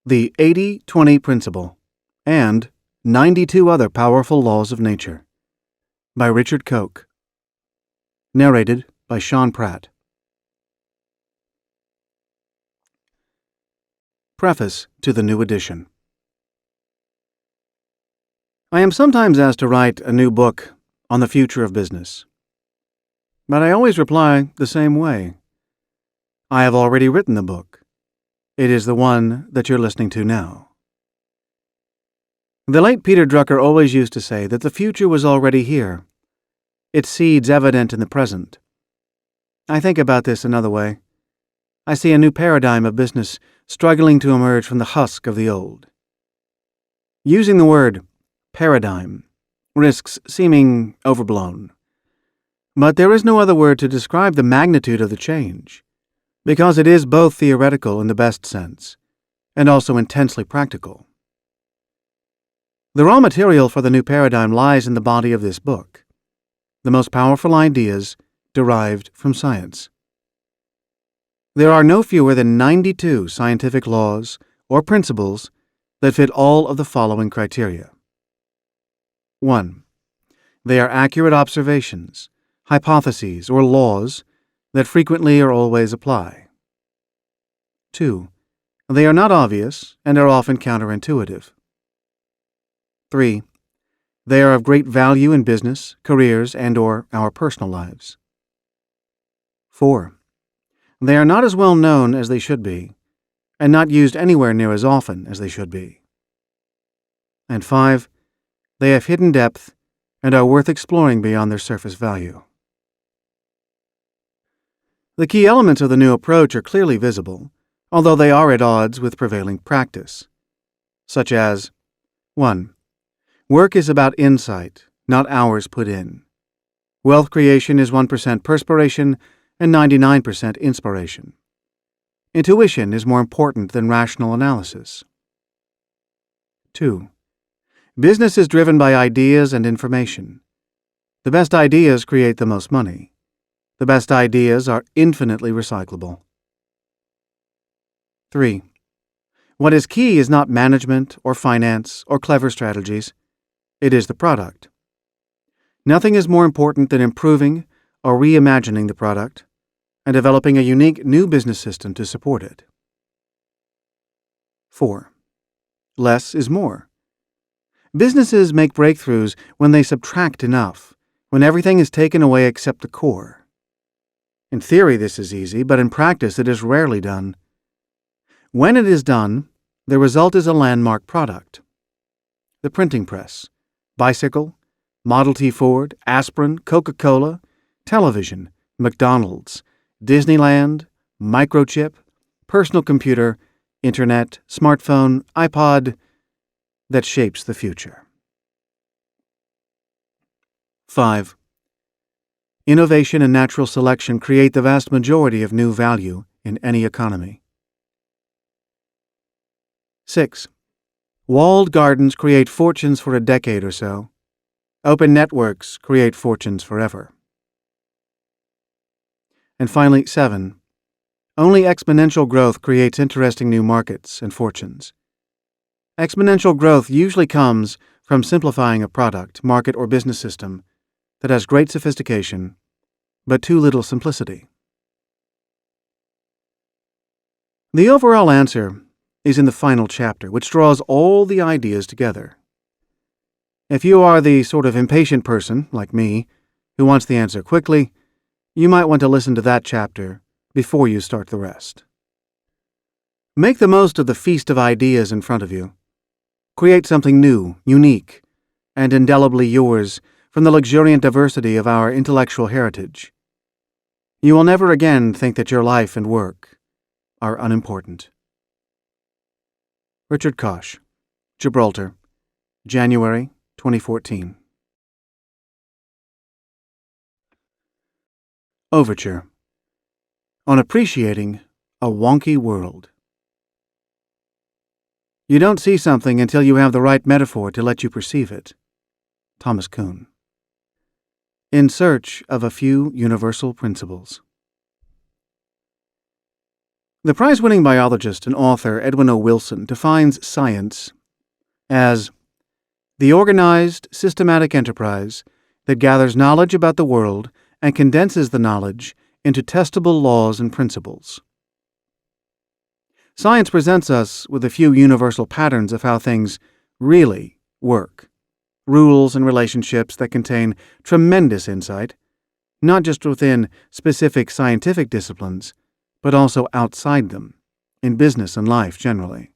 The 80-20 Principle, and 92 Other Powerful Laws of Nature, by Richard Koch. Narrated by Sean Pratt. Preface to the new edition. I am sometimes asked to write a new book on the future of business, but I always reply the same way. I have already written the book. It is the one that you're listening to now. The late Peter Drucker always used to say that the future was already here, its seeds evident in the present. I think about this another way. I see a new paradigm of business struggling to emerge from the husk of the old. Using the word paradigm risks seeming overblown, but there is no other word to describe the magnitude of the change, because it is both theoretical in the best sense and also intensely practical. The raw material for the new paradigm lies in the body of this book, the most powerful ideas derived from science. There are no fewer than 92 scientific laws or principles that fit all of the following criteria. 1. They are accurate observations, hypotheses, or laws that frequently or always apply. 2. They are not obvious and are often counterintuitive. 3. They are of great value in business, careers, and/or our personal lives. 4. They are not as well known as they should be, and not used anywhere near as often as they should be. And 5. They have hidden depth and are worth exploring beyond their surface value. The key elements of the new approach are clearly visible, although they are at odds with prevailing practice, such as 1. Work is about insight, not hours put in. Wealth creation is 1% perspiration and 99% inspiration. Intuition is more important than rational analysis. 2. Business is driven by ideas and information. The best ideas create the most money. The best ideas are infinitely recyclable. 3. What is key is not management or finance or clever strategies. It is the product. Nothing is more important than improving or reimagining the product and developing a unique new business system to support it. 4. Less is more. Businesses make breakthroughs when they subtract enough, when everything is taken away except the core. In theory, this is easy, but in practice, it is rarely done. When it is done, the result is a landmark product. The printing press, bicycle, Model T Ford, aspirin, Coca-Cola, television, McDonald's, Disneyland, microchip, personal computer, internet, smartphone, iPod, that shapes the future. 5. Innovation and natural selection create the vast majority of new value in any economy. 6. Walled gardens create fortunes for a decade or so. Open networks create fortunes forever. And finally, 7. Only exponential growth creates interesting new markets and fortunes. Exponential growth usually comes from simplifying a product, market, or business system that has great sophistication, but too little simplicity. The overall answer is in the final chapter, which draws all the ideas together. If you are the sort of impatient person, like me, who wants the answer quickly, you might want to listen to that chapter before you start the rest. Make the most of the feast of ideas in front of you. Create something new, unique, and indelibly yours from the luxuriant diversity of our intellectual heritage. You will never again think that your life and work are unimportant. Richard Koch, Gibraltar, January 2014. Overture, on appreciating a wonky world. You don't see something until you have the right metaphor to let you perceive it. Thomas Kuhn. In search of a few universal principles. The prize-winning biologist and author Edwin O. Wilson defines science as the organized, systematic enterprise that gathers knowledge about the world and condenses the knowledge into testable laws and principles. Science presents us with a few universal patterns of how things really work, rules and relationships that contain tremendous insight, not just within specific scientific disciplines, but also outside them, in business and life generally.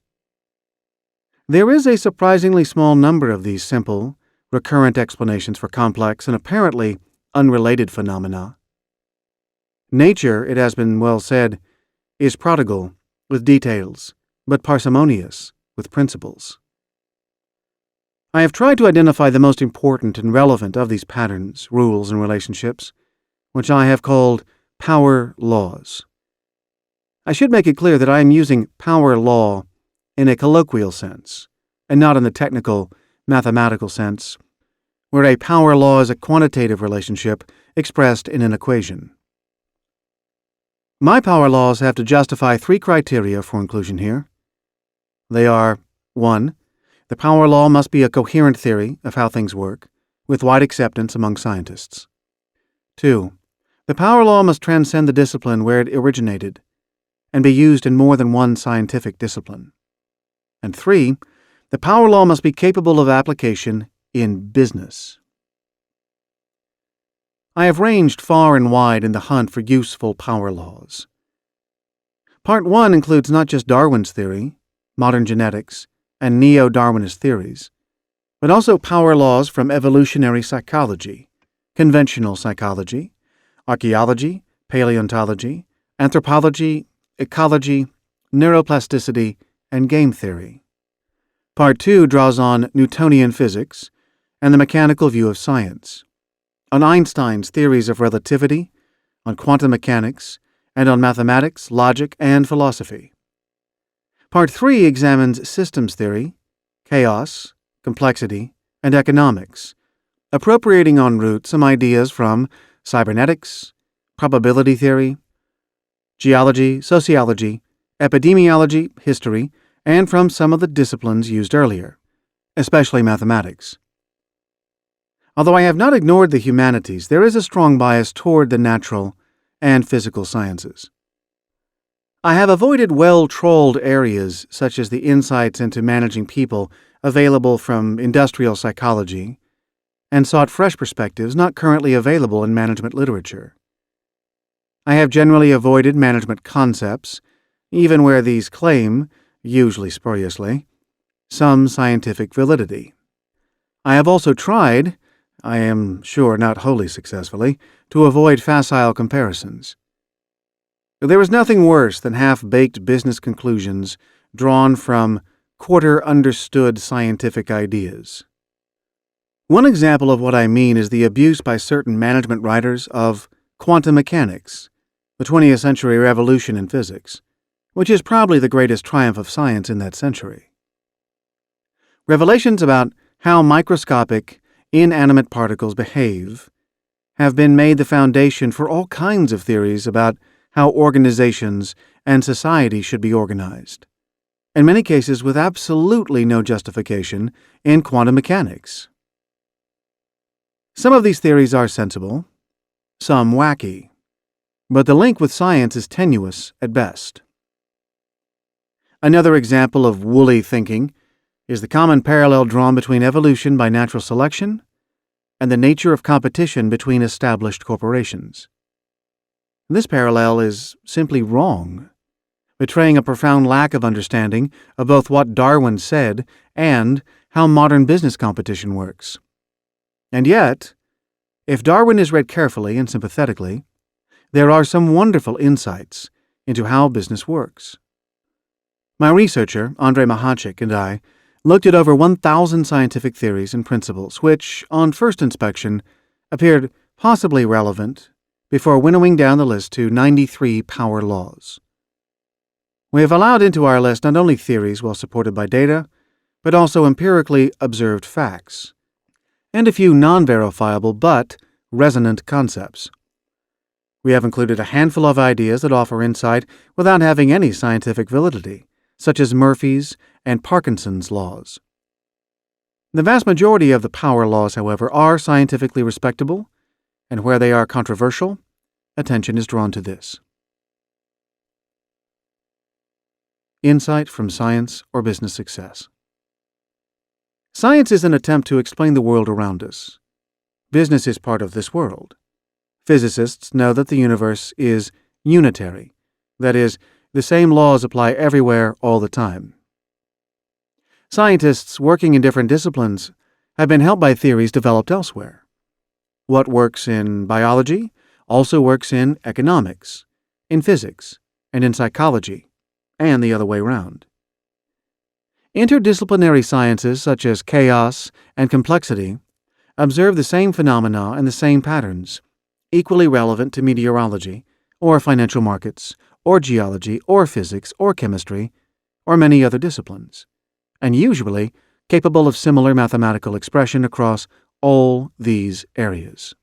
There is a surprisingly small number of these simple, recurrent explanations for complex and apparently unrelated phenomena. Nature, it has been well said, is prodigal with details, but parsimonious with principles. I have tried to identify the most important and relevant of these patterns, rules, and relationships, which I have called power laws. I should make it clear that I am using power law in a colloquial sense, and not in the technical, mathematical sense, where a power law is a quantitative relationship expressed in an equation. My power laws have to justify 3 criteria for inclusion here. They are: 1. The power law must be a coherent theory of how things work, with wide acceptance among scientists. 2. The power law must transcend the discipline where it originated, and be used in more than one scientific discipline. And 3. The power law must be capable of application in business. I have ranged far and wide in the hunt for useful power laws. Part 1 includes not just Darwin's theory, modern genetics, and neo-Darwinist theories, but also power laws from evolutionary psychology, conventional psychology, archaeology, paleontology, anthropology, ecology, neuroplasticity, and game theory. Part 2 draws on Newtonian physics and the mechanical view of science, on Einstein's theories of relativity, on quantum mechanics, and on mathematics, logic, and philosophy. Part 3 examines systems theory, chaos, complexity, and economics, appropriating en route some ideas from cybernetics, probability theory, geology, sociology, epidemiology, history, and from some of the disciplines used earlier, especially mathematics. Although I have not ignored the humanities, there is a strong bias toward the natural and physical sciences. I have avoided well-trolled areas such as the insights into managing people available from industrial psychology, and sought fresh perspectives not currently available in management literature. I have generally avoided management concepts, even where these claim, usually spuriously, some scientific validity. I have also tried, I am sure not wholly successfully, to avoid facile comparisons. There is nothing worse than half-baked business conclusions drawn from quarter-understood scientific ideas. One example of what I mean is the abuse by certain management writers of quantum mechanics, the 20th century revolution in physics, which is probably the greatest triumph of science in that century. Revelations about how microscopic, inanimate particles behave have been made the foundation for all kinds of theories about how organizations and society should be organized, in many cases with absolutely no justification in quantum mechanics. Some of these theories are sensible, some wacky, but the link with science is tenuous at best. Another example of woolly thinking is the common parallel drawn between evolution by natural selection and the nature of competition between established corporations. This parallel is simply wrong, betraying a profound lack of understanding of both what Darwin said and how modern business competition works. And yet, if Darwin is read carefully and sympathetically, there are some wonderful insights into how business works. My researcher, Andrei Mahachik, and I looked at over 1,000 scientific theories and principles which, on first inspection, appeared possibly relevant before winnowing down the list to 93 power laws. We have allowed into our list not only theories well supported by data, but also empirically observed facts, and a few non-verifiable but resonant concepts. We have included a handful of ideas that offer insight without having any scientific validity, such as Murphy's and Parkinson's laws. The vast majority of the power laws, however, are scientifically respectable, and where they are controversial, attention is drawn to this. Insight from science or business success. Science is an attempt to explain the world around us. Business is part of this world. Physicists know that the universe is unitary, that is, the same laws apply everywhere all the time. Scientists working in different disciplines have been helped by theories developed elsewhere. What works in biology also works in economics, in physics, and in psychology, and the other way round. Interdisciplinary sciences such as chaos and complexity observe the same phenomena and the same patterns, equally relevant to meteorology, or financial markets, or geology, or physics, or chemistry, or many other disciplines, and usually capable of similar mathematical expression across all these areas.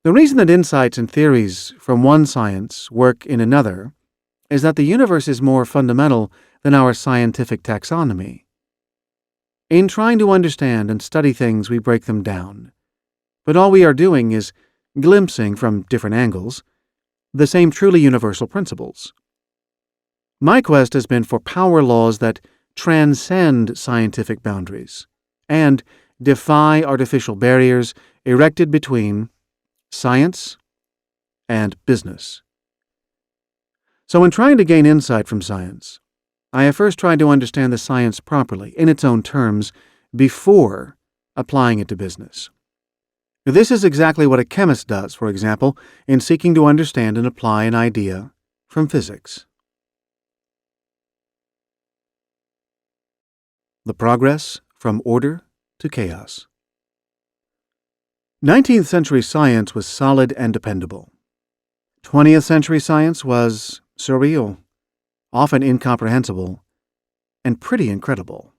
The reason that insights and theories from one science work in another is that the universe is more fundamental than our scientific taxonomy. In trying to understand and study things, we break them down, but all we are doing is glimpsing from different angles the same truly universal principles. My quest has been for power laws that transcend scientific boundaries and defy artificial barriers erected between science and business. So in trying to gain insight from science, I have first tried to understand the science properly, in its own terms, before applying it to business. This is exactly what a chemist does, for example, in seeking to understand and apply an idea from physics. The progress from order to chaos. 19th century science was solid and dependable. 20th century science was surreal, often incomprehensible, and pretty incredible.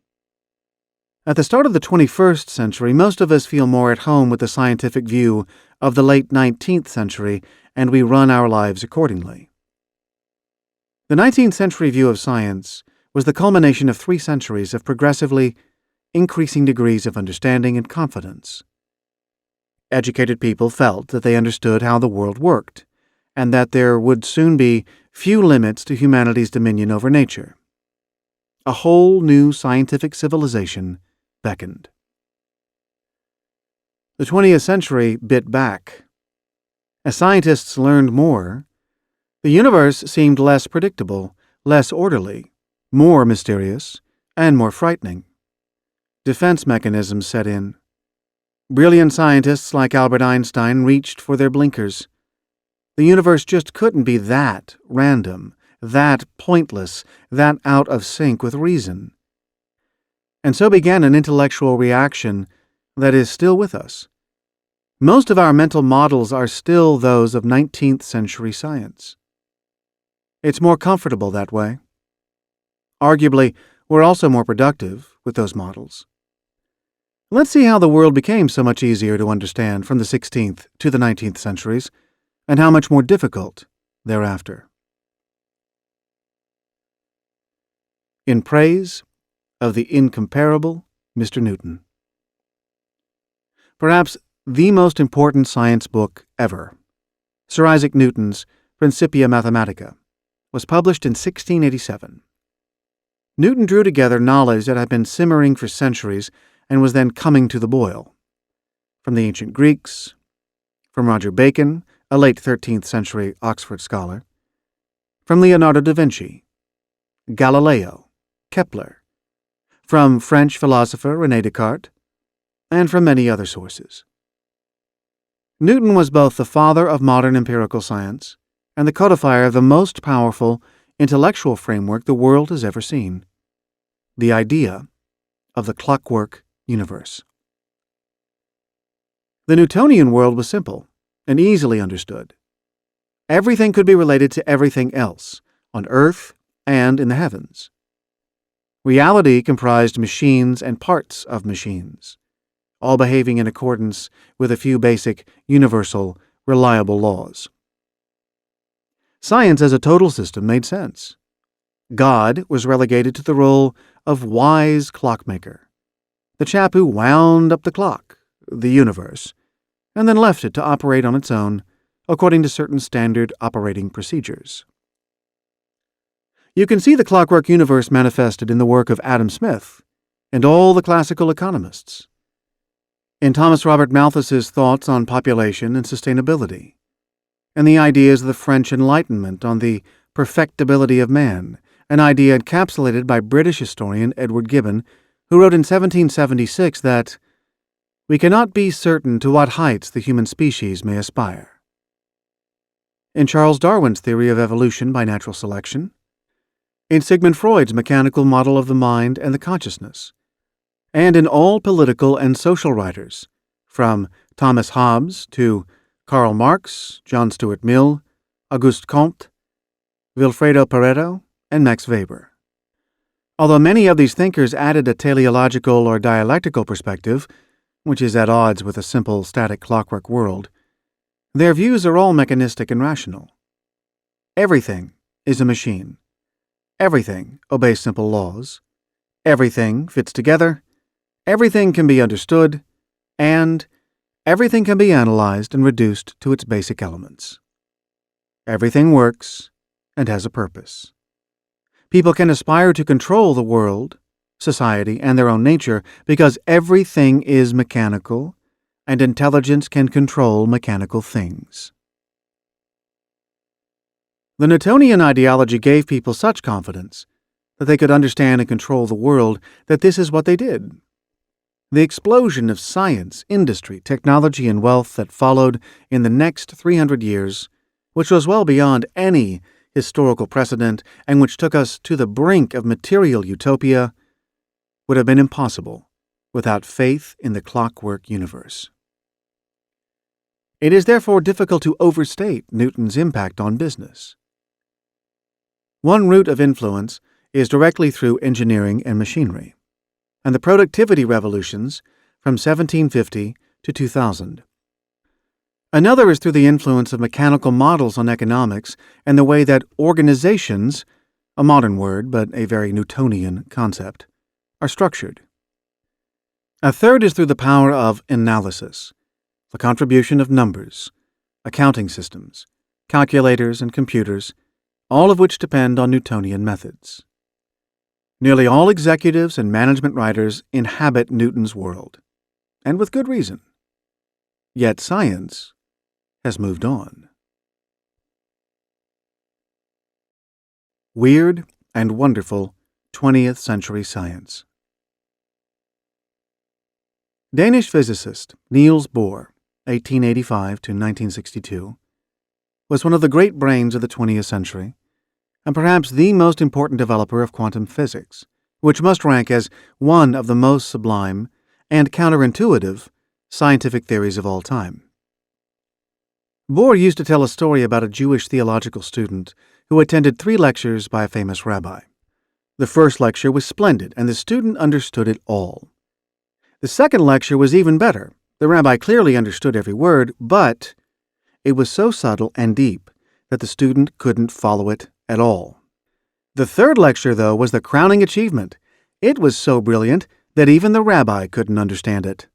At the start of the 21st century, most of us feel more at home with the scientific view of the late 19th century, and we run our lives accordingly. The 19th century view of science was the culmination of 3 centuries of progressively increasing degrees of understanding and confidence. Educated people felt that they understood how the world worked, and that there would soon be few limits to humanity's dominion over nature. A whole new scientific civilization beckoned. The 20th century bit back. As scientists learned more, the universe seemed less predictable, less orderly, more mysterious, and more frightening. Defense mechanisms set in. Brilliant scientists like Albert Einstein reached for their blinkers. The universe just couldn't be that random, that pointless, that out of sync with reason. And so began an intellectual reaction that is still with us. Most of our mental models are still those of 19th century science. It's more comfortable that way. Arguably, we're also more productive with those models. Let's see how the world became so much easier to understand from the 16th to the 19th centuries, and how much more difficult thereafter. In praise of the incomparable Mr. Newton. Perhaps the most important science book ever, Sir Isaac Newton's Principia Mathematica, was published in 1687. Newton drew together knowledge that had been simmering for centuries and was then coming to the boil. From the ancient Greeks, from Roger Bacon, a late 13th century Oxford scholar, from Leonardo da Vinci, Galileo, Kepler, from French philosopher René Descartes, and from many other sources. Newton was both the father of modern empirical science and the codifier of the most powerful intellectual framework the world has ever seen, the idea of the clockwork universe. The Newtonian world was simple and easily understood. Everything could be related to everything else, on Earth and in the heavens. Reality comprised machines and parts of machines, all behaving in accordance with a few basic, universal reliable laws. Science as a total system made sense. God was relegated to the role of wise clockmaker, the chap who wound up the clock, the universe, and then left it to operate on its own according to certain standard operating procedures. You can see the clockwork universe manifested in the work of Adam Smith and all the classical economists, in Thomas Robert Malthus's thoughts on population and sustainability, and the ideas of the French Enlightenment on the perfectibility of man, an idea encapsulated by British historian Edward Gibbon, who wrote in 1776 that we cannot be certain to what heights the human species may aspire. In Charles Darwin's theory of evolution by natural selection, in Sigmund Freud's mechanical model of the mind and the consciousness, and in all political and social writers, from Thomas Hobbes to Karl Marx, John Stuart Mill, Auguste Comte, Vilfredo Pareto, and Max Weber. Although many of these thinkers added a teleological or dialectical perspective, which is at odds with a simple static clockwork world, their views are all mechanistic and rational. Everything is a machine. Everything obeys simple laws. Everything fits together. Everything can be understood, and everything can be analyzed and reduced to its basic elements. Everything works and has a purpose. People can aspire to control the world, society, and their own nature because everything is mechanical, and intelligence can control mechanical things. The Newtonian ideology gave people such confidence that they could understand and control the world that this is what they did. The explosion of science, industry, technology, and wealth that followed in the next 300 years, which was well beyond any historical precedent and which took us to the brink of material utopia, would have been impossible without faith in the clockwork universe. It is therefore difficult to overstate Newton's impact on business. One route of influence is directly through engineering and machinery, and the productivity revolutions from 1750 to 2000. Another is through the influence of mechanical models on economics and the way that organizations, a modern word but a very Newtonian concept, are structured. A third is through the power of analysis, the contribution of numbers, accounting systems, calculators, and computers, all of which depend on Newtonian methods. Nearly all executives and management writers inhabit Newton's world, and with good reason. Yet science has moved on. Weird and wonderful 20th century science. Danish physicist Niels Bohr, 1885 to 1962, was one of the great brains of the 20th century, and perhaps the most important developer of quantum physics, which must rank as one of the most sublime and counterintuitive scientific theories of all time. Bohr used to tell a story about a Jewish theological student who attended 3 lectures by a famous rabbi. The first lecture was splendid, and the student understood it all. The second lecture was even better. The rabbi clearly understood every word, but it was so subtle and deep that the student couldn't follow it at all. The third lecture, though, was the crowning achievement. It was so brilliant that even the rabbi couldn't understand it.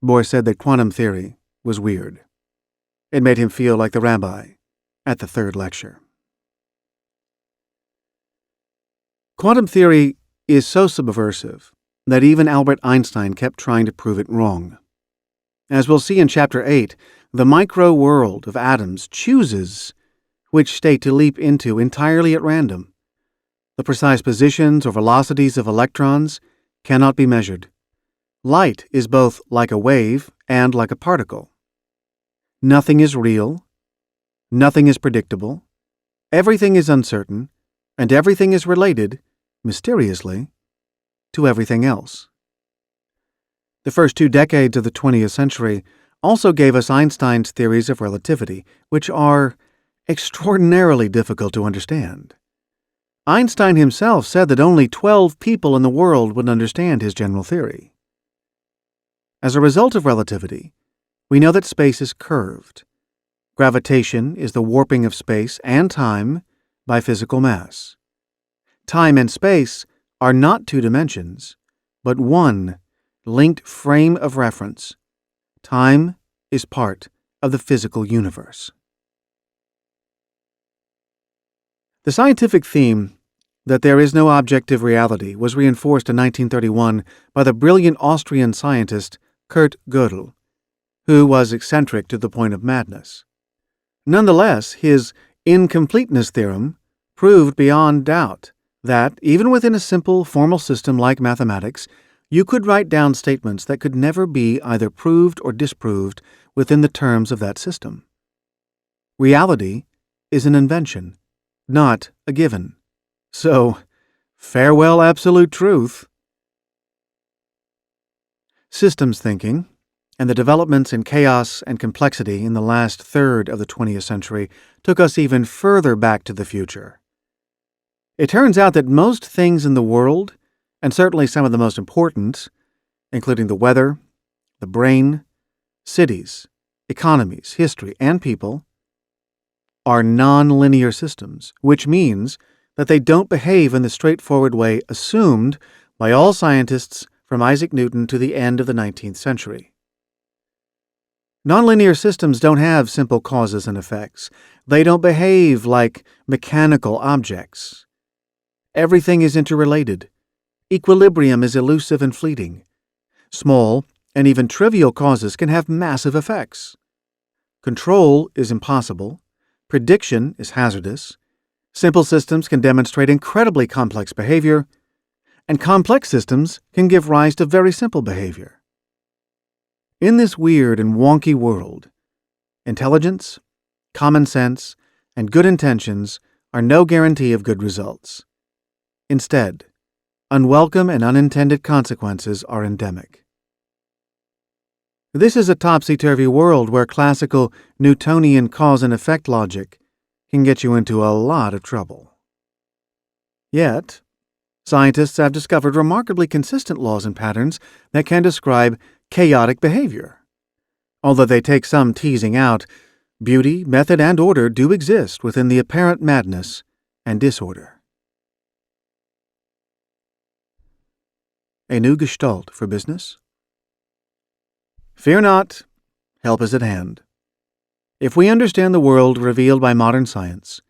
Bohr said that quantum theory was weird. It made him feel like the rabbi at the third lecture. Quantum theory is so subversive that even Albert Einstein kept trying to prove it wrong. As we'll see in Chapter 8, the micro-world of atoms chooses which state to leap into entirely at random. The precise positions or velocities of electrons cannot be measured. Light is both like a wave and like a particle. Nothing is real, nothing is predictable, everything is uncertain, and everything is related, mysteriously, to everything else. The first 2 decades of the 20th century also gave us Einstein's theories of relativity, which are extraordinarily difficult to understand. Einstein himself said that only 12 people in the world would understand his general theory. As a result of relativity, We know that space is curved. Gravitation is the warping of space and time by physical mass. Time and space are not two dimensions, but one linked frame of reference. Time is part of the physical universe. The scientific theme that there is no objective reality was reinforced in 1931 by the brilliant Austrian scientist Kurt Gödel, who was eccentric to the point of madness. Nonetheless, his incompleteness theorem proved beyond doubt that, even within a simple formal system like mathematics, you could write down statements that could never be either proved or disproved within the terms of that system. Reality is an invention, not a given. So, farewell absolute truth. Systems thinking, and the developments in chaos and complexity in the last third of the 20th century took us even further back to the future. It turns out that most things in the world, and certainly some of the most important, including the weather, the brain, cities, economies, history, and people, are non-linear systems, which means that they don't behave in the straightforward way assumed by all scientists from Isaac Newton to the end of the 19th century. Nonlinear systems don't have simple causes and effects. They don't behave like mechanical objects. Everything is interrelated. Equilibrium is elusive and fleeting. Small and even trivial causes can have massive effects. Control is impossible. Prediction is hazardous. Simple systems can demonstrate incredibly complex behavior, and complex systems can give rise to very simple behavior. In this weird and wonky world, intelligence, common sense, and good intentions are no guarantee of good results. Instead, unwelcome and unintended consequences are endemic. This is a topsy-turvy world where classical Newtonian cause and effect logic can get you into a lot of trouble. Yet, scientists have discovered remarkably consistent laws and patterns that can describe chaotic behavior. Although they take some teasing out, beauty, method, and order do exist within the apparent madness and disorder. A new gestalt for business? Fear not, help is at hand. If we understand the world revealed by modern science,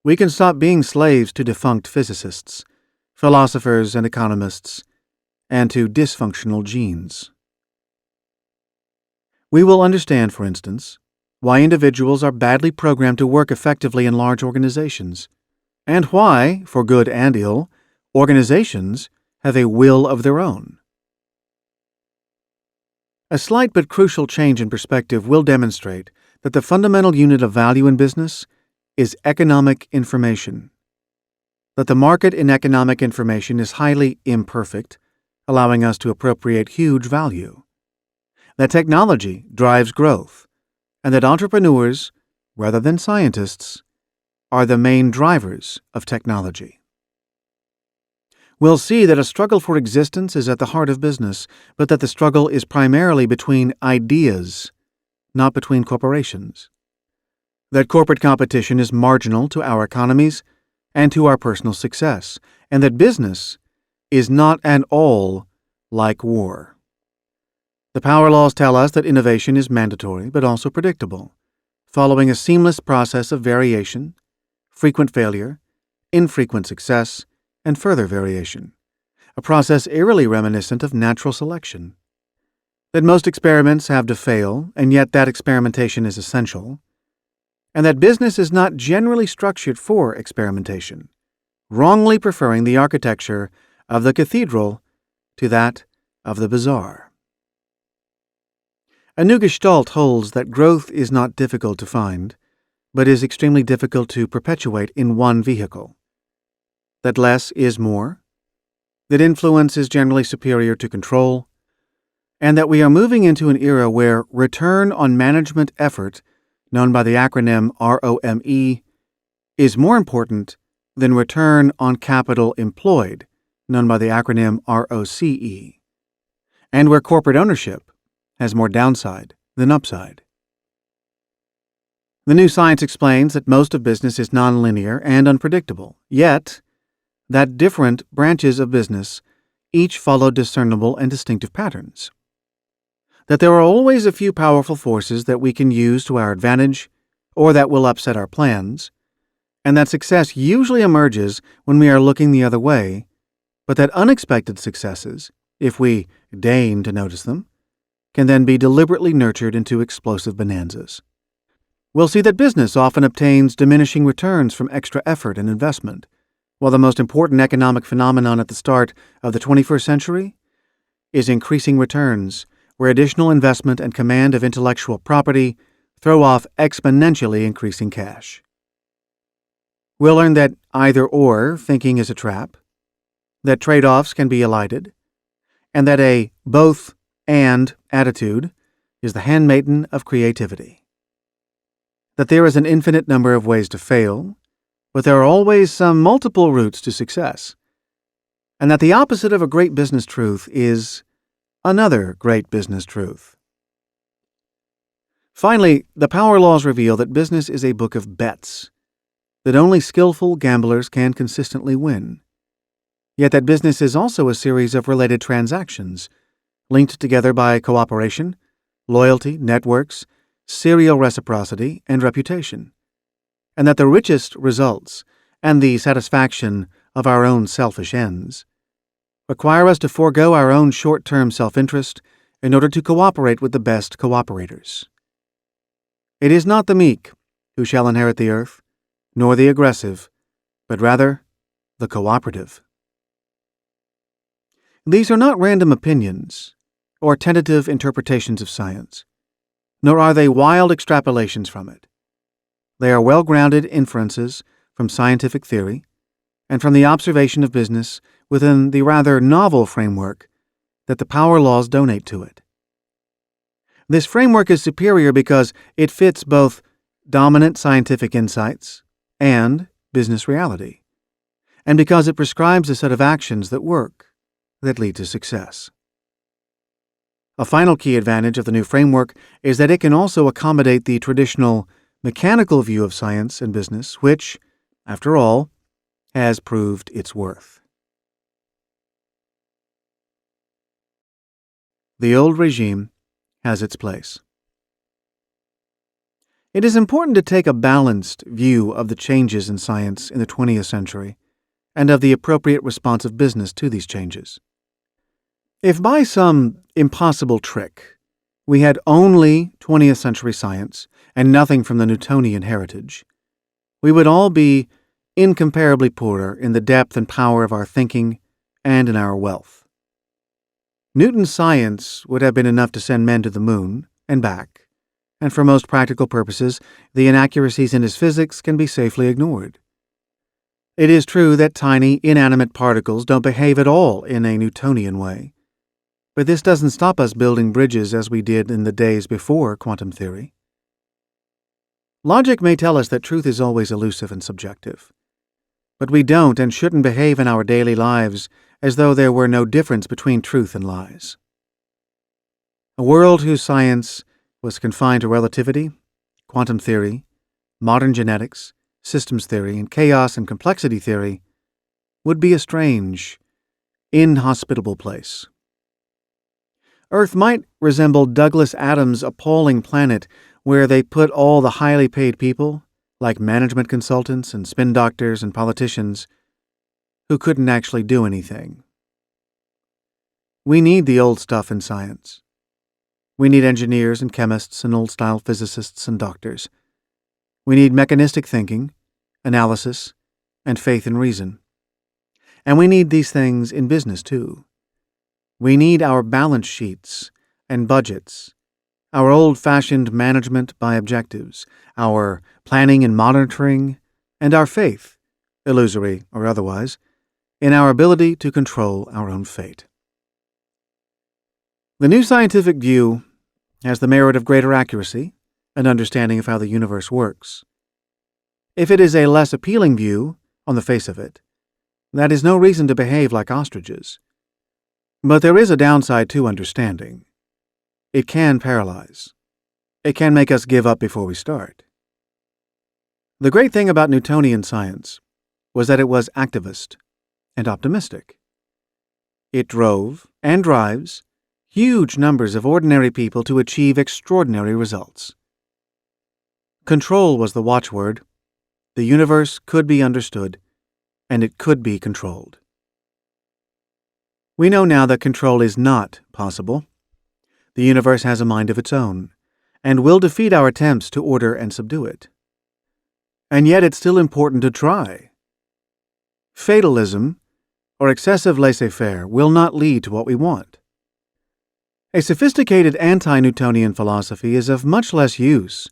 we can stop being slaves to defunct physicists, philosophers, and economists, and to dysfunctional genes. We will understand, for instance, why individuals are badly programmed to work effectively in large organizations, and why, for good and ill, organizations have a will of their own. A slight but crucial change in perspective will demonstrate that the fundamental unit of value in business is economic information, that the market in economic information is highly imperfect, allowing us to appropriate huge value, that technology drives growth, and that entrepreneurs, rather than scientists, are the main drivers of technology. We'll see that a struggle for existence is at the heart of business, but that the struggle is primarily between ideas, not between corporations. That corporate competition is marginal to our economies and to our personal success, and that business is not at all like war. The power laws tell us that innovation is mandatory but also predictable, following a seamless process of variation, frequent failure, infrequent success, and further variation, a process eerily reminiscent of natural selection. That most experiments have to fail, and yet that experimentation is essential, and that business is not generally structured for experimentation, wrongly preferring the architecture of the cathedral to that of the bazaar. A new gestalt holds that growth is not difficult to find, but is extremely difficult to perpetuate in one vehicle. That less is more, that influence is generally superior to control, and that we are moving into an era where return on management effort, known by the acronym ROME, is more important than return on capital employed, known by the acronym ROCE, and where corporate ownership has more downside than upside. The new science explains that most of business is nonlinear and unpredictable, yet that different branches of business each follow discernible and distinctive patterns. That there are always a few powerful forces that we can use to our advantage or that will upset our plans, and that success usually emerges when we are looking the other way, but that unexpected successes, if we deign to notice them, can then be deliberately nurtured into explosive bonanzas. We'll see that business often obtains diminishing returns from extra effort and investment, while the most important economic phenomenon at the start of the 21st century is increasing returns, where additional investment and command of intellectual property throw off exponentially increasing cash. We'll learn that either-or thinking is a trap, that trade-offs can be elided, and that a both-and attitude is the handmaiden of creativity. That there is an infinite number of ways to fail, but there are always some multiple routes to success, and that the opposite of a great business truth is another great business truth. Finally, the power laws reveal that business is a book of bets, that only skillful gamblers can consistently win, yet that business is also a series of related transactions, linked together by cooperation, loyalty, networks, serial reciprocity, and reputation, and that the richest results and the satisfaction of our own selfish ends require us to forego our own short-term self-interest in order to cooperate with the best cooperators. It is not the meek who shall inherit the earth, nor the aggressive, but rather the cooperative. These are not random opinions or tentative interpretations of science, nor are they wild extrapolations from it. They are well-grounded inferences from scientific theory and from the observation of business within the rather novel framework that the power laws donate to it. This framework is superior because it fits both dominant scientific insights and business reality, and because it prescribes a set of actions that work, that lead to success. A final key advantage of the new framework is that it can also accommodate the traditional mechanical view of science and business, which, after all, has proved its worth. The old regime has its place. It is important to take a balanced view of the changes in science in the 20th century and of the appropriate response of business to these changes. If by some impossible trick we had only 20th century science and nothing from the Newtonian heritage, we would all be incomparably poorer in the depth and power of our thinking and in our wealth. Newton's science would have been enough to send men to the moon and back, and for most practical purposes, the inaccuracies in his physics can be safely ignored. It is true that tiny, inanimate particles don't behave at all in a Newtonian way, but this doesn't stop us building bridges as we did in the days before quantum theory. Logic may tell us that truth is always elusive and subjective, but we don't and shouldn't behave in our daily lives as though there were no difference between truth and lies. A world whose science was confined to relativity, quantum theory, modern genetics, systems theory, and chaos and complexity theory would be a strange, inhospitable place. Earth might resemble Douglas Adams' appalling planet where they put all the highly paid people, like management consultants and spin doctors and politicians, who couldn't actually do anything. We need the old stuff in science. We need engineers and chemists and old-style physicists and doctors. We need mechanistic thinking, analysis, and faith in reason. And we need these things in business, too. We need our balance sheets and budgets, our old-fashioned management by objectives, our planning and monitoring, and our faith, illusory or otherwise, in our ability to control our own fate. The new scientific view has the merit of greater accuracy and understanding of how the universe works. If it is a less appealing view, on the face of it, that is no reason to behave like ostriches. But there is a downside to understanding. It can paralyze. It can make us give up before we start. The great thing about Newtonian science was that it was activist and optimistic. It drove, and drives, huge numbers of ordinary people to achieve extraordinary results. Control was the watchword. The universe could be understood, and it could be controlled. We know now that control is not possible. The universe has a mind of its own, and will defeat our attempts to order and subdue it. And yet it's still important to try. Fatalism, or excessive laissez-faire, will not lead to what we want. A sophisticated anti-Newtonian philosophy is of much less use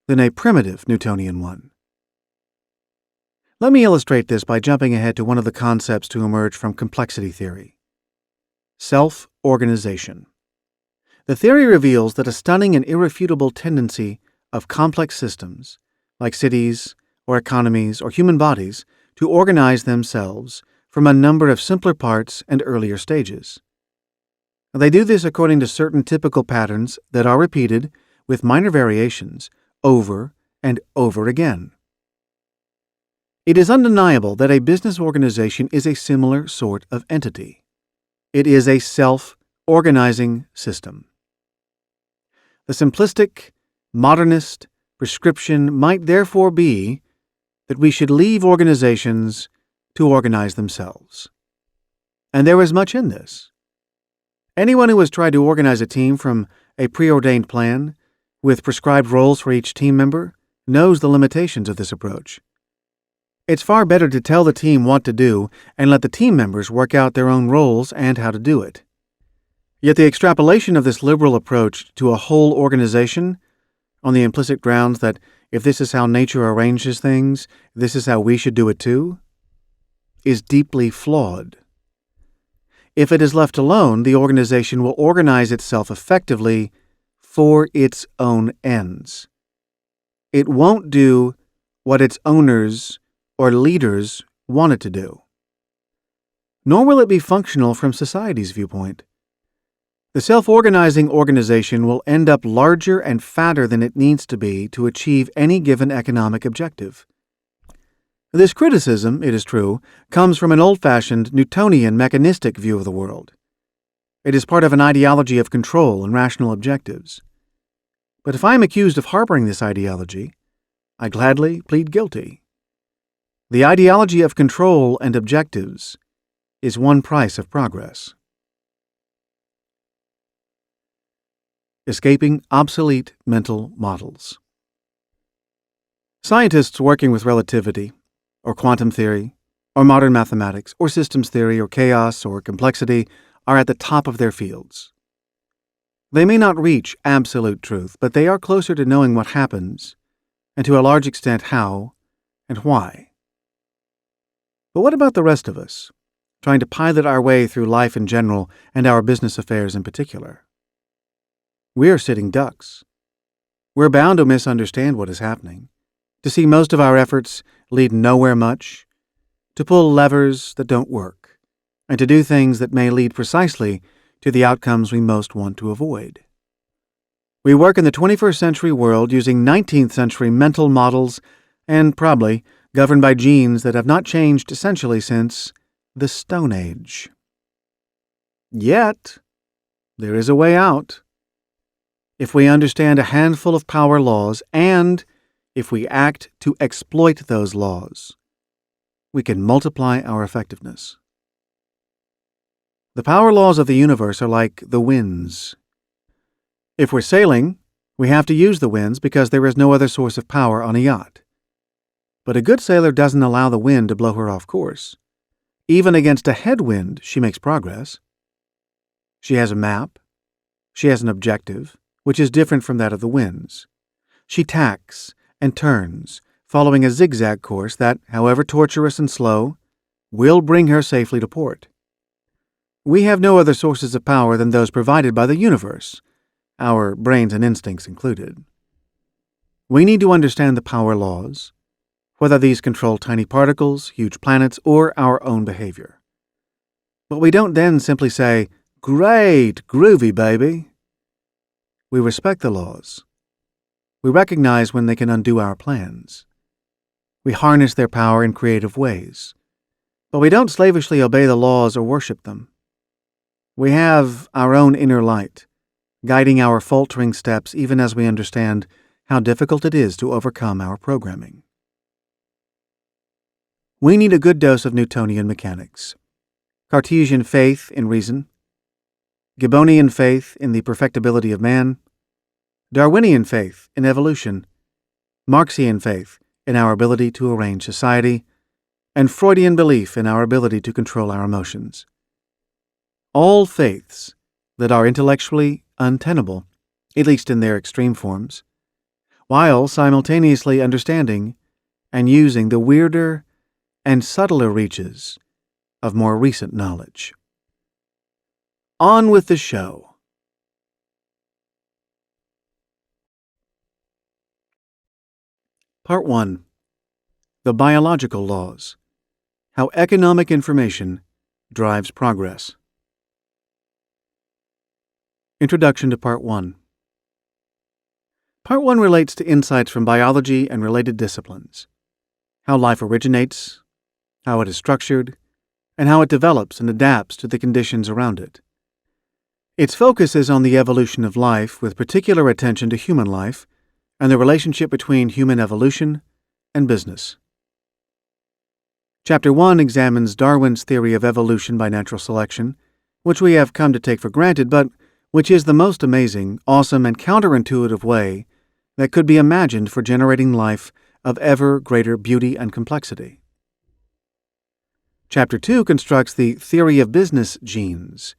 than a primitive Newtonian one. Let me illustrate this by jumping ahead to one of the concepts to emerge from complexity theory: self-organization. The theory reveals that a stunning and irrefutable tendency of complex systems, like cities or economies or human bodies, to organize themselves from a number of simpler parts and earlier stages. They do this according to certain typical patterns that are repeated, with minor variations, over and over again. It is undeniable that a business organization is a similar sort of entity. It is a self-organizing system. The simplistic, modernist prescription might therefore be that we should leave organizations to organize themselves. And there is much in this. Anyone who has tried to organize a team from a preordained plan, with prescribed roles for each team member, knows the limitations of this approach. It's far better to tell the team what to do and let the team members work out their own roles and how to do it. Yet the extrapolation of this liberal approach to a whole organization, on the implicit grounds that if this is how nature arranges things, this is how we should do it too, is deeply flawed. If it is left alone, the organization will organize itself effectively for its own ends. It won't do what its owners or leaders want it to do. Nor will it be functional from society's viewpoint. The self-organizing organization will end up larger and fatter than it needs to be to achieve any given economic objective. This criticism, it is true, comes from an old-fashioned Newtonian mechanistic view of the world. It is part of an ideology of control and rational objectives. But if I am accused of harboring this ideology, I gladly plead guilty. The ideology of control and objectives is one price of progress. Escaping obsolete mental models. Scientists working with relativity, or quantum theory, or modern mathematics, or systems theory, or chaos, or complexity are at the top of their fields. They may not reach absolute truth, but they are closer to knowing what happens, and to a large extent how and why. But what about the rest of us, trying to pilot our way through life in general and our business affairs in particular? We are sitting ducks. We're bound to misunderstand what is happening, to see most of our efforts lead nowhere much, to pull levers that don't work, and to do things that may lead precisely to the outcomes we most want to avoid. We work in the 21st century world using 19th century mental models and probably governed by genes that have not changed essentially since the Stone Age. Yet, there is a way out. If we understand a handful of power laws and if we act to exploit those laws, we can multiply our effectiveness. The power laws of the universe are like the winds. If we're sailing, we have to use the winds because there is no other source of power on a yacht. But a good sailor doesn't allow the wind to blow her off course. Even against a headwind, she makes progress. She has a map. She has an objective, which is different from that of the winds. She tacks and turns, following a zigzag course that, however tortuous and slow, will bring her safely to port. We have no other sources of power than those provided by the universe, our brains and instincts included. We need to understand the power laws, whether these control tiny particles, huge planets, or our own behavior. But we don't then simply say, "Great, groovy, baby." We respect the laws, We recognize when they can undo our plans. We harness their power in creative ways. But we don't slavishly obey the laws or worship them. We have our own inner light, guiding our faltering steps even as we understand how difficult it is to overcome our programming. We need a good dose of Newtonian mechanics, Cartesian faith in reason, Gibbonian faith in the perfectibility of man, Darwinian faith in evolution, Marxian faith in our ability to arrange society, and Freudian belief in our ability to control our emotions. All faiths that are intellectually untenable, at least in their extreme forms, while simultaneously understanding and using the weirder and subtler reaches of more recent knowledge. On with the show. Part 1. The Biological Laws. How Economic Information Drives Progress. Introduction to Part 1. Part 1 relates to insights from biology and related disciplines, how life originates, how it is structured, and how it develops and adapts to the conditions around it. Its focus is on the evolution of life with particular attention to human life and the relationship between human evolution and business. Chapter 1 examines Darwin's theory of evolution by natural selection, which we have come to take for granted, but which is the most amazing, awesome, and counterintuitive way that could be imagined for generating life of ever greater beauty and complexity. Chapter 2 constructs the theory of business genes,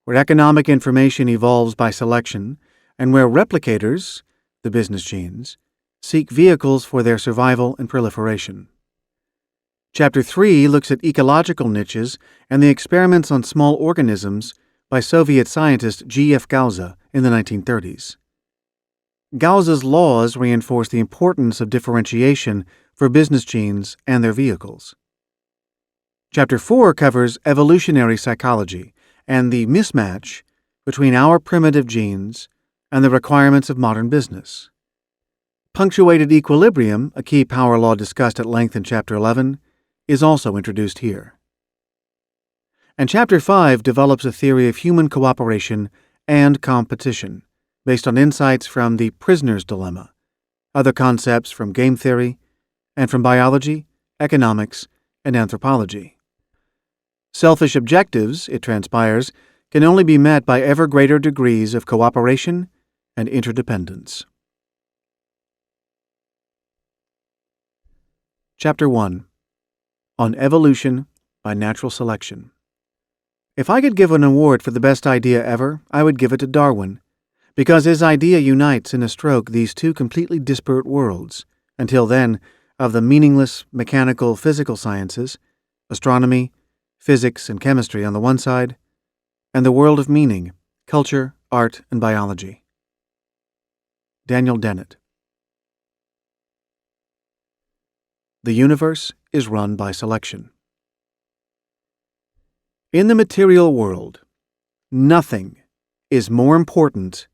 where economic information evolves by selection and where replicators, the business genes, seek vehicles for their survival and proliferation. Chapter 3 looks at ecological niches and the experiments on small organisms by Soviet scientist G.F. Gause in the 1930s. Gause's laws reinforce the importance of differentiation for business genes and their vehicles. Chapter 4 covers evolutionary psychology and the mismatch between our primitive genes and the requirements of modern business. Punctuated equilibrium, a key power law discussed at length in Chapter 11, is also introduced here. And Chapter 5 develops a theory of human cooperation and competition, based on insights from the prisoner's dilemma, other concepts from game theory, and from biology, economics, and anthropology. Selfish objectives, it transpires, can only be met by ever greater degrees of cooperation and interdependence. Chapter 1. On Evolution by Natural Selection. If I could give an award for the best idea ever, I would give it to Darwin, because his idea unites in a stroke these two completely disparate worlds, until then, of the meaningless mechanical physical sciences, astronomy, physics, and chemistry on the one side, and the world of meaning, culture, art, and biology. Daniel Dennett. The universe is run by selection. In the material world, nothing is more important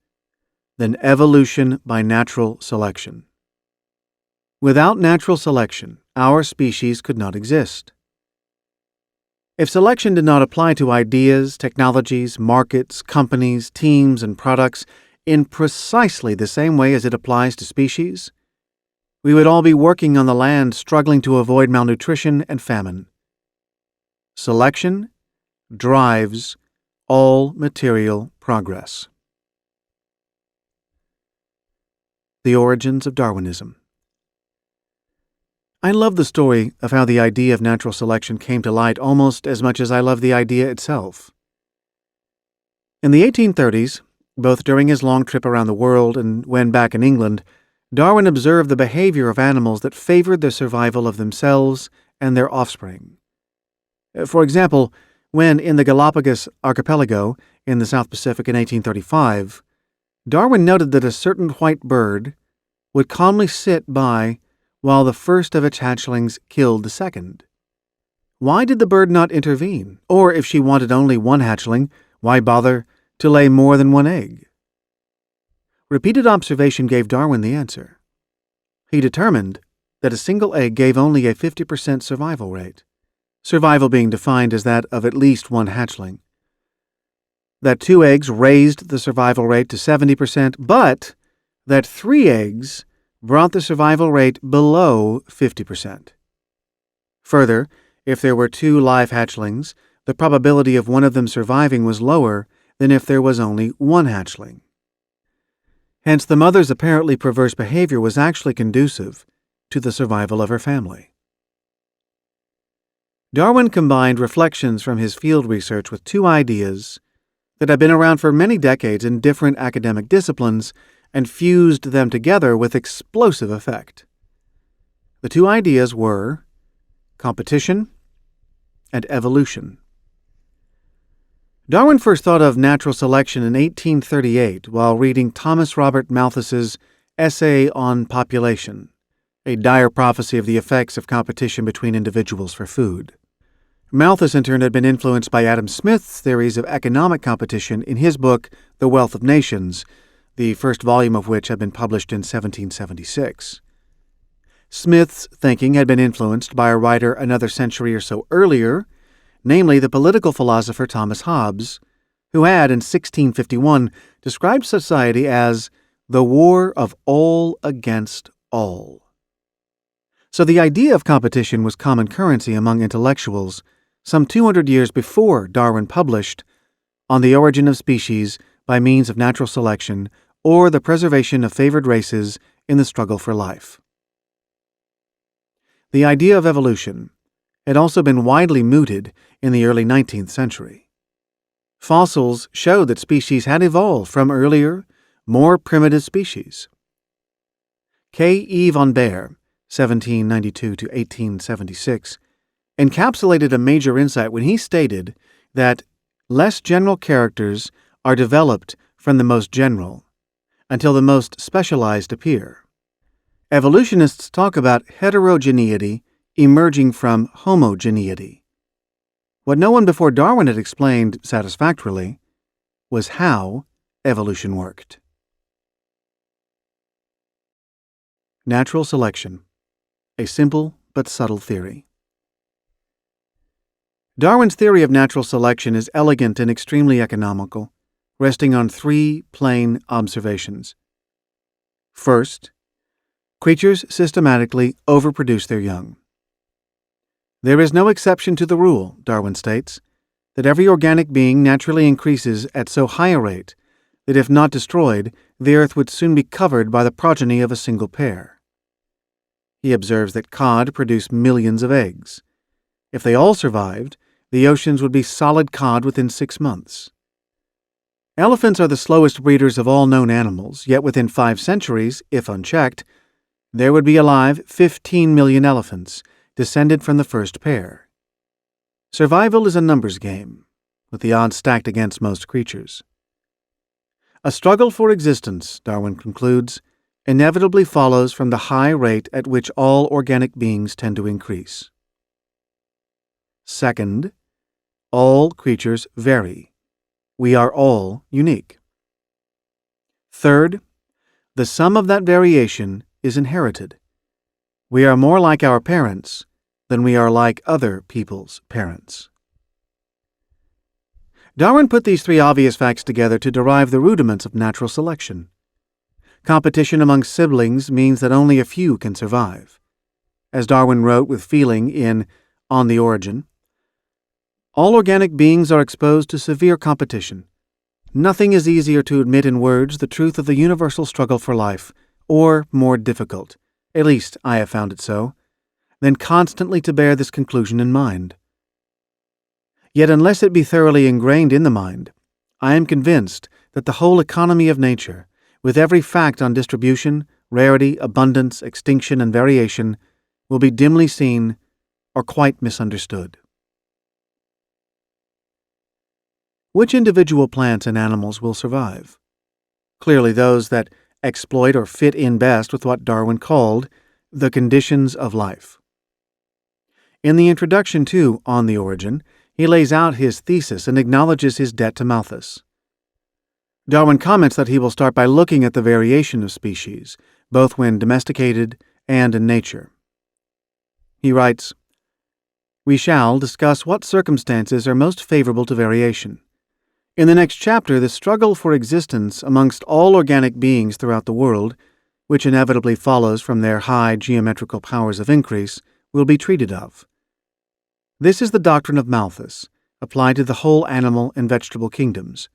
than evolution by natural selection. Without natural selection, our species could not exist. If selection did not apply to ideas, technologies, markets, companies, teams, and products in precisely the same way as it applies to species, we would all be working on the land struggling to avoid malnutrition and famine. Selection drives all material progress. The origins of Darwinism. I love the story of how the idea of natural selection came to light almost as much as I love the idea itself. In the 1830s, both during his long trip around the world and when back in England, Darwin observed the behavior of animals that favored the survival of themselves and their offspring. For example, when in the Galapagos archipelago in the South Pacific in 1835, Darwin noted that a certain white bird would calmly sit by while the first of its hatchlings killed the second. Why did the bird not intervene? Or if she wanted only one hatchling, why bother to lay more than one egg? Repeated observation gave Darwin the answer. He determined that a single egg gave only a 50% survival rate, survival being defined as that of at least one hatchling. That 2 eggs raised the survival rate to 70%, but that 3 eggs brought the survival rate below 50%. Further, if there were 2 live hatchlings, the probability of one of them surviving was lower than if there was only 1 hatchling. Hence, the mother's apparently perverse behavior was actually conducive to the survival of her family. Darwin combined reflections from his field research with 2 ideas that had been around for many decades in different academic disciplines and fused them together with explosive effect. The 2 ideas were competition and evolution. Darwin first thought of natural selection in 1838 while reading Thomas Robert Malthus's Essay on Population, a dire prophecy of the effects of competition between individuals for food. Malthus, in turn, had been influenced by Adam Smith's theories of economic competition in his book The Wealth of Nations, the first volume of which had been published in 1776. Smith's thinking had been influenced by a writer another century or so earlier, namely the political philosopher Thomas Hobbes, who had, in 1651, described society as the war of all against all. So the idea of competition was common currency among intellectuals some 200 years before Darwin published On the Origin of Species by Means of Natural Selection or the Preservation of Favored Races in the Struggle for Life. The idea of evolution had also been widely mooted in the early 19th century. Fossils showed that species had evolved from earlier, more primitive species. K. E. von Baer, 1792 to 1876, encapsulated a major insight when he stated that less general characters are developed from the most general until the most specialized appear. Evolutionists talk about heterogeneity emerging from homogeneity. What no one before Darwin had explained satisfactorily was how evolution worked. Natural selection, a simple but subtle theory. Darwin's theory of natural selection is elegant and extremely economical, resting on 3 plain observations. First, creatures systematically overproduce their young. There is no exception to the rule, Darwin states, that every organic being naturally increases at so high a rate that if not destroyed, the earth would soon be covered by the progeny of a single pair. He observes that cod produce millions of eggs. If they all survived, the oceans would be solid cod within 6 months. Elephants are the slowest breeders of all known animals, yet within 5 centuries, if unchecked, there would be alive 15 million elephants, descended from the first pair. Survival is a numbers game, with the odds stacked against most creatures. A struggle for existence, Darwin concludes, inevitably follows from the high rate at which all organic beings tend to increase. Second, all creatures vary. We are all unique. Third, the sum of that variation is inherited. We are more like our parents than we are like other people's parents. Darwin put these 3 obvious facts together to derive the rudiments of natural selection. Competition among siblings means that only a few can survive. As Darwin wrote with feeling in On the Origin, all organic beings are exposed to severe competition. Nothing is easier to admit in words the truth of the universal struggle for life, or more difficult, at least I have found it so, than constantly to bear this conclusion in mind. Yet unless it be thoroughly ingrained in the mind, I am convinced that the whole economy of nature, with every fact on distribution, rarity, abundance, extinction, and variation, will be dimly seen or quite misunderstood. Which individual plants and animals will survive? Clearly those that exploit or fit in best with what Darwin called the conditions of life. In the introduction to On the Origin, he lays out his thesis and acknowledges his debt to Malthus. Darwin comments that he will start by looking at the variation of species, both when domesticated and in nature. He writes, "We shall discuss what circumstances are most favorable to variation. In the next chapter, the struggle for existence amongst all organic beings throughout the world, which inevitably follows from their high geometrical powers of increase, will be treated of. This is the doctrine of Malthus, applied to the whole animal and vegetable kingdoms.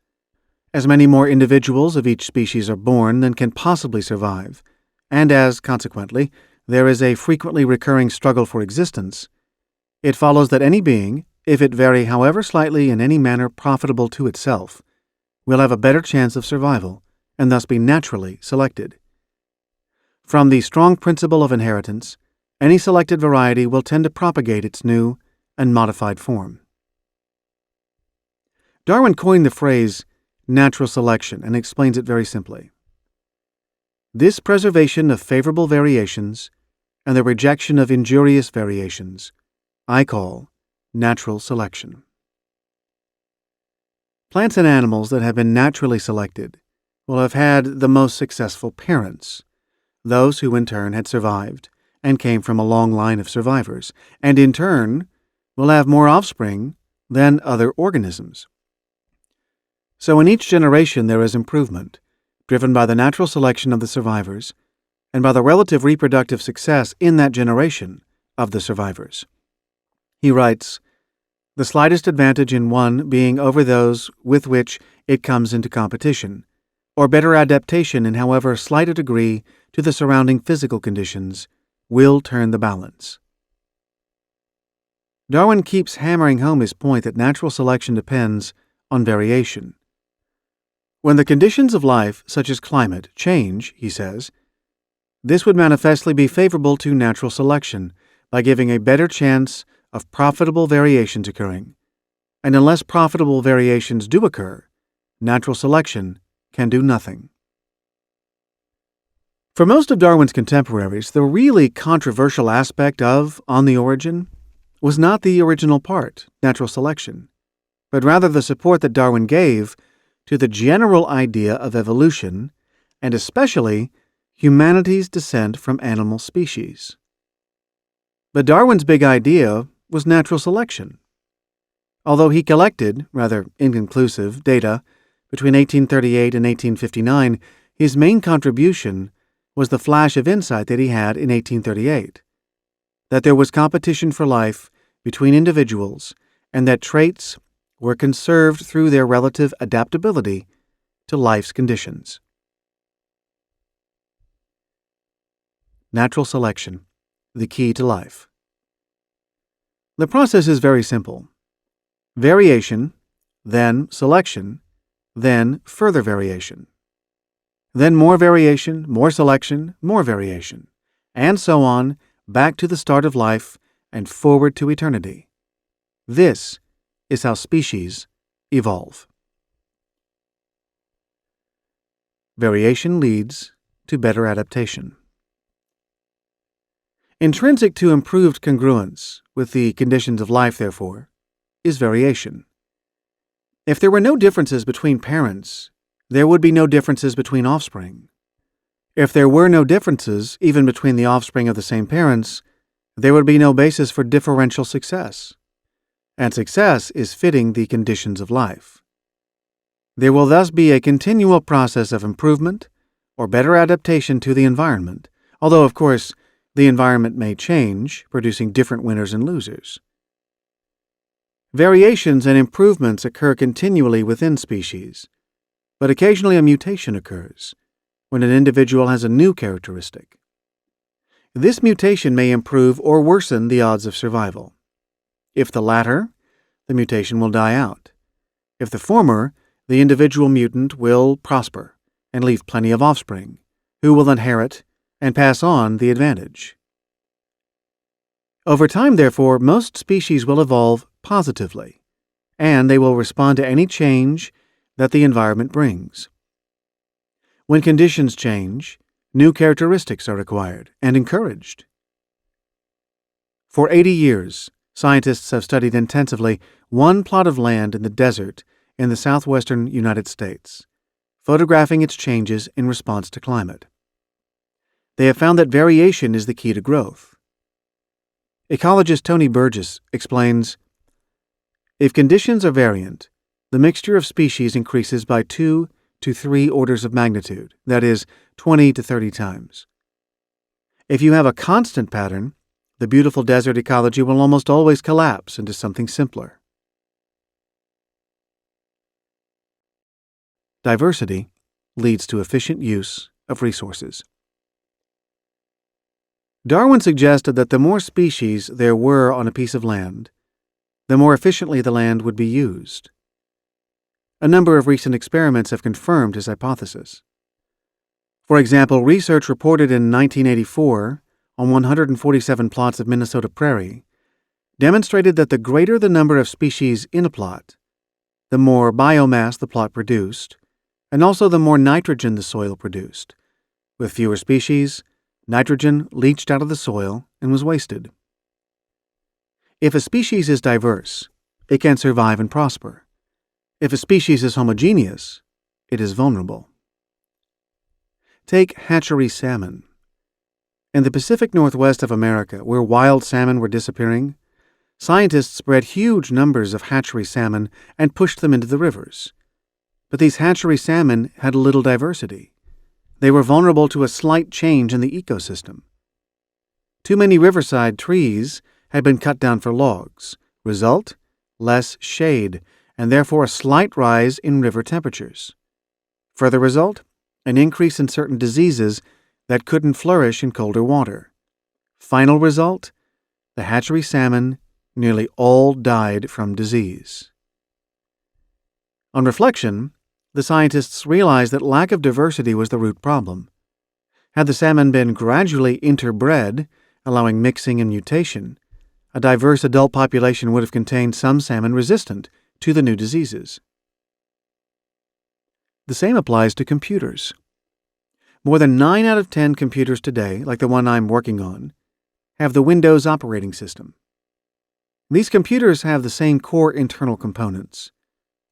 As many more individuals of each species are born than can possibly survive, and as, consequently, there is a frequently recurring struggle for existence, it follows that any being, if it vary however slightly in any manner profitable to itself, will have a better chance of survival, and thus be naturally selected. From the strong principle of inheritance, any selected variety will tend to propagate its new and modified form." Darwin coined the phrase natural selection and explains it very simply. "This preservation of favorable variations and the rejection of injurious variations I call natural selection." Plants and animals that have been naturally selected will have had the most successful parents, those who in turn had survived and came from a long line of survivors, and in turn will have more offspring than other organisms. So in each generation there is improvement, driven by the natural selection of the survivors and by the relative reproductive success in that generation of the survivors. He writes, "The slightest advantage in one being over those with which it comes into competition, or better adaptation in however slight a degree to the surrounding physical conditions, will turn the balance." Darwin keeps hammering home his point that natural selection depends on variation. When the conditions of life, such as climate, change, he says, this would manifestly be favorable to natural selection by giving a better chance of profitable variations occurring, and unless profitable variations do occur, natural selection can do nothing. For most of Darwin's contemporaries, the really controversial aspect of On the Origin was not the original part, natural selection, but rather the support that Darwin gave to the general idea of evolution, and especially humanity's descent from animal species. But Darwin's big idea was natural selection. Although he collected, rather inconclusive, data between 1838 and 1859, his main contribution was the flash of insight that he had in 1838, that there was competition for life between individuals and that traits were conserved through their relative adaptability to life's conditions. Natural selection, the key to life. The process is very simple. Variation, then selection, then further variation. Then more variation, more selection, more variation, and so on, back to the start of life and forward to eternity. This is how species evolve. Variation leads to better adaptation. Intrinsic to improved congruence with the conditions of life, therefore, is variation. If there were no differences between parents, there would be no differences between offspring. If there were no differences even between the offspring of the same parents, there would be no basis for differential success. And success is fitting the conditions of life. There will thus be a continual process of improvement or better adaptation to the environment, although, of course, the environment may change, producing different winners and losers. Variations and improvements occur continually within species, but occasionally a mutation occurs when an individual has a new characteristic. This mutation may improve or worsen the odds of survival. If the latter, the mutation will die out. If the former, the individual mutant will prosper and leave plenty of offspring, who will inherit and pass on the advantage. Over time, therefore, most species will evolve positively, and they will respond to any change that the environment brings. When conditions change, new characteristics are required and encouraged. For 80 years, scientists have studied intensively one plot of land in the desert in the southwestern United States, photographing its changes in response to climate. They have found that variation is the key to growth. Ecologist Tony Burgess explains, if conditions are variant, the mixture of species increases by 2 to 3 orders of magnitude, that is, 20 to 30 times. If you have a constant pattern, the beautiful desert ecology will almost always collapse into something simpler. Diversity leads to efficient use of resources. Darwin suggested that the more species there were on a piece of land, the more efficiently the land would be used. A number of recent experiments have confirmed his hypothesis. For example, research reported in 1984 on 147 plots of Minnesota prairie demonstrated that the greater the number of species in a plot, the more biomass the plot produced, and also the more nitrogen the soil produced. With fewer species, nitrogen leached out of the soil and was wasted. If a species is diverse, it can survive and prosper. If a species is homogeneous, it is vulnerable. Take hatchery salmon. In the Pacific Northwest of America, where wild salmon were disappearing, scientists bred huge numbers of hatchery salmon and pushed them into the rivers. But these hatchery salmon had little diversity. They were vulnerable to a slight change in the ecosystem. Too many riverside trees had been cut down for logs. Result? Less shade, and therefore a slight rise in river temperatures. Further result? An increase in certain diseases that couldn't flourish in colder water. Final result? The hatchery salmon nearly all died from disease. On reflection, the scientists realized that lack of diversity was the root problem. Had the salmon been gradually interbred, allowing mixing and mutation, a diverse adult population would have contained some salmon resistant to the new diseases. The same applies to computers. More than 9 out of 10 computers today, like the one I'm working on, have the Windows operating system. These computers have the same core internal components,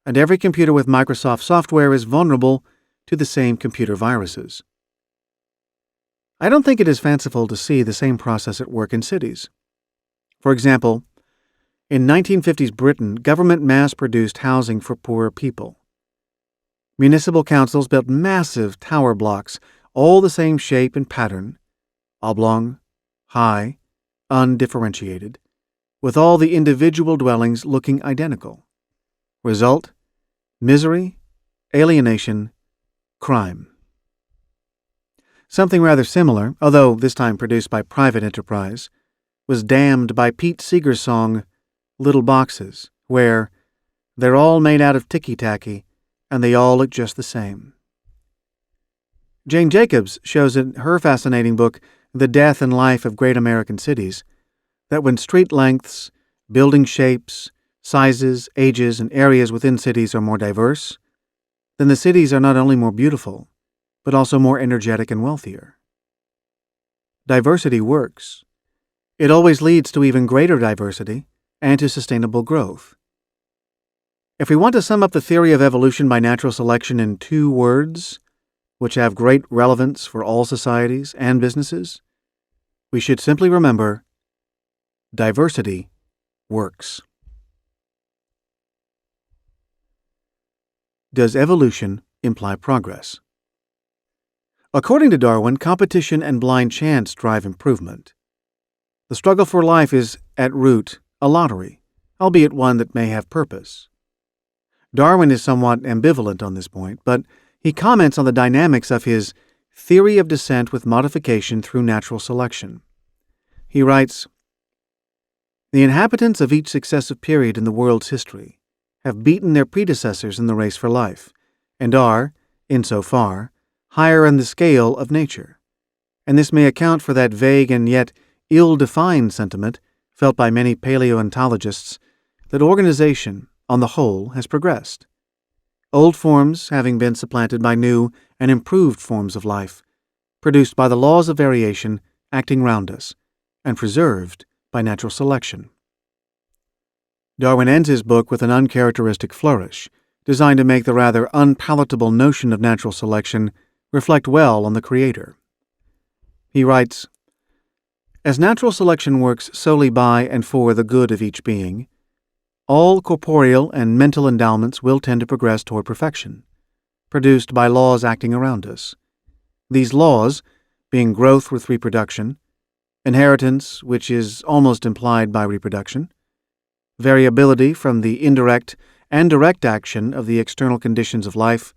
and every computer with Microsoft software is vulnerable to the same computer viruses. I don't think it is fanciful to see the same process at work in cities. For example, in 1950s Britain, government mass-produced housing for poorer people. Municipal councils built massive tower blocks, all the same shape and pattern, oblong, high, undifferentiated, with all the individual dwellings looking identical. Result? Misery, alienation, crime. Something rather similar, although this time produced by private enterprise, was damned by Pete Seeger's song, Little Boxes, where they're all made out of ticky-tacky and they all look just the same. Jane Jacobs shows in her fascinating book, The Death and Life of Great American Cities, that when street lengths, building shapes, sizes, ages, and areas within cities are more diverse, then the cities are not only more beautiful, but also more energetic and wealthier. Diversity works. It always leads to even greater diversity and to sustainable growth. If we want to sum up the theory of evolution by natural selection in 2 words, which have great relevance for all societies and businesses, we should simply remember, diversity works. Does evolution imply progress? According to Darwin, competition and blind chance drive improvement. The struggle for life is, at root, a lottery, albeit one that may have purpose. Darwin is somewhat ambivalent on this point, but he comments on the dynamics of his theory of descent with modification through natural selection. He writes, "The inhabitants of each successive period in the world's history have beaten their predecessors in the race for life, and are, insofar, higher in the scale of nature, and this may account for that vague and yet ill-defined sentiment felt by many paleontologists that organization, on the whole, has progressed, old forms having been supplanted by new and improved forms of life, produced by the laws of variation acting round us, and preserved by natural selection." Darwin ends his book with an uncharacteristic flourish, designed to make the rather unpalatable notion of natural selection reflect well on the Creator. He writes, "As natural selection works solely by and for the good of each being, all corporeal and mental endowments will tend to progress toward perfection, produced by laws acting around us. These laws, being growth with reproduction, inheritance, which is almost implied by reproduction, variability from the indirect and direct action of the external conditions of life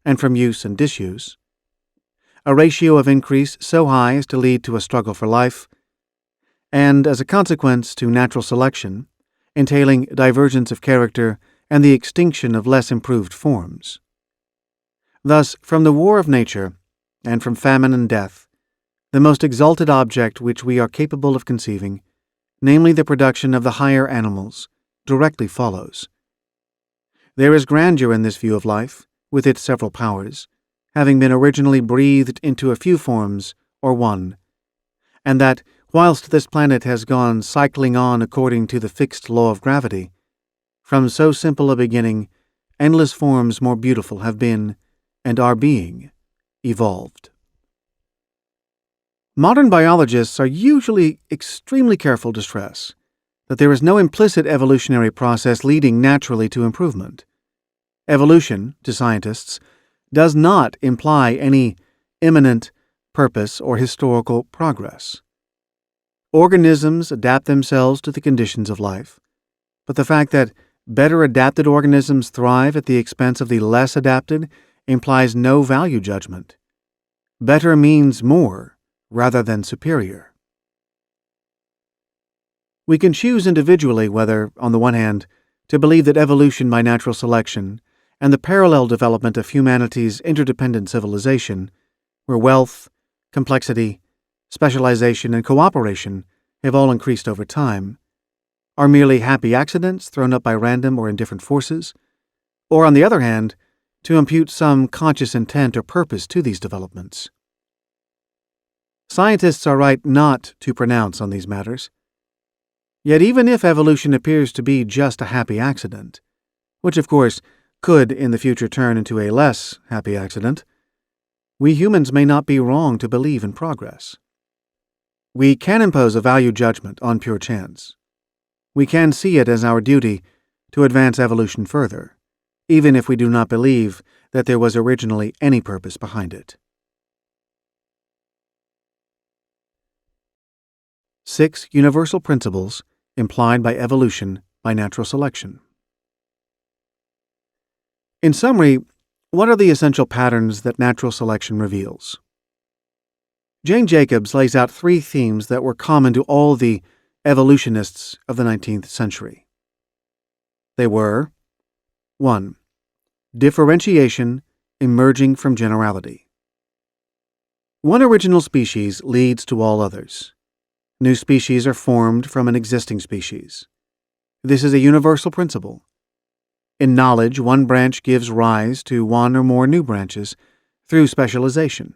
and from use and disuse, a ratio of increase so high as to lead to a struggle for life, and, as a consequence, to natural selection, entailing divergence of character and the extinction of less improved forms. Thus, from the war of nature, and from famine and death, the most exalted object which we are capable of conceiving, namely the production of the higher animals, directly follows. There is grandeur in this view of life, with its several powers, having been originally breathed into a few forms, or one, and that, whilst this planet has gone cycling on according to the fixed law of gravity, from so simple a beginning, endless forms more beautiful have been, and are being, evolved." Modern biologists are usually extremely careful to stress that there is no implicit evolutionary process leading naturally to improvement. Evolution, to scientists, does not imply any imminent purpose or historical progress. Organisms adapt themselves to the conditions of life, but the fact that better adapted organisms thrive at the expense of the less adapted implies no value judgment. Better means more rather than superior. We can choose individually whether, on the one hand, to believe that evolution by natural selection and the parallel development of humanity's interdependent civilization, where wealth, complexity, specialization, and cooperation have all increased over time, are merely happy accidents thrown up by random or indifferent forces, or, on the other hand, to impute some conscious intent or purpose to these developments. Scientists are right not to pronounce on these matters. Yet even if evolution appears to be just a happy accident, which of course could in the future turn into a less happy accident, we humans may not be wrong to believe in progress. We can impose a value judgment on pure chance. We can see it as our duty to advance evolution further, even if we do not believe that there was originally any purpose behind it. 6 Universal Principles implied by evolution by natural selection. In summary, what are the essential patterns that natural selection reveals? Jane Jacobs lays out 3 themes that were common to all the evolutionists of the 19th century. They were: 1. Differentiation emerging from generality. One original species leads to all others. New species are formed from an existing species. This is a universal principle. In knowledge, one branch gives rise to one or more new branches through specialization.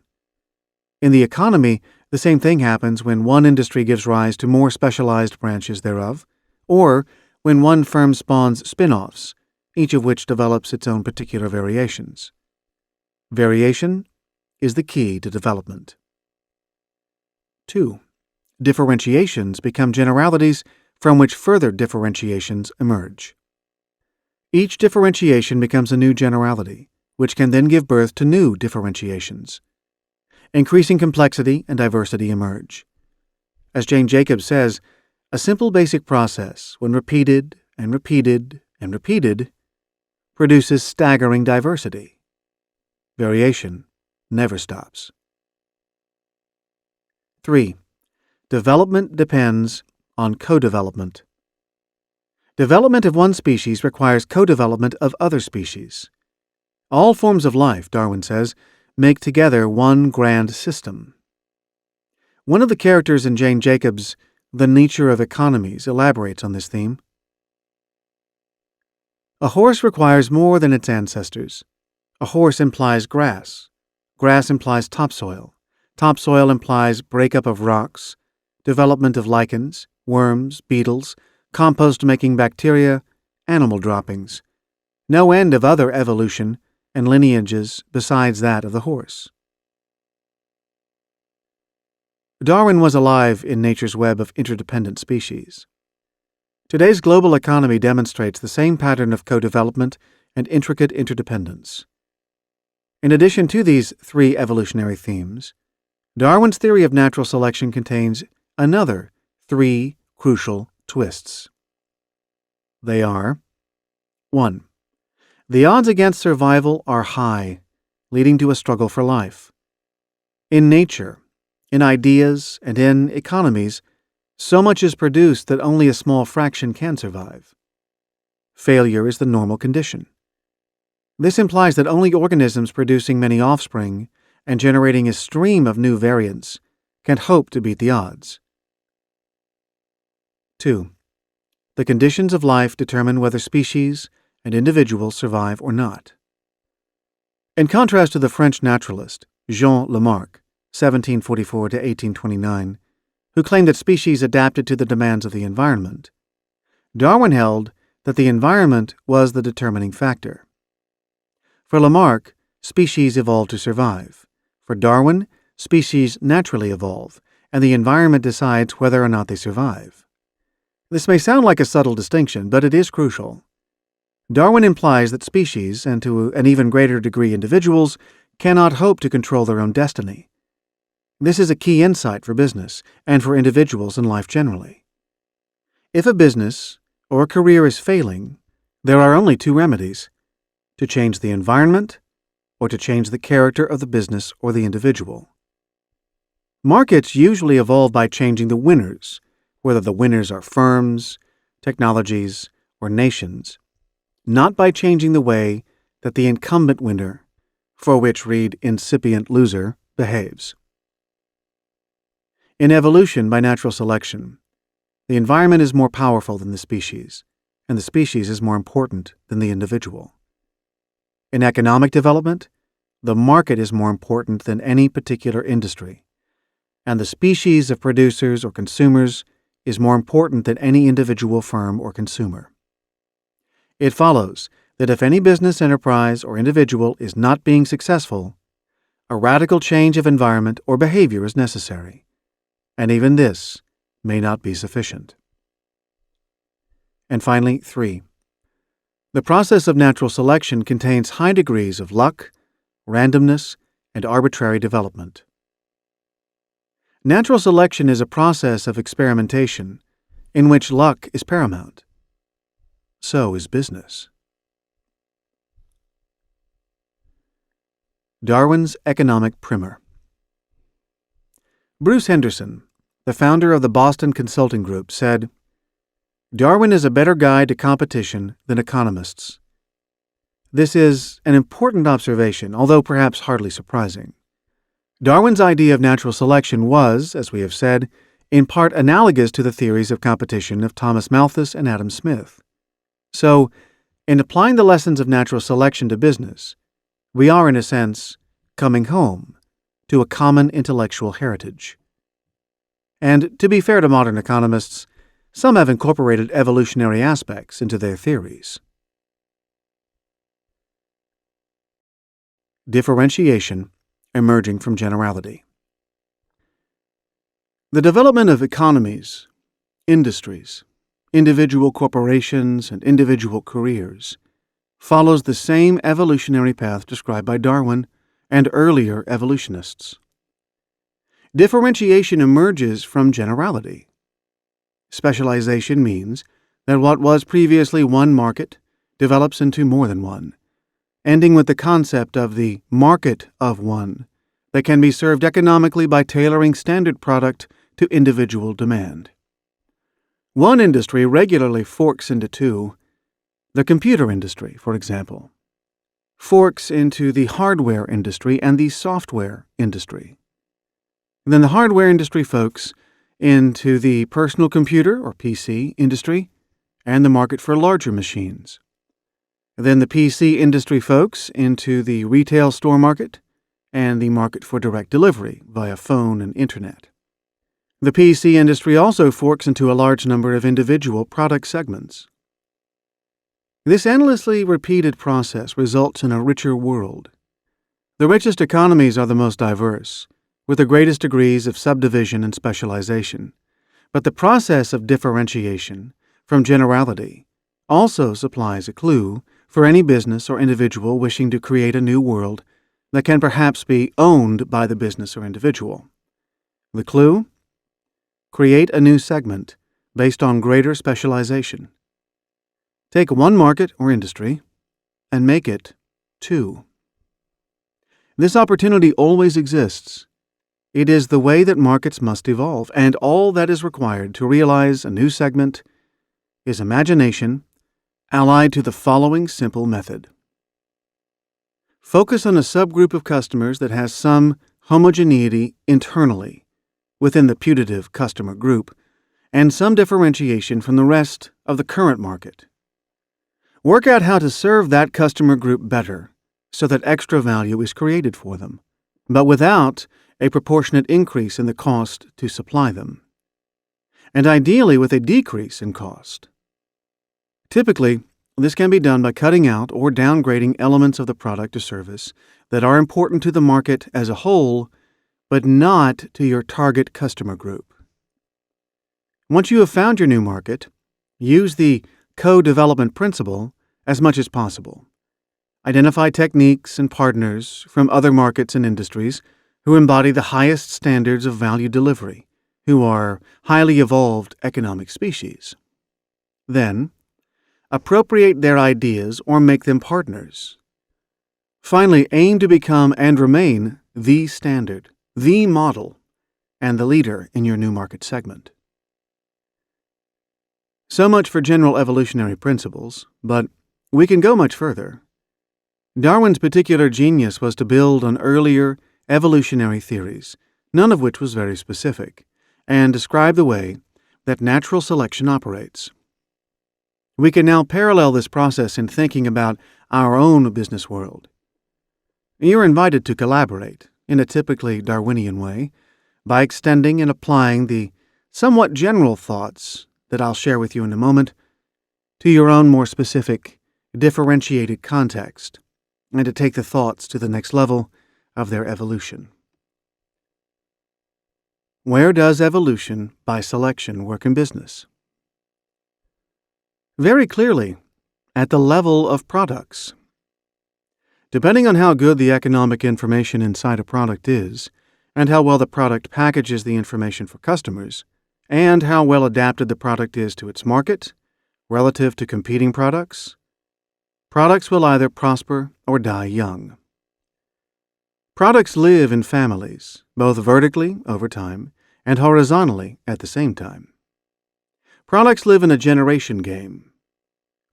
In the economy, the same thing happens when one industry gives rise to more specialized branches thereof, or when one firm spawns spin-offs, each of which develops its own particular variations. Variation is the key to development. 2. Differentiations become generalities from which further differentiations emerge. Each differentiation becomes a new generality, which can then give birth to new differentiations. Increasing complexity and diversity emerge. As Jane Jacobs says, a simple basic process, when repeated and repeated and repeated, produces staggering diversity. Variation never stops. 3. Development depends on co-development. Development of one species requires co-development of other species. All forms of life, Darwin says, make together one grand system. One of the characters in Jane Jacobs' The Nature of Economies elaborates on this theme. A horse requires more than its ancestors. A horse implies grass. Grass implies topsoil. Topsoil implies breakup of rocks, development of lichens, worms, beetles, compost-making bacteria, animal droppings, no end of other evolution and lineages besides that of the horse. Darwin was alive in nature's web of interdependent species. Today's global economy demonstrates the same pattern of co-development and intricate interdependence. In addition to these three evolutionary themes, Darwin's theory of natural selection contains another three crucial twists. They are: 1. The odds against survival are high, leading to a struggle for life. In nature, in ideas, and in economies, so much is produced that only a small fraction can survive. Failure is the normal condition. This implies that only organisms producing many offspring and generating a stream of new variants can hope to beat the odds. 2. The conditions of life determine whether species and individuals survive or not. In contrast to the French naturalist Jean Lamarck, 1744 to 1829, who claimed that species adapted to the demands of the environment, Darwin held that the environment was the determining factor. For Lamarck, species evolved to survive. For Darwin, species naturally evolve, and the environment decides whether or not they survive. This may sound like a subtle distinction, but it is crucial. Darwin implies that species, and to an even greater degree individuals, cannot hope to control their own destiny. This is a key insight for business and for individuals in life generally. If a business or a career is failing, there are only two remedies: to change the environment or to change the character of the business or the individual. Markets usually evolve by changing the winners, whether the winners are firms, technologies, or nations, not by changing the way that the incumbent winner, for which read incipient loser, behaves. In evolution by natural selection, the environment is more powerful than the species, and the species is more important than the individual. In economic development, the market is more important than any particular industry, and the species of producers or consumers is more important than any individual firm or consumer. It follows that if any business enterprise or individual is not being successful, a radical change of environment or behavior is necessary, and even this may not be sufficient. And finally, 3. The process of natural selection contains high degrees of luck, randomness, and arbitrary development. Natural selection is a process of experimentation in which luck is paramount. So is business. Darwin's Economic Primer. Bruce Henderson, the founder of the Boston Consulting Group, said, "Darwin is a better guide to competition than economists." This is an important observation, although perhaps hardly surprising. Darwin's idea of natural selection was, as we have said, in part analogous to the theories of competition of Thomas Malthus and Adam Smith. So, in applying the lessons of natural selection to business, we are, in a sense, coming home to a common intellectual heritage. And, to be fair to modern economists, some have incorporated evolutionary aspects into their theories. Differentiation emerging from generality. The development of economies, industries, individual corporations, and individual careers follows the same evolutionary path described by Darwin and earlier evolutionists. Differentiation emerges from generality. Specialization means that what was previously one market develops into more than one, ending with the concept of the market of one that can be served economically by tailoring standard product to individual demand. One industry regularly forks into two. The computer industry, for example, forks into the hardware industry and the software industry. Then the hardware industry forks into the personal computer, or PC, industry and the market for larger machines. Then the PC industry forks into the retail store market and the market for direct delivery via phone and internet. The PC industry also forks into a large number of individual product segments. This endlessly repeated process results in a richer world. The richest economies are the most diverse, with the greatest degrees of subdivision and specialization. But the process of differentiation from generality also supplies a clue for any business or individual wishing to create a new world that can perhaps be owned by the business or individual. The clue? Create a new segment based on greater specialization. Take one market or industry and make it two. This opportunity always exists. It is the way that markets must evolve, and all that is required to realize a new segment is imagination allied to the following simple method. Focus on a subgroup of customers that has some homogeneity internally within the putative customer group and some differentiation from the rest of the current market. Work out how to serve that customer group better so that extra value is created for them, but without a proportionate increase in the cost to supply them, and ideally with a decrease in cost. Typically, this can be done by cutting out or downgrading elements of the product or service that are important to the market as a whole, but not to your target customer group. Once you have found your new market, use the co-development principle as much as possible. Identify techniques and partners from other markets and industries who embody the highest standards of value delivery, who are highly evolved economic species. Then, appropriate their ideas or make them partners. Finally, aim to become and remain the standard, the model, and the leader in your new market segment. So much for general evolutionary principles, but we can go much further. Darwin's particular genius was to build on earlier evolutionary theories, none of which was very specific, and describe the way that natural selection operates. We can now parallel this process in thinking about our own business world. You're invited to collaborate, in a typically Darwinian way, by extending and applying the somewhat general thoughts that I'll share with you in a moment to your own more specific, differentiated context, and to take the thoughts to the next level of their evolution. Where does evolution by selection work in business? Very clearly, at the level of products. Depending on how good the economic information inside a product is, and how well the product packages the information for customers, and how well adapted the product is to its market, relative to competing products, products will either prosper or die young. Products live in families, both vertically over time and horizontally at the same time. Products live in a generation game.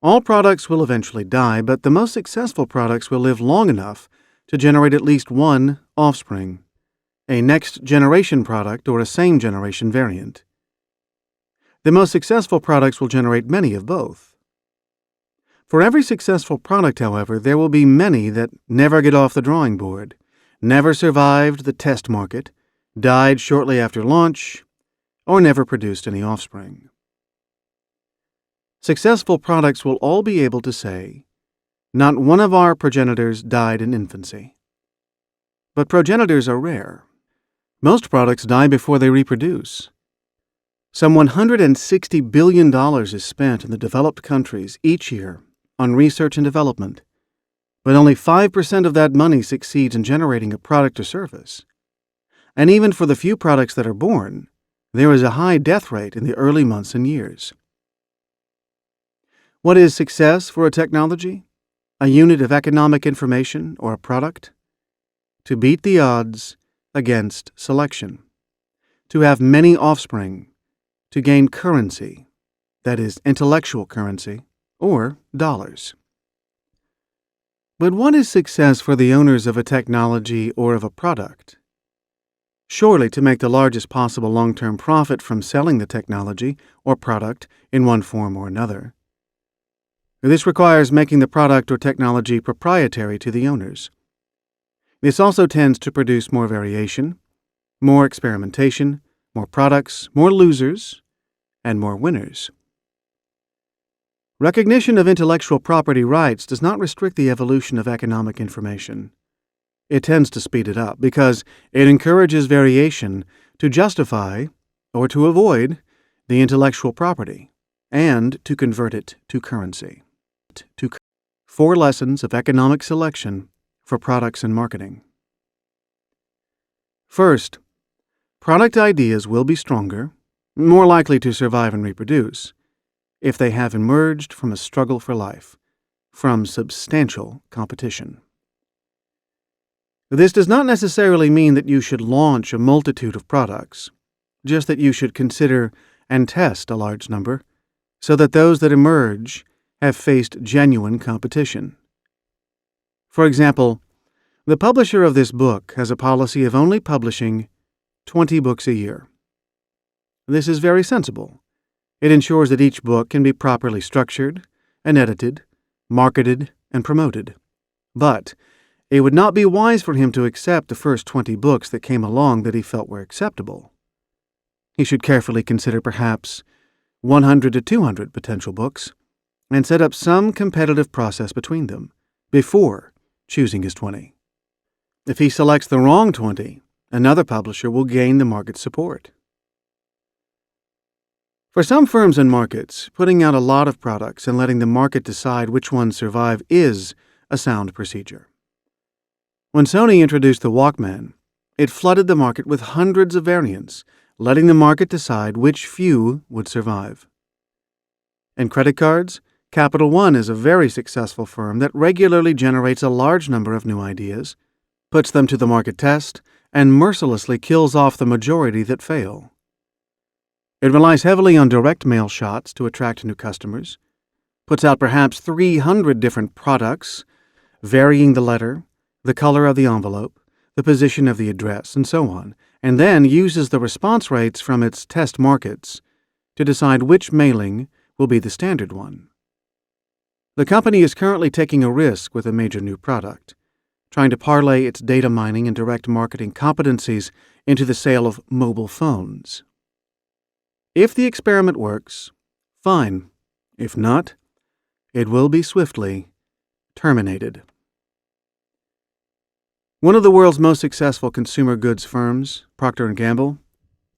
All products will eventually die, but the most successful products will live long enough to generate at least one offspring, a next-generation product or a same-generation variant. The most successful products will generate many of both. For every successful product, however, there will be many that never get off the drawing board, never survived the test market, died shortly after launch, or never produced any offspring. Successful products will all be able to say, "Not one of our progenitors died in infancy." But progenitors are rare. Most products die before they reproduce. Some $160 billion is spent in the developed countries each year on research and development, but only 5% of that money succeeds in generating a product or service. And even for the few products that are born, there is a high death rate in the early months and years. What is success for a technology? A unit of economic information or a product? To beat the odds against selection. To have many offspring. To gain currency, that is, intellectual currency, or dollars. But what is success for the owners of a technology or of a product? Surely to make the largest possible long-term profit from selling the technology or product in one form or another. This requires making the product or technology proprietary to the owners. This also tends to produce more variation, more experimentation, more products, more losers, and more winners. Recognition of intellectual property rights does not restrict the evolution of economic information. It tends to speed it up because it encourages variation to justify or to avoid the intellectual property and to convert it to currency. 4 lessons of economic selection for products and marketing. First, product ideas will be stronger, more likely to survive and reproduce, if they have emerged from a struggle for life, from substantial competition. This does not necessarily mean that you should launch a multitude of products, just that you should consider and test a large number, so that those that emerge have faced genuine competition. For example, the publisher of this book has a policy of only publishing 20 books a year. This is very sensible. It ensures that each book can be properly structured and edited, marketed, and promoted. But it would not be wise for him to accept the first 20 books that came along that he felt were acceptable. He should carefully consider perhaps 100 to 200 potential books and set up some competitive process between them before choosing his 20. If he selects the wrong 20, another publisher will gain the market's support. For some firms and markets, putting out a lot of products and letting the market decide which ones survive is a sound procedure. When Sony introduced the Walkman, it flooded the market with hundreds of variants, letting the market decide which few would survive. In credit cards, Capital One is a very successful firm that regularly generates a large number of new ideas, puts them to the market test, and mercilessly kills off the majority that fail. It relies heavily on direct mail shots to attract new customers, puts out perhaps 300 different products, varying the letter, the color of the envelope, the position of the address, and so on, and then uses the response rates from its test markets to decide which mailing will be the standard one. The company is currently taking a risk with a major new product, trying to parlay its data mining and direct marketing competencies into the sale of mobile phones. If the experiment works, fine. If not, it will be swiftly terminated. One of the world's most successful consumer goods firms, Procter & Gamble,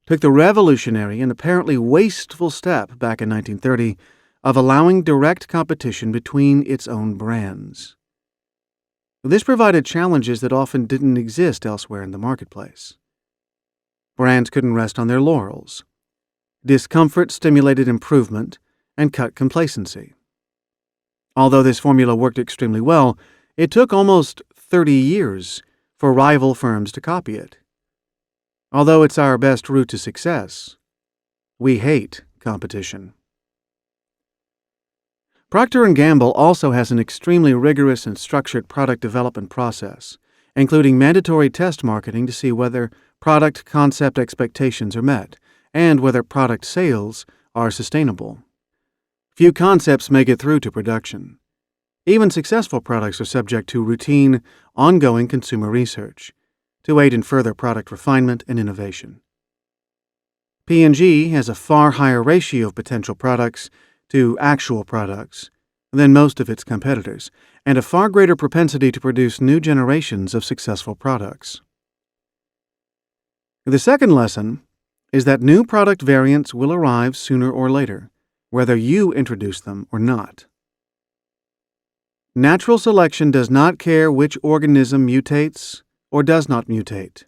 took the revolutionary and apparently wasteful step back in 1930 of allowing direct competition between its own brands. This provided challenges that often didn't exist elsewhere in the marketplace. Brands couldn't rest on their laurels. Discomfort stimulated improvement and cut complacency. Although this formula worked extremely well, it took almost 30 years for rival firms to copy it. Although it's our best route to success, we hate competition. Procter & Gamble also has an extremely rigorous and structured product development process, including mandatory test marketing to see whether product concept expectations are met and whether product sales are sustainable. Few concepts make it through to production. Even successful products are subject to routine, ongoing consumer research to aid in further product refinement and innovation. P&G has a far higher ratio of potential products to actual products than most of its competitors, and a far greater propensity to produce new generations of successful products. The second lesson is that new product variants will arrive sooner or later, whether you introduce them or not. Natural selection does not care which organism mutates or does not mutate,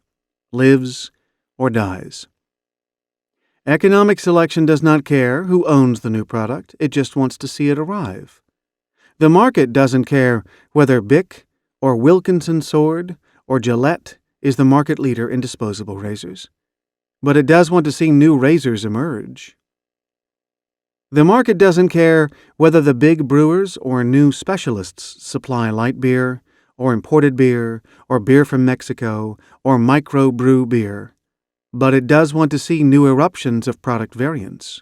lives or dies. Economic selection does not care who owns the new product, it just wants to see it arrive. The market doesn't care whether Bic or Wilkinson Sword or Gillette is the market leader in disposable razors, but it does want to see new razors emerge. The market doesn't care whether the big brewers or new specialists supply light beer or imported beer or beer from Mexico or micro-brew beer, but it does want to see new eruptions of product variants.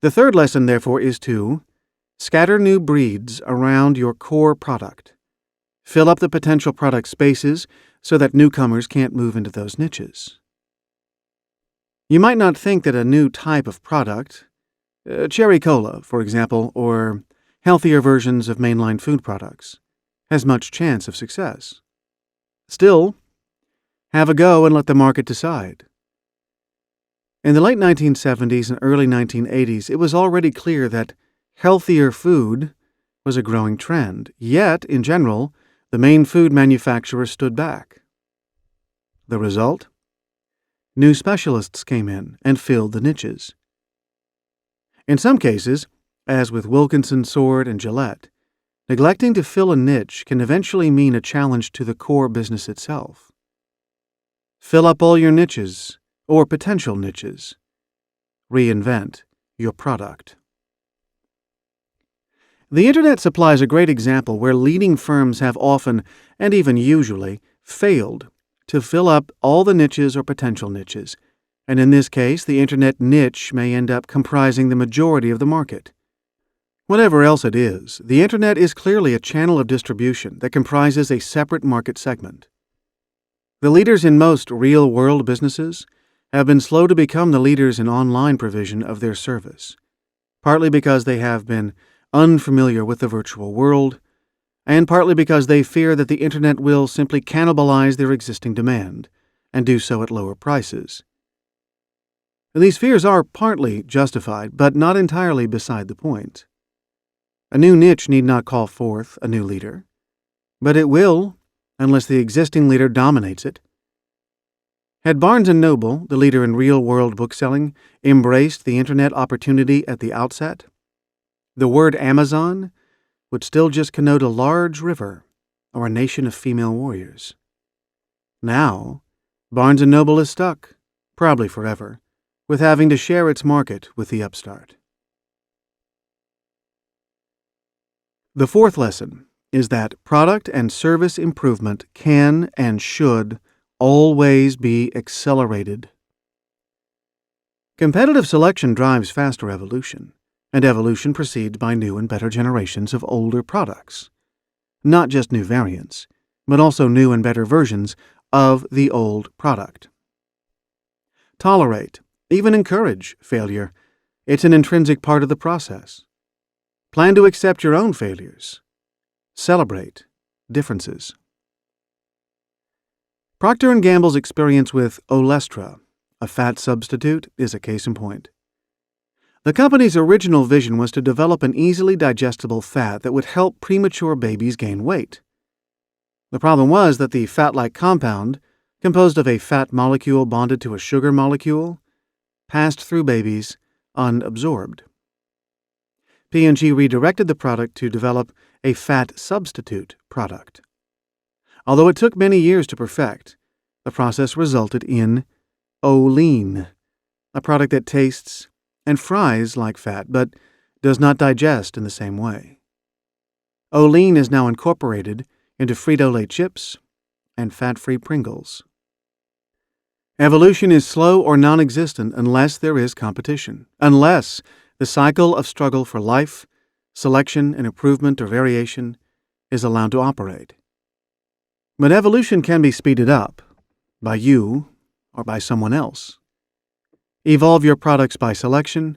The third lesson, therefore, is to scatter new breeds around your core product. Fill up the potential product spaces so that newcomers can't move into those niches. You might not think that a new type of product, Cherry cola, for example, or healthier versions of mainline food products, has much chance of success. Still, have a go and let the market decide. In the late 1970s and early 1980s, it was already clear that healthier food was a growing trend, yet, in general, the main food manufacturers stood back. The result? New specialists came in and filled the niches. In some cases, as with Wilkinson Sword and Gillette, neglecting to fill a niche can eventually mean a challenge to the core business itself. Fill up all your niches, or potential niches. Reinvent your product. The Internet supplies a great example where leading firms have often, and even usually, failed to fill up all the niches or potential niches, and in this case, the Internet niche may end up comprising the majority of the market. Whatever else it is, the Internet is clearly a channel of distribution that comprises a separate market segment. The leaders in most real-world businesses have been slow to become the leaders in online provision of their service, partly because they have been unfamiliar with the virtual world, and partly because they fear that the Internet will simply cannibalize their existing demand, and do so at lower prices. These fears are partly justified, but not entirely beside the point. A new niche need not call forth a new leader, but it will, unless the existing leader dominates it. Had Barnes & Noble, the leader in real-world bookselling, embraced the Internet opportunity at the outset, the word Amazon would still just connote a large river or a nation of female warriors. Now, Barnes & Noble is stuck, probably forever, with having to share its market with the upstart. The fourth lesson is that product and service improvement can and should always be accelerated. Competitive selection drives faster evolution, and evolution proceeds by new and better generations of older products. Not just new variants, but also new and better versions of the old product. Tolerate, even encourage, failure. It's an intrinsic part of the process. Plan to accept your own failures. Celebrate differences. Procter & Gamble's experience with Olestra, a fat substitute, is a case in point. The company's original vision was to develop an easily digestible fat that would help premature babies gain weight. The problem was that the fat-like compound, composed of a fat molecule bonded to a sugar molecule, passed through babies unabsorbed. P&G redirected the product to develop a fat substitute product. Although it took many years to perfect, the process resulted in Olean, a product that tastes and fries like fat, but does not digest in the same way. Olean is now incorporated into Frito-Lay chips and fat-free Pringles. Evolution is slow or non-existent unless there is competition, unless the cycle of struggle for life, selection, and improvement or variation is allowed to operate. But evolution can be speeded up by you or by someone else. Evolve your products by selection,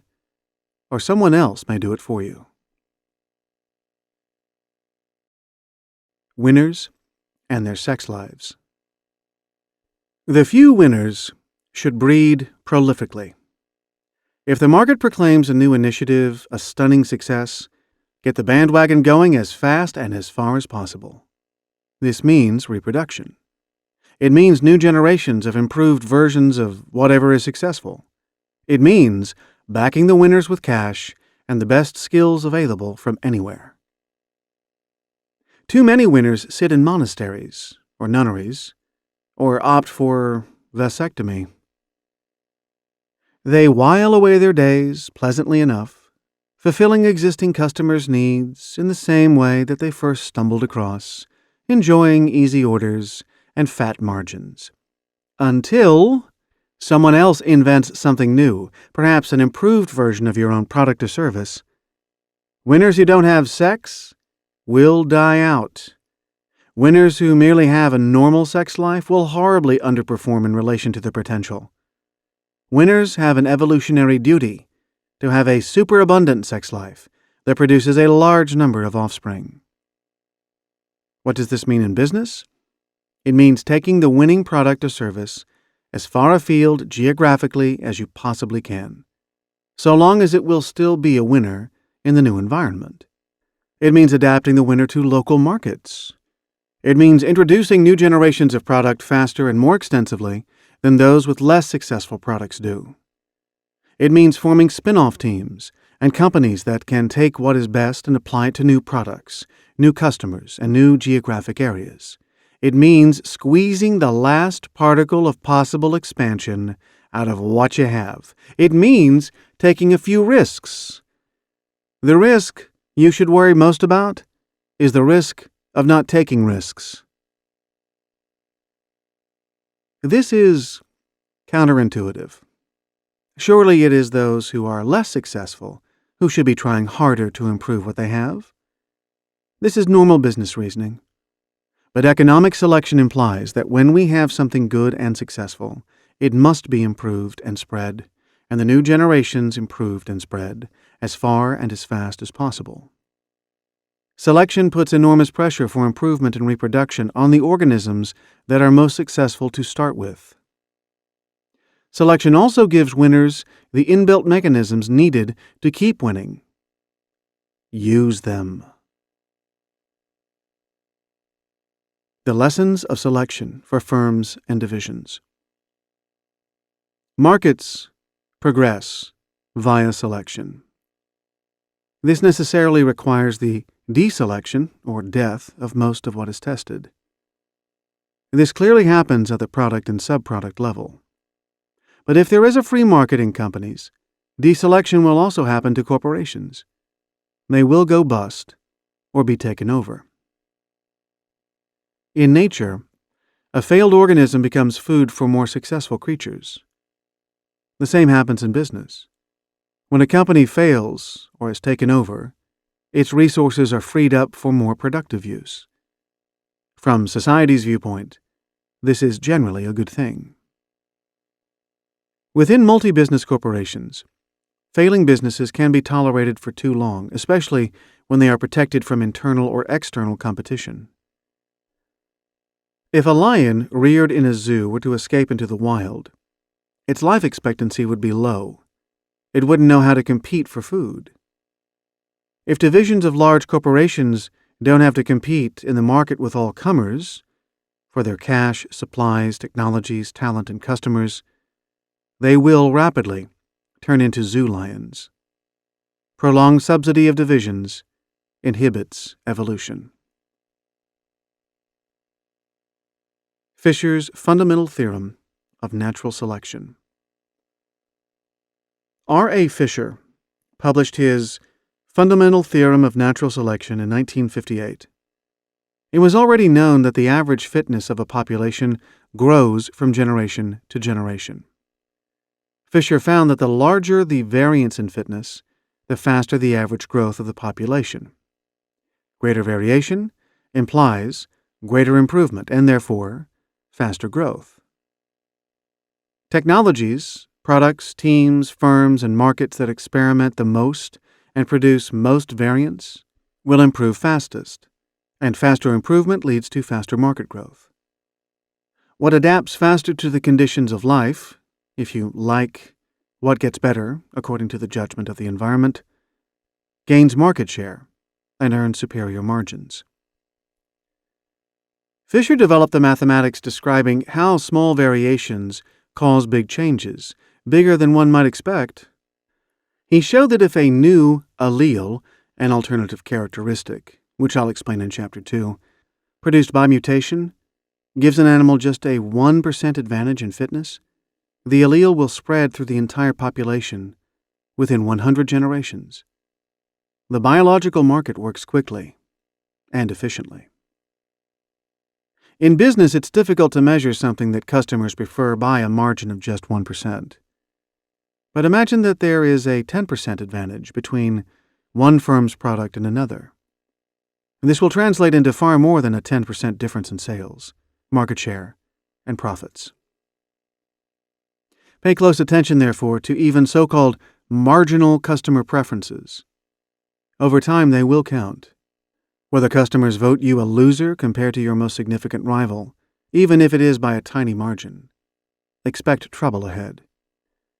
or someone else may do it for you. Winners and their sex lives. The few winners should breed prolifically. If the market proclaims a new initiative a stunning success, get the bandwagon going as fast and as far as possible. This means reproduction. It means new generations of improved versions of whatever is successful. It means backing the winners with cash and the best skills available from anywhere. Too many winners sit in monasteries or nunneries or opt for vasectomy. They while away their days pleasantly enough, fulfilling existing customers' needs in the same way that they first stumbled across, enjoying easy orders and fat margins. Until someone else invents something new, perhaps an improved version of your own product or service. Winners who don't have sex will die out. Winners who merely have a normal sex life will horribly underperform in relation to their potential. Winners have an evolutionary duty to have a superabundant sex life that produces a large number of offspring. What does this mean in business? It means taking the winning product or service as far afield geographically as you possibly can, so long as it will still be a winner in the new environment. It means adapting the winner to local markets. It means introducing new generations of product faster and more extensively than those with less successful products do. It means forming spin-off teams and companies that can take what is best and apply it to new products, new customers, and new geographic areas. It means squeezing the last particle of possible expansion out of what you have. It means taking a few risks. The risk you should worry most about is the risk of not taking risks. This is counterintuitive. Surely it is those who are less successful who should be trying harder to improve what they have. This is normal business reasoning. But economic selection implies that when we have something good and successful, it must be improved and spread, and the new generations improved and spread as far and as fast as possible. Selection puts enormous pressure for improvement and reproduction on the organisms that are most successful to start with. Selection also gives winners the inbuilt mechanisms needed to keep winning. Use them. The lessons of selection for firms and divisions. Markets progress via selection. This necessarily requires the deselection or death of most of what is tested. This clearly happens at the product and subproduct level. But if there is a free market in companies, deselection will also happen to corporations. They will go bust or be taken over. In nature, a failed organism becomes food for more successful creatures. The same happens in business. When a company fails or is taken over, its resources are freed up for more productive use. From society's viewpoint, this is generally a good thing. Within multi-business corporations, failing businesses can be tolerated for too long, especially when they are protected from internal or external competition. If a lion reared in a zoo were to escape into the wild, its life expectancy would be low. It wouldn't know how to compete for food. If divisions of large corporations don't have to compete in the market with all comers for their cash, supplies, technologies, talent, and customers, they will rapidly turn into zoo lions. Prolonged subsidy of divisions inhibits evolution. Fisher's fundamental theorem of natural selection. R.A. Fisher published his Fundamental Theorem of Natural Selection in 1958. It was already known that the average fitness of a population grows from generation to generation. Fisher found that the larger the variance in fitness, the faster the average growth of the population. Greater variation implies greater improvement and, therefore, faster growth. Technologies, products, teams, firms, and markets that experiment the most and produce most variance will improve fastest, and faster improvement leads to faster market growth. What adapts faster to the conditions of life, if you like what gets better according to the judgment of the environment, gains market share and earns superior margins. Fisher developed the mathematics describing how small variations cause big changes, bigger than one might expect. He showed that if a new allele, an alternative characteristic, which I'll explain in Chapter 2, produced by mutation, gives an animal just a 1% advantage in fitness, the allele will spread through the entire population within 100 generations. The biological market works quickly and efficiently. In business, it's difficult to measure something that customers prefer by a margin of just 1%. But imagine that there is a 10% advantage between one firm's product and another. This will translate into far more than a 10% difference in sales, market share, and profits. Pay close attention, therefore, to even so-called marginal customer preferences. Over time, they will count. Whether customers vote you a loser compared to your most significant rival, even if it is by a tiny margin, expect trouble ahead.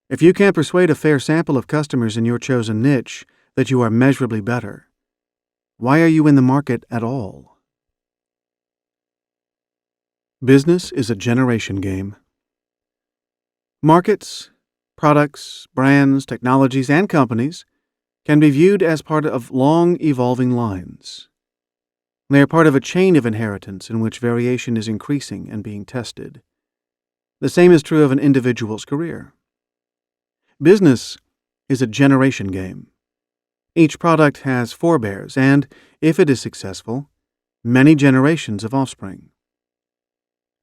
If you can't persuade a fair sample of customers in your chosen niche that you are measurably better, why are you in the market at all? Business is a generation game. Markets, products, brands, technologies, and companies can be viewed as part of long evolving lines. They are part of a chain of inheritance in which variation is increasing and being tested. The same is true of an individual's career. Business is a generation game. Each product has forebears and, if it is successful, many generations of offspring.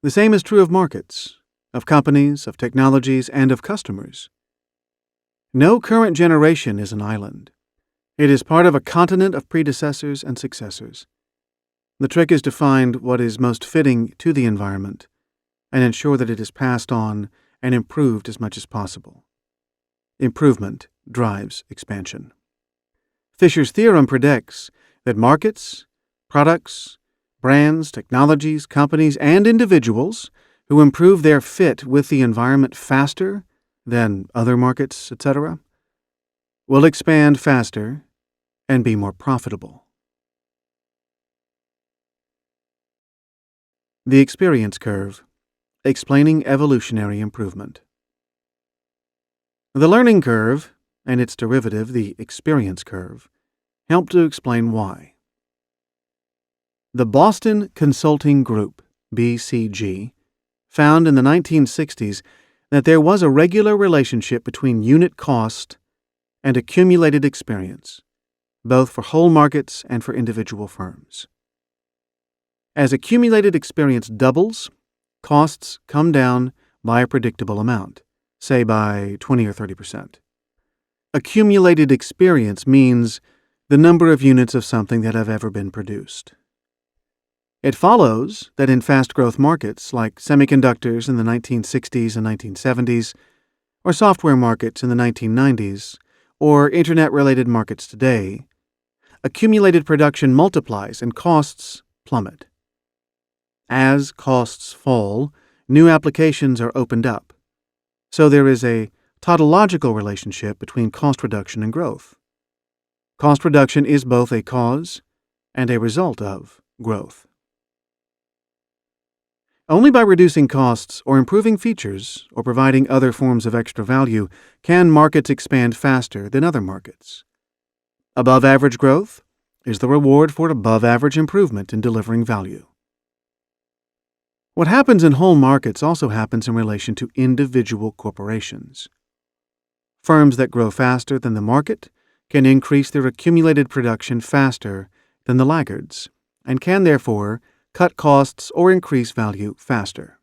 The same is true of markets, of companies, of technologies, and of customers. No current generation is an island. It is part of a continent of predecessors and successors. The trick is to find what is most fitting to the environment and ensure that it is passed on and improved as much as possible. Improvement drives expansion. Fisher's theorem predicts that markets, products, brands, technologies, companies, and individuals who improve their fit with the environment faster than other markets, etc., will expand faster and be more profitable. The Experience Curve, explaining evolutionary improvement. The learning curve, and its derivative, the experience curve, help to explain why. The Boston Consulting Group, BCG, found in the 1960s that there was a regular relationship between unit cost and accumulated experience, both for whole markets and for individual firms. As accumulated experience doubles, costs come down by a predictable amount, say by 20 or 30%. Accumulated experience means the number of units of something that have ever been produced. It follows that in fast-growth markets like semiconductors in the 1960s and 1970s, or software markets in the 1990s, or internet-related markets today, accumulated production multiplies and costs plummet. As costs fall, new applications are opened up. So there is a tautological relationship between cost reduction and growth. Cost reduction is both a cause and a result of growth. Only by reducing costs or improving features or providing other forms of extra value can markets expand faster than other markets. Above-average growth is the reward for above-average improvement in delivering value. What happens in whole markets also happens in relation to individual corporations. Firms that grow faster than the market can increase their accumulated production faster than the laggards, and can therefore cut costs or increase value faster.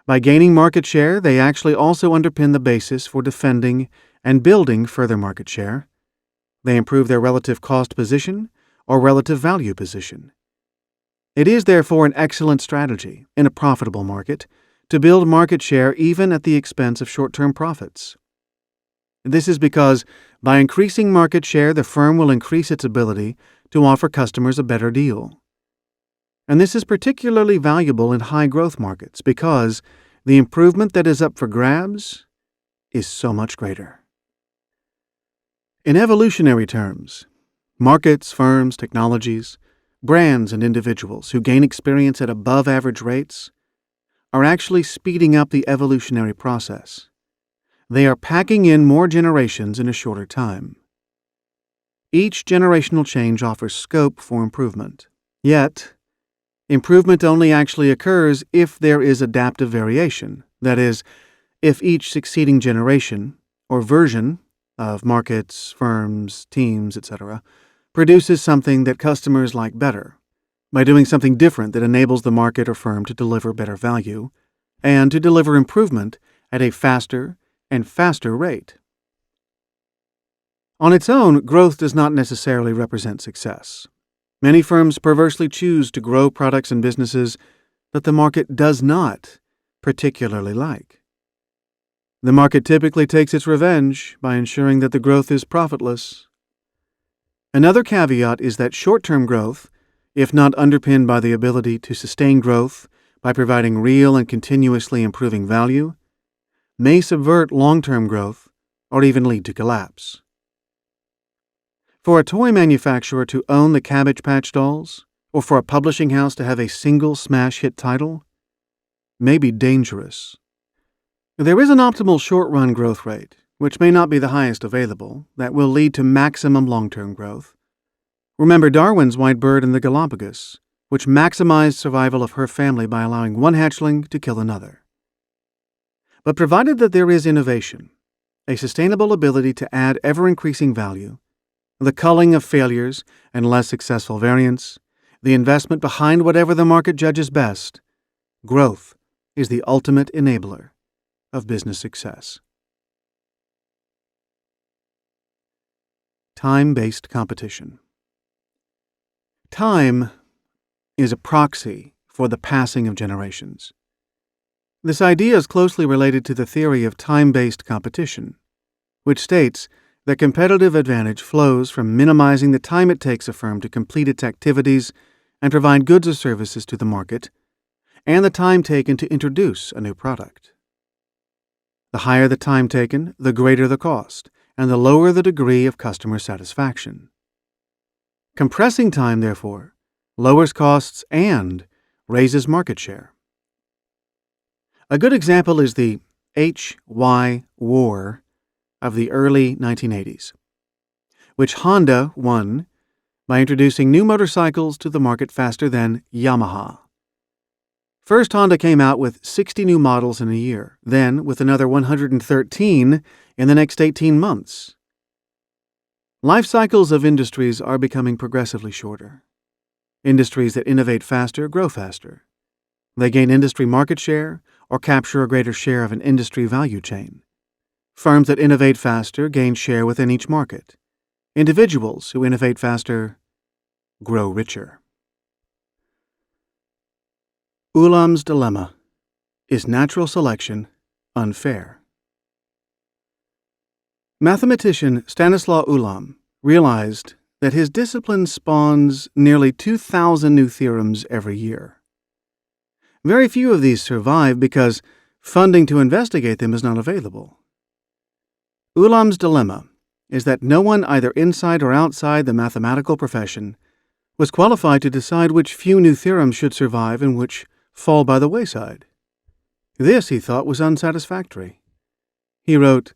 By gaining market share, they actually also underpin the basis for defending and building further market share. They improve their relative cost position or relative value position. It is therefore an excellent strategy in a profitable market to build market share even at the expense of short-term profits. This is because by increasing market share, the firm will increase its ability to offer customers a better deal. And this is particularly valuable in high-growth markets because the improvement that is up for grabs is so much greater. In evolutionary terms, markets, firms, technologies, brands, and individuals who gain experience at above-average rates are actually speeding up the evolutionary process. They are packing in more generations in a shorter time. Each generational change offers scope for improvement. Yet, improvement only actually occurs if there is adaptive variation, that is, if each succeeding generation, or version, of markets, firms, teams, etc., produces something that customers like better, by doing something different that enables the market or firm to deliver better value, and to deliver improvement at a faster and faster rate. On its own, growth does not necessarily represent success. Many firms perversely choose to grow products and businesses that the market does not particularly like. The market typically takes its revenge by ensuring that the growth is profitless. Another caveat is that short-term growth, if not underpinned by the ability to sustain growth by providing real and continuously improving value, may subvert long-term growth or even lead to collapse. For a toy manufacturer to own the Cabbage Patch Dolls, or for a publishing house to have a single smash hit title, may be dangerous. There is an optimal short-run growth rate, which may not be the highest available, that will lead to maximum long-term growth. Remember Darwin's white bird in the Galapagos, which maximized survival of her family by allowing one hatchling to kill another. But provided that there is innovation, a sustainable ability to add ever-increasing value, the culling of failures and less successful variants, the investment behind whatever the market judges best, growth is the ultimate enabler of business success. Time-based competition. Time is a proxy for the passing of generations. This idea is closely related to the theory of time-based competition, which states that competitive advantage flows from minimizing the time it takes a firm to complete its activities and provide goods or services to the market, and the time taken to introduce a new product. The higher the time taken, the greater the cost, and the lower the degree of customer satisfaction. Compressing time, therefore, lowers costs and raises market share. A good example is the HY war of the early 1980s, which Honda won by introducing new motorcycles to the market faster than Yamaha. First, Honda came out with 60 new models in a year, then with another 113 in the next 18 months. Life cycles of industries are becoming progressively shorter. Industries that innovate faster grow faster. They gain industry market share or capture a greater share of an industry value chain. Firms that innovate faster gain share within each market. Individuals who innovate faster grow richer. Ulam's dilemma: is natural selection unfair? Mathematician Stanislaw Ulam realized that his discipline spawns nearly 2,000 new theorems every year. Very few of these survive because funding to investigate them is not available. Ulam's dilemma is that no one either inside or outside the mathematical profession was qualified to decide which few new theorems should survive and which fall by the wayside. This, he thought, was unsatisfactory. He wrote,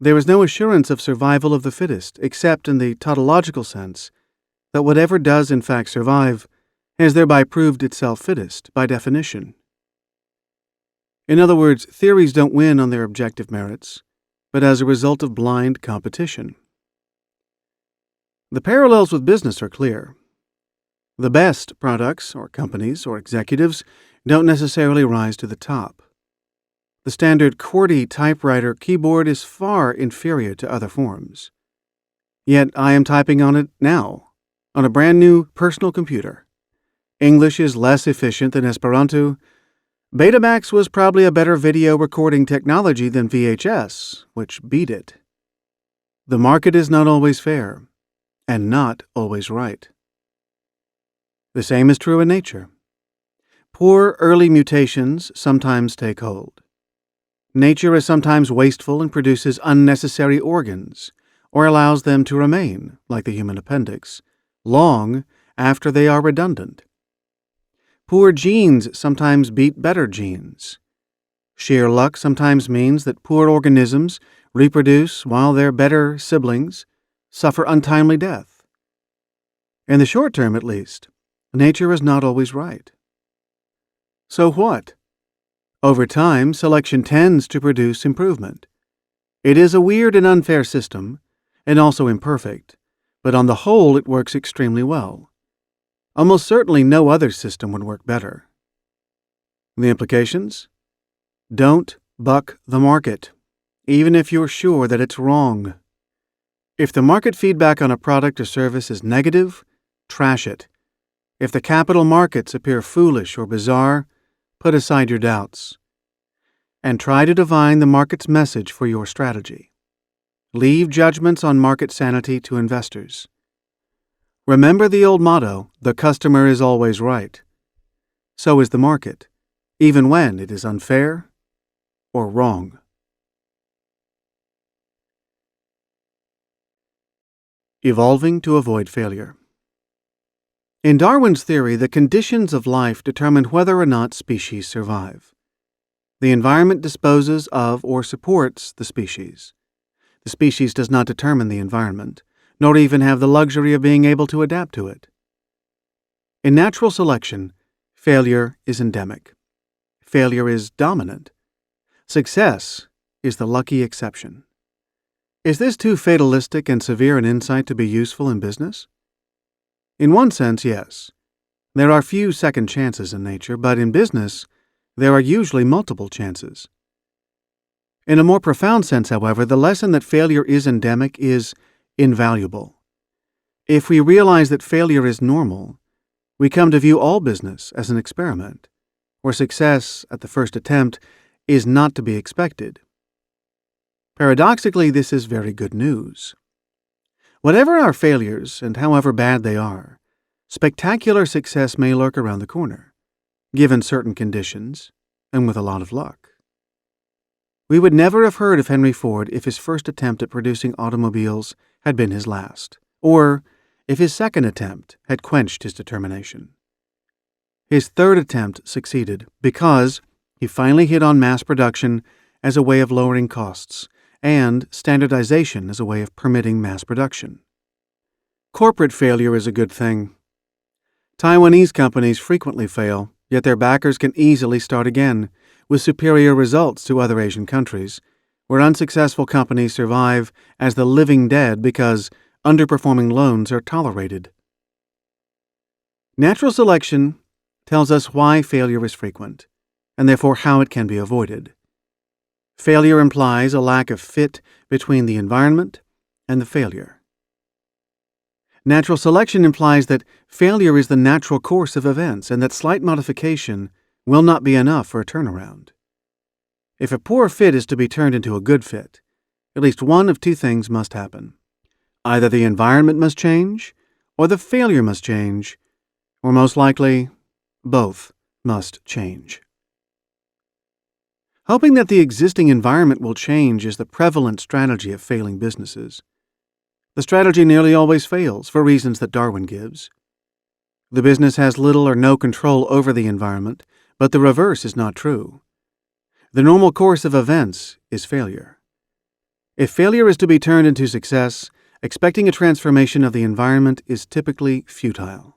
"There is no assurance of survival of the fittest, except in the tautological sense that whatever does in fact survive has thereby proved itself fittest by definition." In other words, theories don't win on their objective merits, but as a result of blind competition. The parallels with business are clear. The best products, or companies, or executives don't necessarily rise to the top. The standard QWERTY typewriter keyboard is far inferior to other forms. Yet I am typing on it now, on a brand new personal computer. English is less efficient than Esperanto. Betamax was probably a better video recording technology than VHS, which beat it. The market is not always fair, and not always right. The same is true in nature. Poor early mutations sometimes take hold. Nature is sometimes wasteful and produces unnecessary organs, or allows them to remain, like the human appendix, long after they are redundant. Poor genes sometimes beat better genes. Sheer luck sometimes means that poor organisms reproduce while their better siblings suffer untimely death. In the short term, at least, nature is not always right. So what? Over time, selection tends to produce improvement. It is a weird and unfair system, and also imperfect, but on the whole it works extremely well. Almost certainly no other system would work better. The implications? Don't buck the market, even if you're sure that it's wrong. If the market feedback on a product or service is negative, trash it. If the capital markets appear foolish or bizarre, put aside your doubts. and try to divine the market's message for your strategy. Leave judgments on market sanity to investors. Remember the old motto, the customer is always right. So is the market, even when it is unfair or wrong. Evolving to avoid failure. In Darwin's theory, the conditions of life determine whether or not species survive. The environment disposes of or supports the species. The species does not determine the environment, nor even have the luxury of being able to adapt to it. In natural selection, failure is endemic. Failure is dominant. Success is the lucky exception. Is this too fatalistic and severe an insight to be useful in business? In one sense, yes. There are few second chances in nature, but in business, there are usually multiple chances. In a more profound sense, however, the lesson that failure is endemic is invaluable. If we realize that failure is normal, we come to view all business as an experiment, where success at the first attempt is not to be expected. Paradoxically, this is very good news. Whatever our failures, and however bad they are, spectacular success may lurk around the corner, given certain conditions, and with a lot of luck. We would never have heard of Henry Ford if his first attempt at producing automobiles had been his last, or if his second attempt had quenched his determination. His third attempt succeeded because he finally hit on mass production as a way of lowering costs and standardization as a way of permitting mass production. Corporate failure is a good thing. Taiwanese companies frequently fail, yet their backers can easily start again, with superior results to other Asian countries, where unsuccessful companies survive as the living dead because underperforming loans are tolerated. Natural selection tells us why failure is frequent, and therefore how it can be avoided. Failure implies a lack of fit between the environment and the failure. Natural selection implies that failure is the natural course of events and that slight modification will not be enough for a turnaround. If a poor fit is to be turned into a good fit, at least one of two things must happen. Either the environment must change, or the failure must change, or most likely, both must change. Hoping that the existing environment will change is the prevalent strategy of failing businesses. The strategy nearly always fails for reasons that Darwin gives. The business has little or no control over the environment, but the reverse is not true. The normal course of events is failure. If failure is to be turned into success, expecting a transformation of the environment is typically futile.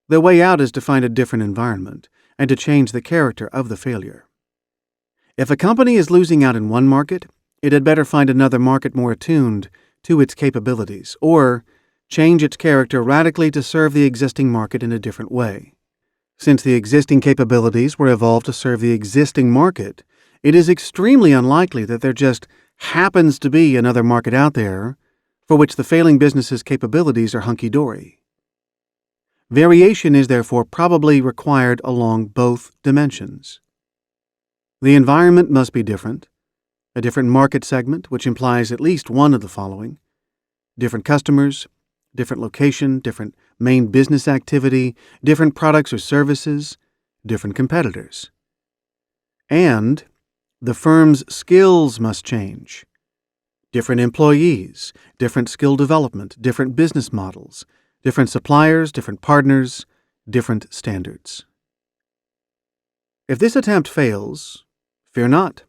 The way out is to find a different environment and to change the character of the failure. If a company is losing out in one market, it had better find another market more attuned to its capabilities, or change its character radically to serve the existing market in a different way. Since the existing capabilities were evolved to serve the existing market, it is extremely unlikely that there just happens to be another market out there for which the failing business's capabilities are hunky-dory. Variation is therefore probably required along both dimensions. The environment must be different, a different market segment, which implies at least one of the following: different customers, different location, different main business activity, different products or services, different competitors. And the firm's skills must change. Different employees, different skill development, different business models, different suppliers, different partners, different standards. If this attempt fails, fear not.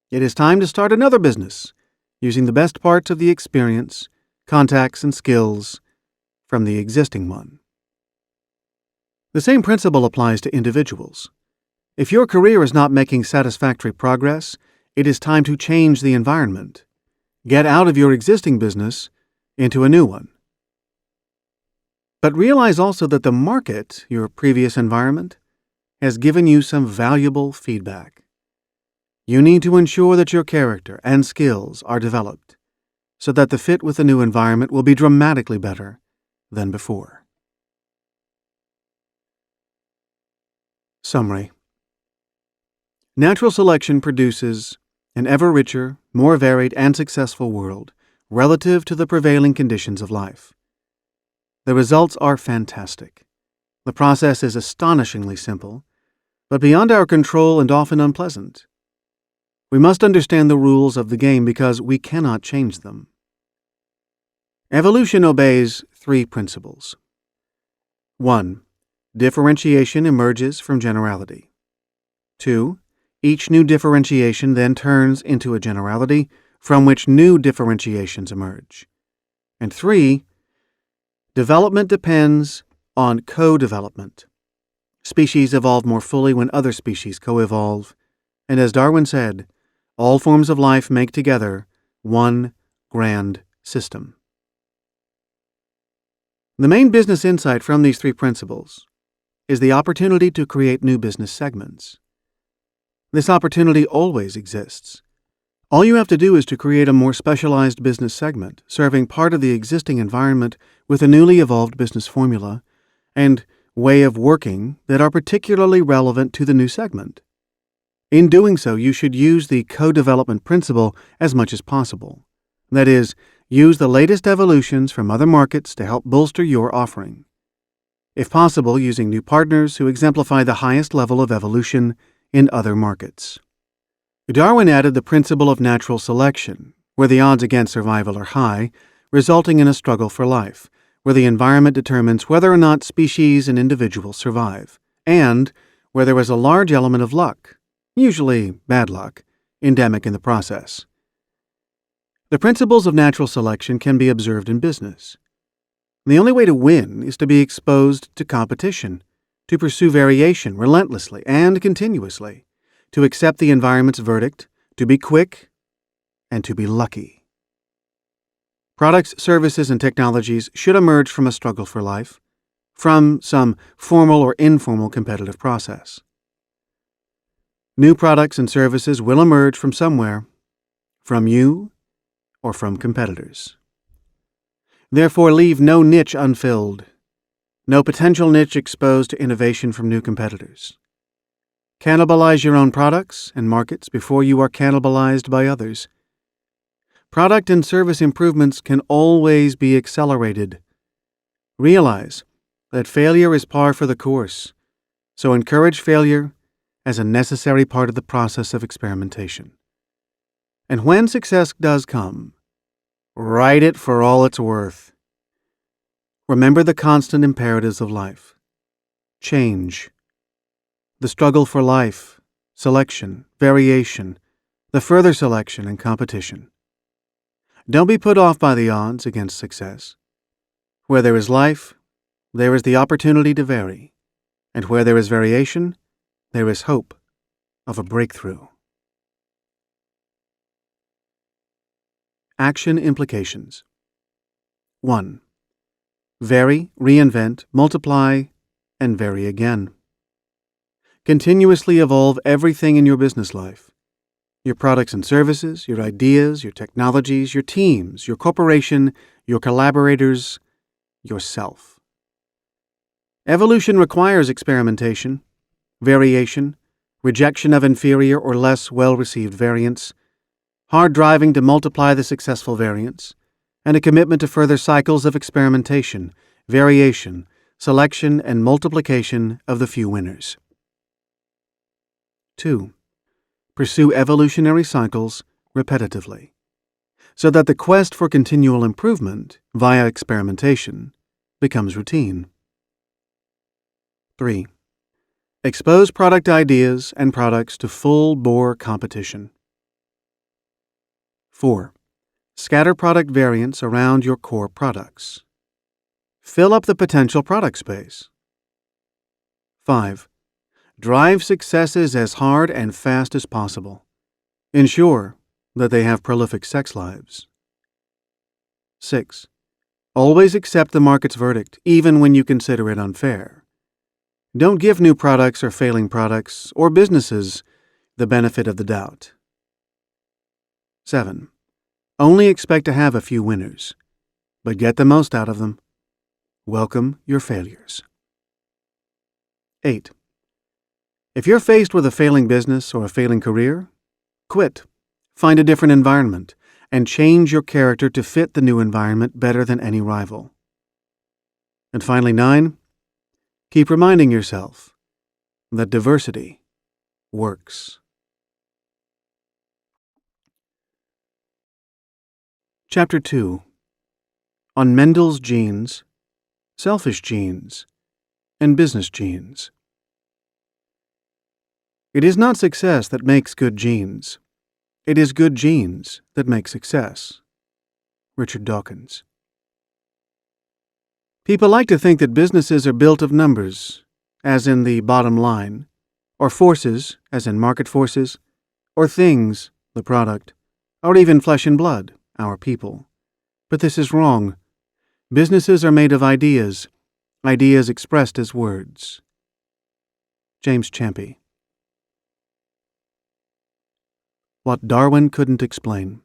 It is time to start another business, using the best parts of the experience, contacts, and skills from the existing one. The same principle applies to individuals. If your career is not making satisfactory progress, it is time to change the environment. Get out of your existing business into a new one. But realize also that the market, your previous environment, has given you some valuable feedback. You need to ensure that your character and skills are developed, so that the fit with the new environment will be dramatically better than before. Summary. Natural selection produces an ever richer, more varied, and successful world relative to the prevailing conditions of life. The results are fantastic. The process is astonishingly simple, but beyond our control and often unpleasant. We must understand the rules of the game because we cannot change them. Evolution obeys 3 principles. 1. Differentiation emerges from generality. 2. Each new differentiation then turns into a generality from which new differentiations emerge. And 3. Development depends on co-development. Species evolve more fully when other species co-evolve, and as Darwin said, all forms of life make together one grand system. The main business insight from these 3 principles is the opportunity to create new business segments. This opportunity always exists. All you have to do is to create a more specialized business segment, serving part of the existing environment with a newly evolved business formula and way of working that are particularly relevant to the new segment. In doing so, you should use the co-development principle as much as possible. That is, use the latest evolutions from other markets to help bolster your offering. If possible, using new partners who exemplify the highest level of evolution in other markets. Darwin added the principle of natural selection, where the odds against survival are high, resulting in a struggle for life, where the environment determines whether or not species and individuals survive, and where there is a large element of luck, usually bad luck, endemic in the process. The principles of natural selection can be observed in business. The only way to win is to be exposed to competition, to pursue variation relentlessly and continuously, to accept the environment's verdict, to be quick, and to be lucky. Products, services, and technologies should emerge from a struggle for life, from some formal or informal competitive process. New products and services will emerge from somewhere, from you or from competitors. Therefore, leave no niche unfilled, no potential niche exposed to innovation from new competitors. Cannibalize your own products and markets before you are cannibalized by others. Product and service improvements can always be accelerated. Realize that failure is par for the course, so encourage failure as a necessary part of the process of experimentation. And when success does come, ride it for all it's worth. Remember the constant imperatives of life. Change. The struggle for life, selection, variation, the further selection and competition. Don't be put off by the odds against success. Where there is life, there is the opportunity to vary, and where there is variation, there is hope of a breakthrough. Action implications. 1. Vary, reinvent, multiply, and vary again. Continuously evolve everything in your business life. Your products and services, your ideas, your technologies, your teams, your corporation, your collaborators, yourself. Evolution requires experimentation, variation, rejection of inferior or less well-received variants, hard driving to multiply the successful variants, and a commitment to further cycles of experimentation, variation, selection, and multiplication of the few winners. 2. Pursue evolutionary cycles repetitively, so that the quest for continual improvement via experimentation becomes routine. 3. Expose product ideas and products to full-bore competition. 4. Scatter product variants around your core products. Fill up the potential product space. 5. Drive successes as hard and fast as possible. Ensure that they have prolific sex lives. 6. Always accept the market's verdict, even when you consider it unfair. Don't give new products or failing products or businesses the benefit of the doubt. 7. Only expect to have a few winners, but get the most out of them. Welcome your failures. 8. If you're faced with a failing business or a failing career, quit, find a different environment, and change your character to fit the new environment better than any rival. And finally, 9, keep reminding yourself that diversity works. Chapter 2. On Mendel's Genes, Selfish Genes, and Business Genes. It is not success that makes good genes. It is good genes that make success. Richard Dawkins. People like to think that businesses are built of numbers, as in the bottom line, or forces, as in market forces, or things, the product, or even flesh and blood, our people. But this is wrong. Businesses are made of ideas, ideas expressed as words. James Champy. What Darwin couldn't explain.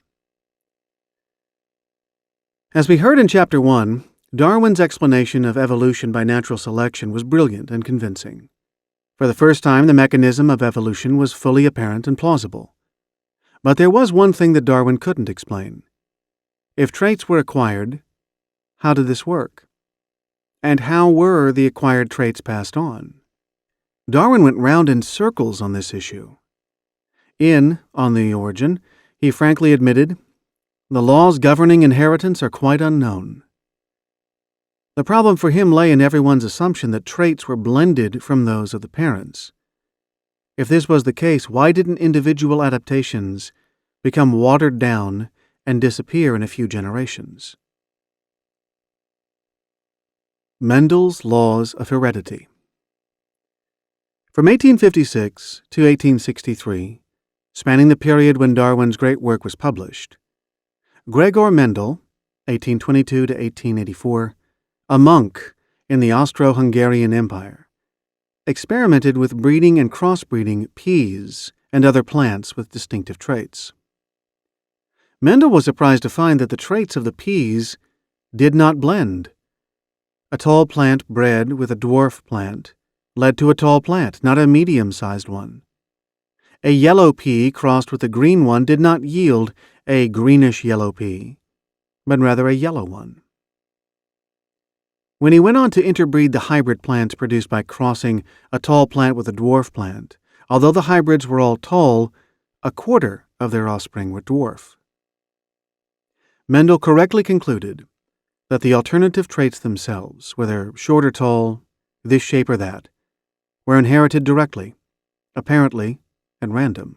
As we heard in Chapter 1, Darwin's explanation of evolution by natural selection was brilliant and convincing. For the first time, the mechanism of evolution was fully apparent and plausible. But there was one thing that Darwin couldn't explain. If traits were acquired, how did this work? And how were the acquired traits passed on? Darwin went round in circles on this issue. On the Origin, he frankly admitted, the laws governing inheritance are quite unknown. The problem for him lay in everyone's assumption that traits were blended from those of the parents. If this was the case, why didn't individual adaptations become watered down and disappear in a few generations? Mendel's Laws of Heredity. From 1856 to 1863, spanning the period when Darwin's great work was published, Gregor Mendel, 1822 to 1884, a monk in the Austro-Hungarian Empire, experimented with breeding and crossbreeding peas and other plants with distinctive traits. Mendel was surprised to find that the traits of the peas did not blend. A tall plant bred with a dwarf plant led to a tall plant, not a medium-sized one. A yellow pea crossed with a green one did not yield a greenish-yellow pea, but rather a yellow one. When he went on to interbreed the hybrid plants produced by crossing a tall plant with a dwarf plant, although the hybrids were all tall, a quarter of their offspring were dwarf. Mendel correctly concluded that the alternative traits themselves, whether short or tall, this shape or that, were inherited directly, apparently at random.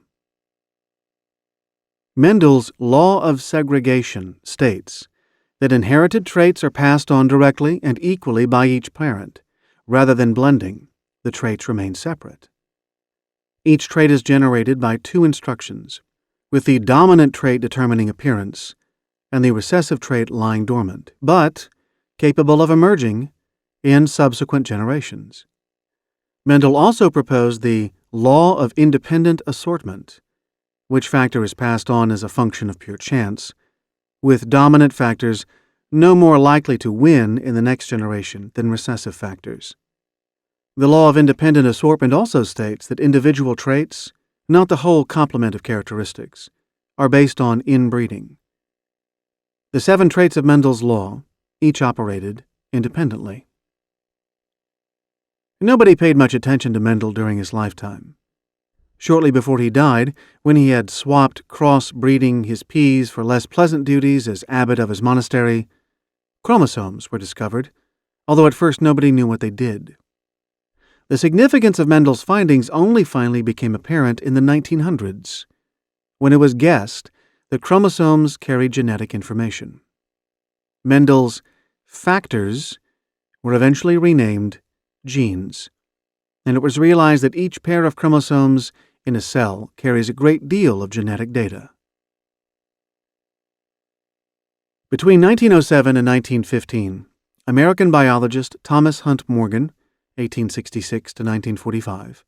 Mendel's law of segregation states that inherited traits are passed on directly and equally by each parent. Rather than blending, the traits remain separate. Each trait is generated by 2 instructions, with the dominant trait determining appearance and the recessive trait lying dormant, but capable of emerging in subsequent generations. Mendel also proposed the law of independent assortment, which factor is passed on as a function of pure chance, with dominant factors no more likely to win in the next generation than recessive factors. The law of independent assortment also states that individual traits, not the whole complement of characteristics, are based on inbreeding. The 7 traits of Mendel's law each operated independently. Nobody paid much attention to Mendel during his lifetime. Shortly before he died, when he had swapped cross-breeding his peas for less pleasant duties as abbot of his monastery, chromosomes were discovered, although at first nobody knew what they did. The significance of Mendel's findings only finally became apparent in the 1900s, when it was guessed that chromosomes carried genetic information. Mendel's factors were eventually renamed genes, and it was realized that each pair of chromosomes in a cell carries a great deal of genetic data. Between 1907 and 1915, American biologist Thomas Hunt Morgan, 1866 to 1945,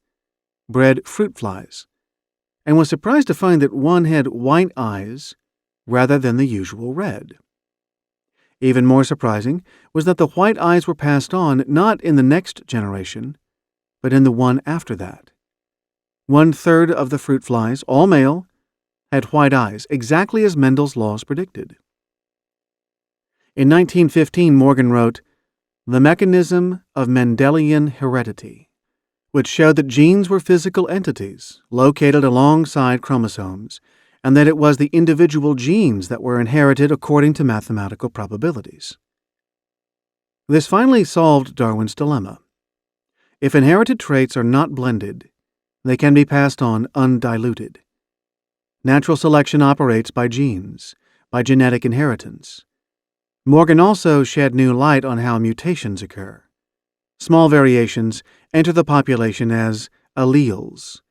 bred fruit flies, and was surprised to find that one had white eyes rather than the usual red. Even more surprising was that the white eyes were passed on not in the next generation, but in the one after that. 1/3 of the fruit flies, all male, had white eyes, exactly as Mendel's laws predicted. In 1915, Morgan wrote, "The Mechanism of Mendelian Heredity," which showed that genes were physical entities located alongside chromosomes, and that it was the individual genes that were inherited according to mathematical probabilities. This finally solved Darwin's dilemma. If inherited traits are not blended, they can be passed on undiluted. Natural selection operates by genes, by genetic inheritance. Morgan also shed new light on how mutations occur. Small variations enter the population as alleles,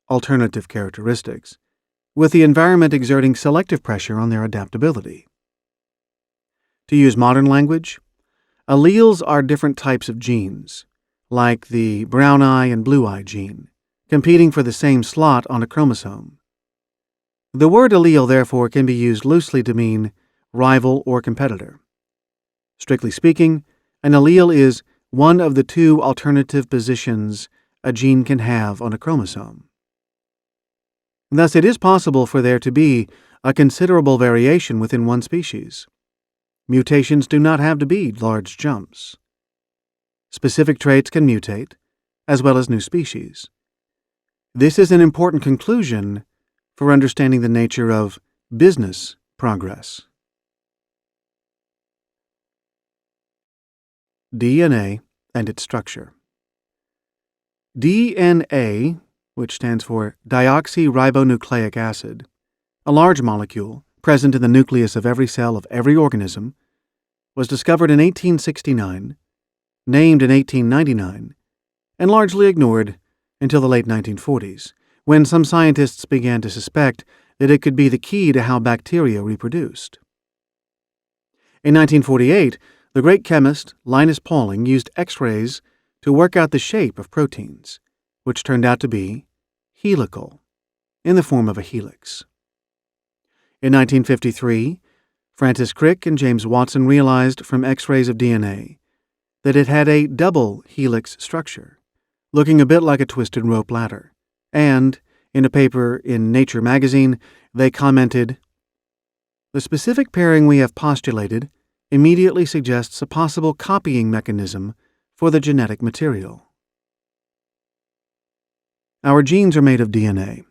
alternative characteristics, with the environment exerting selective pressure on their adaptability. To use modern language, alleles are different types of genes, like the brown eye and blue eye gene, competing for the same slot on a chromosome. The word allele, therefore, can be used loosely to mean rival or competitor. Strictly speaking, an allele is one of the two alternative positions a gene can have on a chromosome. Thus, it is possible for there to be a considerable variation within one species. Mutations do not have to be large jumps. Specific traits can mutate, as well as new species. This is an important conclusion for understanding the nature of business progress. DNA and its structure. DNA, which stands for deoxyribonucleic acid, a large molecule present in the nucleus of every cell of every organism, was discovered in 1869, named in 1899, and largely ignored until the late 1940s, when some scientists began to suspect that it could be the key to how bacteria reproduced. In 1948, the great chemist Linus Pauling used X-rays to work out the shape of proteins, which turned out to be helical, in the form of a helix. In 1953, Francis Crick and James Watson realized from X-rays of DNA that it had a double helix structure, looking a bit like a twisted rope ladder, and, in a paper in Nature magazine, they commented, "The specific pairing we have postulated immediately suggests a possible copying mechanism for the genetic material." Our genes are made of DNA,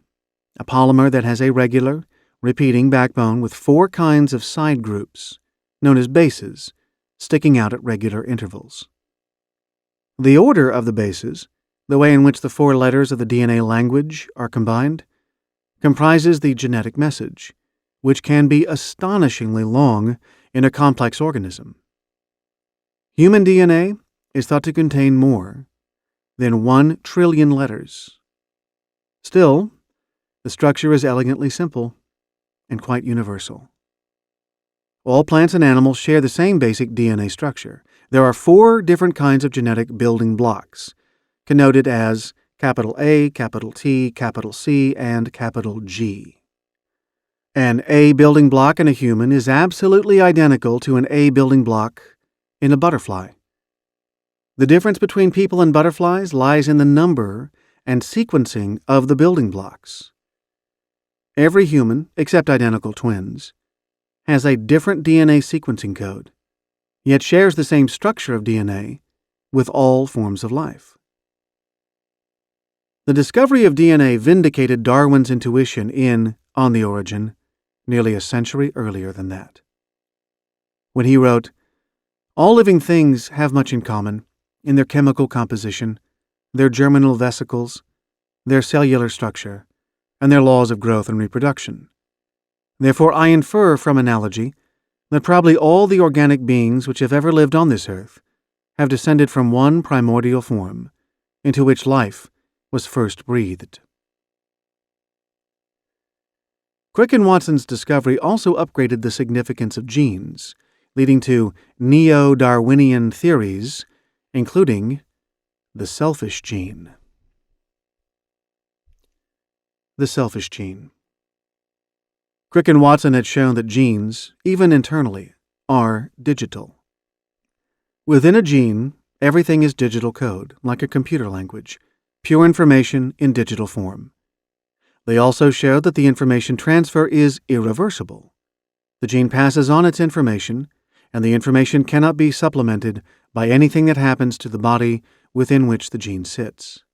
a polymer that has a regular, repeating backbone with 4 kinds of side groups, known as bases, sticking out at regular intervals. The order of the bases, the way in which the 4 letters of the DNA language are combined, comprises the genetic message, which can be astonishingly long in a complex organism. Human DNA is thought to contain more than 1 trillion letters. Still, the structure is elegantly simple and quite universal. All plants and animals share the same basic DNA structure. There are 4 different kinds of genetic building blocks, connoted as capital A, capital T, capital C, and capital G. An A building block in a human is absolutely identical to an A building block in a butterfly. The difference between people and butterflies lies in the number and sequencing of the building blocks. Every human, except identical twins, has a different DNA sequencing code, yet shares the same structure of DNA with all forms of life. The discovery of DNA vindicated Darwin's intuition in On the Origin nearly a century earlier than that, when he wrote, "All living things have much in common in their chemical composition, their germinal vesicles, their cellular structure, and their laws of growth and reproduction. Therefore, I infer from analogy that probably all the organic beings which have ever lived on this earth have descended from one primordial form, into which life was first breathed." Crick and Watson's discovery also upgraded the significance of genes, leading to neo-Darwinian theories, including the selfish gene. The selfish gene. Crick and Watson had shown that genes, even internally, are digital. Within a gene, everything is digital code, like a computer language, pure information in digital form. They also showed that the information transfer is irreversible. The gene passes on its information, and the information cannot be supplemented by anything that happens to the body within which the gene sits.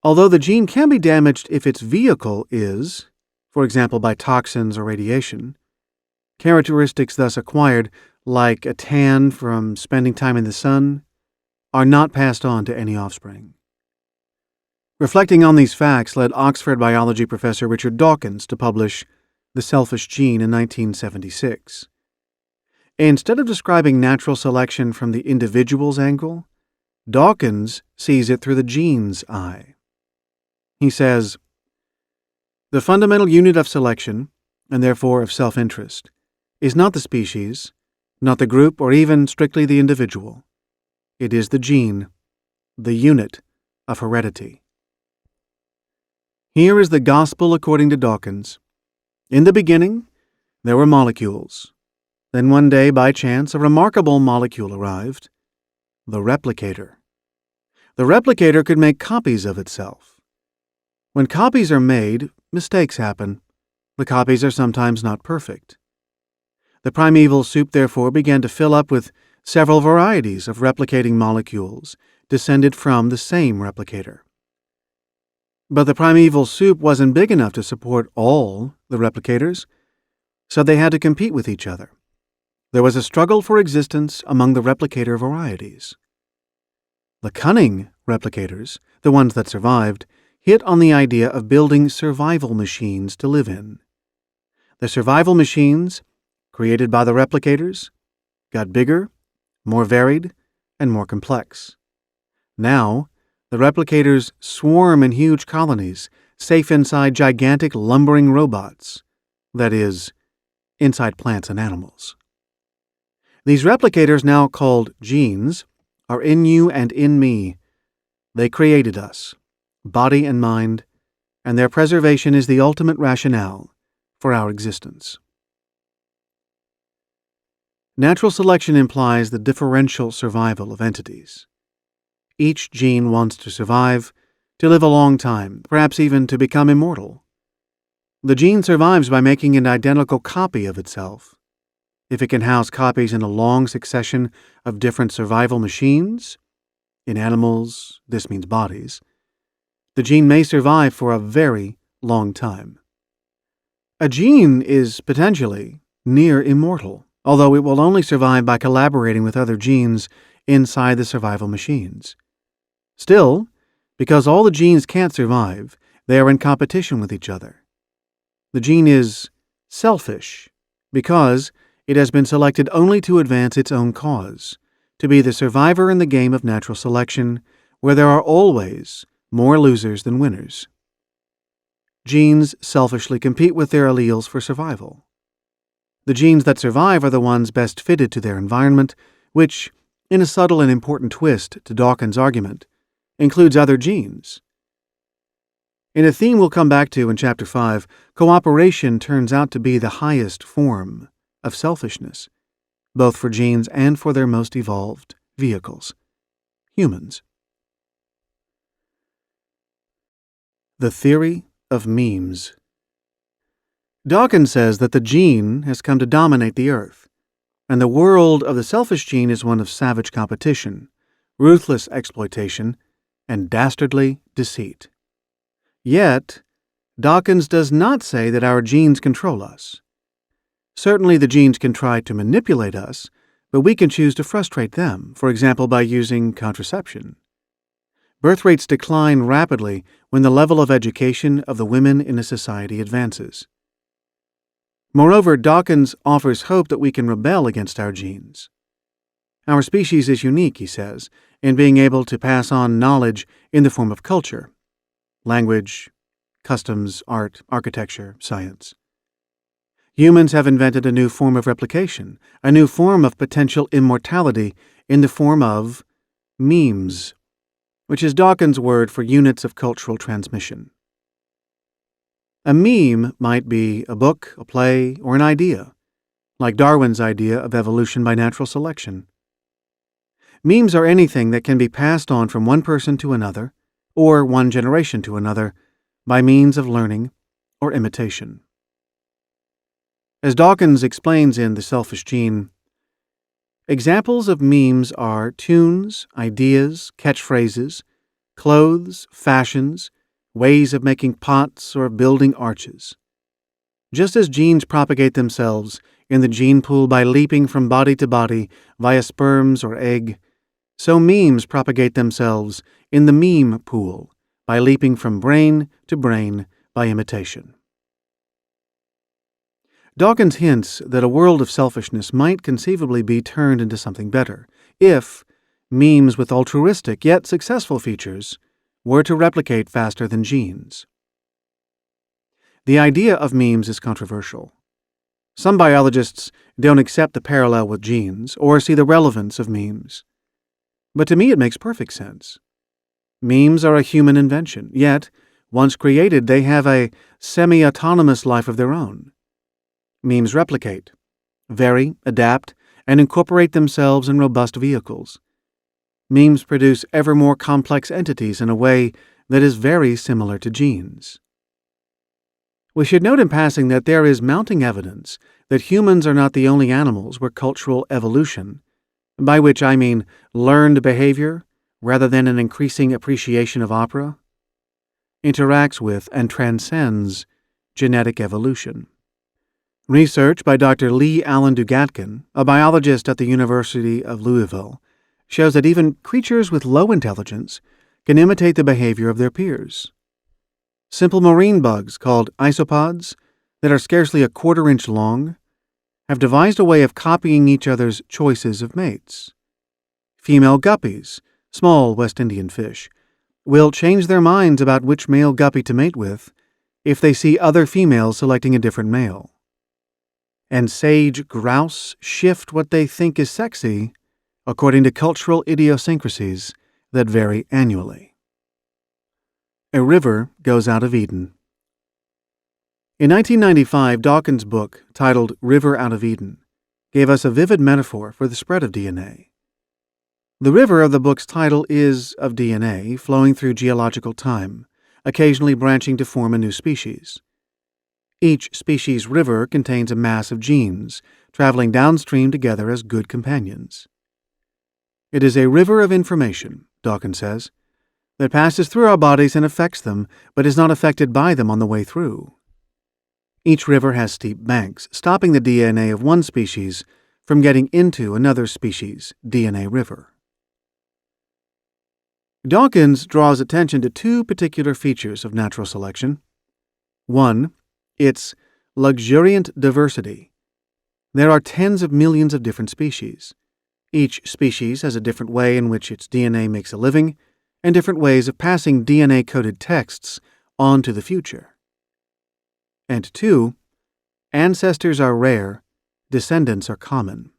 Although the gene can be damaged if its vehicle is, for example by toxins or radiation, characteristics thus acquired, like a tan from spending time in the sun, are not passed on to any offspring. Reflecting on these facts led Oxford biology professor Richard Dawkins to publish The Selfish Gene in 1976. Instead of describing natural selection from the individual's angle, Dawkins sees it through the gene's eye. He says, "The fundamental unit of selection, and therefore of self-interest, is not the species, not the group, or even strictly the individual. It is the gene, the unit of heredity." Here is the gospel according to Dawkins. In the beginning, there were molecules. Then one day, by chance, a remarkable molecule arrived, the replicator. The replicator could make copies of itself. When copies are made, mistakes happen. The copies are sometimes not perfect. The primeval soup, therefore, began to fill up with several varieties of replicating molecules descended from the same replicator. But the primeval soup wasn't big enough to support all the replicators, so they had to compete with each other. There was a struggle for existence among the replicator varieties. The cunning replicators, the ones that survived, hit on the idea of building survival machines to live in. The survival machines, created by the replicators, got bigger, more varied, and more complex. Now, the replicators swarm in huge colonies, safe inside gigantic lumbering robots, that is, inside plants and animals. These replicators, now called genes, are in you and in me. They created us, body and mind, and their preservation is the ultimate rationale for our existence. Natural selection implies the differential survival of entities. Each gene wants to survive, to live a long time, perhaps even to become immortal. The gene survives by making an identical copy of itself. If it can house copies in a long succession of different survival machines, in animals, this means bodies, the gene may survive for a very long time. A gene is potentially near immortal, although it will only survive by collaborating with other genes inside the survival machines. Still, because all the genes can't survive, they are in competition with each other. The gene is selfish because it has been selected only to advance its own cause, to be the survivor in the game of natural selection, where there are always more losers than winners. Genes selfishly compete with their alleles for survival. The genes that survive are the ones best fitted to their environment, which, in a subtle and important twist to Dawkins' argument, includes other genes. In a theme we'll come back to in Chapter 5, cooperation turns out to be the highest form of selfishness, both for genes and for their most evolved vehicles, humans. The theory of memes. Dawkins says that the gene has come to dominate the earth, and the world of the selfish gene is one of savage competition, ruthless exploitation, and dastardly deceit. Yet, Dawkins does not say that our genes control us. Certainly the genes can try to manipulate us, but we can choose to frustrate them, for example by using contraception. Birth rates decline rapidly when the level of education of the women in a society advances. Moreover, Dawkins offers hope that we can rebel against our genes. Our species is unique, he says, in being able to pass on knowledge in the form of culture, language, customs, art, architecture, science. Humans have invented a new form of replication, a new form of potential immortality in the form of memes, which is Dawkins' word for units of cultural transmission. A meme might be a book, a play, or an idea, like Darwin's idea of evolution by natural selection. Memes are anything that can be passed on from one person to another, or one generation to another, by means of learning or imitation. As Dawkins explains in The Selfish Gene, examples of memes are tunes, ideas, catchphrases, clothes, fashions, ways of making pots or building arches. Just as genes propagate themselves in the gene pool by leaping from body to body via sperms or egg, so memes propagate themselves in the meme pool by leaping from brain to brain by imitation. Dawkins hints that a world of selfishness might conceivably be turned into something better if memes with altruistic yet successful features were to replicate faster than genes. The idea of memes is controversial. Some biologists don't accept the parallel with genes or see the relevance of memes. But to me it makes perfect sense. Memes are a human invention, yet, once created, they have a semi-autonomous life of their own. Memes replicate, vary, adapt, and incorporate themselves in robust vehicles. Memes produce ever more complex entities in a way that is very similar to genes. We should note in passing that there is mounting evidence that humans are not the only animals where cultural evolution, by which I mean learned behavior rather than an increasing appreciation of opera, interacts with and transcends genetic evolution. Research by Dr. Lee Allen Dugatkin, a biologist at the University of Louisville, shows that even creatures with low intelligence can imitate the behavior of their peers. Simple marine bugs called isopods, that are scarcely a quarter-inch long, have devised a way of copying each other's choices of mates. Female guppies, small West Indian fish, will change their minds about which male guppy to mate with if they see other females selecting a different male. And sage grouse shift what they think is sexy according to cultural idiosyncrasies that vary annually. A river goes out of Eden. In 1995, Dawkins' book, titled River Out of Eden, gave us a vivid metaphor for the spread of DNA. The river of the book's title is of DNA flowing through geological time, occasionally branching to form a new species. Each species' river contains a mass of genes, traveling downstream together as good companions. It is a river of information, Dawkins says, that passes through our bodies and affects them, but is not affected by them on the way through. Each river has steep banks, stopping the DNA of one species from getting into another species' DNA river. Dawkins draws attention to two particular features of natural selection. One, its luxuriant diversity. There are tens of millions of different species. Each species has a different way in which its DNA makes a living, and different ways of passing DNA-coded texts on to the future. And two, ancestors are rare, descendants are common.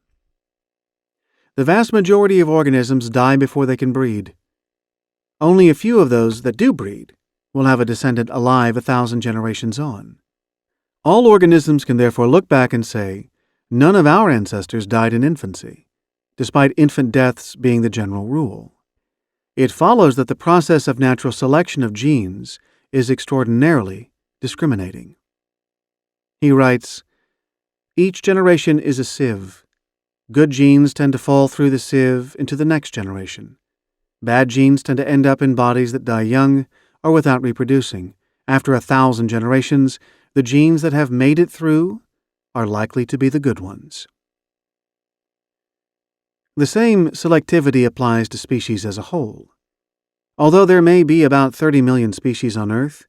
The vast majority of organisms die before they can breed. Only a few of those that do breed will have a descendant alive 1,000 generations on. All organisms can therefore look back and say, none of our ancestors died in infancy, despite infant deaths being the general rule. It follows that the process of natural selection of genes is extraordinarily discriminating. He writes, each generation is a sieve. Good genes tend to fall through the sieve into the next generation. Bad genes tend to end up in bodies that die young or without reproducing. After 1,000 generations, the genes that have made it through are likely to be the good ones. The same selectivity applies to species as a whole. Although there may be about 30 million species on Earth,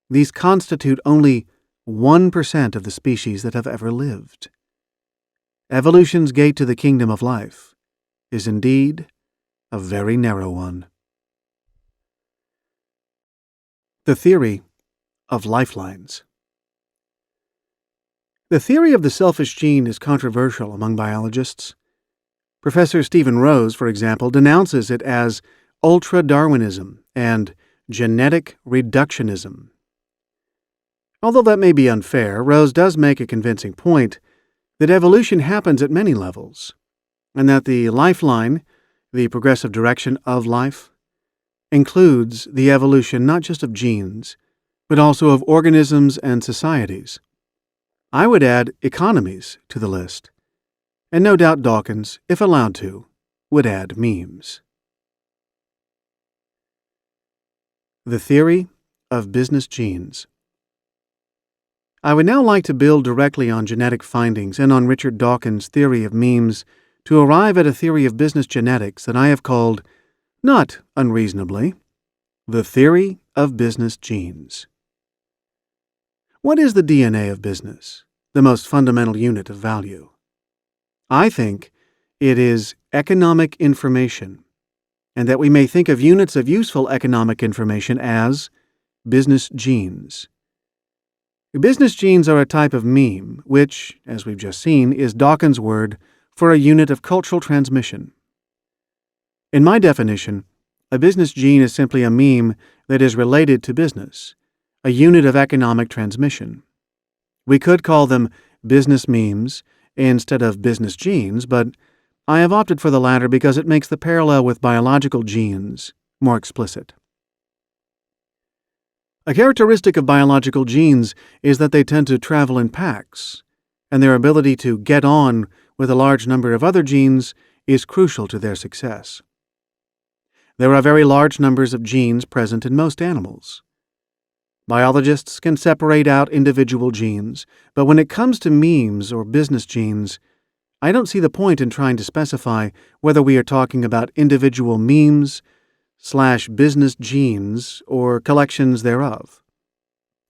these constitute only 1% of the species that have ever lived. Evolution's gate to the kingdom of life is indeed a very narrow one. The theory of lifelines. The theory of the selfish gene is controversial among biologists. Professor Stephen Rose, for example, denounces it as ultra-Darwinism and genetic reductionism. Although that may be unfair, Rose does make a convincing point that evolution happens at many levels, and that the lifeline, the progressive direction of life, includes the evolution not just of genes, but also of organisms and societies. I would add economies to the list, and no doubt Dawkins, if allowed to, would add memes. The theory of business genes. I would now like to build directly on genetic findings and on Richard Dawkins' theory of memes to arrive at a theory of business genetics that I have called, not unreasonably, the theory of business genes. What is the DNA of business, the most fundamental unit of value? I think it is economic information, and that we may think of units of useful economic information as business genes. Business genes are a type of meme, which, as we've just seen, is Dawkins' word for a unit of cultural transmission. In my definition, a business gene is simply a meme that is related to business, a unit of economic transmission. We could call them business memes instead of business genes, but I have opted for the latter because it makes the parallel with biological genes more explicit. A characteristic of biological genes is that they tend to travel in packs, and their ability to get on with a large number of other genes is crucial to their success. There are very large numbers of genes present in most animals. Biologists can separate out individual genes, but when it comes to memes or business genes, I don't see the point in trying to specify whether we are talking about individual memes/business genes or collections thereof.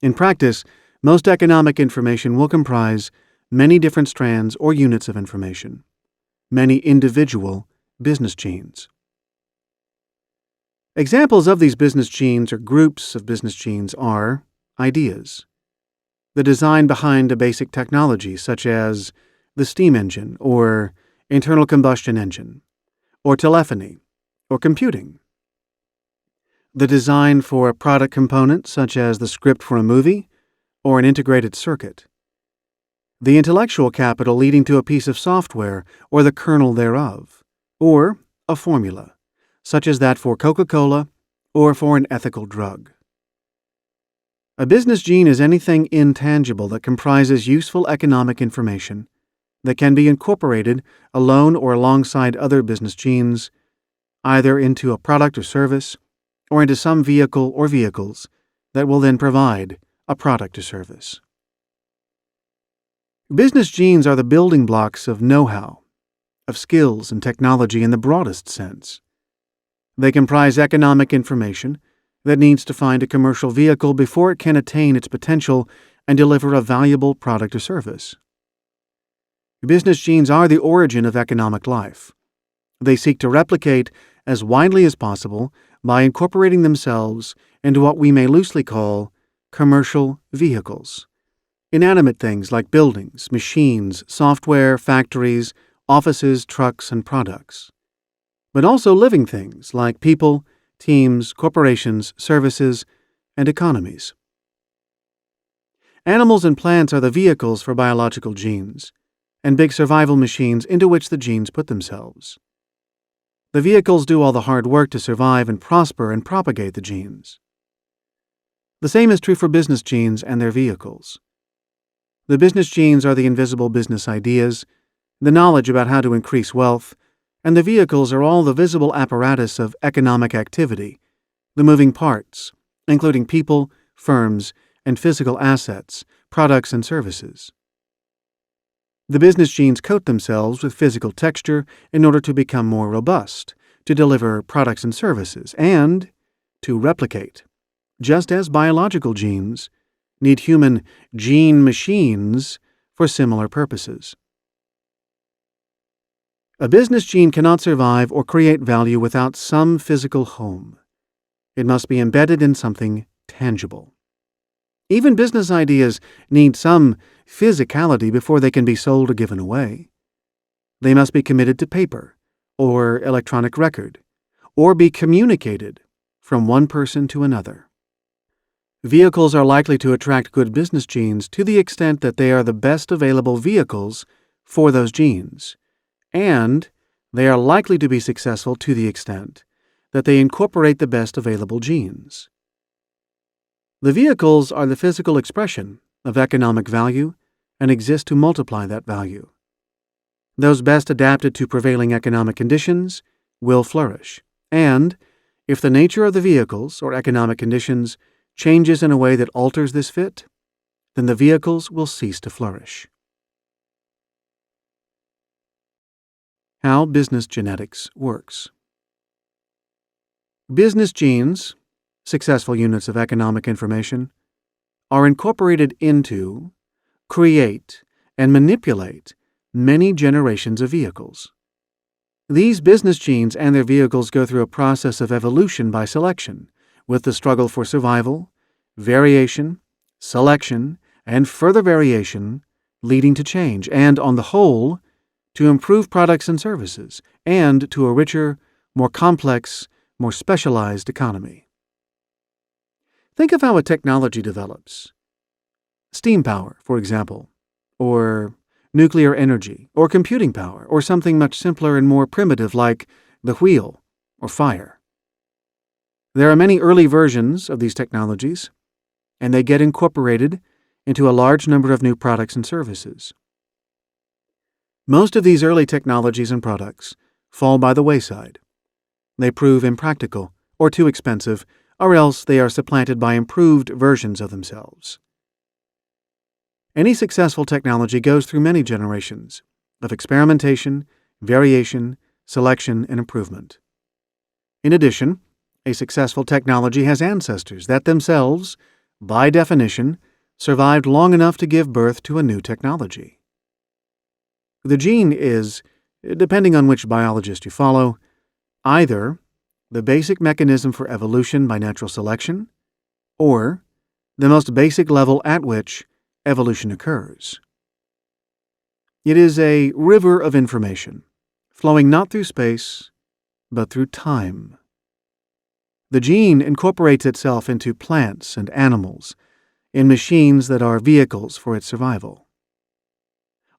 In practice, most economic information will comprise many different strands or units of information, many individual business genes. Examples of these business genes or groups of business genes are ideas, the design behind a basic technology such as the steam engine or internal combustion engine, or telephony, or computing. The design for a product component such as the script for a movie or an integrated circuit. The intellectual capital leading to a piece of software or the kernel thereof, or a formula, such as that for Coca-Cola or for an ethical drug. A business gene is anything intangible that comprises useful economic information that can be incorporated alone or alongside other business genes, either into a product or service, or into some vehicle or vehicles that will then provide a product or service. Business genes are the building blocks of know-how, of skills and technology in the broadest sense. They comprise economic information that needs to find a commercial vehicle before it can attain its potential and deliver a valuable product or service. Business genes are the origin of economic life. They seek to replicate as widely as possible by incorporating themselves into what we may loosely call commercial vehicles. Inanimate things like buildings, machines, software, factories, offices, trucks, and products. But also living things like people, teams, corporations, services, and economies. Animals and plants are the vehicles for biological genes, and big survival machines into which the genes put themselves. The vehicles do all the hard work to survive and prosper and propagate the genes. The same is true for business genes and their vehicles. The business genes are the invisible business ideas, the knowledge about how to increase wealth, and the vehicles are all the visible apparatus of economic activity, the moving parts, including people, firms, and physical assets, products, and services. The business genes coat themselves with physical texture in order to become more robust, to deliver products and services, and to replicate, just as biological genes need human gene machines for similar purposes. A business gene cannot survive or create value without some physical home. It must be embedded in something tangible. Even business ideas need some physicality before they can be sold or given away. They must be committed to paper or electronic record, or be communicated from one person to another. Vehicles are likely to attract good business genes to the extent that they are the best available vehicles for those genes, and they are likely to be successful to the extent that they incorporate the best available genes. The vehicles are the physical expression of economic value and exist to multiply that value. Those best adapted to prevailing economic conditions will flourish, and if the nature of the vehicles or economic conditions changes in a way that alters this fit, then the vehicles will cease to flourish. How business genetics works. Business genes, successful units of economic information, are incorporated into, create, and manipulate many generations of vehicles. These business genes and their vehicles go through a process of evolution by selection, with the struggle for survival, variation, selection, and further variation leading to change, and, on the whole, to improve products and services, and to a richer, more complex, more specialized economy. Think of how a technology develops. Steam power, for example, or nuclear energy, or computing power, or something much simpler and more primitive like the wheel or fire. There are many early versions of these technologies, and they get incorporated into a large number of new products and services. Most of these early technologies and products fall by the wayside. They prove impractical or too expensive, or else they are supplanted by improved versions of themselves. Any successful technology goes through many generations of experimentation, variation, selection, and improvement. In addition, a successful technology has ancestors that themselves, by definition, survived long enough to give birth to a new technology. The gene is, depending on which biologist you follow, either the basic mechanism for evolution by natural selection, or the most basic level at which evolution occurs. It is a river of information, flowing not through space, but through time. The gene incorporates itself into plants and animals, in machines that are vehicles for its survival.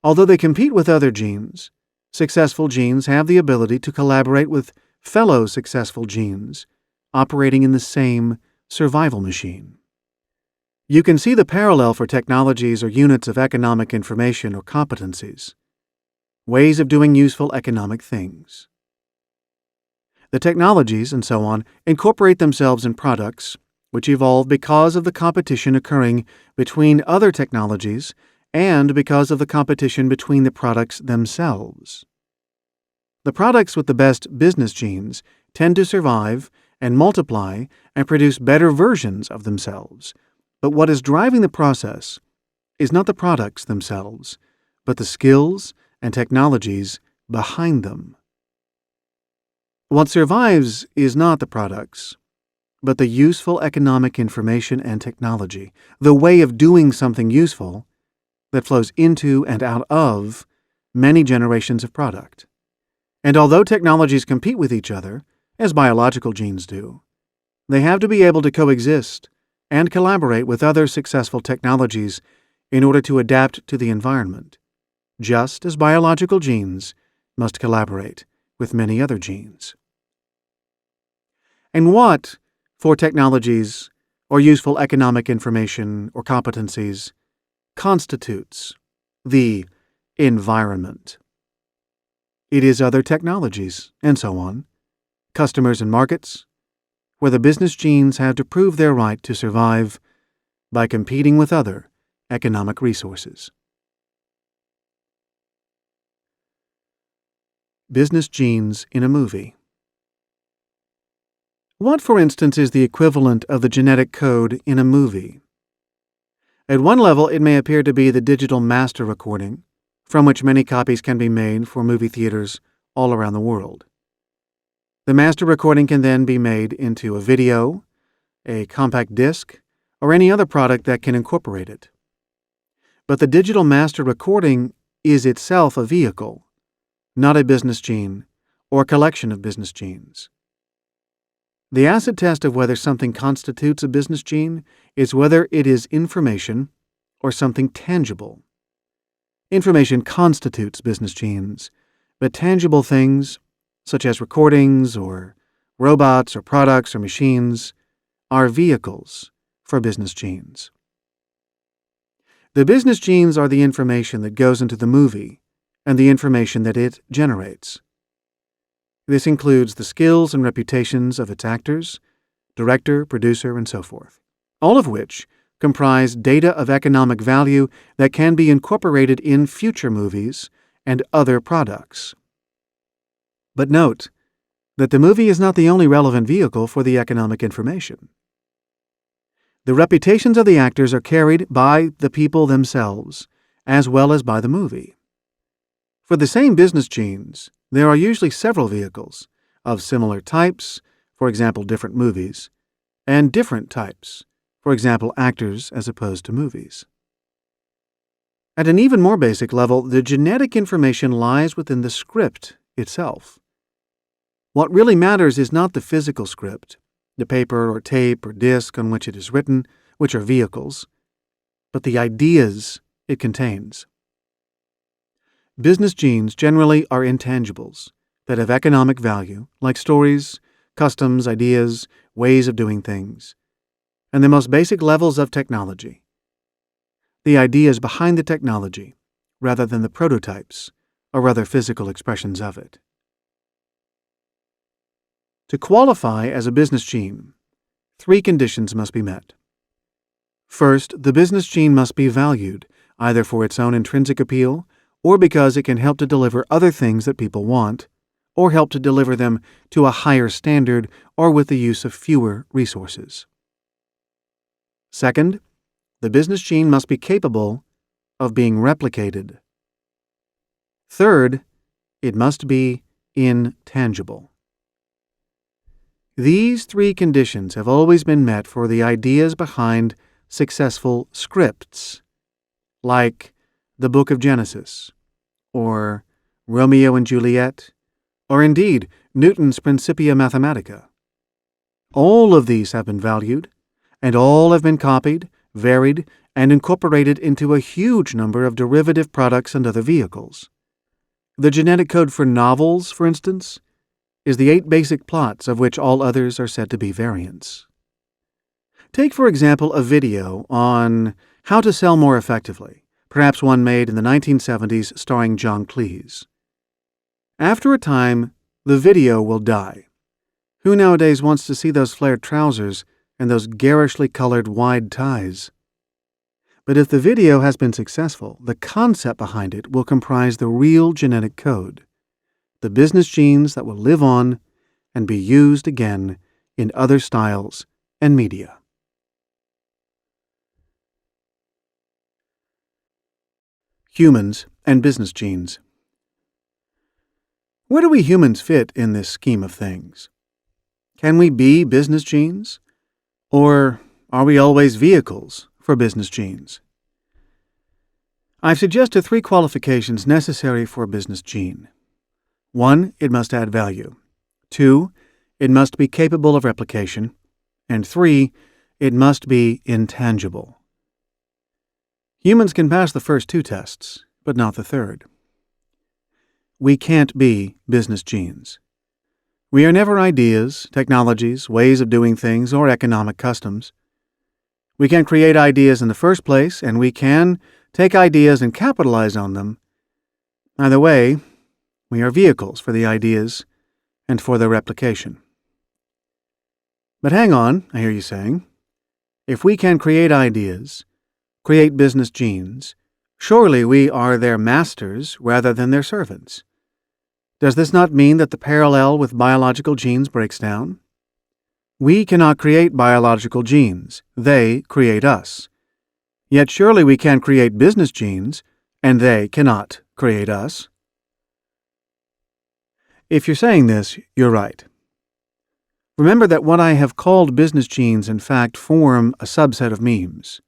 Although they compete with other genes, successful genes have the ability to collaborate with fellow successful genes operating in the same survival machine. You can see the parallel for technologies or units of economic information or competencies, ways of doing useful economic things. The technologies, and so on, incorporate themselves in products which evolve because of the competition occurring between other technologies and because of the competition between the products themselves. The products with the best business genes tend to survive and multiply and produce better versions of themselves. But what is driving the process is not the products themselves, but the skills and technologies behind them. What survives is not the products, but the useful economic information and technology, the way of doing something useful that flows into and out of many generations of product. And although technologies compete with each other, as biological genes do, they have to be able to coexist and collaborate with other successful technologies in order to adapt to the environment, just as biological genes must collaborate with many other genes. And what, for technologies or useful economic information or competencies, constitutes the environment? It is other technologies, and so on, customers and markets, where the business genes have to prove their right to survive by competing with other economic resources. Business genes in a movie. What, for instance, is the equivalent of the genetic code in a movie? At one level, it may appear to be the digital master recording, from which many copies can be made for movie theaters all around the world. The master recording can then be made into a video, a compact disc, or any other product that can incorporate it. But the digital master recording is itself a vehicle, not a business gene or a collection of business genes. The acid test of whether something constitutes a business gene is whether it is information or something tangible. Information constitutes business genes, but tangible things, such as recordings or robots or products or machines, are vehicles for business genes. The business genes are the information that goes into the movie and the information that it generates. This includes the skills and reputations of its actors, director, producer, and so forth, all of which comprise data of economic value that can be incorporated in future movies and other products. But note that the movie is not the only relevant vehicle for the economic information. The reputations of the actors are carried by the people themselves, as well as by the movie. For the same business genes, there are usually several vehicles of similar types, for example, different movies, and different types, for example, actors as opposed to movies. At an even more basic level, the genetic information lies within the script itself. What really matters is not the physical script, the paper or tape or disc on which it is written, which are vehicles, but the ideas it contains. Business genes generally are intangibles that have economic value, like stories, customs, ideas, ways of doing things, and the most basic levels of technology. The ideas behind the technology, rather than the prototypes or other physical expressions of it. To qualify as a business gene, 3 conditions must be met. First, the business gene must be valued, either for its own intrinsic appeal or because it can help to deliver other things that people want, or help to deliver them to a higher standard or with the use of fewer resources. Second, the business gene must be capable of being replicated. Third, it must be intangible. These 3 conditions have always been met for the ideas behind successful scripts, like the Book of Genesis, or Romeo and Juliet, or indeed Newton's Principia Mathematica. All of these have been valued, and all have been copied, varied, and incorporated into a huge number of derivative products and other vehicles. The genetic code for novels, for instance, is the 8 basic plots of which all others are said to be variants. Take, for example, a video on how to sell more effectively, perhaps one made in the 1970s starring John Cleese. After a time, the video will die. Who nowadays wants to see those flared trousers and those garishly colored wide ties? But if the video has been successful, the concept behind it will comprise the real genetic code, the business genes that will live on and be used again in other styles and media. Humans and business genes. Where do we humans fit in this scheme of things? Can we be business genes? Or are we always vehicles for business genes? I've suggested 3 qualifications necessary for a business gene. 1, it must add value. 2, it must be capable of replication. And 3, it must be intangible. Humans can pass the first 2 tests, but not the third. We can't be business genes. We are never ideas, technologies, ways of doing things, or economic customs. We can create ideas in the first place, and we can take ideas and capitalize on them. Either way, we are vehicles for the ideas and for their replication. But hang on, I hear you saying. If we can create ideas, create business genes, surely we are their masters rather than their servants. Does this not mean that the parallel with biological genes breaks down? We cannot create biological genes. They create us. Yet surely we can create business genes, and they cannot create us. If you're saying this, you're right. Remember that what I have called business genes in fact form a subset of memes,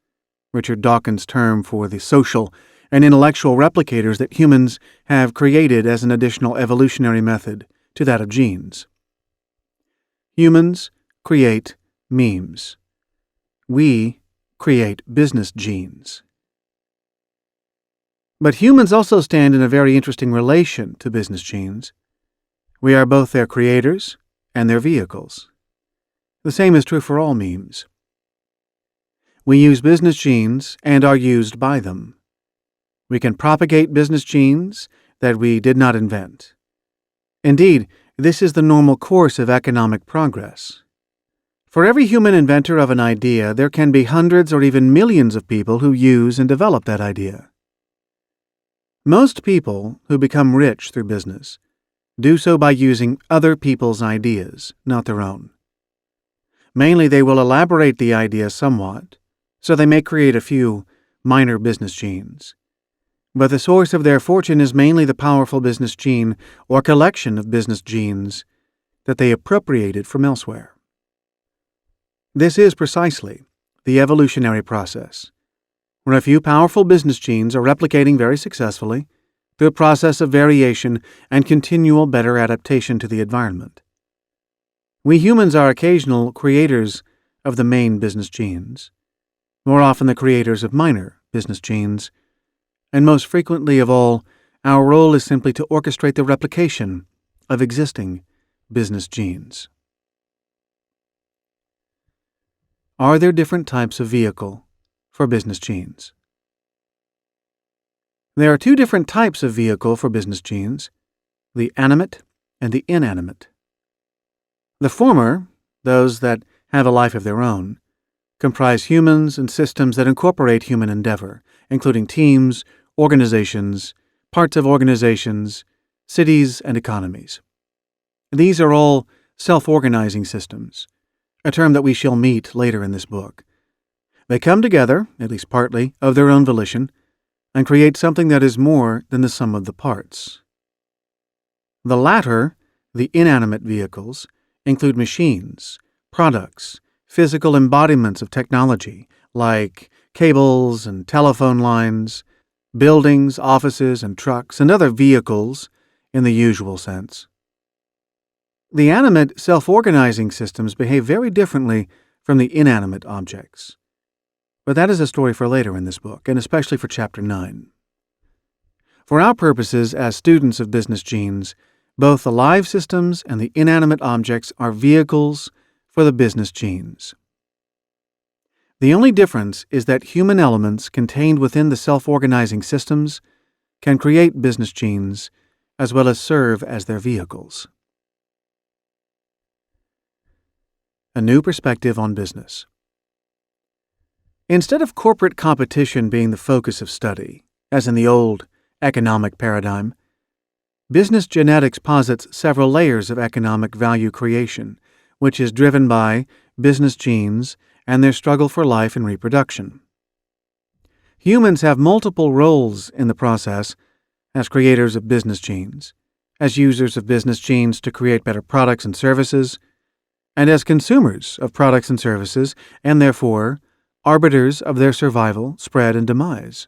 Richard Dawkins' term for the social and intellectual replicators that humans have created as an additional evolutionary method to that of genes. Humans create memes. We create business genes. But humans also stand in a very interesting relation to business genes. We are both their creators and their vehicles. The same is true for all memes. We use business genes and are used by them. We can propagate business genes that we did not invent. Indeed, this is the normal course of economic progress. For every human inventor of an idea, there can be hundreds or even millions of people who use and develop that idea. Most people who become rich through business do so by using other people's ideas, not their own. Mainly, they will elaborate the idea somewhat, so they may create a few minor business genes. But the source of their fortune is mainly the powerful business gene or collection of business genes that they appropriated from elsewhere. This is precisely the evolutionary process, where a few powerful business genes are replicating very successfully through a process of variation and continual better adaptation to the environment. We humans are occasional creators of the main business genes, more often the creators of minor business genes, and most frequently of all, our role is simply to orchestrate the replication of existing business genes. Are there different types of vehicle for business genes? There are two different types of vehicle for business genes, the animate and the inanimate. The former, those that have a life of their own, comprise humans and systems that incorporate human endeavor, including teams, organizations, parts of organizations, cities, and economies. These are all self-organizing systems, a term that we shall meet later in this book. They come together, at least partly, of their own volition, and create something that is more than the sum of the parts. The latter, the inanimate vehicles, include machines, products, physical embodiments of technology, like cables and telephone lines, buildings, offices, and trucks, and other vehicles in the usual sense. The animate, self-organizing systems behave very differently from the inanimate objects. But that is a story for later in this book, and especially for Chapter 9. For our purposes as students of business genes, both the live systems and the inanimate objects are vehicles for the business genes. The only difference is that human elements contained within the self-organizing systems can create business genes as well as serve as their vehicles. A new perspective on business. Instead of corporate competition being the focus of study, as in the old economic paradigm, business genetics posits several layers of economic value creation, which is driven by business genes and their struggle for life and reproduction. Humans have multiple roles in the process as creators of business genes, as users of business genes to create better products and services, and as consumers of products and services, and therefore arbiters of their survival, spread, and demise.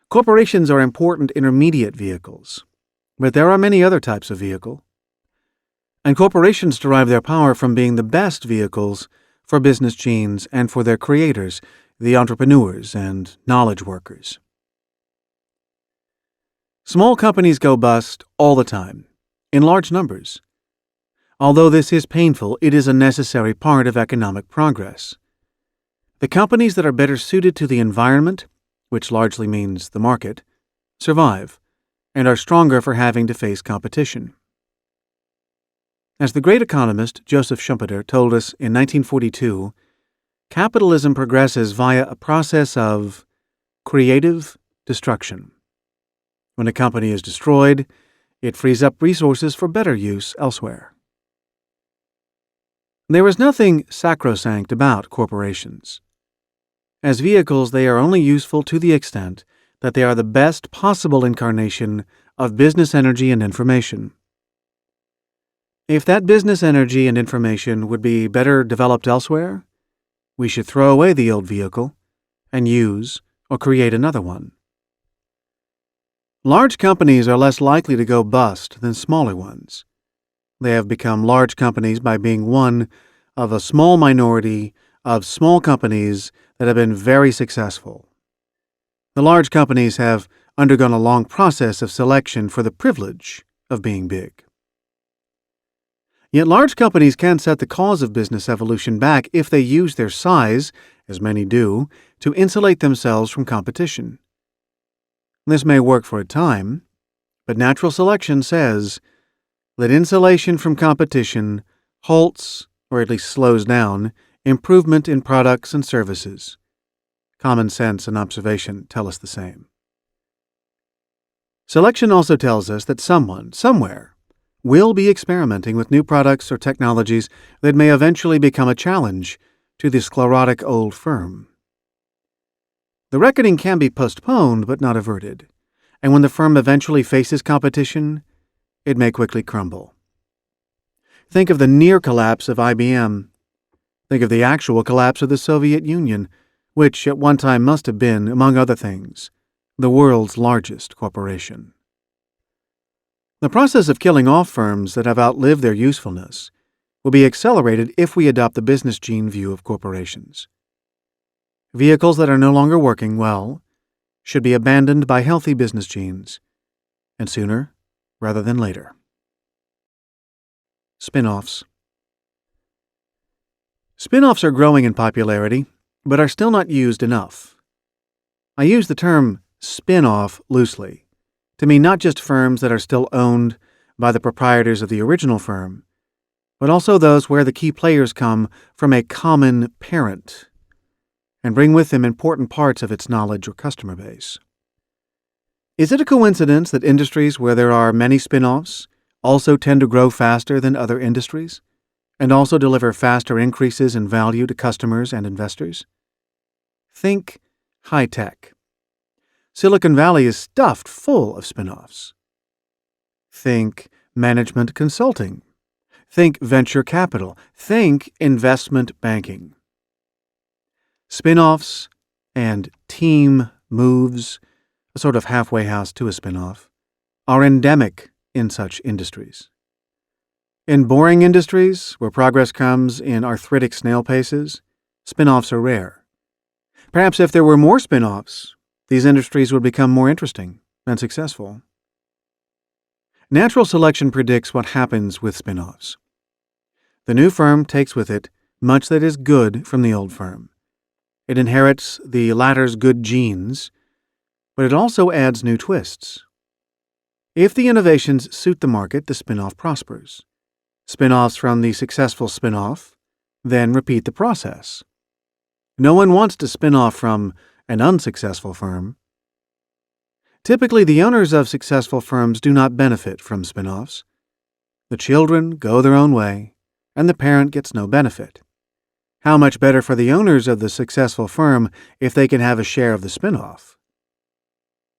Corporations are important intermediate vehicles, but there are many other types of vehicle, and corporations derive their power from being the best vehicles for business genes and for their creators, the entrepreneurs and knowledge workers. Small companies go bust all the time, in large numbers. Although this is painful, it is a necessary part of economic progress. The companies that are better suited to the environment, which largely means the market, survive and are stronger for having to face competition. As the great economist Joseph Schumpeter told us in 1942, capitalism progresses via a process of creative destruction. When a company is destroyed, it frees up resources for better use elsewhere. There is nothing sacrosanct about corporations. As vehicles, they are only useful to the extent that they are the best possible incarnation of business energy and information. If that business energy and information would be better developed elsewhere, we should throw away the old vehicle and use or create another one. Large companies are less likely to go bust than smaller ones. They have become large companies by being one of a small minority of small companies that have been very successful. The large companies have undergone a long process of selection for the privilege of being big. Yet large companies can set the cause of business evolution back if they use their size, as many do, to insulate themselves from competition. This may work for a time, but natural selection says that insulation from competition halts, or at least slows down, improvement in products and services. Common sense and observation tell us the same. Selection also tells us that someone, somewhere, will be experimenting with new products or technologies that may eventually become a challenge to the sclerotic old firm. The reckoning can be postponed but not averted, and when the firm eventually faces competition, it may quickly crumble. Think of the near collapse of IBM. Think of the actual collapse of the Soviet Union, which at one time must have been, among other things, the world's largest corporation. The process of killing off firms that have outlived their usefulness will be accelerated if we adopt the business gene view of corporations. Vehicles that are no longer working well should be abandoned by healthy business genes, and sooner rather than later. Spin-offs. Spin-offs are growing in popularity, but are still not used enough. I use the term spin-off loosely to mean not just firms that are still owned by the proprietors of the original firm, but also those where the key players come from a common parent and bring with them important parts of its knowledge or customer base. Is it a coincidence that industries where there are many spin-offs also tend to grow faster than other industries and also deliver faster increases in value to customers and investors? Think high-tech. Silicon Valley is stuffed full of spin-offs. Think management consulting. Think venture capital. Think investment banking. Spin-offs and team moves, a sort of halfway house to a spin-off, are endemic in such industries. In boring industries, where progress comes in arthritic snail paces, spin-offs are rare. Perhaps if there were more spin-offs, these industries would become more interesting and successful. Natural selection predicts what happens with spin-offs. The new firm takes with it much that is good from the old firm. It inherits the latter's good genes, but it also adds new twists. If the innovations suit the market, the spin-off prospers. Spin-offs from the successful spin-off then repeat the process. No one wants to spin off from an unsuccessful firm. Typically, the owners of successful firms do not benefit from spin-offs. The children go their own way, and the parent gets no benefit. How much better for the owners of the successful firm if they can have a share of the spin-off?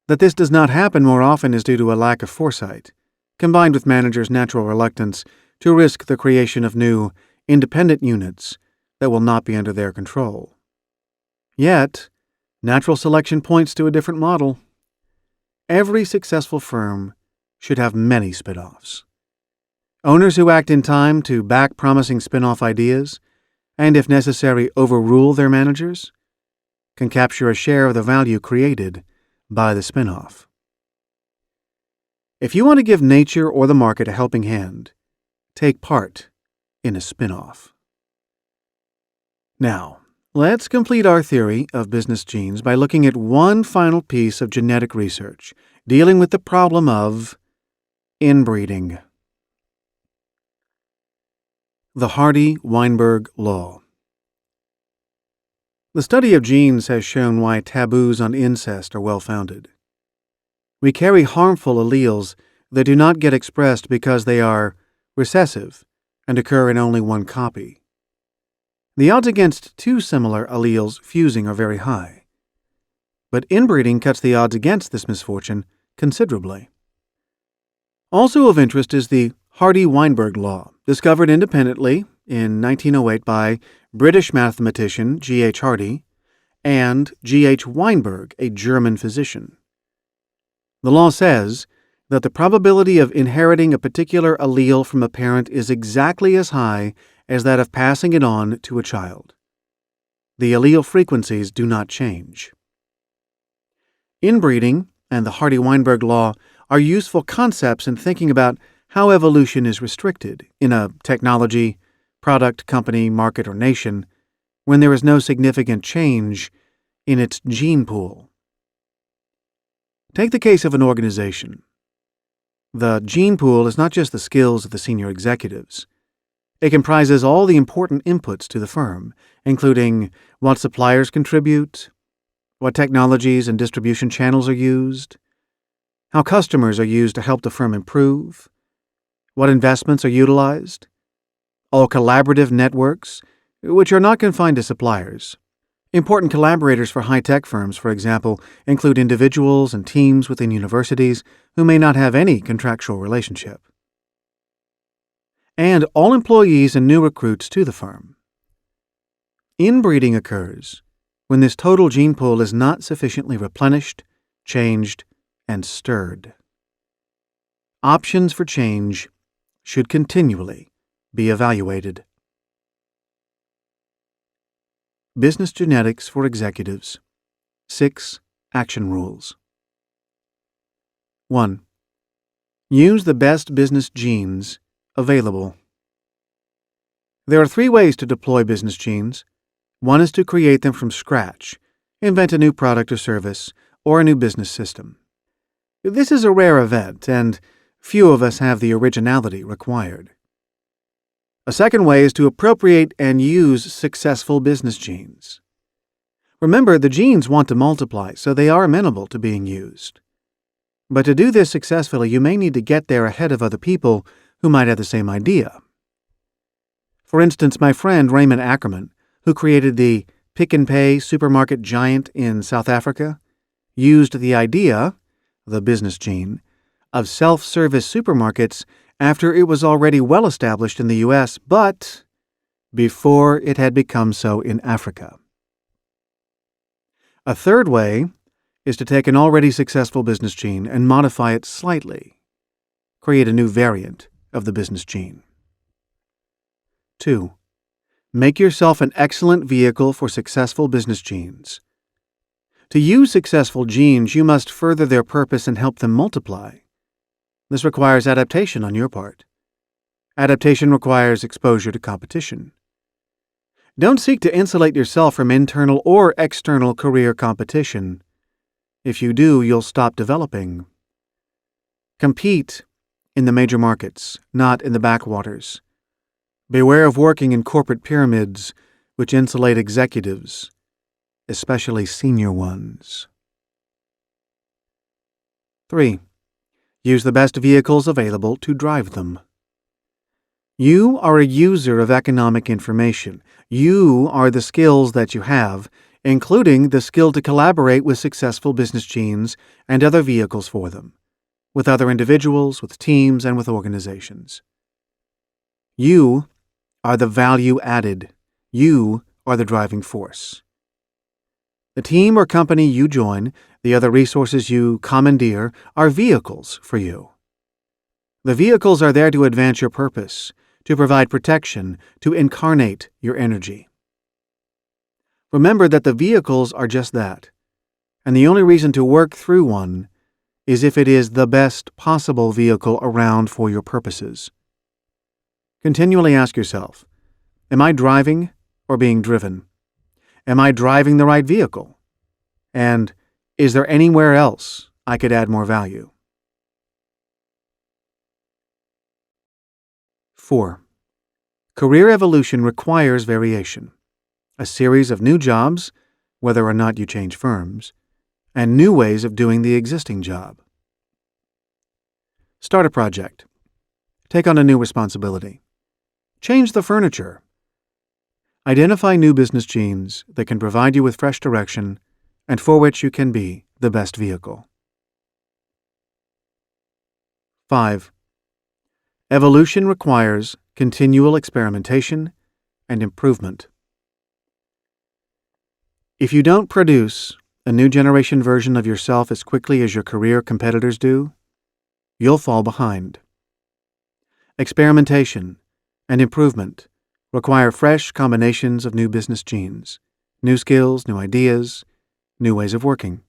That this does not happen more often is due to a lack of foresight, combined with managers' natural reluctance to risk the creation of new, independent units that will not be under their control. Yet, natural selection points to a different model. Every successful firm should have many spin-offs. Owners who act in time to back promising spin-off ideas, and if necessary overrule their managers, can capture a share of the value created by the spin-off. If you want to give nature or the market a helping hand, take part in a spin-off. Now, let's complete our theory of business genes by looking at one final piece of genetic research dealing with the problem of inbreeding. The Hardy-Weinberg Law. The study of genes has shown why taboos on incest are well-founded. We carry harmful alleles that do not get expressed because they are recessive and occur in only one copy. The odds against two similar alleles fusing are very high, but inbreeding cuts the odds against this misfortune considerably. Also of interest is the Hardy-Weinberg Law, discovered independently in 1908 by British mathematician G.H. Hardy and G.H. Weinberg, a German physician. The law says that the probability of inheriting a particular allele from a parent is exactly as high as that of passing it on to a child. The allele frequencies do not change. Inbreeding and the Hardy-Weinberg Law are useful concepts in thinking about how evolution is restricted in a technology, product, company, market, or nation when there is no significant change in its gene pool. Take the case of an organization. The gene pool is not just the skills of the senior executives. It comprises all the important inputs to the firm, including what suppliers contribute, what technologies and distribution channels are used, how customers are used to help the firm improve, what investments are utilized, all collaborative networks, which are not confined to suppliers. Important collaborators for high-tech firms, for example, include individuals and teams within universities who may not have any contractual relationship. And all employees and new recruits to the firm. Inbreeding occurs when this total gene pool is not sufficiently replenished, changed, and stirred. Options for change should continually be evaluated. Business Genetics for Executives. 6 Action Rules. 1. Use the best business genes available. There are 3 ways to deploy business genes. One is to create them from scratch, invent a new product or service, or a new business system. This is a rare event, and few of us have the originality required. A second way is to appropriate and use successful business genes. Remember, the genes want to multiply, so they are amenable to being used. But to do this successfully, you may need to get there ahead of other people who might have the same idea. For instance, my friend Raymond Ackerman, who created the Pick and Pay supermarket giant in South Africa, used the idea, the business gene, of self-service supermarkets after it was already well established in the U.S., but before it had become so in Africa. A third way is to take an already successful business gene and modify it slightly, create a new variant of the business gene. 2. Make yourself an excellent vehicle for successful business genes. To use successful genes, you must further their purpose and help them multiply. This requires adaptation on your part. Adaptation requires exposure to competition. Don't seek to insulate yourself from internal or external career competition. If you do, you'll stop developing. Compete in the major markets, not in the backwaters. Beware of working in corporate pyramids which insulate executives, especially senior ones. 3. Use the best vehicles available to drive them. You are a user of economic information. You are the skills that you have, including the skill to collaborate with successful business genes and other vehicles for them, with other individuals, with teams, and with organizations. You are the value added. You are the driving force. The team or company you join, the other resources you commandeer, are vehicles for you. The vehicles are there to advance your purpose, to provide protection, to incarnate your energy. Remember that the vehicles are just that, and the only reason to work through one is if it is the best possible vehicle around for your purposes. Continually ask yourself, am I driving or being driven? Am I driving the right vehicle? And is there anywhere else I could add more value? 4. Career evolution requires variation, a series of new jobs, whether or not you change firms, and new ways of doing the existing job. Start a project. Take on a new responsibility. Change the furniture. Identify new business genes that can provide you with fresh direction and for which you can be the best vehicle. 5. Evolution requires continual experimentation and improvement. If you don't produce a new generation version of yourself as quickly as your career competitors do, you'll fall behind. Experimentation and improvement require fresh combinations of new business genes, new skills, new ideas, new ways of working.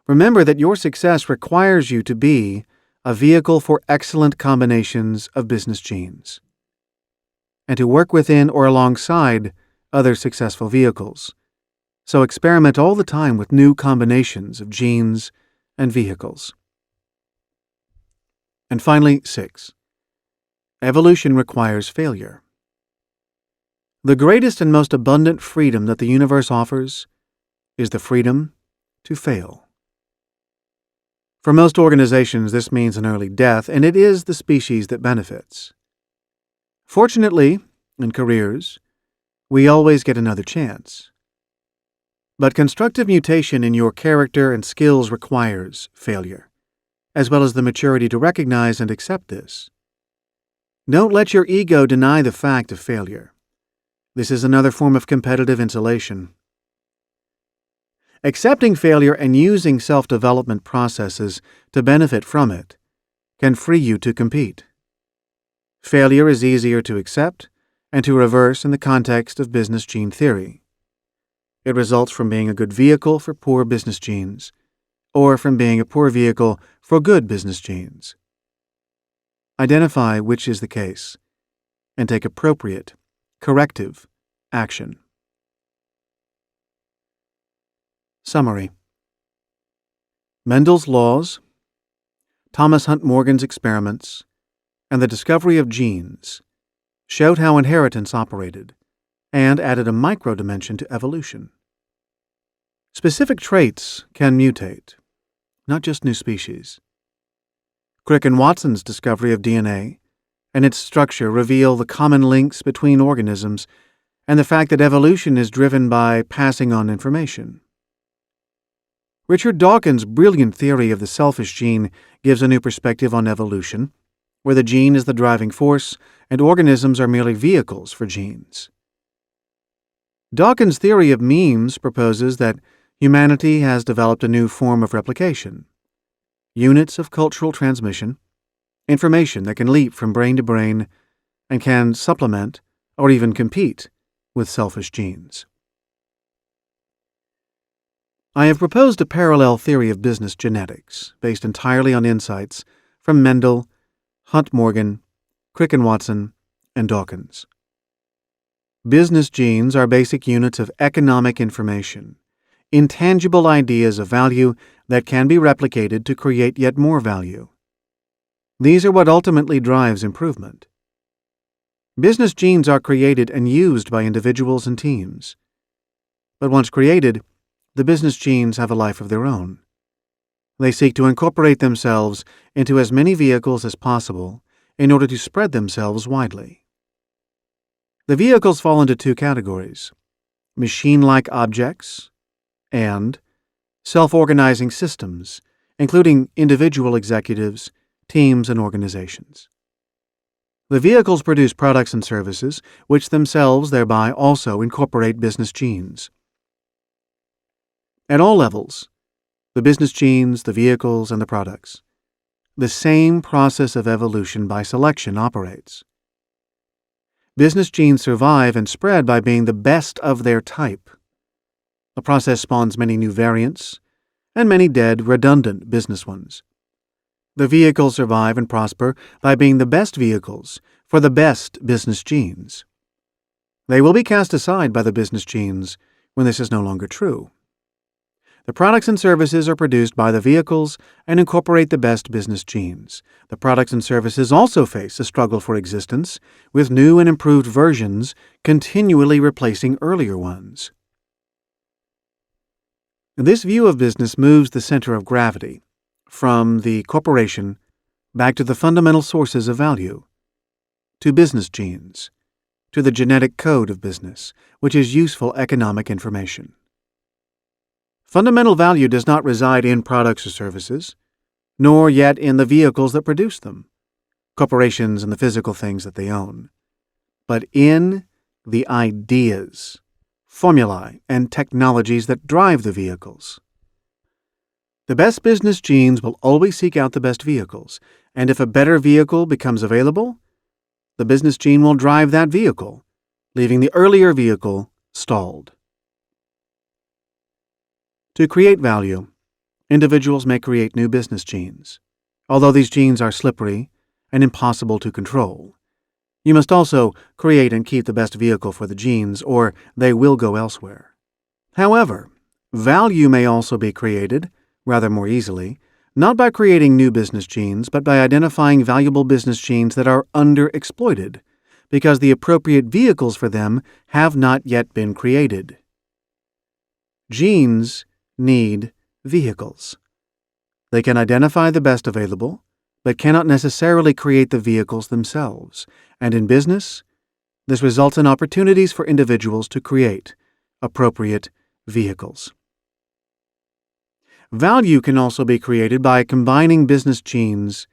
Remember that your success requires you to be a vehicle for excellent combinations of business genes, and to work within or alongside other successful vehicles. So experiment all the time with new combinations of genes and vehicles. And finally, 6. Evolution requires failure. The greatest and most abundant freedom that the universe offers is the freedom to fail. For most organizations, this means an early death, and it is the species that benefits. Fortunately, in careers, we always get another chance. But constructive mutation in your character and skills requires failure, as well as the maturity to recognize and accept this. Don't let your ego deny the fact of failure. This is another form of competitive insulation. Accepting failure and using self-development processes to benefit from it can free you to compete. Failure is easier to accept and to reverse in the context of business gene theory. It results from being a good vehicle for poor business genes, or from being a poor vehicle for good business genes. Identify which is the case, and take appropriate, corrective action. Summary: Mendel's laws, Thomas Hunt Morgan's experiments, and the discovery of genes showed how inheritance operated and added a micro-dimension to evolution. Specific traits can mutate, not just new species. Crick and Watson's discovery of DNA and its structure reveal the common links between organisms and the fact that evolution is driven by passing on information. Richard Dawkins' brilliant theory of the selfish gene gives a new perspective on evolution, where the gene is the driving force and organisms are merely vehicles for genes. Dawkins' theory of memes proposes that humanity has developed a new form of replication, units of cultural transmission, information that can leap from brain to brain and can supplement or even compete with selfish genes. I have proposed a parallel theory of business genetics based entirely on insights from Mendel, Hunt Morgan, Crick and Watson, and Dawkins. Business genes are basic units of economic information, intangible ideas of value that can be replicated to create yet more value. These are what ultimately drives improvement. Business genes are created and used by individuals and teams. But once created, the business genes have a life of their own. They seek to incorporate themselves into as many vehicles as possible in order to spread themselves widely. The vehicles fall into two categories: machine-like objects and self-organizing systems, including individual executives, teams, and organizations. The vehicles produce products and services, which themselves thereby also incorporate business genes. At all levels, the business genes, the vehicles, and the products, the same process of evolution by selection operates. Business genes survive and spread by being the best of their type. The process spawns many new variants and many dead, redundant business ones. The vehicles survive and prosper by being the best vehicles for the best business genes. They will be cast aside by the business genes when this is no longer true. The products and services are produced by the vehicles and incorporate the best business genes. The products and services also face a struggle for existence, with new and improved versions continually replacing earlier ones. This view of business moves the center of gravity from the corporation back to the fundamental sources of value, to business genes, to the genetic code of business, which is useful economic information. Fundamental value does not reside in products or services, nor yet in the vehicles that produce them, corporations and the physical things that they own, but in the ideas, formulae, and technologies that drive the vehicles. The best business genes will always seek out the best vehicles, and if a better vehicle becomes available, the business gene will drive that vehicle, leaving the earlier vehicle stalled. To create value, individuals may create new business genes, although these genes are slippery and impossible to control. You must also create and keep the best vehicle for the genes, or they will go elsewhere. However, value may also be created, rather more easily, not by creating new business genes, but by identifying valuable business genes that are underexploited, because the appropriate vehicles for them have not yet been created. Genes need vehicles. They can identify the best available, but cannot necessarily create the vehicles themselves, and in business, this results in opportunities for individuals to create appropriate vehicles. Value can also be created by combining business genes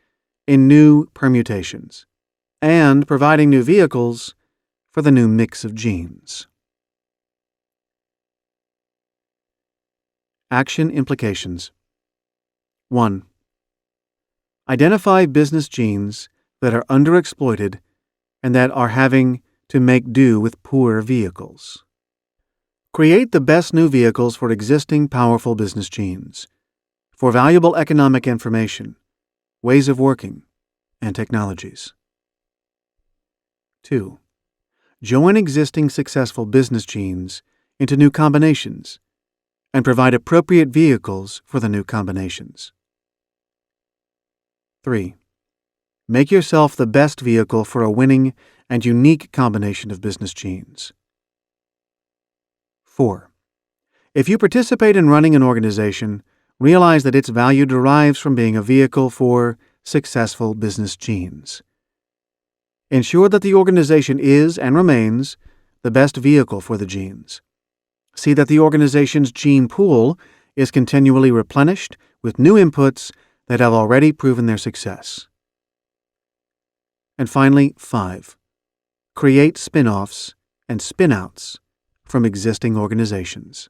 in new permutations and providing new vehicles for the new mix of genes. Action implications. 1. Identify business genes that are underexploited and that are having to make do with poor vehicles. Create the best new vehicles for existing powerful business genes, for valuable economic information, ways of working, and technologies. 2. Join existing successful business genes into new combinations and provide appropriate vehicles for the new combinations. 3. Make yourself the best vehicle for a winning and unique combination of business genes. 4. If you participate in running an organization, realize that its value derives from being a vehicle for successful business genes. Ensure that the organization is and remains the best vehicle for the genes. See that the organization's gene pool is continually replenished with new inputs that have already proven their success. And finally, 5. Create spin-offs and spin-outs from existing organizations.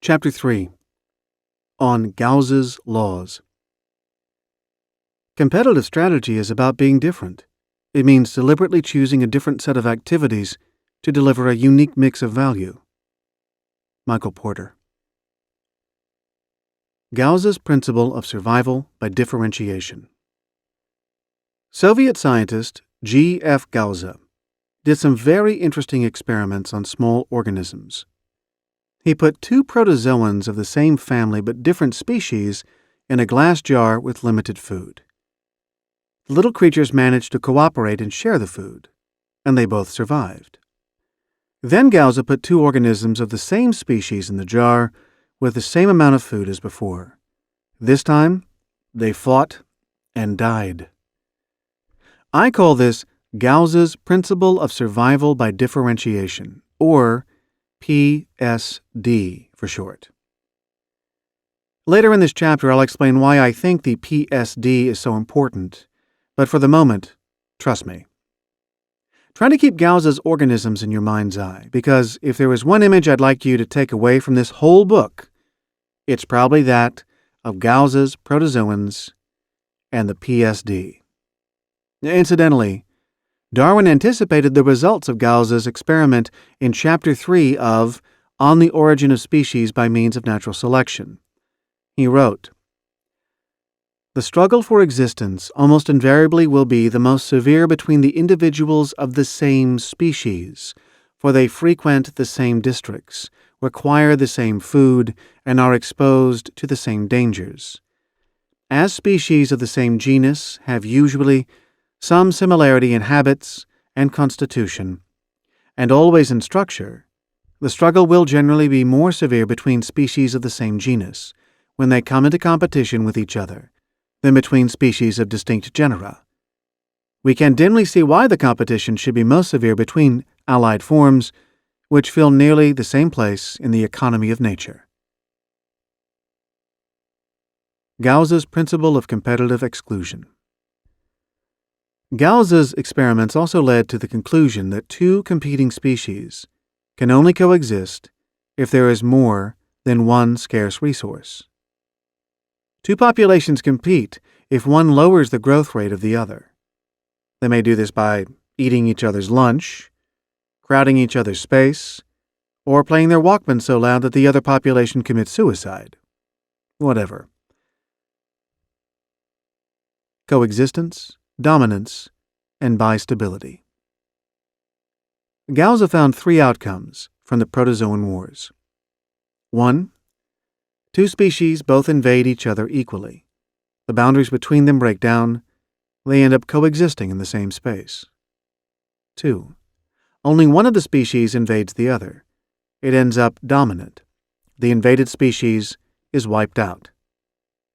Chapter 3. On Gauss's Laws. Competitive strategy is about being different. It means deliberately choosing a different set of activities to deliver a unique mix of value. Michael Porter. Gauss's Principle of Survival by Differentiation. Soviet scientist G. F. Gauss did some very interesting experiments on small organisms. He put 2 protozoans of the same family but different species in a glass jar with limited food. The little creatures managed to cooperate and share the food, and they both survived. Then Gauss put 2 organisms of the same species in the jar with the same amount of food as before. This time, they fought and died. I call this Gauss's Principle of Survival by Differentiation, or PSD for short. Later in this chapter, I'll explain why I think the PSD is so important, but for the moment, trust me. Try to keep Gauss's organisms in your mind's eye, because if there is one image I'd like you to take away from this whole book, it's probably that of Gauss's protozoans and the PSD. Incidentally, Darwin anticipated the results of Gauss's experiment in Chapter 3 of On the Origin of Species by Means of Natural Selection. He wrote, "The struggle for existence almost invariably will be the most severe between the individuals of the same species, for they frequent the same districts, require the same food, and are exposed to the same dangers. As species of the same genus have usually some similarity in habits and constitution, and always in structure, the struggle will generally be more severe between species of the same genus, when they come into competition with each other, than between species of distinct genera. We can dimly see why the competition should be most severe between allied forms, which fill nearly the same place in the economy of nature." Gauss's Principle of Competitive Exclusion. Gauss's experiments also led to the conclusion that 2 competing species can only coexist if there is more than one scarce resource. 2 populations compete if one lowers the growth rate of the other. They may do this by eating each other's lunch, crowding each other's space, or playing their Walkman so loud that the other population commits suicide. whatever. Coexistence, dominance, and bistability. Gauss found 3 outcomes from the Protozoan Wars. 1. 2 species both invade each other equally. The boundaries between them break down. They end up coexisting in the same space. 2. Only one of the species invades the other. It ends up dominant. The invaded species is wiped out.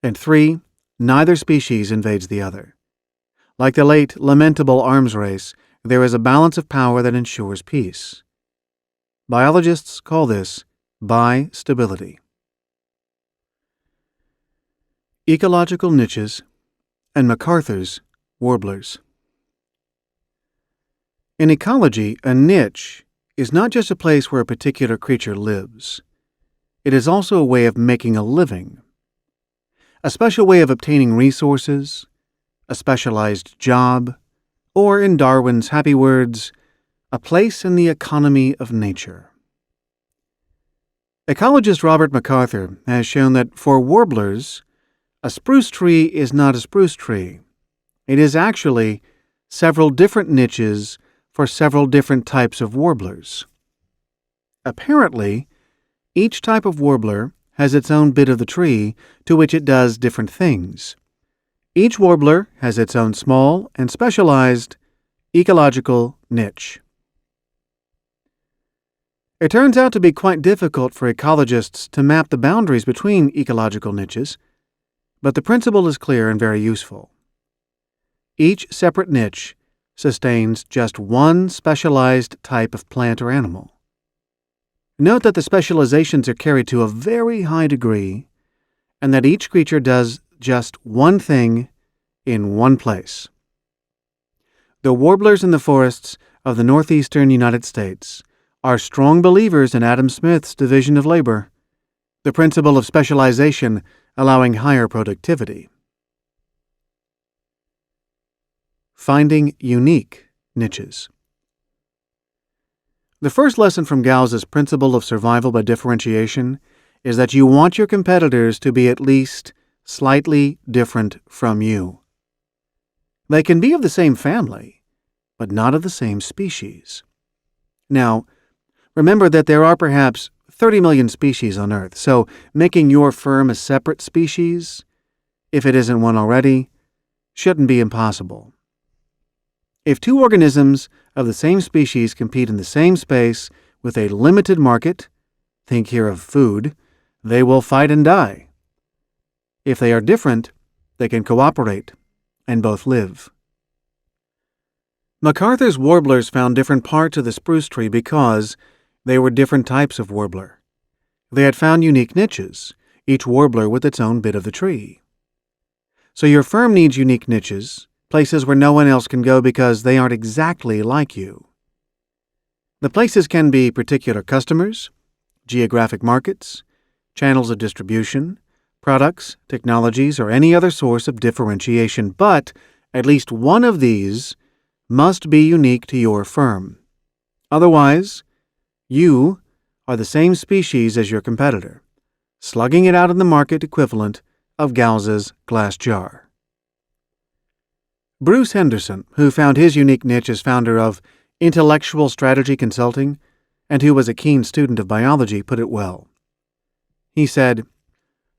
And 3. Neither species invades the other. Like the late lamentable arms race, there is a balance of power that ensures peace. Biologists call this bistability. Ecological niches and MacArthur's warblers. In ecology, a niche is not just a place where a particular creature lives. It is also a way of making a living, a special way of obtaining resources, a specialized job, or, in Darwin's happy words, a place in the economy of nature. Ecologist Robert MacArthur has shown that for warblers, a spruce tree is not a spruce tree. It is actually several different niches for several different types of warblers. Apparently, each type of warbler has its own bit of the tree to which it does different things. Each warbler has its own small and specialized ecological niche. It turns out to be quite difficult for ecologists to map the boundaries between ecological niches, but the principle is clear and very useful. Each separate niche sustains just one specialized type of plant or animal. Note that the specializations are carried to a very high degree, and that each creature does just one thing in one place. The warblers in the forests of the northeastern United States are strong believers in Adam Smith's division of labor, the principle of specialization allowing higher productivity. Finding unique niches. The first lesson from Gauss's principle of survival by differentiation is that you want your competitors to be at least slightly different from you. They can be of the same family, but not of the same species. Now, remember that there are perhaps 30 million species on Earth, so making your firm a separate species, if it isn't one already, shouldn't be impossible. If 2 organisms of the same species compete in the same space with a limited market, think here of food, they will fight and die. If they are different, they can cooperate and both live. MacArthur's warblers found different parts of the spruce tree because they were different types of warbler. They had found unique niches, each warbler with its own bit of the tree. So your firm needs unique niches, places where no one else can go because they aren't exactly like you. The places can be particular customers, geographic markets, channels of distribution, products, technologies, or any other source of differentiation, but at least one of these must be unique to your firm. Otherwise, you are the same species as your competitor, slugging it out in the market equivalent of Gauss's glass jar. Bruce Henderson, who found his unique niche as founder of Intellectual Strategy Consulting and who was a keen student of biology, put it well. He said,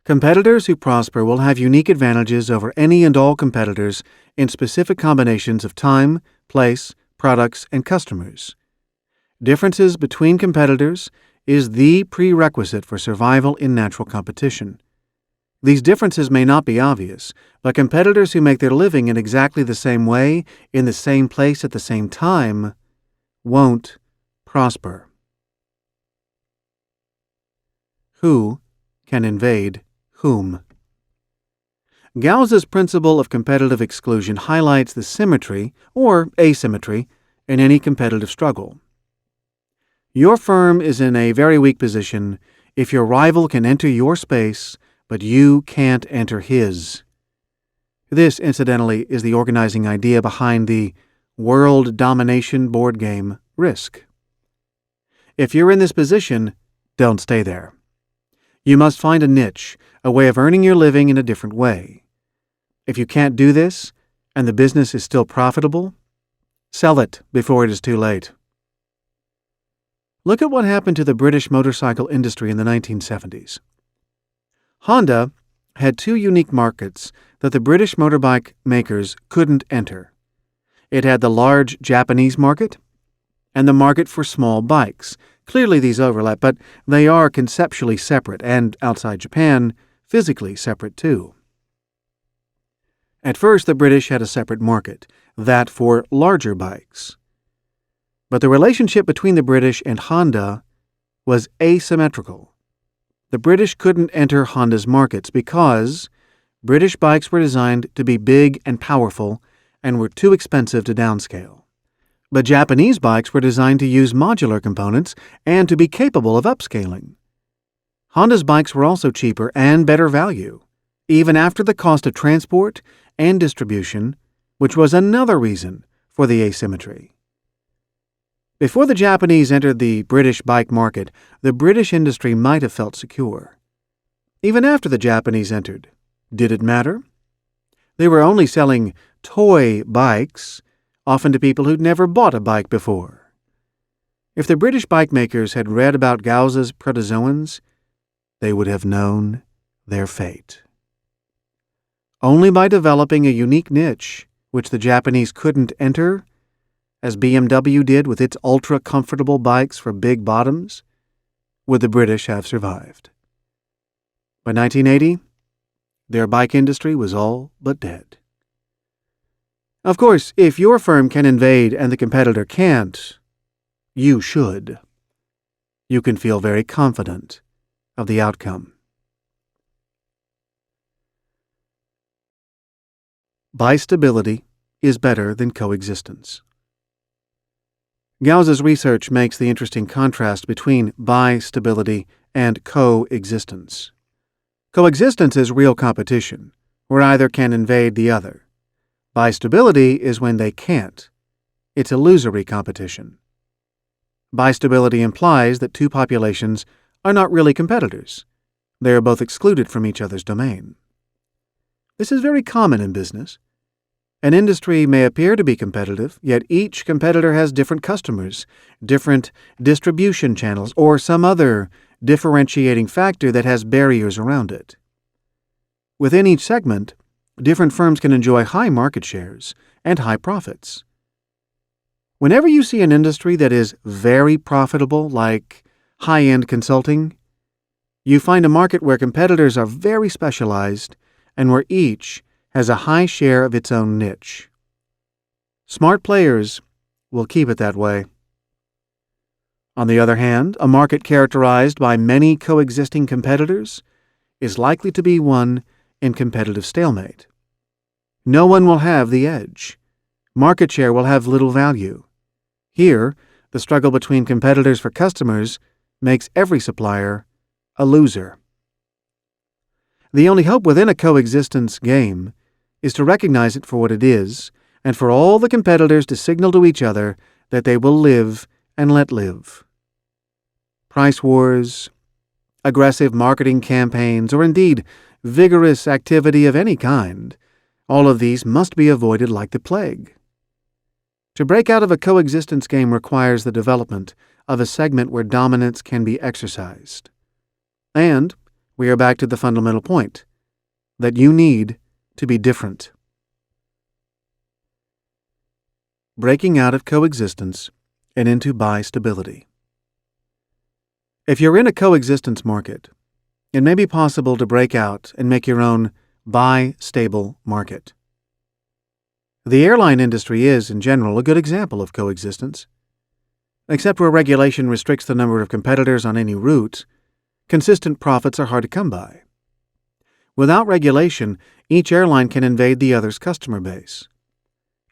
"Competitors who prosper will have unique advantages over any and all competitors in specific combinations of time, place, products, and customers. Differences between competitors is the prerequisite for survival in natural competition. These differences may not be obvious, but competitors who make their living in exactly the same way, in the same place at the same time, won't prosper." Who can invade whom? Gauss's principle of competitive exclusion highlights the symmetry or asymmetry in any competitive struggle. Your firm is in a very weak position if your rival can enter your space, but you can't enter his. This, incidentally, is the organizing idea behind the world domination board game Risk. If you're in this position, don't stay there. You must find a niche, a way of earning your living in a different way. If you can't do this, and the business is still profitable, sell it before it is too late. Look at what happened to the British motorcycle industry in the 1970s. Honda had two unique markets that the British motorbike makers couldn't enter. It had the large Japanese market and the market for small bikes. Clearly these overlap, but they are conceptually separate and, outside Japan, physically separate too. At first, the British had a separate market, that for larger bikes. But the relationship between the British and Honda was asymmetrical. The British couldn't enter Honda's markets because British bikes were designed to be big and powerful and were too expensive to downscale. But Japanese bikes were designed to use modular components and to be capable of upscaling. Honda's bikes were also cheaper and better value, even after the cost of transport and distribution, which was another reason for the asymmetry. Before the Japanese entered the British bike market, the British industry might have felt secure. Even after the Japanese entered, did it matter? They were only selling toy bikes, often to people who'd never bought a bike before. If the British bike makers had read about Gauss's protozoans, they would have known their fate. Only by developing a unique niche, which the Japanese couldn't enter, as BMW did with its ultra-comfortable bikes for big bottoms, would the British have survived. By 1980, their bike industry was all but dead. Of course, if your firm can invade and the competitor can't, you should. You can feel very confident of the outcome. Bistability is better than coexistence. Gauss's research makes the interesting contrast between bistability and coexistence. Coexistence is real competition, where either can invade the other. Bistability is when they can't. It's illusory competition. Bistability implies that two populations are not really competitors. They are both excluded from each other's domain. This is very common in business. An industry may appear to be competitive, yet each competitor has different customers, different distribution channels, or some other differentiating factor that has barriers around it. Within each segment, different firms can enjoy high market shares and high profits. Whenever you see an industry that is very profitable, like high-end consulting, you find a market where competitors are very specialized and where each has a high share of its own niche. Smart players will keep it that way. On the other hand, a market characterized by many coexisting competitors is likely to be one in competitive stalemate. No one will have the edge. Market share will have little value. Here, the struggle between competitors for customers makes every supplier a loser. The only hope within a coexistence game is to recognize it for what it is, and for all the competitors to signal to each other that they will live and let live. Price wars, aggressive marketing campaigns, or indeed vigorous activity of any kind, all of these must be avoided like the plague. To break out of a coexistence game requires the development of a segment where dominance can be exercised. And we are back to the fundamental point, that you need to be different. Breaking out of coexistence and into bistability. If you're in a coexistence market, it may be possible to break out and make your own bistable market. The airline industry is, in general, a good example of coexistence. Except where regulation restricts the number of competitors on any route, consistent profits are hard to come by. Without regulation, each airline can invade the other's customer base.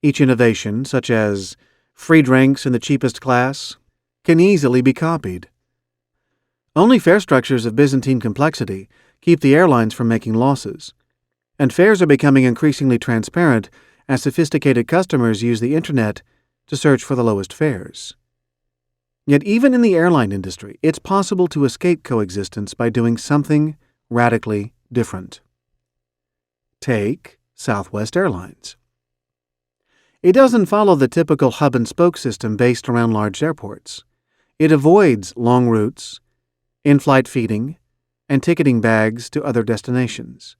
Each innovation, such as free drinks in the cheapest class, can easily be copied. Only fare structures of Byzantine complexity keep the airlines from making losses, and fares are becoming increasingly transparent as sophisticated customers use the Internet to search for the lowest fares. Yet even in the airline industry, it's possible to escape coexistence by doing something radically different. Take Southwest Airlines. It doesn't follow the typical hub-and-spoke system based around large airports. It avoids long routes, in-flight feeding, and ticketing bags to other destinations.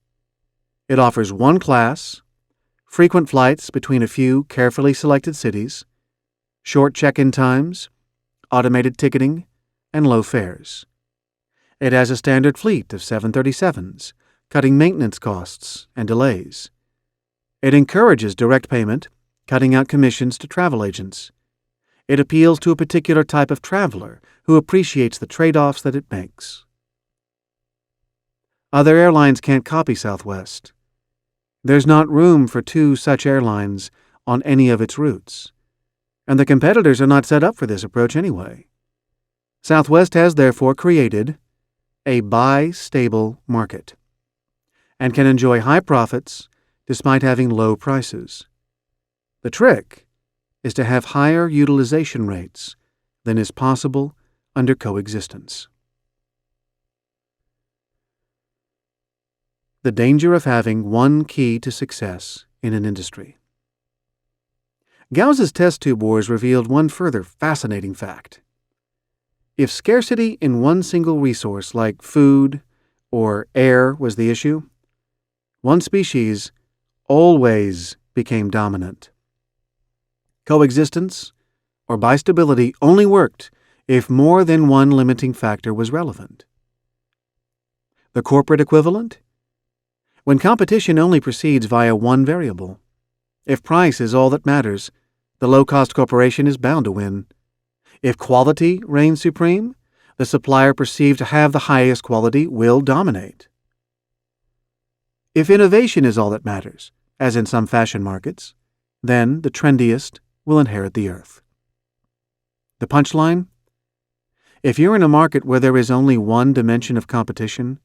It offers one class, frequent flights between a few carefully selected cities, short check-in times, automated ticketing, and low fares. It has a standard fleet of 737s, cutting maintenance costs and delays. It encourages direct payment, cutting out commissions to travel agents. It appeals to a particular type of traveler who appreciates the trade-offs that it makes. Other airlines can't copy Southwest. There's not room for two such airlines on any of its routes, and the competitors are not set up for this approach anyway. Southwest has therefore created a buy-stable market and can enjoy high profits despite having low prices. The trick is to have higher utilization rates than is possible under coexistence. The danger of having one key to success in an industry. Gauss's test tube wars revealed one further fascinating fact. If scarcity in one single resource like food or air was the issue, one species always became dominant. Coexistence or bistability only worked if more than one limiting factor was relevant. The corporate equivalent? When competition only proceeds via one variable. If price is all that matters, the low-cost corporation is bound to win. If quality reigns supreme, the supplier perceived to have the highest quality will dominate. If innovation is all that matters, as in some fashion markets, then the trendiest will inherit the earth. The punchline? If you're in a market where there is only one dimension of competition,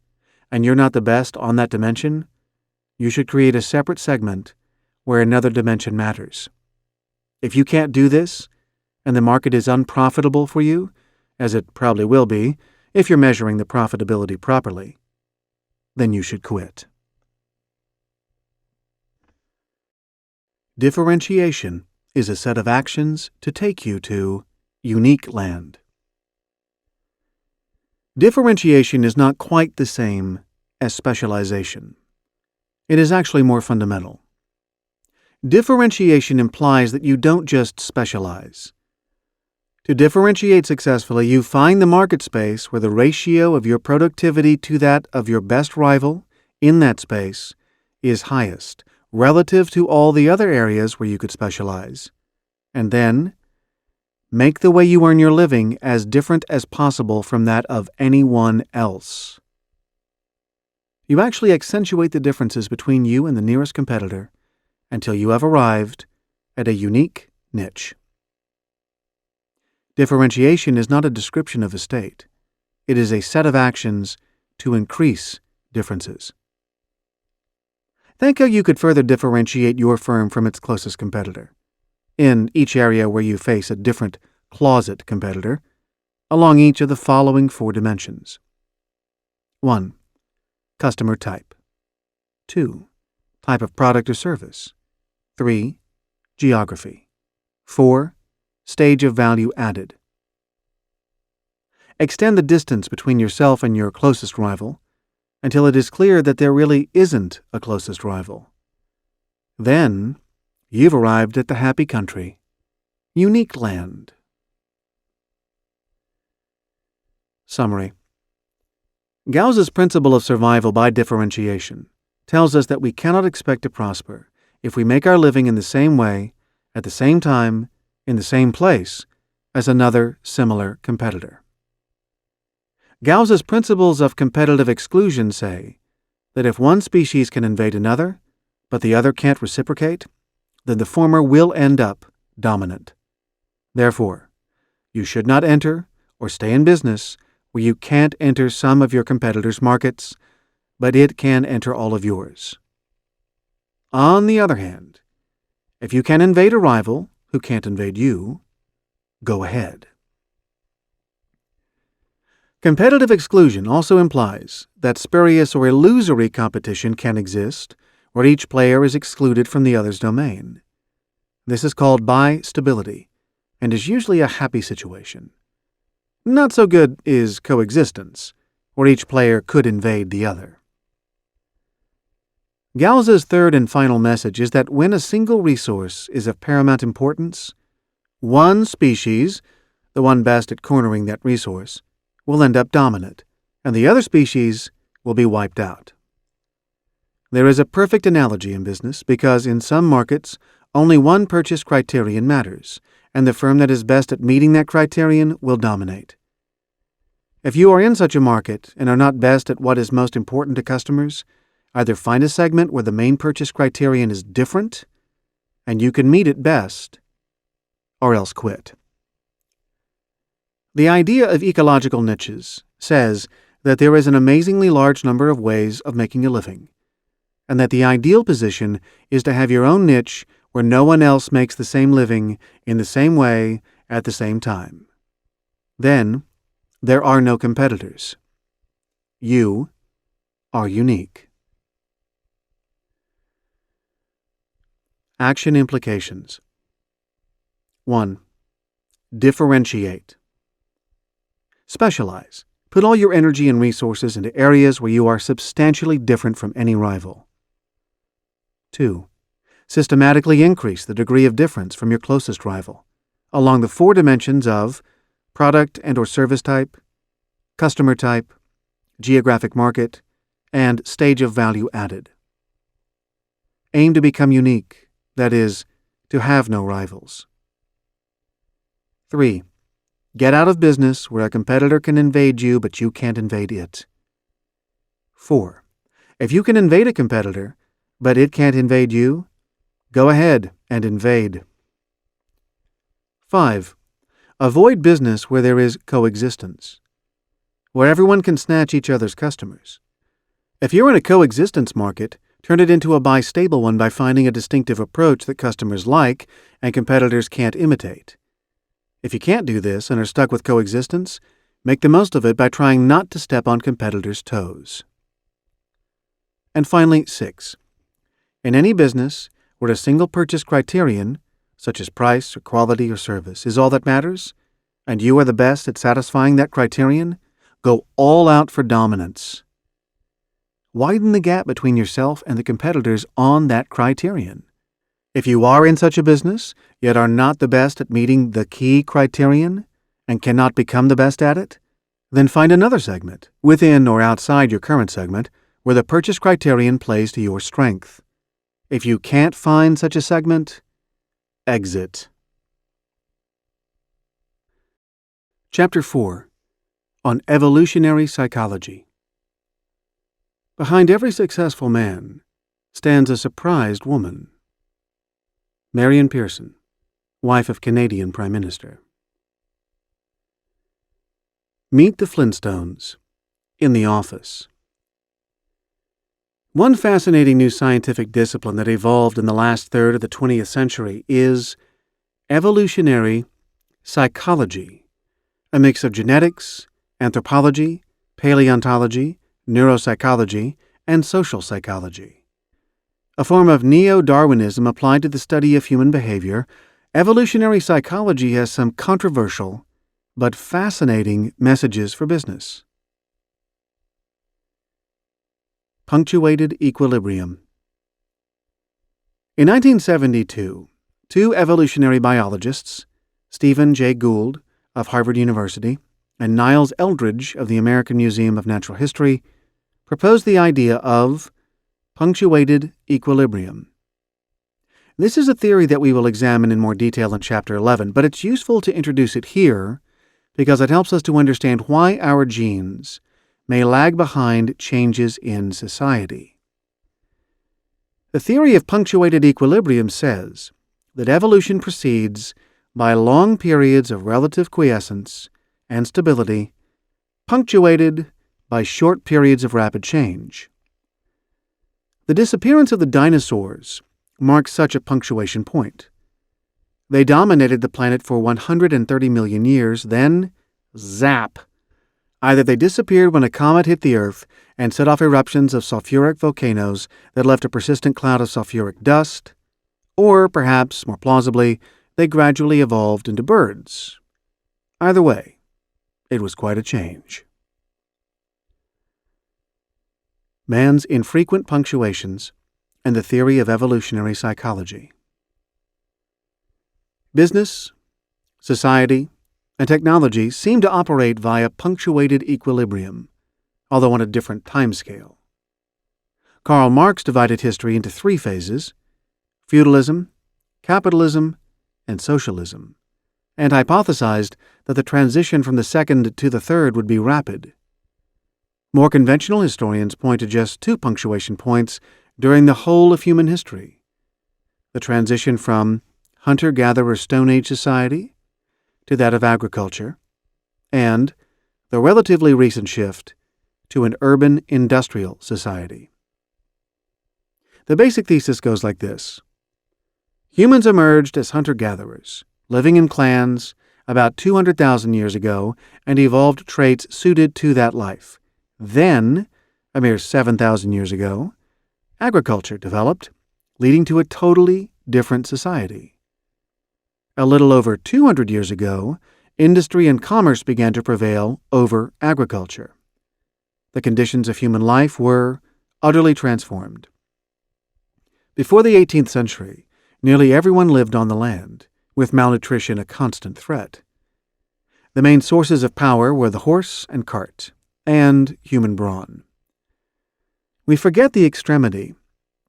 and you're not the best on that dimension, you should create a separate segment where another dimension matters. If you can't do this, and the market is unprofitable for you, as it probably will be if you're measuring the profitability properly, then you should quit. Differentiation is a set of actions to take you to unique land. Differentiation is not quite the same as specialization. It is actually more fundamental. Differentiation implies that you don't just specialize. To differentiate successfully, you find the market space where the ratio of your productivity to that of your best rival in that space is highest relative to all the other areas where you could specialize, and then make the way you earn your living as different as possible from that of anyone else. You actually accentuate the differences between you and the nearest competitor until you have arrived at a unique niche. Differentiation is not a description of a state. It is a set of actions to increase differences. Think how you could further differentiate your firm from its closest competitor, in each area where you face a different closet competitor, along each of the following 4 dimensions. 1. Customer type. 2. Type of product or service. 3. Geography. 4. Stage of value added. Extend the distance between yourself and your closest rival until it is clear that there really isn't a closest rival. Then, you've arrived at the happy country, unique land. Summary. Gauss's principle of survival by differentiation tells us that we cannot expect to prosper if we make our living in the same way, at the same time, in the same place as another similar competitor. Gauss's principles of competitive exclusion say that if one species can invade another, but the other can't reciprocate, then the former will end up dominant. Therefore, you should not enter or stay in business where you can't enter some of your competitors' markets, but it can enter all of yours. On the other hand, if you can invade a rival who can't invade you, go ahead. Competitive exclusion also implies that spurious or illusory competition can exist, where each player is excluded from the other's domain. This is called bistability, and is usually a happy situation. Not so good is coexistence, where each player could invade the other. Gows's third and final message is that when a single resource is of paramount importance, one species, the one best at cornering that resource, will end up dominant, and the other species will be wiped out. There is a perfect analogy in business because in some markets, only one purchase criterion matters, and the firm that is best at meeting that criterion will dominate. If you are in such a market and are not best at what is most important to customers, either find a segment where the main purchase criterion is different, and you can meet it best, or else quit. The idea of ecological niches says that there is an amazingly large number of ways of making a living, and that the ideal position is to have your own niche where no one else makes the same living in the same way at the same time. Then, there are no competitors. You are unique. Action implications. 1. Differentiate. Specialize. Put all your energy and resources into areas where you are substantially different from any rival. 2. Systematically increase the degree of difference from your closest rival, along the 4 dimensions of product and/or service type, customer type, geographic market, and stage of value added. Aim to become unique, that is, to have no rivals. 3. Get out of business where a competitor can invade you but you can't invade it. 4. If you can invade a competitor, but it can't invade you, go ahead and invade. 5. Avoid business where there is coexistence, where everyone can snatch each other's customers. If you're in a coexistence market, turn it into a bistable one by finding a distinctive approach that customers like and competitors can't imitate. If you can't do this and are stuck with coexistence, make the most of it by trying not to step on competitors' toes. And finally, 6. In any business where a single purchase criterion, such as price or quality or service, is all that matters, and you are the best at satisfying that criterion, go all out for dominance. Widen the gap between yourself and the competitors on that criterion. If you are in such a business, yet are not the best at meeting the key criterion, and cannot become the best at it, then find another segment, within or outside your current segment, where the purchase criterion plays to your strength. If you can't find such a segment, exit. Chapter 4. On Evolutionary Psychology. Behind every successful man stands a surprised woman. Marion Pearson, wife of Canadian Prime Minister. Meet the Flintstones in the office. One fascinating new scientific discipline that evolved in the last third of the 20th century is evolutionary psychology, a mix of genetics, anthropology, paleontology, neuropsychology, and social psychology. A form of neo-Darwinism applied to the study of human behavior, evolutionary psychology has some controversial but fascinating messages for business. Punctuated equilibrium. In 1972, 2 evolutionary biologists, Stephen Jay Gould of Harvard University and Niles Eldredge of the American Museum of Natural History, proposed the idea of punctuated equilibrium. This is a theory that we will examine in more detail in Chapter 11, but it's useful to introduce it here because it helps us to understand why our genes may lag behind changes in society. The theory of punctuated equilibrium says that evolution proceeds by long periods of relative quiescence and stability, punctuated by short periods of rapid change. The disappearance of the dinosaurs marks such a punctuation point. They dominated the planet for 130 million years, then, zap, Either they disappeared when a comet hit the Earth and set off eruptions of sulfuric volcanoes that left a persistent cloud of sulfuric dust, or perhaps, more plausibly, they gradually evolved into birds. Either way, it was quite a change. Man's infrequent punctuations and the theory of evolutionary psychology. Business, society, and technology seem to operate via punctuated equilibrium, although on a different timescale. Karl Marx divided history into 3 phases: feudalism, capitalism, and socialism, and hypothesized that the transition from the second to the third would be rapid. More conventional historians point to just 2 punctuation points during the whole of human history: the transition from hunter-gatherer Stone Age society to that of agriculture, and the relatively recent shift to an urban industrial society. The basic thesis goes like this. Humans emerged as hunter-gatherers, living in clans about 200,000 years ago, and evolved traits suited to that life. Then, a mere 7,000 years ago, agriculture developed, leading to a totally different society. A little over 200 years ago, industry and commerce began to prevail over agriculture. The conditions of human life were utterly transformed. Before the 18th century, nearly everyone lived on the land, with malnutrition a constant threat. The main sources of power were the horse and cart, and human brawn. We forget the extremity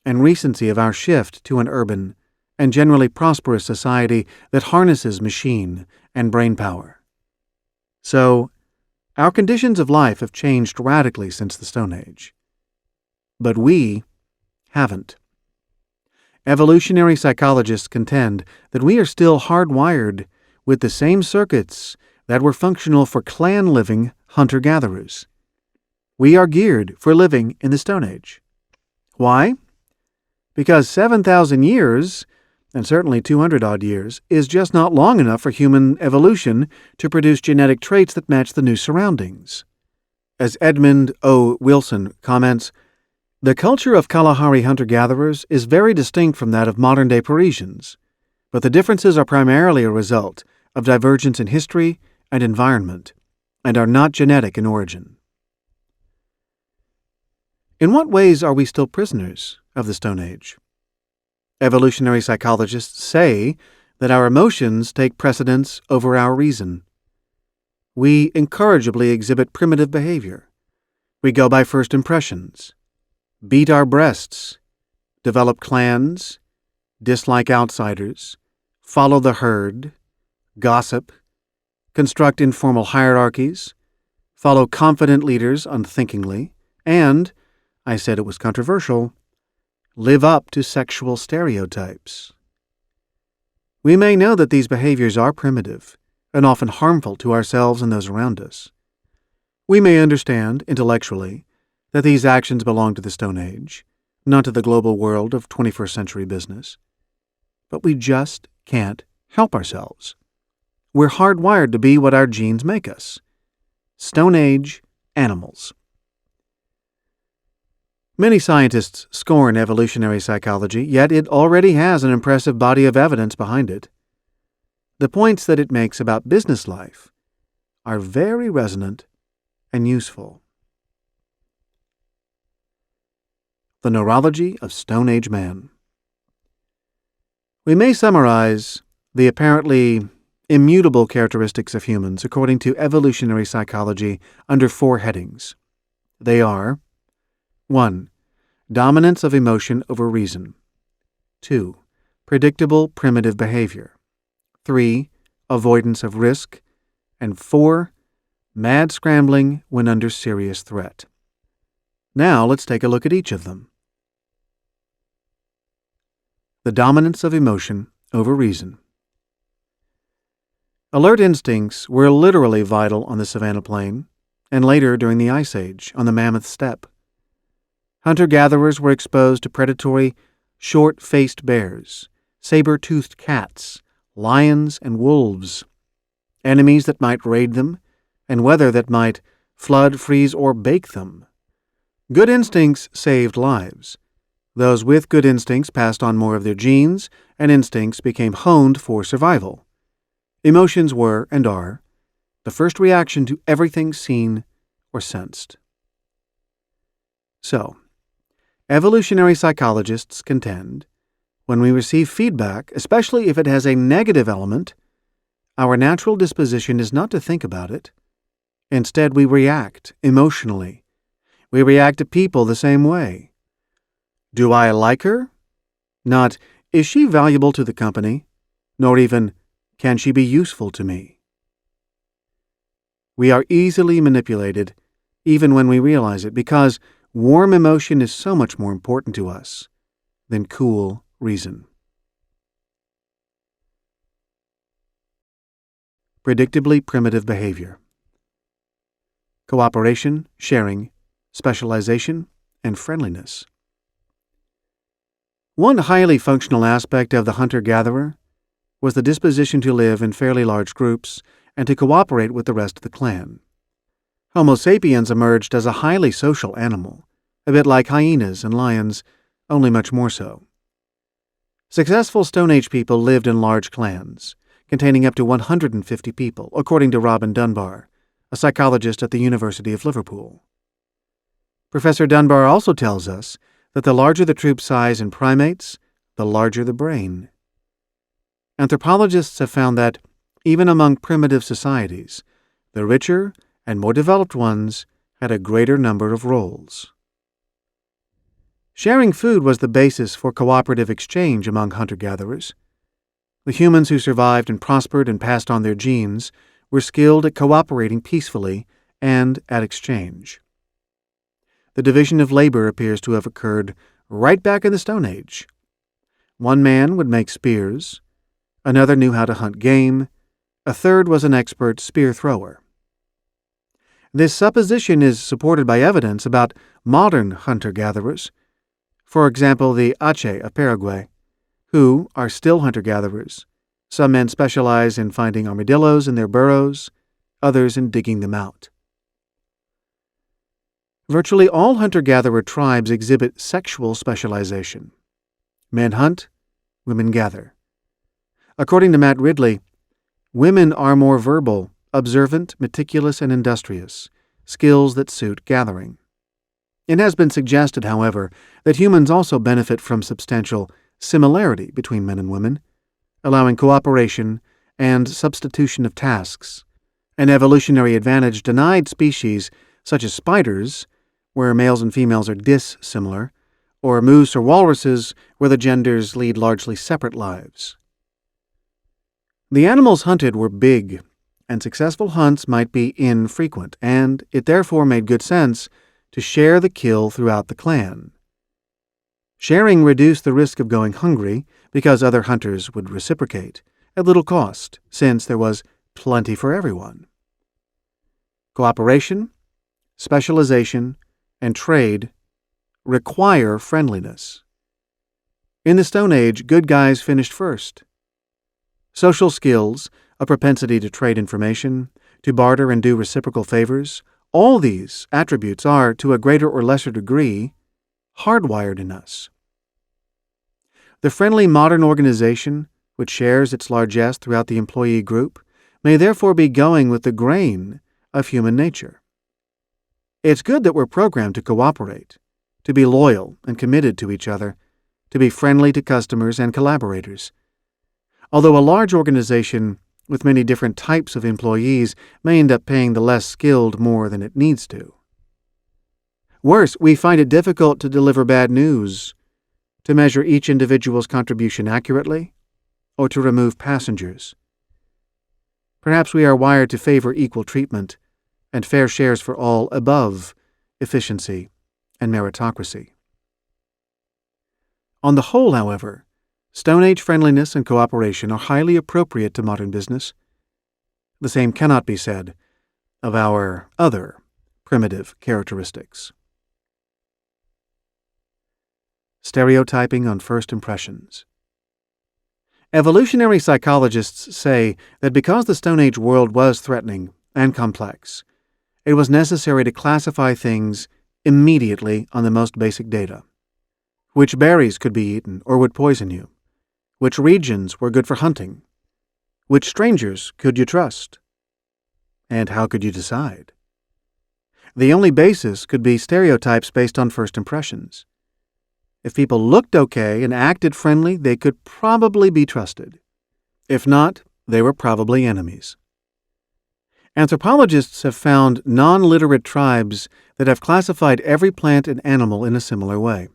and recency of our shift to an urban and generally prosperous society that harnesses machine and brain power. So, our conditions of life have changed radically since the Stone Age. But we haven't. Evolutionary psychologists contend that we are still hardwired with the same circuits that were functional for clan-living hunter-gatherers. We are geared for living in the Stone Age. Why? Because 7,000 years, and certainly 200-odd years, is just not long enough for human evolution to produce genetic traits that match the new surroundings. As Edmund O. Wilson comments, the culture of Kalahari hunter-gatherers is very distinct from that of modern-day Parisians, but the differences are primarily a result of divergence in history and environment, and are not genetic in origin. In what ways are we still prisoners of the Stone Age? Evolutionary psychologists say that our emotions take precedence over our reason. We incorrigibly exhibit primitive behavior. We go by first impressions, beat our breasts, develop clans, dislike outsiders, follow the herd, gossip, construct informal hierarchies, follow confident leaders unthinkingly, and, I said it was controversial, live up to sexual stereotypes. We may know that these behaviors are primitive and often harmful to ourselves and those around us. We may understand, intellectually, that these actions belong to the Stone Age, not to the global world of 21st century business. But we just can't help ourselves. We're hardwired to be what our genes make us: Stone Age animals. Many scientists scorn evolutionary psychology, yet it already has an impressive body of evidence behind it. The points that it makes about business life are very resonant and useful. The Neurology of Stone Age Man. We may summarize the apparently immutable characteristics of humans according to evolutionary psychology under 4 headings. They are: 1. Dominance of emotion over reason. 2. Predictable primitive behavior. 3. Avoidance of risk. And 4. Mad scrambling when under serious threat. Now let's take a look at each of them. The dominance of emotion over reason. Alert instincts were literally vital on the Savannah Plain, and later during the Ice Age on the Mammoth Steppe. Hunter-gatherers were exposed to predatory, short-faced bears, saber-toothed cats, lions, and wolves, enemies that might raid them, and weather that might flood, freeze, or bake them. Good instincts saved lives. Those with good instincts passed on more of their genes, and instincts became honed for survival. Emotions were, and are, the first reaction to everything seen or sensed. So, evolutionary psychologists contend, when we receive feedback, especially if it has a negative element, our natural disposition is not to think about it. Instead, we react emotionally. We react to people the same way. Do I like her? Not, is she valuable to the company? Nor even, can she be useful to me? We are easily manipulated, even when we realize it, because warm emotion is so much more important to us than cool reason. Predictably primitive behavior. Cooperation, sharing, specialization, and friendliness. One highly functional aspect of the hunter-gatherer was the disposition to live in fairly large groups and to cooperate with the rest of the clan. Homo sapiens emerged as a highly social animal, a bit like hyenas and lions, only much more so. Successful Stone Age people lived in large clans, containing up to 150 people, according to Robin Dunbar, a psychologist at the University of Liverpool. Professor Dunbar also tells us that the larger the troop size in primates, the larger the brain. Anthropologists have found that, even among primitive societies, the richer and more developed ones had a greater number of roles. Sharing food was the basis for cooperative exchange among hunter-gatherers. The humans who survived and prospered and passed on their genes were skilled at cooperating peacefully and at exchange. The division of labor appears to have occurred right back in the Stone Age. One man would make spears, another knew how to hunt game, a third was an expert spear thrower. This supposition is supported by evidence about modern hunter-gatherers, for example the Ache of Paraguay, who are still hunter-gatherers. Some men specialize in finding armadillos in their burrows, others in digging them out. Virtually all hunter-gatherer tribes exhibit sexual specialization. Men hunt, women gather. According to Matt Ridley, women are more verbal, observant, meticulous, and industrious, skills that suit gathering. It has been suggested, however, that humans also benefit from substantial similarity between men and women, allowing cooperation and substitution of tasks, an evolutionary advantage denied species such as spiders, where males and females are dissimilar, or moose or walruses, where the genders lead largely separate lives. The animals hunted were big, and successful hunts might be infrequent, and it therefore made good sense to share the kill throughout the clan. Sharing reduced the risk of going hungry because other hunters would reciprocate, at little cost, since there was plenty for everyone. Cooperation, specialization, and trade require friendliness. In the Stone Age, good guys finished first. Social skills, a propensity to trade information, to barter and do reciprocal favors, all these attributes are, to a greater or lesser degree, hardwired in us. The friendly modern organization, which shares its largesse throughout the employee group, may therefore be going with the grain of human nature. It's good that we're programmed to cooperate, to be loyal and committed to each other, to be friendly to customers and collaborators. Although a large organization with many different types of employees may end up paying the less skilled more than it needs to. Worse, we find it difficult to deliver bad news, to measure each individual's contribution accurately, or to remove passengers. Perhaps we are wired to favor equal treatment and fair shares for all above efficiency and meritocracy. On the whole, however, Stone Age friendliness and cooperation are highly appropriate to modern business. The same cannot be said of our other primitive characteristics. Stereotyping on first impressions. Evolutionary psychologists say that because the Stone Age world was threatening and complex, it was necessary to classify things immediately on the most basic data. Which berries could be eaten or would poison you? Which regions were good for hunting? Which strangers could you trust? And how could you decide? The only basis could be stereotypes based on first impressions. If people looked okay and acted friendly, they could probably be trusted. If not, they were probably enemies. Anthropologists have found non-literate tribes that have classified every plant and animal in a similar way.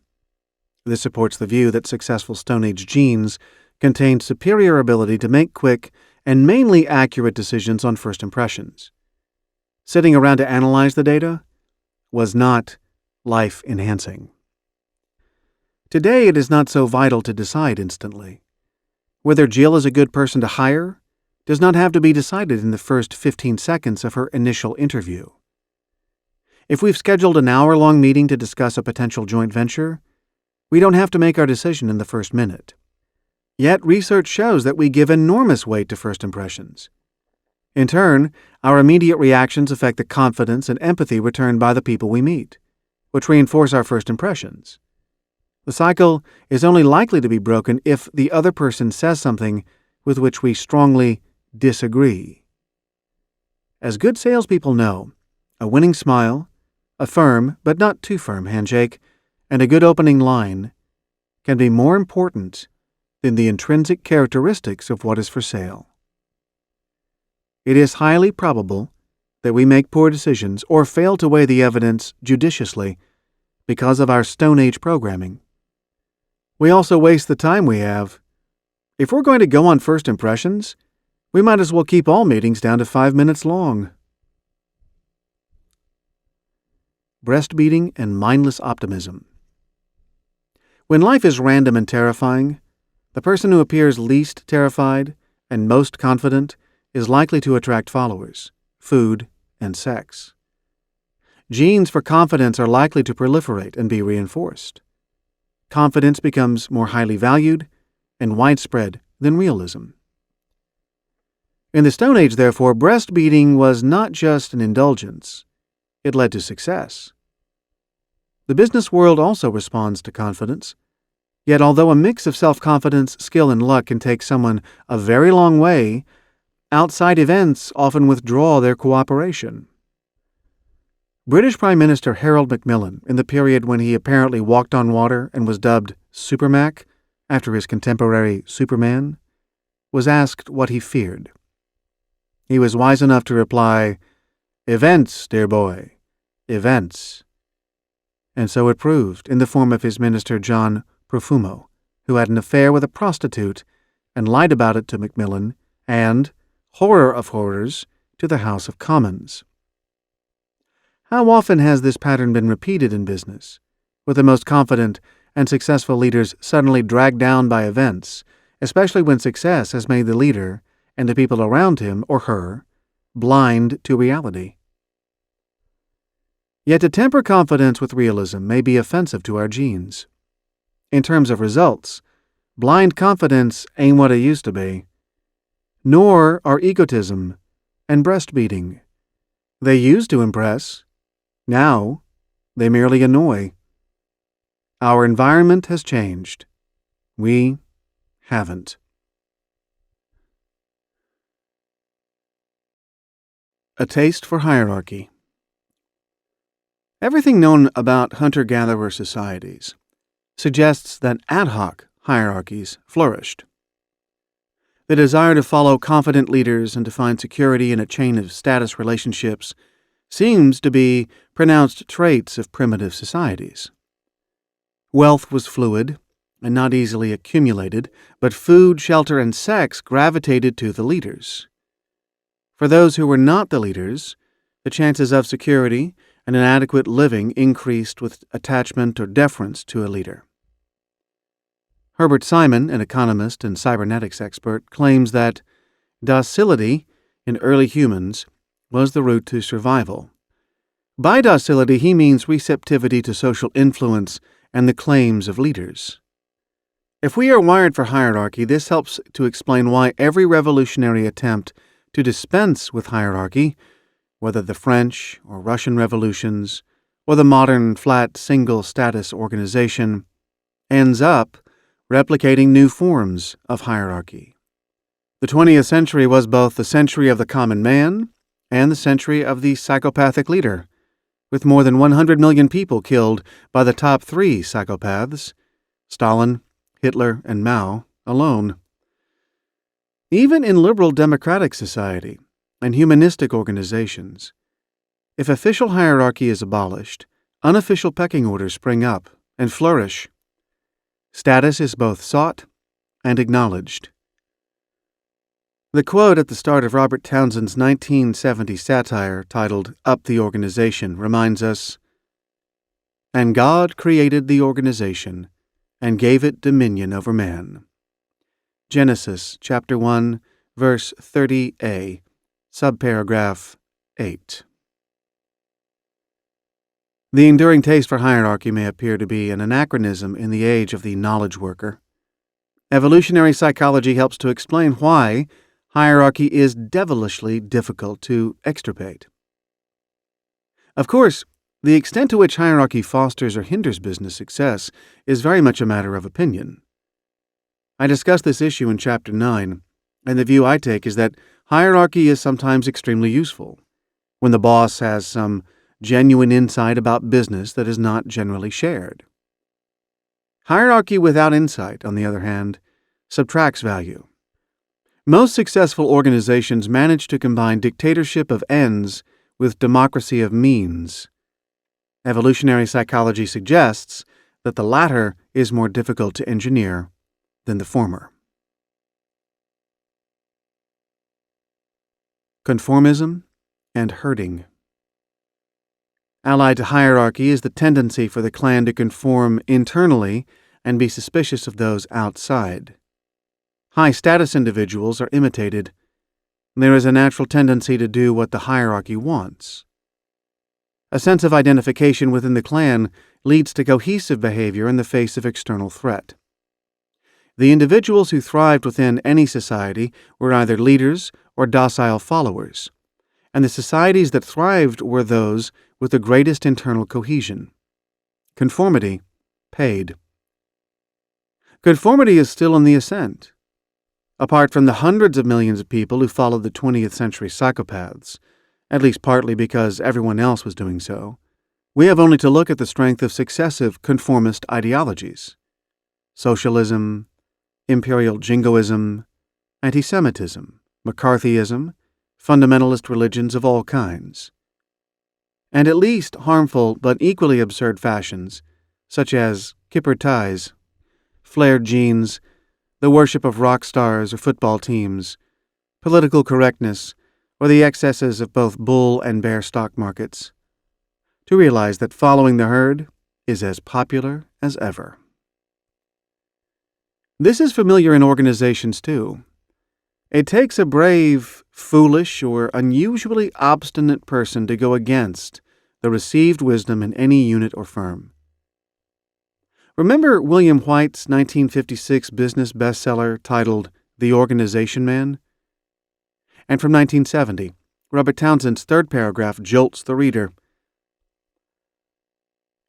This supports the view that successful Stone Age genes contained superior ability to make quick and mainly accurate decisions on first impressions. Sitting around to analyze the data was not life-enhancing. Today, it is not so vital to decide instantly. Whether Jill is a good person to hire does not have to be decided in the first 15 seconds of her initial interview. If we've scheduled an hour-long meeting to discuss a potential joint venture, we don't have to make our decision in the first minute. Yet research shows that we give enormous weight to first impressions. In turn, our immediate reactions affect the confidence and empathy returned by the people we meet, which reinforce our first impressions. The cycle is only likely to be broken if the other person says something with which we strongly disagree. As good salespeople know, a winning smile, a firm but not too firm handshake, and a good opening line can be more important than the intrinsic characteristics of what is for sale. It is highly probable that we make poor decisions or fail to weigh the evidence judiciously because of our Stone Age programming. We also waste the time we have. If we're going to go on first impressions, we might as well keep all meetings down to 5 minutes long. Breastbeating and mindless optimism. When life is random and terrifying, the person who appears least terrified and most confident is likely to attract followers, food, and sex. Genes for confidence are likely to proliferate and be reinforced. Confidence becomes more highly valued and widespread than realism. In the Stone Age, therefore, breastbeating was not just an indulgence. It led to success. The business world also responds to confidence. Yet although a mix of self-confidence, skill, and luck can take someone a very long way, outside events often withdraw their cooperation. British Prime Minister Harold Macmillan, in the period when he apparently walked on water and was dubbed Supermac after his contemporary Superman, was asked what he feared. He was wise enough to reply, "Events, dear boy, events." And so it proved, in the form of his minister John Profumo, who had an affair with a prostitute and lied about it to Macmillan and, horror of horrors, to the House of Commons. How often has this pattern been repeated in business, with the most confident and successful leaders suddenly dragged down by events, especially when success has made the leader and the people around him or her blind to reality? Yet to temper confidence with realism may be offensive to our genes. In terms of results, blind confidence ain't what it used to be. Nor are egotism and breastbeating. They used to impress. Now, they merely annoy. Our environment has changed. We haven't. A taste for hierarchy. Everything known about hunter-gatherer societies suggests that ad hoc hierarchies flourished. The desire to follow confident leaders and to find security in a chain of status relationships seems to be pronounced traits of primitive societies. Wealth was fluid and not easily accumulated, but food, shelter, and sex gravitated to the leaders. For those who were not the leaders, the chances of security and an adequate living increased with attachment or deference to a leader. Herbert Simon, an economist and cybernetics expert, claims that docility in early humans was the route to survival. By docility, he means receptivity to social influence and the claims of leaders. If we are wired for hierarchy, this helps to explain why every revolutionary attempt to dispense with hierarchy, whether the French or Russian revolutions or the modern flat single-status organization, ends up replicating new forms of hierarchy. The 20th century was both the century of the common man and the century of the psychopathic leader, with more than 100 million people killed by the top three psychopaths, Stalin, Hitler, and Mao, alone. Even in liberal democratic society and humanistic organizations, if official hierarchy is abolished, unofficial pecking orders spring up and flourish. Status is both sought and acknowledged. The quote at the start of Robert Townsend's 1970 satire titled Up the Organization reminds us, "And God created the organization and gave it dominion over man." Genesis chapter 1, verse 30a, subparagraph 8. The enduring taste for hierarchy may appear to be an anachronism in the age of the knowledge worker. Evolutionary psychology helps to explain why hierarchy is devilishly difficult to extirpate. Of course, the extent to which hierarchy fosters or hinders business success is very much a matter of opinion. I discuss this issue in Chapter 9, and the view I take is that hierarchy is sometimes extremely useful when the boss has some genuine insight about business that is not generally shared. Hierarchy without insight, on the other hand, subtracts value. Most successful organizations manage to combine dictatorship of ends with democracy of means. Evolutionary psychology suggests that the latter is more difficult to engineer than the former. Conformism and herding. Allied to hierarchy is the tendency for the clan to conform internally and be suspicious of those outside. High-status individuals are imitated. There is a natural tendency to do what the hierarchy wants. A sense of identification within the clan leads to cohesive behavior in the face of external threat. The individuals who thrived within any society were either leaders or docile followers, and the societies that thrived were those with the greatest internal cohesion. Conformity paid. Conformity is still in the ascent. Apart from the hundreds of millions of people who followed the 20th century psychopaths, at least partly because everyone else was doing so, we have only to look at the strength of successive conformist ideologies: socialism, imperial jingoism, anti-Semitism, McCarthyism, fundamentalist religions of all kinds, and at least harmful but equally absurd fashions, such as kipper ties, flared jeans, the worship of rock stars or football teams, political correctness, or the excesses of both bull and bear stock markets, to realize that following the herd is as popular as ever. This is familiar in organizations, too. It takes a brave, foolish, or unusually obstinate person to go against the received wisdom in any unit or firm. Remember William White's 1956 business bestseller titled The Organization Man? And from 1970, Robert Townsend's third paragraph jolts the reader.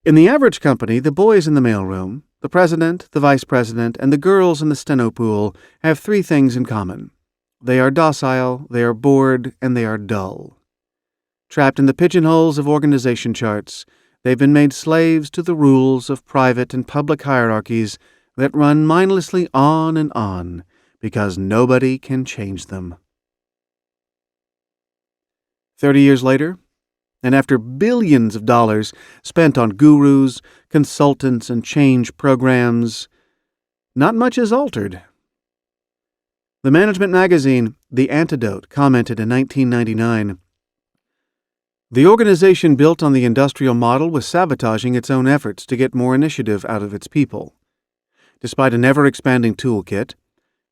In the average company, the boys in the mailroom, the president, the vice president, and the girls in the steno pool have three things in common. They are docile, they are bored, and they are dull. Trapped in the pigeonholes of organization charts, they've been made slaves to the rules of private and public hierarchies that run mindlessly on and on because nobody can change them. 30 years later, and after billions of dollars spent on gurus, consultants, and change programs, not much is altered. The management magazine, The Antidote, commented in 1999, "The organization built on the industrial model was sabotaging its own efforts to get more initiative out of its people. Despite an ever-expanding toolkit,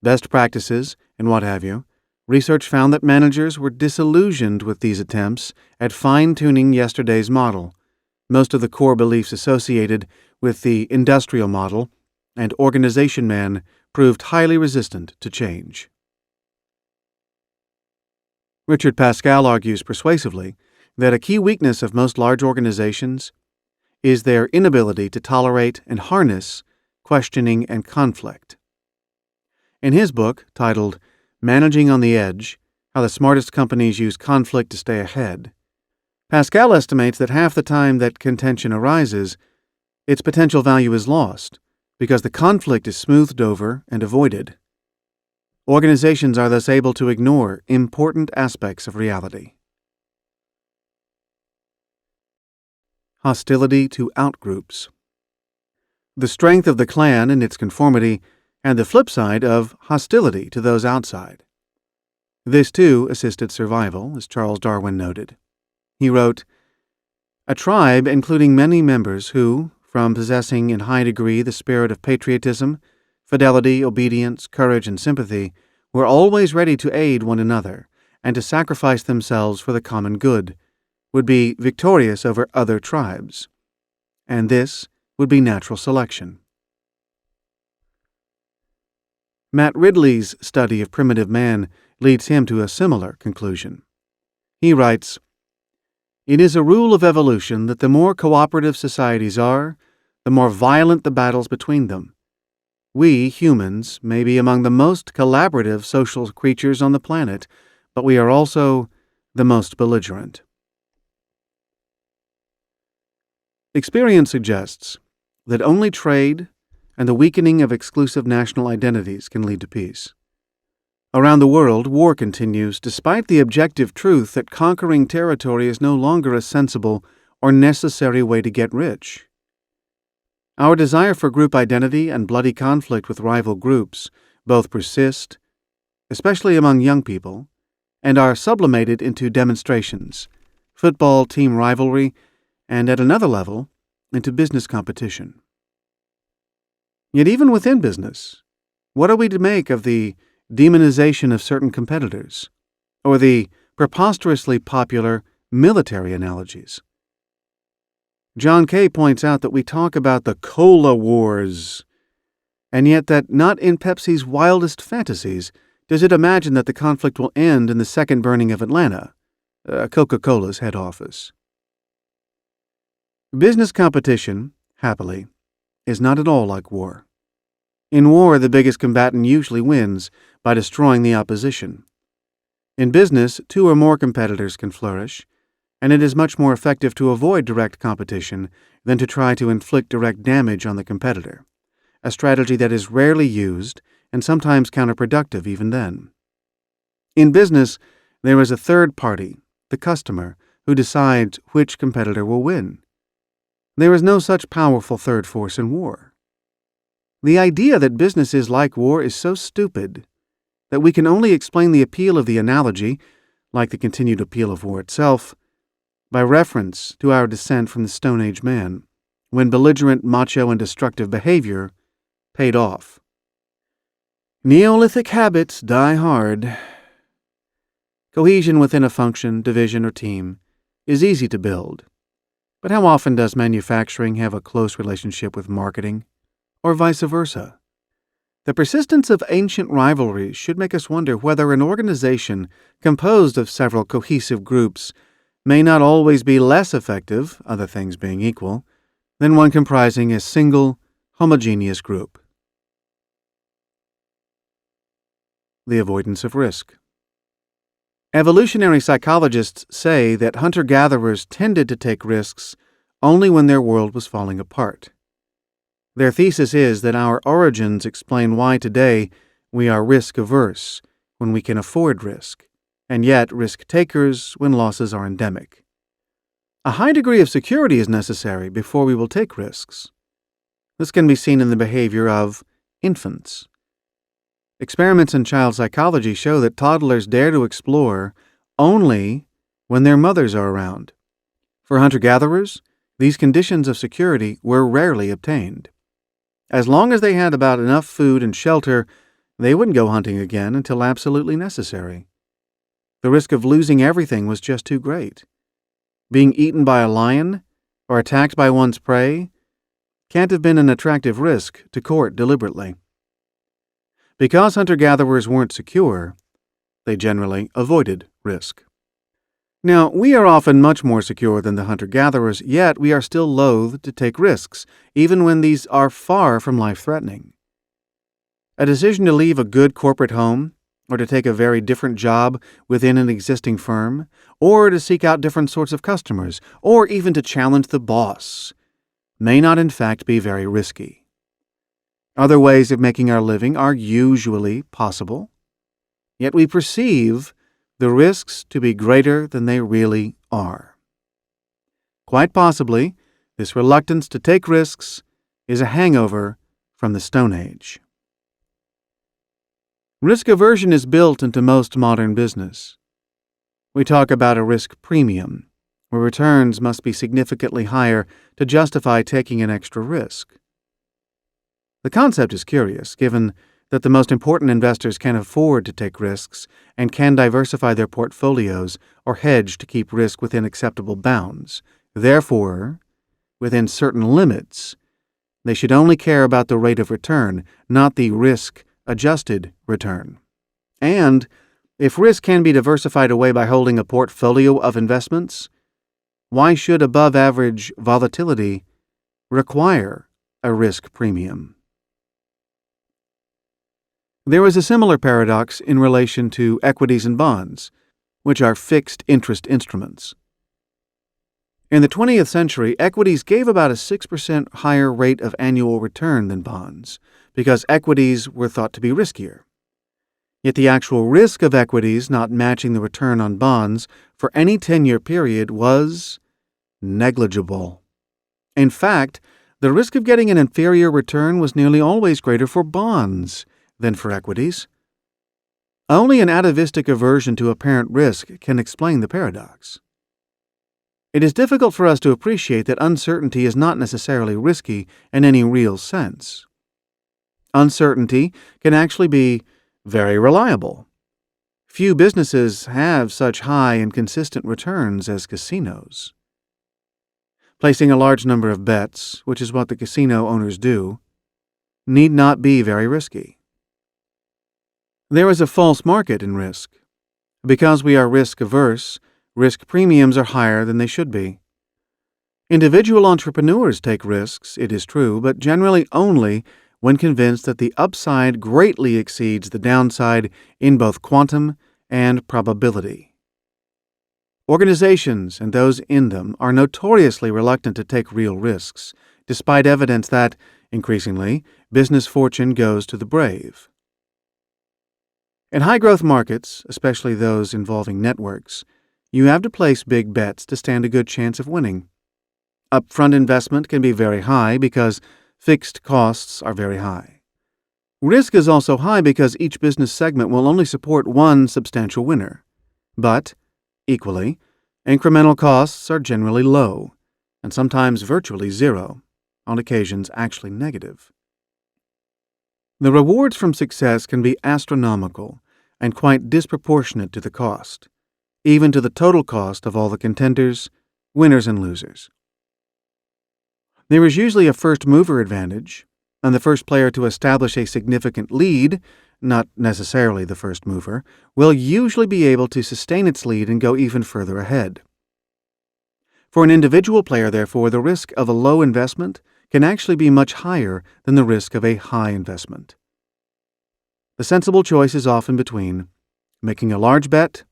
best practices, and what have you, research found that managers were disillusioned with these attempts at fine-tuning yesterday's model, most of the core beliefs associated with the industrial model, and organization man proved highly resistant to change." Richard Pascal argues persuasively that a key weakness of most large organizations is their inability to tolerate and harness questioning and conflict. In his book, titled Managing on the Edge, How the Smartest Companies Use Conflict to Stay Ahead, Pascal estimates that half the time that contention arises, its potential value is lost because the conflict is smoothed over and avoided. Organizations are thus able to ignore important aspects of reality. Hostility to outgroups. The strength of the clan and its conformity, and the flip side of hostility to those outside. This, too, assisted survival, as Charles Darwin noted. He wrote, "A tribe including many members who, from possessing in high degree the spirit of patriotism, fidelity, obedience, courage, and sympathy, were always ready to aid one another and to sacrifice themselves for the common good, would be victorious over other tribes. And this would be natural selection." Matt Ridley's study of primitive man leads him to a similar conclusion. He writes, "It is a rule of evolution that the more cooperative societies are, the more violent the battles between them. We, humans, may be among the most collaborative social creatures on the planet, but we are also the most belligerent." Experience suggests that only trade and the weakening of exclusive national identities can lead to peace. Around the world, war continues despite the objective truth that conquering territory is no longer a sensible or necessary way to get rich. Our desire for group identity and bloody conflict with rival groups both persist, especially among young people, and are sublimated into demonstrations, football team rivalry, and at another level, into business competition. Yet even within business, what are we to make of the demonization of certain competitors, or the preposterously popular military analogies? John Kay points out that we talk about the cola wars, and yet that not in Pepsi's wildest fantasies does it imagine that the conflict will end in the second burning of Atlanta, Coca-Cola's head office. Business competition, happily, is not at all like war. In war, the biggest combatant usually wins by destroying the opposition. In business, two or more competitors can flourish, and it is much more effective to avoid direct competition than to try to inflict direct damage on the competitor, a strategy that is rarely used and sometimes counterproductive even then. In business, there is a third party, the customer, who decides which competitor will win. There is no such powerful third force in war. The idea that business is like war is so stupid that we can only explain the appeal of the analogy, like the continued appeal of war itself, by reference to our descent from the Stone Age man, when belligerent, macho, and destructive behavior paid off. Neolithic habits die hard. Cohesion within a function, division, or team is easy to build. But how often does manufacturing have a close relationship with marketing, or vice versa? The persistence of ancient rivalries should make us wonder whether an organization composed of several cohesive groups may not always be less effective, other things being equal, than one comprising a single, homogeneous group. The avoidance of risk. Evolutionary psychologists say that hunter-gatherers tended to take risks only when their world was falling apart. Their thesis is that our origins explain why today we are risk-averse when we can afford risk, and yet risk-takers when losses are endemic. A high degree of security is necessary before we will take risks. This can be seen in the behavior of infants. Experiments in child psychology show that toddlers dare to explore only when their mothers are around. For hunter-gatherers, these conditions of security were rarely obtained. As long as they had about enough food and shelter, they wouldn't go hunting again until absolutely necessary. The risk of losing everything was just too great. Being eaten by a lion or attacked by one's prey can't have been an attractive risk to court deliberately. Because hunter-gatherers weren't secure, they generally avoided risk. Now, we are often much more secure than the hunter-gatherers, yet we are still loath to take risks, even when these are far from life-threatening. A decision to leave a good corporate home, or to take a very different job within an existing firm, or to seek out different sorts of customers, or even to challenge the boss, may not in fact be very risky. Other ways of making our living are usually possible, yet we perceive the risks to be greater than they really are. Quite possibly, this reluctance to take risks is a hangover from the Stone Age. Risk aversion is built into most modern business. We talk about a risk premium, where returns must be significantly higher to justify taking an extra risk. The concept is curious, given that the most important investors can afford to take risks and can diversify their portfolios or hedge to keep risk within acceptable bounds. Therefore, within certain limits, they should only care about the rate of return, not the risk-adjusted return. And if risk can be diversified away by holding a portfolio of investments, why should above-average volatility require a risk premium? There is a similar paradox in relation to equities and bonds, which are fixed interest instruments. In the 20th century, equities gave about a 6% higher rate of annual return than bonds, because equities were thought to be riskier. Yet the actual risk of equities not matching the return on bonds for any 10-year period was negligible. In fact, the risk of getting an inferior return was nearly always greater for bonds than for equities. Only an atavistic aversion to apparent risk can explain the paradox. It is difficult for us to appreciate that uncertainty is not necessarily risky in any real sense. Uncertainty can actually be very reliable. Few businesses have such high and consistent returns as casinos. Placing a large number of bets, which is what the casino owners do, need not be very risky. There is a false market in risk. Because we are risk-averse, risk premiums are higher than they should be. Individual entrepreneurs take risks, it is true, but generally only when convinced that the upside greatly exceeds the downside in both quantum and probability. Organizations and those in them are notoriously reluctant to take real risks, despite evidence that, increasingly, business fortune goes to the brave. In high-growth markets, especially those involving networks, you have to place big bets to stand a good chance of winning. Upfront investment can be very high because fixed costs are very high. Risk is also high because each business segment will only support one substantial winner. But, equally, incremental costs are generally low, and sometimes virtually zero, on occasions actually negative. The rewards from success can be astronomical and quite disproportionate to the cost, even to the total cost of all the contenders, winners and losers. There is usually a first-mover advantage, and the first player to establish a significant lead, not necessarily the first mover, will usually be able to sustain its lead and go even further ahead. For an individual player, therefore, the risk of a low investment can actually be much higher than the risk of a high investment. The sensible choice is often between making a large bet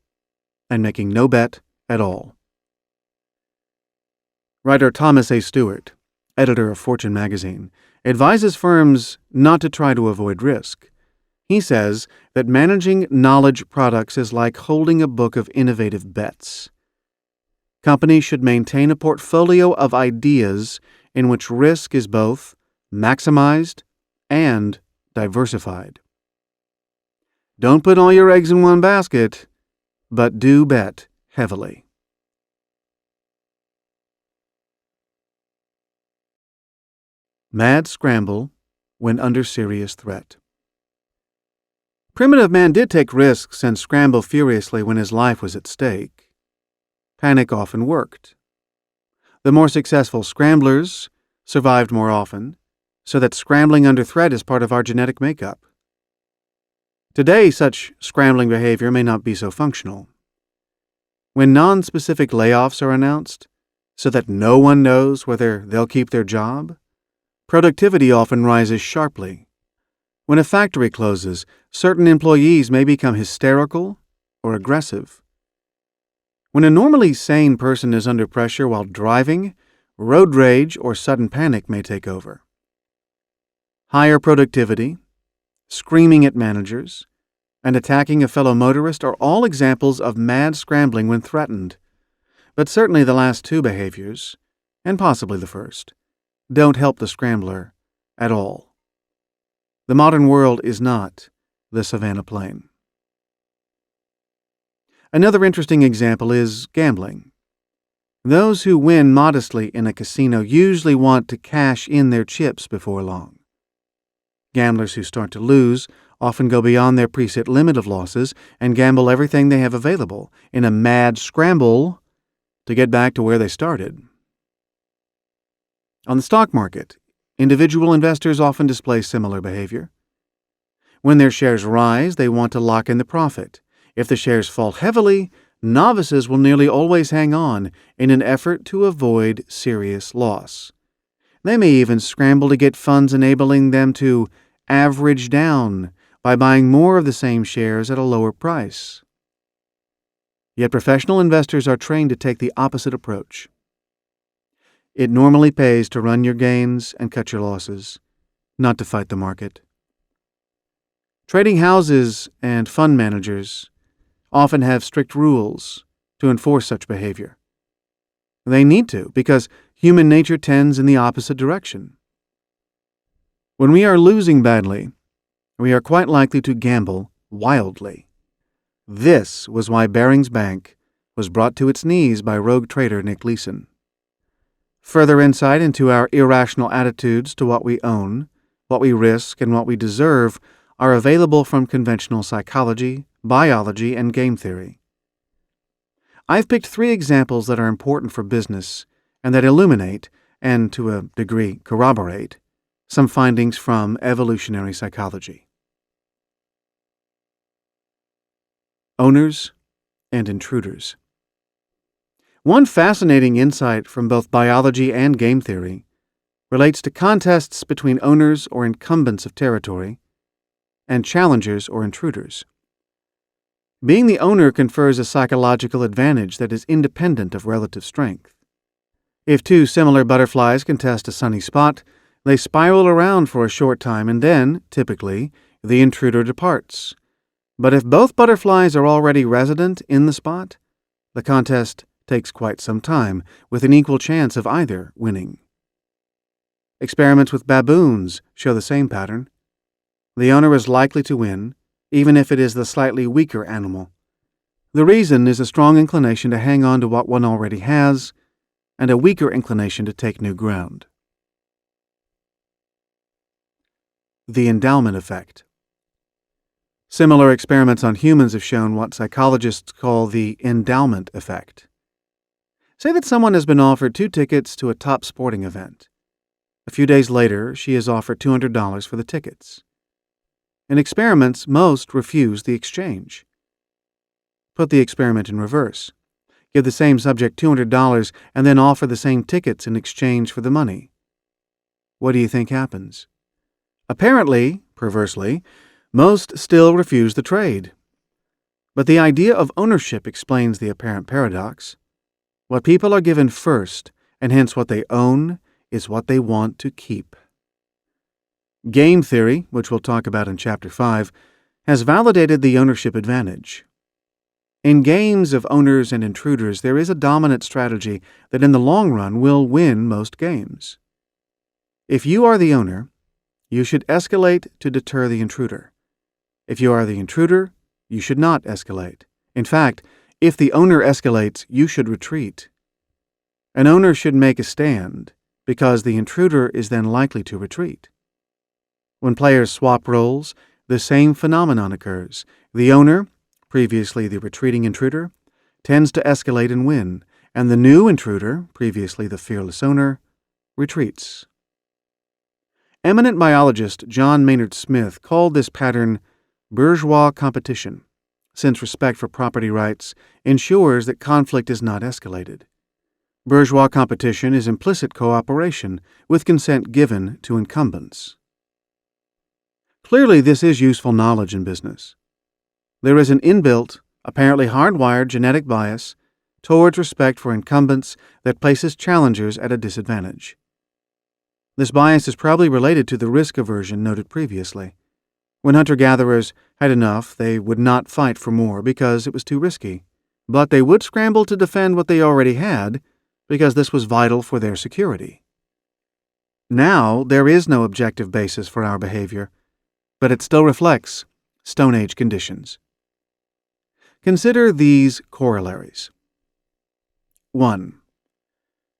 and making no bet at all. Writer Thomas A. Stewart, editor of Fortune magazine, advises firms not to try to avoid risk. He says that managing knowledge products is like holding a book of innovative bets. Companies should maintain a portfolio of ideas in which risk is both maximized and diversified. Don't put all your eggs in one basket, but do bet heavily. Mad scramble when under serious threat. Primitive man did take risks and scramble furiously when his life was at stake. Panic often worked. The more successful scramblers survived more often, so that scrambling under threat is part of our genetic makeup. Today, such scrambling behavior may not be so functional. When non-specific layoffs are announced, so that no one knows whether they'll keep their job, productivity often rises sharply. When a factory closes, certain employees may become hysterical or aggressive. When a normally sane person is under pressure while driving, road rage or sudden panic may take over. Higher productivity, screaming at managers, and attacking a fellow motorist are all examples of mad scrambling when threatened. But certainly the last two behaviors, and possibly the first, don't help the scrambler at all. The modern world is not the Savannah Plain. Another interesting example is gambling. Those who win modestly in a casino usually want to cash in their chips before long. Gamblers who start to lose often go beyond their preset limit of losses and gamble everything they have available in a mad scramble to get back to where they started. On the stock market, individual investors often display similar behavior. When their shares rise, they want to lock in the profit. If the shares fall heavily, novices will nearly always hang on in an effort to avoid serious loss. They may even scramble to get funds enabling them to average down by buying more of the same shares at a lower price. Yet professional investors are trained to take the opposite approach. It normally pays to run your gains and cut your losses, not to fight the market. Trading houses and fund managers often have strict rules to enforce such behavior. They need to, because human nature tends in the opposite direction. When we are losing badly, we are quite likely to gamble wildly. This was why Barings Bank was brought to its knees by rogue trader Nick Leeson. Further insight into our irrational attitudes to what we own, what we risk, and what we deserve are available from conventional psychology, biology, and game theory. I've picked 3 examples that are important for business and that illuminate, and to a degree corroborate, some findings from evolutionary psychology. Owners and intruders. One fascinating insight from both biology and game theory relates to contests between owners or incumbents of territory and challengers or intruders. Being the owner confers a psychological advantage that is independent of relative strength. If 2 similar butterflies contest a sunny spot, they spiral around for a short time and then, typically, the intruder departs. But if both butterflies are already resident in the spot, the contest takes quite some time, with an equal chance of either winning. Experiments with baboons show the same pattern. The owner is likely to win, even if it is the slightly weaker animal. The reason is a strong inclination to hang on to what one already has, and a weaker inclination to take new ground. The endowment effect. Similar experiments on humans have shown what psychologists call the endowment effect. Say that someone has been offered 2 tickets to a top sporting event. A few days later, she is offered $200 for the tickets. In experiments, most refuse the exchange. Put the experiment in reverse. Give the same subject $200 and then offer the same tickets in exchange for the money. What do you think happens? Apparently, perversely, most still refuse the trade. But the idea of ownership explains the apparent paradox. What people are given first, and hence what they own, is what they want to keep. Game theory, which we'll talk about in Chapter 5, has validated the ownership advantage. In games of owners and intruders, there is a dominant strategy that in the long run will win most games. If you are the owner, you should escalate to deter the intruder. If you are the intruder, you should not escalate. In fact, if the owner escalates, you should retreat. An owner should make a stand, because the intruder is then likely to retreat. When players swap roles, the same phenomenon occurs. The owner, previously the retreating intruder, tends to escalate and win, and the new intruder, previously the fearless owner, retreats. Eminent biologist John Maynard Smith called this pattern bourgeois competition, since respect for property rights ensures that conflict is not escalated. Bourgeois competition is implicit cooperation, with consent given to incumbents. Clearly, this is useful knowledge in business. There is an inbuilt, apparently hardwired genetic bias towards respect for incumbents that places challengers at a disadvantage. This bias is probably related to the risk aversion noted previously. When hunter-gatherers had enough, they would not fight for more because it was too risky, but they would scramble to defend what they already had because this was vital for their security. Now, there is no objective basis for our behavior, but it still reflects Stone Age conditions. Consider these corollaries. 1.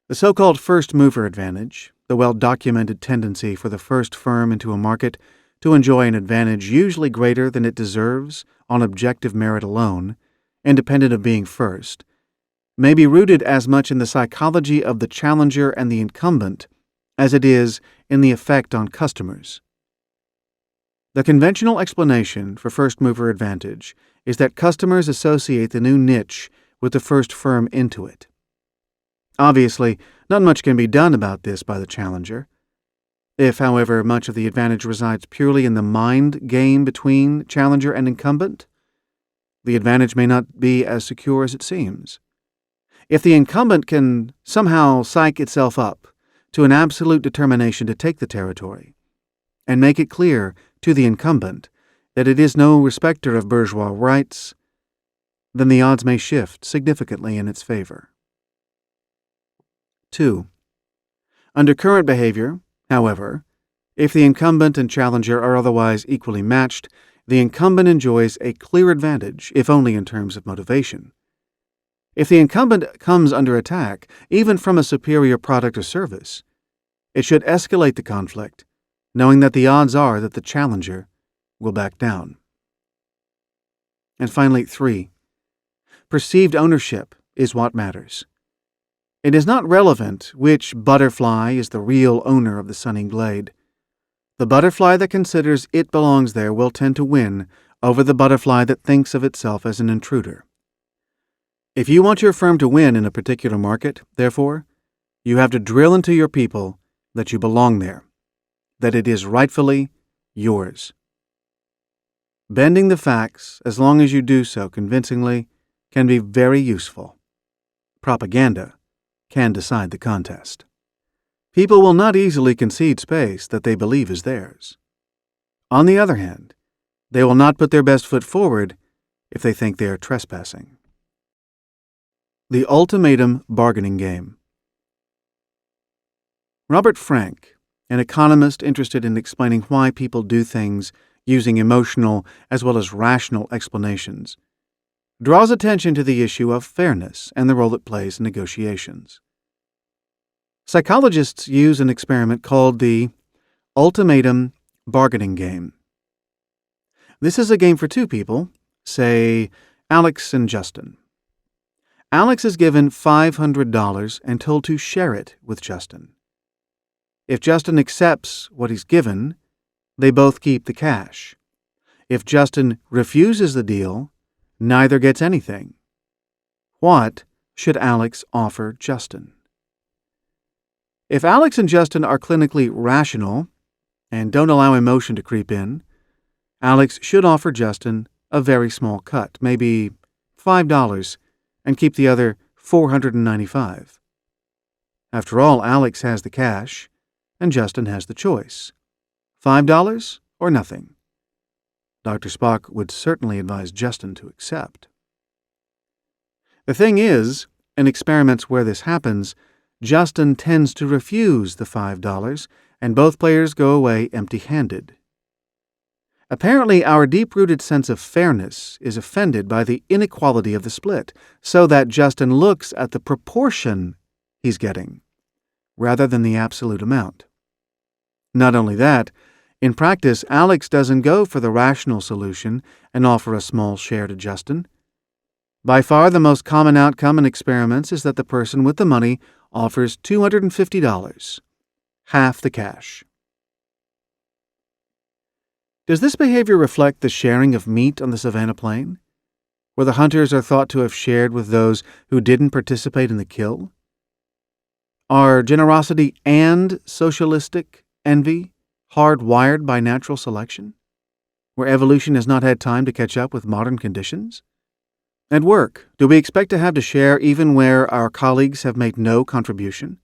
The so-called first-mover advantage, the well-documented tendency for the first firm into a market to enjoy an advantage usually greater than it deserves on objective merit alone, independent of being first, may be rooted as much in the psychology of the challenger and the incumbent as it is in the effect on customers. The conventional explanation for first-mover advantage is that customers associate the new niche with the first firm into it. Obviously, not much can be done about this by the challenger. If, however, much of the advantage resides purely in the mind game between challenger and incumbent, the advantage may not be as secure as it seems. If the incumbent can somehow psych itself up to an absolute determination to take the territory, and make it clear to the incumbent that it is no respecter of bourgeois rights, then the odds may shift significantly in its favor. 2. Under current behavior, however, if the incumbent and challenger are otherwise equally matched, the incumbent enjoys a clear advantage, if only in terms of motivation. If the incumbent comes under attack, even from a superior product or service, it should escalate the conflict, knowing that the odds are that the challenger will back down. And finally, 3. Perceived ownership is what matters. It is not relevant which butterfly is the real owner of the sunning glade. The butterfly that considers it belongs there will tend to win over the butterfly that thinks of itself as an intruder. If you want your firm to win in a particular market, therefore, you have to drill into your people that you belong there, that it is rightfully yours. Bending the facts, as long as you do so convincingly, can be very useful. Propaganda can decide the contest. People will not easily concede space that they believe is theirs. On the other hand, they will not put their best foot forward if they think they are trespassing. The Ultimatum Bargaining Game. Robert Frank, an economist interested in explaining why people do things using emotional as well as rational explanations, draws attention to the issue of fairness and the role it plays in negotiations. Psychologists use an experiment called the Ultimatum Bargaining Game. This is a game for two people, say Alex and Justin. Alex is given $500 and told to share it with Justin. If Justin accepts what he's given, they both keep the cash. If Justin refuses the deal, neither gets anything. What should Alex offer Justin? If Alex and Justin are clinically rational and don't allow emotion to creep in, Alex should offer Justin a very small cut, maybe $5, and keep the other $495. After all, Alex has the cash, and Justin has the choice. $5 or nothing. Dr. Spock would certainly advise Justin to accept. The thing is, in experiments where this happens, Justin tends to refuse the $5, and both players go away empty-handed. Apparently, our deep-rooted sense of fairness is offended by the inequality of the split, so that Justin looks at the proportion he's getting, rather than the absolute amount. Not only that, in practice, Alex doesn't go for the rational solution and offer a small share to Justin. By far the most common outcome in experiments is that the person with the money offers $250, half the cash. Does this behavior reflect the sharing of meat on the Savannah Plain? where the hunters are thought to have shared with those who didn't participate in the kill? Are generosity and socialistic envy hardwired by natural selection, where evolution has not had time to catch up with modern conditions? At work, do we expect to have to share even where our colleagues have made no contribution?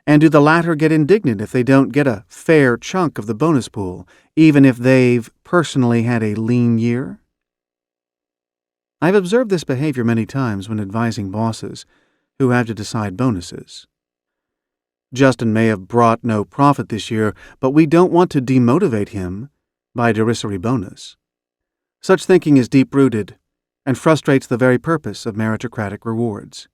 And do the latter get indignant if they don't get a fair chunk of the bonus pool, even if they've personally had a lean year? I've observed this behavior many times when advising bosses who have to decide bonuses. Justin may have brought no profit this year, but we don't want to demotivate him by a derisory bonus. Such thinking is deep-rooted and frustrates the very purpose of meritocratic rewards.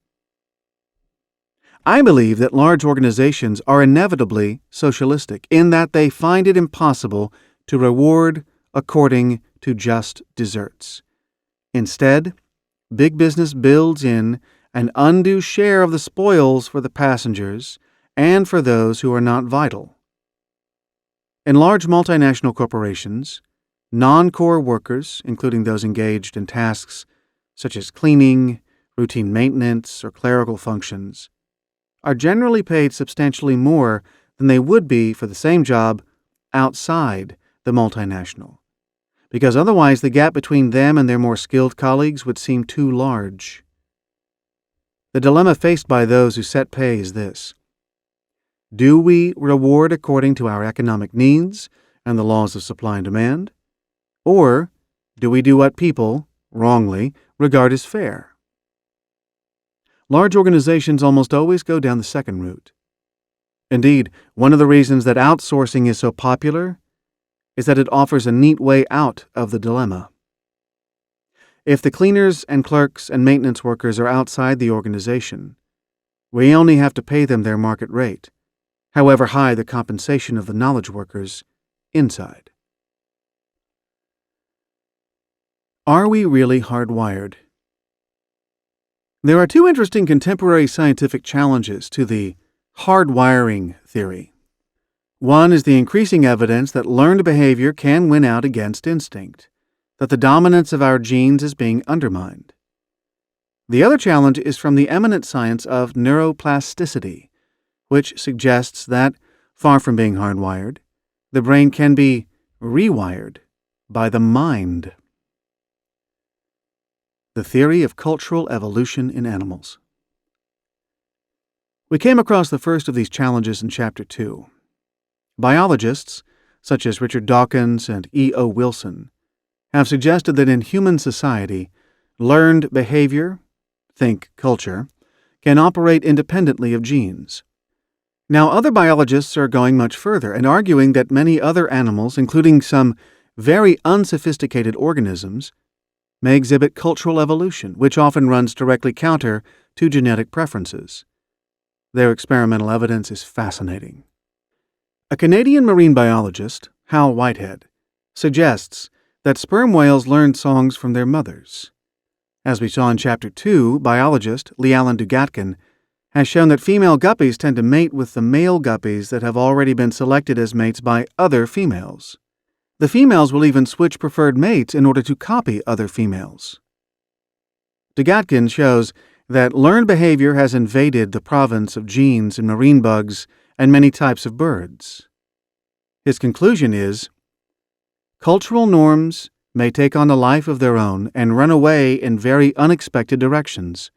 I believe that large organizations are inevitably socialistic in that they find it impossible to reward according to just desserts. Instead, big business builds in an undue share of the spoils for the passengers and for those who are not vital. In large multinational corporations, non-core workers, including those engaged in tasks such as cleaning, routine maintenance, or clerical functions, are generally paid substantially more than they would be for the same job outside the multinational, because otherwise the gap between them and their more skilled colleagues would seem too large. The dilemma faced by those who set pay is this: do we reward according to our economic needs and the laws of supply and demand, or do we do what people, wrongly, regard as fair? Large organizations almost always go down the second route. Indeed, one of the reasons that outsourcing is so popular is that it offers a neat way out of the dilemma. If the cleaners and clerks and maintenance workers are outside the organization, we only have to pay them their market rate, however high the compensation of the knowledge workers inside. Are we really hardwired? There are two interesting contemporary scientific challenges to the hardwiring theory. One is the increasing evidence that learned behavior can win out against instinct, that the dominance of our genes is being undermined. The other challenge is from the eminent science of neuroplasticity, which suggests that, far from being hardwired, the brain can be rewired by the mind. The theory of cultural evolution in animals. We came across the first of these challenges in Chapter 2. Biologists, such as Richard Dawkins and E.O. Wilson, have suggested that in human society, learned behavior, think culture, can operate independently of genes. Now, other biologists are going much further and arguing that many other animals, including some very unsophisticated organisms, may exhibit cultural evolution, which often runs directly counter to genetic preferences. Their experimental evidence is fascinating. A Canadian marine biologist, Hal Whitehead, suggests that sperm whales learn songs from their mothers. As we saw in Chapter 2, biologist Leigh-Allen Dugatkin has shown that female guppies tend to mate with the male guppies that have already been selected as mates by other females. The females will even switch preferred mates in order to copy other females. Dugatkin shows that learned behavior has invaded the province of genes in marine bugs and many types of birds. His conclusion is, cultural norms may take on a life of their own and run away in very unexpected directions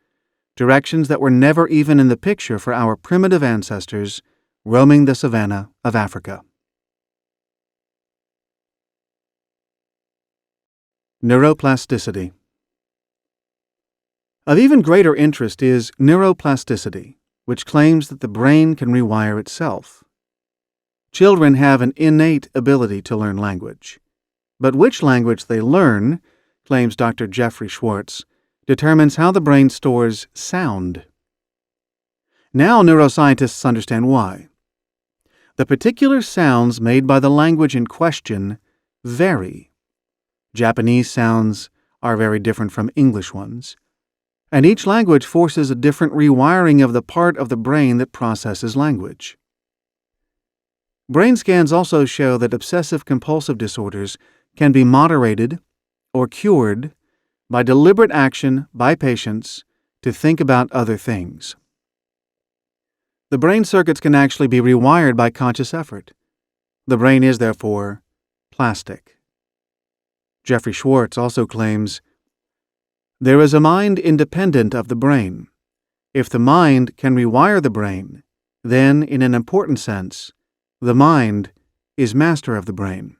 that were never even in the picture for our primitive ancestors roaming the savanna of Africa. Neuroplasticity. Of even greater interest is neuroplasticity, which claims that the brain can rewire itself. Children have an innate ability to learn language, but which language they learn, claims Dr. Jeffrey Schwartz, determines how the brain stores sound. Now neuroscientists understand why. The particular sounds made by the language in question vary. Japanese sounds are very different from English ones, and each language forces a different rewiring of the part of the brain that processes language. Brain scans also show that obsessive-compulsive disorders can be moderated or cured by deliberate action by patients to think about other things. The brain circuits can actually be rewired by conscious effort. The brain is, therefore, plastic. Jeffrey Schwartz also claims, "There is a mind independent of the brain. If the mind can rewire the brain, then, in an important sense, the mind is master of the brain."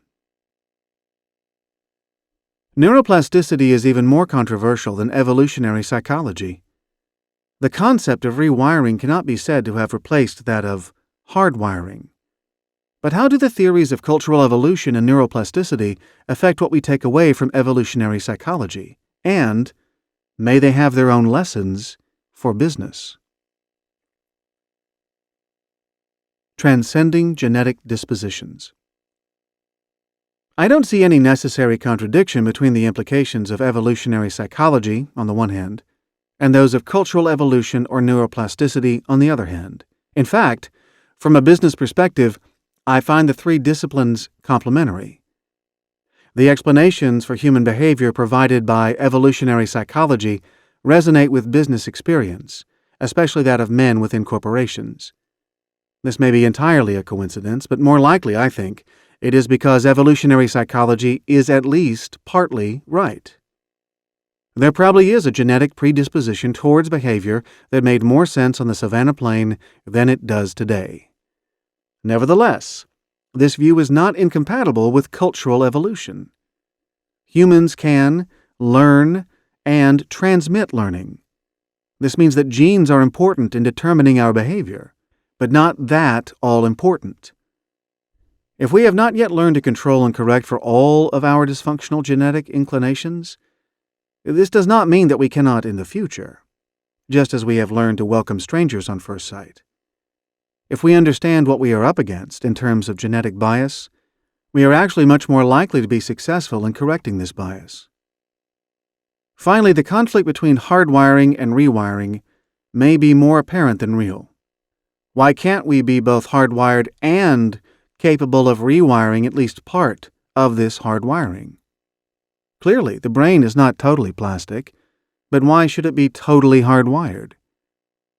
Neuroplasticity is even more controversial than evolutionary psychology. The concept of rewiring cannot be said to have replaced that of hardwiring. But how do the theories of cultural evolution and neuroplasticity affect what we take away from evolutionary psychology? And may they have their own lessons for business? Transcending genetic dispositions. I don't see any necessary contradiction between the implications of evolutionary psychology, on the one hand, and those of cultural evolution or neuroplasticity, on the other hand. In fact, from a business perspective, I find the three disciplines complementary. The explanations for human behavior provided by evolutionary psychology resonate with business experience, especially that of men within corporations. This may be entirely a coincidence, but more likely, I think, it is because evolutionary psychology is at least partly right. There probably is a genetic predisposition towards behavior that made more sense on the savannah plain than it does today. Nevertheless, this view is not incompatible with cultural evolution. Humans can learn and transmit learning. This means that genes are important in determining our behavior, but not that all-important. If we have not yet learned to control and correct for all of our dysfunctional genetic inclinations, this does not mean that we cannot in the future, just as we have learned to welcome strangers on first sight. If we understand what we are up against in terms of genetic bias, we are actually much more likely to be successful in correcting this bias. Finally, the conflict between hardwiring and rewiring may be more apparent than real. Why can't we be both hardwired and capable of rewiring at least part of this hardwiring? Clearly, the brain is not totally plastic, but why should it be totally hardwired?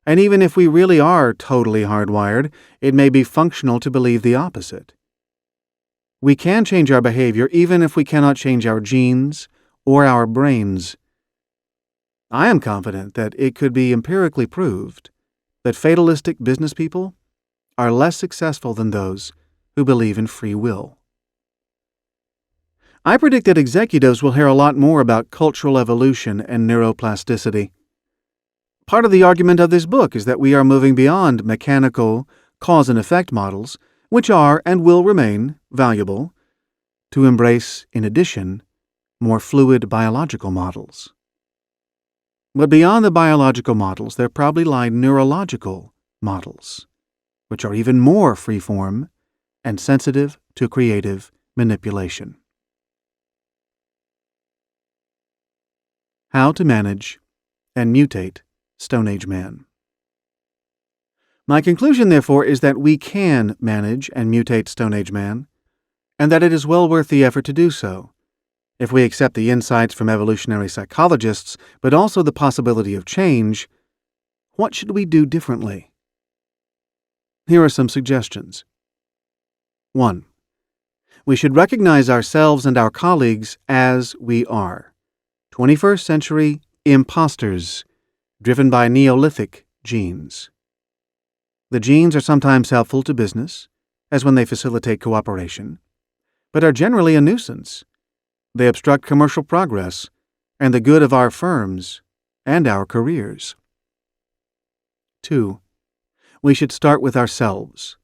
And even if we really are totally hardwired, it may be functional to believe the opposite. We can change our behavior even if we cannot change our genes or our brains. I am confident that it could be empirically proved that fatalistic business people are less successful than those who believe in free will. I predict that executives will hear a lot more about cultural evolution and neuroplasticity. Part of the argument of this book is that we are moving beyond mechanical cause and effect models, which are and will remain valuable, to embrace, in addition, more fluid biological models. But beyond the biological models, there probably lie neurological models, which are even more free-form and sensitive to creative manipulation. How to manage and mutate Stone Age man. My conclusion, therefore, is that we can manage and mutate Stone Age man, and that it is well worth the effort to do so, if we accept the insights from evolutionary psychologists, but also the possibility of change. What should we do differently? Here are some suggestions. 1. We should recognize ourselves and our colleagues as we are, 21st century imposters, driven by Neolithic genes. The genes are sometimes helpful to business, as when they facilitate cooperation, but are generally a nuisance. They obstruct commercial progress and the good of our firms and our careers. 2. We should start with ourselves.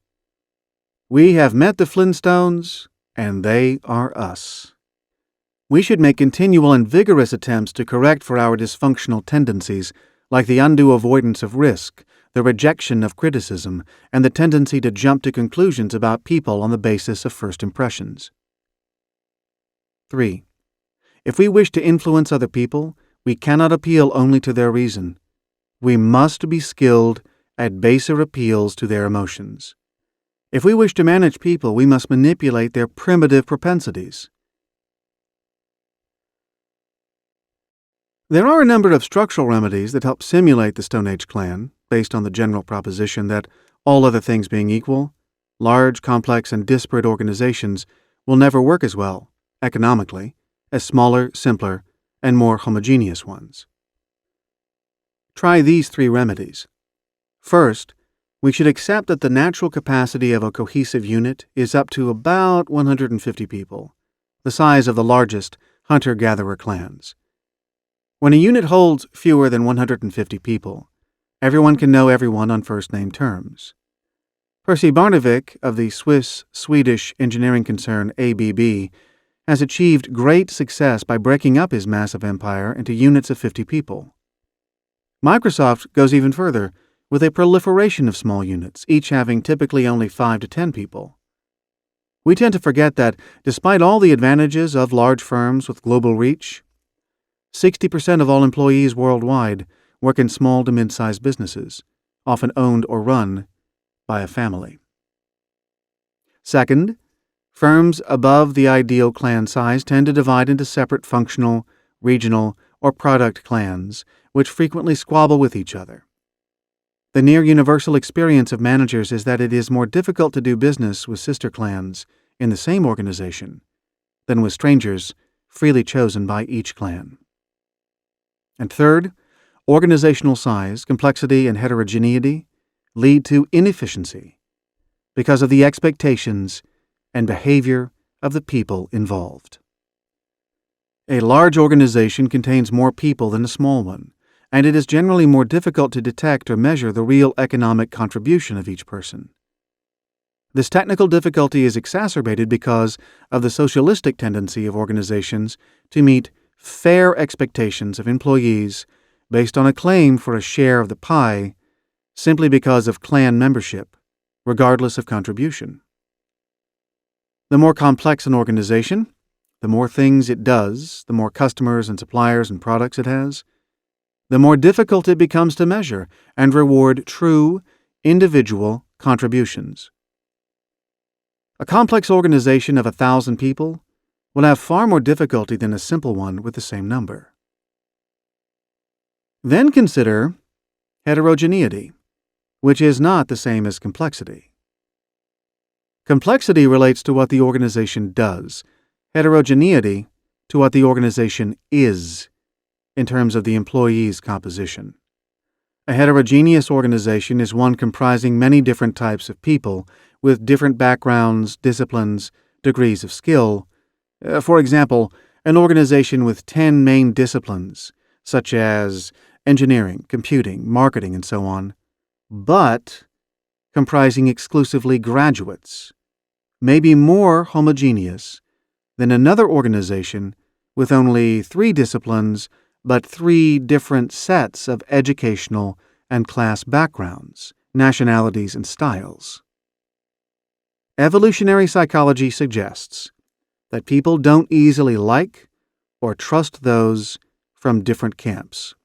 We have met the Flintstones, and they are us. We should make continual and vigorous attempts to correct for our dysfunctional tendencies, like the undue avoidance of risk, the rejection of criticism, and the tendency to jump to conclusions about people on the basis of first impressions. 3. If we wish to influence other people, we cannot appeal only to their reason. We must be skilled at baser appeals to their emotions. If we wish to manage people, we must manipulate their primitive propensities. There are a number of structural remedies that help simulate the Stone Age clan, based on the general proposition that, all other things being equal, large, complex, and disparate organizations will never work as well, economically, as smaller, simpler, and more homogeneous ones. Try these 3 remedies. First, we should accept that the natural capacity of a cohesive unit is up to about 150 people, the size of the largest hunter-gatherer clans. When a unit holds fewer than 150 people, everyone can know everyone on first-name terms. Percy Barnevik of the Swiss-Swedish engineering concern ABB has achieved great success by breaking up his massive empire into units of 50 people. Microsoft goes even further, with a proliferation of small units, each having typically only 5 to 10 people. We tend to forget that, despite all the advantages of large firms with global reach, 60% of all employees worldwide work in small to mid-sized businesses, often owned or run by a family. Second, firms above the ideal clan size tend to divide into separate functional, regional, or product clans, which frequently squabble with each other. The near-universal experience of managers is that it is more difficult to do business with sister clans in the same organization than with strangers freely chosen by each clan. And third, organizational size, complexity, and heterogeneity lead to inefficiency because of the expectations and behavior of the people involved. A large organization contains more people than a small one, and it is generally more difficult to detect or measure the real economic contribution of each person. This technical difficulty is exacerbated because of the socialistic tendency of organizations to meet fair expectations of employees based on a claim for a share of the pie simply because of clan membership, regardless of contribution. The more complex an organization, the more things it does, the more customers and suppliers and products it has, the more difficult it becomes to measure and reward true, individual contributions. A complex organization of 1,000 people will have far more difficulty than a simple one with the same number. Then consider heterogeneity, which is not the same as complexity. Complexity relates to what the organization does, heterogeneity to what the organization is, in terms of the employees' composition. A heterogeneous organization is one comprising many different types of people with different backgrounds, disciplines, degrees of skill. For example, an organization with 10 main disciplines, such as engineering, computing, marketing, and so on, but comprising exclusively graduates, may be more homogeneous than another organization with only 3 disciplines but 3 different sets of educational and class backgrounds, nationalities, and styles. Evolutionary psychology suggests that people don't easily like or trust those from different camps.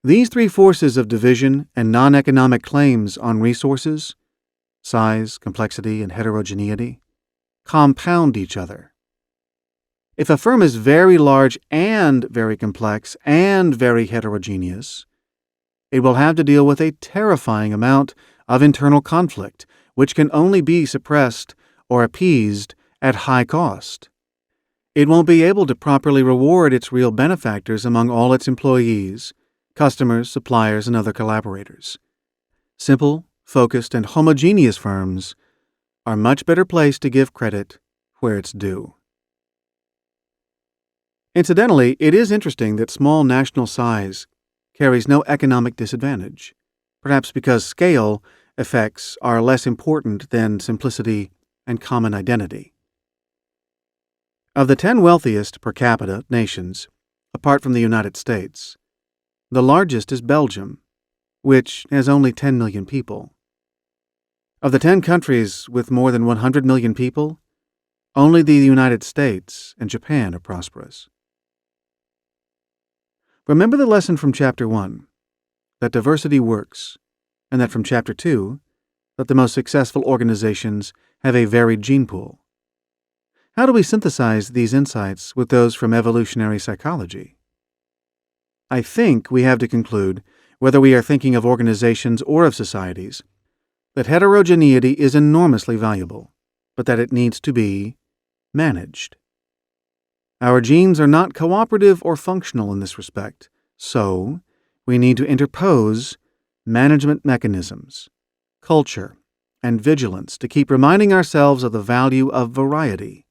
These 3 forces of division and non-economic claims on resources, size, complexity, and heterogeneity, compound each other. If a firm is very large and very complex and very heterogeneous, it will have to deal with a terrifying amount of internal conflict, which can only be suppressed or appeased at high cost. It won't be able to properly reward its real benefactors among all its employees, customers, suppliers, and other collaborators. Simple, focused, and homogeneous firms are much better placed to give credit where it's due. Incidentally, it is interesting that small national size carries no economic disadvantage, perhaps because scale effects are less important than simplicity and common identity. Of the 10 wealthiest per capita nations, apart from the United States, the largest is Belgium, which has only 10 million people. Of the 10 countries with more than 100 million people, only the United States and Japan are prosperous. Remember the lesson from Chapter 1, that diversity works, and that from Chapter 2, that the most successful organizations have a varied gene pool. How do we synthesize these insights with those from evolutionary psychology? I think we have to conclude, whether we are thinking of organizations or of societies, that heterogeneity is enormously valuable, but that it needs to be managed. Our genes are not cooperative or functional in this respect, so we need to interpose management mechanisms, culture, and vigilance to keep reminding ourselves of the value of variety.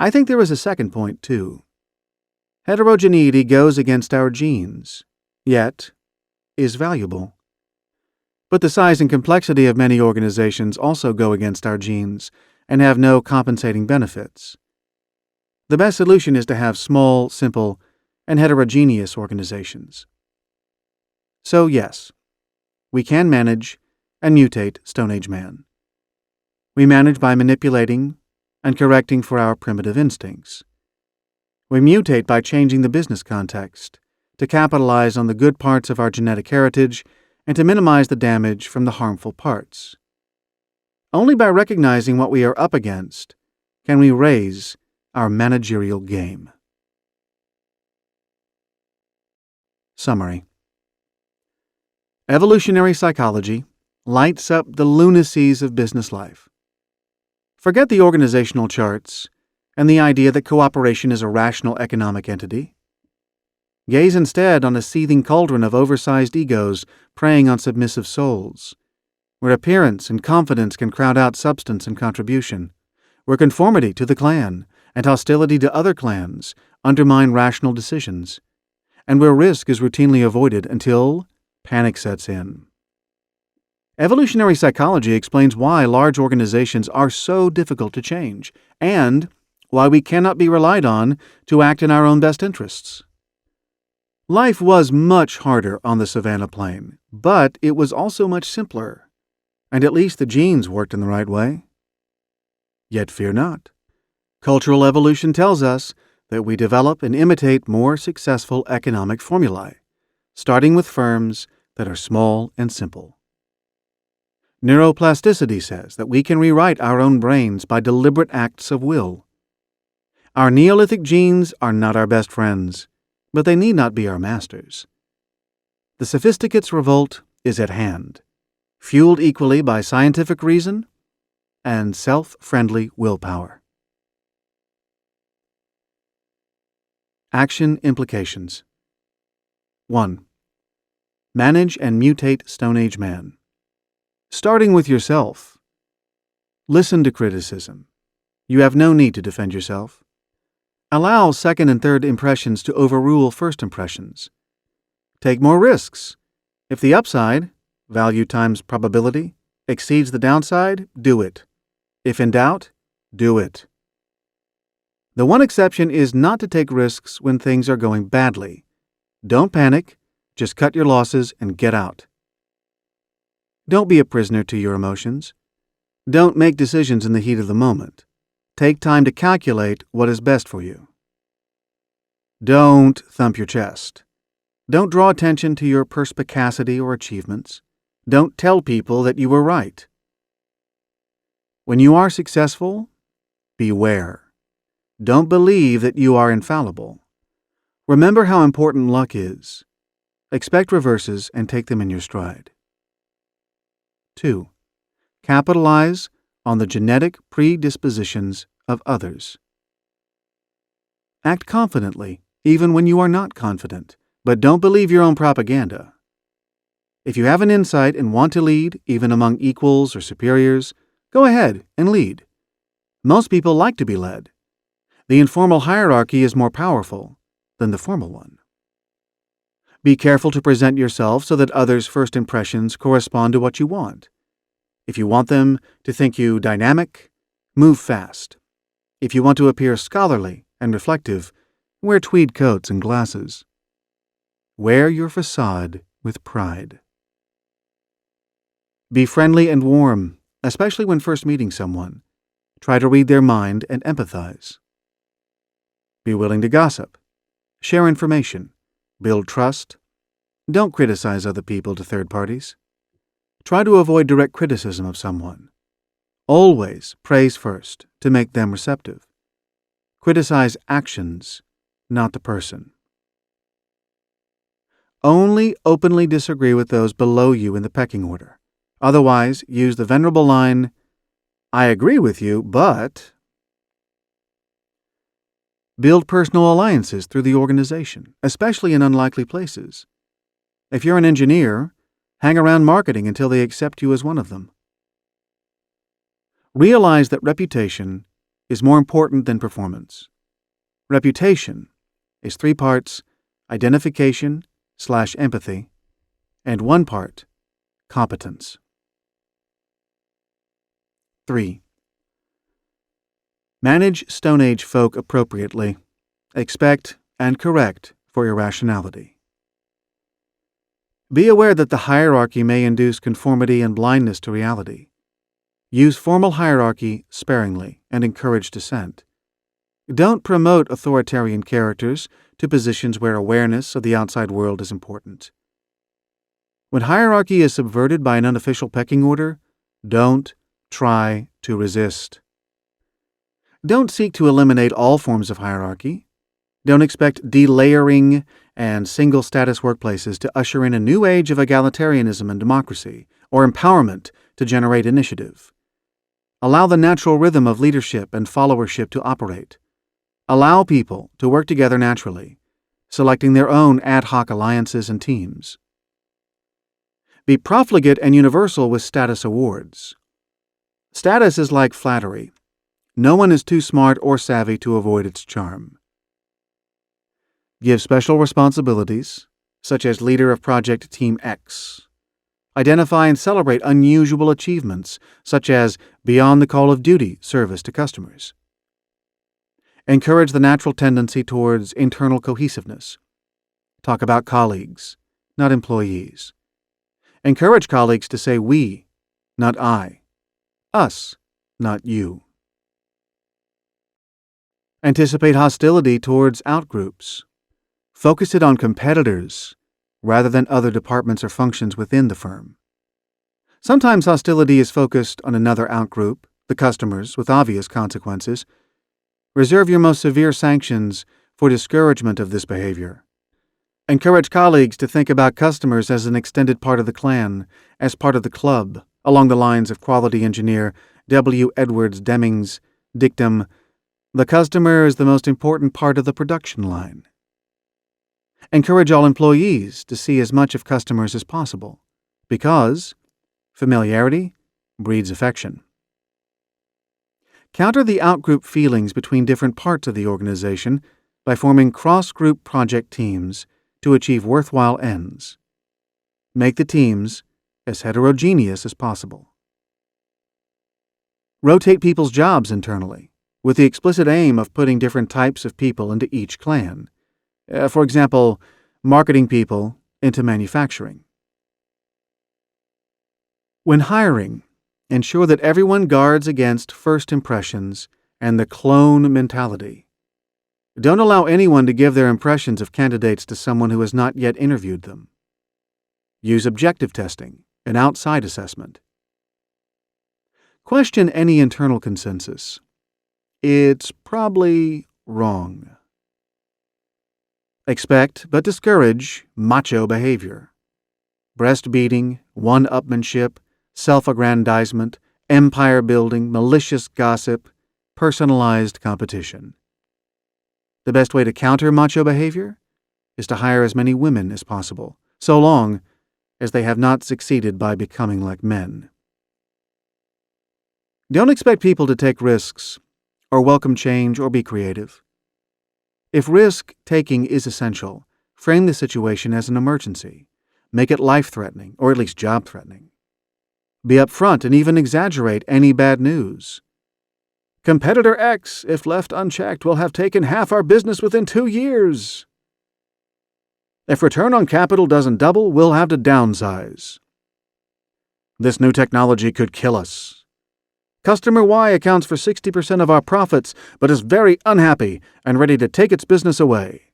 I think there is a second point, too. Heterogeneity goes against our genes, yet is valuable. But the size and complexity of many organizations also go against our genes and have no compensating benefits. The best solution is to have small, simple, and heterogeneous organizations. So yes, we can manage and mutate Stone Age man. We manage by manipulating and correcting for our primitive instincts. We mutate by changing the business context, to capitalize on the good parts of our genetic heritage and to minimize the damage from the harmful parts. Only by recognizing what we are up against can we raise our managerial game. Summary. Evolutionary psychology lights up the lunacies of business life. Forget the organizational charts and the idea that cooperation is a rational economic entity. Gaze instead on a seething cauldron of oversized egos preying on submissive souls, where appearance and confidence can crowd out substance and contribution, where conformity to the clan and hostility to other clans undermine rational decisions, and where risk is routinely avoided until panic sets in. Evolutionary psychology explains why large organizations are so difficult to change, and why we cannot be relied on to act in our own best interests. Life was much harder on the Savannah Plain, but it was also much simpler, and at least the genes worked in the right way. Yet fear not. Cultural evolution tells us that we develop and imitate more successful economic formulae, starting with firms that are small and simple. Neuroplasticity says that we can rewrite our own brains by deliberate acts of will. Our Neolithic genes are not our best friends, but they need not be our masters. The sophisticate's revolt is at hand, fueled equally by scientific reason and self-friendly willpower. Action implications. 1. Manage and mutate Stone Age man. Starting with yourself. Listen to criticism. You have no need to defend yourself. Allow second and third impressions to overrule first impressions. Take more risks. If the upside, value times probability, exceeds the downside, do it. If in doubt, do it. The one exception is not to take risks when things are going badly. Don't panic, just cut your losses and get out. Don't be a prisoner to your emotions. Don't make decisions in the heat of the moment. Take time to calculate what is best for you. Don't thump your chest. Don't draw attention to your perspicacity or achievements. Don't tell people that you were right. When you are successful, beware. Don't believe that you are infallible. Remember how important luck is. Expect reverses and take them in your stride. 2. Capitalize on the genetic predispositions of others. Act confidently, even when you are not confident, but don't believe your own propaganda. If you have an insight and want to lead, even among equals or superiors, go ahead and lead. Most people like to be led. The informal hierarchy is more powerful than the formal one. Be careful to present yourself so that others' first impressions correspond to what you want. If you want them to think you dynamic, move fast. If you want to appear scholarly and reflective, wear tweed coats and glasses. Wear your facade with pride. Be friendly and warm, especially when first meeting someone. Try to read their mind and empathize. Be willing to gossip. Share information. Build trust. Don't criticize other people to third parties. Try to avoid direct criticism of someone. Always praise first to make them receptive. Criticize actions, not the person. Only openly disagree with those below you in the pecking order. Otherwise, use the venerable line, "I agree with you, but..." Build personal alliances through the organization, especially in unlikely places. If you're an engineer, hang around marketing until they accept you as one of them. Realize that reputation is more important than performance. Reputation is 3 parts: identification/empathy, and 1 part competence. 3. Manage Stone Age folk appropriately. Expect and correct for irrationality. Be aware that the hierarchy may induce conformity and blindness to reality. Use formal hierarchy sparingly and encourage dissent. Don't promote authoritarian characters to positions where awareness of the outside world is important. When hierarchy is subverted by an unofficial pecking order, don't try to resist. Don't seek to eliminate all forms of hierarchy. Don't expect delayering and single-status workplaces to usher in a new age of egalitarianism and democracy, or empowerment to generate initiative. Allow the natural rhythm of leadership and followership to operate. Allow people to work together naturally, selecting their own ad hoc alliances and teams. Be profligate and universal with status awards. Status is like flattery. No one is too smart or savvy to avoid its charm. Give special responsibilities, such as leader of Project Team X. Identify and celebrate unusual achievements, such as beyond the call of duty service to customers. Encourage the natural tendency towards internal cohesiveness. Talk about colleagues, not employees. Encourage colleagues to say we, not I. Us, not you. Anticipate hostility towards outgroups. Focus it on competitors rather than other departments or functions within the firm. Sometimes hostility is focused on another outgroup, the customers, with obvious consequences. Reserve your most severe sanctions for discouragement of this behavior. Encourage colleagues to think about customers as an extended part of the clan, as part of the club, along the lines of quality engineer W. Edwards Deming's dictum, "The customer is the most important part of the production line." Encourage all employees to see as much of customers as possible, because familiarity breeds affection. Counter the outgroup feelings between different parts of the organization by forming cross-group project teams to achieve worthwhile ends. Make the teams as heterogeneous as possible. Rotate people's jobs internally, with the explicit aim of putting different types of people into each clan. For example, marketing people into manufacturing. When hiring, ensure that everyone guards against first impressions and the clone mentality. Don't allow anyone to give their impressions of candidates to someone who has not yet interviewed them. Use objective testing, an outside assessment. Question any internal consensus. It's probably wrong. Expect, but discourage, macho behavior. Breast-beating, one-upmanship, self-aggrandizement, empire-building, malicious gossip, personalized competition. The best way to counter macho behavior is to hire as many women as possible, so long as they have not succeeded by becoming like men. Don't expect people to take risks, or welcome change, or be creative. If risk-taking is essential, frame the situation as an emergency. Make it life-threatening, or at least job-threatening. Be upfront and even exaggerate any bad news. Competitor X, if left unchecked, will have taken half our business within 2 years. If return on capital doesn't double, we'll have to downsize. This new technology could kill us. Customer Y accounts for 60% of our profits, but is very unhappy and ready to take its business away.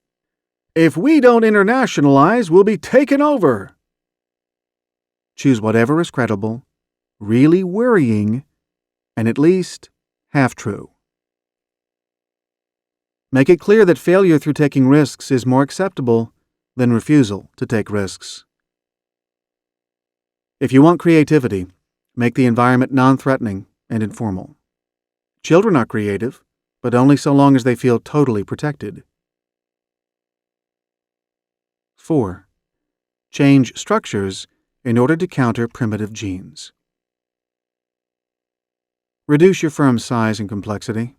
If we don't internationalize, we'll be taken over. Choose whatever is credible, really worrying, and at least half true. Make it clear that failure through taking risks is more acceptable than refusal to take risks. If you want creativity, make the environment non-threatening and informal. Children are creative, but only so long as they feel totally protected. 4. Change structures in order to counter primitive genes. Reduce your firm's size and complexity.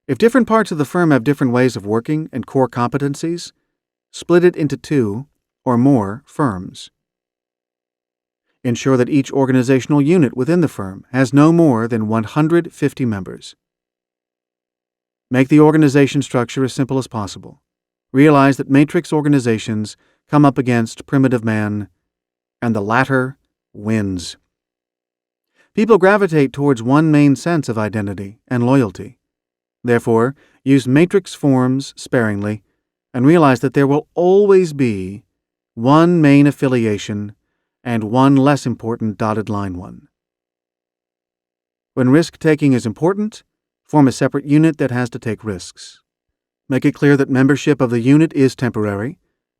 If different parts of the firm have different ways of working and core competencies, split it into 2 or more firms. Ensure that each organizational unit within the firm has no more than 150 members. Make the organization structure as simple as possible. Realize that matrix organizations come up against primitive man, and the latter wins. People gravitate towards one main sense of identity and loyalty. Therefore, use matrix forms sparingly and realize that there will always be one main affiliation and one less important dotted line one. When risk-taking is important, form a separate unit that has to take risks. Make it clear that membership of the unit is temporary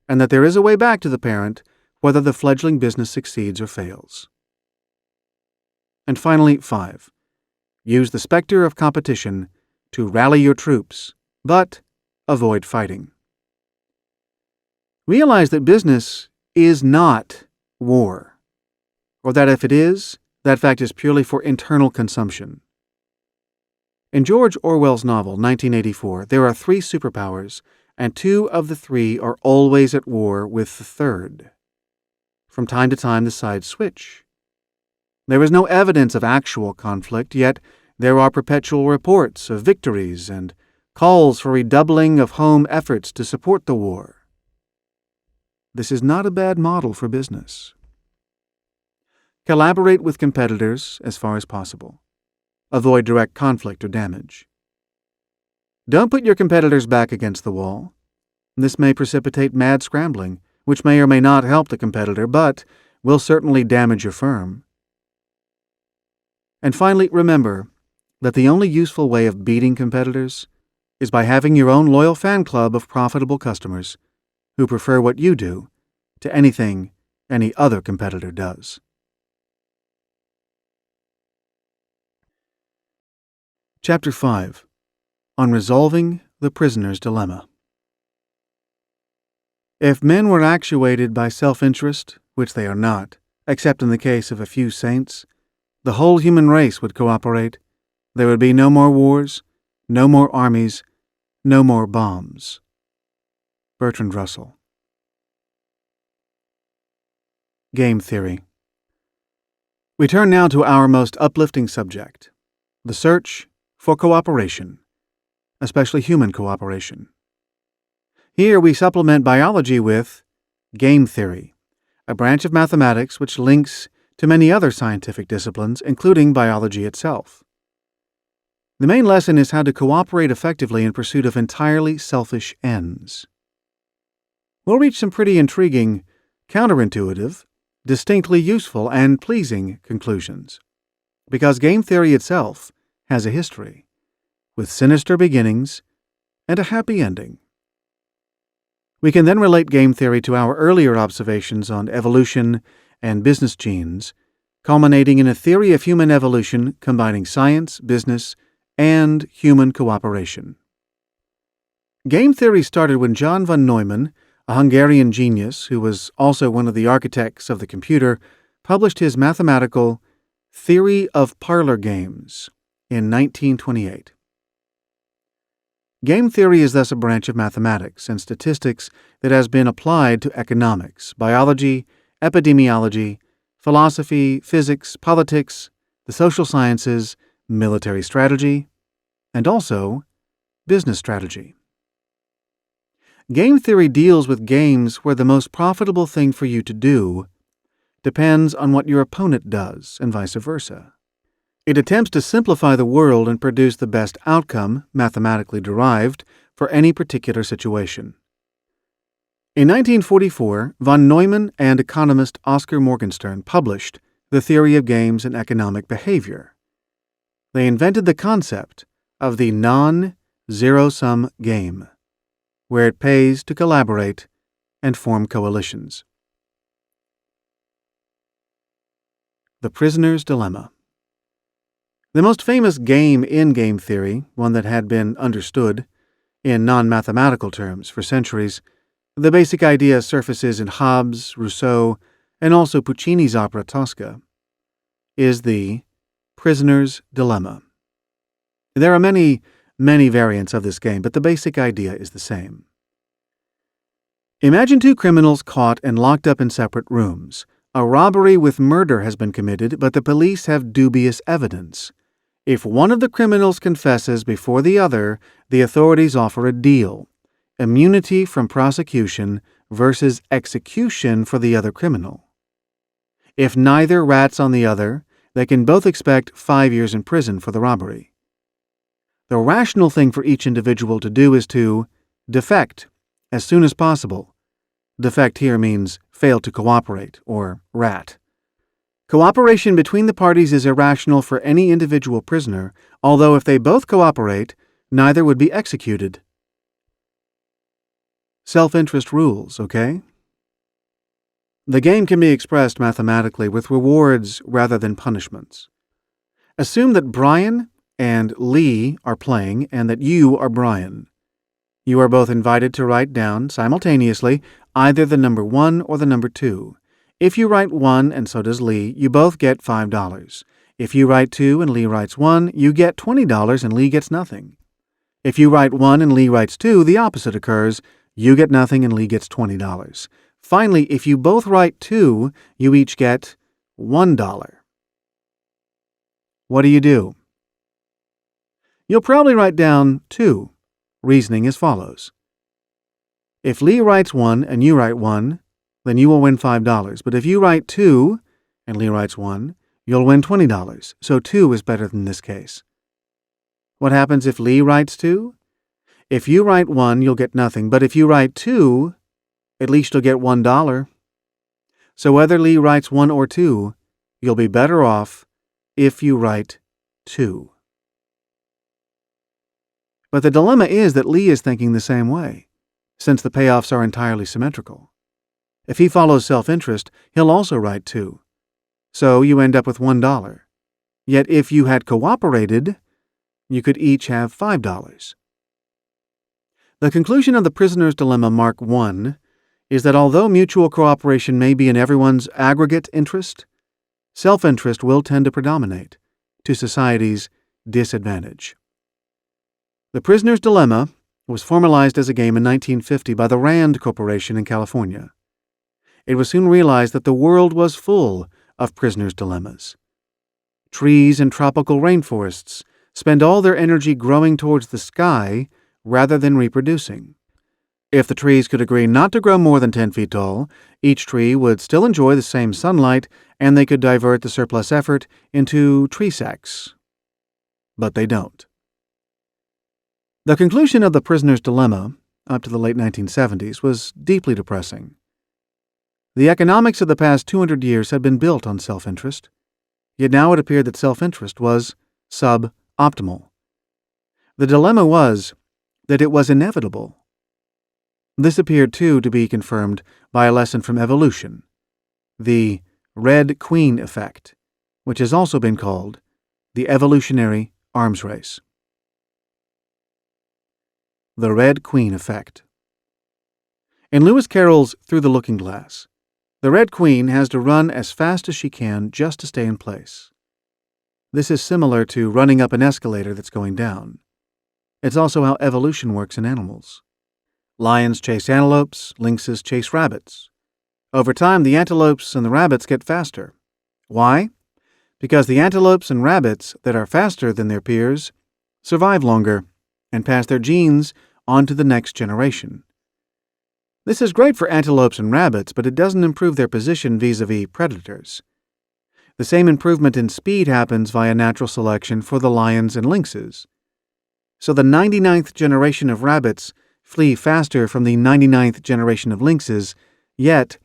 and that there is a way back to the parent whether the fledgling business succeeds or fails. And finally, 5. Use the specter of competition to rally your troops, but avoid fighting. Realize that business is not war, or that if it is, that fact is purely for internal consumption. In George Orwell's novel 1984, there are 3 superpowers, and 2 of the 3 are always at war with the third. From time to time, the sides switch. There is no evidence of actual conflict, yet there are perpetual reports of victories and calls for redoubling of home efforts to support the war. This is not a bad model for business. Collaborate with competitors as far as possible. Avoid direct conflict or damage. Don't put your competitors back against the wall. This may precipitate mad scrambling, which may or may not help the competitor, but will certainly damage your firm. And finally, remember that the only useful way of beating competitors is by having your own loyal fan club of profitable customers who prefer what you do to anything any other competitor does. Chapter 5. On Resolving the Prisoner's Dilemma. If men were actuated by self-interest, which they are not, except in the case of a few saints, the whole human race would cooperate. There would be no more wars, no more armies, no more bombs. Bertrand Russell. Game theory. We turn now to our most uplifting subject, the search for cooperation, especially human cooperation. Here we supplement biology with game theory, a branch of mathematics which links to many other scientific disciplines, including biology itself. The main lesson is how to cooperate effectively in pursuit of entirely selfish ends. We'll reach some pretty intriguing, counterintuitive, distinctly useful and pleasing conclusions, because game theory itself has a history, with sinister beginnings and a happy ending. We can then relate game theory to our earlier observations on evolution and business genes, culminating in a theory of human evolution combining science, business, and human cooperation. Game theory started when John von Neumann, a Hungarian genius who was also one of the architects of the computer, published his mathematical Theory of Parlor Games in 1928. Game theory is thus a branch of mathematics and statistics that has been applied to economics, biology, epidemiology, philosophy, physics, politics, the social sciences, military strategy, and also business strategy. Game theory deals with games where the most profitable thing for you to do depends on what your opponent does, and vice versa. It attempts to simplify the world and produce the best outcome, mathematically derived, for any particular situation. In 1944, von Neumann and economist Oscar Morgenstern published The Theory of Games and Economic Behavior. They invented the concept of the non-zero-sum game, where it pays to collaborate and form coalitions. The Prisoner's Dilemma. The most famous game in game theory, one that had been understood in non-mathematical terms for centuries, the basic idea surfaces in Hobbes, Rousseau, and also Puccini's opera Tosca, is the Prisoner's Dilemma. There are many variants of this game, but the basic idea is the same. Imagine two criminals caught and locked up in separate rooms. A robbery with murder has been committed, but the police have dubious evidence. If one of the criminals confesses before the other, the authorities offer a deal: immunity from prosecution versus execution for the other criminal. If neither rats on the other, they can both expect 5 years in prison for the robbery. The rational thing for each individual to do is to defect as soon as possible. Defect here means fail to cooperate, or rat. Cooperation between the parties is irrational for any individual prisoner, although if they both cooperate, neither would be executed. Self-interest rules, okay? The game can be expressed mathematically with rewards rather than punishments. Assume that Brian and Lee are playing and that you are Brian. You are both invited to write down simultaneously either the number 1 or the number 2. If you write 1 and so does Lee, you both get $5. If you write 2 and Lee writes 1, you get $20 and Lee gets nothing. If you write 1 and Lee writes 2, the opposite occurs. You get nothing and Lee gets $20. Finally, if you both write 2, you each get $1. What do? You'll probably write down 2, reasoning as follows. If Lee writes 1 and you write 1, then you will win $5. But if you write 2 and Lee writes 1, you'll win $20. So 2 is better than this case. What happens if Lee writes 2? If you write 1, you'll get nothing. But if you write 2, at least you'll get $1. So whether Lee writes 1 or 2, you'll be better off if you write 2. But the dilemma is that Lee is thinking the same way, since the payoffs are entirely symmetrical. If he follows self-interest, he'll also write 2. So you end up with $1. Yet if you had cooperated, you could each have $5. The conclusion of the Prisoner's Dilemma Mark I is that although mutual cooperation may be in everyone's aggregate interest, self-interest will tend to predominate, to society's disadvantage. The Prisoner's Dilemma was formalized as a game in 1950 by the Rand Corporation in California. It was soon realized that the world was full of prisoners' dilemmas. Trees in tropical rainforests spend all their energy growing towards the sky rather than reproducing. If the trees could agree not to grow more than 10 feet tall, each tree would still enjoy the same sunlight and they could divert the surplus effort into tree sex. But they don't. The conclusion of the Prisoner's Dilemma, up to the late 1970s, was deeply depressing. The economics of the past 200 years had been built on self-interest, yet now it appeared that self-interest was sub-optimal. The dilemma was that it was inevitable. This appeared, too, to be confirmed by a lesson from evolution, the Red Queen effect, which has also been called the evolutionary arms race. The Red Queen effect. In Lewis Carroll's Through the Looking Glass, the Red Queen has to run as fast as she can just to stay in place. This is similar to running up an escalator that's going down. It's also how evolution works in animals. Lions chase antelopes, lynxes chase rabbits. Over time, the antelopes and the rabbits get faster. Why? Because the antelopes and rabbits that are faster than their peers survive longer and pass their genes on to the next generation. This is great for antelopes and rabbits, but it doesn't improve their position vis-a-vis predators. The same improvement in speed happens via natural selection for the lions and lynxes. So the 99th generation of rabbits flee faster from the 99th generation of lynxes, yet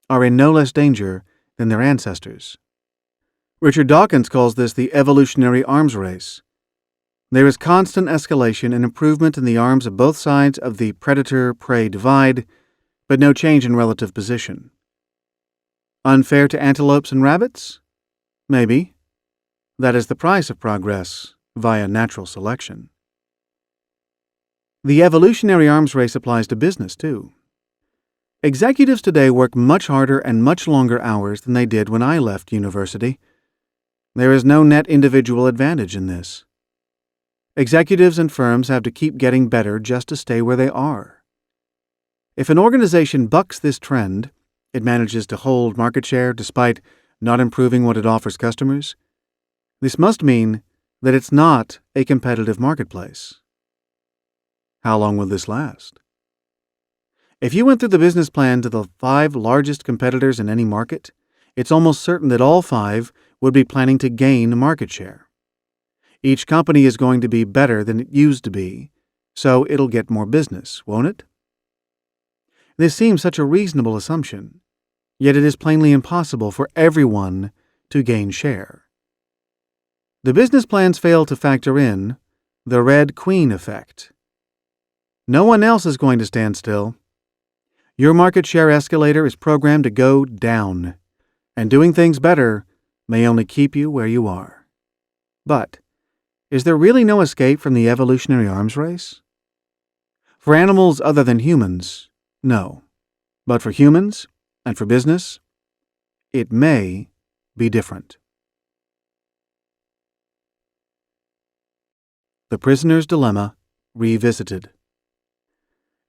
are in no less danger than their ancestors. Richard Dawkins calls this the evolutionary arms race. There is constant escalation and improvement in the arms of both sides of the predator-prey divide, but no change in relative position. Unfair to antelopes and rabbits? Maybe. That is the price of progress via natural selection. The evolutionary arms race applies to business, too. Executives today work much harder and much longer hours than they did when I left university. There is no net individual advantage in this. Executives and firms have to keep getting better just to stay where they are. If an organization bucks this trend, it manages to hold market share despite not improving what it offers customers. This must mean that it's not a competitive marketplace. How long will this last? If you went through the business plans of the 5 largest competitors in any market, it's almost certain that all 5 would be planning to gain market share. Each company is going to be better than it used to be, so it'll get more business, won't it? This seems such a reasonable assumption, yet it is plainly impossible for everyone to gain share. The business plans fail to factor in the Red Queen effect. No one else is going to stand still. Your market share escalator is programmed to go down, and doing things better may only keep you where you are. But is there really no escape from the evolutionary arms race? For animals other than humans, no. But for humans and for business, it may be different. The Prisoner's Dilemma Revisited.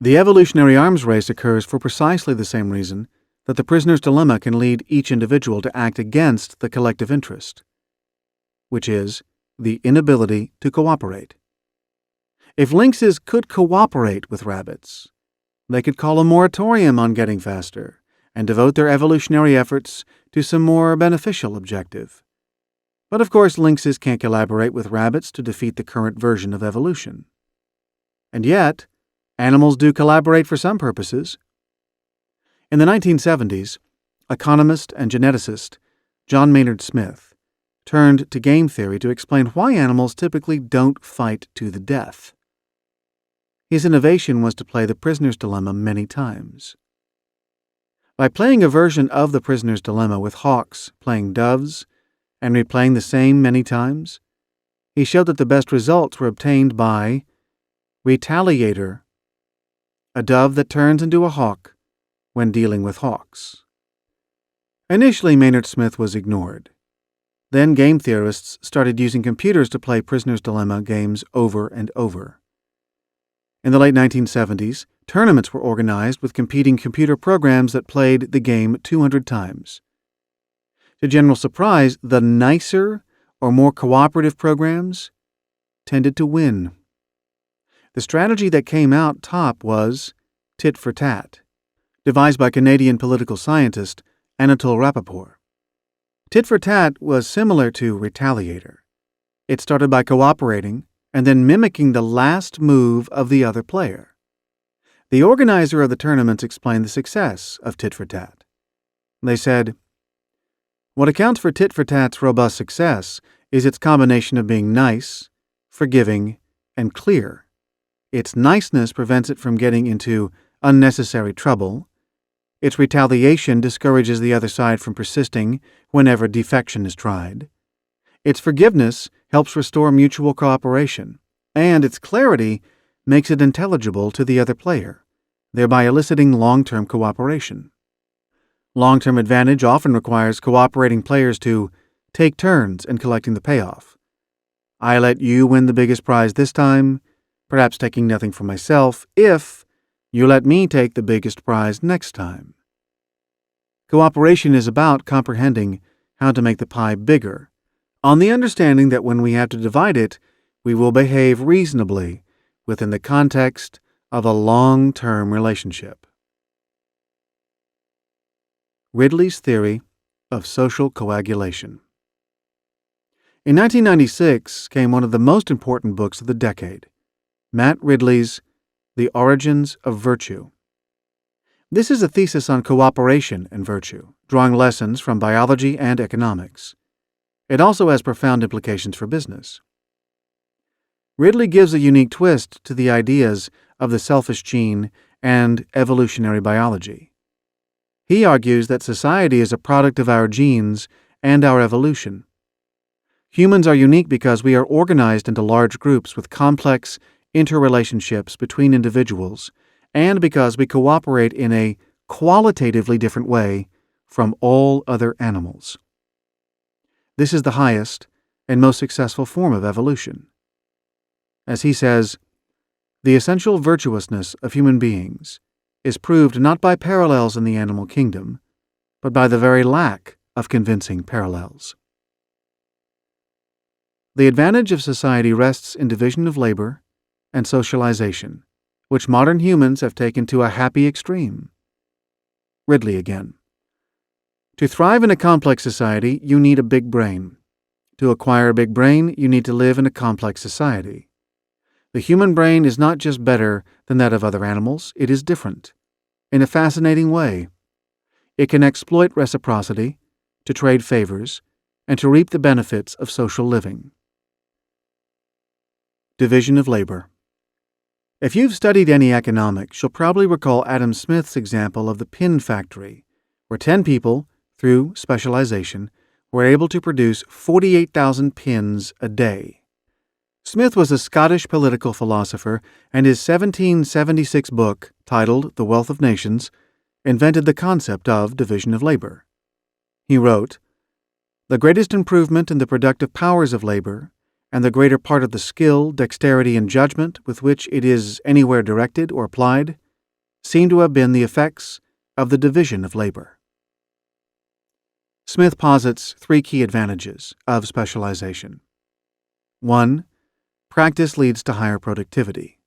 The evolutionary arms race occurs for precisely the same reason that the prisoner's dilemma can lead each individual to act against the collective interest, which is the inability to cooperate. If lynxes could cooperate with rabbits, they could call a moratorium on getting faster and devote their evolutionary efforts to some more beneficial objective. But of course, lynxes can't collaborate with rabbits to defeat the current version of evolution. And yet, animals do collaborate for some purposes. In the 1970s, economist and geneticist John Maynard Smith turned to game theory to explain why animals typically don't fight to the death. His innovation was to play the prisoner's dilemma many times. By playing a version of the prisoner's dilemma with hawks playing doves and replaying the same many times, he showed that the best results were obtained by retaliator, a dove that turns into a hawk when dealing with hawks. Initially, Maynard Smith was ignored. Then game theorists started using computers to play prisoner's dilemma games over and over. In the late 1970s, tournaments were organized with competing computer programs that played the game 200 times. To general surprise, the nicer or more cooperative programs tended to win. The strategy that came out top was tit for tat, devised by Canadian political scientist Anatole Rappaport. Tit for tat was similar to retaliator. It started by cooperating and then mimicking the last move of the other player. The organizer of the tournaments explained the success of tit for tat. They said, "What accounts for tit for tat's robust success is its combination of being nice, forgiving, and clear. Its niceness prevents it from getting into unnecessary trouble. Its retaliation discourages the other side from persisting whenever defection is tried. Its forgiveness helps restore mutual cooperation, and its clarity makes it intelligible to the other player, thereby eliciting long-term cooperation. Long-term advantage often requires cooperating players to take turns in collecting the payoff. I let you win the biggest prize this time, perhaps taking nothing for myself, if you let me take the biggest prize next time." Cooperation is about comprehending how to make the pie bigger, on the understanding that when we have to divide it, we will behave reasonably within the context of a long-term relationship. Ridley's Theory of Social Coagulation. In 1996 came one of the most important books of the decade, Matt Ridley's The Origins of Virtue. This is a thesis on cooperation and virtue, drawing lessons from biology and economics. It also has profound implications for business. Ridley gives a unique twist to the ideas of the selfish gene and evolutionary biology. He argues that society is a product of our genes and our evolution. Humans are unique because we are organized into large groups with complex interrelationships between individuals, and because we cooperate in a qualitatively different way from all other animals. This is the highest and most successful form of evolution. As he says, the essential virtuousness of human beings is proved not by parallels in the animal kingdom, but by the very lack of convincing parallels. The advantage of society rests in division of labor and socialization, which modern humans have taken to a happy extreme. Ridley again. To thrive in a complex society, you need a big brain. To acquire a big brain, you need to live in a complex society. The human brain is not just better than that of other animals, it is different. In a fascinating way. It can exploit reciprocity, to trade favors, and to reap the benefits of social living. Division of labor. If you've studied any economics, you'll probably recall Adam Smith's example of the pin factory, where 10 people, through specialization, were able to produce 48,000 pins a day. Smith was a Scottish political philosopher, and his 1776 book, titled The Wealth of Nations, invented the concept of division of labor. He wrote, "The greatest improvement in the productive powers of labor, and the greater part of the skill, dexterity, and judgment with which it is anywhere directed or applied, seem to have been the effects of the division of labor." Smith posits 3 key advantages of specialization. 1. Practice leads to higher productivity.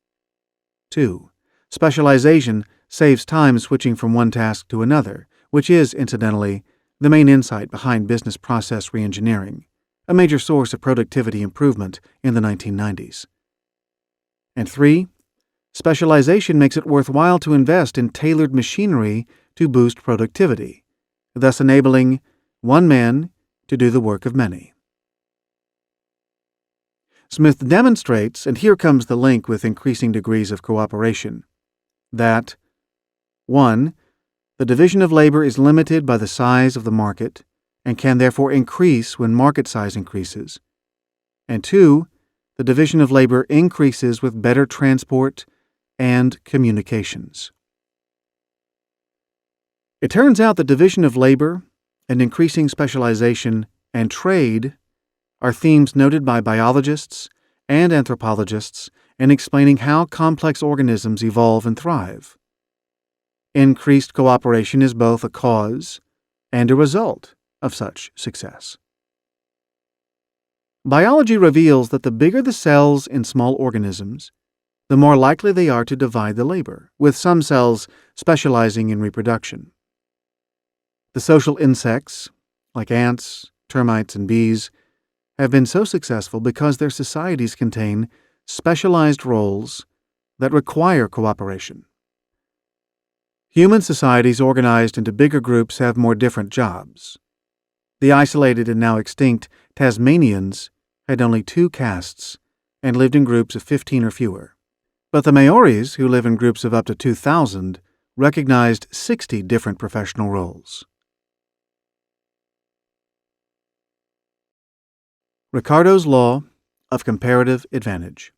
2. Specialization saves time switching from one task to another, which is, incidentally, the main insight behind business process reengineering, a major source of productivity improvement in the 1990s. And 3. Specialization makes it worthwhile to invest in tailored machinery to boost productivity, thus enabling one man to do the work of many. Smith demonstrates, and here comes the link with increasing degrees of cooperation, that 1. The division of labor is limited by the size of the market and can therefore increase when market size increases, and 2. The division of labor increases with better transport and communications. It turns out that division of labor and increasing specialization and trade are themes noted by biologists and anthropologists in explaining how complex organisms evolve and thrive. Increased cooperation is both a cause and a result of such success. Biology reveals that the bigger the cells in small organisms, the more likely they are to divide the labor, with some cells specializing in reproduction. The social insects, like ants, termites, and bees, have been so successful because their societies contain specialized roles that require cooperation. Human societies organized into bigger groups have more different jobs. The isolated and now extinct Tasmanians had only 2 castes and lived in groups of 15 or fewer. But the Maoris, who live in groups of up to 2,000, recognized 60 different professional roles. Ricardo's Law of Comparative Advantage.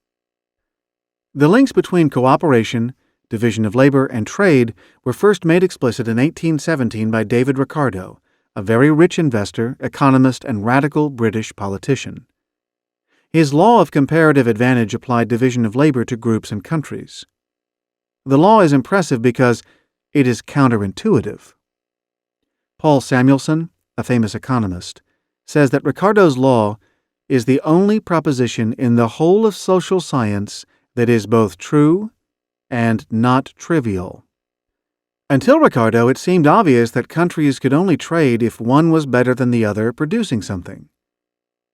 The links between cooperation, division of labor, and trade were first made explicit in 1817 by David Ricardo, a very rich investor, economist, and radical British politician. His law of comparative advantage applied division of labor to groups and countries. The law is impressive because it is counterintuitive. Paul Samuelson, a famous economist, says that Ricardo's law is the only proposition in the whole of social science that is both true and not trivial. Until Ricardo, it seemed obvious that countries could only trade if one was better than the other producing something.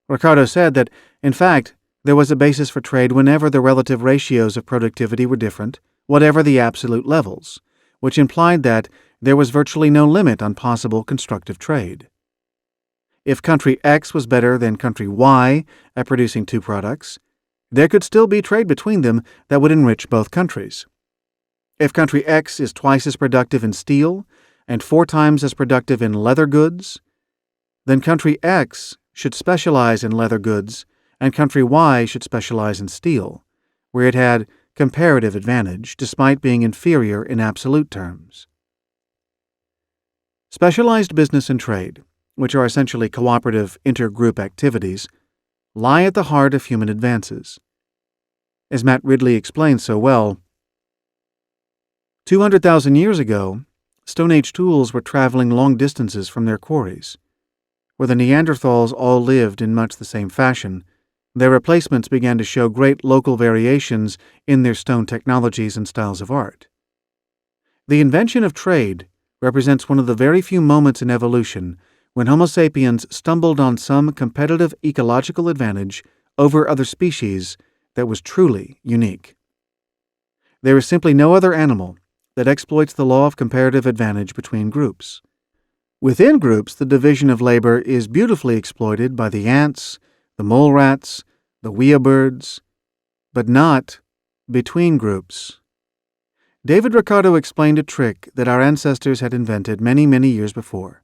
Ricardo said that, in fact, there was a basis for trade whenever the relative ratios of productivity were different, whatever the absolute levels, which implied that there was virtually no limit on possible constructive trade. If country X was better than country Y at producing two products, there could still be trade between them that would enrich both countries. If country X is twice as productive in steel and 4 times as productive in leather goods, then country X should specialize in leather goods and country Y should specialize in steel, where it had comparative advantage despite being inferior in absolute terms. Specialized business and trade, which are essentially cooperative intergroup activities, lie at the heart of human advances. As Matt Ridley explains so well, 200,000 years ago, Stone Age tools were traveling long distances from their quarries. Where the Neanderthals all lived in much the same fashion, their replacements began to show great local variations in their stone technologies and styles of art. The invention of trade represents one of the very few moments in evolution when Homo sapiens stumbled on some competitive ecological advantage over other species that was truly unique. There is simply no other animal that exploits the law of comparative advantage between groups. Within groups, the division of labor is beautifully exploited by the ants, the mole rats, the weeabirds, but not between groups. David Ricardo explained a trick that our ancestors had invented many, many years before.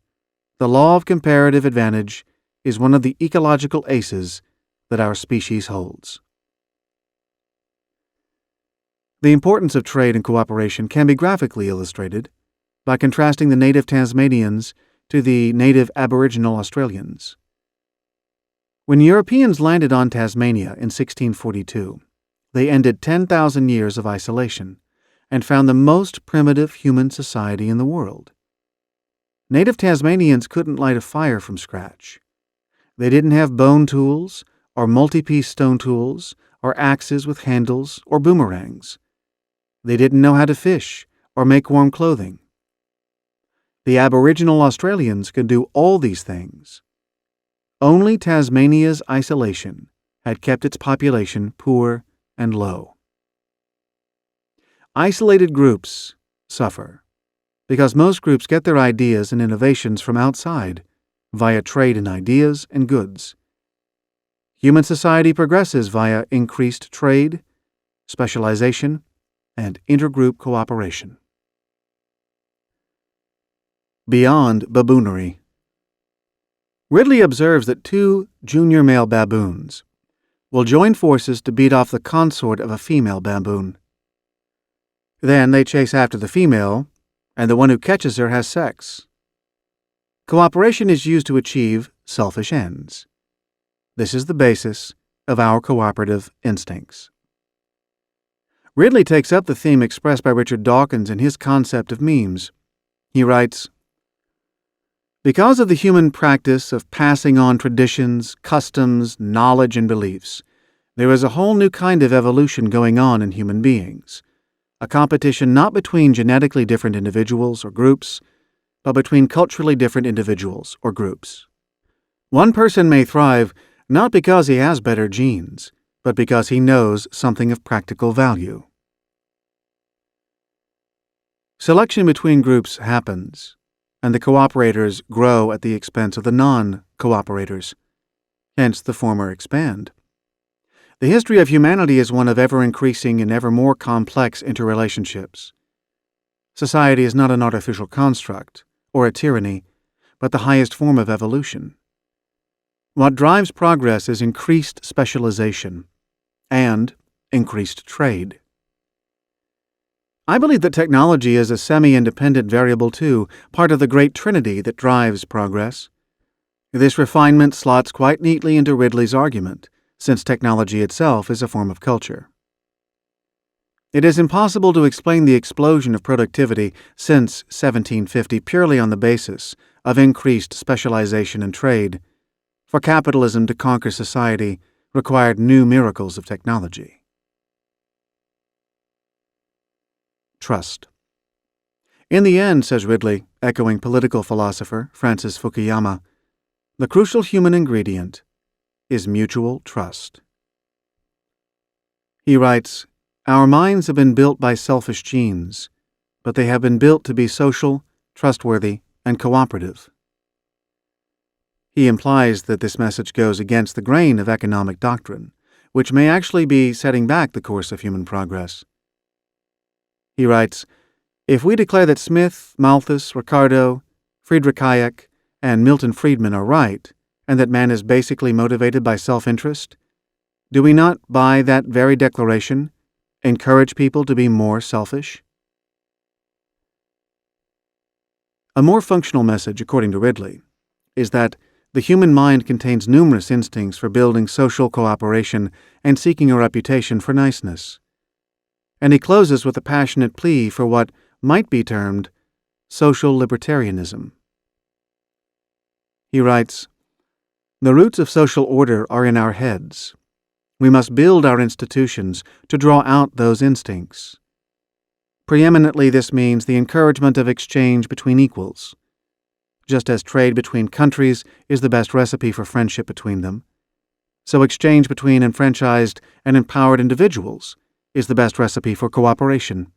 The law of comparative advantage is one of the ecological aces that our species holds. The importance of trade and cooperation can be graphically illustrated by contrasting the native Tasmanians to the native Aboriginal Australians. When Europeans landed on Tasmania in 1642, they ended 10,000 years of isolation and found the most primitive human society in the world. Native Tasmanians couldn't light a fire from scratch. They didn't have bone tools or multi-piece stone tools or axes with handles or boomerangs. They didn't know how to fish or make warm clothing. The Aboriginal Australians could do all these things. Only Tasmania's isolation had kept its population poor and low. Isolated groups suffer because most groups get their ideas and innovations from outside via trade in ideas and goods. Human society progresses via increased trade, specialization, and intergroup cooperation. Beyond baboonery. Ridley observes that 2 junior male baboons will join forces to beat off the consort of a female baboon. Then they chase after the female, and the one who catches her has sex. Cooperation is used to achieve selfish ends. This is the basis of our cooperative instincts. Ridley takes up the theme expressed by Richard Dawkins in his concept of memes. He writes, "Because of the human practice of passing on traditions, customs, knowledge, and beliefs, there is a whole new kind of evolution going on in human beings, a competition not between genetically different individuals or groups, but between culturally different individuals or groups. One person may thrive not because he has better genes, but because he knows something of practical value." Selection between groups happens, and the cooperators grow at the expense of the non-cooperators. Hence, the former expand. The history of humanity is one of ever-increasing and ever more complex interrelationships. Society is not an artificial construct or a tyranny, but the highest form of evolution. What drives progress is increased specialization and increased trade. I believe that technology is a semi-independent variable too, part of the great trinity that drives progress. This refinement slots quite neatly into Ridley's argument, since technology itself is a form of culture. It is impossible to explain the explosion of productivity since 1750 purely on the basis of increased specialization and trade. For capitalism to conquer society required new miracles of technology. Trust. In the end, says Ridley, echoing political philosopher Francis Fukuyama, the crucial human ingredient is mutual trust. He writes, "Our minds have been built by selfish genes, but they have been built to be social, trustworthy, and cooperative." He implies that this message goes against the grain of economic doctrine, which may actually be setting back the course of human progress. He writes, "If we declare that Smith, Malthus, Ricardo, Friedrich Hayek, and Milton Friedman are right, and that man is basically motivated by self-interest, do we not, by that very declaration, encourage people to be more selfish?" A more functional message, according to Ridley, is that the human mind contains numerous instincts for building social cooperation and seeking a reputation for niceness. And he closes with a passionate plea for what might be termed social libertarianism. He writes, "The roots of social order are in our heads. We must build our institutions to draw out those instincts. Preeminently, this means the encouragement of exchange between equals. Just as trade between countries is the best recipe for friendship between them, so exchange between enfranchised and empowered individuals is the best recipe for cooperation.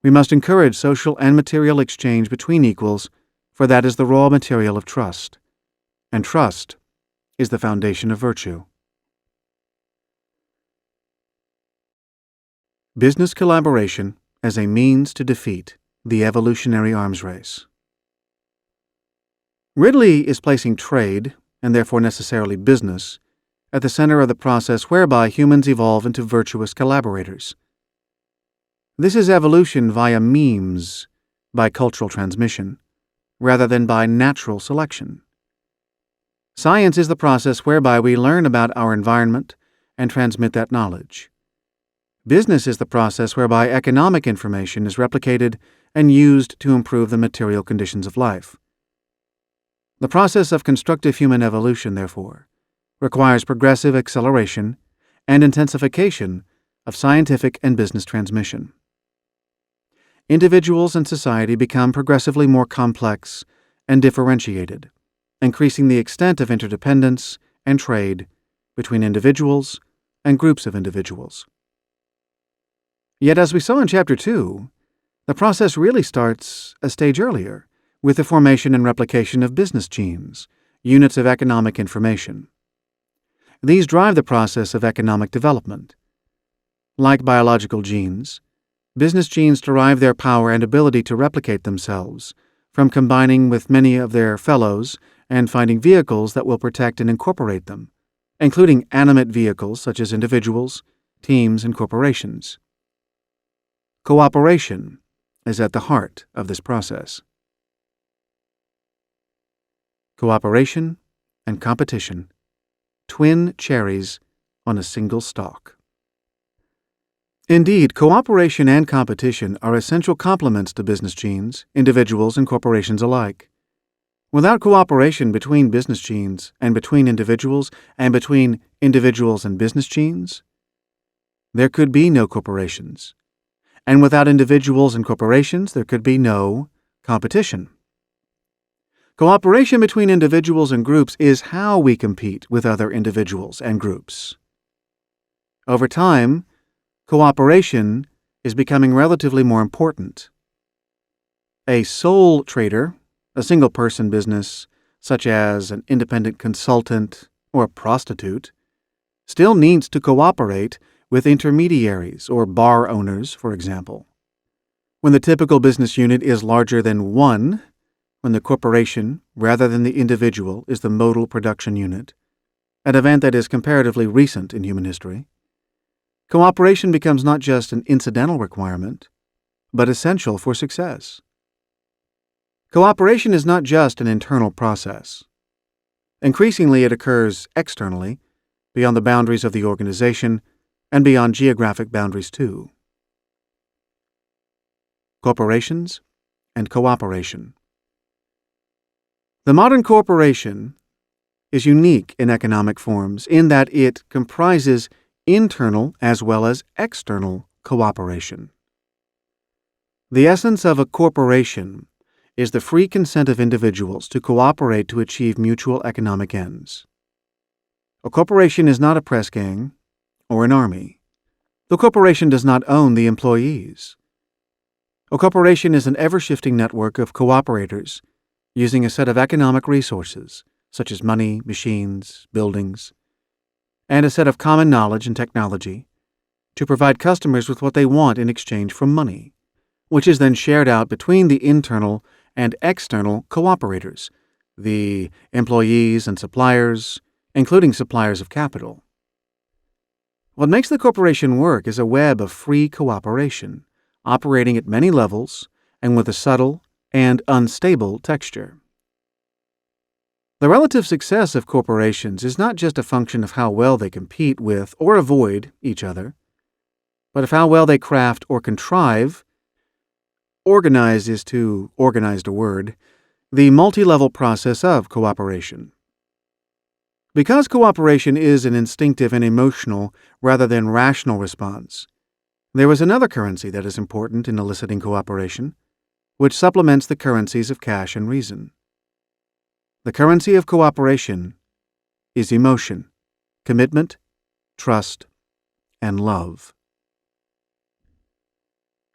We must encourage social and material exchange between equals, for that is the raw material of trust, and trust is the foundation of virtue." Business collaboration as a means to defeat the evolutionary arms race. Ridley is placing trade, and therefore necessarily business, at the center of the process whereby humans evolve into virtuous collaborators. This is evolution via memes, by cultural transmission, rather than by natural selection. Science is the process whereby we learn about our environment and transmit that knowledge. Business is the process whereby economic information is replicated and used to improve the material conditions of life. The process of constructive human evolution, therefore, requires progressive acceleration and intensification of scientific and business transmission. Individuals and society become progressively more complex and differentiated, increasing the extent of interdependence and trade between individuals and groups of individuals. Yet, as we saw in Chapter 2, the process really starts a stage earlier, with the formation and replication of business genes, units of economic information. These drive the process of economic development. Like biological genes, business genes derive their power and ability to replicate themselves from combining with many of their fellows and finding vehicles that will protect and incorporate them, including animate vehicles such as individuals, teams, and corporations. Cooperation is at the heart of this process. Cooperation and competition, twin cherries on a single stalk. Indeed, cooperation and competition are essential complements to business genes, individuals, and corporations alike. Without cooperation between business genes and between individuals and business genes, there could be no corporations. And without individuals and corporations, there could be no competition. Cooperation between individuals and groups is how we compete with other individuals and groups. Over time, cooperation is becoming relatively more important. A sole trader, a single-person business, such as an independent consultant or a prostitute, still needs to cooperate with intermediaries or bar owners, for example. When the typical business unit is larger than one, when the corporation, rather than the individual, is the modal production unit, an event that is comparatively recent in human history, cooperation becomes not just an incidental requirement, but essential for success. Cooperation is not just an internal process. Increasingly, it occurs externally, beyond the boundaries of the organization, and beyond geographic boundaries too. Corporations and cooperation. The modern corporation is unique in economic forms in that it comprises internal as well as external cooperation. The essence of a corporation is the free consent of individuals to cooperate to achieve mutual economic ends. A corporation is not a press gang or an army. The corporation does not own the employees. A corporation is an ever-shifting network of cooperators using a set of economic resources such as money, machines, buildings, and a set of common knowledge and technology to provide customers with what they want in exchange for money, which is then shared out between the internal and external cooperators, the employees and suppliers, including suppliers of capital. What makes the corporation work is a web of free cooperation, operating at many levels and with a subtle and unstable texture. The relative success of corporations is not just a function of how well they compete with or avoid each other, but of how well they craft or contrive — organize is too organized a word — the multi-level process of cooperation. Because cooperation is an instinctive and emotional rather than rational response, there is another currency that is important in eliciting cooperation, which supplements the currencies of cash and reason. The currency of cooperation is emotion, commitment, trust, and love.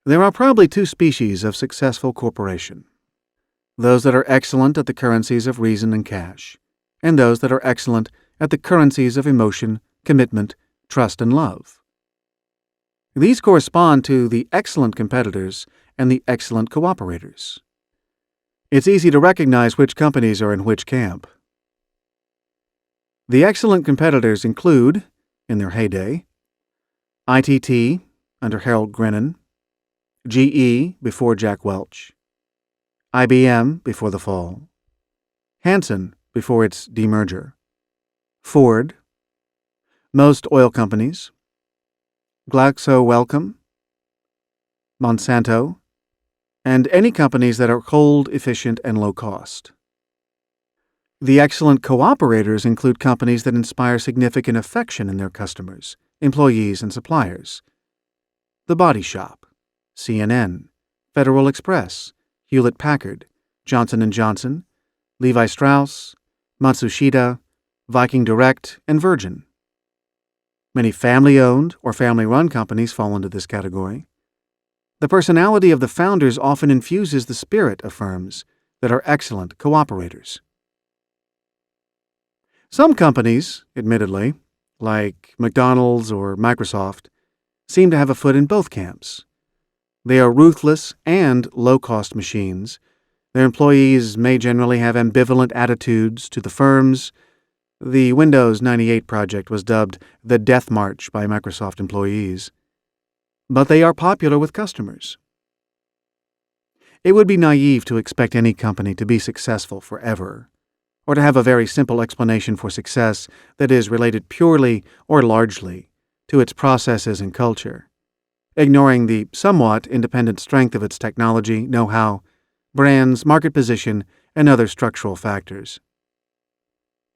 There are probably two species of successful corporation: those that are excellent at the currencies of reason and cash, and those that are excellent at the currencies of emotion, commitment, trust, and love. These correspond to the excellent competitors and the excellent cooperators. It's easy to recognize which companies are in which camp. The excellent competitors include, in their heyday, ITT under Harold Grennan, GE before Jack Welch, IBM before the fall, Hansen before its demerger, Ford, most oil companies, GlaxoSmithKline, Monsanto, and any companies that are cold, efficient, and low cost. The excellent cooperators include companies that inspire significant affection in their customers, employees, and suppliers. The Body Shop, CNN, Federal Express, Hewlett-Packard, Johnson & Johnson, Levi Strauss, Matsushita, Viking Direct, and Virgin. Many family-owned or family-run companies fall into this category. The personality of the founders often infuses the spirit of firms that are excellent cooperators. Some companies, admittedly, like McDonald's or Microsoft, seem to have a foot in both camps. They are ruthless and low-cost machines. Their employees may generally have ambivalent attitudes to the firms. The Windows 98 project was dubbed the Death March by Microsoft employees. But they are popular with customers. It would be naive to expect any company to be successful forever, or to have a very simple explanation for success that is related purely or largely to its processes and culture, ignoring the somewhat independent strength of its technology, know-how, brands, market position, and other structural factors.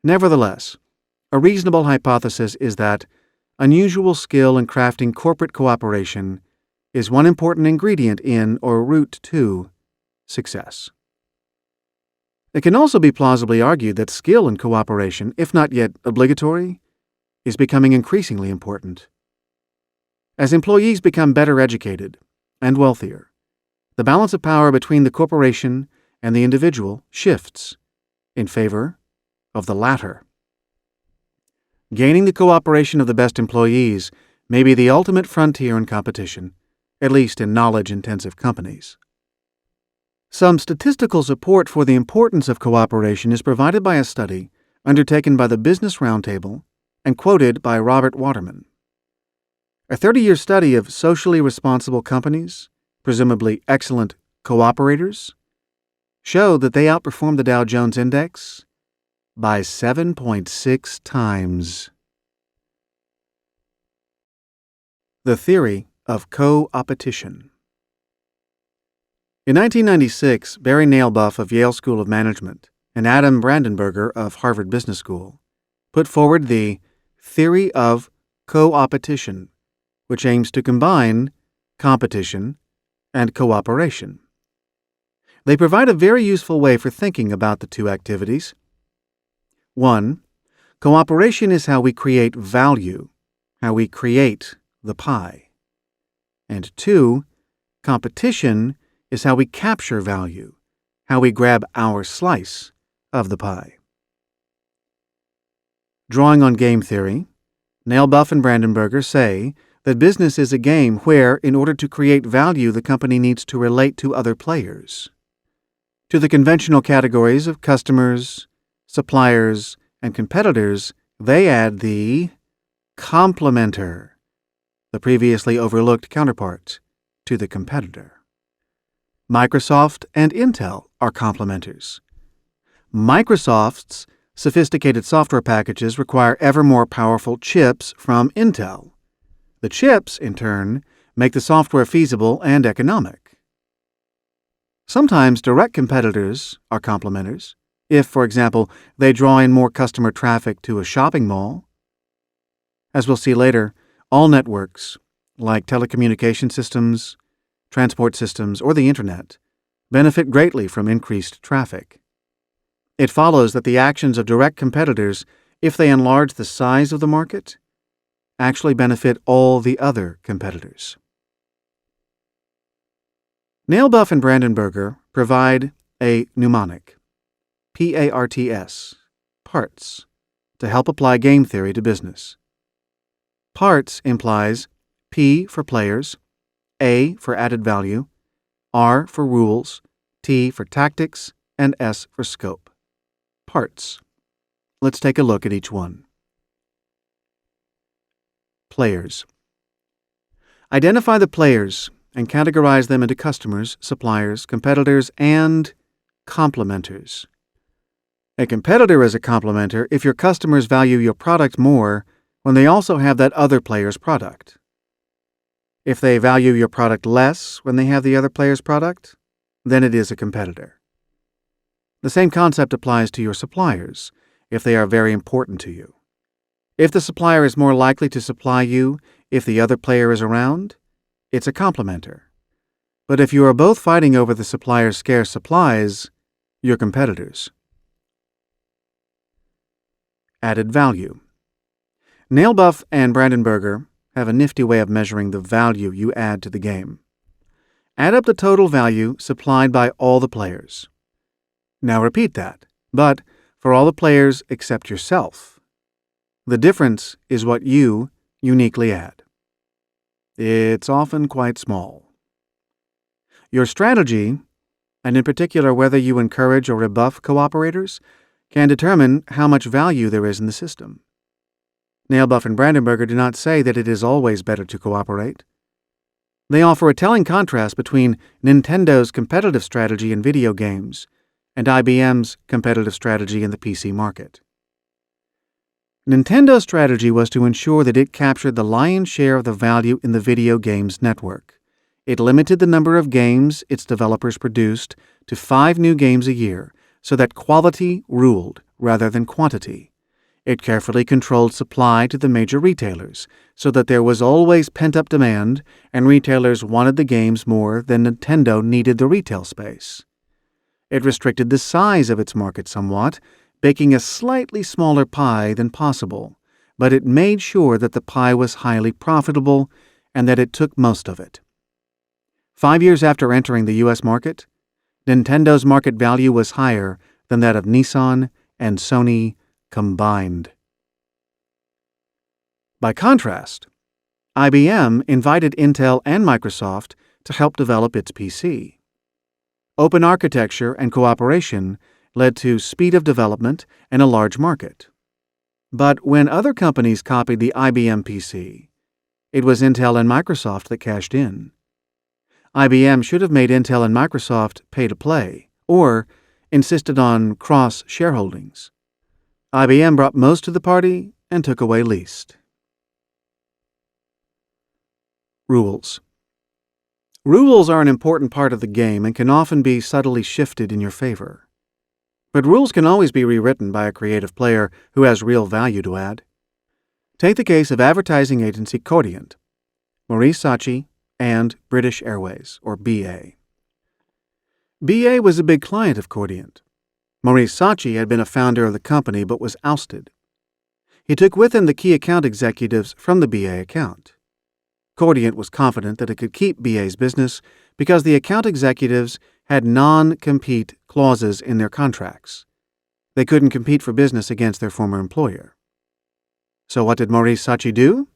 Nevertheless, a reasonable hypothesis is that unusual skill in crafting corporate cooperation is one important ingredient in or route to success. It can also be plausibly argued that skill in cooperation, if not yet obligatory, is becoming increasingly important. As employees become better educated and wealthier, the balance of power between the corporation and the individual shifts in favor of the latter. Gaining the cooperation of the best employees may be the ultimate frontier in competition, at least in knowledge-intensive companies. Some statistical support for the importance of cooperation is provided by a study undertaken by the Business Roundtable and quoted by Robert Waterman. A 30-year study of socially responsible companies, presumably excellent cooperators, showed that they outperformed the Dow Jones Index by 7.6 times. The theory of co-opetition. In 1996, Barry Nailbuff of Yale School of Management and Adam Brandenburger of Harvard Business School put forward the theory of co-opetition, which aims to combine competition and cooperation. They provide a very useful way for thinking about the two activities. 1. Cooperation is how we create value, how we create the pie. And 2. Competition is how we capture value, how we grab our slice of the pie. Drawing on game theory, Nailbuff and Brandenburger say that business is a game where, in order to create value, the company needs to relate to other players. To the conventional categories of customers, suppliers, and competitors, they add the complementer, the previously overlooked counterpart to the competitor. Microsoft and Intel are complementers. Microsoft's sophisticated software packages require ever more powerful chips from Intel. The chips, in turn, make the software feasible and economic. Sometimes direct competitors are complementers, if, for example, they draw in more customer traffic to a shopping mall. As we'll see later, all networks, like telecommunication systems, transport systems, or the Internet, benefit greatly from increased traffic. It follows that the actions of direct competitors, if they enlarge the size of the market, actually benefit all the other competitors. Nailbuff and Brandenburger provide a mnemonic, PARTS, parts, to help apply game theory to business. Parts implies P for players, A for added value, R for rules, T for tactics, and S for scope. Parts. Let's take a look at each one. Players. Identify the players and categorize them into customers, suppliers, competitors, and complementers. A competitor is a complementer if your customers value your product more when they also have that other player's product. If they value your product less when they have the other player's product, then it is a competitor. The same concept applies to your suppliers if they are very important to you. If the supplier is more likely to supply you if the other player is around, it's a complementer. But if you are both fighting over the supplier's scarce supplies, you're competitors. Added value. Nailbuff and Brandenburger have a nifty way of measuring the value you add to the game. Add up the total value supplied by all the players. Now repeat that, but for all the players except yourself. The difference is what you uniquely add. It's often quite small. Your strategy, and in particular whether you encourage or rebuff cooperators, can determine how much value there is in the system. Nailbuff and Brandenburger do not say that it is always better to cooperate. They offer a telling contrast between Nintendo's competitive strategy in video games and IBM's competitive strategy in the PC market. Nintendo's strategy was to ensure that it captured the lion's share of the value in the video games network. It limited the number of games its developers produced to 5 new games a year, so that quality ruled rather than quantity. It carefully controlled supply to the major retailers, so that there was always pent-up demand and retailers wanted the games more than Nintendo needed the retail space. It restricted the size of its market somewhat, baking a slightly smaller pie than possible, but it made sure that the pie was highly profitable and that it took most of it. 5 years after entering the U.S. market, Nintendo's market value was higher than that of Nissan and Sony combined. By contrast, IBM invited Intel and Microsoft to help develop its PC. Open architecture and cooperation led to speed of development and a large market. But when other companies copied the IBM PC, it was Intel and Microsoft that cashed in. IBM should have made Intel and Microsoft pay to play, or insisted on cross-shareholdings. IBM brought most to the party and took away least. Rules. Rules are an important part of the game and can often be subtly shifted in your favor. But rules can always be rewritten by a creative player who has real value to add. Take the case of advertising agency Cordiant, Maurice Saatchi, and British Airways, or BA. BA was a big client of Cordiant. Maurice Saatchi had been a founder of the company but was ousted. He took with him the key account executives from the BA account. Cordiant was confident that it could keep BA's business because the account executives had non-compete clauses in their contracts. They couldn't compete for business against their former employer. So what did Maurice Sachi do?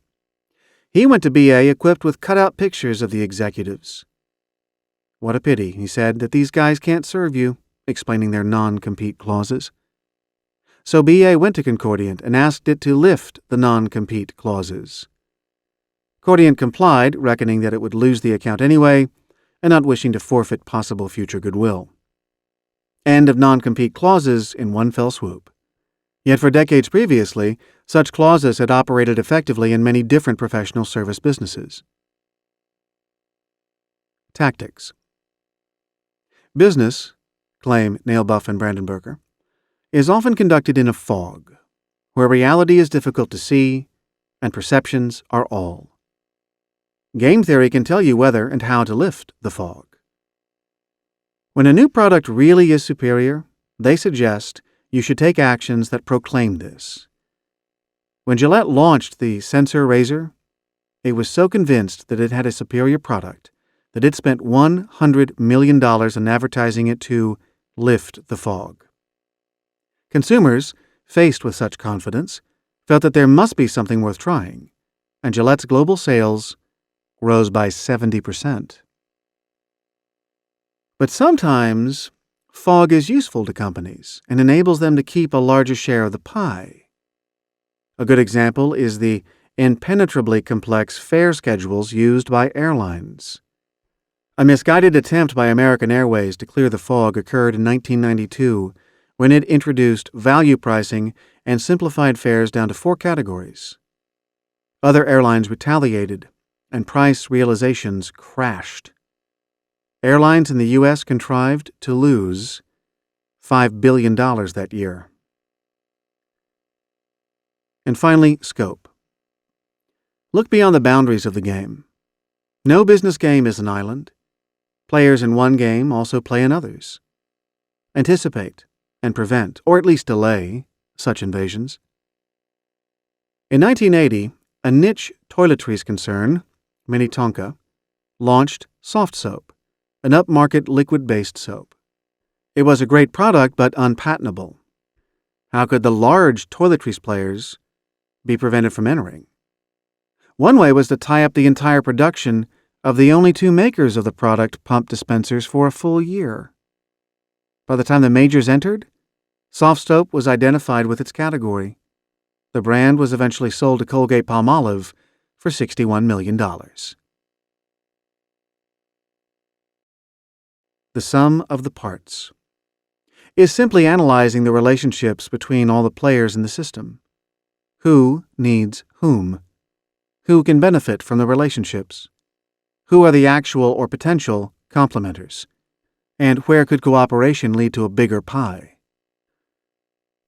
He went to BA equipped with cutout pictures of the executives. What a pity, he said, that these guys can't serve you, explaining their non-compete clauses. So BA went to Concordiant and asked it to lift the non-compete clauses. Cordiant complied, reckoning that it would lose the account anyway, and not wishing to forfeit possible future goodwill. End of non-compete clauses in one fell swoop. Yet for decades previously, such clauses had operated effectively in many different professional service businesses. Tactics. Business, claim Nailbuff and Brandenburger, is often conducted in a fog, where reality is difficult to see and perceptions are all. Game theory can tell you whether and how to lift the fog. When a new product really is superior, they suggest you should take actions that proclaim this. When Gillette launched the Sensor Razor, it was so convinced that it had a superior product that it spent $100 million in advertising it to lift the fog. Consumers, faced with such confidence, felt that there must be something worth trying, and Gillette's global sales rose by 70%. But sometimes, fog is useful to companies and enables them to keep a larger share of the pie. A good example is the impenetrably complex fare schedules used by airlines. A misguided attempt by American Airways to clear the fog occurred in 1992 when it introduced value pricing and simplified fares down to 4 categories. Other airlines retaliated, and price realizations crashed. Airlines in the U.S. contrived to lose $5 billion that year. And finally, scope. Look beyond the boundaries of the game. No business game is an island. Players in one game also play in others. Anticipate and prevent, or at least delay, such invasions. In 1980, a niche toiletries concern, Minnetonka, launched Soft Soap, an upmarket liquid-based soap. It was a great product, but unpatentable. How could the large toiletries players be prevented from entering? One way was to tie up the entire production of the only 2 makers of the product pump dispensers for a full year. By the time the majors entered, Soft Soap was identified with its category. The brand was eventually sold to Colgate-Palmolive for $61 million. The sum of the parts is simply analyzing the relationships between all the players in the system. Who needs whom? Who can benefit from the relationships? Who are the actual or potential complementers? And where could cooperation lead to a bigger pie?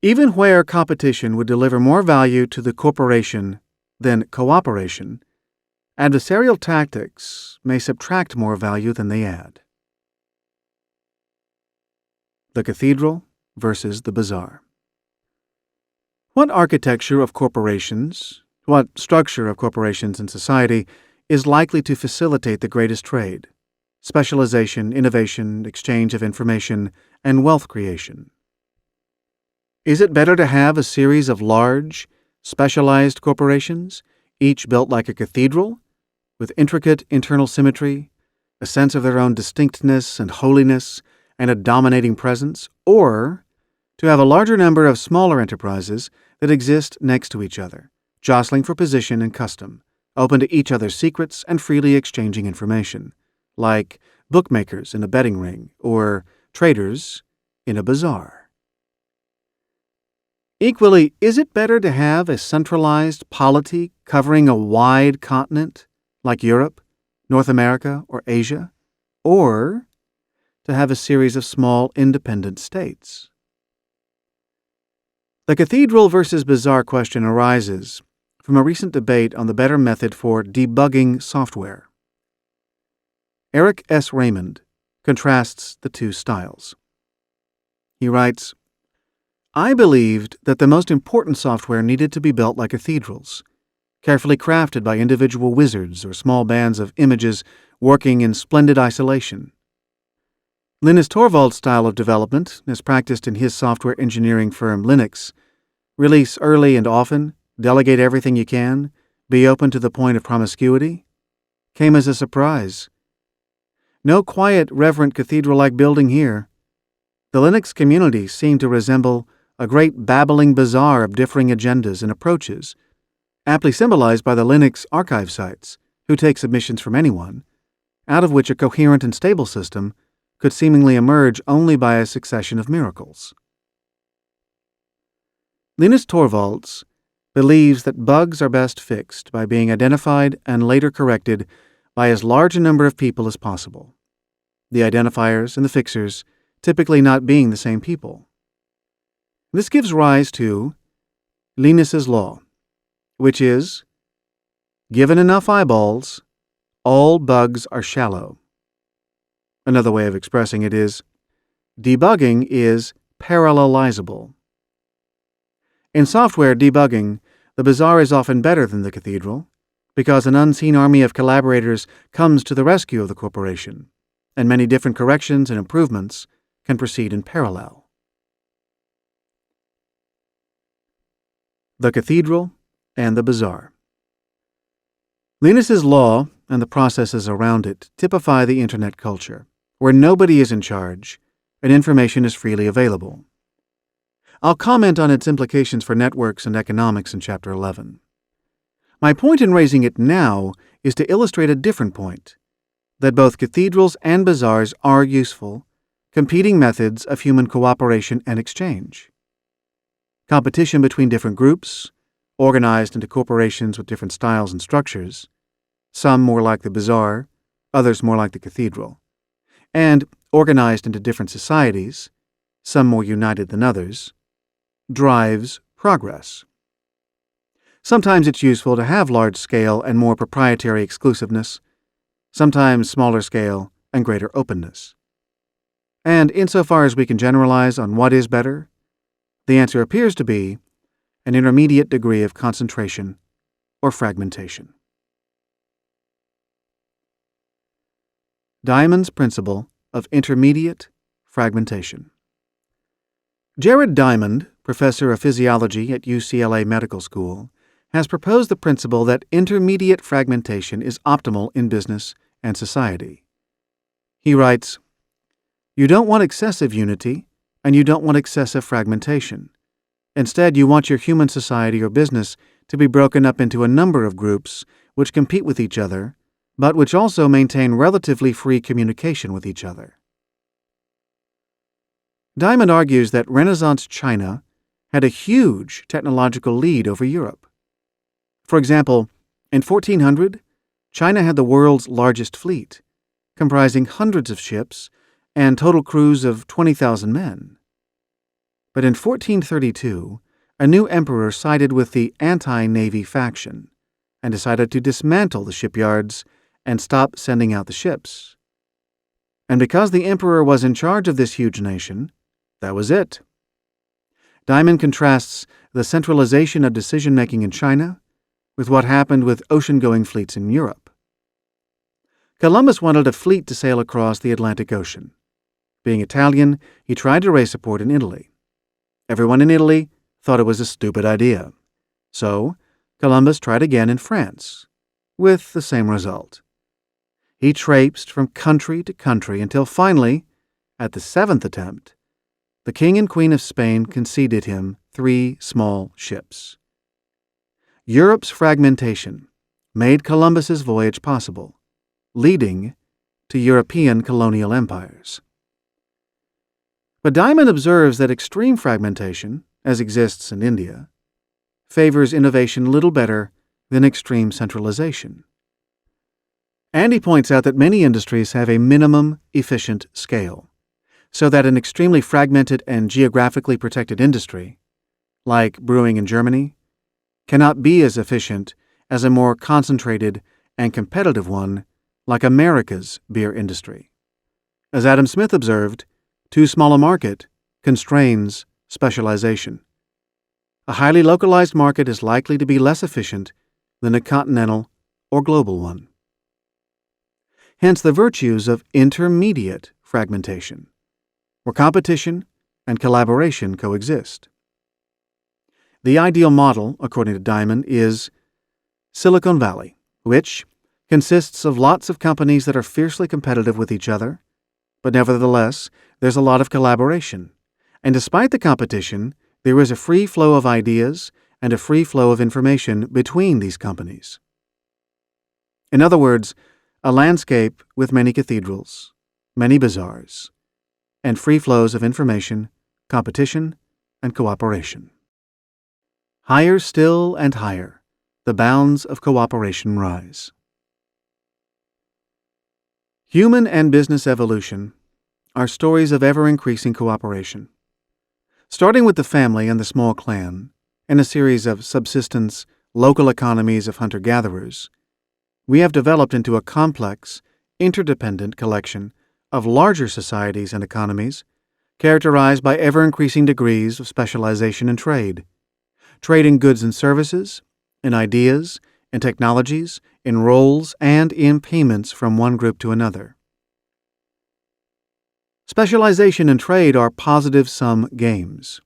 Even where competition would deliver more value to the corporation than cooperation, adversarial tactics may subtract more value than they add. The cathedral versus the bazaar. What architecture of corporations, what structure of corporations in society is likely to facilitate the greatest trade, specialization, innovation, exchange of information, and wealth creation? Is it better to have a series of large, specialized corporations, each built like a cathedral, with intricate internal symmetry, a sense of their own distinctness and holiness, and a dominating presence, or to have a larger number of smaller enterprises that exist next to each other, jostling for position and custom, open to each other's secrets and freely exchanging information, like bookmakers in a betting ring or traders in a bazaar? Equally, is it better to have a centralized polity covering a wide continent like Europe, North America, or Asia, or to have a series of small independent states? The cathedral versus bazaar question arises from a recent debate on the better method for debugging software. Eric S. Raymond contrasts the 2 styles. He writes, "I believed that the most important software needed to be built like cathedrals, carefully crafted by individual wizards or small bands of images working in splendid isolation. Linus Torvalds' style of development, as practiced in his software engineering firm Linux, release early and often, delegate everything you can, be open to the point of promiscuity, came as a surprise. No quiet, reverent cathedral-like building here. The Linux community seemed to resemble a great babbling bazaar of differing agendas and approaches, aptly symbolized by the Linux archive sites, who take submissions from anyone, out of which a coherent and stable system could seemingly emerge only by a succession of miracles. Linus Torvalds believes that bugs are best fixed by being identified and later corrected by as large a number of people as possible, the identifiers and the fixers typically not being the same people. This gives rise to Linus's law, which is, given enough eyeballs, all bugs are shallow. Another way of expressing it is, debugging is parallelizable. In software debugging, the bazaar is often better than the cathedral, because an unseen army of collaborators comes to the rescue of the corporation, and many different corrections and improvements can proceed in parallel. The Cathedral and the Bazaar. Linus's law and the processes around it typify the Internet culture, where nobody is in charge and information is freely available. I'll comment on its implications for networks and economics in Chapter 11. My point in raising it now is to illustrate a different point, that both cathedrals and bazaars are useful, competing methods of human cooperation and exchange. Competition between different groups, organized into corporations with different styles and structures, some more like the bazaar, others more like the cathedral, and organized into different societies, some more united than others, drives progress. Sometimes it's useful to have large-scale and more proprietary exclusiveness, sometimes smaller scale and greater openness. And insofar as we can generalize on what is better, the answer appears to be an intermediate degree of concentration or fragmentation. Diamond's principle of intermediate fragmentation. Jared Diamond, professor of physiology at UCLA Medical School, has proposed the principle that intermediate fragmentation is optimal in business and society. He writes, "You don't want excessive unity, and you don't want excessive fragmentation. Instead, you want your human society or business to be broken up into a number of groups which compete with each other, but which also maintain relatively free communication with each other." Diamond argues that Renaissance China had a huge technological lead over Europe. For example, in 1400, China had the world's largest fleet, comprising hundreds of ships and total crews of 20,000 men. But in 1432, a new emperor sided with the anti-navy faction and decided to dismantle the shipyards and stop sending out the ships. And because the emperor was in charge of this huge nation, that was it. Diamond contrasts the centralization of decision-making in China with what happened with ocean-going fleets in Europe. Columbus wanted a fleet to sail across the Atlantic Ocean. Being Italian, he tried to raise support in Italy. Everyone in Italy thought it was a stupid idea. So, Columbus tried again in France, with the same result. He traipsed from country to country until finally, at the 7th attempt, the King and Queen of Spain conceded him 3 small ships. Europe's fragmentation made Columbus's voyage possible, leading to European colonial empires. But Diamond observes that extreme fragmentation, as exists in India, favors innovation little better than extreme centralization. And he points out that many industries have a minimum efficient scale, so that an extremely fragmented and geographically protected industry, like brewing in Germany, cannot be as efficient as a more concentrated and competitive one like America's beer industry. As Adam Smith observed, too small a market constrains specialization. A highly localized market is likely to be less efficient than a continental or global one. Hence the virtues of intermediate fragmentation, where competition and collaboration coexist. The ideal model, according to Diamond, is Silicon Valley, which consists of lots of companies that are fiercely competitive with each other, but nevertheless, there's a lot of collaboration. And despite the competition, there is a free flow of ideas and a free flow of information between these companies. In other words, a landscape with many cathedrals, many bazaars, and free flows of information, competition, and cooperation. Higher still and higher, the bounds of cooperation rise. Human and business evolution are stories of ever-increasing cooperation. Starting with the family and the small clan, and a series of subsistence, local economies of hunter-gatherers, we have developed into a complex, interdependent collection of larger societies and economies, characterized by ever-increasing degrees of specialization in trade in goods and services, in ideas, in technologies, in roles, and in payments from one group to another. Specialization and trade are positive-sum games.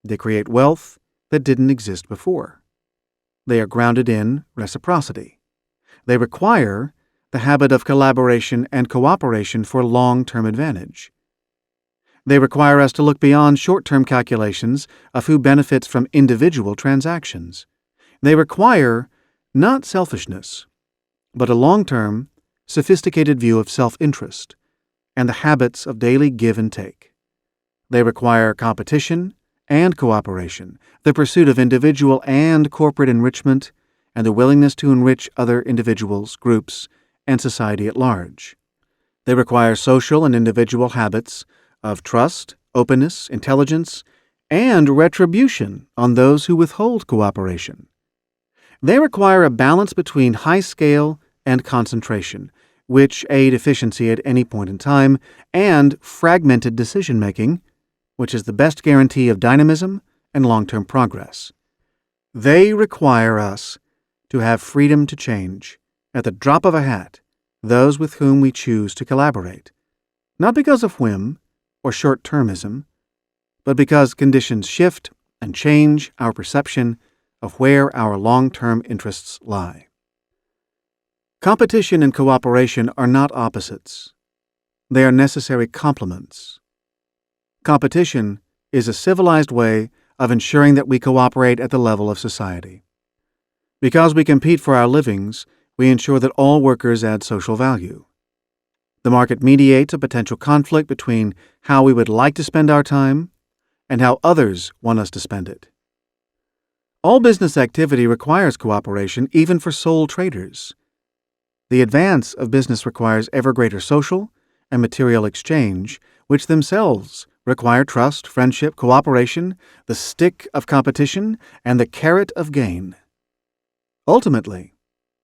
They create wealth that didn't exist before. They are grounded in reciprocity. They require the habit of collaboration and cooperation for long-term advantage. They require us to look beyond short-term calculations of who benefits from individual transactions. They require not selfishness, but a long-term, sophisticated view of self-interest and the habits of daily give and take. They require competition and cooperation, the pursuit of individual and corporate enrichment, and the willingness to enrich other individuals, groups, and society at large. They require social and individual habits of trust, openness, intelligence, and retribution on those who withhold cooperation. They require a balance between high scale and concentration, which aid efficiency at any point in time, and fragmented decision-making, which is the best guarantee of dynamism and long-term progress. They require us to have freedom to change, at the drop of a hat, those with whom we choose to collaborate, not because of whim or short-termism, but because conditions shift and change our perception of where our long-term interests lie. Competition and cooperation are not opposites. They are necessary complements. Competition is a civilized way of ensuring that we cooperate at the level of society. Because we compete for our livings, we ensure that all workers add social value. The market mediates a potential conflict between how we would like to spend our time and how others want us to spend it. All business activity requires cooperation, even for sole traders. The advance of business requires ever greater social and material exchange, which themselves require trust, friendship, cooperation, the stick of competition, and the carrot of gain. Ultimately,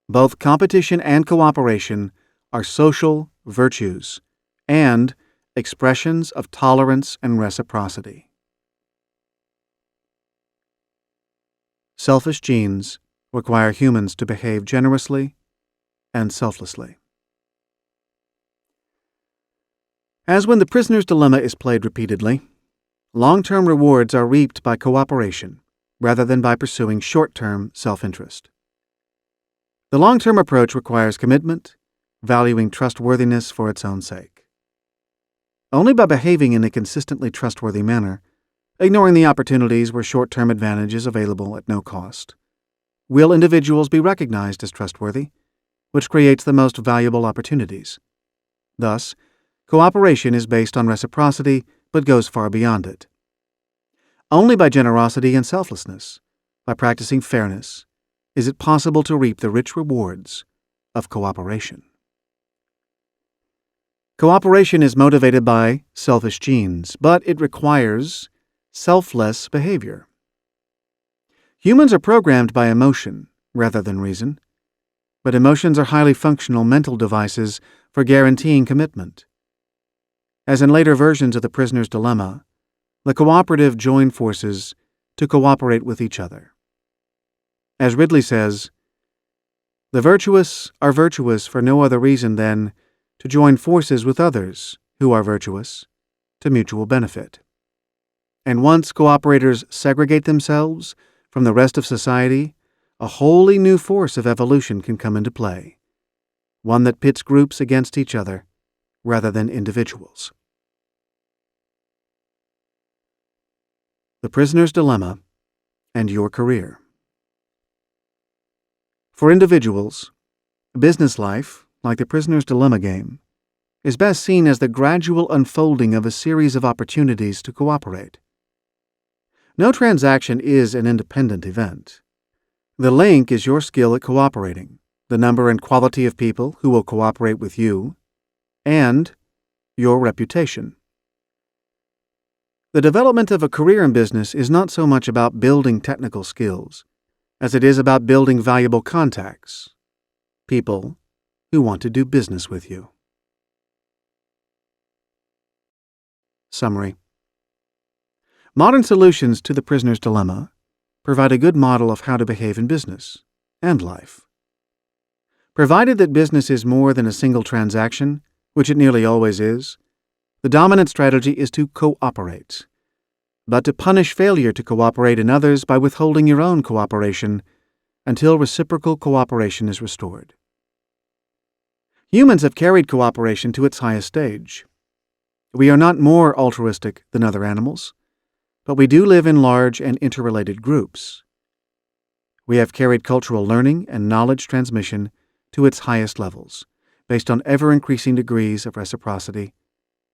both competition and cooperation are social virtues and expressions of tolerance and reciprocity. Selfish genes require humans to behave generously and selflessly. As when the prisoner's dilemma is played repeatedly, long-term rewards are reaped by cooperation rather than by pursuing short-term self-interest. The long-term approach requires commitment, valuing trustworthiness for its own sake. Only by behaving in a consistently trustworthy manner, ignoring the opportunities where short-term advantage is available at no cost, will individuals be recognized as trustworthy, which creates the most valuable opportunities. Thus, cooperation is based on reciprocity but goes far beyond it. Only by generosity and selflessness, by practicing fairness, is it possible to reap the rich rewards of cooperation. Cooperation is motivated by selfish genes, but it requires selfless behavior. Humans are programmed by emotion rather than reason, but emotions are highly functional mental devices for guaranteeing commitment. As in later versions of The Prisoner's Dilemma, the cooperative join forces to cooperate with each other. As Ridley says, "The virtuous are virtuous for no other reason than to join forces with others who are virtuous to mutual benefit. And once cooperators segregate themselves from the rest of society, a wholly new force of evolution can come into play, one that pits groups against each other rather than individuals. The Prisoner's Dilemma and Your Career. For individuals, business life, like the Prisoner's Dilemma game, is best seen as the gradual unfolding of a series of opportunities to cooperate. No transaction is an independent event. The link is your skill at cooperating, the number and quality of people who will cooperate with you, and your reputation. The development of a career in business is not so much about building technical skills as it is about building valuable contacts, people who want to do business with you. Summary. Modern solutions to the prisoner's dilemma provide a good model of how to behave in business and life. Provided that business is more than a single transaction, which it nearly always is, the dominant strategy is to cooperate, but to punish failure to cooperate in others by withholding your own cooperation until reciprocal cooperation is restored. Humans have carried cooperation to its highest stage. We are not more altruistic than other animals, but we do live in large and interrelated groups. We have carried cultural learning and knowledge transmission to its highest levels, based on ever-increasing degrees of reciprocity,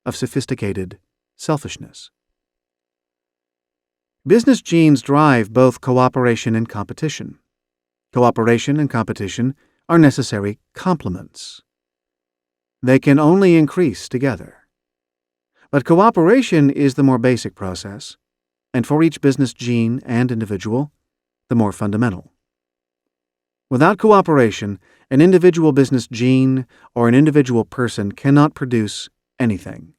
of sophisticated selfishness. Business genes drive both cooperation and competition. Cooperation and competition are necessary complements. They can only increase together. But cooperation is the more basic process, and for each business gene and individual, the more fundamental. Without cooperation, an individual business gene or an individual person cannot produce anything.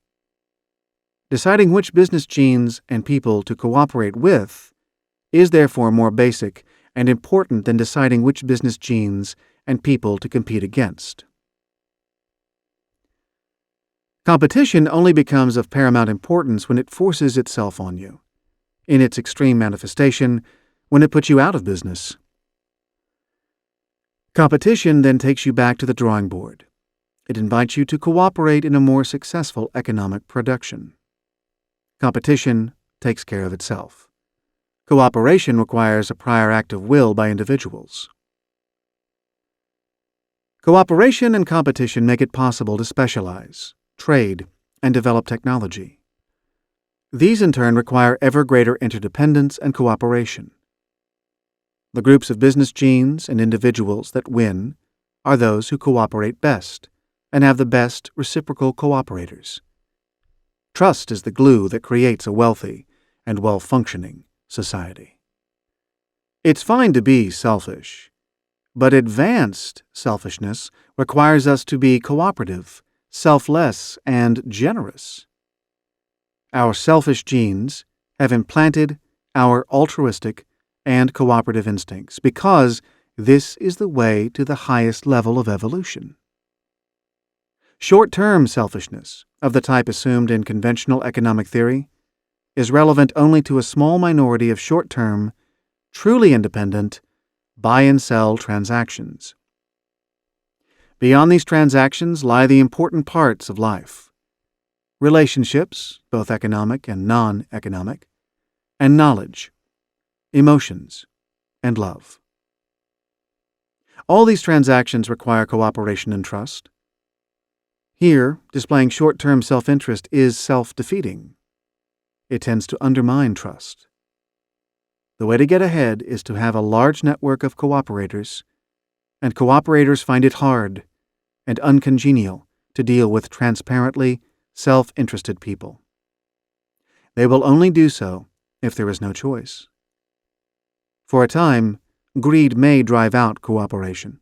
Deciding which business genes and people to cooperate with is therefore more basic and important than deciding which business genes and people to compete against. Competition only becomes of paramount importance when it forces itself on you, in its extreme manifestation, when it puts you out of business. Competition then takes you back to the drawing board. It invites you to cooperate in a more successful economic production. Competition takes care of itself. Cooperation requires a prior act of will by individuals. Cooperation and competition make it possible to specialize, trade, and develop technology. These in turn require ever greater interdependence and cooperation. The groups of business genes and individuals that win are those who cooperate best and have the best reciprocal cooperators. Trust is the glue that creates a wealthy and well-functioning society. It's fine to be selfish, but advanced selfishness requires us to be cooperative, selfless, and generous. Our selfish genes have implanted our altruistic and cooperative instincts because this is the way to the highest level of evolution. Short-term selfishness, of the type assumed in conventional economic theory, is relevant only to a small minority of short-term, truly independent, buy-and-sell transactions. Beyond these transactions lie the important parts of life: relationships, both economic and non-economic, and knowledge, emotions, and love. All these transactions require cooperation and trust. Here, displaying short-term self-interest is self-defeating. It tends to undermine trust. The way to get ahead is to have a large network of cooperators, and cooperators find it hard and uncongenial to deal with transparently self-interested people. They will only do so if there is no choice. For a time, greed may drive out cooperation.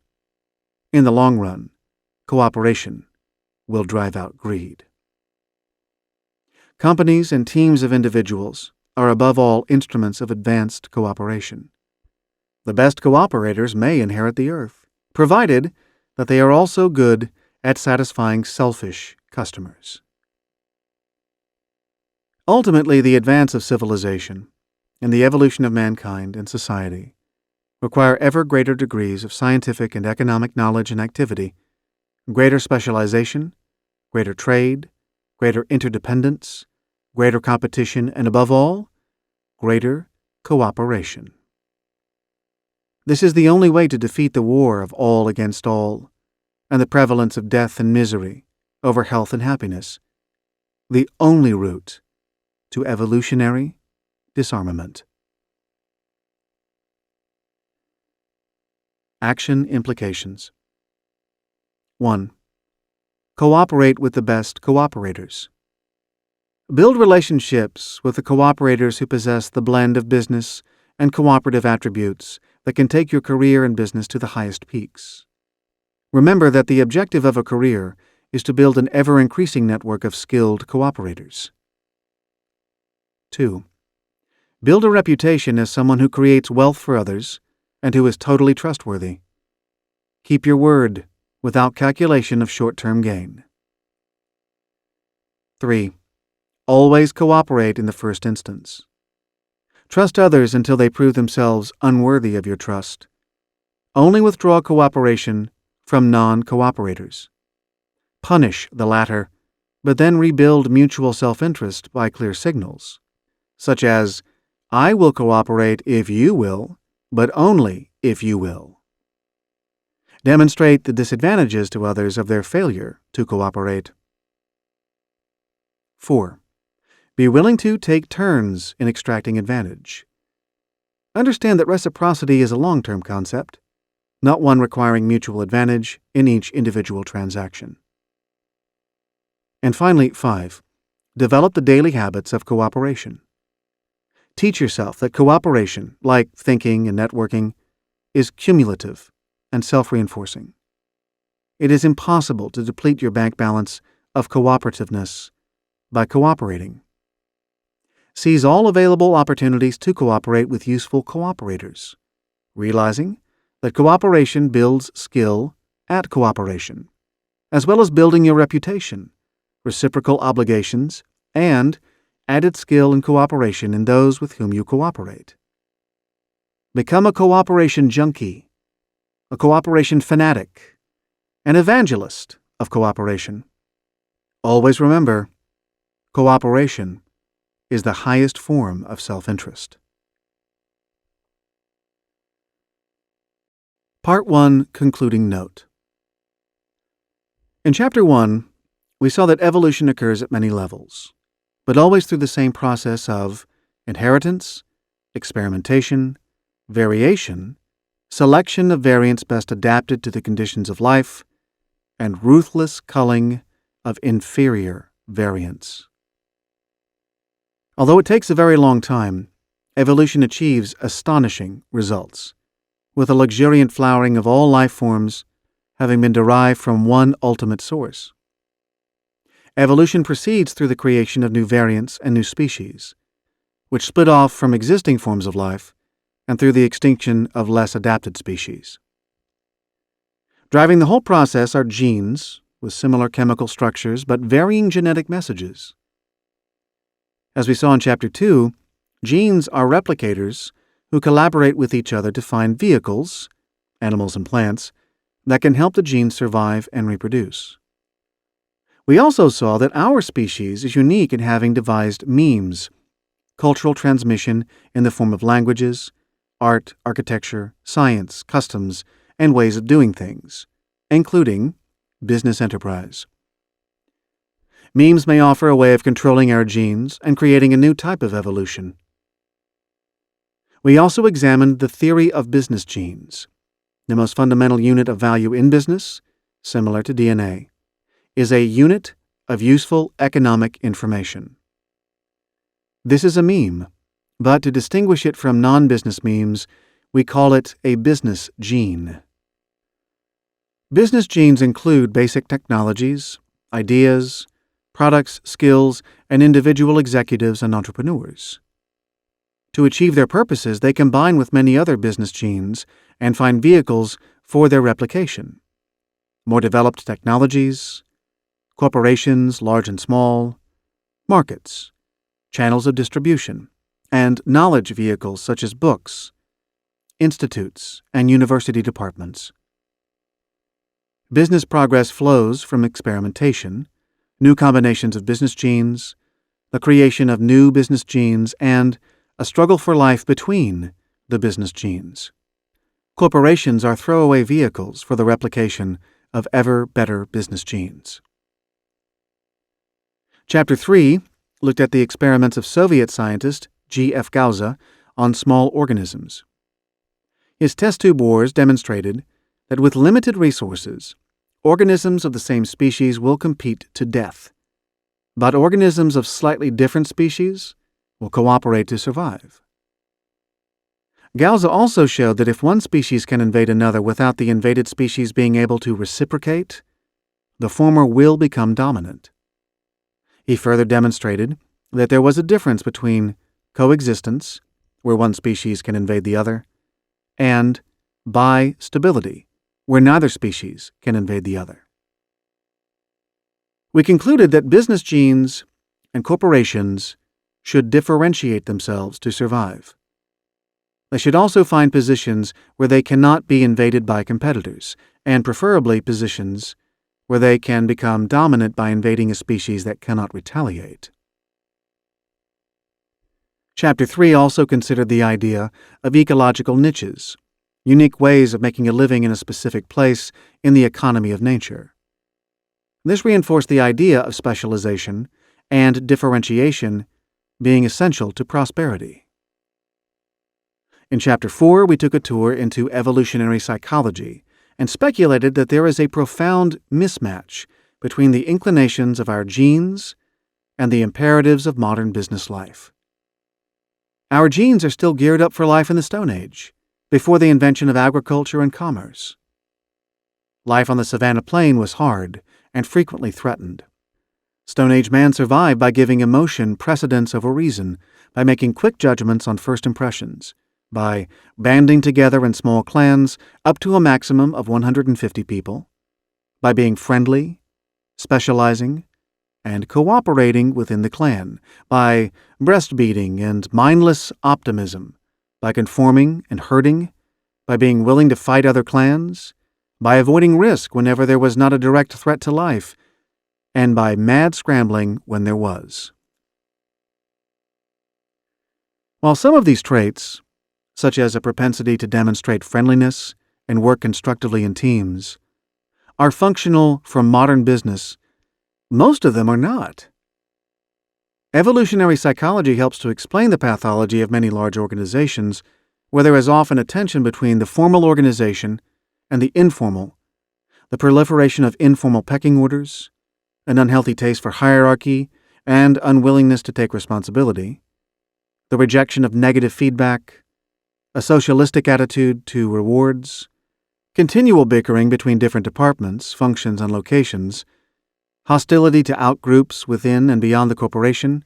In the long run, cooperation will drive out greed. Companies and teams of individuals are above all instruments of advanced cooperation. The best cooperators may inherit the earth, provided that they are also good at satisfying selfish customers. Ultimately, the advance of civilization, and the evolution of mankind and society require ever greater degrees of scientific and economic knowledge and activity, greater specialization, greater trade, greater interdependence, greater competition, and above all, greater cooperation. This is the only way to defeat the war of all against all, and the prevalence of death and misery over health and happiness, the only route to evolutionary disarmament. Action implications. 1. Cooperate with the best cooperators. Build relationships with the cooperators who possess the blend of business and cooperative attributes that can take your career and business to the highest peaks. Remember that the objective of a career is to build an ever-increasing network of skilled cooperators. 2. Build a reputation as someone who creates wealth for others and who is totally trustworthy. Keep your word without calculation of short-term gain. 3. Always cooperate in the first instance. Trust others until they prove themselves unworthy of your trust. Only withdraw cooperation from non-cooperators. Punish the latter, but then rebuild mutual self-interest by clear signals, such as, "I will cooperate if you will, but only if you will." Demonstrate the disadvantages to others of their failure to cooperate. 4. Be willing to take turns in extracting advantage. Understand that reciprocity is a long-term concept, not one requiring mutual advantage in each individual transaction. And finally, 5. Develop the daily habits of cooperation. Teach yourself that cooperation, like thinking and networking, is cumulative and self-reinforcing. It is impossible to deplete your bank balance of cooperativeness by cooperating. Seize all available opportunities to cooperate with useful cooperators, realizing that cooperation builds skill at cooperation, as well as building your reputation, reciprocal obligations, and added skill and cooperation in those with whom you cooperate. Become a cooperation junkie, a cooperation fanatic, an evangelist of cooperation. Always remember, cooperation is the highest form of self-interest. Part 1, Concluding Note. In Chapter 1, we saw that evolution occurs at many levels, but always through the same process of inheritance, experimentation, variation, selection of variants best adapted to the conditions of life, and ruthless culling of inferior variants. Although it takes a very long time, evolution achieves astonishing results, with a luxuriant flowering of all life forms having been derived from one ultimate source. Evolution proceeds through the creation of new variants and new species, which split off from existing forms of life, and through the extinction of less adapted species. Driving the whole process are genes, with similar chemical structures but varying genetic messages. As we saw in Chapter 2, genes are replicators who collaborate with each other to find vehicles, animals and plants, that can help the genes survive and reproduce. We also saw that our species is unique in having devised memes, cultural transmission in the form of languages, art, architecture, science, customs, and ways of doing things, including business enterprise. Memes may offer a way of controlling our genes and creating a new type of evolution. We also examined the theory of business genes. The most fundamental unit of value in business, similar to DNA, is a unit of useful economic information. This is a meme, but to distinguish it from non-business memes, we call it a business gene. Business genes include basic technologies, ideas, products, skills, and individual executives and entrepreneurs. To achieve their purposes, they combine with many other business genes and find vehicles for their replication. More developed technologies, corporations, large and small, markets, channels of distribution, and knowledge vehicles such as books, institutes, and university departments. Business progress flows from experimentation, new combinations of business genes, the creation of new business genes, and a struggle for life between the business genes. Corporations are throwaway vehicles for the replication of ever better business genes. Chapter 3 looked at the experiments of Soviet scientist G.F. Gauss on small organisms. His test tube wars demonstrated that with limited resources, organisms of the same species will compete to death, but organisms of slightly different species will cooperate to survive. Gauss also showed that if one species can invade another without the invaded species being able to reciprocate, the former will become dominant. He further demonstrated that there was a difference between coexistence, where one species can invade the other, and bi-stability, where neither species can invade the other. We concluded that business genes and corporations should differentiate themselves to survive. They should also find positions where they cannot be invaded by competitors, and preferably positions where they can become dominant by invading a species that cannot retaliate. Chapter 3 also considered the idea of ecological niches, unique ways of making a living in a specific place in the economy of nature. This reinforced the idea of specialization and differentiation being essential to prosperity. In Chapter 4, we took a tour into evolutionary psychology and speculated that there is a profound mismatch between the inclinations of our genes and the imperatives of modern business life. Our genes are still geared up for life in the Stone Age, before the invention of agriculture and commerce. Life on the savanna plain was hard and frequently threatened. Stone Age man survived by giving emotion precedence over reason, by making quick judgments on first impressions, by banding together in small clans up to a maximum of 150 people, by being friendly, specializing, and cooperating within the clan, by breastbeating and mindless optimism, by conforming and herding, by being willing to fight other clans, by avoiding risk whenever there was not a direct threat to life, and by mad scrambling when there was. While some of these traits, such as a propensity to demonstrate friendliness and work constructively in teams, are functional from modern business, most of them are not. Evolutionary psychology helps to explain the pathology of many large organizations, where there is often a tension between the formal organization and the informal, the proliferation of informal pecking orders, an unhealthy taste for hierarchy and unwillingness to take responsibility, the rejection of negative feedback, a socialistic attitude to rewards, continual bickering between different departments, functions, and locations, hostility to outgroups within and beyond the corporation,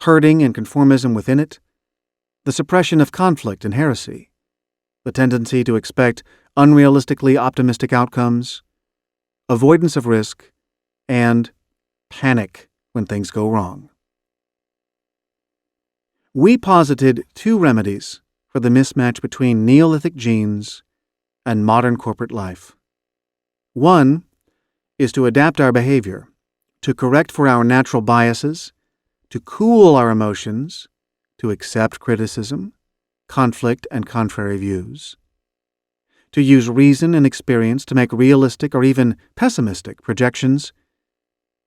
herding and conformism within it, the suppression of conflict and heresy, the tendency to expect unrealistically optimistic outcomes, avoidance of risk, and panic when things go wrong. We posited 2 remedies for the mismatch between Neolithic genes and modern corporate life. One is to adapt our behavior, to correct for our natural biases, to cool our emotions, to accept criticism, conflict, and contrary views, to use reason and experience to make realistic or even pessimistic projections,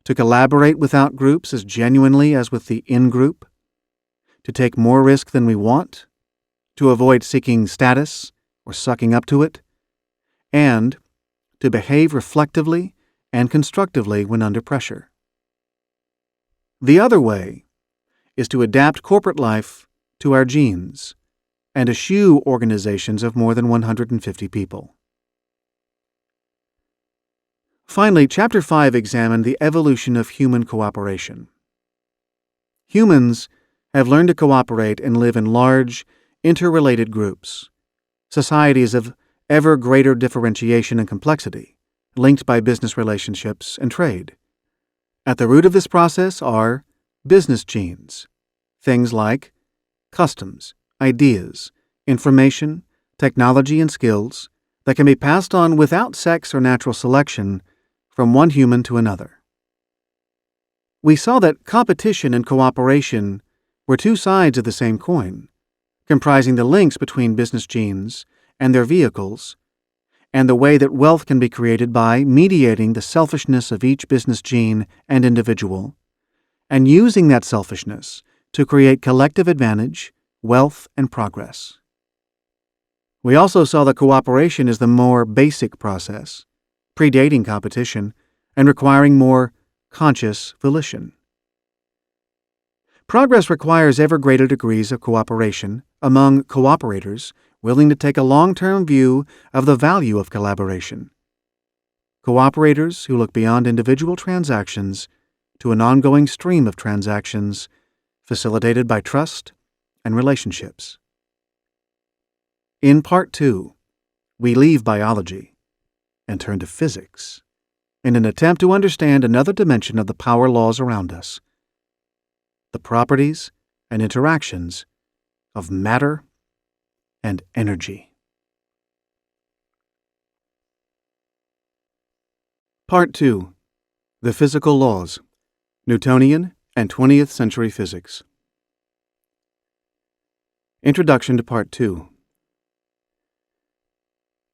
to collaborate without groups as genuinely as with the in-group, to take more risk than we want, to avoid seeking status or sucking up to it, and to behave reflectively and constructively when under pressure. The other way is to adapt corporate life to our genes and eschew organizations of more than 150 people. Finally, Chapter 5 examined the evolution of human cooperation. Humans have learned to cooperate and live in large, interrelated groups, societies of ever greater differentiation and complexity, linked by business relationships and trade. At the root of this process are business genes, things like customs, ideas, information, technology, and skills that can be passed on without sex or natural selection from one human to another. We saw that competition and cooperation were two sides of the same coin, comprising the links between business genes and their vehicles, and the way that wealth can be created by mediating the selfishness of each business gene and individual, and using that selfishness to create collective advantage, wealth, and progress. We also saw that cooperation is the more basic process, predating competition and requiring more conscious volition. Progress requires ever greater degrees of cooperation among cooperators willing to take a long-term view of the value of collaboration. Cooperators who look beyond individual transactions to an ongoing stream of transactions facilitated by trust and relationships. In Part 2, we leave biology and turn to physics in an attempt to understand another dimension of the power laws around us, the properties and interactions of matter and energy. Part 2. The Physical Laws, Newtonian and 20th Century Physics. Introduction to Part 2.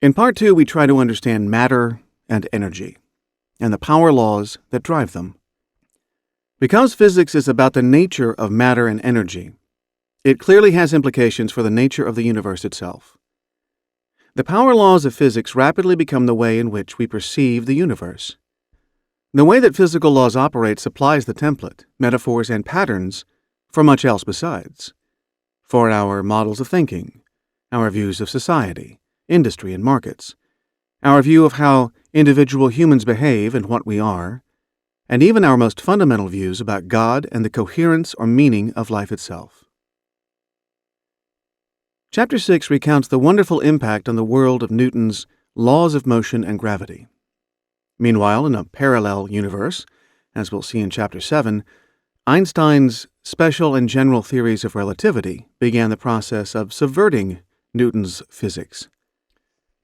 In Part 2, we try to understand matter and energy, and the power laws that drive them. Because physics is about the nature of matter and energy, it clearly has implications for the nature of the universe itself. The power laws of physics rapidly become the way in which we perceive the universe. The way that physical laws operate supplies the template, metaphors, and patterns for much else besides, for our models of thinking, our views of society, industry, and markets, our view of how individual humans behave and what we are, and even our most fundamental views about God and the coherence or meaning of life itself. Chapter 6 recounts the wonderful impact on the world of Newton's laws of motion and gravity. Meanwhile, in a parallel universe, as we'll see in Chapter 7, Einstein's special and general theories of relativity began the process of subverting Newton's physics.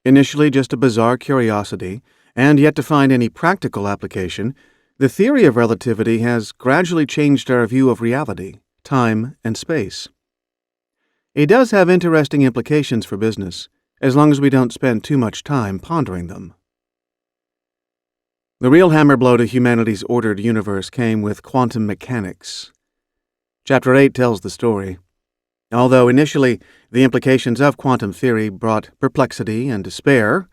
Initially just a bizarre curiosity, and yet to find any practical application, the theory of relativity has gradually changed our view of reality, time, and space. It does have interesting implications for business, as long as we don't spend too much time pondering them. The real hammer blow to humanity's ordered universe came with quantum mechanics. Chapter 8 tells the story. Although initially the implications of quantum theory brought perplexity and despair,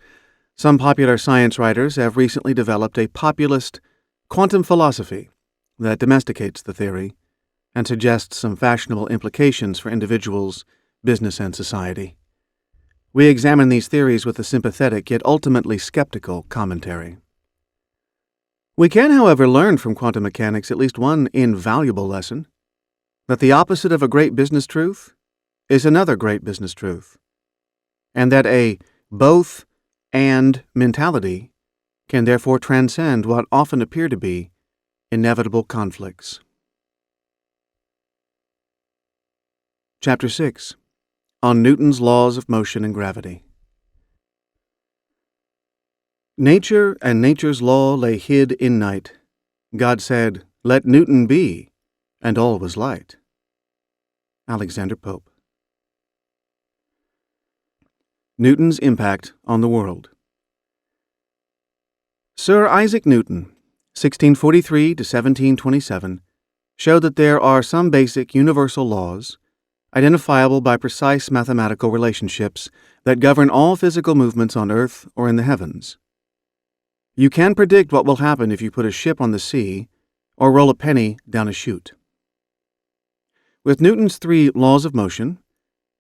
some popular science writers have recently developed a populist quantum philosophy that domesticates the theory and suggests some fashionable implications for individuals, business, and society. We examine these theories with a sympathetic yet ultimately skeptical commentary. We can, however, learn from quantum mechanics at least one invaluable lesson: that the opposite of a great business truth is another great business truth, and that a both-and mentality can therefore transcend what often appear to be inevitable conflicts. Chapter 6. On Newton's Laws of Motion and Gravity. Nature and nature's law lay hid in night. God said, "Let Newton be," and all was light. Alexander Pope. Newton's impact on the world. Sir Isaac Newton, 1643 to 1727, showed that there are some basic universal laws, identifiable by precise mathematical relationships, that govern all physical movements on Earth or in the heavens. You can predict what will happen if you put a ship on the sea or roll a penny down a chute. With Newton's 3 laws of motion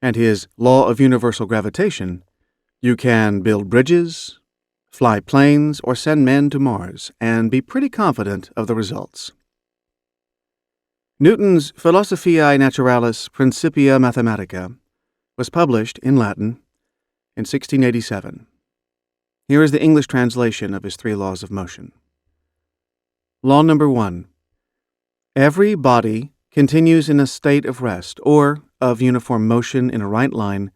and his law of universal gravitation, you can build bridges, fly planes, or send men to Mars, and be pretty confident of the results. Newton's Philosophiae Naturalis Principia Mathematica was published in Latin in 1687. Here is the English translation of his 3 laws of motion. Law number 1. Every body continues in a state of rest or of uniform motion in a right line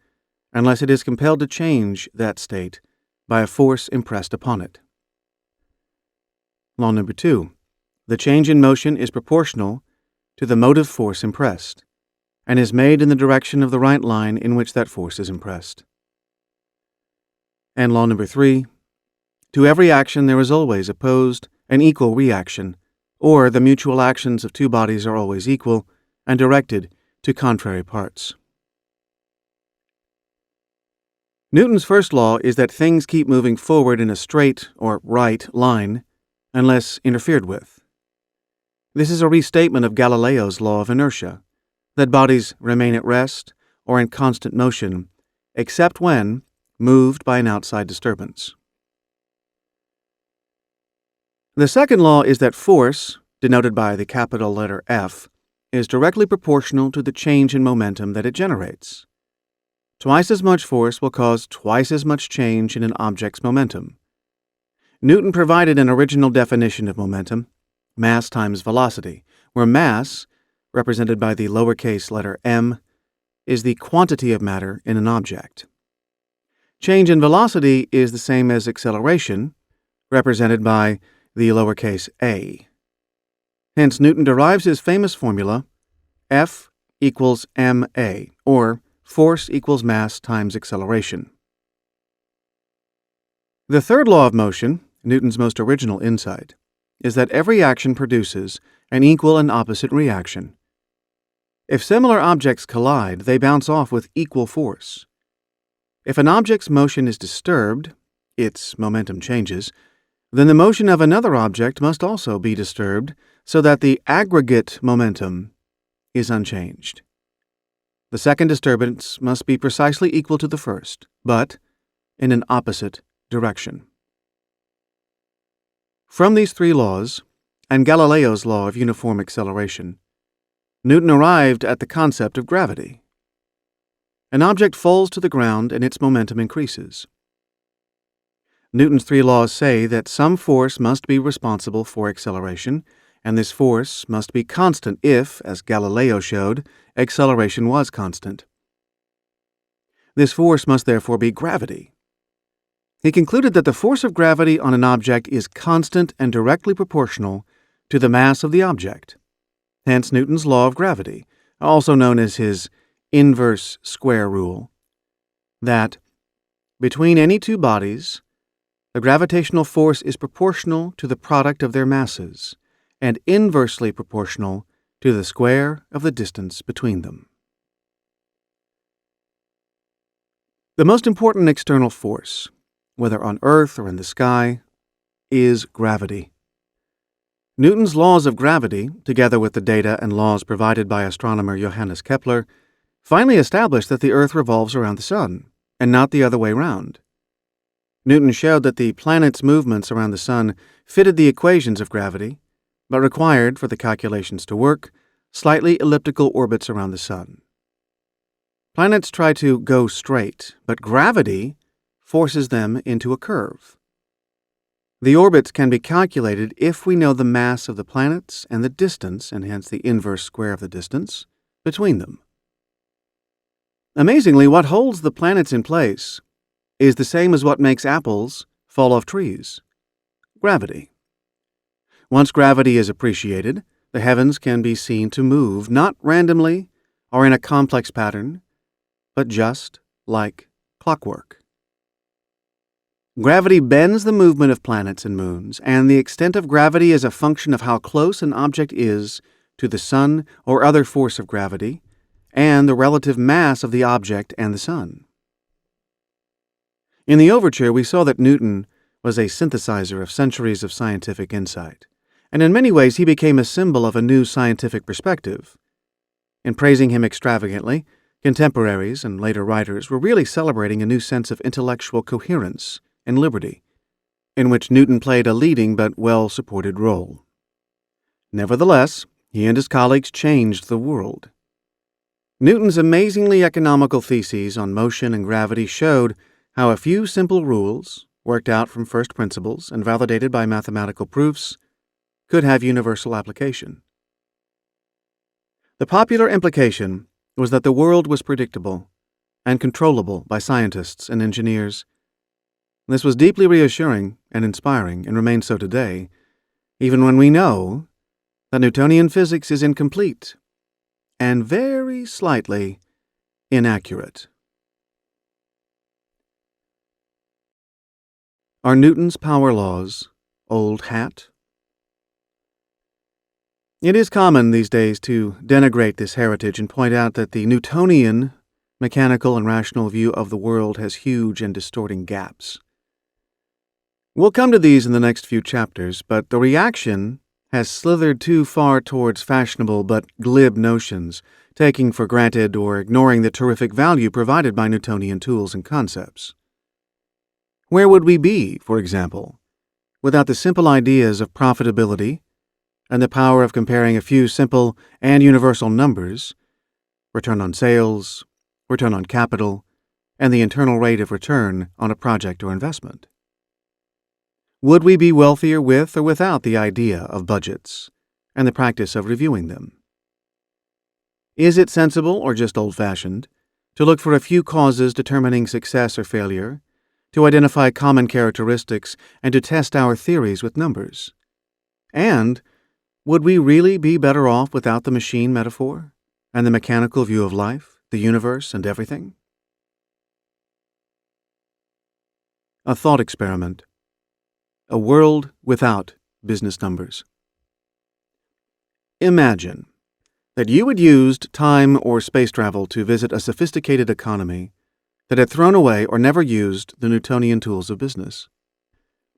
unless it is compelled to change that state by a force impressed upon it. Law number 2. The change in motion is proportional to the motive force impressed, and is made in the direction of the right line in which that force is impressed. And law number 3. To every action there is always opposed an equal reaction, or the mutual actions of two bodies are always equal and directed to contrary parts. Newton's first law is that things keep moving forward in a straight or right line unless interfered with. This is a restatement of Galileo's law of inertia, that bodies remain at rest or in constant motion except when moved by an outside disturbance. The second law is that force, denoted by the capital letter F, is directly proportional to the change in momentum that it generates. Twice as much force will cause twice as much change in an object's momentum. Newton provided an original definition of momentum, mass times velocity, where mass, represented by the lowercase letter m, is the quantity of matter in an object. Change in velocity is the same as acceleration, represented by the lowercase a. Hence, Newton derives his famous formula, F equals ma, or force equals mass times acceleration. The third law of motion, Newton's most original insight, is that every action produces an equal and opposite reaction. If similar objects collide, they bounce off with equal force. If an object's motion is disturbed, its momentum changes, then the motion of another object must also be disturbed so that the aggregate momentum is unchanged. The second disturbance must be precisely equal to the first, but in an opposite direction. From these three laws, and Galileo's law of uniform acceleration, Newton arrived at the concept of gravity. An object falls to the ground and its momentum increases. Newton's three laws say that some force must be responsible for acceleration, and this force must be constant if, as Galileo showed, acceleration was constant. This force must therefore be gravity. He concluded that the force of gravity on an object is constant and directly proportional to the mass of the object. Hence Newton's law of gravity, also known as his inverse square rule, that between any two bodies, the gravitational force is proportional to the product of their masses, and inversely proportional to the square of the distance between them. The most important external force, whether on Earth or in the sky, is gravity. Newton's laws of gravity, together with the data and laws provided by astronomer Johannes Kepler, finally established that the Earth revolves around the Sun, and not the other way round. Newton showed that the planet's movements around the Sun fitted the equations of gravity, but required, for the calculations to work, slightly elliptical orbits around the Sun. Planets try to go straight, but gravity forces them into a curve. The orbits can be calculated if we know the mass of the planets and the distance, and hence the inverse square of the distance, between them. Amazingly, what holds the planets in place is the same as what makes apples fall off trees: gravity. Once gravity is appreciated, the heavens can be seen to move not randomly or in a complex pattern, but just like clockwork. Gravity bends the movement of planets and moons, and the extent of gravity is a function of how close an object is to the Sun or other force of gravity, and the relative mass of the object and the Sun. In the Overture, we saw that Newton was a synthesizer of centuries of scientific insight, and in many ways he became a symbol of a new scientific perspective. In praising him extravagantly, contemporaries and later writers were really celebrating a new sense of intellectual coherence and liberty, in which Newton played a leading but well-supported role. Nevertheless, he and his colleagues changed the world. Newton's amazingly economical theses on motion and gravity showed how a few simple rules, worked out from first principles and validated by mathematical proofs, could have universal application. The popular implication was that the world was predictable and controllable by scientists and engineers. This was deeply reassuring and inspiring and remains so today, even when we know that Newtonian physics is incomplete and very slightly inaccurate. Are Newton's power laws old hat? It is common these days to denigrate this heritage and point out that the Newtonian mechanical and rational view of the world has huge and distorting gaps. We'll come to these in the next few chapters, but the reaction has slithered too far towards fashionable but glib notions, taking for granted or ignoring the terrific value provided by Newtonian tools and concepts. Where would we be, for example, without the simple ideas of profitability and the power of comparing a few simple and universal numbers, return on sales, return on capital, and the internal rate of return on a project or investment? Would we be wealthier with or without the idea of budgets and the practice of reviewing them? Is it sensible or just old-fashioned to look for a few causes determining success or failure, to identify common characteristics, and to test our theories with numbers? And would we really be better off without the machine metaphor and the mechanical view of life, the universe, and everything? A thought experiment. A world without business numbers. Imagine that you had used time or space travel to visit a sophisticated economy that had thrown away or never used the Newtonian tools of business.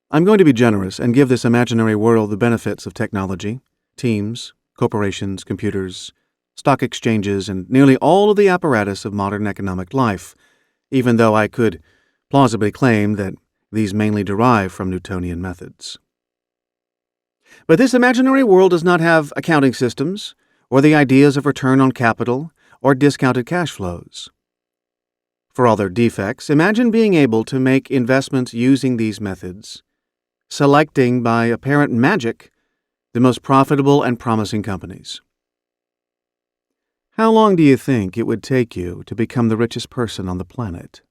I'm going to be generous and give this imaginary world the benefits of technology, teams, corporations, computers, stock exchanges, and nearly all of the apparatus of modern economic life, even though I could plausibly claim that these mainly derive from Newtonian methods. But this imaginary world does not have accounting systems, or the ideas of return on capital, or discounted cash flows. For all their defects, imagine being able to make investments using these methods, selecting by apparent magic the most profitable and promising companies. How long do you think it would take you to become the richest person on the planet?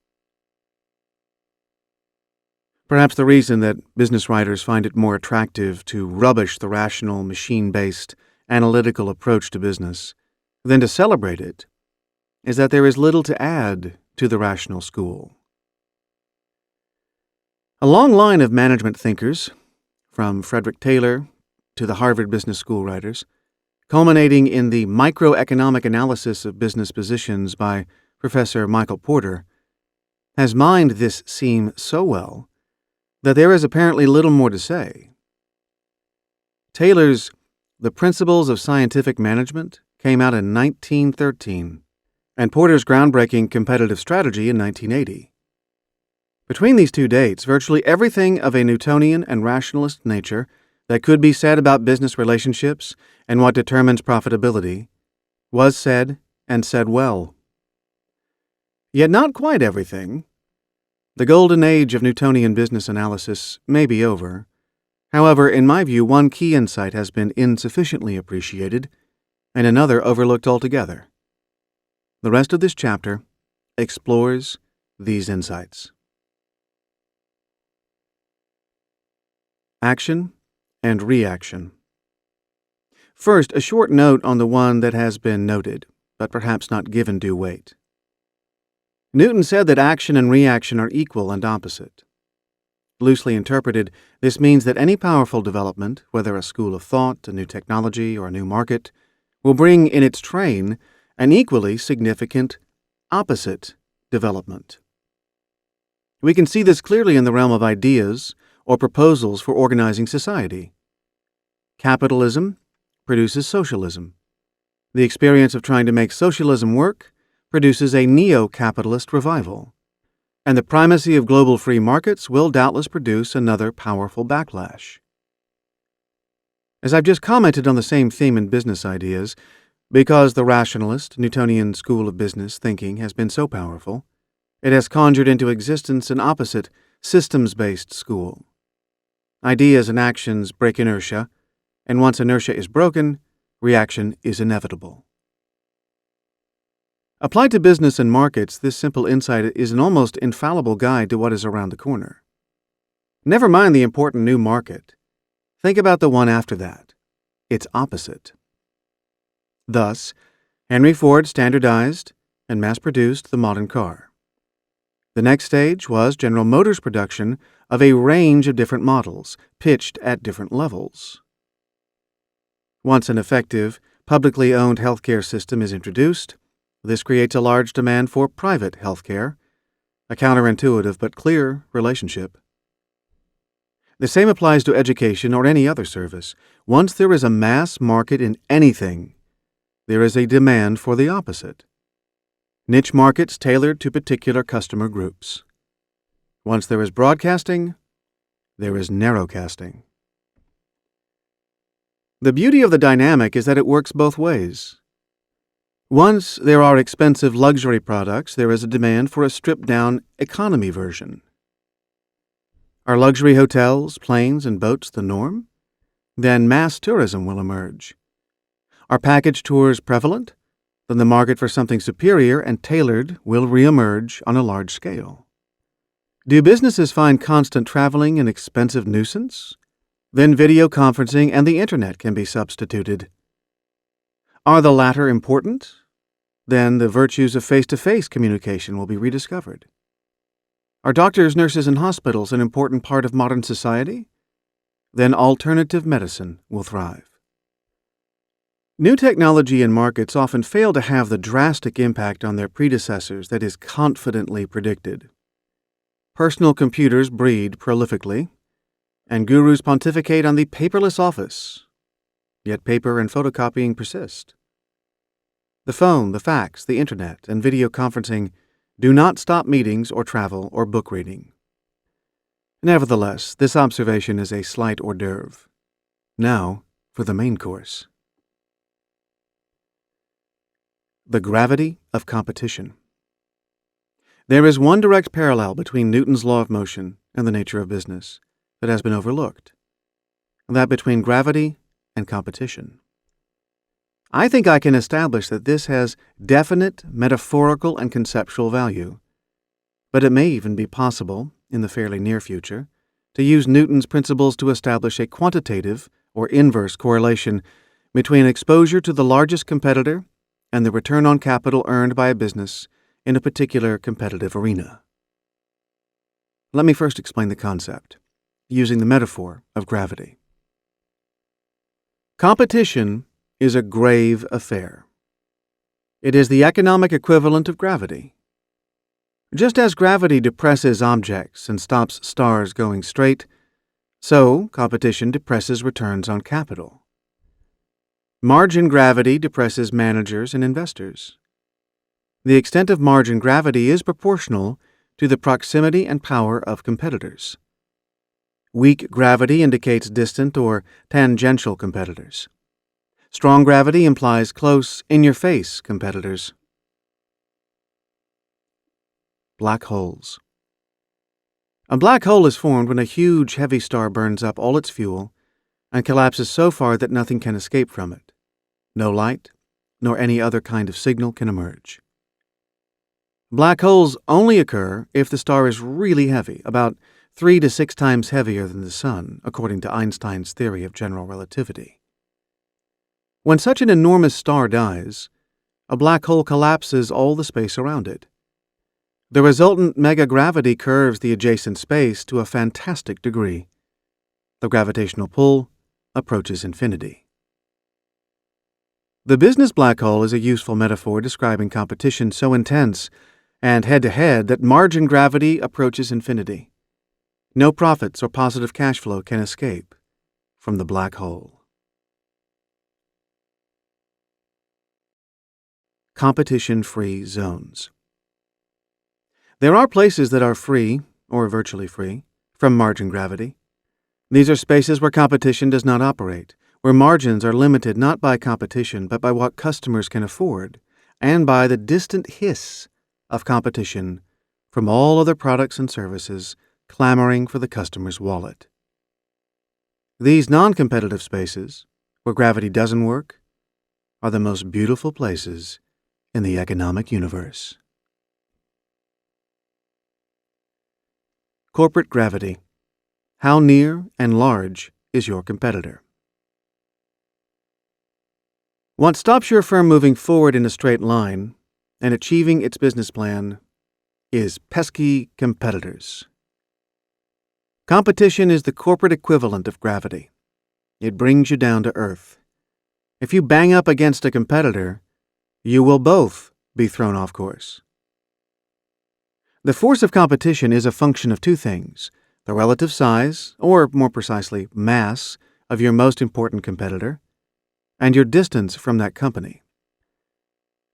Perhaps the reason that business writers find it more attractive to rubbish the rational, machine-based, analytical approach to business than to celebrate it is that there is little to add to the rational school. A long line of management thinkers, from Frederick Taylor to the Harvard Business School writers, culminating in the microeconomic analysis of business positions by Professor Michael Porter, has mined this seam so well that there is apparently little more to say. Taylor's The Principles of Scientific Management came out in 1913, and Porter's groundbreaking Competitive Strategy in 1980. Between these two dates, virtually everything of a Newtonian and rationalist nature that could be said about business relationships and what determines profitability was said, and said well. Yet not quite everything. The golden age of Newtonian business analysis may be over. However, in my view, one key insight has been insufficiently appreciated, and another overlooked altogether. The rest of this chapter explores these insights. Action and reaction. First, a short note on the one that has been noted, but perhaps not given due weight. Newton said that action and reaction are equal and opposite. Loosely interpreted, this means that any powerful development, whether a school of thought, a new technology, or a new market, will bring in its train an equally significant opposite development. We can see this clearly in the realm of ideas or proposals for organizing society. Capitalism produces socialism. The experience of trying to make socialism work produces a neo-capitalist revival, and the primacy of global free markets will doubtless produce another powerful backlash. As I've just commented on the same theme in business ideas, because the rationalist, Newtonian school of business thinking has been so powerful, it has conjured into existence an opposite, systems-based school. Ideas and actions break inertia, and once inertia is broken, reaction is inevitable. Applied to business and markets, this simple insight is an almost infallible guide to what is around the corner. Never mind the important new market. Think about the one after that, its opposite. Thus, Henry Ford standardized and mass-produced the modern car. The next stage was General Motors' production of a range of different models, pitched at different levels. Once an effective, publicly owned healthcare system is introduced, this creates a large demand for private healthcare, a counterintuitive but clear relationship. The same applies to education or any other service. Once there is a mass market in anything, there is a demand for the opposite. Niche markets tailored to particular customer groups. Once there is broadcasting, there is narrowcasting. The beauty of the dynamic is that it works both ways. Once there are expensive luxury products, there is a demand for a stripped-down economy version. Are luxury hotels, planes, and boats the norm? Then mass tourism will emerge. Are package tours prevalent? Then the market for something superior and tailored will reemerge on a large scale. Do businesses find constant traveling an expensive nuisance? Then video conferencing and the Internet can be substituted. Are the latter important? Then the virtues of face-to-face communication will be rediscovered. Are doctors, nurses, and hospitals an important part of modern society? Then alternative medicine will thrive. New technology and markets often fail to have the drastic impact on their predecessors that is confidently predicted. Personal computers breed prolifically, and gurus pontificate on the paperless office, yet paper and photocopying persist. The phone, the fax, the Internet, and video conferencing do not stop meetings or travel or book reading. Nevertheless, this observation is a slight hors d'oeuvre. Now for the main course. The gravity of competition. There is one direct parallel between Newton's law of motion and the nature of business that has been overlooked, that between gravity and competition. I think I can establish that this has definite metaphorical and conceptual value, but it may even be possible, in the fairly near future, to use Newton's principles to establish a quantitative or inverse correlation between exposure to the largest competitor and the return on capital earned by a business in a particular competitive arena. Let me first explain the concept, using the metaphor of gravity. Competition is a grave affair. It is the economic equivalent of gravity. Just as gravity depresses objects and stops stars going straight, so competition depresses returns on capital. Margin gravity depresses managers and investors. The extent of margin gravity is proportional to the proximity and power of competitors. Weak gravity indicates distant or tangential competitors. Strong gravity implies close, in-your-face competitors. Black holes. A black hole is formed when a huge, heavy star burns up all its fuel and collapses so far that nothing can escape from it. No light, nor any other kind of signal can emerge. Black holes only occur if the star is really heavy, about 3 to 6 times heavier than the Sun, according to Einstein's theory of general relativity. When such an enormous star dies, a black hole collapses all the space around it. The resultant megagravity curves the adjacent space to a fantastic degree. The gravitational pull approaches infinity. The business black hole is a useful metaphor describing competition so intense and head-to-head that margin gravity approaches infinity. No profits or positive cash flow can escape from the black hole. Competition-free zones. There are places that are free, or virtually free, from margin gravity. These are spaces where competition does not operate, where margins are limited not by competition but by what customers can afford, and by the distant hiss of competition from all other products and services clamoring for the customer's wallet. These non-competitive spaces, where gravity doesn't work, are the most beautiful places in the economic universe. Corporate gravity. How near and large is your competitor? What stops your firm moving forward in a straight line and achieving its business plan is pesky competitors. Competition is the corporate equivalent of gravity. It brings you down to earth. If you bang up against a competitor, you will both be thrown off course. The force of competition is a function of two things: the relative size, or more precisely, mass, of your most important competitor, and your distance from that company.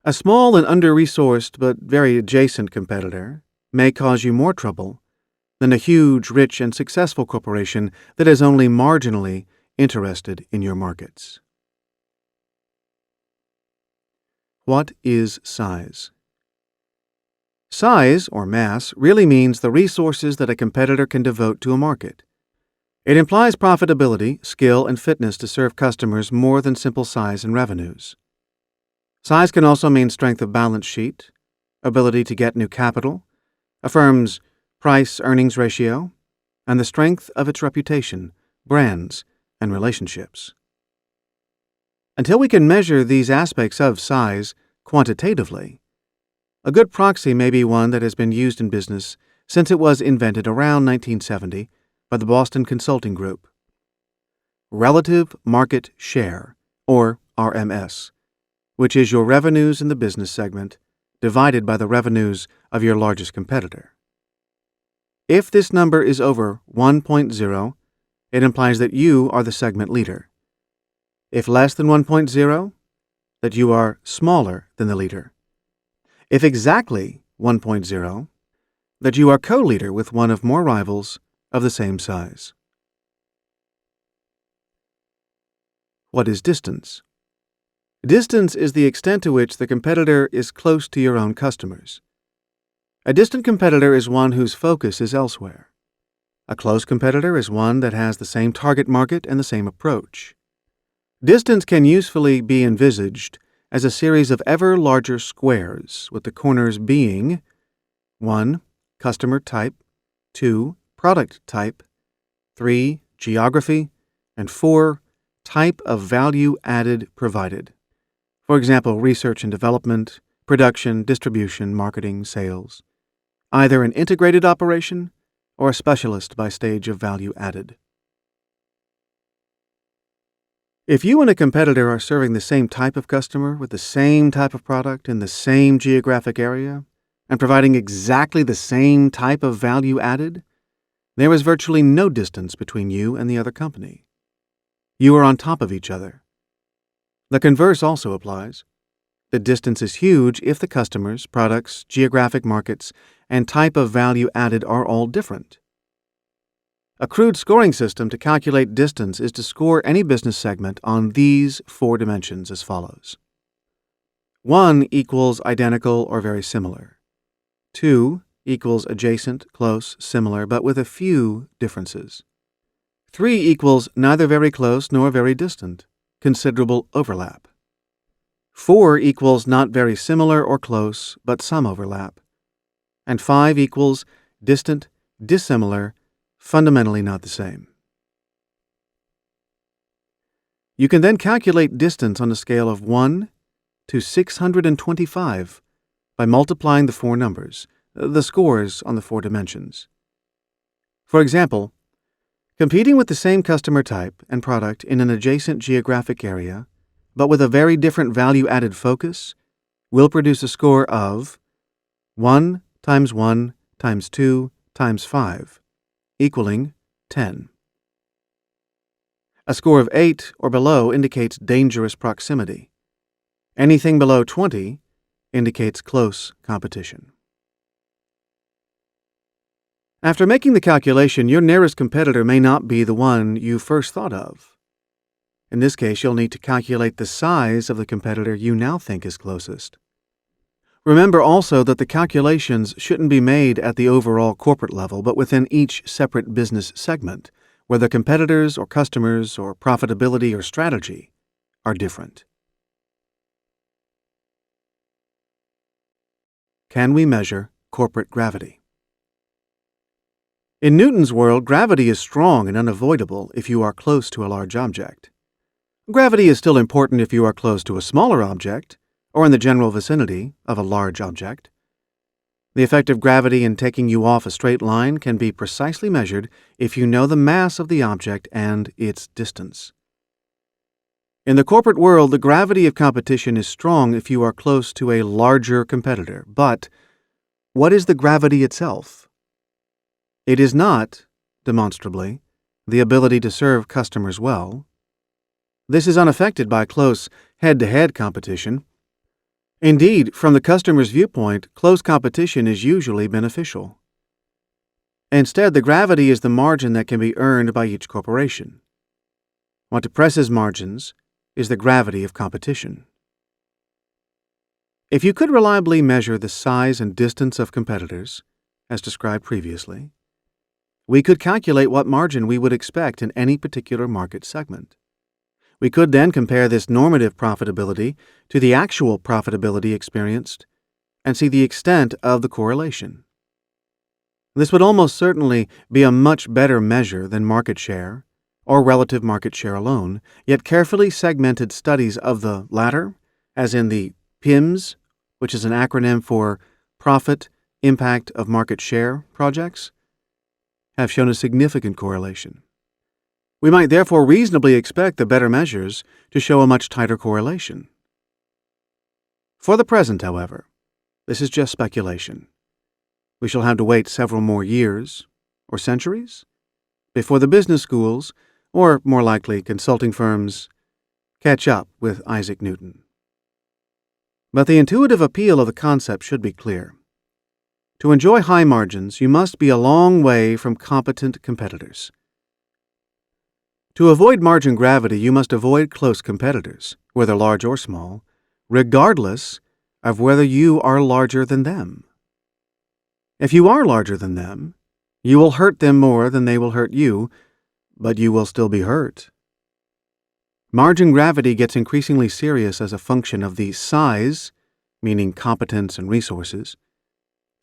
A small and under-resourced but very adjacent competitor may cause you more trouble than a huge, rich, and successful corporation that is only marginally interested in your markets. What is size? Size, or mass, really means the resources that a competitor can devote to a market. It implies profitability, skill, and fitness to serve customers more than simple size and revenues. Size can also mean strength of balance sheet, ability to get new capital, a firm's price-earnings ratio, and the strength of its reputation, brands, and relationships. Until we can measure these aspects of size quantitatively, a good proxy may be one that has been used in business since it was invented around 1970 by the Boston Consulting Group. Relative Market Share, or RMS, which is your revenues in the business segment divided by the revenues of your largest competitor. If this number is over 1.0, it implies that you are the segment leader. If less than 1.0, that you are smaller than the leader. If exactly 1.0, that you are co-leader with one of more rivals of the same size. What is distance? Distance is the extent to which the competitor is close to your own customers. A distant competitor is one whose focus is elsewhere. A close competitor is one that has the same target market and the same approach. Distance can usefully be envisaged as a series of ever larger squares, with the corners being 1. Customer type, 2. Product type, 3. Geography, and 4. Type of value added provided. For example, research and development, production, distribution, marketing, sales. Either an integrated operation or a specialist by stage of value added. If you and a competitor are serving the same type of customer with the same type of product in the same geographic area and providing exactly the same type of value added, there is virtually no distance between you and the other company. You are on top of each other. The converse also applies. The distance is huge if the customers, products, geographic markets, and type of value added are all different. A crude scoring system to calculate distance is to score any business segment on these 4 dimensions as follows. 1 equals identical or very similar. 2 equals adjacent, close, similar, but with a few differences. 3 equals neither very close nor very distant, considerable overlap. 4 equals not very similar or close, but some overlap. And 5 equals distant, dissimilar, fundamentally not the same. You can then calculate distance on a scale of 1 to 625 by multiplying the 4 numbers, the scores on the 4 dimensions. For example, competing with the same customer type and product in an adjacent geographic area, but with a very different value-added focus, will produce a score of 1 times 1 times 2 times 5, equaling 10. A score of 8 or below indicates dangerous proximity. Anything below 20 indicates close competition. After making the calculation, your nearest competitor may not be the one you first thought of. In this case, you'll need to calculate the size of the competitor you now think is closest. Remember also that the calculations shouldn't be made at the overall corporate level, but within each separate business segment, where the competitors or customers or profitability or strategy are different. Can we measure corporate gravity? In Newton's world, gravity is strong and unavoidable if you are close to a large object. Gravity is still important if you are close to a smaller object, or in the general vicinity of a large object. The effect of gravity in taking you off a straight line can be precisely measured if you know the mass of the object and its distance. In the corporate world, the gravity of competition is strong if you are close to a larger competitor. But what is the gravity itself? It is not, demonstrably, the ability to serve customers well. This is unaffected by close head-to-head competition. Indeed, from the customer's viewpoint, close competition is usually beneficial. Instead, the gravity is the margin that can be earned by each corporation. What depresses margins is the gravity of competition. If you could reliably measure the size and distance of competitors, as described previously, we could calculate what margin we would expect in any particular market segment. We could then compare this normative profitability to the actual profitability experienced and see the extent of the correlation. This would almost certainly be a much better measure than market share or relative market share alone, yet carefully segmented studies of the latter, as in the PIMS, which is an acronym for Profit Impact of Market Share projects, have shown a significant correlation. We might therefore reasonably expect the better measures to show a much tighter correlation. For the present, however, this is just speculation. We shall have to wait several more years, or centuries, before the business schools, or more likely consulting firms, catch up with Isaac Newton. But the intuitive appeal of the concept should be clear. To enjoy high margins, you must be a long way from competent competitors. To avoid margin gravity, you must avoid close competitors, whether large or small, regardless of whether you are larger than them. If you are larger than them, you will hurt them more than they will hurt you, but you will still be hurt. Margin gravity gets increasingly serious as a function of the size, meaning competence and resources,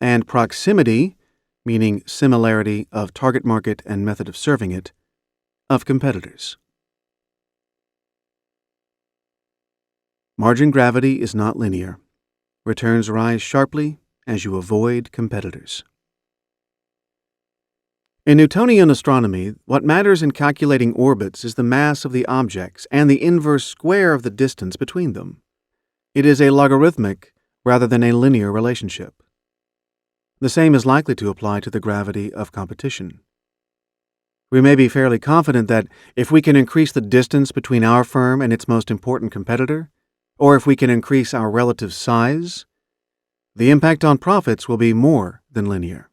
and proximity, meaning similarity of target market and method of serving it, of competitors. Margin gravity is not linear. Returns rise sharply as you avoid competitors. In Newtonian astronomy, what matters in calculating orbits is the mass of the objects and the inverse square of the distance between them. It is a logarithmic rather than a linear relationship. The same is likely to apply to the gravity of competition. We may be fairly confident that if we can increase the distance between our firm and its most important competitor, or if we can increase our relative size, the impact on profits will be more than linear.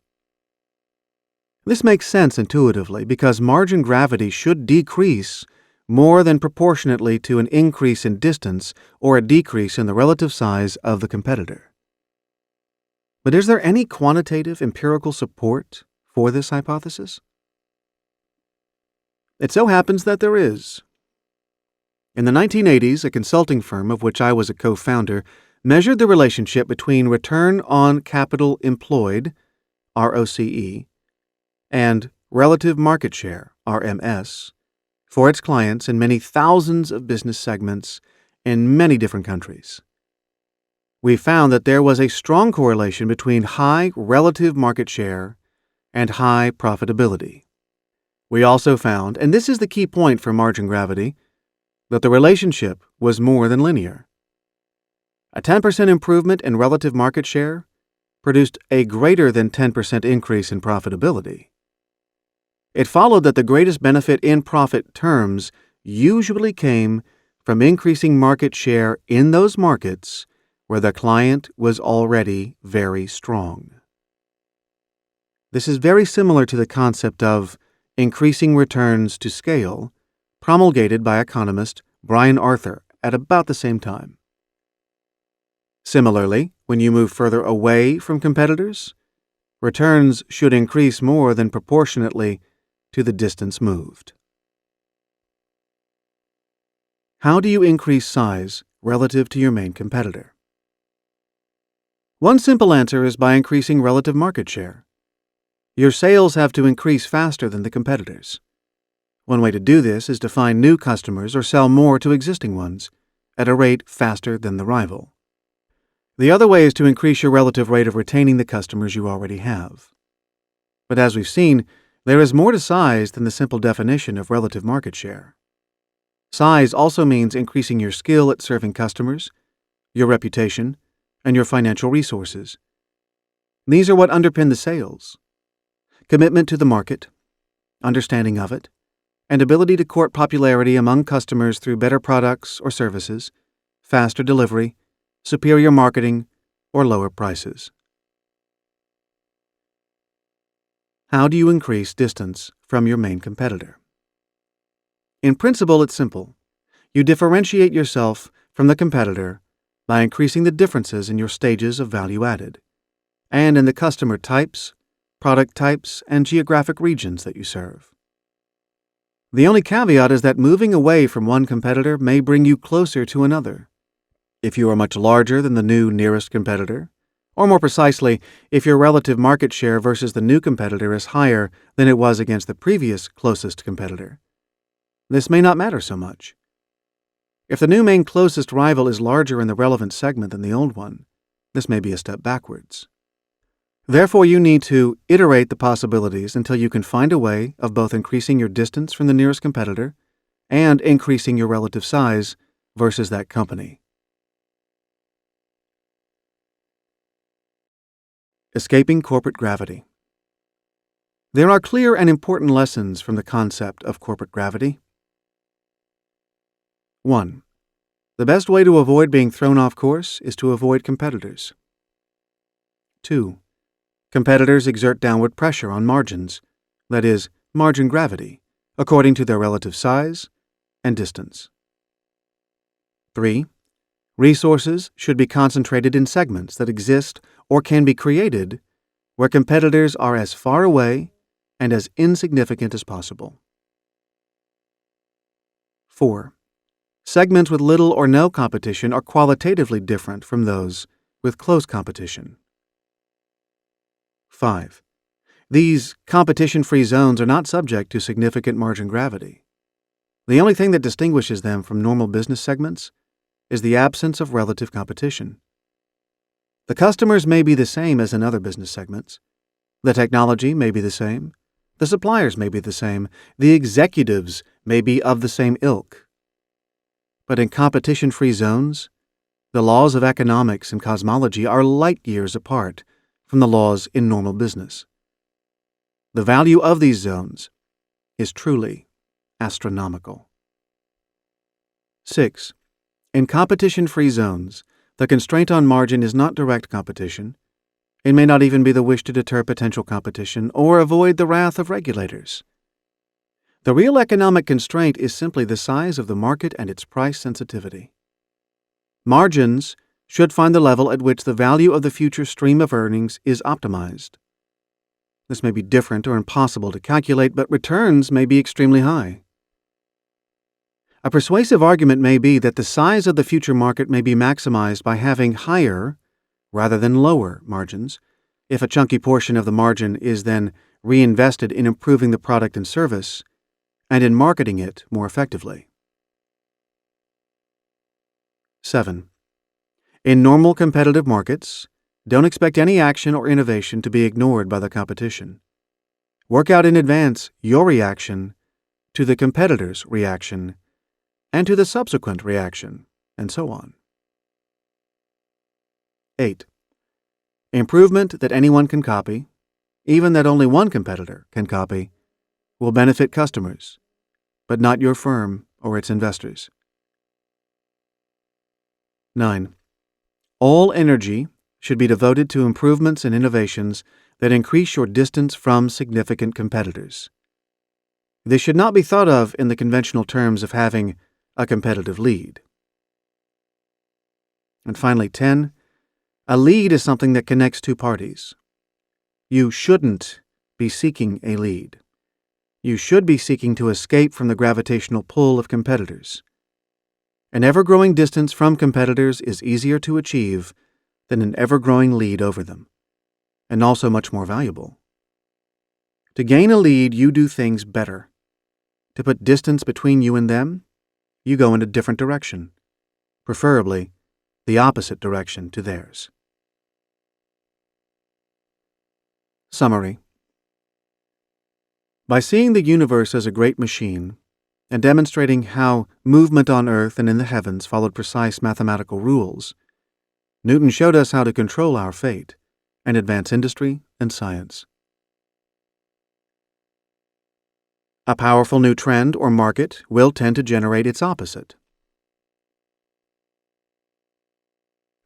This makes sense intuitively because margin gravity should decrease more than proportionately to an increase in distance or a decrease in the relative size of the competitor. But is there any quantitative empirical support for this hypothesis? It so happens that there is. In the 1980s, a consulting firm of which I was a co-founder measured the relationship between return on capital employed, ROCE, and relative market share, RMS, for its clients in many thousands of business segments in many different countries. We found that there was a strong correlation between high relative market share and high profitability. We also found, and this is the key point for margin gravity, that the relationship was more than linear. A 10% improvement in relative market share produced a greater than 10% increase in profitability. It followed that the greatest benefit in profit terms usually came from increasing market share in those markets where the client was already very strong. This is very similar to the concept of increasing returns to scale, promulgated by economist Brian Arthur at about the same time. Similarly, when you move further away from competitors, returns should increase more than proportionately to the distance moved. How do you increase size relative to your main competitor? One simple answer is by increasing relative market share. Your sales have to increase faster than the competitors. One way to do this is to find new customers or sell more to existing ones, at a rate faster than the rival. The other way is to increase your relative rate of retaining the customers you already have. But as we've seen, there is more to size than the simple definition of relative market share. Size also means increasing your skill at serving customers, your reputation, and your financial resources. These are what underpin the sales. Commitment to the market, understanding of it, and ability to court popularity among customers through better products or services, faster delivery, superior marketing, or lower prices. How do you increase distance from your main competitor? In principle, it's simple. You differentiate yourself from the competitor by increasing the differences in your stages of value added, and in the customer types, product types, and geographic regions that you serve. The only caveat is that moving away from one competitor may bring you closer to another. If you are much larger than the new nearest competitor, or more precisely, if your relative market share versus the new competitor is higher than it was against the previous closest competitor, this may not matter so much. If the new main closest rival is larger in the relevant segment than the old one, this may be a step backwards. Therefore, you need to iterate the possibilities until you can find a way of both increasing your distance from the nearest competitor and increasing your relative size versus that company. Escaping corporate gravity. There are clear and important lessons from the concept of corporate gravity. 1. The best way to avoid being thrown off course is to avoid competitors. 2. Competitors exert downward pressure on margins, that is, margin gravity, according to their relative size and distance. 3. Resources should be concentrated in segments that exist or can be created where competitors are as far away and as insignificant as possible. 4. Segments with little or no competition are qualitatively different from those with close competition. 5. These competition-free zones are not subject to significant margin gravity. The only thing that distinguishes them from normal business segments is the absence of relative competition. The customers may be the same as in other business segments. The technology may be the same. The suppliers may be the same. The executives may be of the same ilk. But in competition-free zones, the laws of economics and cosmology are light years apart from the laws in normal business. The value of these zones is truly astronomical. 6. In competition-free zones, the constraint on margin is not direct competition. It may not even be the wish to deter potential competition or avoid the wrath of regulators. The real economic constraint is simply the size of the market and its price sensitivity. Margins should find the level at which the value of the future stream of earnings is optimized. This may be different or impossible to calculate, but returns may be extremely high. A persuasive argument may be that the size of the future market may be maximized by having higher, rather than lower, margins, if a chunky portion of the margin is then reinvested in improving the product and service and in marketing it more effectively. 7. In normal competitive markets, don't expect any action or innovation to be ignored by the competition. Work out in advance your reaction to the competitor's reaction and to the subsequent reaction, and so on. 8. Improvement that anyone can copy, even that only one competitor can copy, will benefit customers, but not your firm or its investors. 9. All energy should be devoted to improvements and innovations that increase your distance from significant competitors. This should not be thought of in the conventional terms of having a competitive lead. And finally, 10. A lead is something that connects two parties. You shouldn't be seeking a lead. You should be seeking to escape from the gravitational pull of competitors. An ever-growing distance from competitors is easier to achieve than an ever-growing lead over them, and also much more valuable. To gain a lead, you do things better. To put distance between you and them, you go in a different direction, preferably the opposite direction to theirs. Summary. By seeing the universe as a great machine and demonstrating how movement on earth and in the heavens followed precise mathematical rules, Newton showed us how to control our fate and advance industry and science. A powerful new trend or market will tend to generate its opposite.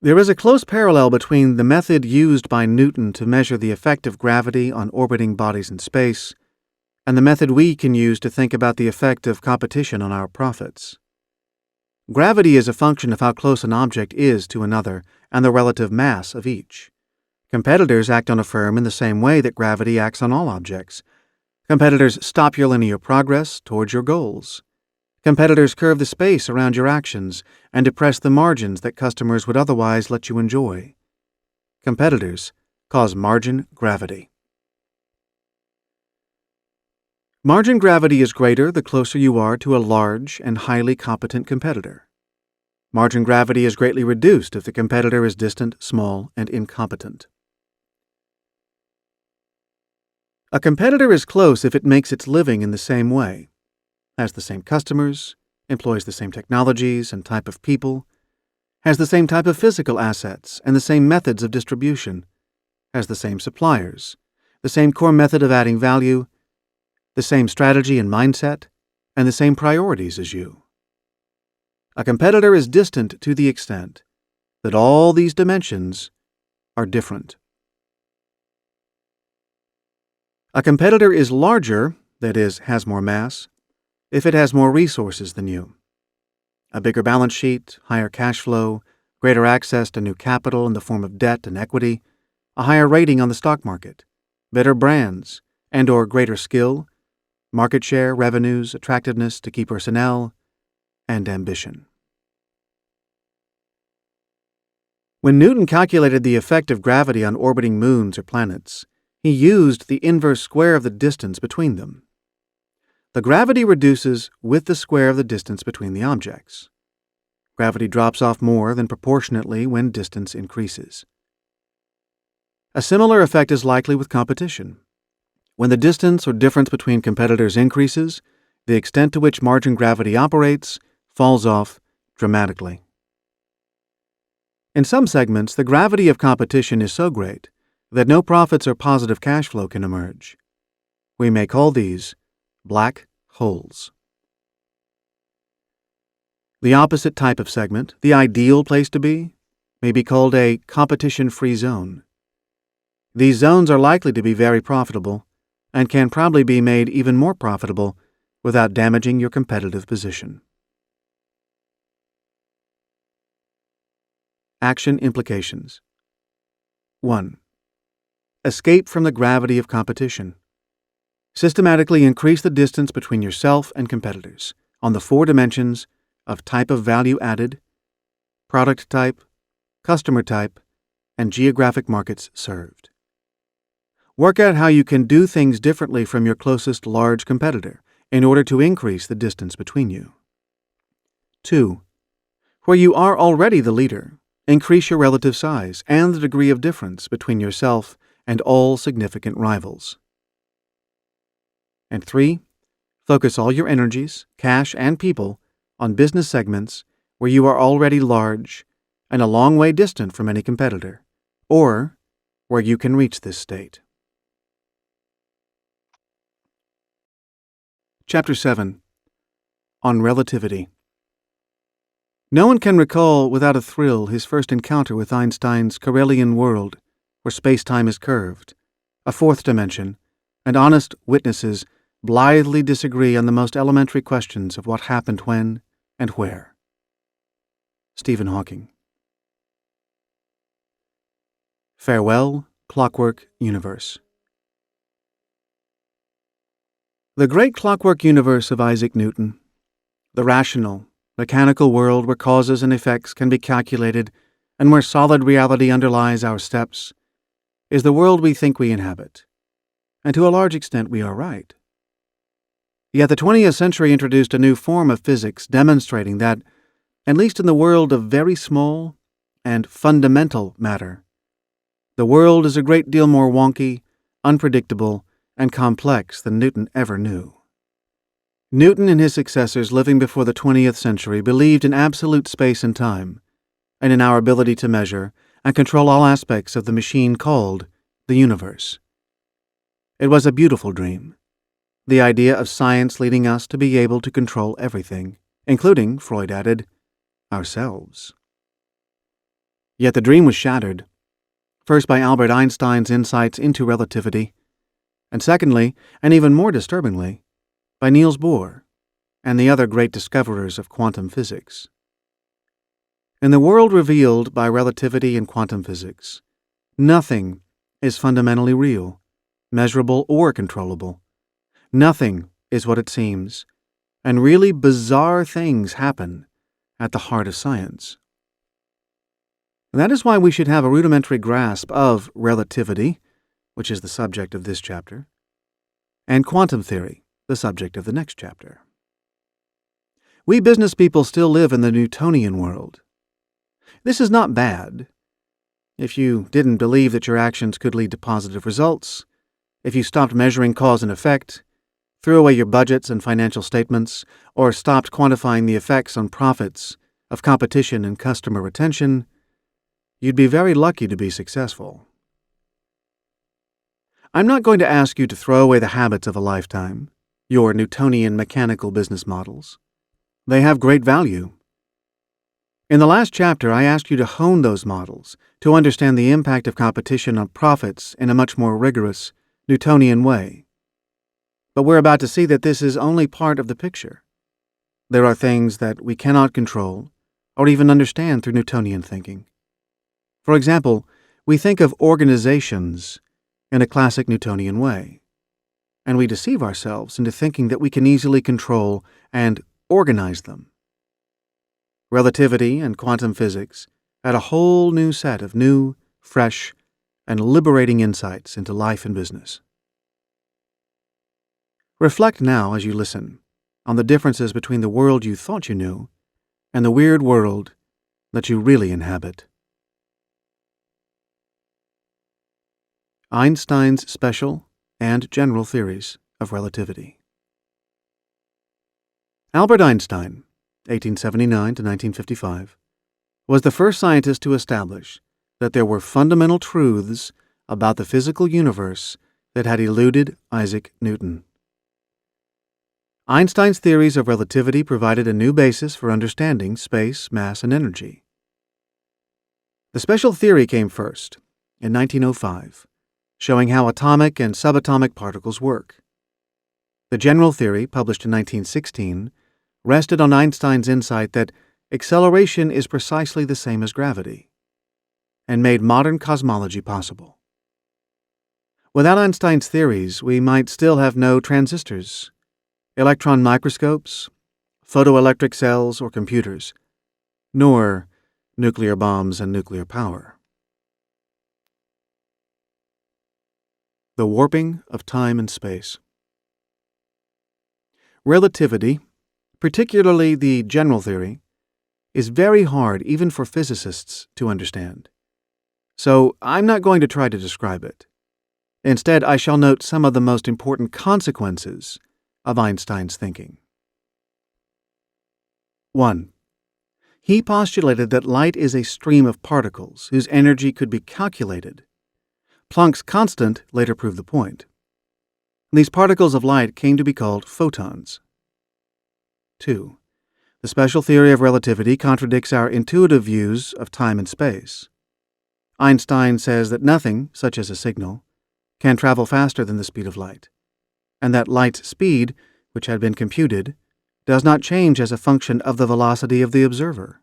There is a close parallel between the method used by Newton to measure the effect of gravity on orbiting bodies in space and the method we can use to think about the effect of competition on our profits. Gravity is a function of how close an object is to another and the relative mass of each. Competitors act on a firm in the same way that gravity acts on all objects. Competitors stop your linear progress towards your goals. Competitors curve the space around your actions and depress the margins that customers would otherwise let you enjoy. Competitors cause margin gravity. Margin gravity is greater the closer you are to a large and highly competent competitor. Margin gravity is greatly reduced if the competitor is distant, small, and incompetent. A competitor is close if it makes its living in the same way, has the same customers, employs the same technologies and type of people, has the same type of physical assets and the same methods of distribution, has the same suppliers, the same core method of adding value, the same strategy and mindset, and the same priorities as you. A competitor is distant to the extent that all these dimensions are different. A competitor is larger, that is, has more mass, if it has more resources than you. A bigger balance sheet, higher cash flow, greater access to new capital in the form of debt and equity, a higher rating on the stock market, better brands, and/or greater skill, market share, revenues, attractiveness to key personnel, and ambition. When Newton calculated the effect of gravity on orbiting moons or planets, he used the inverse square of the distance between them. The gravity reduces with the square of the distance between the objects. Gravity drops off more than proportionately when distance increases. A similar effect is likely with competition. When the distance or difference between competitors increases, the extent to which margin gravity operates falls off dramatically. In some segments, the gravity of competition is so great that no profits or positive cash flow can emerge. We may call these black holes. The opposite type of segment, the ideal place to be, may be called a competition-free zone. These zones are likely to be very profitable and can probably be made even more profitable without damaging your competitive position. Action implications. 1. Escape from the gravity of competition. Systematically increase the distance between yourself and competitors on the 4 dimensions of type of value added, product type, customer type, and geographic markets served. Work out how you can do things differently from your closest large competitor in order to increase the distance between you. 2. Where you are already the leader, increase your relative size and the degree of difference between yourself and all significant rivals. And 3. Focus all your energies, cash, and people on business segments where you are already large and a long way distant from any competitor, or where you can reach this state. Chapter 7. On Relativity. No one can recall without a thrill his first encounter with Einstein's Corellian world, where space-time is curved, a 4th dimension, and honest witnesses blithely disagree on the most elementary questions of what happened when and where. Stephen Hawking. Farewell, Clockwork Universe. The great clockwork universe of Isaac Newton, the rational, mechanical world where causes and effects can be calculated and where solid reality underlies our steps, is the world we think we inhabit. And to a large extent we are right. Yet the 20th century introduced a new form of physics demonstrating that, at least in the world of very small and fundamental matter, the world is a great deal more wonky, unpredictable, and complex than Newton ever knew. Newton and his successors living before the 20th century believed in absolute space and time, and in our ability to measure and control all aspects of the machine called the universe. It was a beautiful dream, the idea of science leading us to be able to control everything, including, Freud added, ourselves. Yet the dream was shattered, first by Albert Einstein's insights into relativity, and secondly, and even more disturbingly, by Niels Bohr and the other great discoverers of quantum physics. In the world revealed by relativity and quantum physics, nothing is fundamentally real, measurable, or controllable. Nothing is what it seems, and really bizarre things happen at the heart of science. That is why we should have a rudimentary grasp of relativity, which is the subject of this chapter, and quantum theory, the subject of the next chapter. We business people still live in the Newtonian world. This is not bad. If you didn't believe that your actions could lead to positive results, if you stopped measuring cause and effect, threw away your budgets and financial statements, or stopped quantifying the effects on profits of competition and customer retention, you'd be very lucky to be successful. I'm not going to ask you to throw away the habits of a lifetime, your Newtonian mechanical business models. They have great value. In the last chapter, I asked you to hone those models to understand the impact of competition on profits in a much more rigorous, Newtonian way. But we're about to see that this is only part of the picture. There are things that we cannot control or even understand through Newtonian thinking. For example, we think of organizations in a classic Newtonian way, and we deceive ourselves into thinking that we can easily control and organize them. Relativity and quantum physics add a whole new set of new, fresh, and liberating insights into life and business. Reflect now as you listen on the differences between the world you thought you knew and the weird world that you really inhabit. Einstein's special and general theories of relativity. Albert Einstein, 1879 to 1955, was the first scientist to establish that there were fundamental truths about the physical universe that had eluded Isaac Newton. Einstein's theories of relativity provided a new basis for understanding space, mass, and energy. The special theory came first, in 1905, showing how atomic and subatomic particles work. The general theory, published in 1916, rested on Einstein's insight that acceleration is precisely the same as gravity, and made modern cosmology possible. Without Einstein's theories, we might still have no transistors, electron microscopes, photoelectric cells, or computers, nor nuclear bombs and nuclear power. The warping of time and space. Relativity, particularly the general theory, is very hard even for physicists to understand. So I'm not going to try to describe it. Instead, I shall note some of the most important consequences of Einstein's thinking. 1. He postulated that light is a stream of particles whose energy could be calculated. Planck's constant later proved the point. These particles of light came to be called photons. 2. The special theory of relativity contradicts our intuitive views of time and space. Einstein says that nothing, such as a signal, can travel faster than the speed of light, and that light's speed, which had been computed, does not change as a function of the velocity of the observer.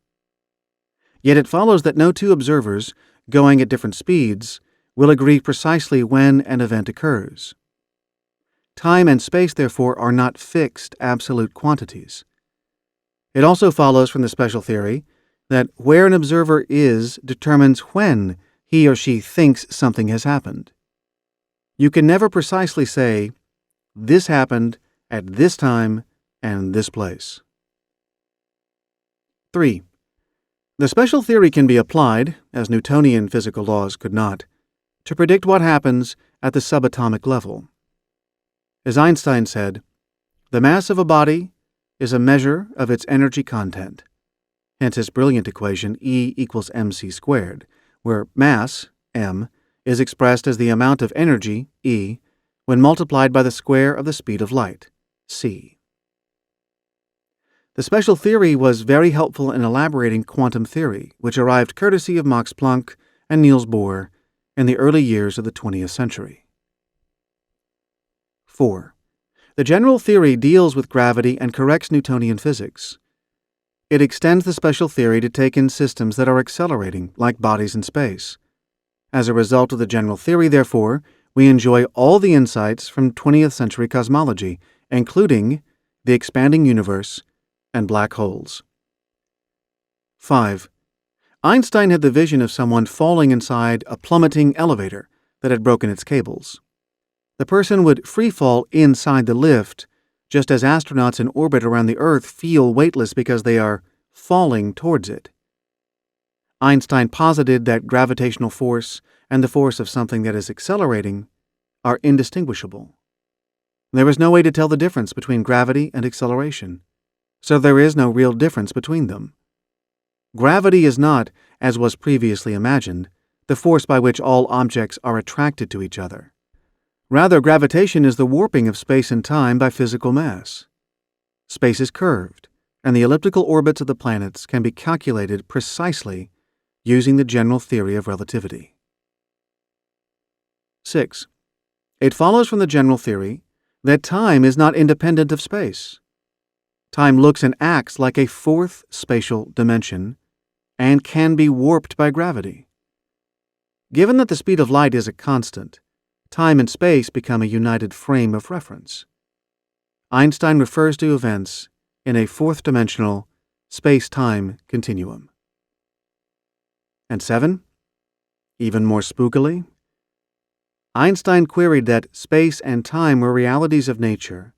Yet it follows that no two observers, going at different speeds, will agree precisely when an event occurs. Time and space, therefore, are not fixed absolute quantities. It also follows from the special theory that where an observer is determines when he or she thinks something has happened. You can never precisely say, this happened at this time and this place. 3. The special theory can be applied, as Newtonian physical laws could not, to predict what happens at the subatomic level. As Einstein said, the mass of a body is a measure of its energy content. Hence his brilliant equation E equals mc squared, where mass, m, is expressed as the amount of energy, E, when multiplied by the square of the speed of light, c. The special theory was very helpful in elaborating quantum theory, which arrived courtesy of Max Planck and Niels Bohr in the early years of the 20th century. 4. The general theory deals with gravity and corrects Newtonian physics. It extends the special theory to take in systems that are accelerating, like bodies in space. As a result of the general theory, therefore, we enjoy all the insights from 20th century cosmology, including the expanding universe and black holes. 5. Einstein had the vision of someone falling inside a plummeting elevator that had broken its cables. The person would free fall inside the lift, just as astronauts in orbit around the Earth feel weightless because they are falling towards it. Einstein posited that gravitational force and the force of something that is accelerating are indistinguishable. There is no way to tell the difference between gravity and acceleration, so there is no real difference between them. Gravity is not, as was previously imagined, the force by which all objects are attracted to each other. Rather, gravitation is the warping of space and time by physical mass. Space is curved, and the elliptical orbits of the planets can be calculated precisely using the general theory of relativity. 6. It follows from the general theory that time is not independent of space. Time looks and acts like a fourth spatial dimension and can be warped by gravity. Given that the speed of light is a constant, time and space become a united frame of reference. Einstein refers to events in a fourth-dimensional space-time continuum. And 7. Even more spookily, Einstein queried that space and time were realities of nature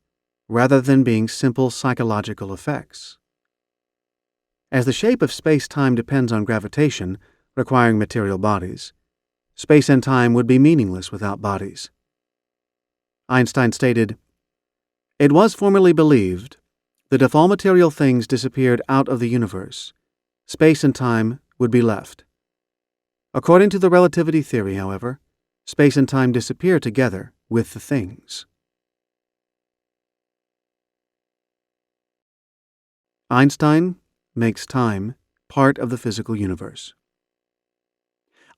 rather than being simple psychological effects. As the shape of space-time depends on gravitation, requiring material bodies, space and time would be meaningless without bodies. Einstein stated, "It was formerly believed that if all material things disappeared out of the universe, space and time would be left. According to the relativity theory, however, space and time disappear together with the things." Einstein makes time part of the physical universe.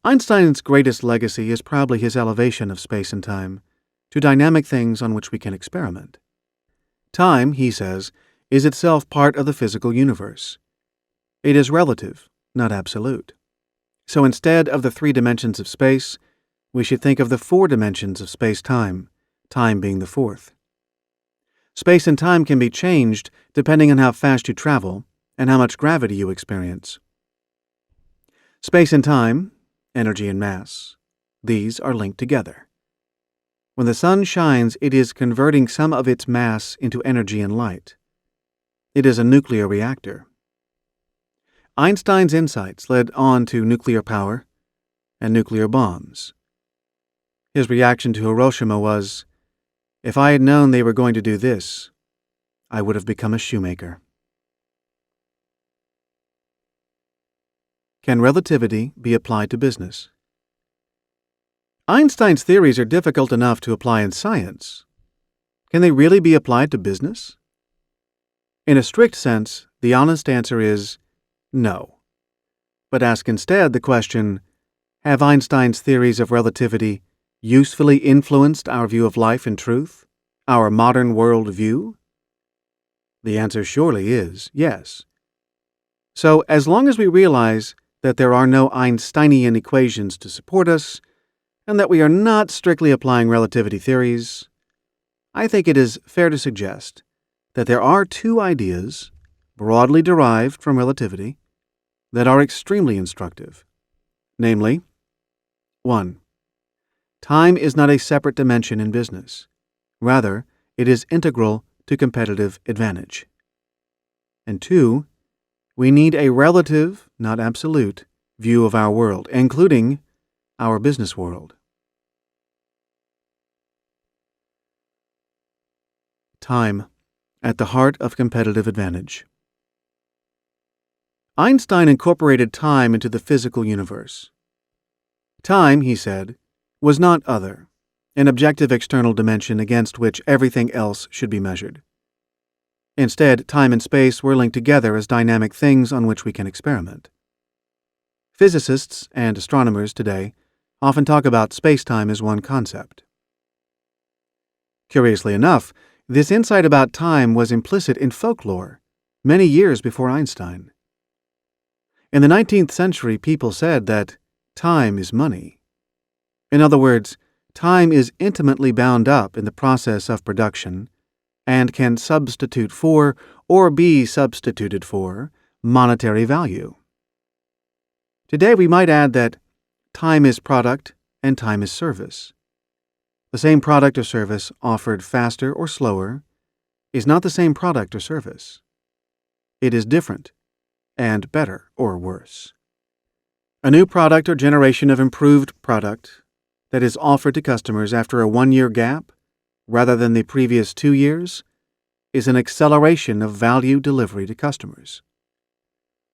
Einstein's greatest legacy is probably his elevation of space and time to dynamic things on which we can experiment. Time, he says, is itself part of the physical universe. It is relative, not absolute. So instead of the 3 dimensions of space, we should think of the 4 dimensions of space-time, time being the 4th. Space and time can be changed depending on how fast you travel and how much gravity you experience. Space and time, energy and mass, these are linked together. When the sun shines, it is converting some of its mass into energy and light. It is a nuclear reactor. Einstein's insights led on to nuclear power and nuclear bombs. His reaction to Hiroshima was, "If I had known they were going to do this, I would have become a shoemaker." Can relativity be applied to business? Einstein's theories are difficult enough to apply in science. Can they really be applied to business? In a strict sense, the honest answer is no. But ask instead the question, have Einstein's theories of relativity usefully influenced our view of life and truth, our modern world view? The answer surely is yes. So, as long as we realize that there are no Einsteinian equations to support us, and that we are not strictly applying relativity theories, I think it is fair to suggest that there are 2 ideas, broadly derived from relativity, that are extremely instructive. Namely, 1. Time is not a separate dimension in business. Rather, it is integral to competitive advantage. And 2, we need a relative, not absolute, view of our world, including our business world. Time, at the heart of competitive advantage. Einstein incorporated time into the physical universe. Time, he said, was not other, an objective external dimension against which everything else should be measured. Instead, time and space were linked together as dynamic things on which we can experiment. Physicists and astronomers today often talk about space-time as one concept. Curiously enough, this insight about time was implicit in folklore many years before Einstein. In the 19th century, people said that time is money. In other words, time is intimately bound up in the process of production and can substitute for or be substituted for monetary value. Today we might add that time is product and time is service. The same product or service offered faster or slower is not the same product or service. It is different and better or worse. A new product or generation of improved product that is offered to customers after a 1-year gap, rather than the previous 2 years, is an acceleration of value delivery to customers.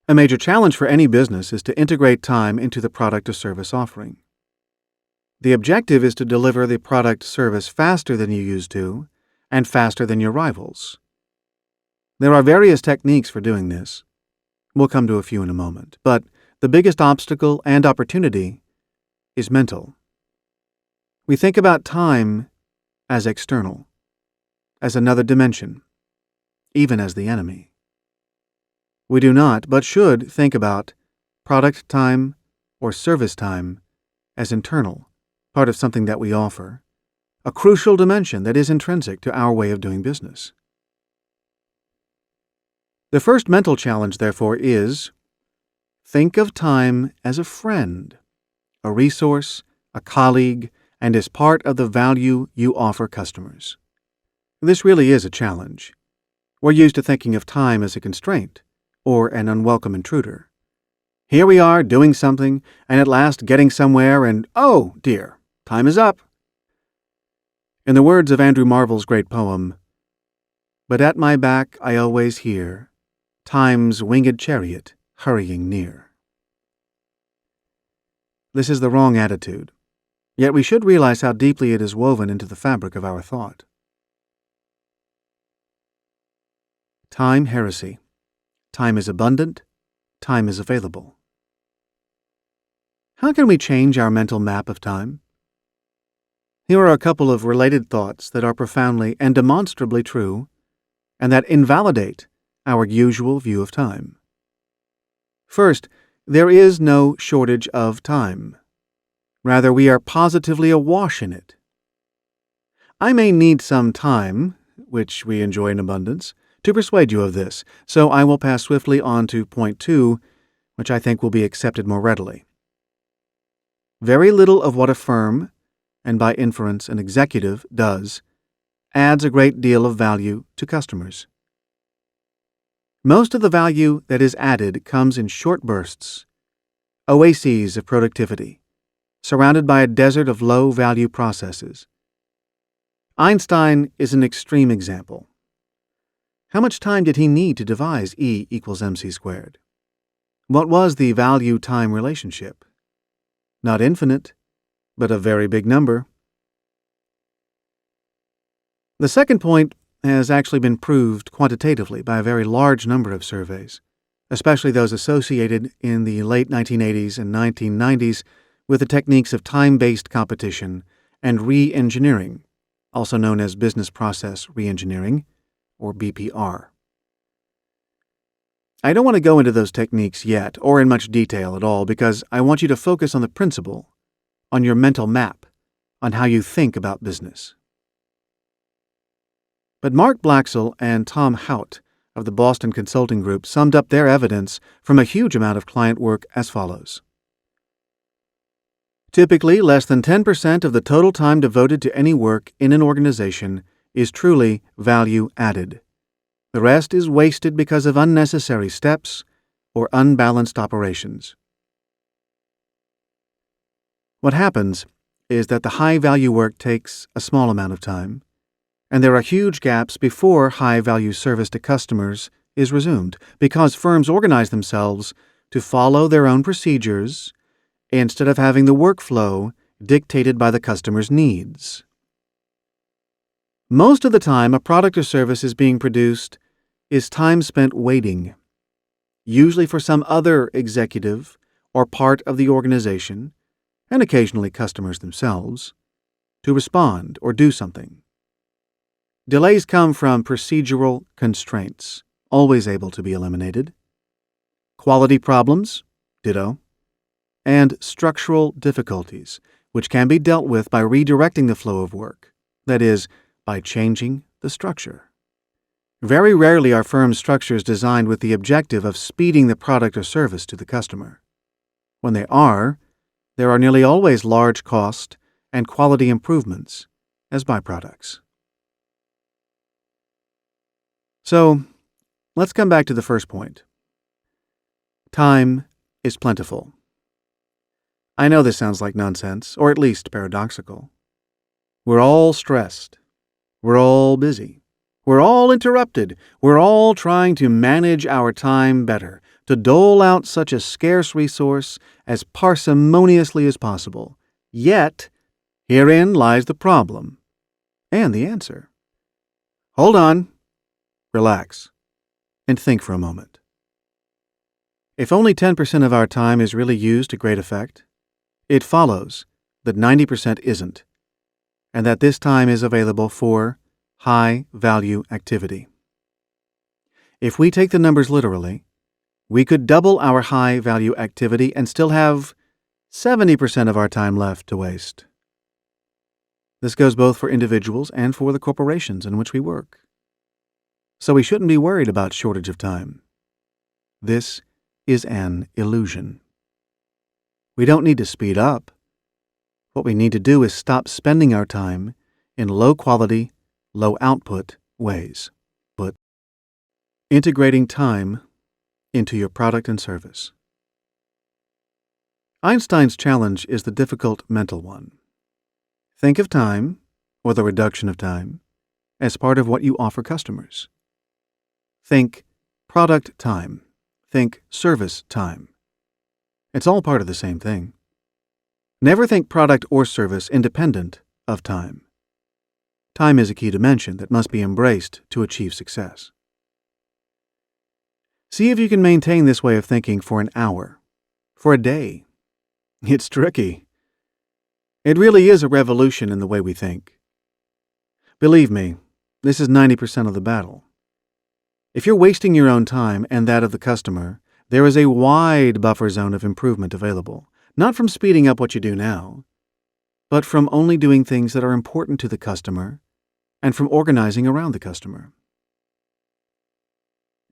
A major challenge for any business is to integrate time into the product or service offering. The objective is to deliver the product service faster than you used to and faster than your rivals. There are various techniques for doing this. We'll come to a few in a moment, but the biggest obstacle and opportunity is mental. We think about time as external, as another dimension, even as the enemy. We do not, but should, think about product time or service time as internal, part of something that we offer, a crucial dimension that is intrinsic to our way of doing business. The first mental challenge, therefore, is think of time as a friend, a resource, a colleague, and as part of the value you offer customers. This really is a challenge. We're used to thinking of time as a constraint or an unwelcome intruder. Here we are doing something and at last getting somewhere and, oh dear, time is up. In the words of Andrew Marvell's great poem, "But at my back I always hear Time's winged chariot hurrying near." This is the wrong attitude, yet we should realize how deeply it is woven into the fabric of our thought. Time heresy. Time is abundant. Time is available. How can we change our mental map of time? Here are a couple of related thoughts that are profoundly and demonstrably true, and that invalidate our usual view of time. First, there is no shortage of time. Rather, we are positively awash in it. I may need some time, which we enjoy in abundance, to persuade you of this, so I will pass swiftly on to point 2, which I think will be accepted more readily. Very little of what a firm, and by inference an executive, does, adds a great deal of value to customers. Most of the value that is added comes in short bursts, oases of productivity, surrounded by a desert of low-value processes. Einstein is an extreme example. How much time did he need to devise E equals mc squared? What was the value-time relationship? Not infinite, but a very big number. The second point has actually been proved quantitatively by a very large number of surveys, especially those associated in the late 1980s and 1990s with the techniques of time-based competition and re-engineering, also known as business process re-engineering, or BPR. I don't want to go into those techniques yet, or in much detail at all, because I want you to focus on the principle, on your mental map, on how you think about business. But Mark Blaxell and Tom Hout of the Boston Consulting Group summed up their evidence from a huge amount of client work as follows. Typically, less than 10% of the total time devoted to any work in an organization is truly value added. The rest is wasted because of unnecessary steps or unbalanced operations. What happens is that the high-value work takes a small amount of time, and there are huge gaps before high-value service to customers is resumed because firms organize themselves to follow their own procedures instead of having the workflow dictated by the customer's needs. Most of the time a product or service is being produced is time spent waiting, usually for some other executive or part of the organization, and occasionally customers themselves, to respond or do something. Delays come from procedural constraints, always able to be eliminated, quality problems, ditto, and structural difficulties, which can be dealt with by redirecting the flow of work, that is, by changing the structure. Very rarely are firm structures designed with the objective of speeding the product or service to the customer. When they are, there are nearly always large cost and quality improvements as byproducts. So, let's come back to the first point. Time is plentiful. I know this sounds like nonsense, or at least paradoxical. We're all stressed. We're all busy. We're all interrupted. We're all trying to manage our time better, to dole out such a scarce resource as parsimoniously as possible. Yet, herein lies the problem and the answer. Hold on, relax, and think for a moment. If only 10% of our time is really used to great effect, it follows that 90% isn't, and that this time is available for high-value activity. If we take the numbers literally, we could double our high-value activity and still have 70% of our time left to waste. This goes both for individuals and for the corporations in which we work. So we shouldn't be worried about shortage of time. This is an illusion. We don't need to speed up. What we need to do is stop spending our time in low-quality, low-output ways. But integrating time into your product and service. Einstein's challenge is the difficult mental one. Think of time, or the reduction of time, as part of what you offer customers. Think product time. Think service time. It's all part of the same thing. Never think product or service independent of time. Time is a key dimension that must be embraced to achieve success. See if you can maintain this way of thinking for an hour, for a day. It's tricky. It really is a revolution in the way we think. Believe me, this is 90% of the battle. If you're wasting your own time and that of the customer, there is a wide buffer zone of improvement available, not from speeding up what you do now, but from only doing things that are important to the customer and from organizing around the customer.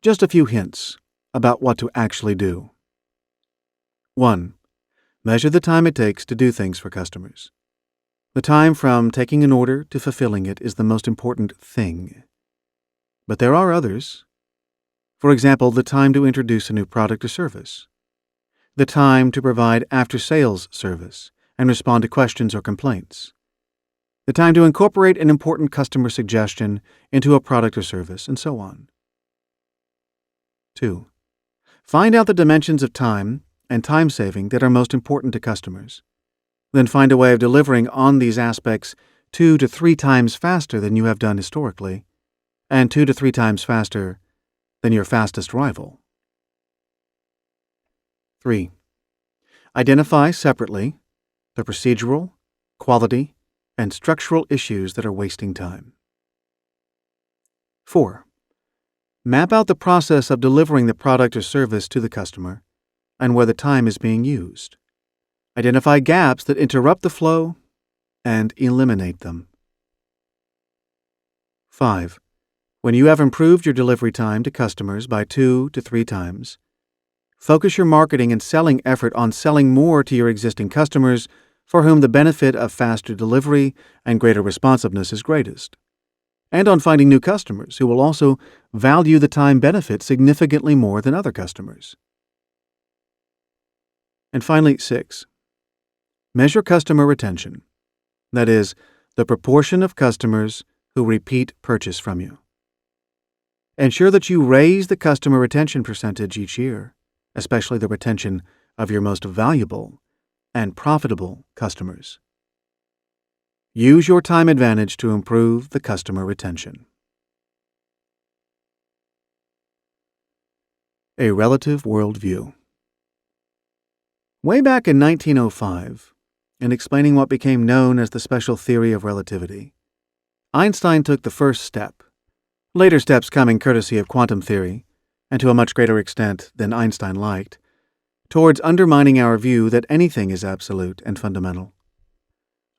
Just a few hints about what to actually do. 1. Measure the time it takes to do things for customers. The time from taking an order to fulfilling it is the most important thing. But there are others. For example, the time to introduce a new product or service. The time to provide after-sales service and respond to questions or complaints. The time to incorporate an important customer suggestion into a product or service, and so on. 2. Find out the dimensions of time and time saving that are most important to customers. Then find a way of delivering on these aspects 2 to 3 times faster than you have done historically, and 2 to 3 times faster than your fastest rival. 3. Identify separately the procedural, quality, and structural issues that are wasting time. 4. Map out the process of delivering the product or service to the customer and where the time is being used. Identify gaps that interrupt the flow and eliminate them. 5. When you have improved your delivery time to customers by 2 to 3 times, focus your marketing and selling effort on selling more to your existing customers for whom the benefit of faster delivery and greater responsiveness is greatest, and on finding new customers who will also value the time benefit significantly more than other customers. And finally, 6. Measure customer retention. That is, the proportion of customers who repeat purchase from you. Ensure that you raise the customer retention percentage each year, especially the retention of your most valuable and profitable customers. Use your time advantage to improve the customer retention. A relative worldview. Way back in 1905, in explaining what became known as the special theory of relativity, Einstein took the first step, later steps coming courtesy of quantum theory, and to a much greater extent than Einstein liked, towards undermining our view that anything is absolute and fundamental.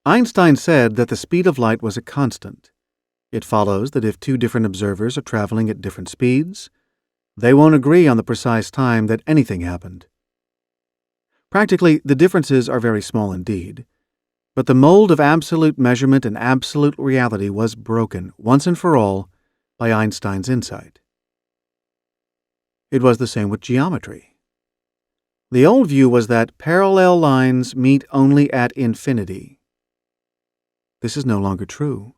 Einstein said that the speed of light was a constant. It follows that if two different observers are traveling at different speeds, they won't agree on the precise time that anything happened. Practically, the differences are very small indeed, but the mold of absolute measurement and absolute reality was broken once and for all by Einstein's insight. It was the same with geometry. The old view was that parallel lines meet only at infinity. This is no longer true.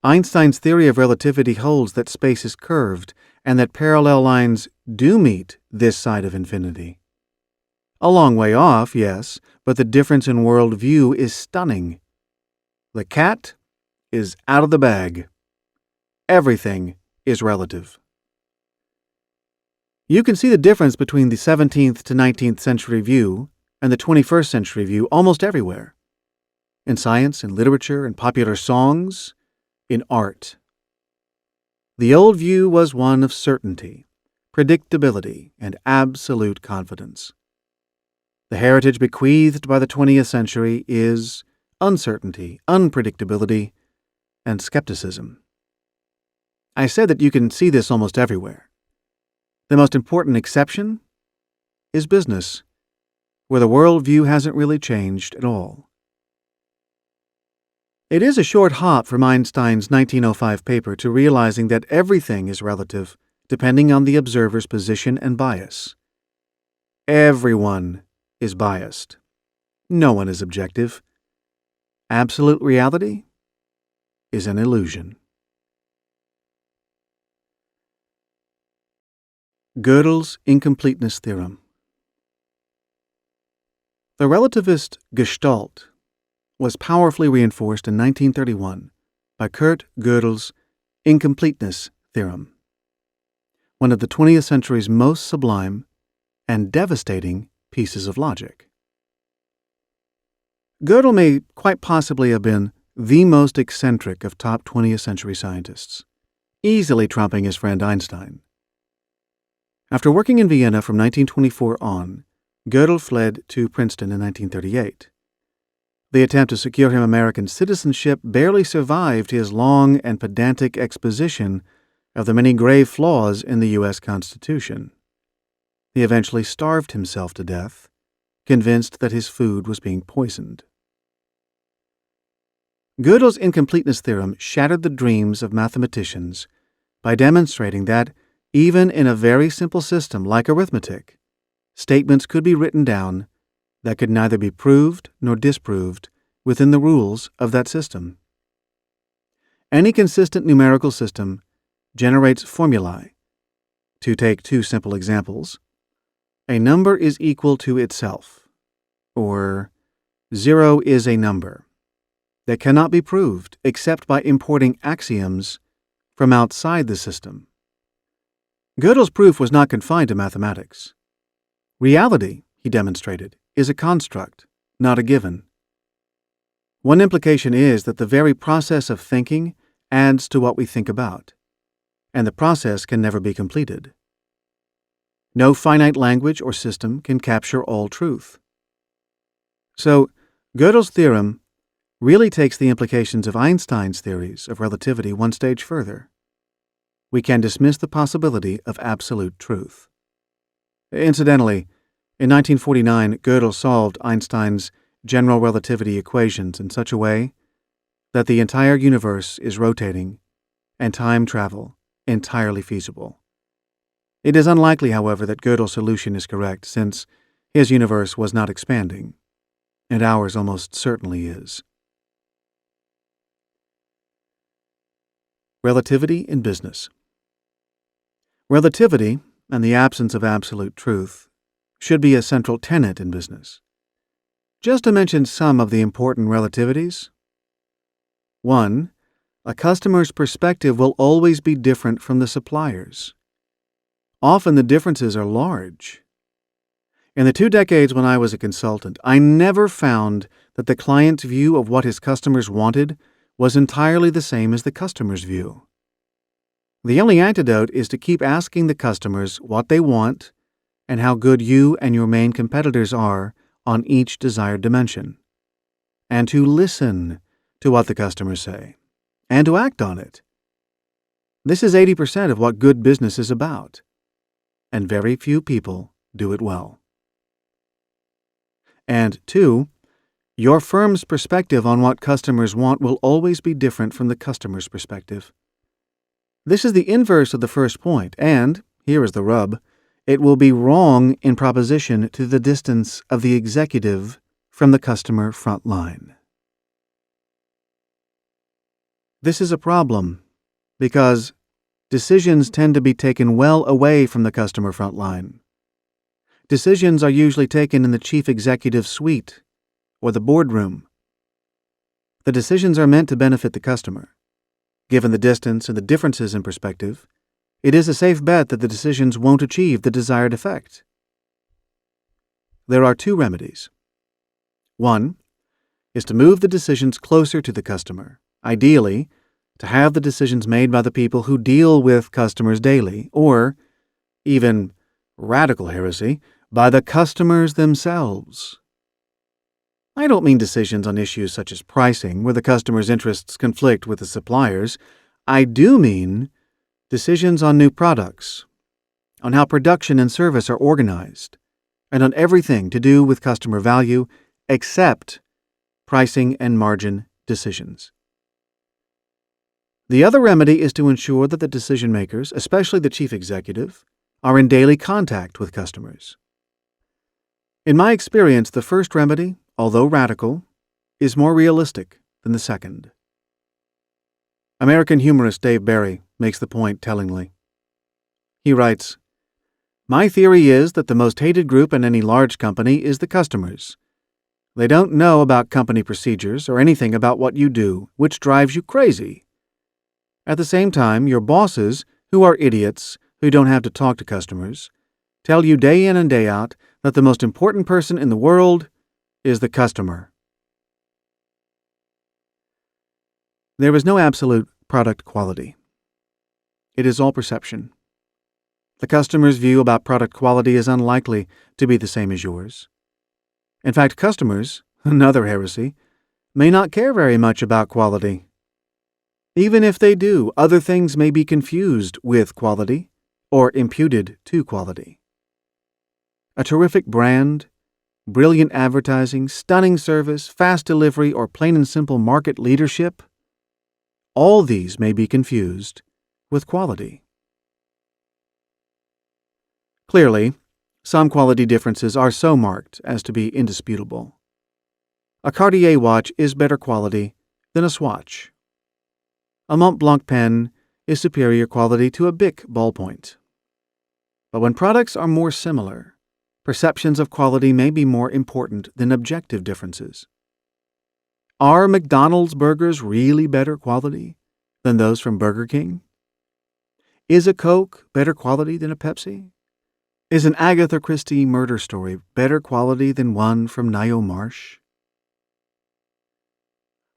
Einstein's theory of relativity holds that space is curved and that parallel lines do meet this side of infinity. A long way off, yes, but the difference in worldview is stunning. The cat is out of the bag. Everything is relative. You can see the difference between the 17th to 19th century view and the 21st century view almost everywhere. In science, in literature, in popular songs, in art. The old view was one of certainty, predictability, and absolute confidence. The heritage bequeathed by the 20th century is uncertainty, unpredictability, and skepticism. I said that you can see this almost everywhere. The most important exception is business, where the worldview hasn't really changed at all. It is a short hop from Einstein's 1905 paper to realizing that everything is relative, depending on the observer's position and bias. Everyone is biased. No one is objective. Absolute reality is an illusion. Gödel's incompleteness theorem. The relativist Gestalt was powerfully reinforced in 1931 by Kurt Gödel's incompleteness theorem, one of the 20th century's most sublime and devastating pieces of logic. Gödel may quite possibly have been the most eccentric of top 20th century scientists, easily trumping his friend Einstein. After working in Vienna from 1924 on, Gödel fled to Princeton in 1938. The attempt to secure him American citizenship barely survived his long and pedantic exposition of the many grave flaws in the U.S. Constitution. He eventually starved himself to death, convinced that his food was being poisoned. Gödel's incompleteness theorem shattered the dreams of mathematicians by demonstrating that, even in a very simple system like arithmetic, statements could be written down that could neither be proved nor disproved within the rules of that system. Any consistent numerical system generates formulae. To take two simple examples, a number is equal to itself, or 0 is a number, that cannot be proved except by importing axioms from outside the system. Gödel's proof was not confined to mathematics. Reality, he demonstrated, is a construct, not a given. One implication is that the very process of thinking adds to what we think about, and the process can never be completed. No finite language or system can capture all truth. So, Gödel's theorem really takes the implications of Einstein's theories of relativity one stage further. we can dismiss the possibility of absolute truth. Incidentally, in 1949, Gödel solved Einstein's general relativity equations in such a way that the entire universe is rotating and time travel entirely feasible. It is unlikely, however, that Gödel's solution is correct, since his universe was not expanding, and ours almost certainly is. Relativity in business. Relativity, and the absence of absolute truth, should be a central tenet in business. Just to mention some of the important relativities. 1. A customer's perspective will always be different from the supplier's. Often the differences are large. In the 2 decades when I was a consultant, I never found that the client's view of what his customers wanted was entirely the same as the customer's view. The only antidote is to keep asking the customers what they want and how good you and your main competitors are on each desired dimension, and to listen to what the customers say, and to act on it. This is 80% of what good business is about, and very few people do it well. And 2, your firm's perspective on what customers want will always be different from the customer's perspective. This is the inverse of the first point, and, here is the rub, it will be wrong in proposition to the distance of the executive from the customer front line. This is a problem because decisions tend to be taken well away from the customer front line. Decisions are usually taken in the chief executive's suite or the boardroom. The decisions are meant to benefit the customer. Given the distance and the differences in perspective, it is a safe bet that the decisions won't achieve the desired effect. There are 2 remedies. 1 is to move the decisions closer to the customer, ideally to have the decisions made by the people who deal with customers daily, or, even radical heresy, by the customers themselves. I don't mean decisions on issues such as pricing, where the customer's interests conflict with the supplier's. I do mean decisions on new products, on how production and service are organized, and on everything to do with customer value except pricing and margin decisions. The other remedy is to ensure that the decision makers, especially the chief executive, are in daily contact with customers. In my experience, the first remedy, although radical, is more realistic than the second. American humorist Dave Barry makes the point tellingly. He writes, "My theory is that the most hated group in any large company is the customers. They don't know about company procedures or anything about what you do, which drives you crazy. At the same time, your bosses, who are idiots, who don't have to talk to customers, tell you day in and day out that the most important person in the world is the customer." There is no absolute product quality. It is all perception. The customer's view about product quality is unlikely to be the same as yours. In fact, customers, another heresy, may not care very much about quality. Even if they do, other things may be confused with quality or imputed to quality. A terrific brand, brilliant advertising, stunning service, fast delivery, or plain and simple market leadership, all these may be confused with quality. Clearly, some quality differences are so marked as to be indisputable. A Cartier watch is better quality than a Swatch. A Mont Blanc pen is superior quality to a Bic ballpoint. But when products are more similar, perceptions of quality may be more important than objective differences. Are McDonald's burgers really better quality than those from Burger King? Is a Coke better quality than a Pepsi? Is an Agatha Christie murder story better quality than one from Nio Marsh?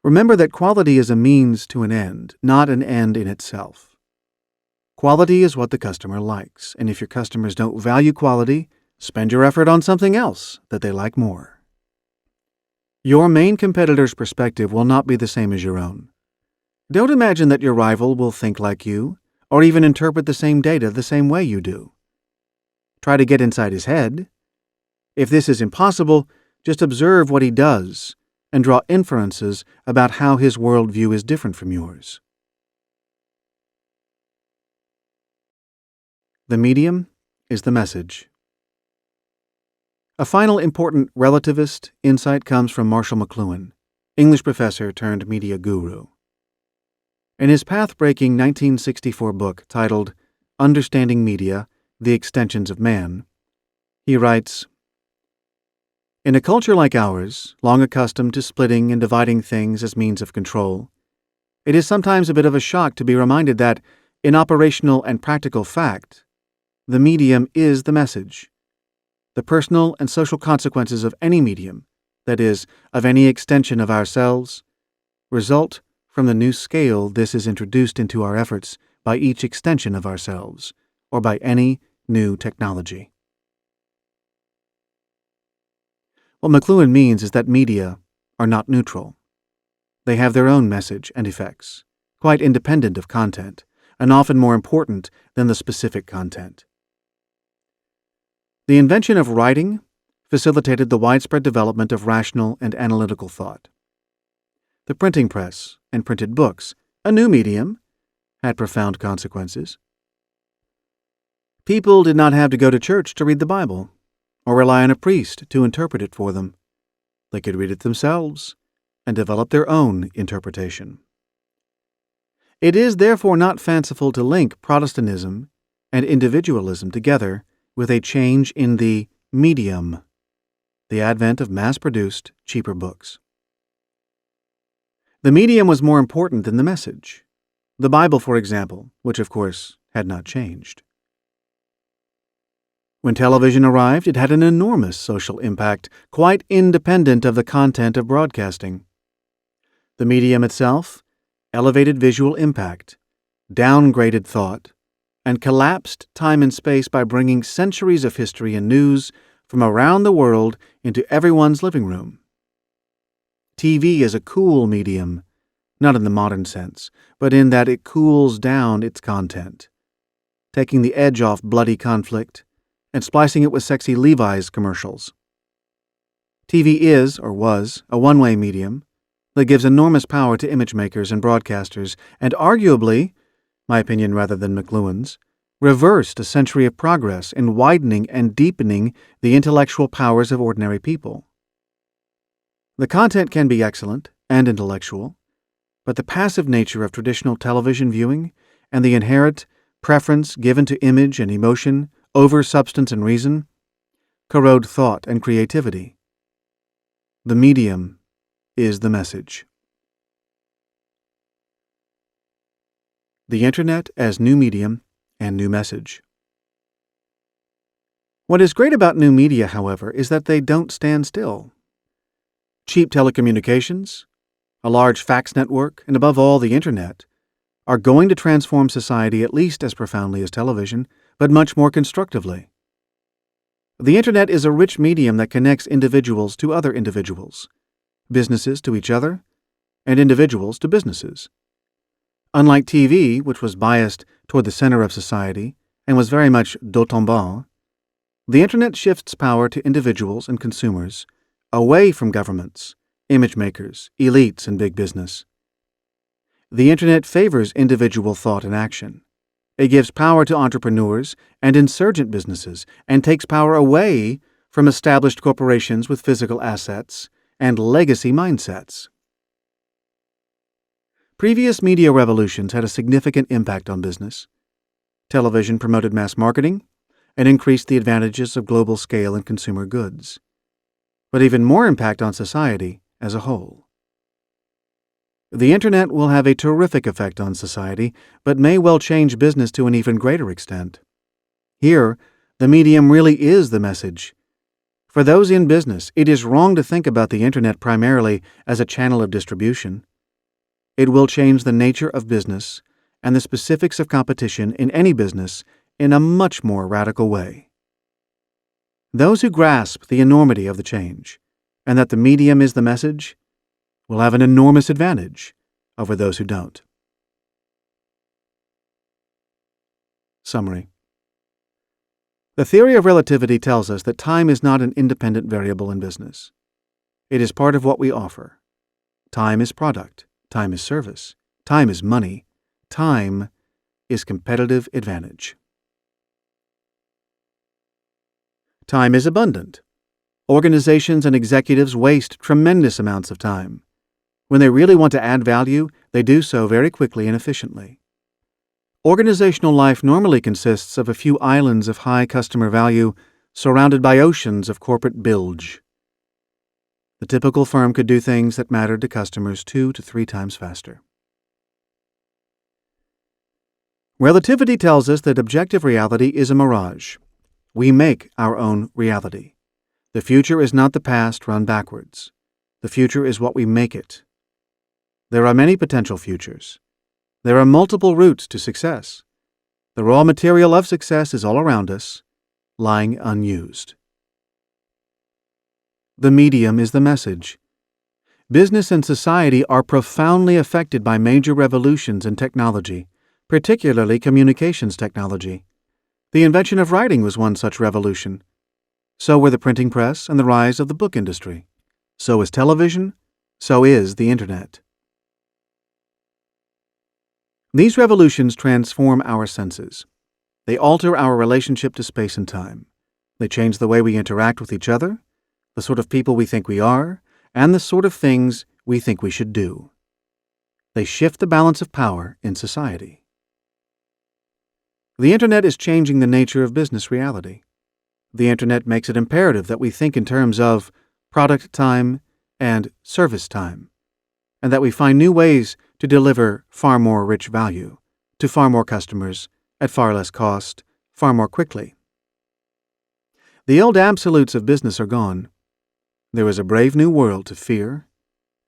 Remember that quality is a means to an end, not an end in itself. Quality is what the customer likes, and if your customers don't value quality, spend your effort on something else that they like more. Your main competitor's perspective will not be the same as your own. Don't imagine that your rival will think like you, or even interpret the same data the same way you do. Try to get inside his head. If this is impossible, just observe what he does and draw inferences about how his worldview is different from yours. The medium is the message. A final important relativist insight comes from Marshall McLuhan, English professor turned media guru. In his path-breaking 1964 book titled Understanding Media, The Extensions of Man, he writes, "In a culture like ours, long accustomed to splitting and dividing things as means of control, it is sometimes a bit of a shock to be reminded that, in operational and practical fact, the medium is the message. The personal and social consequences of any medium, that is, of any extension of ourselves, result from the new scale this is introduced into our efforts by each extension of ourselves, or by any new technology." What McLuhan means is that media are not neutral. They have their own message and effects, quite independent of content, and often more important than the specific content. The invention of writing facilitated the widespread development of rational and analytical thought. The printing press and printed books, a new medium, had profound consequences. People did not have to go to church to read the Bible, or rely on a priest to interpret it for them. They could read it themselves and develop their own interpretation. It is therefore not fanciful to link Protestantism and individualism together with a change in the medium, the advent of mass-produced, cheaper books. The medium was more important than the message. The Bible, for example, which of course had not changed. When television arrived, it had an enormous social impact, quite independent of the content of broadcasting. The medium itself elevated visual impact, downgraded thought, and collapsed time and space by bringing centuries of history and news from around the world into everyone's living room. TV is a cool medium, not in the modern sense, but in that it cools down its content, taking the edge off bloody conflict and splicing it with sexy Levi's commercials. TV is, or was, a one-way medium that gives enormous power to image makers and broadcasters, and arguably, my opinion rather than McLuhan's, reversed a century of progress in widening and deepening the intellectual powers of ordinary people. The content can be excellent and intellectual, but the passive nature of traditional television viewing and the inherent preference given to image and emotion over substance and reason corrode thought and creativity. The medium is the message. The Internet as new medium and new message. What is great about new media, however, is that they don't stand still. Cheap telecommunications, a large fax network, and above all the Internet, are going to transform society at least as profoundly as television, but much more constructively. The Internet is a rich medium that connects individuals to other individuals, businesses to each other, and individuals to businesses. Unlike TV, which was biased toward the center of society and was very much dos en bas, the Internet shifts power to individuals and consumers, away from governments, image makers, elites, and big business. The Internet favors individual thought and action. It gives power to entrepreneurs and insurgent businesses and takes power away from established corporations with physical assets and legacy mindsets. Previous media revolutions had a significant impact on business. Television promoted mass marketing and increased the advantages of global scale in consumer goods, but even more impact on society as a whole. The Internet will have a terrific effect on society, but may well change business to an even greater extent. Here, the medium really is the message. For those in business, it is wrong to think about the Internet primarily as a channel of distribution. It will change the nature of business and the specifics of competition in any business in a much more radical way. Those who grasp the enormity of the change, and that the medium is the message, will have an enormous advantage over those who don't. Summary. The theory of relativity tells us that time is not an independent variable in business. It is part of what we offer. Time is product. Time is service. Time is money. Time is competitive advantage. Time is abundant. Organizations and executives waste tremendous amounts of time. When they really want to add value, they do so very quickly and efficiently. Organizational life normally consists of a few islands of high customer value surrounded by oceans of corporate bilge. The typical firm could do things that mattered to customers 2 to 3 times faster. Relativity tells us that objective reality is a mirage. We make our own reality. The future is not the past run backwards. The future is what we make it. There are many potential futures. There are multiple routes to success. The raw material of success is all around us, lying unused. The medium is the message. Business and society are profoundly affected by major revolutions in technology, particularly communications technology. The invention of writing was one such revolution. So were the printing press and the rise of the book industry. So is television. So is the Internet. These revolutions transform our senses. They alter our relationship to space and time. They change the way we interact with each other, the sort of people we think we are, and the sort of things we think we should do. They shift the balance of power in society. The Internet is changing the nature of business reality. The Internet makes it imperative that we think in terms of product time and service time, and that we find new ways to deliver far more rich value to far more customers at far less cost, far more quickly. The old absolutes of business are gone. There is a brave new world to fear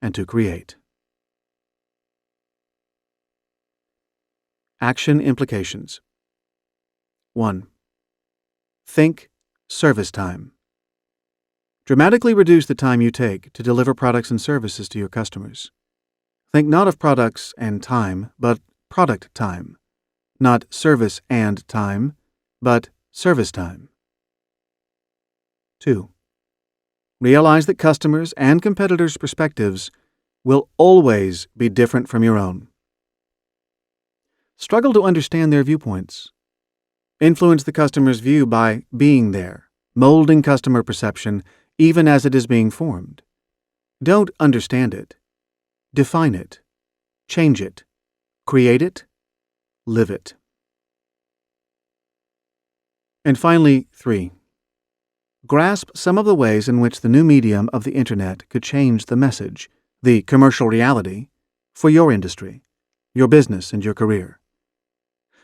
and to create. Action implications. 1. Think service time. Dramatically reduce the time you take to deliver products and services to your customers. Think not of products and time, but product time. Not service and time, but service time. 2. Realize that customers' and competitors' perspectives will always be different from your own. Struggle to understand their viewpoints. Influence the customer's view by being there, molding customer perception even as it is being formed. Don't understand it. Define it. Change it. Create it. Live it. And finally, 3. Grasp some of the ways in which the new medium of the Internet could change the message, the commercial reality, for your industry, your business, and your career.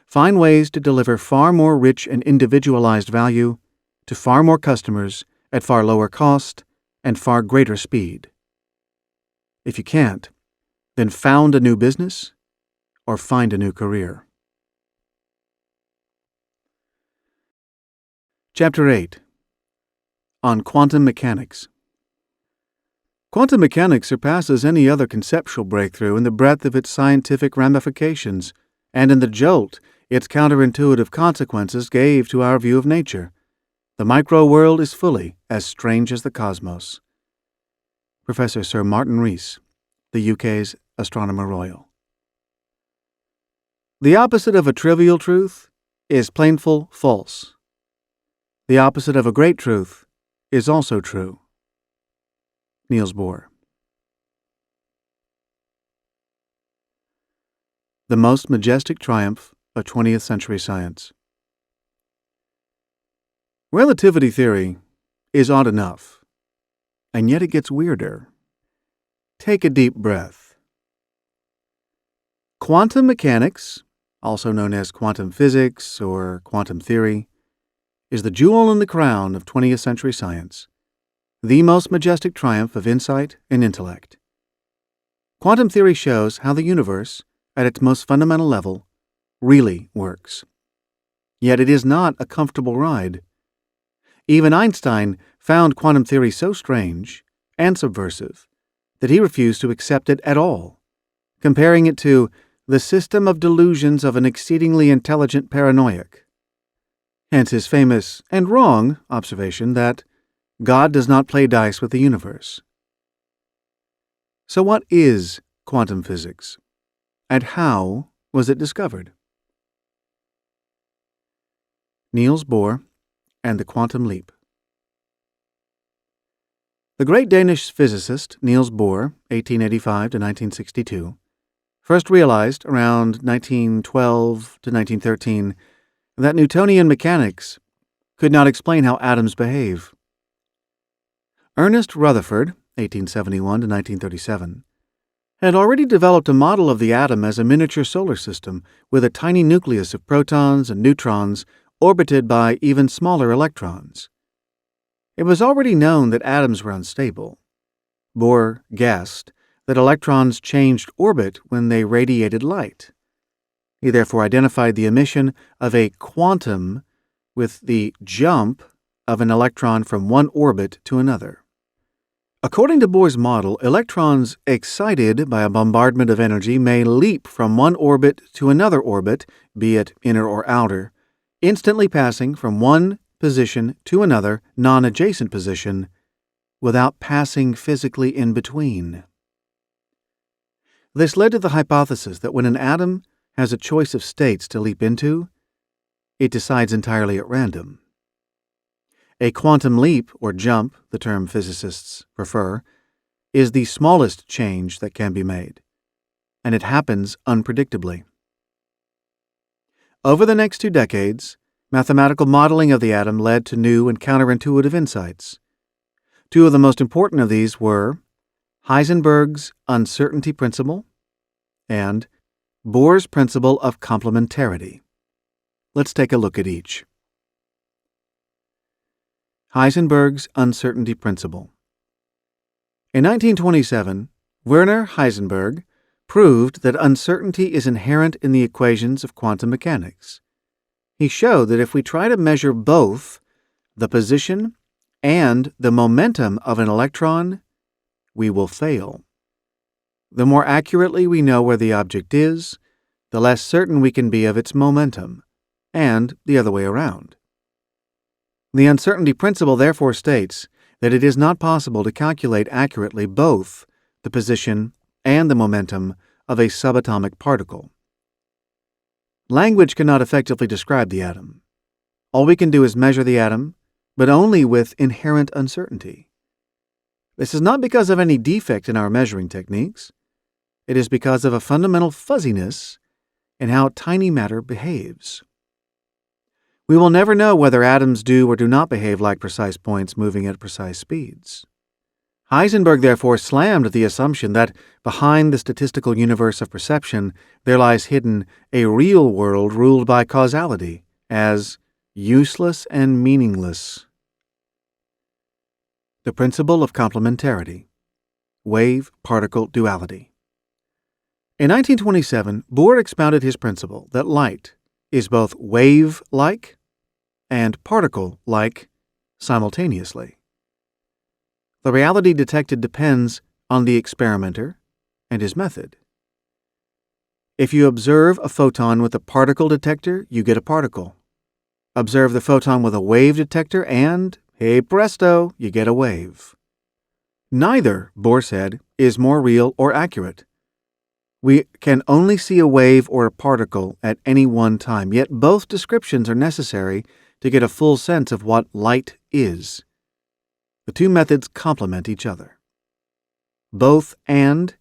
Find ways to deliver far more rich and individualized value to far more customers at far lower cost and far greater speed. If you can't, then found a new business or find a new career. Chapter 8. On Quantum Mechanics. Quantum mechanics surpasses any other conceptual breakthrough in the breadth of its scientific ramifications and in the jolt its counterintuitive consequences gave to our view of nature. The micro-world is fully as strange as the cosmos. Professor Sir Martin Rees, the UK's Astronomer Royal. The opposite of a trivial truth is plainful false. The opposite of a great truth is also true. Niels Bohr. The most majestic triumph of 20th century science. Relativity theory is odd enough, and yet it gets weirder. Take a deep breath. Quantum mechanics, also known as quantum physics or quantum theory, is the jewel in the crown of 20th century science, the most majestic triumph of insight and intellect. Quantum theory shows how the universe, at its most fundamental level, really works. Yet it is not a comfortable ride. Even Einstein found quantum theory so strange and subversive that he refused to accept it at all, comparing it to the system of delusions of an exceedingly intelligent paranoiac. Hence his famous and wrong observation that God does not play dice with the universe. So what is quantum physics, and how was it discovered? Niels Bohr and the Quantum Leap. The great Danish physicist Niels Bohr, 1885 to 1962, first realized around 1912 to 1913 that Newtonian mechanics could not explain how atoms behave. Ernest Rutherford, 1871 to 1937, had already developed a model of the atom as a miniature solar system with a tiny nucleus of protons and neutrons orbited by even smaller electrons. It was already known that atoms were unstable. Bohr guessed that electrons changed orbit when they radiated light. He therefore identified the emission of a quantum with the jump of an electron from one orbit to another. According to Bohr's model, electrons excited by a bombardment of energy may leap from one orbit to another orbit, be it inner or outer, instantly passing from one position to another non-adjacent position without passing physically in between. This led to the hypothesis that when an atom has a choice of states to leap into, it decides entirely at random. A quantum leap, or jump, the term physicists prefer, is the smallest change that can be made, and it happens unpredictably. Over the next 2 decades, mathematical modeling of the atom led to new and counterintuitive insights. 2 of the most important of these were Heisenberg's uncertainty principle and Bohr's principle of complementarity. Let's take a look at each. Heisenberg's uncertainty principle. In 1927, Werner Heisenberg proved that uncertainty is inherent in the equations of quantum mechanics. He showed that if we try to measure both the position and the momentum of an electron, we will fail. The more accurately we know where the object is, the less certain we can be of its momentum, and the other way around. The uncertainty principle therefore states that it is not possible to calculate accurately both the position and the momentum of a subatomic particle. Language cannot effectively describe the atom. All we can do is measure the atom, but only with inherent uncertainty. This is not because of any defect in our measuring techniques. It is because of a fundamental fuzziness in how tiny matter behaves. We will never know whether atoms do or do not behave like precise points moving at precise speeds. Heisenberg therefore slammed the assumption that behind the statistical universe of perception there lies hidden a real world ruled by causality as useless and meaningless. The principle of complementarity. Wave-particle duality. In 1927, Bohr expounded his principle that light is both wave-like and particle-like simultaneously. The reality detected depends on the experimenter and his method. If you observe a photon with a particle detector, you get a particle. Observe the photon with a wave detector and, hey presto, you get a wave. Neither, Bohr said, is more real or accurate. We can only see a wave or a particle at any one time, yet both descriptions are necessary to get a full sense of what light is. The 2 methods complement each other. Both and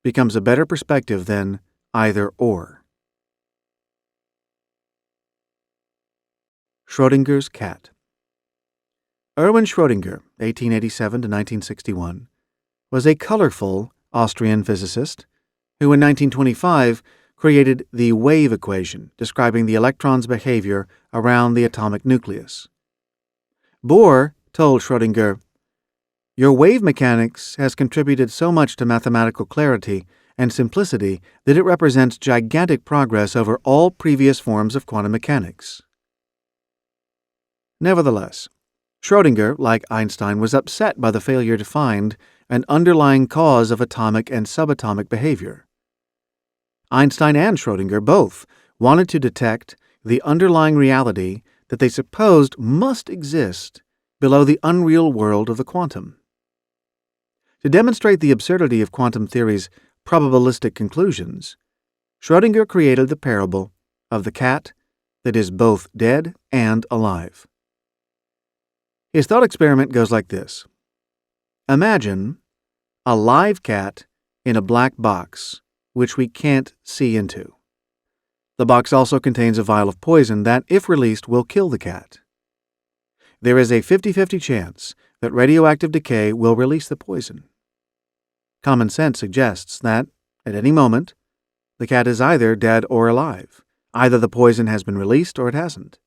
becomes a better perspective than either or. Schrödinger's cat. Erwin Schrödinger, 1887 to 1961, was a colorful Austrian physicist who in 1925 created the wave equation describing the electron's behavior around the atomic nucleus. Bohr told Schrödinger, "Your wave mechanics has contributed so much to mathematical clarity and simplicity that it represents gigantic progress over all previous forms of quantum mechanics." Nevertheless, Schrödinger, like Einstein, was upset by the failure to find an underlying cause of atomic and subatomic behavior. Einstein and Schrödinger both wanted to detect the underlying reality that they supposed must exist below the unreal world of the quantum. To demonstrate the absurdity of quantum theory's probabilistic conclusions, Schrödinger created the parable of the cat that is both dead and alive. His thought experiment goes like this. Imagine a live cat in a black box which we can't see into. The box also contains a vial of poison that, if released, will kill the cat. There is a 50-50 chance that radioactive decay will release the poison. Common sense suggests that, at any moment, the cat is either dead or alive. Either the poison has been released or it hasn't.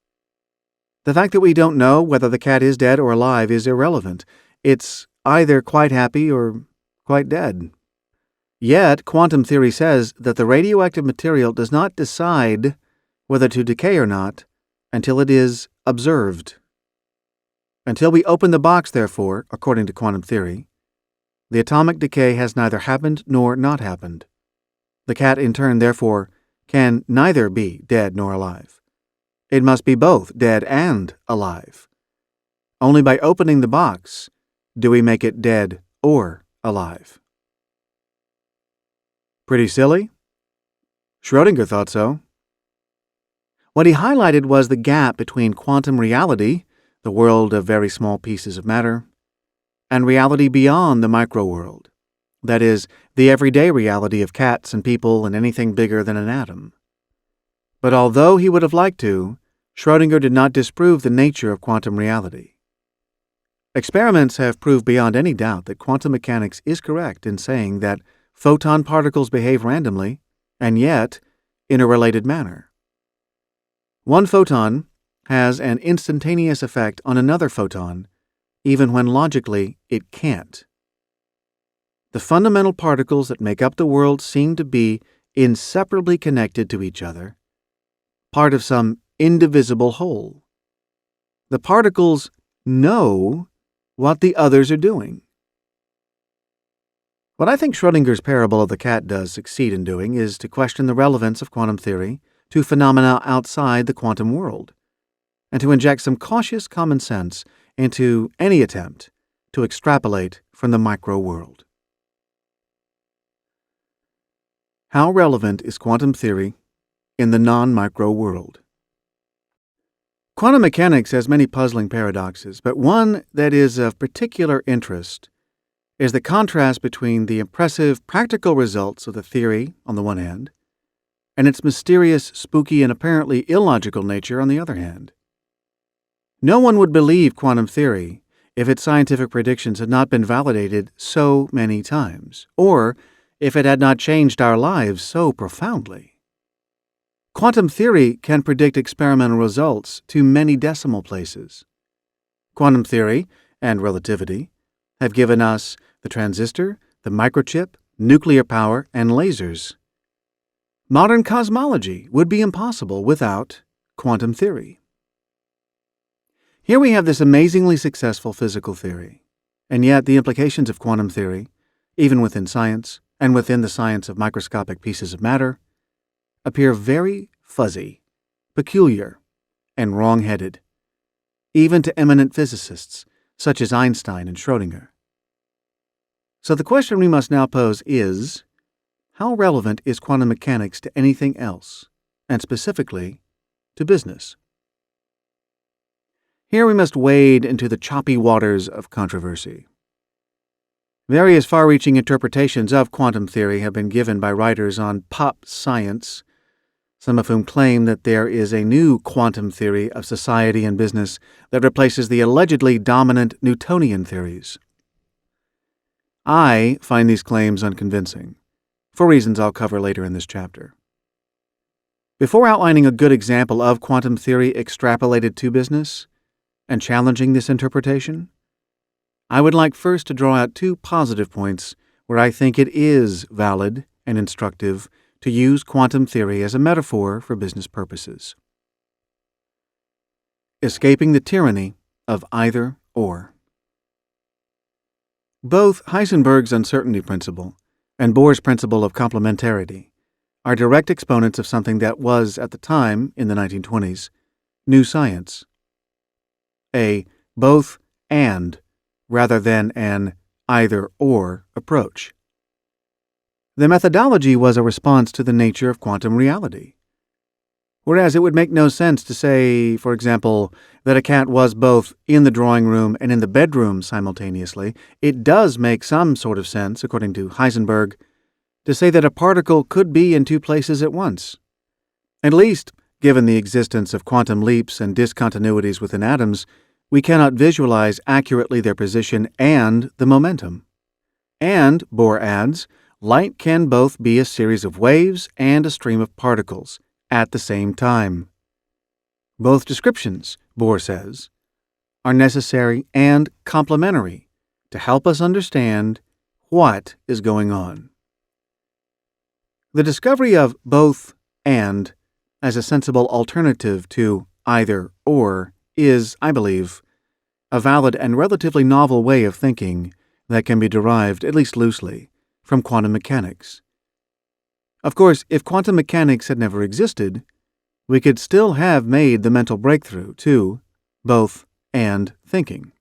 The fact that we don't know whether the cat is dead or alive is irrelevant. It's either quite happy or quite dead. Yet, quantum theory says that the radioactive material does not decide whether to decay or not until it is observed. Until we open the box, therefore, according to quantum theory, the atomic decay has neither happened nor not happened. The cat, in turn, therefore, can neither be dead nor alive. It must be both dead and alive. Only by opening the box do we make it dead or alive. Pretty silly? Schrödinger thought so. What he highlighted was the gap between quantum reality, the world of very small pieces of matter, and reality beyond the microworld, that is, the everyday reality of cats and people and anything bigger than an atom. But although he would have liked to, Schrödinger did not disprove the nature of quantum reality. Experiments have proved beyond any doubt that quantum mechanics is correct in saying that photon particles behave randomly, and yet in a related manner. One photon has an instantaneous effect on another photon, even when logically it can't. The fundamental particles that make up the world seem to be inseparably connected to each other, part of some indivisible whole. The particles know what the others are doing. What I think Schrödinger's parable of the cat does succeed in doing is to question the relevance of quantum theory to phenomena outside the quantum world, and to inject some cautious common sense into any attempt to extrapolate from the micro world. How relevant is quantum theory in the non-micro world? Quantum mechanics has many puzzling paradoxes, but one that is of particular interest is the contrast between the impressive practical results of the theory on the one hand, and its mysterious, spooky, and apparently illogical nature on the other hand. No one would believe quantum theory if its scientific predictions had not been validated so many times, or if it had not changed our lives so profoundly. Quantum theory can predict experimental results to many decimal places. Quantum theory and relativity have given us the transistor, the microchip, nuclear power, and lasers. Modern cosmology would be impossible without quantum theory. Here we have this amazingly successful physical theory, and yet the implications of quantum theory, even within science and within the science of microscopic pieces of matter, appear very fuzzy, peculiar, and wrong-headed, even to eminent physicists such as Einstein and Schrödinger. So the question we must now pose is, how relevant is quantum mechanics to anything else, and specifically to business? Here we must wade into the choppy waters of controversy. Various far-reaching interpretations of quantum theory have been given by writers on pop science, some of whom claim that there is a new quantum theory of society and business that replaces the allegedly dominant Newtonian theories. I find these claims unconvincing, for reasons I'll cover later in this chapter. Before outlining a good example of quantum theory extrapolated to business, and challenging this interpretation, I would like first to draw out two positive points where I think it is valid and instructive to use quantum theory as a metaphor for business purposes. Escaping the tyranny of either or. Both Heisenberg's uncertainty principle and Bohr's principle of complementarity are direct exponents of something that was, at the time, in the 1920s, new science. A both-and rather than an either-or approach. The methodology was a response to the nature of quantum reality. Whereas it would make no sense to say, for example, that a cat was both in the drawing room and in the bedroom simultaneously, it does make some sort of sense, according to Heisenberg, to say that a particle could be in two places at once. At least, given the existence of quantum leaps and discontinuities within atoms, we cannot visualize accurately their position and the momentum. And, Bohr adds, light can both be a series of waves and a stream of particles at the same time. Both descriptions, Bohr says, are necessary and complementary to help us understand what is going on. The discovery of both and as a sensible alternative to either or is, I believe, a valid and relatively novel way of thinking that can be derived, at least loosely, from quantum mechanics. Of course, if quantum mechanics had never existed, we could still have made the mental breakthrough to both and thinking.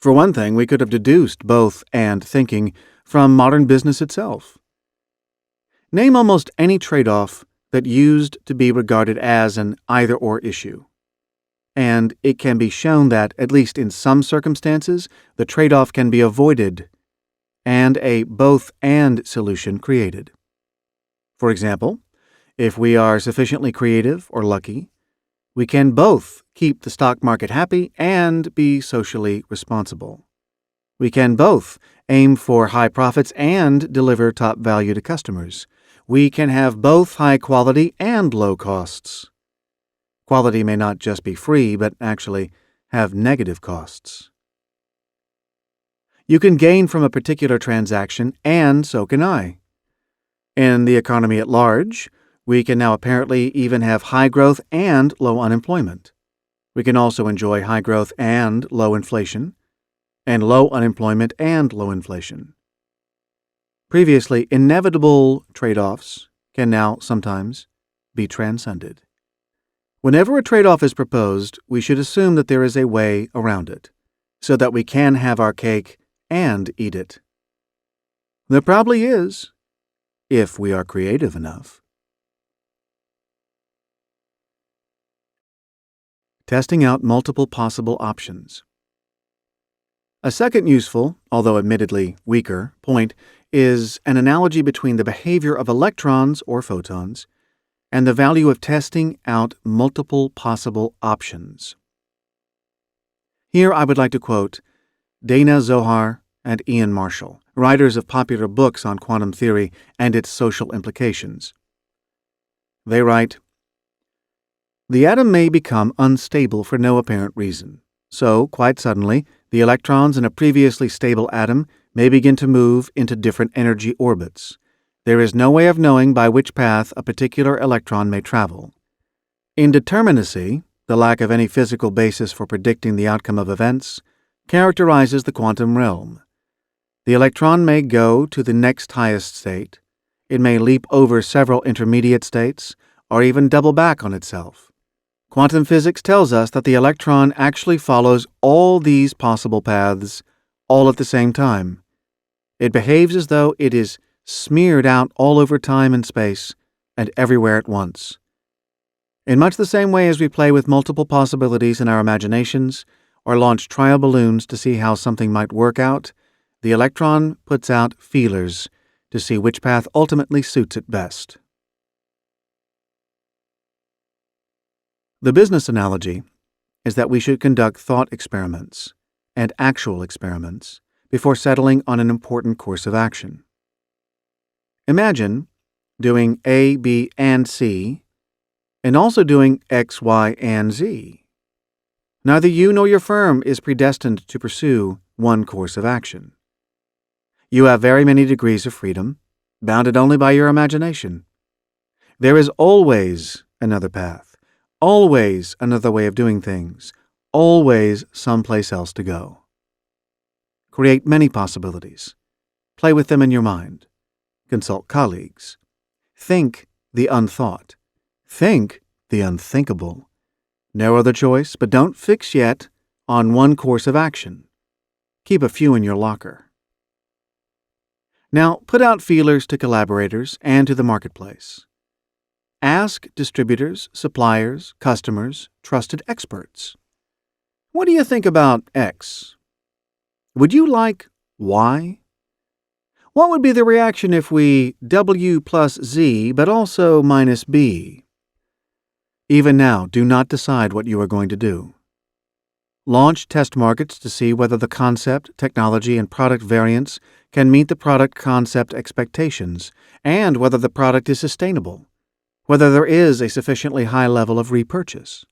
For one thing, we could have deduced both and thinking from modern business itself. Name almost any trade-off that used to be regarded as an either-or issue, and it can be shown that, at least in some circumstances, the trade-off can be avoided and a both-and solution created. For example, if we are sufficiently creative or lucky, we can both keep the stock market happy and be socially responsible. We can both aim for high profits and deliver top value to customers. We can have both high quality and low costs. Quality may not just be free, but actually have negative costs. You can gain from a particular transaction, and so can I. In the economy at large, we can now apparently even have high growth and low unemployment. We can also enjoy high growth and low inflation, and low unemployment and low inflation. Previously inevitable trade-offs can now sometimes be transcended. Whenever a trade-off is proposed, we should assume that there is a way around it, so that we can have our cake and eat it. There probably is, if we are creative enough. Testing out multiple possible options. A second useful, although admittedly weaker, point is an analogy between the behavior of electrons or photons and the value of testing out multiple possible options. Here I would like to quote Dana Zohar and Ian Marshall, writers of popular books on quantum theory and its social implications. They write, "The atom may become unstable for no apparent reason. So, quite suddenly, the electrons in a previously stable atom may begin to move into different energy orbits. There is no way of knowing by which path a particular electron may travel. Indeterminacy, the lack of any physical basis for predicting the outcome of events, characterizes the quantum realm. The electron may go to the next highest state, it may leap over several intermediate states, or even double back on itself. Quantum physics tells us that the electron actually follows all these possible paths, all at the same time. It behaves as though it is smeared out all over time and space, and everywhere at once. In much the same way as we play with multiple possibilities in our imaginations, or launch trial balloons to see how something might work out, the electron puts out feelers to see which path ultimately suits it best." The business analogy is that we should conduct thought experiments and actual experiments before settling on an important course of action. Imagine doing A, B, and C, and also doing X, Y, and Z. Neither you nor your firm is predestined to pursue one course of action. You have very many degrees of freedom, bounded only by your imagination. There is always another path, always another way of doing things, always someplace else to go. Create many possibilities. Play with them in your mind. Consult colleagues. Think the unthought. Think the unthinkable. Narrow the choice, but don't fix yet on one course of action. Keep a few in your locker. Now, put out feelers to collaborators and to the marketplace. Ask distributors, suppliers, customers, trusted experts. What do you think about X? Would you like Y? What would be the reaction if we W plus Z, but also minus B? Even now, do not decide what you are going to do. Launch test markets to see whether the concept, technology, and product variants can meet the product concept expectations, and whether the product is sustainable, whether there is a sufficiently high level of repurchase.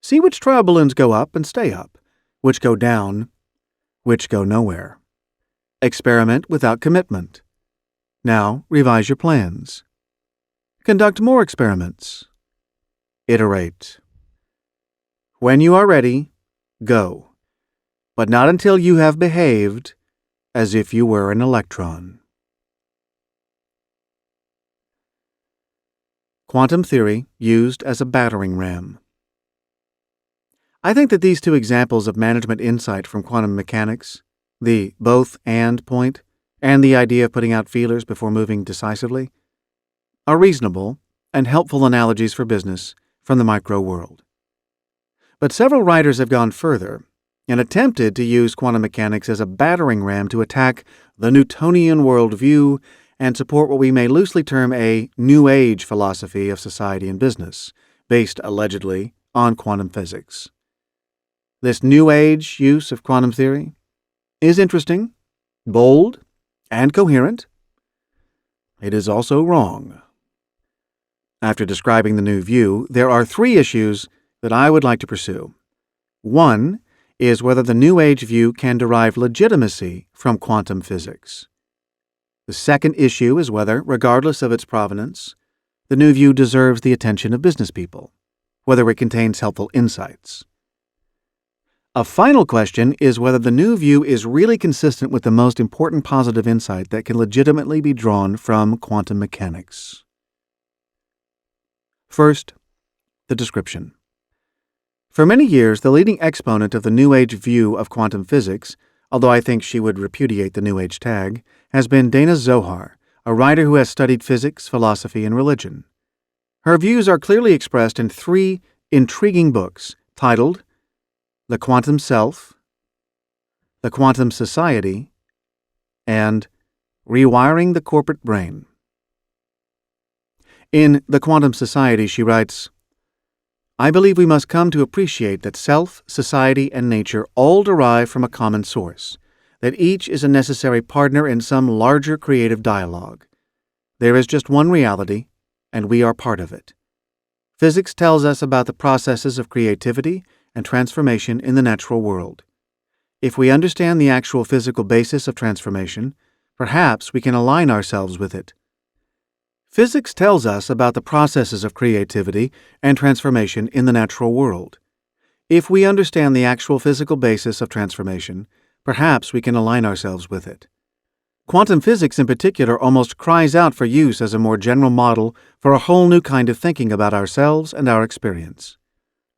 See which trial balloons go up and stay up, which go down, which go nowhere. Experiment without commitment. Now, revise your plans. Conduct more experiments. Iterate. When you are ready, go, but not until you have behaved as if you were an electron. Quantum theory used as a battering ram. I think that these two examples of management insight from quantum mechanics, the both-and point, and the idea of putting out feelers before moving decisively, are reasonable and helpful analogies for business from the micro world. But several writers have gone further and attempted to use quantum mechanics as a battering ram to attack the Newtonian worldview and support what we may loosely term a New Age philosophy of society and business, based allegedly on quantum physics. This New Age use of quantum theory is interesting, bold, and coherent. It is also wrong. After describing the new view, there are three issues that I would like to pursue. One is whether the New Age view can derive legitimacy from quantum physics. The second issue is whether, regardless of its provenance, the new view deserves the attention of business people, whether it contains helpful insights. A final question is whether the new view is really consistent with the most important positive insight that can legitimately be drawn from quantum mechanics. First, the description. For many years, the leading exponent of the New Age view of quantum physics, although I think she would repudiate the New Age tag, has been Dana Zohar, a writer who has studied physics, philosophy, and religion. Her views are clearly expressed in three intriguing books titled The Quantum Self, The Quantum Society, and Rewiring the Corporate Brain. In The Quantum Society, she writes, I believe we must come to appreciate that self, society, and nature all derive from a common source, that each is a necessary partner in some larger creative dialogue. There is just one reality, and we are part of it. Physics tells us about the processes of creativity and transformation in the natural world. If we understand the actual physical basis of transformation, perhaps we can align ourselves with it. Physics tells us about the processes of creativity and transformation in the natural world. If we understand the actual physical basis of transformation, perhaps we can align ourselves with it. Quantum physics in particular almost cries out for use as a more general model for a whole new kind of thinking about ourselves and our experience.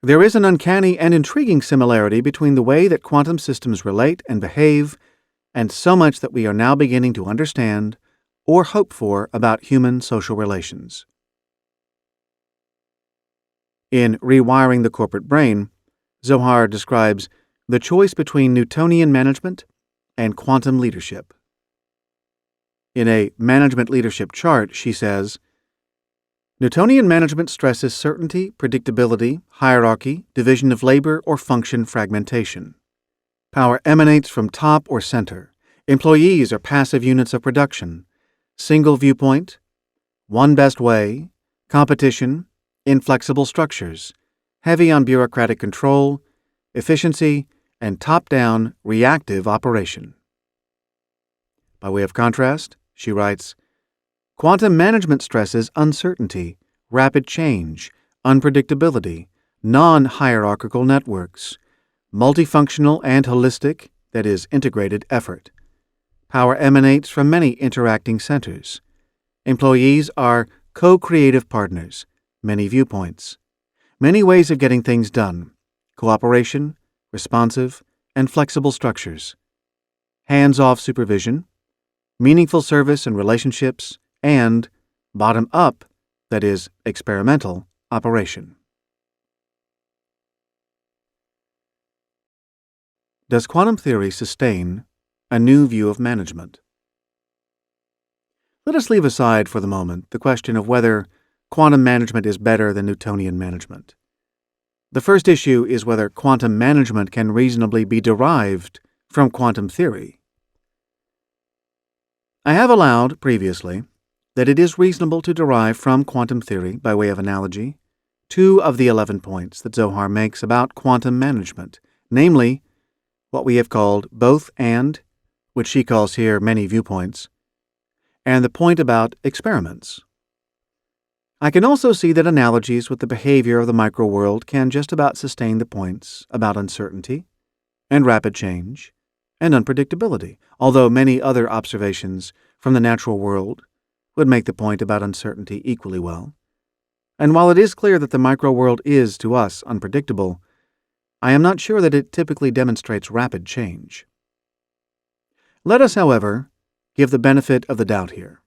There is an uncanny and intriguing similarity between the way that quantum systems relate and behave, and so much that we are now beginning to understand or hope for about human social relations. In Rewiring the Corporate Brain, Zohar describes the choice between Newtonian management and quantum leadership. In a management leadership chart, she says, Newtonian management stresses certainty, predictability, hierarchy, division of labor, or function fragmentation. Power emanates from top or center. Employees are passive units of production. Single viewpoint, one best way, competition, inflexible structures, heavy on bureaucratic control, efficiency, and top-down reactive operation. By way of contrast, she writes, quantum management stresses uncertainty, rapid change, unpredictability, non-hierarchical networks, multifunctional and holistic, that is, integrated effort. Power emanates from many interacting centers. Employees are co-creative partners, many viewpoints, many ways of getting things done, cooperation, responsive, and flexible structures, hands-off supervision, meaningful service and relationships, and bottom-up, that is, experimental, operation. Does quantum theory sustain a new view of management? Let us leave aside for the moment the question of whether quantum management is better than Newtonian management. The first issue is whether quantum management can reasonably be derived from quantum theory. I have allowed previously that it is reasonable to derive from quantum theory, by way of analogy, 2 of the 11 points that Zohar makes about quantum management, namely, what we have called both and, which she calls here many viewpoints, and the point about experiments. I can also see that analogies with the behavior of the microworld can just about sustain the points about uncertainty and rapid change and unpredictability, although many other observations from the natural world would make the point about uncertainty equally well. And while it is clear that the microworld is, to us, unpredictable, I am not sure that it typically demonstrates rapid change. Let us, however, give the benefit of the doubt here.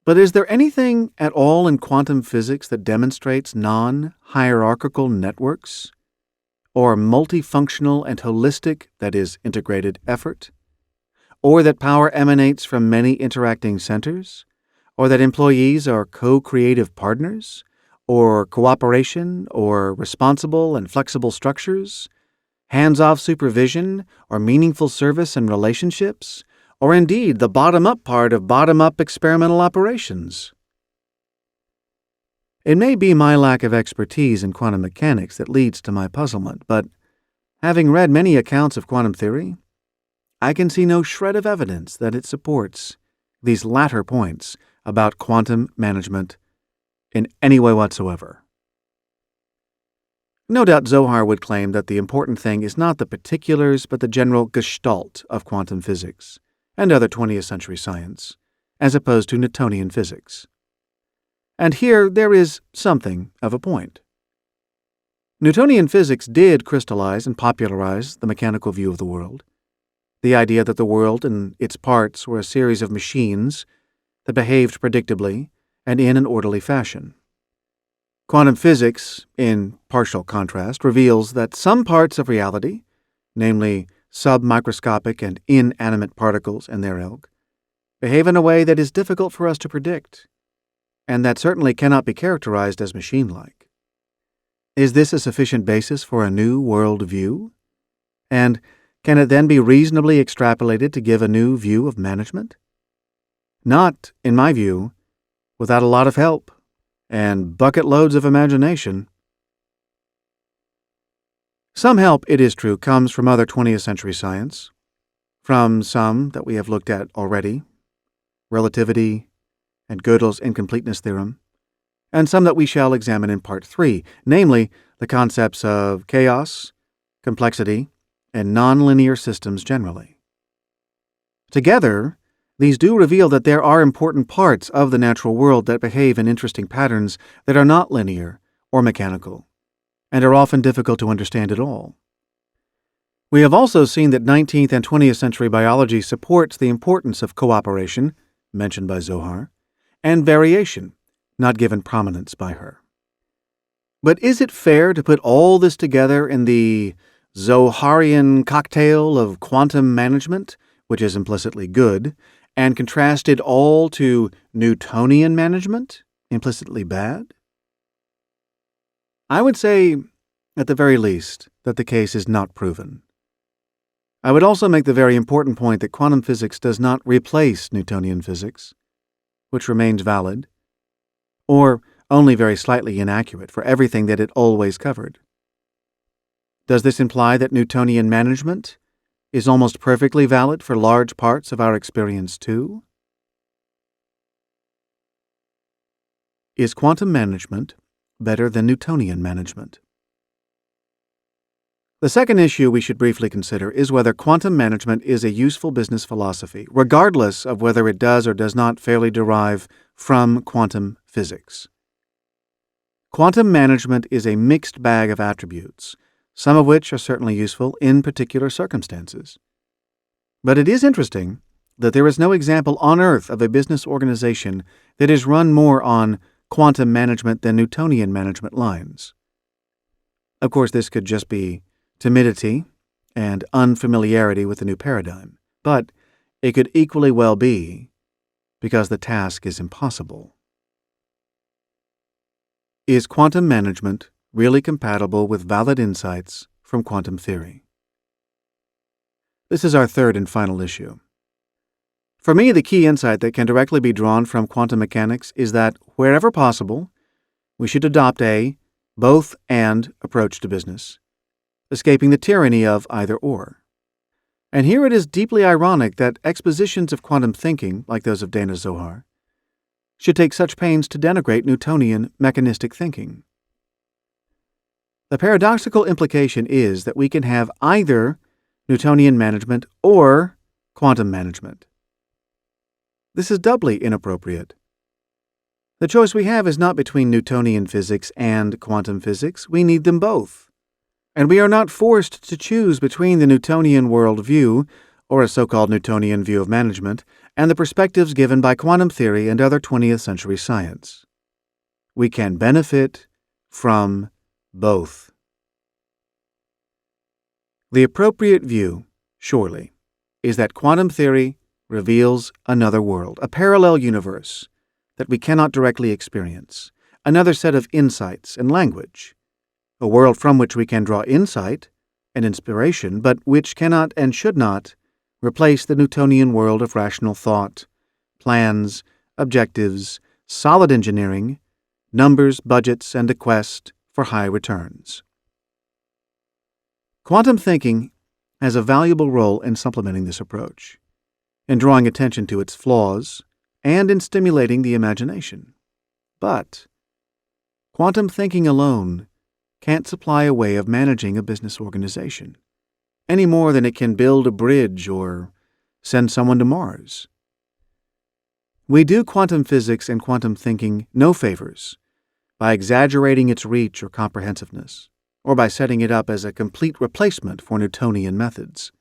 But is there anything at all in quantum physics that demonstrates non-hierarchical networks, or multifunctional and holistic, that is, integrated effort, or that power emanates from many interacting centers, or that employees are co-creative partners, or cooperation, or responsible and flexible structures, hands-off supervision, or meaningful service and relationships, or indeed the bottom-up part of bottom-up experimental operations? It may be my lack of expertise in quantum mechanics that leads to my puzzlement, but having read many accounts of quantum theory, I can see no shred of evidence that it supports these latter points about quantum management in any way whatsoever. No doubt Zohar would claim that the important thing is not the particulars but the general gestalt of quantum physics and other 20th century science, as opposed to Newtonian physics. And here there is something of a point. Newtonian physics did crystallize and popularize the mechanical view of the world, the idea that the world and its parts were a series of machines that behaved predictably and in an orderly fashion. Quantum physics, in partial contrast, reveals that some parts of reality, namely submicroscopic and inanimate particles and their ilk, behave in a way that is difficult for us to predict, and that certainly cannot be characterized as machine-like. Is this a sufficient basis for a new world view? And can it then be reasonably extrapolated to give a new view of management? Not, in my view, without a lot of help and bucket loads of imagination. Some help, it is true, comes from other 20th century science, from some that we have looked at already, relativity and Gödel's incompleteness theorem, and some that we shall examine in Part 3, namely the concepts of chaos, complexity, and nonlinear systems generally. Together, these do reveal that there are important parts of the natural world that behave in interesting patterns that are not linear or mechanical, and are often difficult to understand at all. We have also seen that 19th and 20th century biology supports the importance of cooperation, mentioned by Zohar, and variation, not given prominence by her. But is it fair to put all this together in the Zoharian cocktail of quantum management, which is implicitly good, and contrast it all to Newtonian management, implicitly bad? I would say, at the very least, that the case is not proven. I would also make the very important point that quantum physics does not replace Newtonian physics, which remains valid, or only very slightly inaccurate for everything that it always covered. Does this imply that Newtonian management is almost perfectly valid for large parts of our experience too? Is quantum management better than Newtonian management? The second issue we should briefly consider is whether quantum management is a useful business philosophy, regardless of whether it does or does not fairly derive from quantum physics. Quantum management is a mixed bag of attributes, some of which are certainly useful in particular circumstances. But it is interesting that there is no example on Earth of a business organization that is run more on quantum management than Newtonian management lines. Of course, this could just be timidity and unfamiliarity with the new paradigm, but it could equally well be because the task is impossible. Is quantum management really compatible with valid insights from quantum theory? This is our third and final issue. For me, the key insight that can directly be drawn from quantum mechanics is that, wherever possible, we should adopt a both-and approach to business, escaping the tyranny of either-or. And here it is deeply ironic that expositions of quantum thinking, like those of Dana Zohar, should take such pains to denigrate Newtonian mechanistic thinking. The paradoxical implication is that we can have either Newtonian management or quantum management. This is doubly inappropriate. The choice we have is not between Newtonian physics and quantum physics. We need them both. And we are not forced to choose between the Newtonian worldview, or a so-called Newtonian view of management, and the perspectives given by quantum theory and other 20th century science. We can benefit from both. The appropriate view, surely, is that quantum theory reveals another world, a parallel universe that we cannot directly experience, another set of insights and language, a world from which we can draw insight and inspiration, but which cannot and should not replace the Newtonian world of rational thought, plans, objectives, solid engineering, numbers, budgets, and a quest for high returns. Quantum thinking has a valuable role in supplementing this approach, in drawing attention to its flaws, and in stimulating the imagination. But quantum thinking alone can't supply a way of managing a business organization, any more than it can build a bridge or send someone to Mars. We do quantum physics and quantum thinking no favors by exaggerating its reach or comprehensiveness, or by setting it up as a complete replacement for Newtonian methods.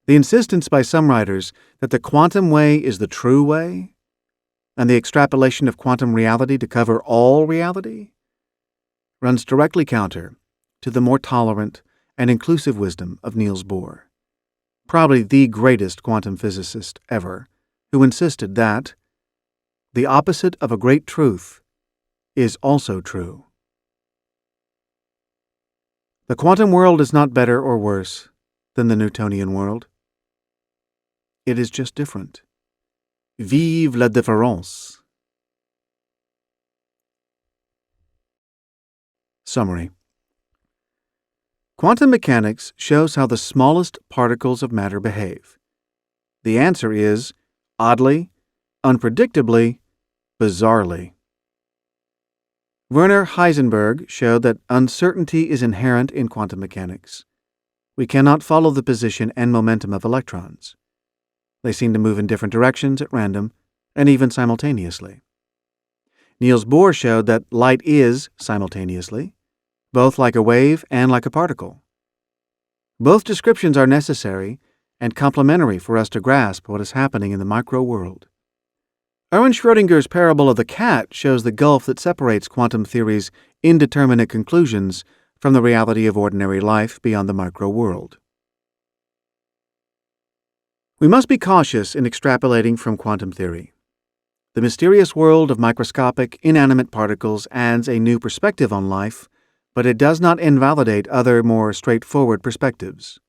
The insistence by some writers that the quantum way is the true way, and the extrapolation of quantum reality to cover all reality, runs directly counter to the more tolerant and inclusive wisdom of Niels Bohr, probably the greatest quantum physicist ever, who insisted that the opposite of a great truth is also true. The quantum world is not better or worse than the Newtonian world. It is just different. Vive la différence. Summary. Quantum mechanics shows how the smallest particles of matter behave. The answer is, oddly, unpredictably, bizarrely. Werner Heisenberg showed that uncertainty is inherent in quantum mechanics. We cannot follow the position and momentum of electrons. They seem to move in different directions at random and even simultaneously. Niels Bohr showed that light is, simultaneously, both like a wave and like a particle. Both descriptions are necessary and complementary for us to grasp what is happening in the micro world. Erwin Schrödinger's parable of the cat shows the gulf that separates quantum theory's indeterminate conclusions from the reality of ordinary life beyond the micro world. We must be cautious in extrapolating from quantum theory. The mysterious world of microscopic, inanimate particles adds a new perspective on life, but it does not invalidate other, more straightforward perspectives.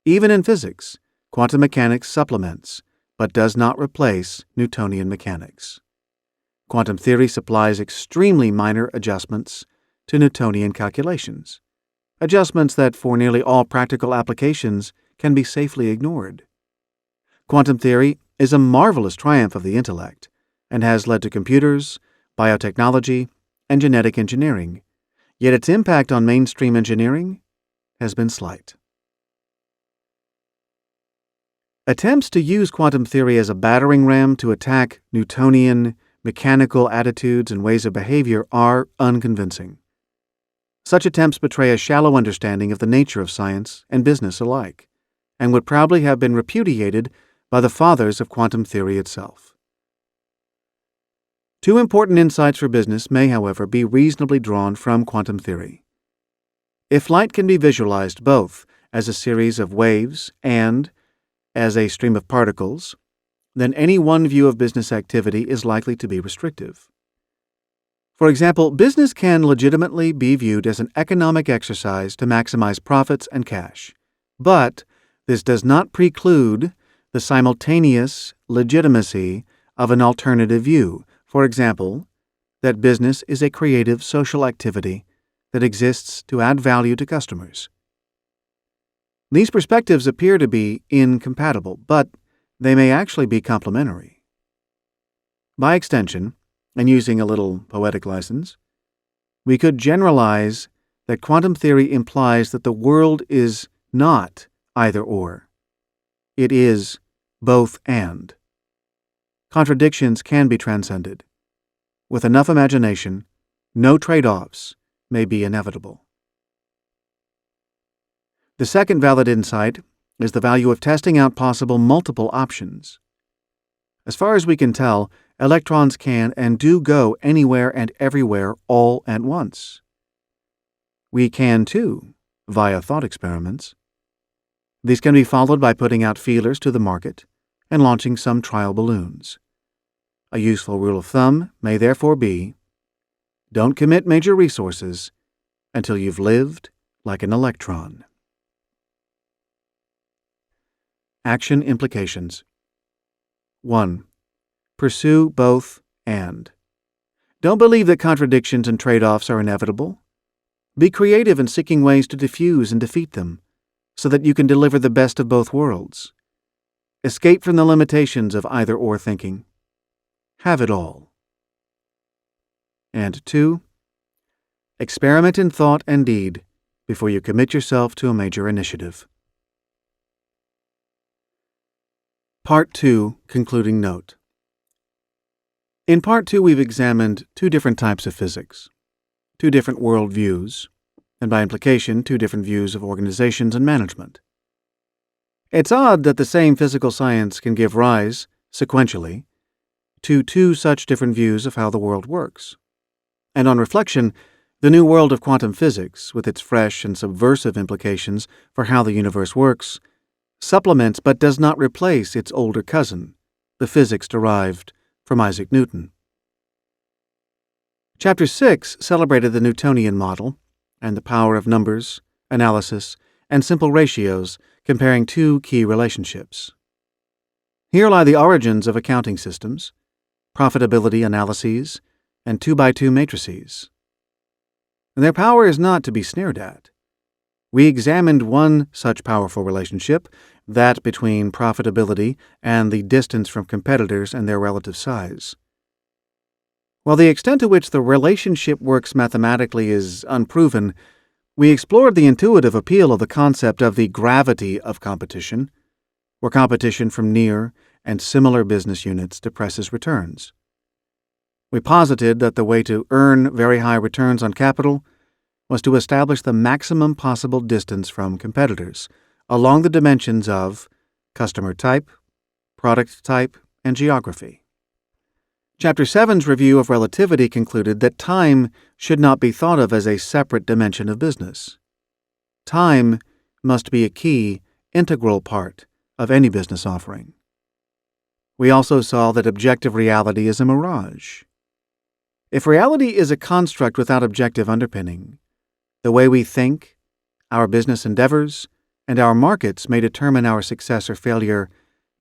Even in physics, quantum mechanics supplements, but does not replace Newtonian mechanics. Quantum theory supplies extremely minor adjustments to Newtonian calculations, adjustments that for nearly all practical applications can be safely ignored. Quantum theory is a marvelous triumph of the intellect and has led to computers, biotechnology, and genetic engineering, yet its impact on mainstream engineering has been slight. Attempts to use quantum theory as a battering ram to attack Newtonian, mechanical attitudes and ways of behavior are unconvincing. Such attempts betray a shallow understanding of the nature of science and business alike, and would probably have been repudiated by the fathers of quantum theory itself. Two important insights for business may, however, be reasonably drawn from quantum theory. If light can be visualized both as a series of waves and as a stream of particles, then any one view of business activity is likely to be restrictive. For example, business can legitimately be viewed as an economic exercise to maximize profits and cash, but this does not preclude the simultaneous legitimacy of an alternative view, for example, that business is a creative social activity that exists to add value to customers. These perspectives appear to be incompatible, but they may actually be complementary. By extension, and using a little poetic license, we could generalize that quantum theory implies that the world is not either-or. It is both and. Contradictions can be transcended. With enough imagination, no trade-offs may be inevitable. The second valid insight is the value of testing out possible multiple options. As far as we can tell, electrons can and do go anywhere and everywhere all at once. We can too, via thought experiments. These can be followed by putting out feelers to the market and launching some trial balloons. A useful rule of thumb may therefore be, don't commit major resources until you've lived like an electron. Action implications. 1. Pursue both and. Don't believe that contradictions and trade-offs are inevitable. Be creative in seeking ways to diffuse and defeat them, so that you can deliver the best of both worlds. Escape from the limitations of either-or thinking. Have it all. And 2. Experiment in thought and deed before you commit yourself to a major initiative. Part 2, Concluding Note. In Part 2, we've examined two different types of physics, two different worldviews, and by implication, two different views of organizations and management. It's odd that the same physical science can give rise, sequentially, to two such different views of how the world works. And on reflection, the new world of quantum physics, with its fresh and subversive implications for how the universe works, supplements but does not replace its older cousin, the physics derived from Isaac Newton. Chapter 6 celebrated the Newtonian model and the power of numbers, analysis, and simple ratios comparing two key relationships. Here lie the origins of accounting systems, profitability analyses, and 2x2 matrices. Their power is not to be sneered at. We examined one such powerful relationship, that between profitability and the distance from competitors and their relative size. While the extent to which the relationship works mathematically is unproven, we explored the intuitive appeal of the concept of the gravity of competition, where competition from near and similar business units depresses returns. We posited that the way to earn very high returns on capital was to establish the maximum possible distance from competitors along the dimensions of customer type, product type, and geography. Chapter 7's review of relativity concluded that time should not be thought of as a separate dimension of business. Time must be a key, integral part of any business offering. We also saw that objective reality is a mirage. If reality is a construct without objective underpinning, the way we think, our business endeavors, and our markets may determine our success or failure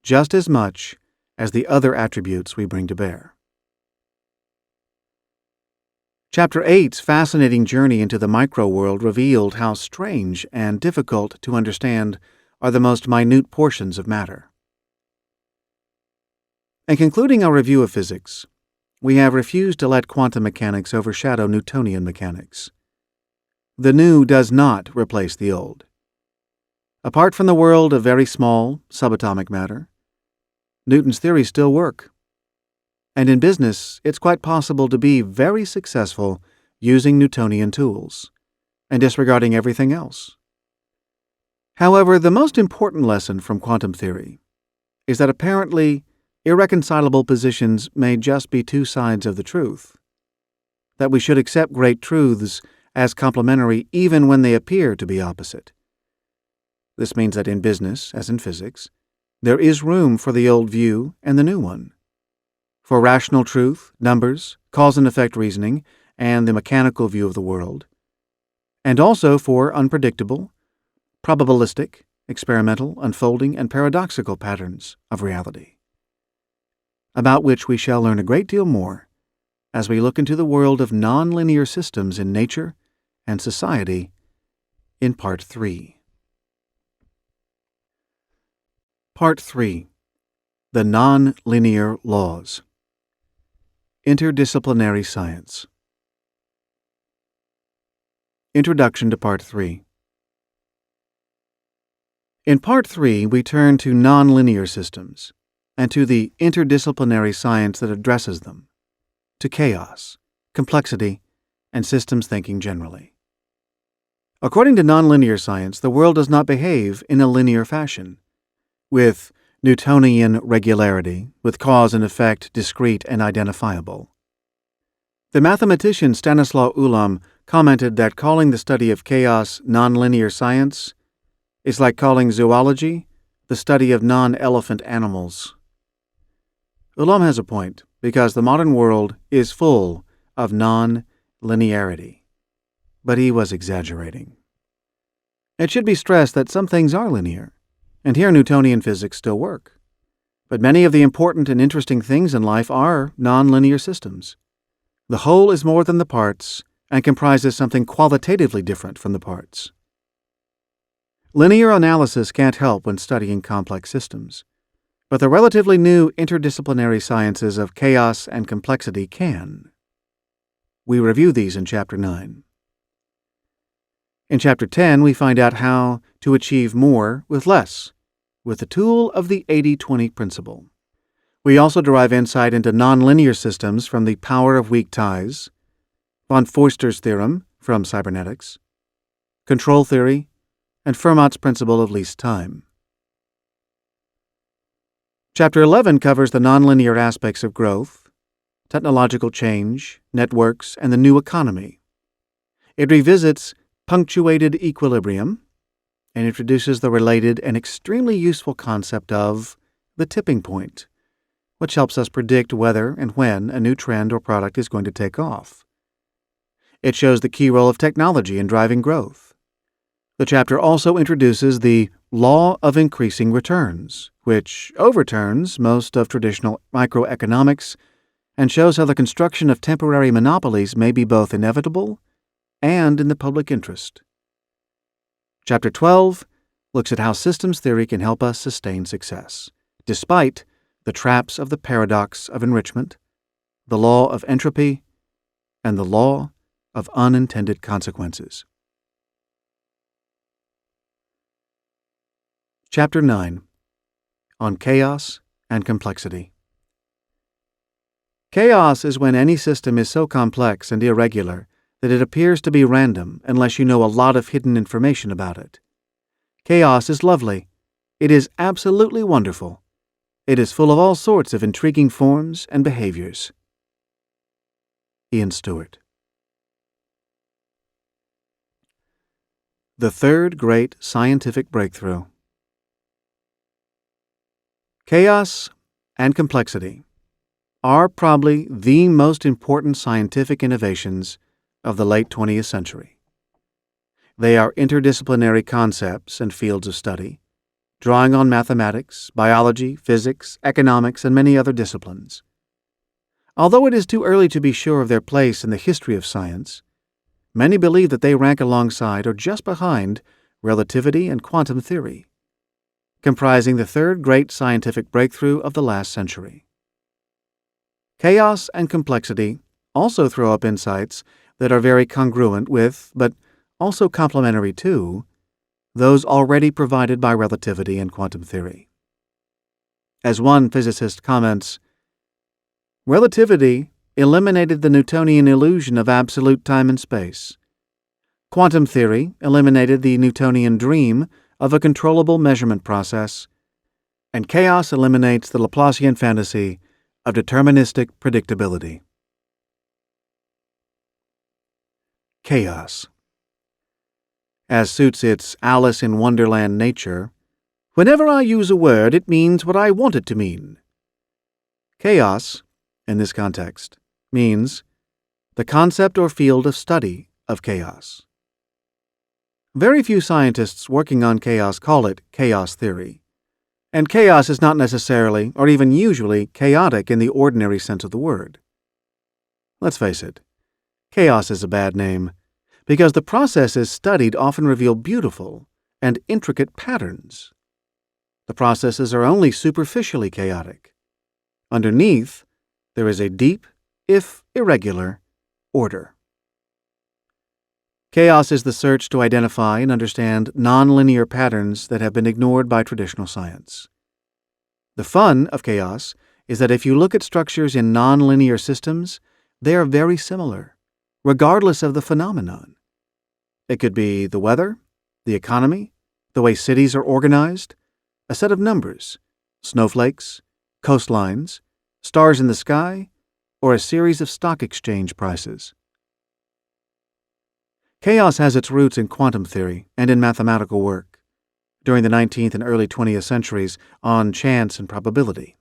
just as much as the other attributes we bring to bear. Chapter 8's fascinating journey into the micro-world revealed how strange and difficult to understand are the most minute portions of matter. In concluding our review of physics, we have refused to let quantum mechanics overshadow Newtonian mechanics. The new does not replace the old. Apart from the world of very small, subatomic matter, Newton's theories still work. And in business, it's quite possible to be very successful using Newtonian tools and disregarding everything else. However, the most important lesson from quantum theory is that apparently irreconcilable positions may just be two sides of the truth, that we should accept great truths as complementary even when they appear to be opposite. This means that in business, as in physics, there is room for the old view and the new one, for rational truth, numbers, cause and effect reasoning, and the mechanical view of the world, and also for unpredictable, probabilistic, experimental, unfolding, and paradoxical patterns of reality, about which we shall learn a great deal more as we look into the world of nonlinear systems in nature and society in Part 3. Part 3. The Nonlinear Laws. Interdisciplinary Science. Introduction to Part 3. In Part 3, we turn to nonlinear systems and to the interdisciplinary science that addresses them, to chaos, complexity, and systems thinking generally. According to nonlinear science, the world does not behave in a linear fashion, with Newtonian regularity, with cause and effect discrete and identifiable. The mathematician Stanislaw Ulam commented that calling the study of chaos nonlinear science is like calling zoology the study of non-elephant animals. Ulam has a point, because the modern world is full of non-linearity. But he was exaggerating. It should be stressed that some things are linear, and here Newtonian physics still work. But many of the important and interesting things in life are non-linear systems. The whole is more than the parts and comprises something qualitatively different from the parts. Linear analysis can't help when studying complex systems, but the relatively new interdisciplinary sciences of chaos and complexity can. We review these in Chapter 9. In Chapter 10, we find out how to achieve more with less, with the tool of the 80-20 principle. We also derive insight into nonlinear systems from the power of weak ties, von Foister's theorem from cybernetics, control theory, and Fermat's principle of least time. Chapter 11 covers the nonlinear aspects of growth, technological change, networks, and the new economy. It revisits punctuated equilibrium and introduces the related and extremely useful concept of the tipping point, which helps us predict whether and when a new trend or product is going to take off. It shows the key role of technology in driving growth. The chapter also introduces the law of increasing returns, which overturns most of traditional microeconomics and shows how the construction of temporary monopolies may be both inevitable and in the public interest. Chapter 12 looks at how systems theory can help us sustain success, despite the traps of the paradox of enrichment, the law of entropy, and the law of unintended consequences. Chapter 9. On Chaos and Complexity. Chaos is when any system is so complex and irregular that it appears to be random unless you know a lot of hidden information about it. Chaos is lovely. It is absolutely wonderful. It is full of all sorts of intriguing forms and behaviors. Ian Stewart. The third great scientific breakthrough. Chaos and complexity are probably the most important scientific innovations of the late 20th century. They are interdisciplinary concepts and fields of study, drawing on mathematics, biology, physics, economics, and many other disciplines. Although it is too early to be sure of their place in the history of science, many believe that they rank alongside or just behind relativity and quantum theory, comprising the third great scientific breakthrough of the last century. Chaos and complexity also throw up insights that are very congruent with, but also complementary to those already provided by relativity and quantum theory. As one physicist comments, relativity eliminated the Newtonian illusion of absolute time and space. Quantum theory eliminated the Newtonian dream of a controllable measurement process, and chaos eliminates the Laplacian fantasy of deterministic predictability. Chaos. As suits its Alice in Wonderland nature, whenever I use a word, it means what I want it to mean. Chaos, in this context, means the concept or field of study of chaos. Very few scientists working on chaos call it chaos theory, and chaos is not necessarily, or even usually, chaotic in the ordinary sense of the word. Let's face it, chaos is a bad name, because the processes studied often reveal beautiful and intricate patterns. The processes are only superficially chaotic. Underneath, there is a deep, if irregular, order. Chaos is the search to identify and understand nonlinear patterns that have been ignored by traditional science. The fun of chaos is that if you look at structures in nonlinear systems, they are very similar, regardless of the phenomenon. It could be the weather, the economy, the way cities are organized, a set of numbers, snowflakes, coastlines, stars in the sky, or a series of stock exchange prices. Chaos has its roots in quantum theory and in mathematical work, during the 19th and early 20th centuries, on chance and probability.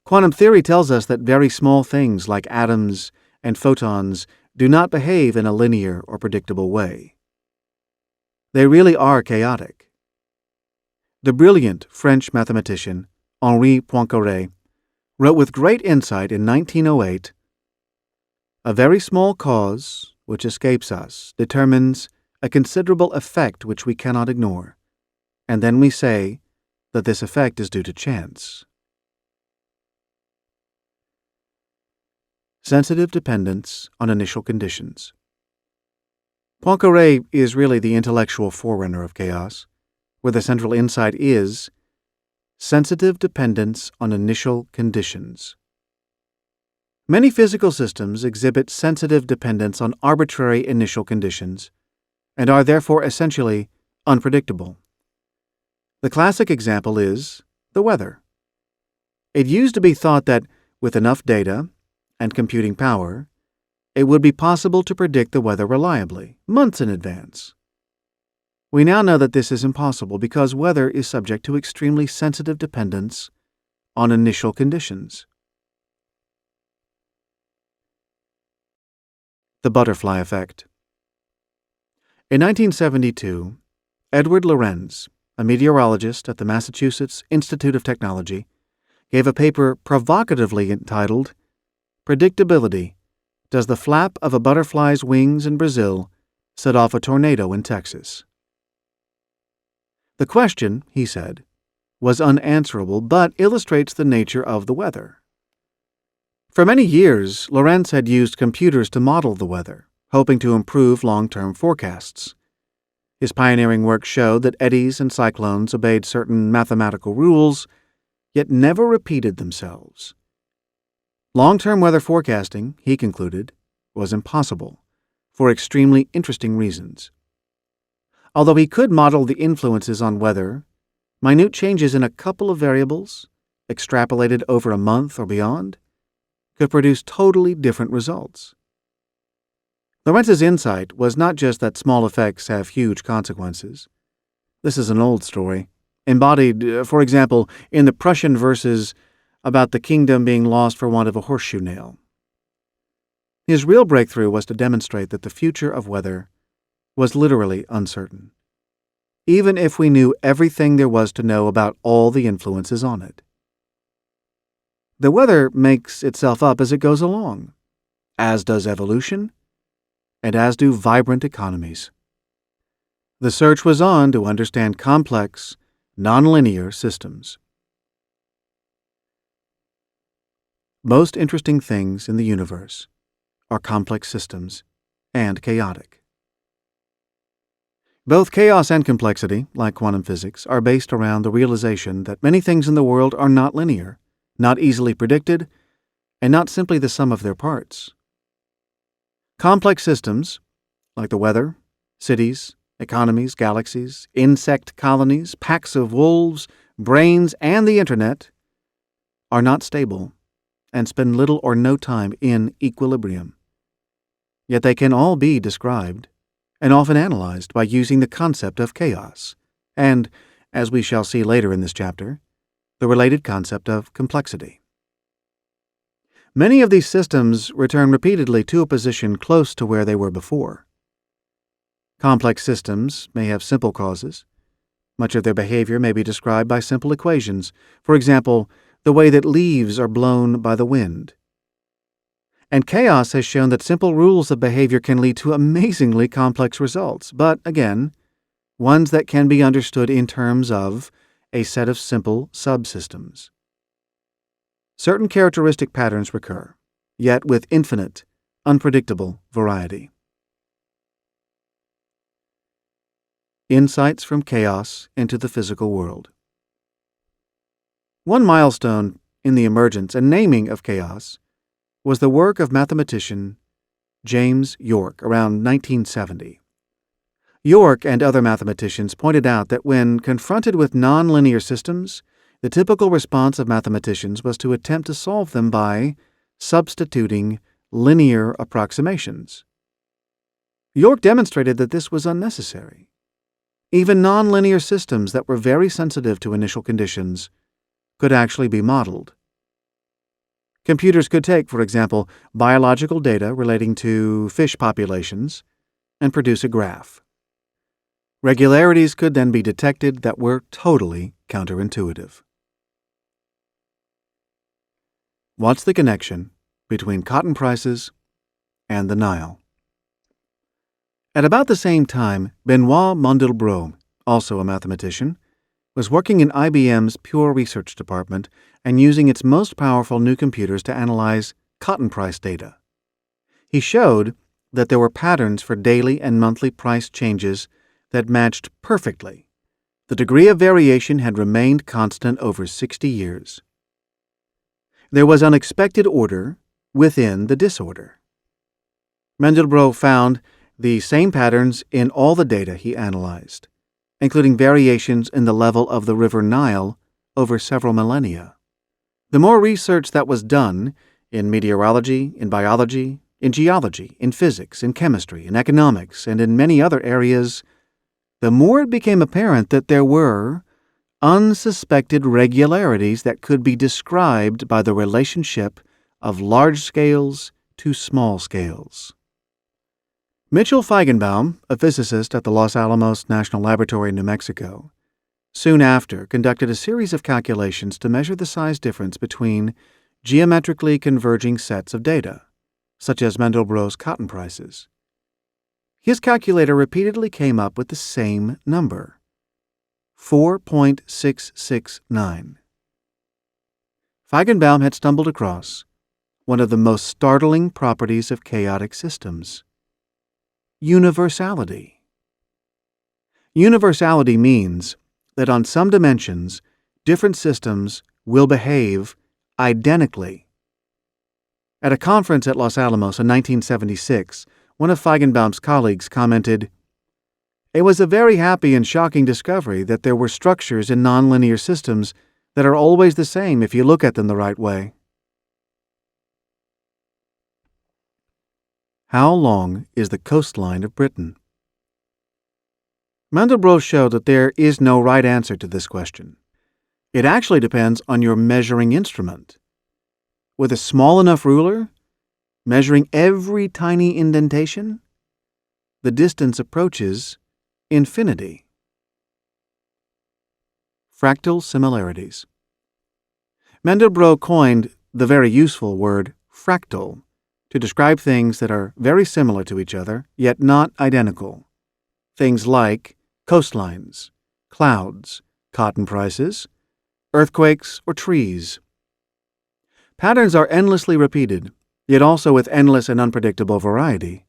Quantum theory tells us that very small things like atoms and photons do not behave in a linear or predictable way. They really are chaotic. The brilliant French mathematician Henri Poincaré wrote with great insight in 1908, "A very small cause, which escapes us, determines a considerable effect which we cannot ignore, and then we say that this effect is due to chance." Sensitive dependence on initial conditions. Poincaré is really the intellectual forerunner of chaos, where the central insight is sensitive dependence on initial conditions. Many physical systems exhibit sensitive dependence on arbitrary initial conditions and are therefore essentially unpredictable. The classic example is the weather. It used to be thought that with enough data and computing power, it would be possible to predict the weather reliably, months in advance. We now know that this is impossible because weather is subject to extremely sensitive dependence on initial conditions. The butterfly effect. In 1972, Edward Lorenz, a meteorologist at the Massachusetts Institute of Technology, gave a paper provocatively entitled, "Predictability: Does the Flap of a Butterfly's Wings in Brazil Set Off a Tornado in Texas?" The question, he said, was unanswerable but illustrates the nature of the weather. For many years, Lorenz had used computers to model the weather, hoping to improve long-term forecasts. His pioneering work showed that eddies and cyclones obeyed certain mathematical rules, yet never repeated themselves. Long-term weather forecasting, he concluded, was impossible, for extremely interesting reasons. Although he could model the influences on weather, minute changes in a couple of variables, extrapolated over a month or beyond, could produce totally different results. Lorenz's insight was not just that small effects have huge consequences. This is an old story, embodied, for example, in the Prussian verses about the kingdom being lost for want of a horseshoe nail. His real breakthrough was to demonstrate that the future of weather was literally uncertain, even if we knew everything there was to know about all the influences on it. The weather makes itself up as it goes along, as does evolution, and as do vibrant economies. The search was on to understand complex, nonlinear systems. Most interesting things in the universe are complex systems and chaotic. Both chaos and complexity, like quantum physics, are based around the realization that many things in the world are not linear, not easily predicted, and not simply the sum of their parts. Complex systems, like the weather, cities, economies, galaxies, insect colonies, packs of wolves, brains, and the internet, are not stable and spend little or no time in equilibrium. Yet they can all be described and often analyzed by using the concept of chaos and, as we shall see later in this chapter, the related concept of complexity. Many of these systems return repeatedly to a position close to where they were before. Complex systems may have simple causes. Much of their behavior may be described by simple equations, for example, the way that leaves are blown by the wind. And chaos has shown that simple rules of behavior can lead to amazingly complex results, but, again, ones that can be understood in terms of a set of simple subsystems. Certain characteristic patterns recur, yet with infinite, unpredictable variety. Insights from chaos into the physical world. One milestone in the emergence and naming of chaos was the work of mathematician James York around 1970. York and other mathematicians pointed out that when confronted with nonlinear systems, the typical response of mathematicians was to attempt to solve them by substituting linear approximations. York demonstrated that this was unnecessary. Even nonlinear systems that were very sensitive to initial conditions could actually be modeled. Computers could take, for example, biological data relating to fish populations and produce a graph. Regularities could then be detected that were totally counterintuitive. What's the connection between cotton prices and the Nile? At about the same time, Benoit Mandelbrot, also a mathematician, was working in IBM's Pure Research Department and using its most powerful new computers to analyze cotton price data. He showed that there were patterns for daily and monthly price changes that matched perfectly. The degree of variation had remained constant over 60 years. There was unexpected order within the disorder. Mandelbrot found the same patterns in all the data he analyzed, including variations in the level of the River Nile over several millennia. The more research that was done in meteorology, in biology, in geology, in physics, in chemistry, in economics, and in many other areas, the more it became apparent that there were unsuspected regularities that could be described by the relationship of large scales to small scales. Mitchell Feigenbaum, a physicist at the Los Alamos National Laboratory in New Mexico, soon after conducted a series of calculations to measure the size difference between geometrically converging sets of data, such as Mandelbrot's cotton prices. His calculator repeatedly came up with the same number, 4.669. Feigenbaum had stumbled across one of the most startling properties of chaotic systems: universality. Universality means that on some dimensions, different systems will behave identically. At a conference at Los Alamos in 1976, one of Feigenbaum's colleagues commented, "It was a very happy and shocking discovery that there were structures in nonlinear systems that are always the same if you look at them the right way." How long is the coastline of Britain? Mandelbrot showed that there is no right answer to this question. It actually depends on your measuring instrument. With a small enough ruler, measuring every tiny indentation, the distance approaches infinity. Fractal similarities. Mandelbrot coined the very useful word fractal to describe things that are very similar to each other, yet not identical. Things like coastlines, clouds, cotton prices, earthquakes, or trees. Patterns are endlessly repeated, yet also with endless and unpredictable variety.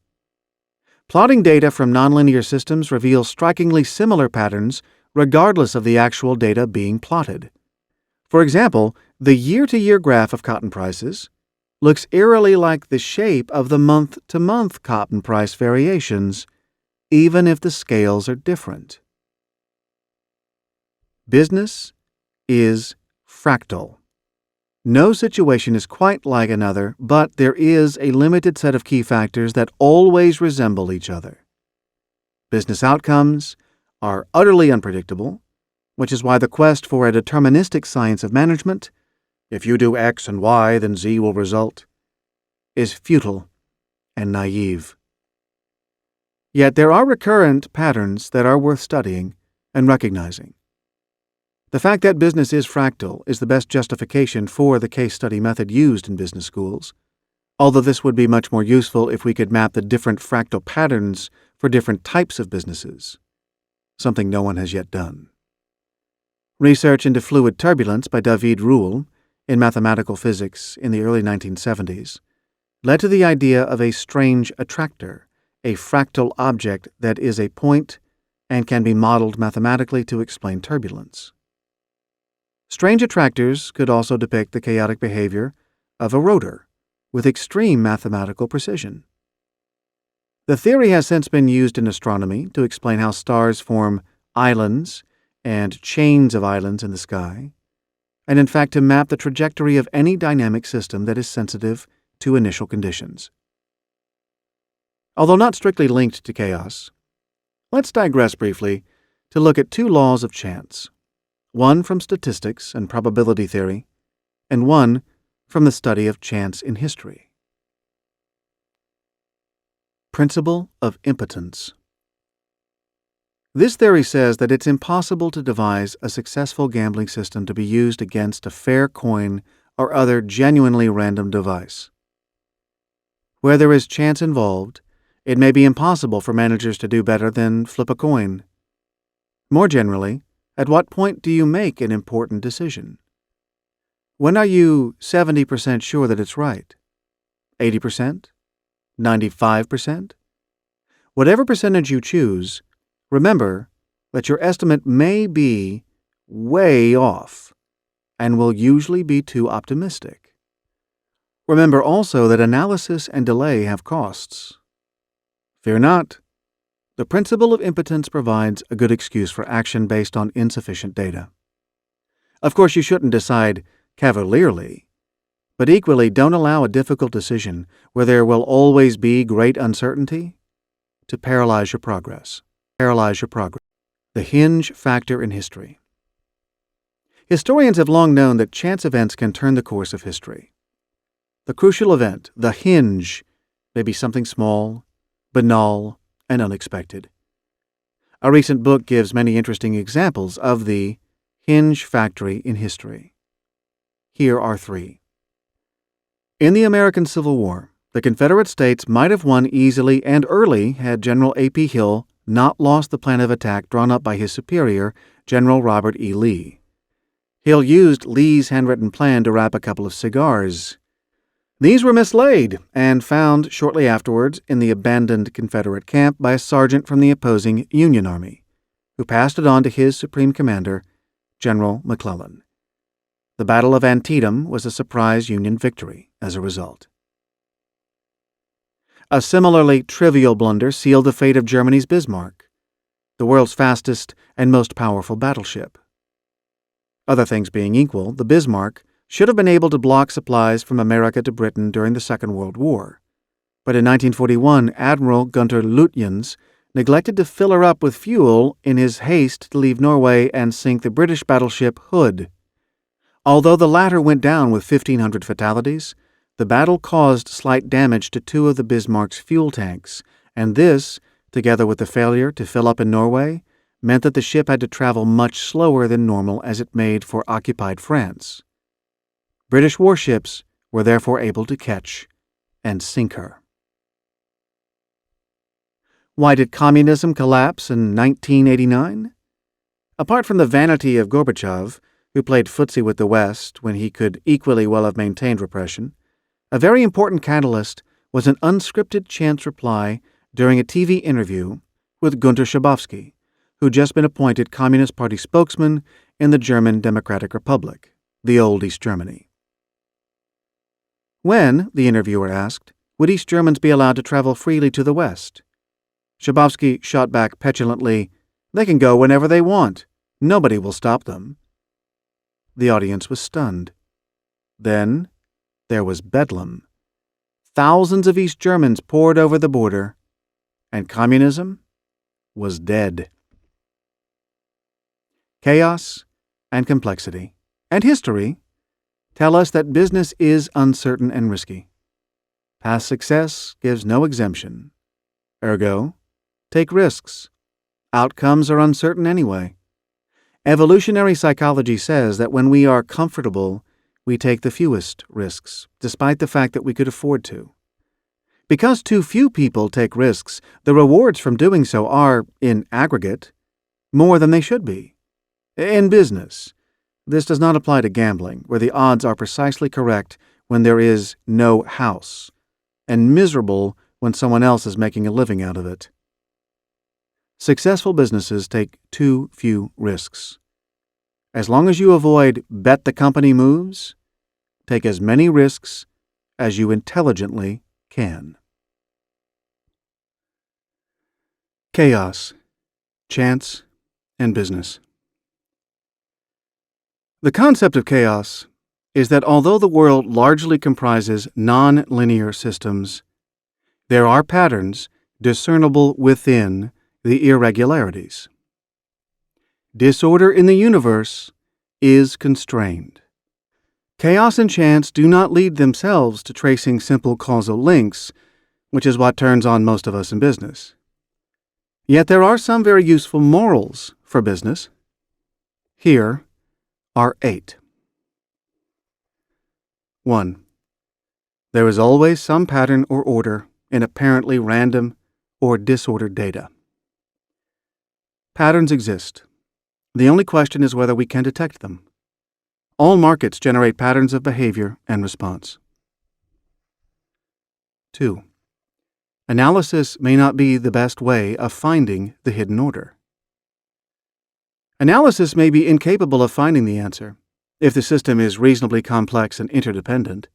Plotting data from nonlinear systems reveals strikingly similar patterns regardless of the actual data being plotted. For example, the year-to-year graph of cotton prices looks eerily like the shape of the month-to-month cotton price variations, even if the scales are different. Business is fractal. No situation is quite like another, but there is a limited set of key factors that always resemble each other. Business outcomes are utterly unpredictable, which is why the quest for a deterministic science of management, if you do X and Y, then Z will result, is futile and naive. Yet there are recurrent patterns that are worth studying and recognizing. The fact that business is fractal is the best justification for the case study method used in business schools, although this would be much more useful if we could map the different fractal patterns for different types of businesses, something no one has yet done. Research into fluid turbulence by David Ruel in mathematical physics in the early 1970s led to the idea of a strange attractor, a fractal object that is a point and can be modeled mathematically to explain turbulence. Strange attractors could also depict the chaotic behavior of a rotor with extreme mathematical precision. The theory has since been used in astronomy to explain how stars form islands and chains of islands in the sky, and in fact to map the trajectory of any dynamic system that is sensitive to initial conditions. Although not strictly linked to chaos, let's digress briefly to look at two laws of chance, one from statistics and probability theory, and one from the study of chance in history. Principle of impotence. This theory says that it's impossible to devise a successful gambling system to be used against a fair coin or other genuinely random device. Where there is chance involved, it may be impossible for managers to do better than flip a coin. More generally, at what point do you make an important decision? When are you 70% sure that it's right? 80%? 95%? Whatever percentage you choose, remember that your estimate may be way off and will usually be too optimistic. Remember also that analysis and delay have costs. Fear not. The principle of impotence provides a good excuse for action based on insufficient data. Of course, you shouldn't decide cavalierly, but equally don't allow a difficult decision where there will always be great uncertainty to paralyze your progress. The hinge factor in history. Historians have long known that chance events can turn the course of history. The crucial event, the hinge, may be something small, banal, and unexpected. A recent book gives many interesting examples of the hinge factory in history. Here are three. In the American Civil War, the Confederate States might have won easily and early had General A.P. Hill not lost the plan of attack drawn up by his superior, General Robert E. Lee. Hill used Lee's handwritten plan to wrap a couple of cigars. These were mislaid and found shortly afterwards in the abandoned Confederate camp by a sergeant from the opposing Union Army, who passed it on to his supreme commander, General McClellan. The Battle of Antietam was a surprise Union victory as a result. A similarly trivial blunder sealed the fate of Germany's Bismarck, the world's fastest and most powerful battleship. Other things being equal, the Bismarck should have been able to block supplies from America to Britain during the Second World War. But in 1941, Admiral Gunther Lutyens neglected to fill her up with fuel in his haste to leave Norway and sink the British battleship Hood. Although the latter went down with 1,500 fatalities, the battle caused slight damage to two of the Bismarck's fuel tanks, and this, together with the failure to fill up in Norway, meant that the ship had to travel much slower than normal as it made for occupied France. British warships were therefore able to catch and sink her. Why did communism collapse in 1989? Apart from the vanity of Gorbachev, who played footsie with the West when he could equally well have maintained repression, a very important catalyst was an unscripted chance reply during a TV interview with Günter Schabowski, who'd just been appointed Communist Party spokesman in the German Democratic Republic, the old East Germany. When, the interviewer asked, would East Germans be allowed to travel freely to the West? Schabowski shot back petulantly, "They can go whenever they want. Nobody will stop them." The audience was stunned. Then there was bedlam. Thousands of East Germans poured over the border, and communism was dead. Chaos and complexity and history tell us that business is uncertain and risky. Past success gives no exemption. Ergo, take risks. Outcomes are uncertain anyway. Evolutionary psychology says that when we are comfortable, we take the fewest risks, despite the fact that we could afford to. Because too few people take risks, the rewards from doing so are, in aggregate, more than they should be. In business, this does not apply to gambling, where the odds are precisely correct when there is no house, and miserable when someone else is making a living out of it. Successful businesses take too few risks. As long as you avoid bet the company moves, take as many risks as you intelligently can. Chaos, chance, and business. The concept of chaos is that although the world largely comprises non-linear systems, there are patterns discernible within the irregularities. Disorder in the universe is constrained. Chaos and chance do not lead themselves to tracing simple causal links, which is what turns on most of us in business. Yet there are some very useful morals for business. Here are 8. 1. There is always some pattern or order in apparently random or disordered data. Patterns exist. The only question is whether we can detect them. All markets generate patterns of behavior and response. 2. Analysis may not be the best way of finding the hidden order. Analysis may be incapable of finding the answer if the system is reasonably complex and interdependent.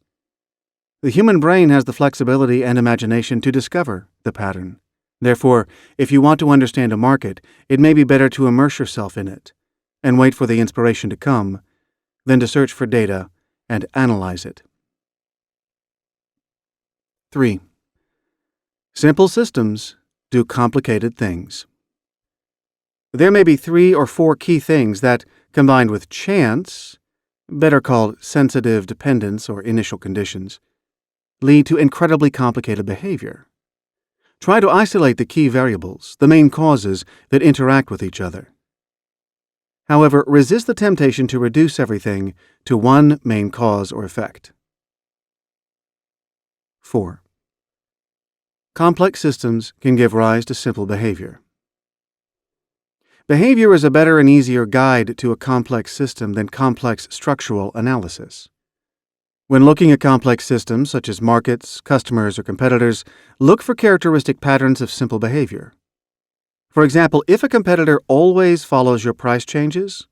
The human brain has the flexibility and imagination to discover the pattern. Therefore, if you want to understand a market, it may be better to immerse yourself in it and wait for the inspiration to come than to search for data and analyze it. 3. Simple systems do complicated things. There may be 3 or 4 key things that, combined with chance, better called sensitive dependence or initial conditions, lead to incredibly complicated behavior. Try to isolate the key variables, the main causes that interact with each other. However, resist the temptation to reduce everything to one main cause or effect. 4. Complex systems can give rise to simple behavior. Behavior is a better and easier guide to a complex system than complex structural analysis. When looking at complex systems such as markets, customers, or competitors, look for characteristic patterns of simple behavior. For example, if a competitor always follows your price changes,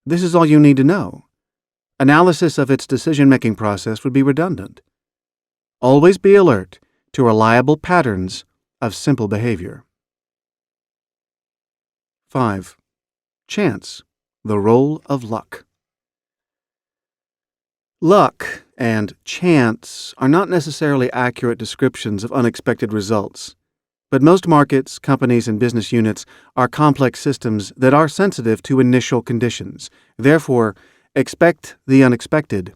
this is all you need to know. Analysis of its decision-making process would be redundant. Always be alert to reliable patterns of simple behavior. 5. Chance, the role of luck. Luck and chance are not necessarily accurate descriptions of unexpected results, but most markets, companies, and business units are complex systems that are sensitive to initial conditions. Therefore, expect the unexpected,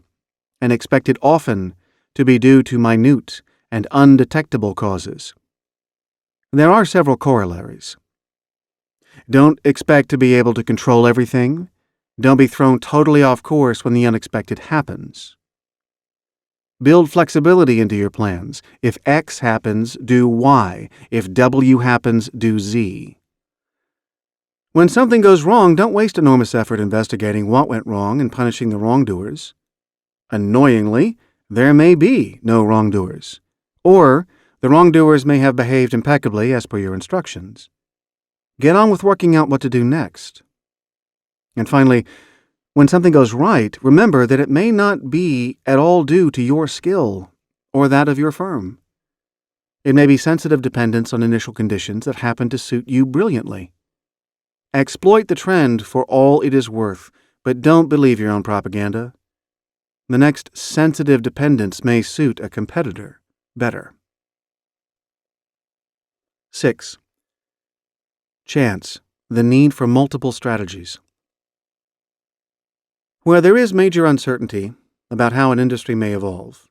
and expect it often to be due to minute and undetectable causes. There are several corollaries. Don't expect to be able to control everything. Don't be thrown totally off course when the unexpected happens. Build flexibility into your plans. If X happens, do Y. If W happens, do Z. When something goes wrong, don't waste enormous effort investigating what went wrong and punishing the wrongdoers. Annoyingly, there may be no wrongdoers. Or The wrongdoers may have behaved impeccably as per your instructions. Get on with working out what to do next. And finally, when something goes right, remember that it may not be at all due to your skill or that of your firm. It may be sensitive dependence on initial conditions that happen to suit you brilliantly. Exploit the trend for all it is worth, but don't believe your own propaganda. The next sensitive dependence may suit a competitor better. 6. Chance, the need for multiple strategies. Where there is major uncertainty about how an industry may evolve,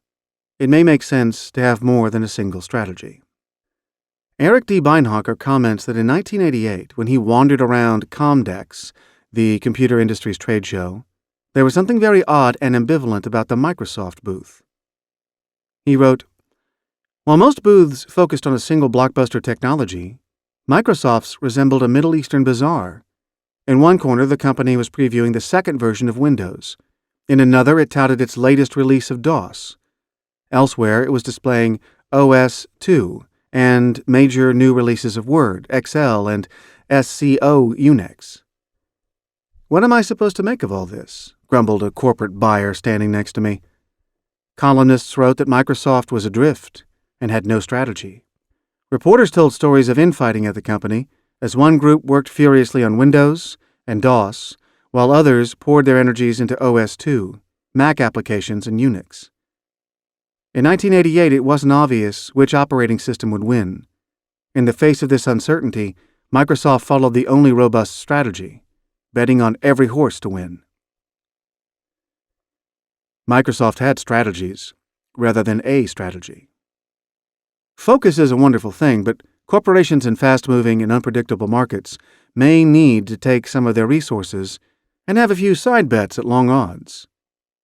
it may make sense to have more than a single strategy. Eric D. Beinhocker comments that in 1988, when he wandered around Comdex, the computer industry's trade show, there was something very odd and ambivalent about the Microsoft booth. He wrote, "While most booths focused on a single blockbuster technology, Microsoft's resembled a Middle Eastern bazaar. In one corner, the company was previewing the second version of Windows. In another, it touted its latest release of DOS. Elsewhere, it was displaying OS 2 and major new releases of Word, Excel, and SCO Unix. What am I supposed to make of all this?" grumbled a corporate buyer standing next to me. Columnists wrote that Microsoft was adrift and had no strategy. Reporters told stories of infighting at the company, as one group worked furiously on Windows and DOS, while others poured their energies into OS 2, Mac applications, and Unix. In 1988, it wasn't obvious which operating system would win. In the face of this uncertainty, Microsoft followed the only robust strategy, betting on every horse to win. Microsoft had strategies, rather than a strategy. Focus is a wonderful thing, but corporations in fast-moving and unpredictable markets may need to take some of their resources and have a few side bets at long odds.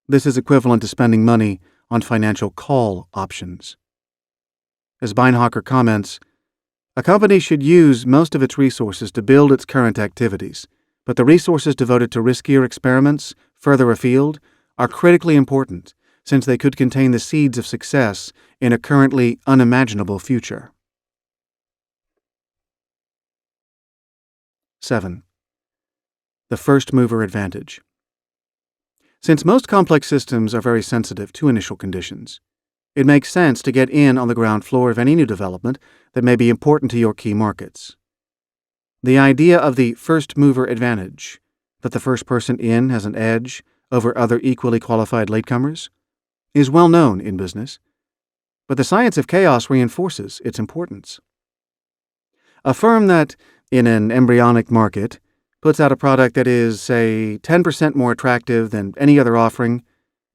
This is equivalent to spending money on financial call options. As Beinhocker comments, a company should use most of its resources to build its current activities, but the resources devoted to riskier experiments further afield are critically important, since they could contain the seeds of success in a currently unimaginable future. 7. The first mover advantage. Since most complex systems are very sensitive to initial conditions, it makes sense to get in on the ground floor of any new development that may be important to your key markets. The idea of the first mover advantage, that the first person in has an edge over other equally qualified latecomers, is well known in business, but the science of chaos reinforces its importance. A firm that, in an embryonic market, puts out a product that is, say, 10% more attractive than any other offering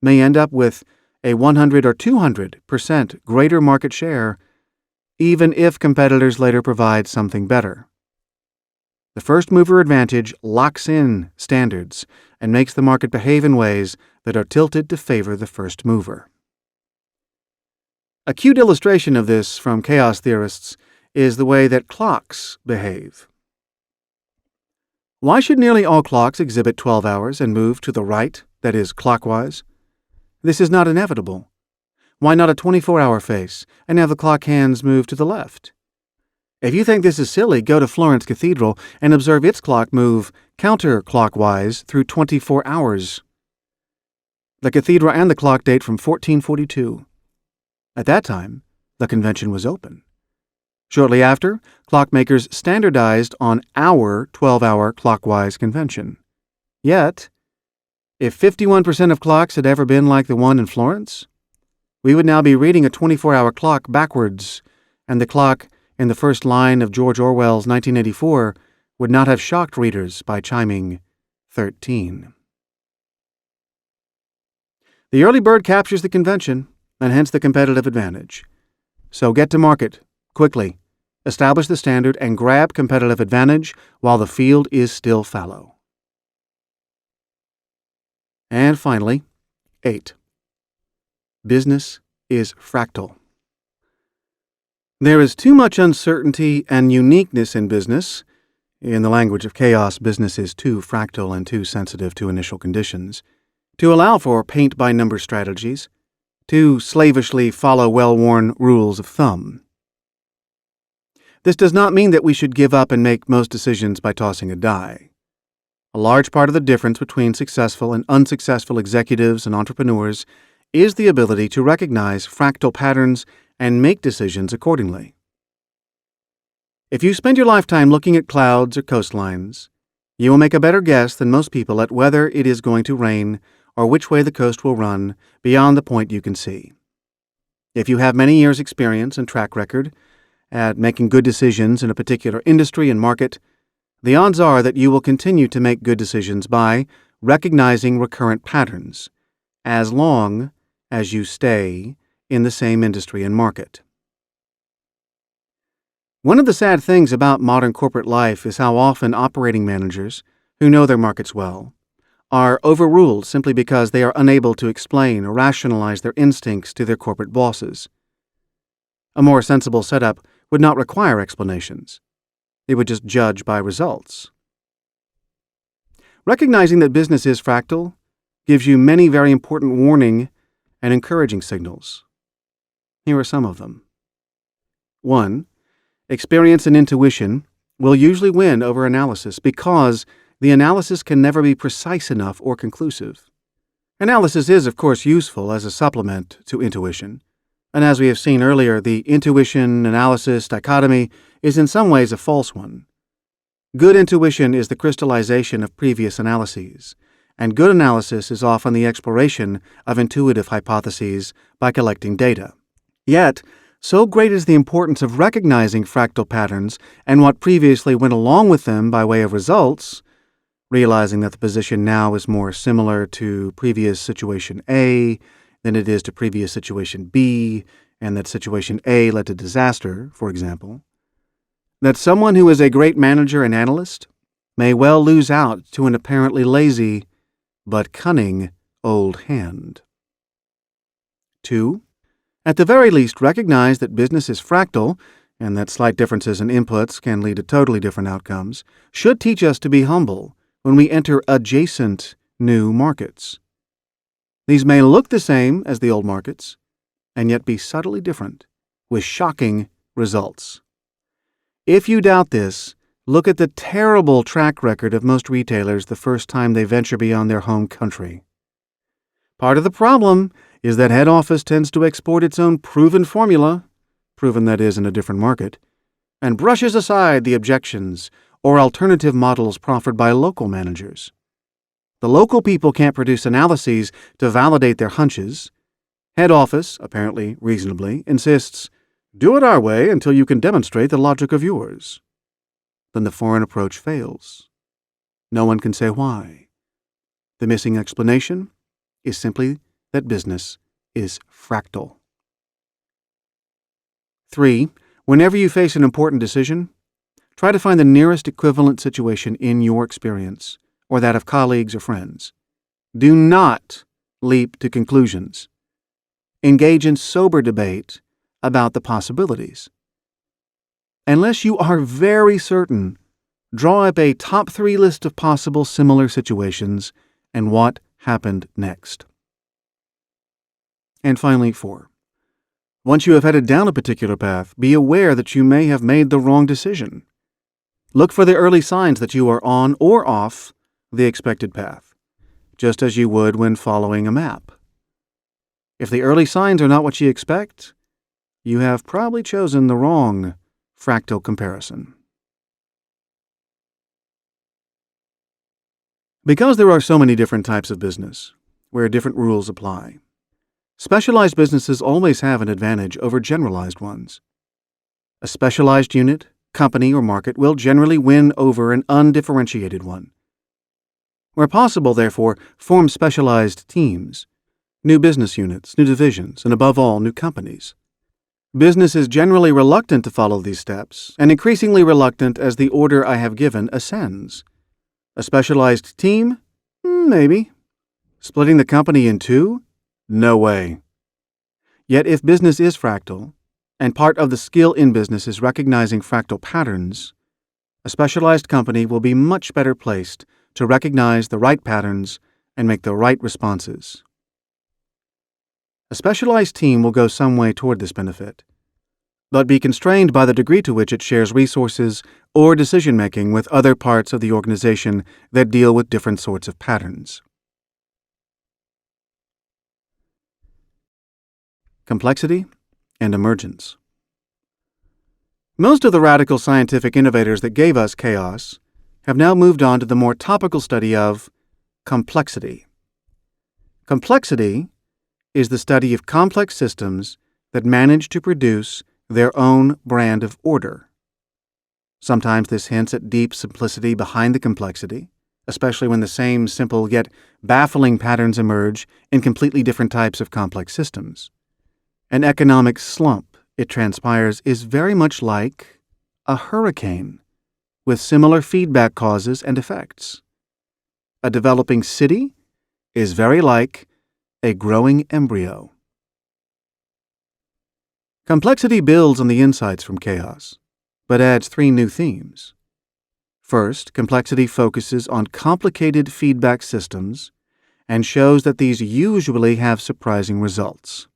may end up with a 100 or 200% greater market share, even if competitors later provide something better. The first mover advantage locks in standards and makes the market behave in ways that are tilted to favor the first mover. A cute illustration of this from chaos theorists is the way that clocks behave. Why should nearly all clocks exhibit 12 hours and move to the right, that is, clockwise? This is not inevitable. Why not a 24-hour face and have the clock hands move to the left? If you think this is silly, go to Florence Cathedral and observe its clock move counterclockwise through 24 hours. The cathedral and the clock date from 1442. At that time, the convention was open. Shortly after, clockmakers standardized on our 12-hour clockwise convention. Yet, if 51% of clocks had ever been like the one in Florence, we would now be reading a 24-hour clock backwards, and the clock in the first line of George Orwell's 1984 would not have shocked readers by chiming 13. The early bird captures the convention, and hence the competitive advantage. So get to market, quickly. Establish the standard and grab competitive advantage while the field is still fallow. And finally, 8. Business is fractal. There is too much uncertainty and uniqueness in business. In the language of chaos, business is too fractal and too sensitive to initial conditions to allow for paint-by-number strategies, to slavishly follow well-worn rules of thumb. This does not mean that we should give up and make most decisions by tossing a die. A large part of the difference between successful and unsuccessful executives and entrepreneurs is the ability to recognize fractal patterns and make decisions accordingly. If you spend your lifetime looking at clouds or coastlines, you will make a better guess than most people at whether it is going to rain or which way the coast will run beyond the point you can see. If you have many years' experience and track record at making good decisions in a particular industry and market, the odds are that you will continue to make good decisions by recognizing recurrent patterns, as long as you stay in the same industry and market. One of the sad things about modern corporate life is how often operating managers, who know their markets well, are overruled simply because they are unable to explain or rationalize their instincts to their corporate bosses. A more sensible setup would not require explanations. It would just judge by results. Recognizing that business is fractal gives you many very important warning and encouraging signals. Here are some of them. 1. Experience and intuition will usually win over analysis because the analysis can never be precise enough or conclusive. Analysis is, of course, useful as a supplement to intuition, and as we have seen earlier, the intuition-analysis dichotomy is in some ways a false one. Good intuition is the crystallization of previous analyses, and good analysis is often the exploration of intuitive hypotheses by collecting data. Yet, so great is the importance of recognizing fractal patterns and what previously went along with them by way of results, realizing that the position now is more similar to previous situation A than it is to previous situation B, and that situation A led to disaster, for example, that someone who is a great manager and analyst may well lose out to an apparently lazy but cunning old hand. 2. At the very least, recognize that business is fractal and that slight differences in inputs can lead to totally different outcomes should teach us to be humble when we enter adjacent new markets. These may look the same as the old markets and yet be subtly different, with shocking results. If you doubt this, look at the terrible track record of most retailers the first time they venture beyond their home country. Part of the problem is that head office tends to export its own proven formula, proven that is in a different market, and brushes aside the objections or alternative models proffered by local managers. The local people can't produce analyses to validate their hunches. Head office, apparently reasonably, insists, "Do it our way until you can demonstrate the logic of yours." Then the foreign approach fails. No one can say why. The missing explanation is simply that business is fractal. 3. Whenever you face an important decision, try to find the nearest equivalent situation in your experience, or that of colleagues or friends. Do not leap to conclusions. Engage in sober debate about the possibilities. Unless you are very certain, draw up a top 3 list of possible similar situations and what happened next. And finally, 4. Once you have headed down a particular path, be aware that you may have made the wrong decision. Look for the early signs that you are on or off the expected path, just as you would when following a map. If the early signs are not what you expect, you have probably chosen the wrong fractal comparison. Because there are so many different types of business, where different rules apply, specialized businesses always have an advantage over generalized ones. A specialized unit, company, or market will generally win over an undifferentiated one. Where possible, therefore, form specialized teams, new business units, new divisions, and above all, new companies. Business is generally reluctant to follow these steps, and increasingly reluctant as the order I have given ascends. A specialized team? Maybe. Splitting the company in 2? No way. Yet if business is fractal, and part of the skill in business is recognizing fractal patterns, a specialized company will be much better placed to recognize the right patterns and make the right responses. A specialized team will go some way toward this benefit. but be constrained by the degree to which it shares resources or decision-making with other parts of the organization that deal with different sorts of patterns. Complexity and emergence. Most of the radical scientific innovators that gave us chaos have now moved on to the more topical study of complexity. Complexity is the study of complex systems that manage to produce their own brand of order. Sometimes this hints at deep simplicity behind the complexity, especially when the same simple yet baffling patterns emerge in completely different types of complex systems. An economic slump, it transpires, is very much like a hurricane, with similar feedback causes and effects. A developing city is very like a growing embryo. Complexity builds on the insights from chaos, but adds 3 new themes. First, complexity focuses on complicated feedback systems and shows that these usually have surprising results.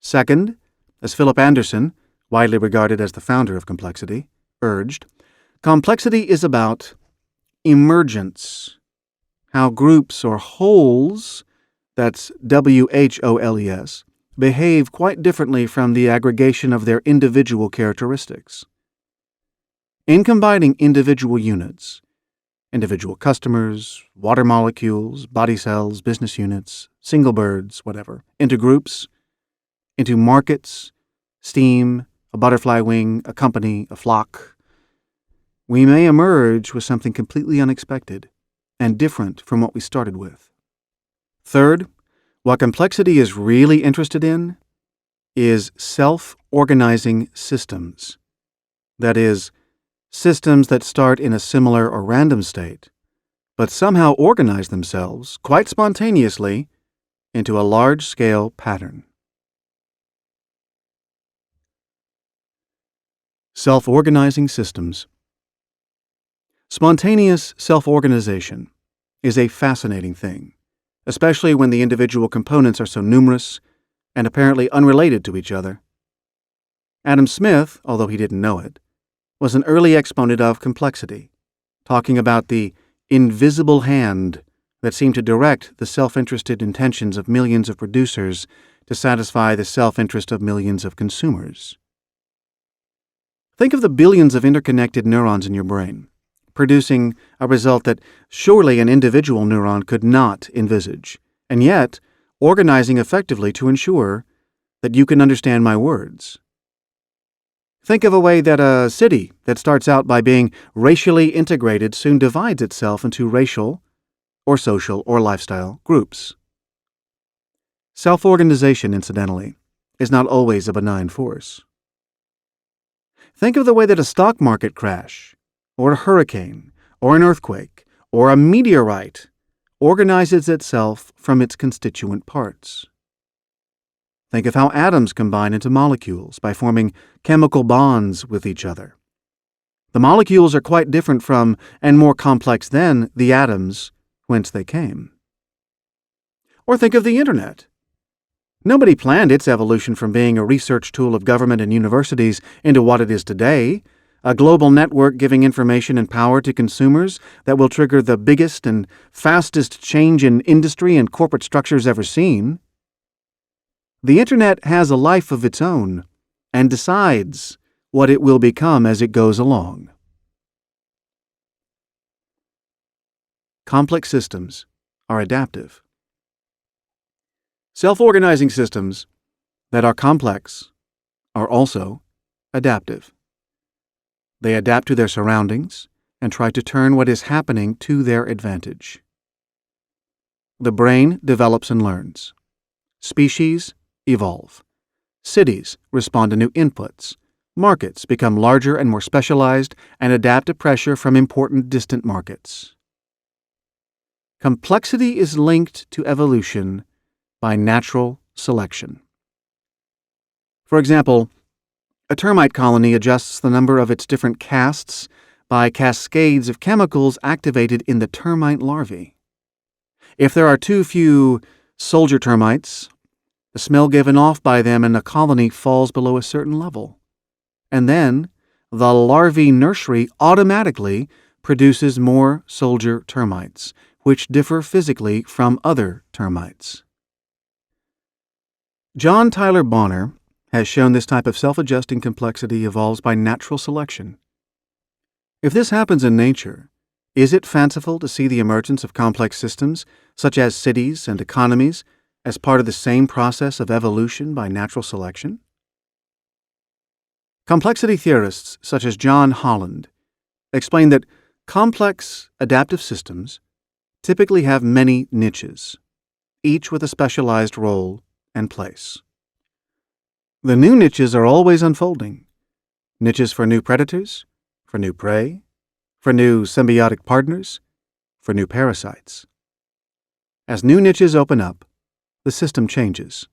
Second, as Philip Anderson, widely regarded as the founder of complexity, urged, complexity is about emergence, how groups or wholes, that's WHOLES, behave quite differently from the aggregation of their individual characteristics. In combining individual units, individual customers, water molecules, body cells, business units, single birds, whatever, into groups, into markets, steam, a butterfly wing, a company, a flock, we may emerge with something completely unexpected and different from what we started with. Third, what complexity is really interested in is self-organizing systems. That is, systems that start in a similar or random state, but somehow organize themselves, quite spontaneously, into a large-scale pattern. Self-organizing systems. Spontaneous self-organization is a fascinating thing, especially when the individual components are so numerous and apparently unrelated to each other. Adam Smith, although he didn't know it, was an early exponent of complexity, talking about the invisible hand that seemed to direct the self-interested intentions of millions of producers to satisfy the self-interest of millions of consumers. Think of the billions of interconnected neurons in your brain, producing a result that surely an individual neuron could not envisage, and yet organizing effectively to ensure that you can understand my words. Think of a way that a city that starts out by being racially integrated soon divides itself into racial, or social, or lifestyle groups. Self-organization, incidentally, is not always a benign force. Think of the way that a stock market crash, or a hurricane, or an earthquake, or a meteorite organizes itself from its constituent parts. Think of how atoms combine into molecules by forming chemical bonds with each other. The molecules are quite different from and more complex than the atoms whence they came. Or think of the Internet. Nobody planned its evolution from being a research tool of government and universities into what it is today, a global network giving information and power to consumers that will trigger the biggest and fastest change in industry and corporate structures ever seen. The Internet has a life of its own and decides what it will become as it goes along. Complex systems are adaptive. Self-organizing systems that are complex are also adaptive. They adapt to their surroundings and try to turn what is happening to their advantage. The brain develops and learns. Species evolve. Cities respond to new inputs. Markets become larger and more specialized and adapt to pressure from important distant markets. Complexity is linked to evolution by natural selection. For example, a termite colony adjusts the number of its different castes by cascades of chemicals activated in the termite larvae. If there are too few soldier termites, the smell given off by them in a colony falls below a certain level. And then the larvae nursery automatically produces more soldier termites, which differ physically from other termites. John Tyler Bonner has shown this type of self-adjusting complexity evolves by natural selection. If this happens in nature, is it fanciful to see the emergence of complex systems, such as cities and economies, as part of the same process of evolution by natural selection? Complexity theorists such as John Holland explain that complex adaptive systems typically have many niches, each with a specialized role and place. The new niches are always unfolding. Niches for new predators, for new prey, for new symbiotic partners, for new parasites. As new niches open up, the system changes.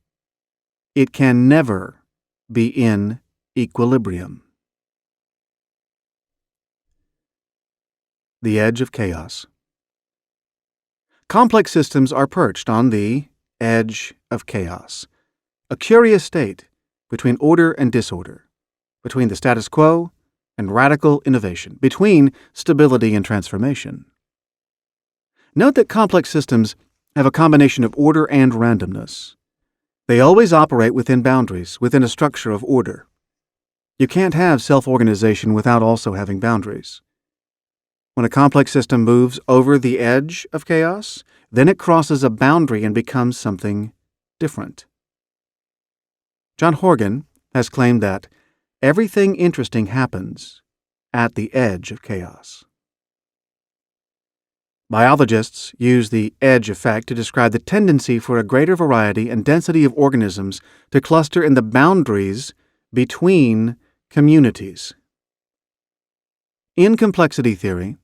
It can never be in equilibrium. The edge of chaos. Complex systems are perched on the edge of chaos, a curious state between order and disorder, between the status quo and radical innovation, between stability and transformation. Note that complex systems have a combination of order and randomness. They always operate within boundaries, within a structure of order. You can't have self-organization without also having boundaries. When a complex system moves over the edge of chaos, then it crosses a boundary and becomes something different. John Horgan has claimed that everything interesting happens at the edge of chaos. Biologists use the edge effect to describe the tendency for a greater variety and density of organisms to cluster in the boundaries between communities. In complexity theory,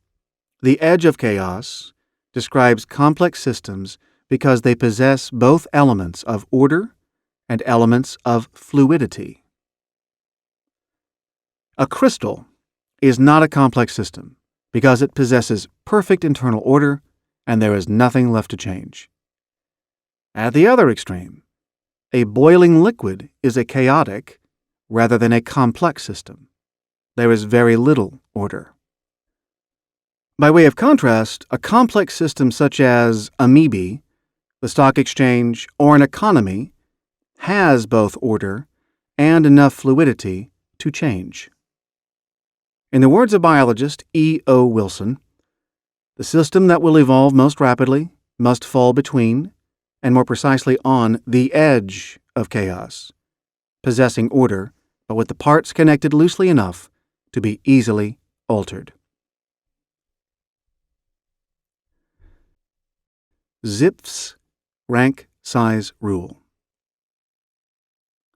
the edge of chaos describes complex systems because they possess both elements of order and elements of fluidity. A crystal is not a complex system because it possesses perfect internal order and there is nothing left to change. At the other extreme, a boiling liquid is a chaotic rather than a complex system. There is very little order. By way of contrast, a complex system such as amoebae, the stock exchange, or an economy has both order and enough fluidity to change. In the words of biologist E. O. Wilson, the system that will evolve most rapidly must fall between, and more precisely on, the edge of chaos, possessing order, but with the parts connected loosely enough to be easily altered. Zipf's rank-size rule.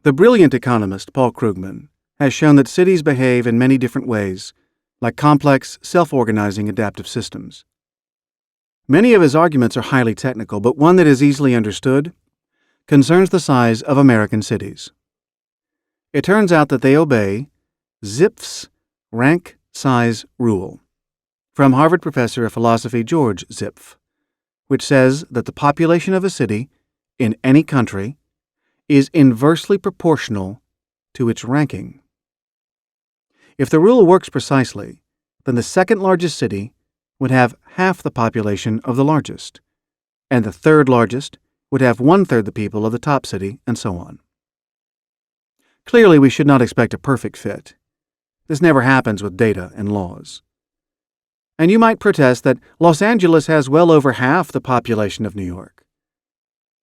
The brilliant economist Paul Krugman has shown that cities behave in many different ways, like complex, self-organizing adaptive systems. Many of his arguments are highly technical, but one that is easily understood concerns the size of American cities. It turns out that they obey Zipf's rank-size rule from Harvard professor of philosophy George Zipf, which says that the population of a city in any country is inversely proportional to its ranking. If the rule works precisely, then the second largest city would have half the population of the largest, and the third largest would have one-third the people of the top city, and so on. Clearly, we should not expect a perfect fit. This never happens with data and laws. And you might protest that Los Angeles has well over half the population of New York.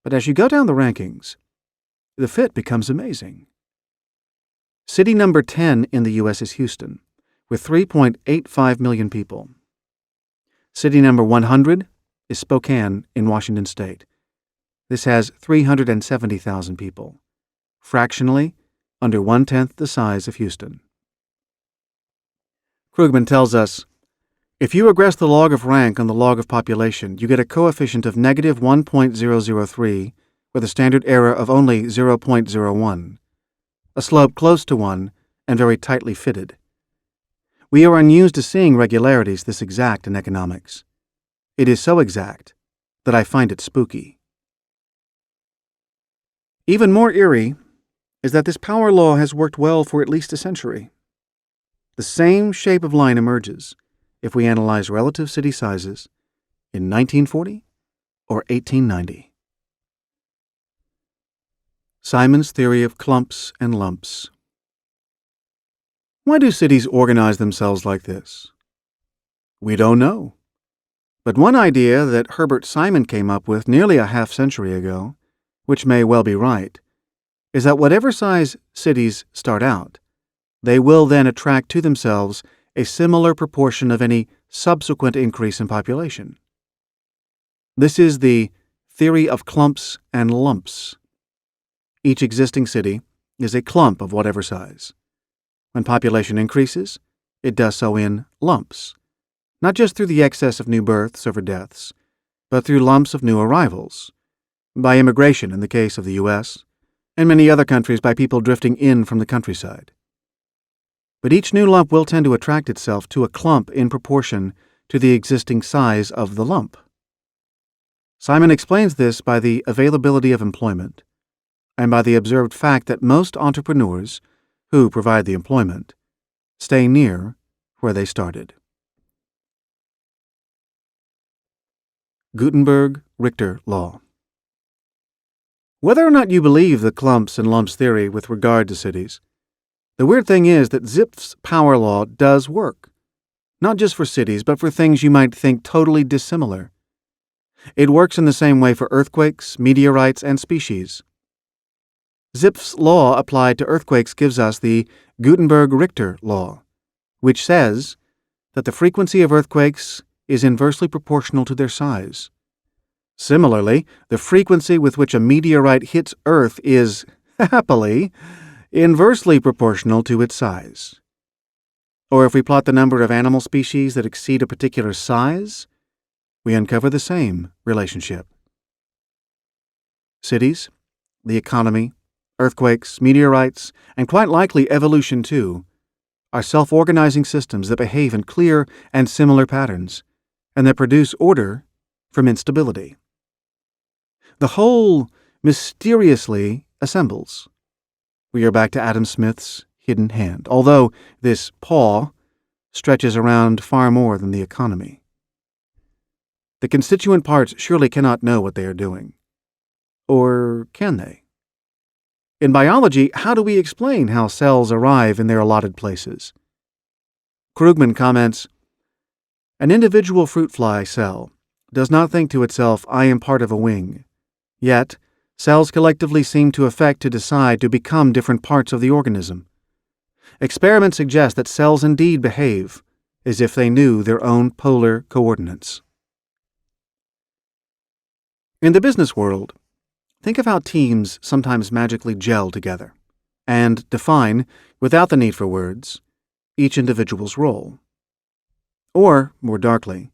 But as you go down the rankings, the fit becomes amazing. City number 10 in the U.S. is Houston, with 3.85 million people. City number 100 is Spokane in Washington State. This has 370,000 people, fractionally under 1/10 the size of Houston. Krugman tells us, if you regress the log of rank on the log of population, you get a coefficient of negative 1.003 with a standard error of only 0.01, a slope close to 1 and very tightly fitted. We are unused to seeing regularities this exact in economics. It is so exact that I find it spooky. Even more eerie is that this power law has worked well for at least a century. The same shape of line emerges if we analyze relative city sizes in 1940 or 1890. Simon's theory of clumps and lumps. Why do cities organize themselves like this? We don't know. But one idea that Herbert Simon came up with nearly a half-century ago, which may well be right, is that whatever size cities start out, they will then attract to themselves a similar proportion of any subsequent increase in population. This is the theory of clumps and lumps. Each existing city is a clump of whatever size. When population increases, it does so in lumps, not just through the excess of new births over deaths, but through lumps of new arrivals, by immigration in the case of the U.S., and many other countries by people drifting in from the countryside. But each new lump will tend to attract itself to a clump in proportion to the existing size of the lump. Simon explains this by the availability of employment, and by the observed fact that most entrepreneurs, who provide the employment, stay near where they started. Gutenberg-Richter Law. Whether or not you believe the clumps and lumps theory with regard to cities, the weird thing is that Zipf's power law does work, not just for cities, but for things you might think totally dissimilar. It works in the same way for earthquakes, meteorites, and species. Zipf's law applied to earthquakes gives us the Gutenberg-Richter law, which says that the frequency of earthquakes is inversely proportional to their size. Similarly, the frequency with which a meteorite hits Earth is, happily, inversely proportional to its size. Or if we plot the number of animal species that exceed a particular size, we uncover the same relationship. Cities, the economy, earthquakes, meteorites, and quite likely evolution too, are self-organizing systems that behave in clear and similar patterns, and that produce order from instability. The whole mysteriously assembles. We are back to Adam Smith's hidden hand, although this paw stretches around far more than the economy. The constituent parts surely cannot know what they are doing. Or can they? In biology, how do we explain how cells arrive in their allotted places? Krugman comments, "An individual fruit fly cell does not think to itself, 'I am part of a wing.' Yet, cells collectively seem to affect to decide to become different parts of the organism. Experiments suggest that cells indeed behave as if they knew their own polar coordinates." In the business world, think of how teams sometimes magically gel together and define, without the need for words, each individual's role. Or, more darkly,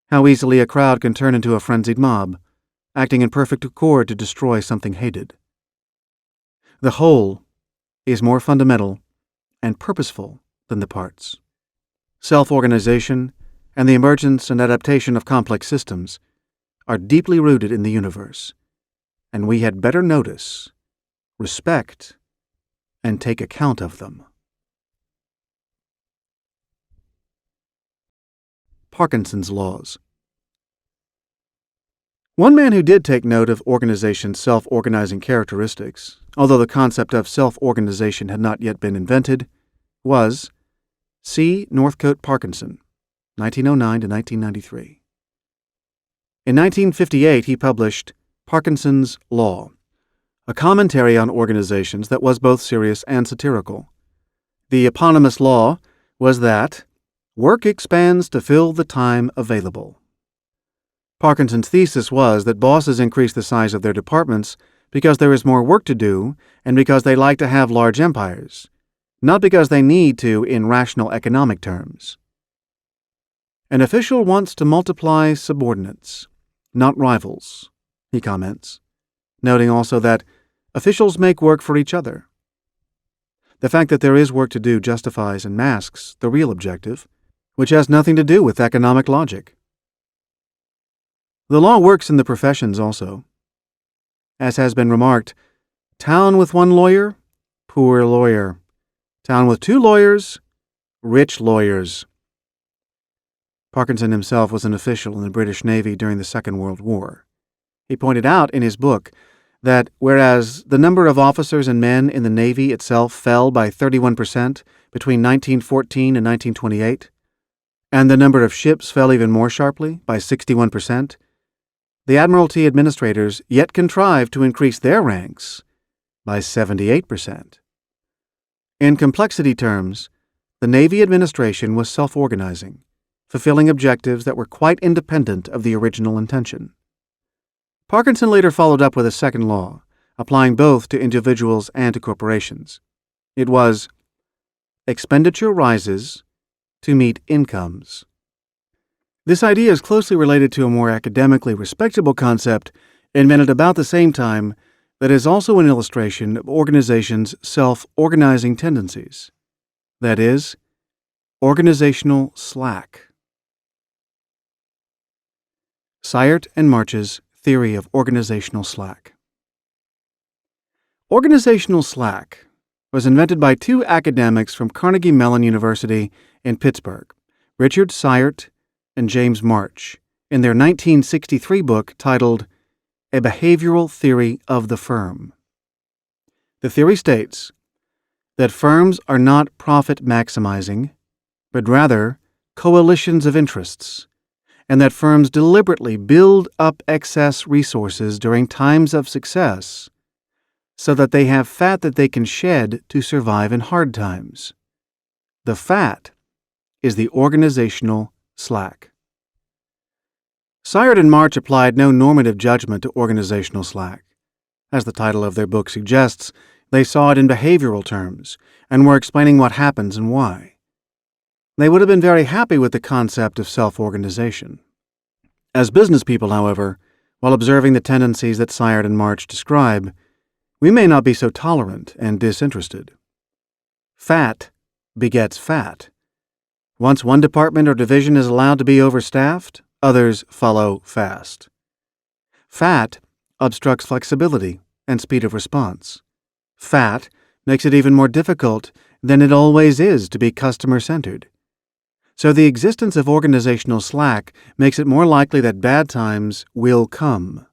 how easily a crowd can turn into a frenzied mob, acting in perfect accord to destroy something hated. The whole is more fundamental and purposeful than the parts. Self-organization and the emergence and adaptation of complex systems are deeply rooted in the universe, and we had better notice, respect, and take account of them. Parkinson's laws. One man who did take note of organization's self-organizing characteristics, although the concept of self-organization had not yet been invented, was C. Northcote Parkinson, 1909 to 1993. In 1958, he published Parkinson's Law, a commentary on organizations that was both serious and satirical. The eponymous law was that work expands to fill the time available. Parkinson's thesis was that bosses increase the size of their departments because there is more work to do and because they like to have large empires, not because they need to in rational economic terms. An official wants to multiply subordinates, not rivals, he comments, noting also that officials make work for each other. The fact that there is work to do justifies and masks the real objective, which has nothing to do with economic logic. The law works in the professions also. As has been remarked, Town with one lawyer, poor lawyer. Town with two lawyers, rich lawyers. Parkinson himself was an official in the British Navy during the Second World War. He pointed out in his book that whereas the number of officers and men in the Navy itself fell by 31% between 1914 and 1928, and the number of ships fell even more sharply by 61%, the Admiralty administrators yet contrived to increase their ranks by 78%. In complexity terms, the Navy administration was self-organizing, fulfilling objectives that were quite independent of the original intention. Parkinson later followed up with a second law, applying both to individuals and to corporations. It was, expenditure rises to meet incomes. This idea is closely related to a more academically respectable concept invented about the same time that is also an illustration of organizations' self-organizing tendencies. That is, organizational slack. Sayert and March's Theory of Organizational Slack. Organizational slack was invented by two academics from Carnegie Mellon University in Pittsburgh, Richard Sayert and James March, in their 1963 book titled A Behavioral Theory of the Firm. The theory states that firms are not profit-maximizing, but rather coalitions of interests, and that firms deliberately build up excess resources during times of success so that they have fat that they can shed to survive in hard times. The fat is the organizational slack. Sayert and March applied no normative judgment to organizational slack. As the title of their book suggests, they saw it in behavioral terms and were explaining what happens and why. They would have been very happy with the concept of self-organization. As business people, however, while observing the tendencies that Sayert and March describe, we may not be so tolerant and disinterested. Fat begets fat. Once one department or division is allowed to be overstaffed, others follow fast. Fat obstructs flexibility and speed of response. Fat makes it even more difficult than it always is to be customer-centered. So the existence of organizational slack makes it more likely that bad times will come.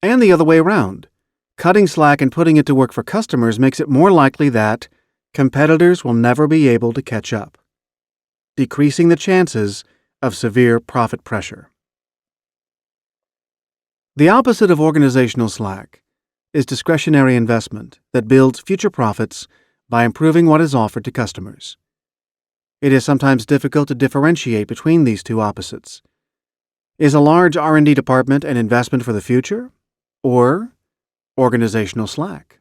And the other way around. Cutting slack and putting it to work for customers makes it more likely that competitors will never be able to catch up, decreasing the chances of severe profit pressure. The opposite of organizational slack is discretionary investment that builds future profits by improving what is offered to customers. It is sometimes difficult to differentiate between these two opposites. Is a large R&D department an investment for the future, or organizational slack?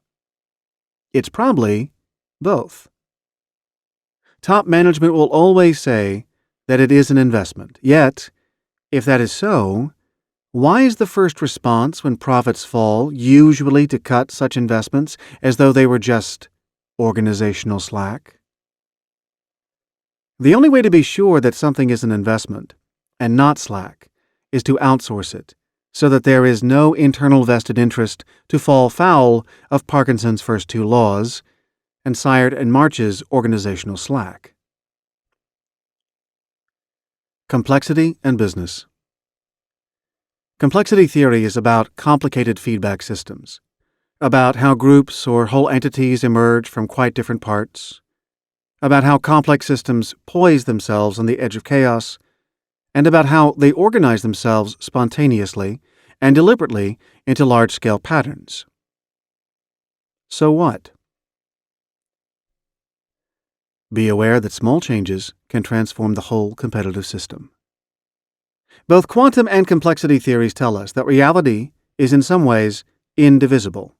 It's probably both. Top management will always say that it is an investment. Yet, if that is so, why is the first response when profits fall usually to cut such investments as though they were just organizational slack? The only way to be sure that something is an investment, and not slack, is to outsource it, so that there is no internal vested interest to fall foul of Parkinson's first two laws and Sayert and March's organizational slack. Complexity and business. Complexity theory is about complicated feedback systems, about how groups or whole entities emerge from quite different parts, about how complex systems poise themselves on the edge of chaos, and about how they organize themselves spontaneously and deliberately into large-scale patterns. So what? Be aware that small changes can transform the whole competitive system. Both quantum and complexity theories tell us that reality is in some ways indivisible.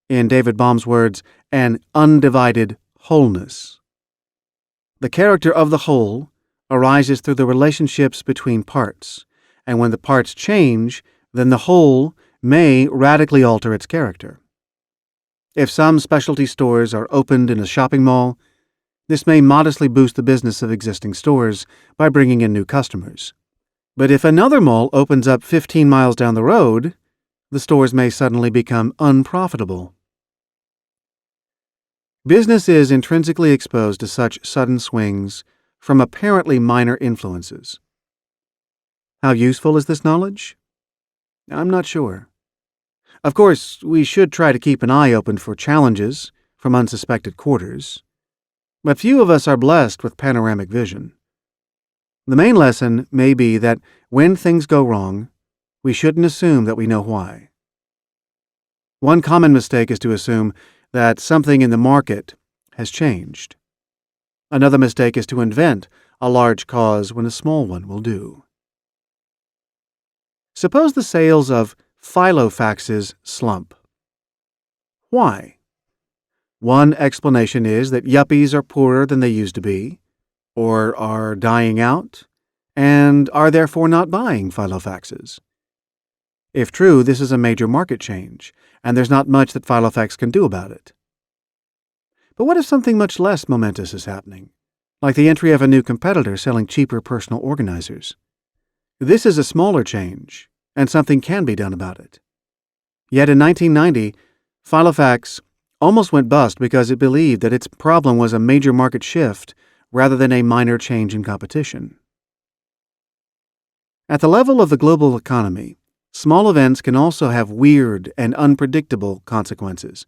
In David Bohm's words, an undivided wholeness. The character of the whole arises through the relationships between parts, and when the parts change, then the whole may radically alter its character. If some specialty stores are opened in a shopping mall, this may modestly boost the business of existing stores by bringing in new customers. But if another mall opens up 15 miles down the road, the stores may suddenly become unprofitable Business is intrinsically exposed to such sudden swings from apparently minor influences. How useful is this knowledge? I'm not sure. Of course, we should try to keep an eye open for challenges from unsuspected quarters, but few of us are blessed with panoramic vision. The main lesson may be that when things go wrong, we shouldn't assume that we know why. One common mistake is to assume that something in the market has changed. Another mistake is to invent a large cause when a small one will do. Suppose the sales of filofaxes slump. Why? One explanation is that yuppies are poorer than they used to be, or are dying out, and are therefore not buying filofaxes. If true, this is a major market change, and there's not much that Filofax can do about it. But what if something much less momentous is happening, like the entry of a new competitor selling cheaper personal organizers? This is a smaller change, and something can be done about it. Yet in 1990, Filofax almost went bust because it believed that its problem was a major market shift rather than a minor change in competition. At the level of the global economy, small events can also have weird and unpredictable consequences.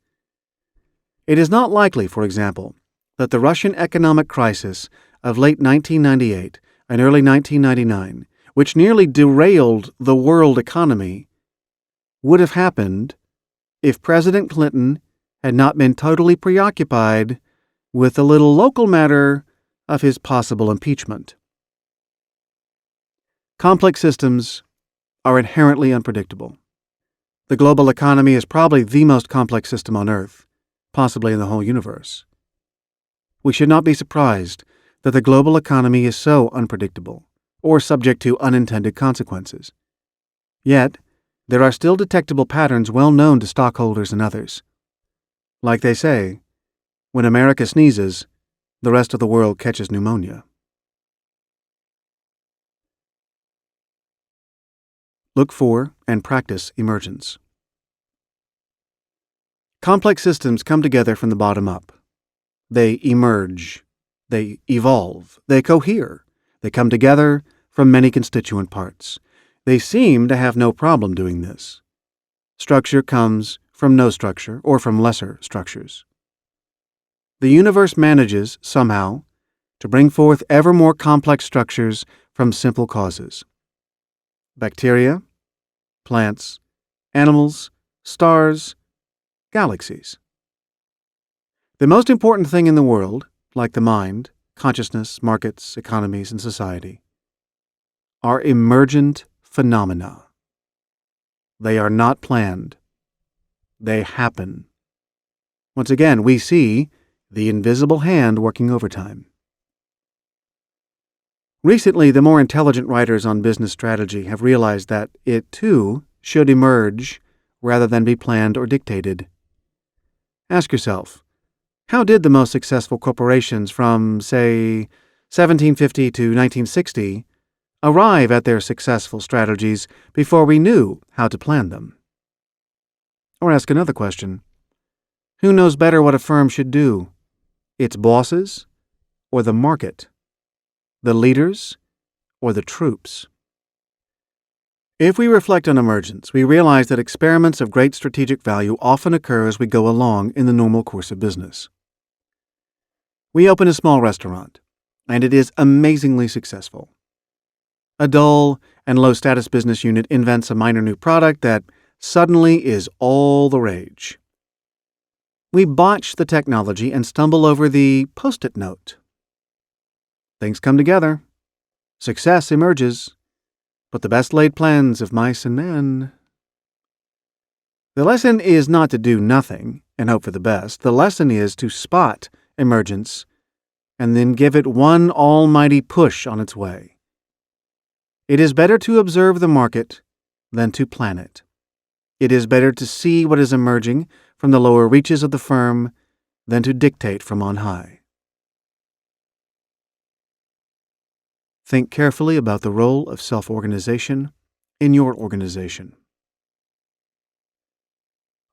It is not likely, for example, that the Russian economic crisis of late 1998 and early 1999, which nearly derailed the world economy, would have happened if President Clinton had not been totally preoccupied with the little local matter of his possible impeachment. Complex systems are inherently unpredictable. The global economy is probably the most complex system on Earth, possibly in the whole universe. We should not be surprised that the global economy is so unpredictable or subject to unintended consequences. Yet, there are still detectable patterns well known to stockholders and others. Like they say, when America sneezes, the rest of the world catches pneumonia. Look for and practice emergence. Complex systems come together from the bottom up. They emerge. They evolve. They cohere. They come together from many constituent parts. They seem to have no problem doing this. Structure comes from no structure or from lesser structures. The universe manages, somehow, to bring forth ever more complex structures from simple causes. Bacteria, plants, animals, stars, galaxies. The most important thing in the world, like the mind, consciousness, markets, economies, and society, are emergent phenomena. They are not planned. They happen. Once again, we see the invisible hand working overtime. Recently, the more intelligent writers on business strategy have realized that it, too, should emerge rather than be planned or dictated. Ask yourself, how did the most successful corporations from, say, 1750 to 1960 arrive at their successful strategies before we knew how to plan them? Or ask another question. Who knows better what a firm should do? Its bosses or the market? The leaders or the troops? If we reflect on emergence, we realize that experiments of great strategic value often occur as we go along in the normal course of business. We open a small restaurant, and it is amazingly successful. A dull and low-status business unit invents a minor new product that suddenly is all the rage. We botch the technology and stumble over the Post-it note. Things come together. Success emerges. But the best laid plans of mice and men. The lesson is not to do nothing and hope for the best. The lesson is to spot emergence and then give it one almighty push on its way. It is better to observe the market than to plan it. It is better to see what is emerging from the lower reaches of the firm than to dictate from on high. Think carefully about the role of self-organization in your organization.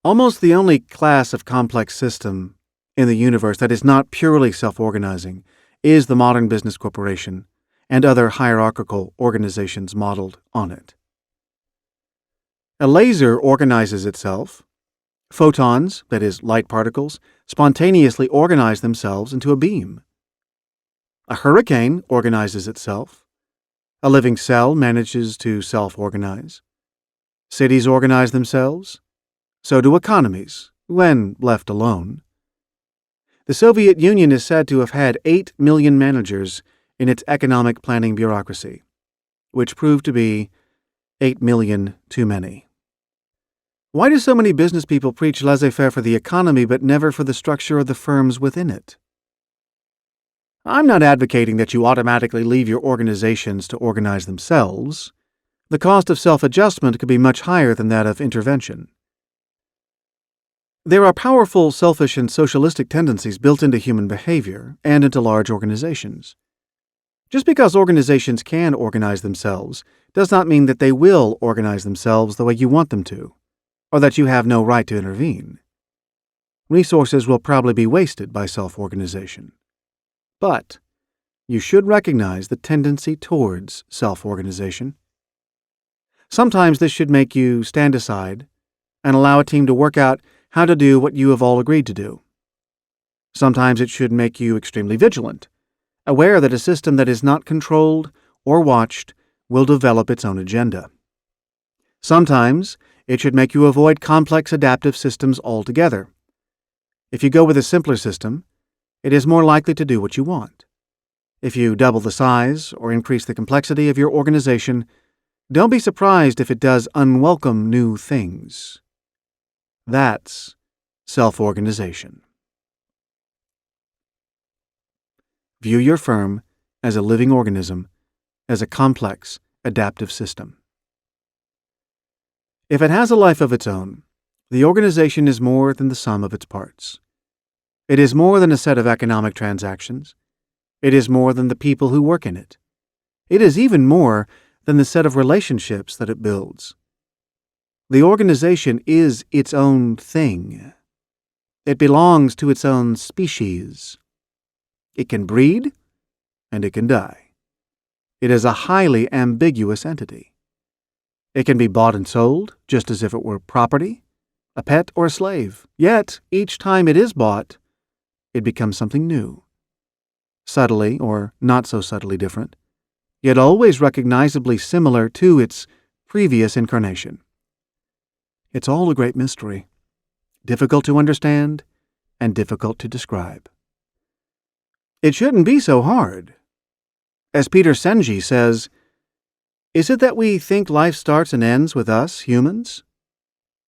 Almost the only class of complex system in the universe that is not purely self-organizing is the modern business corporation and other hierarchical organizations modeled on it. A laser organizes itself. Photons, that is, light particles, spontaneously organize themselves into a beam. A hurricane organizes itself. A living cell manages to self-organize. Cities organize themselves. So do economies, when left alone. The Soviet Union is said to have had 8 million managers in its economic planning bureaucracy, which proved to be 8 million too many. Why do so many business people preach laissez-faire for the economy but never for the structure of the firms within it? I'm not advocating that you automatically leave your organizations to organize themselves. The cost of self-adjustment could be much higher than that of intervention. There are powerful selfish and socialistic tendencies built into human behavior and into large organizations. Just because organizations can organize themselves does not mean that they will organize themselves the way you want them to, or that you have no right to intervene. Resources will probably be wasted by self-organization. But you should recognize the tendency towards self-organization. Sometimes this should make you stand aside and allow a team to work out how to do what you have all agreed to do. Sometimes it should make you extremely vigilant, aware that a system that is not controlled or watched will develop its own agenda. Sometimes it should make you avoid complex adaptive systems altogether. If you go with a simpler system, it is more likely to do what you want. If you double the size or increase the complexity of your organization, don't be surprised if it does unwelcome new things. That's self-organization. View your firm as a living organism, as a complex, adaptive system. If it has a life of its own, the organization is more than the sum of its parts. It is more than a set of economic transactions. It is more than the people who work in it. It is even more than the set of relationships that it builds. The organization is its own thing. It belongs to its own species. It can breed, and it can die. It is a highly ambiguous entity. It can be bought and sold, just as if it were property, a pet or a slave. Yet, each time it is bought, it becomes something new. Subtly or not so subtly different, yet always recognizably similar to its previous incarnation. It's all a great mystery, difficult to understand and difficult to describe. It shouldn't be so hard. As Peter Senge says, is it that we think life starts and ends with us, humans?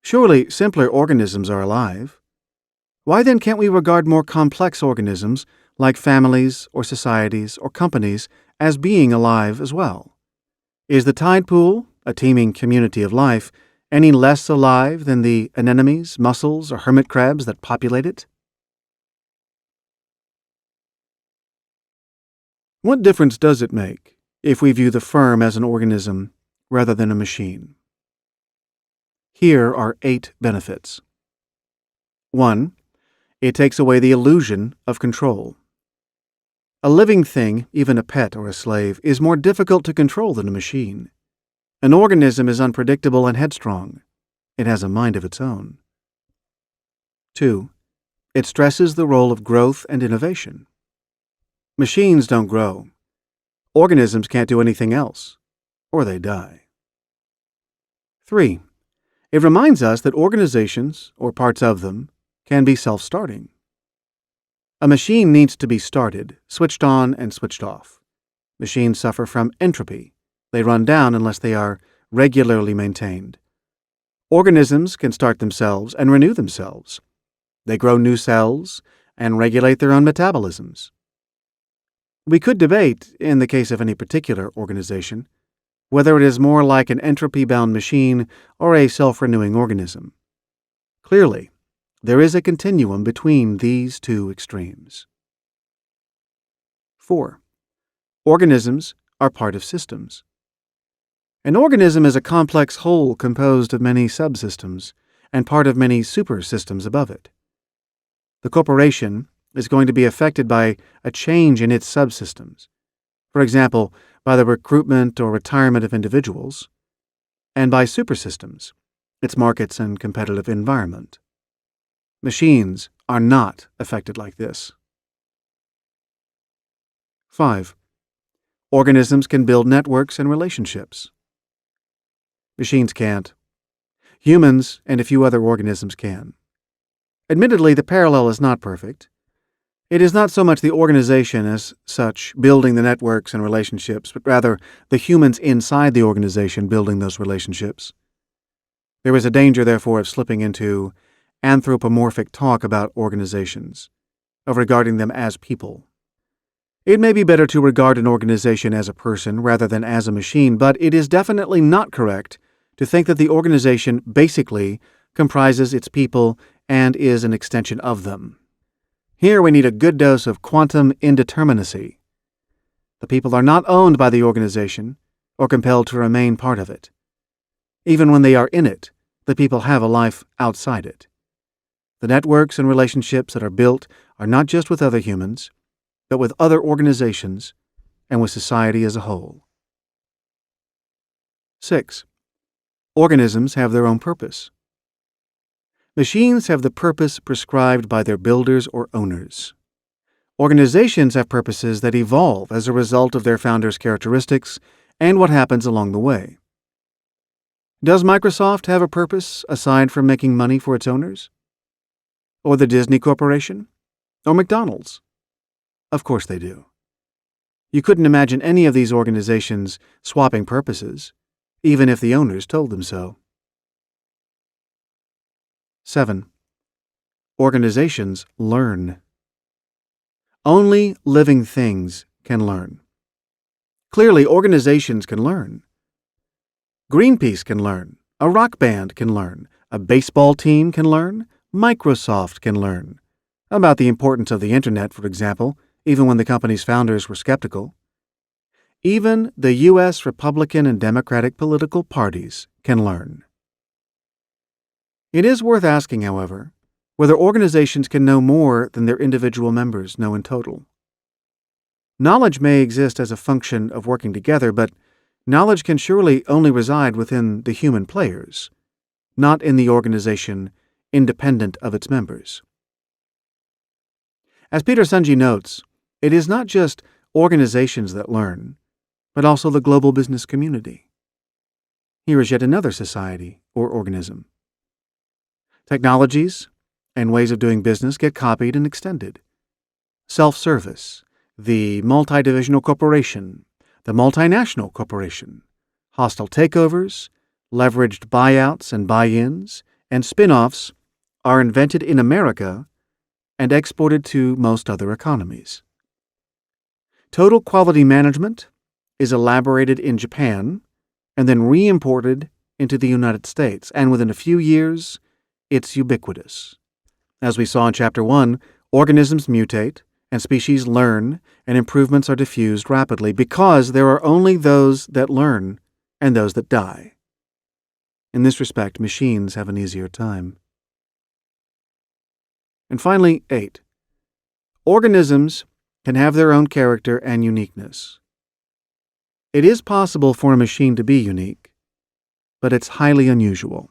Surely simpler organisms are alive. Why then can't we regard more complex organisms, like families or societies or companies, as being alive as well? Is the tide pool, a teeming community of life, any less alive than the anemones, mussels, or hermit crabs that populate it? What difference does it make if we view the firm as an organism rather than a machine? Here are 8 benefits. 1. It takes away the illusion of control. A living thing, even a pet or a slave, is more difficult to control than a machine. An organism is unpredictable and headstrong. It has a mind of its own. 2. It stresses the role of growth and innovation. Machines don't grow. Organisms can't do anything else, or they die. 3. It reminds us that organizations, or parts of them, can be self-starting. A machine needs to be started, switched on and switched off. Machines suffer from entropy. They run down unless they are regularly maintained. Organisms can start themselves and renew themselves. They grow new cells and regulate their own metabolisms. We could debate, in the case of any particular organization, whether it is more like an entropy-bound machine or a self-renewing organism. Clearly, there is a continuum between these two extremes. 4. Organisms are part of systems. An organism is a complex whole composed of many subsystems and part of many supersystems above it. The corporation is going to be affected by a change in its subsystems, for example, by the recruitment or retirement of individuals, and by supersystems, its markets and competitive environment. Machines are not affected like this. 5. Organisms can build networks and relationships. Machines can't. Humans and a few other organisms can. Admittedly, the parallel is not perfect. It is not so much the organization as such building the networks and relationships, but rather the humans inside the organization building those relationships. There is a danger, therefore, of slipping into anthropomorphic talk about organizations, of regarding them as people. It may be better to regard an organization as a person rather than as a machine, but it is definitely not correct to think that the organization basically comprises its people and is an extension of them. Here we need a good dose of quantum indeterminacy. The people are not owned by the organization or compelled to remain part of it. Even when they are in it, the people have a life outside it. The networks and relationships that are built are not just with other humans, but with other organizations and with society as a whole. 6. Organisms have their own purpose. Machines have the purpose prescribed by their builders or owners. Organizations have purposes that evolve as a result of their founders' characteristics and what happens along the way. Does Microsoft have a purpose aside from making money for its owners? Or the Disney Corporation? Or McDonald's? Of course they do. You couldn't imagine any of these organizations swapping purposes, even if the owners told them so. 7. Organizations learn. Only living things can learn. Clearly, organizations can learn. Greenpeace can learn. A rock band can learn. A baseball team can learn. Microsoft can learn. About the importance of the Internet, for example, even when the company's founders were skeptical. Even the U.S. Republican and Democratic political parties can learn. It is worth asking, however, whether organizations can know more than their individual members know in total. Knowledge may exist as a function of working together, but knowledge can surely only reside within the human players, not in the organization independent of its members. As Peter Senge notes, it is not just organizations that learn, but also the global business community. Here is yet another society or organism. Technologies and ways of doing business get copied and extended. Self-service, the multi-divisional corporation, the multinational corporation, hostile takeovers, leveraged buyouts and buy-ins, and spin-offs are invented in America and exported to most other economies. Total quality management is elaborated in Japan and then re-imported into the United States, and within a few years, it's ubiquitous. As we saw in Chapter 1, organisms mutate and species learn, and improvements are diffused rapidly because there are only those that learn and those that die. In this respect, machines have an easier time. And finally, 8. Organisms can have their own character and uniqueness. It is possible for a machine to be unique, but it's highly unusual.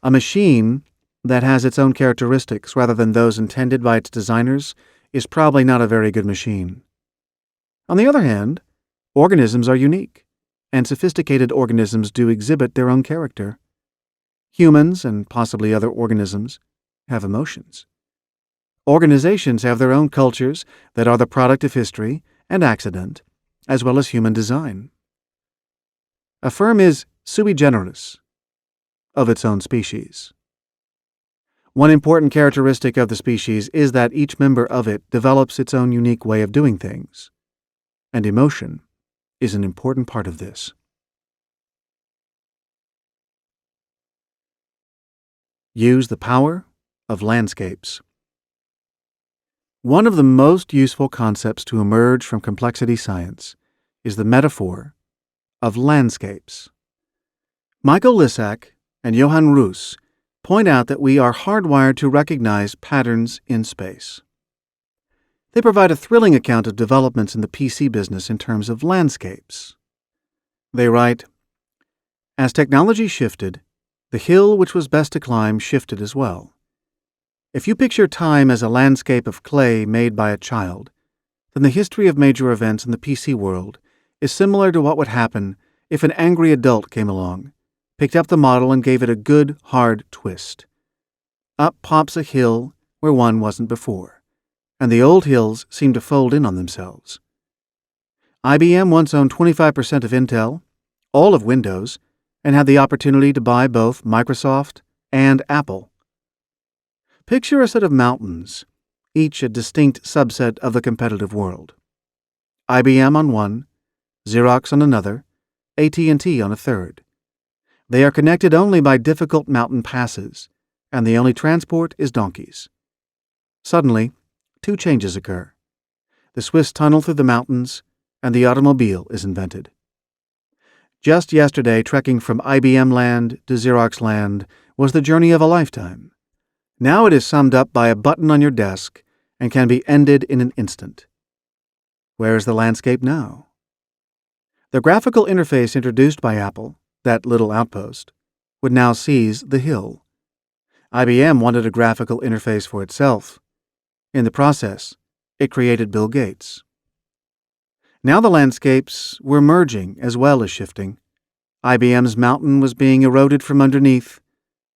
A machine that has its own characteristics rather than those intended by its designers is probably not a very good machine. On the other hand, organisms are unique, and sophisticated organisms do exhibit their own character. Humans, and possibly other organisms, have emotions. Organizations have their own cultures that are the product of history and accident, as well as human design. A firm is sui generis, of its own species. One important characteristic of the species is that each member of it develops its own unique way of doing things, and emotion is an important part of this. Use the power of landscapes. One of the most useful concepts to emerge from complexity science is the metaphor of landscapes. Michael Lissack and Johann Roos point out that we are hardwired to recognize patterns in space. They provide a thrilling account of developments in the PC business in terms of landscapes. They write, "As technology shifted, the hill which was best to climb shifted as well. If you picture time as a landscape of clay made by a child, then the history of major events in the PC world is similar to what would happen if an angry adult came along, picked up the model and gave it a good, hard twist. Up pops a hill where one wasn't before, and the old hills seem to fold in on themselves. IBM once owned 25% of Intel, all of Windows, and had the opportunity to buy both Microsoft and Apple. Picture a set of mountains, each a distinct subset of the competitive world. IBM on one, Xerox on another, AT&T on a third. They are connected only by difficult mountain passes, and the only transport is donkeys. Suddenly, two changes occur. The Swiss tunnel through the mountains, and the automobile is invented. Just yesterday, trekking from IBM land to Xerox land was the journey of a lifetime. Now it is summed up by a button on your desk and can be ended in an instant. Where is the landscape now? The graphical interface introduced by Apple, that little outpost, would now seize the hill. IBM wanted a graphical interface for itself. In the process, it created Bill Gates. Now the landscapes were merging as well as shifting. IBM's mountain was being eroded from underneath.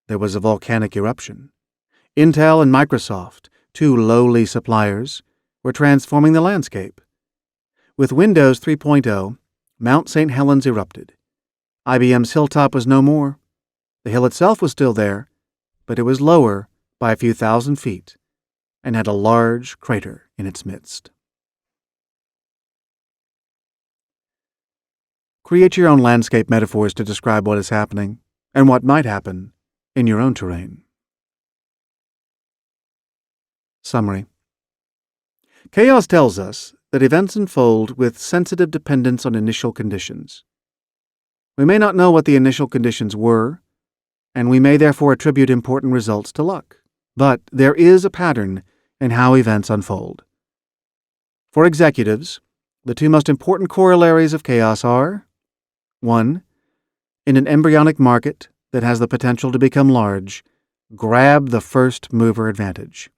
There was a volcanic eruption. Intel and Microsoft, two lowly suppliers, were transforming the landscape. With Windows 3.0, Mount St. Helens erupted. IBM's hilltop was no more. The hill itself was still there, but it was lower by a few thousand feet and had a large crater in its midst. Create your own landscape metaphors to describe what is happening and what might happen in your own terrain. Summary. Chaos tells us that events unfold with sensitive dependence on initial conditions. We may not know what the initial conditions were, and we may therefore attribute important results to luck, but there is a pattern in how events unfold. For executives, the two most important corollaries of chaos are: 1. In an embryonic market that has the potential to become large, grab the first mover advantage.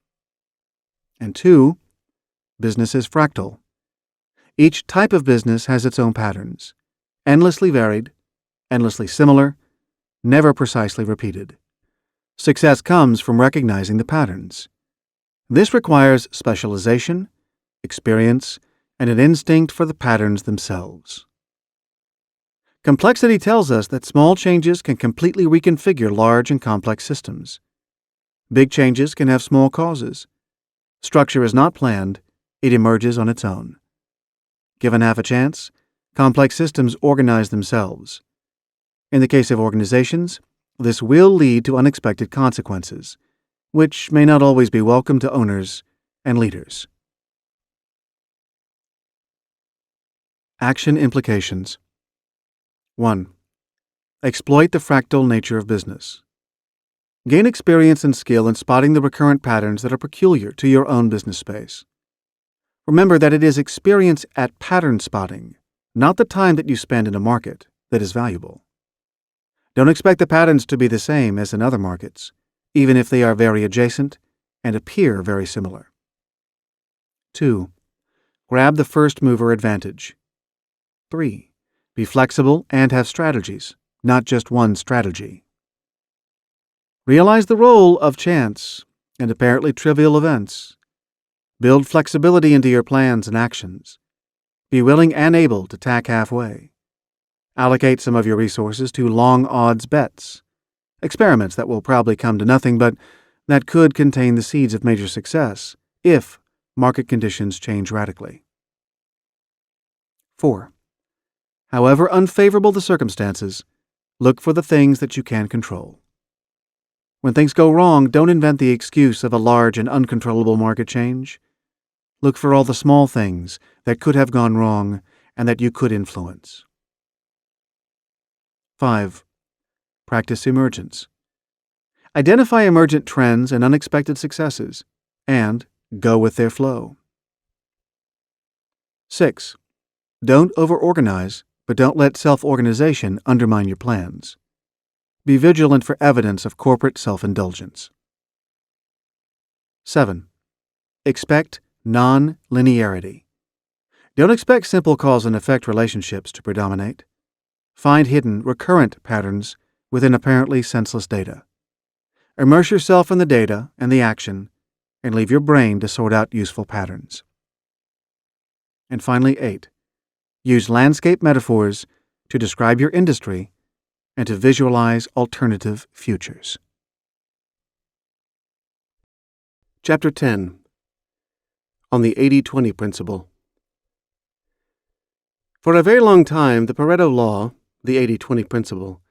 And 2. Business is fractal. Each type of business has its own patterns, endlessly varied, endlessly similar, never precisely repeated. Success comes from recognizing the patterns. This requires specialization, experience, and an instinct for the patterns themselves. Complexity tells us that small changes can completely reconfigure large and complex systems. Big changes can have small causes. Structure is not planned, it emerges on its own. Given half a chance, complex systems organize themselves. In the case of organizations, this will lead to unexpected consequences, which may not always be welcome to owners and leaders. Action implications. 1. Exploit the fractal nature of business. Gain experience and skill in spotting the recurrent patterns that are peculiar to your own business space. Remember that it is experience at pattern spotting, not the time that you spend in a market, that is valuable. Don't expect the patterns to be the same as in other markets, even if they are very adjacent and appear very similar. 2. Grab the first mover advantage. 3. Be flexible and have strategies, not just one strategy. Realize the role of chance and apparently trivial events. Build flexibility into your plans and actions. Be willing and able to tack halfway. Allocate some of your resources to long odds bets, experiments that will probably come to nothing but that could contain the seeds of major success if market conditions change radically. 4. However unfavorable the circumstances, look for the things that you can control. When things go wrong, don't invent the excuse of a large and uncontrollable market change. Look for all the small things that could have gone wrong and that you could influence. 5. Practice emergence. Identify emergent trends and unexpected successes, and go with their flow. 6. Don't over-organize, but don't let self-organization undermine your plans. Be vigilant for evidence of corporate self-indulgence. 7. Expect non-linearity. Don't expect simple cause and effect relationships to predominate. Find hidden, recurrent patterns within apparently senseless data. Immerse yourself in the data and the action, and leave your brain to sort out useful patterns. And finally, 8. Use landscape metaphors to describe your industry and to visualize alternative futures. Chapter 10. On the 80-20 Principle. For a very long time, the Pareto Law, the 80-20 Principle,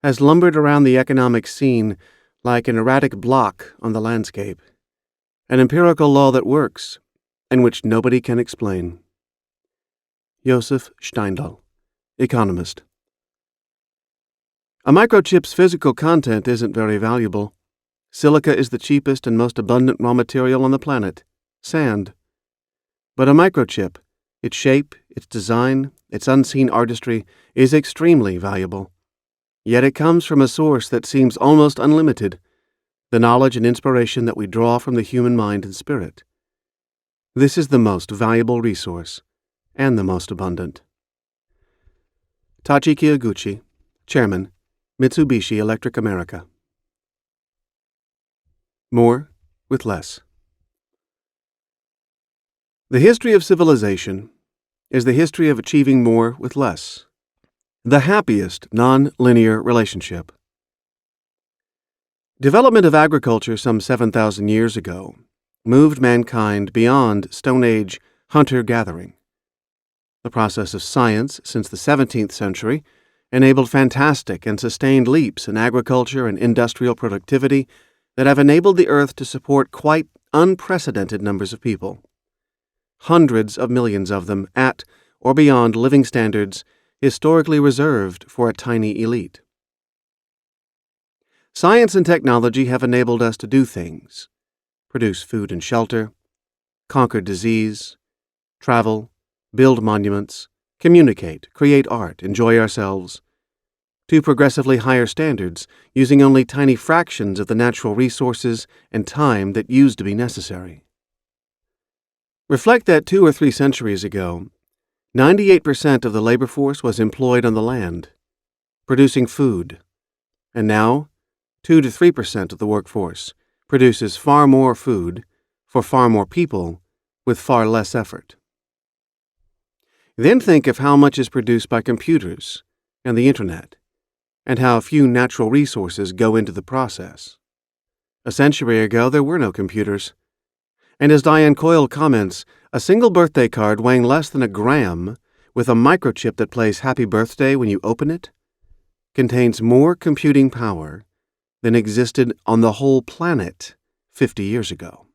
has lumbered around the economic scene like an erratic block on the landscape, an empirical law that works, and which nobody can explain. Joseph Steindl, economist. A microchip's physical content isn't very valuable. Silica is the cheapest and most abundant raw material on the planet, sand. But a microchip, its shape, its design, its unseen artistry, is extremely valuable. Yet it comes from a source that seems almost unlimited, the knowledge and inspiration that we draw from the human mind and spirit. This is the most valuable resource, and the most abundant. Tachi Kiyoguchi, Chairman, Mitsubishi Electric America. More with less. The history of civilization is the history of achieving more with less. The happiest non-linear relationship. Development of agriculture some 7,000 years ago moved mankind beyond Stone Age hunter-gathering. The process of science since the 17th century enabled fantastic and sustained leaps in agriculture and industrial productivity that have enabled the earth to support quite unprecedented numbers of people. Hundreds of millions of them at or beyond living standards historically reserved for a tiny elite. Science and technology have enabled us to do things: produce food and shelter, conquer disease, travel, build monuments, communicate, create art, enjoy ourselves, to progressively higher standards using only tiny fractions of the natural resources and time that used to be necessary. Reflect that 2 or 3 centuries ago, 98% of the labor force was employed on the land, producing food, and now 2 to 3% of the workforce produces far more food for far more people with far less effort. Then think of how much is produced by computers and the Internet, and how few natural resources go into the process. A century ago, there were no computers. And as Diane Coyle comments, a single birthday card weighing less than a gram, with a microchip that plays Happy Birthday when you open it, contains more computing power than existed on the whole planet 50 years ago.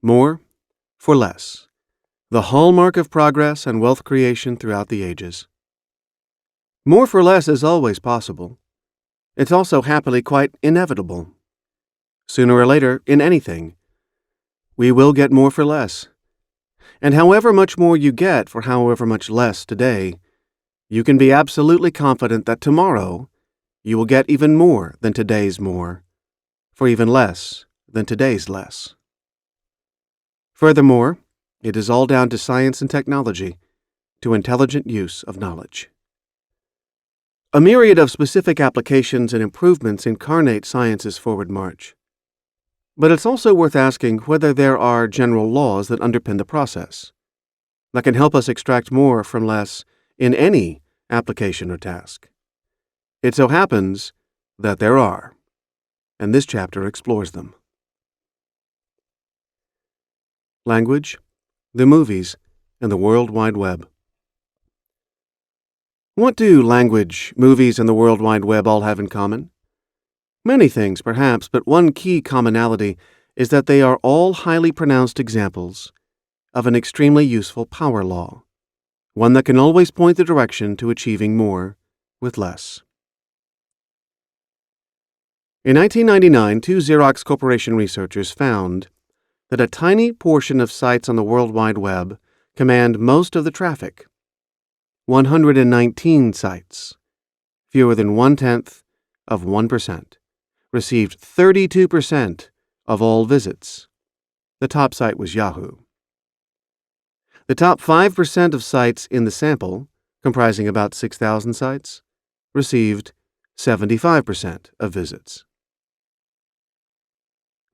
More for less. The hallmark of progress and wealth creation throughout the ages. More for less is always possible. It's also happily quite inevitable. Sooner or later, in anything, we will get more for less. And however much more you get for however much less today, you can be absolutely confident that tomorrow you will get even more than today's more, for even less than today's less. Furthermore, it is all down to science and technology, to intelligent use of knowledge. A myriad of specific applications and improvements incarnate science's forward march. But it's also worth asking whether there are general laws that underpin the process, that can help us extract more from less in any application or task. It so happens that there are, and this chapter explores them. Language, the movies, and the World Wide Web. What do language, movies, and the World Wide Web all have in common? Many things, perhaps, but one key commonality is that they are all highly pronounced examples of an extremely useful power law, one that can always point the direction to achieving more with less. In 1999, two Xerox Corporation researchers found that a tiny portion of sites on the World Wide Web command most of the traffic. 119 sites, fewer than 0.1%, received 32% of all visits. The top site was Yahoo. The top 5% of sites in the sample, comprising about 6,000 sites, received 75% of visits.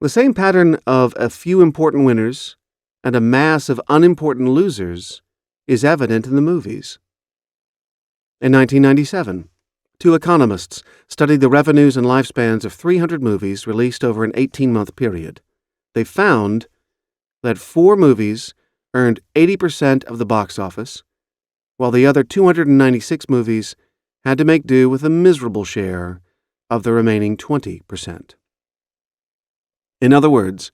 The same pattern of a few important winners and a mass of unimportant losers is evident in the movies. In 1997, two economists studied the revenues and lifespans of 300 movies released over an 18-month period. They found that 4 movies earned 80% of the box office, while the other 296 movies had to make do with a miserable share of the remaining 20%. In other words,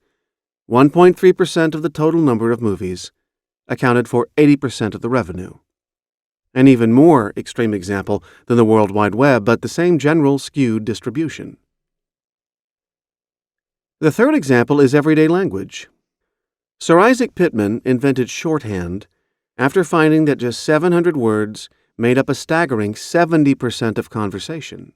1.3% of the total number of movies accounted for 80% of the revenue. An even more extreme example than the World Wide Web, but the same general skewed distribution. The third example is everyday language. Sir Isaac Pitman invented shorthand after finding that just 700 words made up a staggering 70% of conversation.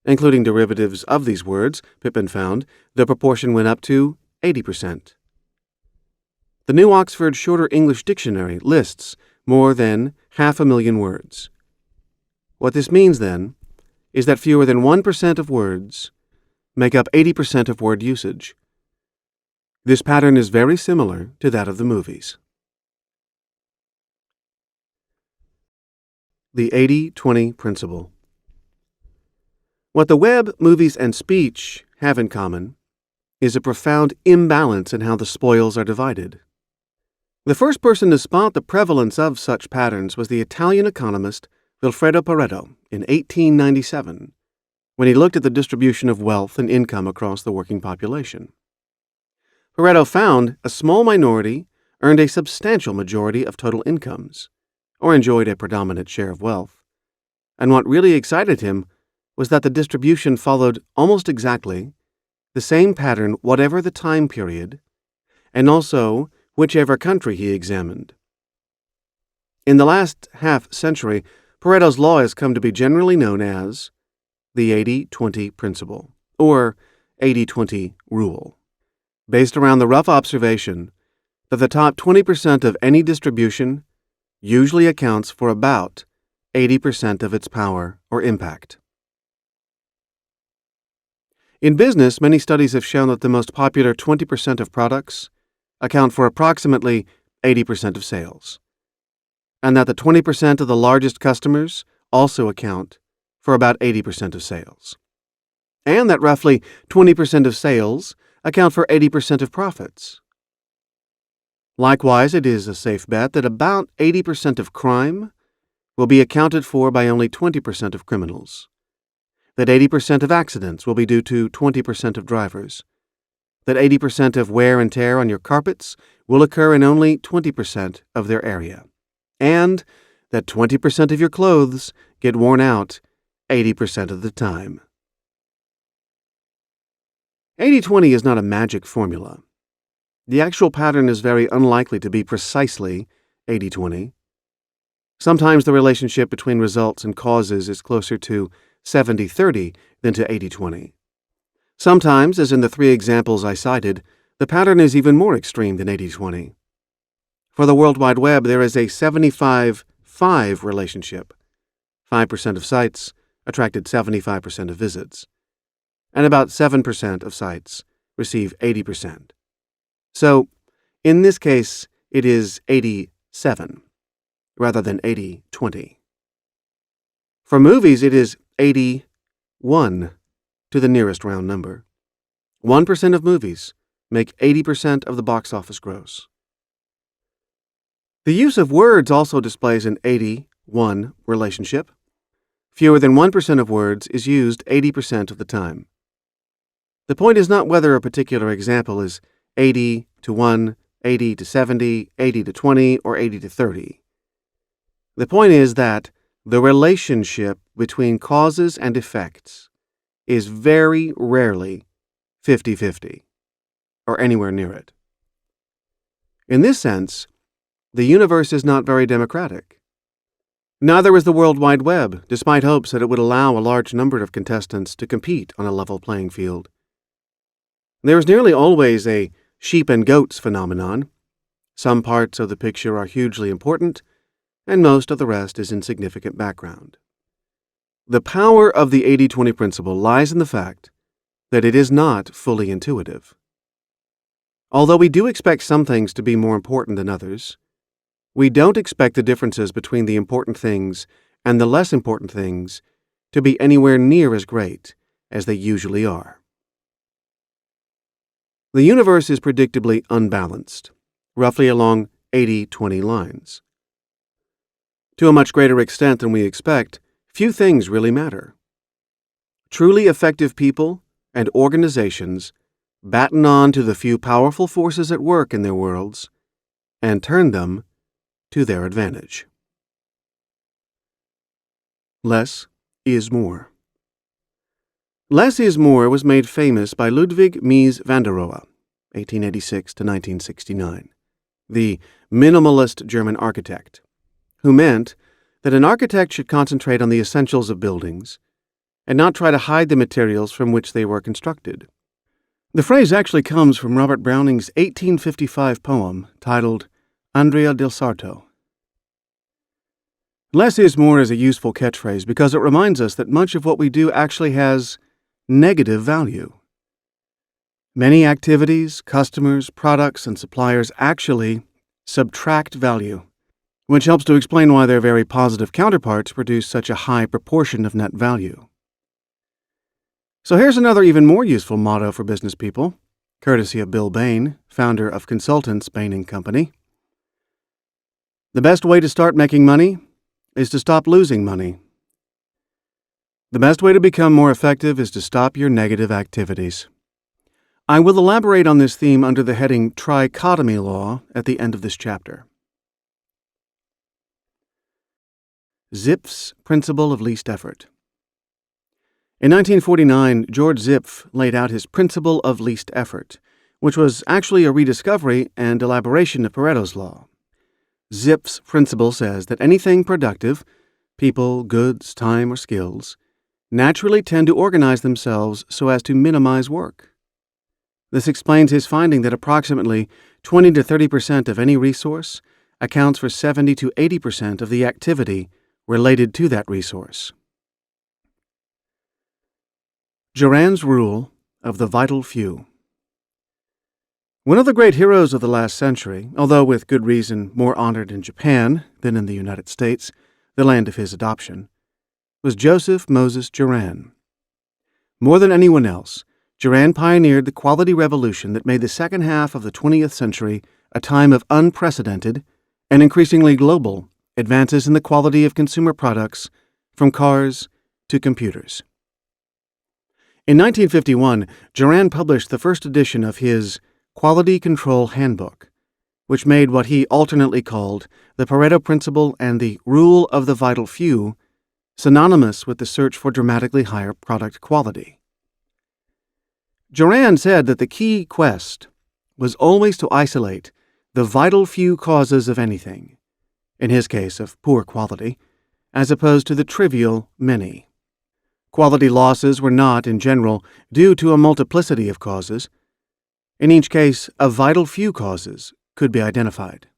Including derivatives of these words, Pitman found the proportion went up to 80%. The New Oxford Shorter English Dictionary lists more than 500,000 words. What this means, then, is that fewer than 1% of words make up 80% of word usage. This pattern is very similar to that of the movies. The 80-20 principle. What the web, movies, and speech have in common is a profound imbalance in how the spoils are divided. The first person to spot the prevalence of such patterns was the Italian economist Vilfredo Pareto in 1897, when he looked at the distribution of wealth and income across the working population. Pareto found a small minority earned a substantial majority of total incomes, or enjoyed a predominant share of wealth, and what really excited him was that the distribution followed almost exactly the same pattern whatever the time period, and also whichever country he examined. In the last half-century, Pareto's law has come to be generally known as the 80-20 principle, or 80-20 rule, based around the rough observation that the top 20% of any distribution usually accounts for about 80% of its power or impact. In business, many studies have shown that the most popular 20% of products account for approximately 80% of sales, and that the 20% of the largest customers also account for about 80% of sales, and that roughly 20% of sales account for 80% of profits. Likewise, it is a safe bet that about 80% of crime will be accounted for by only 20% of criminals, that 80% of accidents will be due to 20% of drivers, that 80% of wear and tear on your carpets will occur in only 20% of their area, and that 20% of your clothes get worn out 80% of the time. 80-20 is not a magic formula. The actual pattern is very unlikely to be precisely 80-20. Sometimes the relationship between results and causes is closer to 70-30 than to 80-20. Sometimes, as in the 3 examples I cited, the pattern is even more extreme than 80-20. For the World Wide Web, there is a 75-5 relationship. 5% of sites attracted 75% of visits, and about 7% of sites receive 80%. So, in this case, it is 87, rather than 80-20. For movies, it is 81 to the nearest round number. 1% of movies make 80% of the box office gross. The use of words also displays an 80-1 relationship. Fewer than 1% of words is used 80% of the time. The point is not whether a particular example is 80-1, 80-70, 80-20, or 80-30. The point is that the relationship between causes and effects is very rarely 50-50, or anywhere near it. In this sense, the universe is not very democratic. Neither is the World Wide Web, despite hopes that it would allow a large number of contestants to compete on a level playing field. There is nearly always a sheep and goats phenomenon. Some parts of the picture are hugely important, and most of the rest is insignificant background. The power of the 80-20 principle lies in the fact that it is not fully intuitive. Although we do expect some things to be more important than others, we don't expect the differences between the important things and the less important things to be anywhere near as great as they usually are. The universe is predictably unbalanced, roughly along 80-20 lines. To a much greater extent than we expect, few things really matter. Truly effective people and organizations batten on to the few powerful forces at work in their worlds and turn them to their advantage. Less is more. Less is more was made famous by Ludwig Mies van der Rohe, 1886 to 1969, the minimalist German architect, who meant that an architect should concentrate on the essentials of buildings and not try to hide the materials from which they were constructed. The phrase actually comes from Robert Browning's 1855 poem titled Andrea del Sarto. Less is more is a useful catchphrase because it reminds us that much of what we do actually has negative value. Many activities, customers, products, and suppliers actually subtract value, which helps to explain why their very positive counterparts produce such a high proportion of net value. So here's another even more useful motto for business people, courtesy of Bill Bain, founder of consultants Bain & Company. The best way to start making money is to stop losing money. The best way to become more effective is to stop your negative activities. I will elaborate on this theme under the heading Trichotomy Law at the end of this chapter. Zipf's Principle of Least Effort. In 1949, George Zipf laid out his Principle of Least Effort, which was actually a rediscovery and elaboration of Pareto's Law. Zipf's principle says that anything productive, people, goods, time, or skills, naturally tend to organize themselves so as to minimize work. This explains his finding that approximately 20 to 30% of any resource accounts for 70 to 80% of the activity related to that resource. Juran's Rule of the Vital Few. One of the great heroes of the last century, although with good reason more honored in Japan than in the United States, the land of his adoption, was Joseph Moses Juran. More than anyone else, Juran pioneered the quality revolution that made the second half of the 20th century a time of unprecedented and increasingly global advances in the quality of consumer products, from cars to computers. In 1951, Juran published the first edition of his Quality Control Handbook, which made what he alternately called the Pareto Principle and the Rule of the Vital Few synonymous with the search for dramatically higher product quality. Juran said that the key quest was always to isolate the vital few causes of anything, in his case of poor quality, as opposed to the trivial many. Quality losses were not, in general, due to a multiplicity of causes. In each case, a vital few causes could be identified.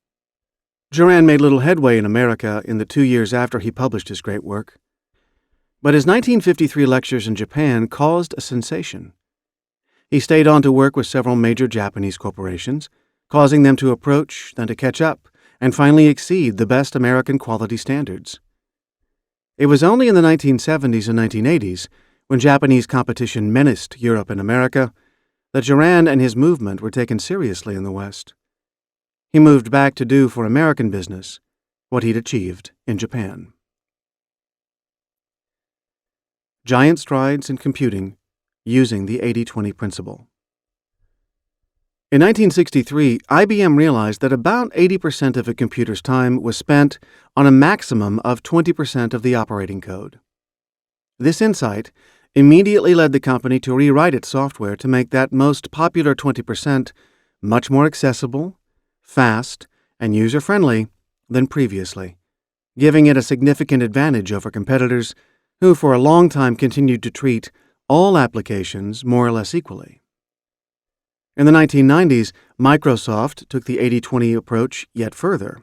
Juran made little headway in America in the 2 years after he published his great work, but his 1953 lectures in Japan caused a sensation. He stayed on to work with several major Japanese corporations, causing them to approach, then to catch up, and finally exceed the best American quality standards. It was only in the 1970s and 1980s, when Japanese competition menaced Europe and America, that Juran and his movement were taken seriously in the West. He moved back to do for American business what he'd achieved in Japan. Giant strides in computing using the 80-20 principle. In 1963, IBM realized that about 80% of a computer's time was spent on a maximum of 20% of the operating code. This insight immediately led the company to rewrite its software to make that most popular 20% much more accessible, fast, and user-friendly than previously, giving it a significant advantage over competitors who for a long time continued to treat all applications more or less equally. In the 1990s, Microsoft took the 80-20 approach yet further,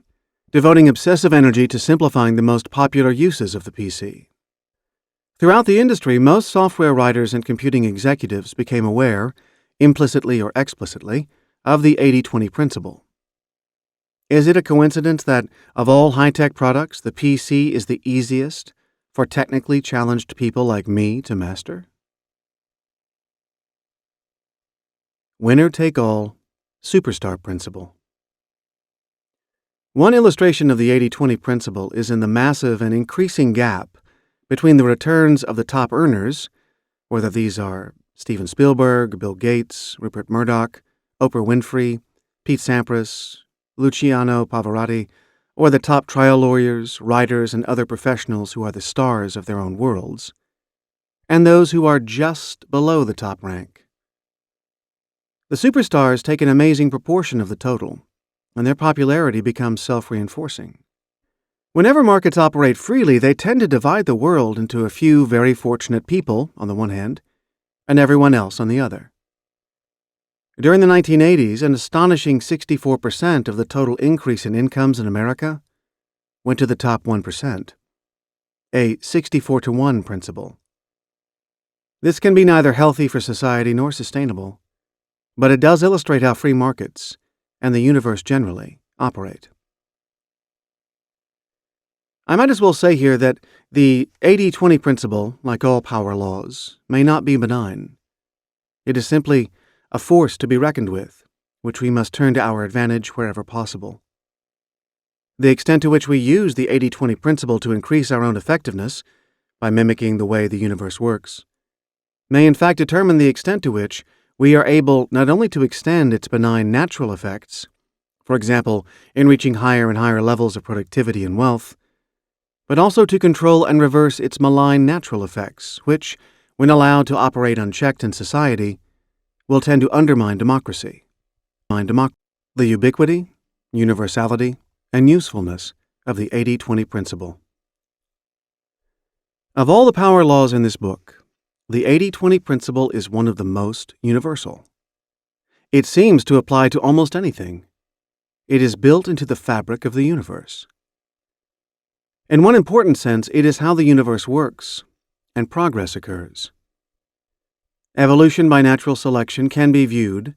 devoting obsessive energy to simplifying the most popular uses of the PC. Throughout the industry, most software writers and computing executives became aware, implicitly or explicitly, of the 80-20 principle. Is it a coincidence that, of all high-tech products, the PC is the easiest for technically challenged people like me to master? Winner-take-all, superstar principle. One illustration of the 80-20 principle is in the massive and increasing gap between the returns of the top earners, whether these are Steven Spielberg, Bill Gates, Rupert Murdoch, Oprah Winfrey, Pete Sampras, Luciano Pavarotti, or the top trial lawyers, writers, and other professionals who are the stars of their own worlds, and those who are just below the top rank. The superstars take an amazing proportion of the total, and their popularity becomes self-reinforcing. Whenever markets operate freely, they tend to divide the world into a few very fortunate people, on the one hand, and everyone else on the other. During the 1980s, an astonishing 64% of the total increase in incomes in America went to the top 1%, a 64-to-1 principle. This can be neither healthy for society nor sustainable, but it does illustrate how free markets, and the universe generally, operate. I might as well say here that the 80-20 principle, like all power laws, may not be benign. It is simply a force to be reckoned with, which we must turn to our advantage wherever possible. The extent to which we use the 80-20 principle to increase our own effectiveness, by mimicking the way the universe works, may in fact determine the extent to which we are able not only to extend its benign natural effects, for example, in reaching higher and higher levels of productivity and wealth, but also to control and reverse its malign natural effects, which, when allowed to operate unchecked in society, will tend to undermine democracy. The ubiquity, universality, and usefulness of the 80-20 principle. Of all the power laws in this book, the 80-20 principle is one of the most universal. It seems to apply to almost anything. It is built into the fabric of the universe. In one important sense, it is how the universe works, and progress occurs. Evolution by natural selection can be viewed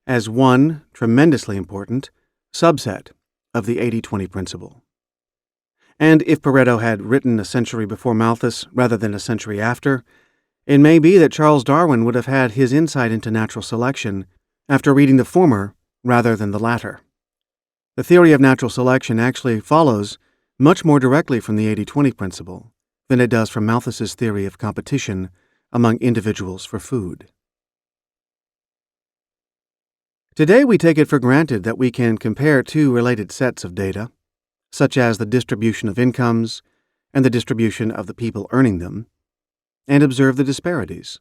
as one tremendously important subset of the 80-20 principle. And if Pareto had written a century before Malthus rather than a century after, it may be that Charles Darwin would have had his insight into natural selection after reading the former rather than the latter. The theory of natural selection actually follows much more directly from the 80-20 principle than it does from Malthus's theory of competition among individuals for food. Today we take it for granted that we can compare two related sets of data, such as the distribution of incomes and the distribution of the people earning them, and observe the disparities.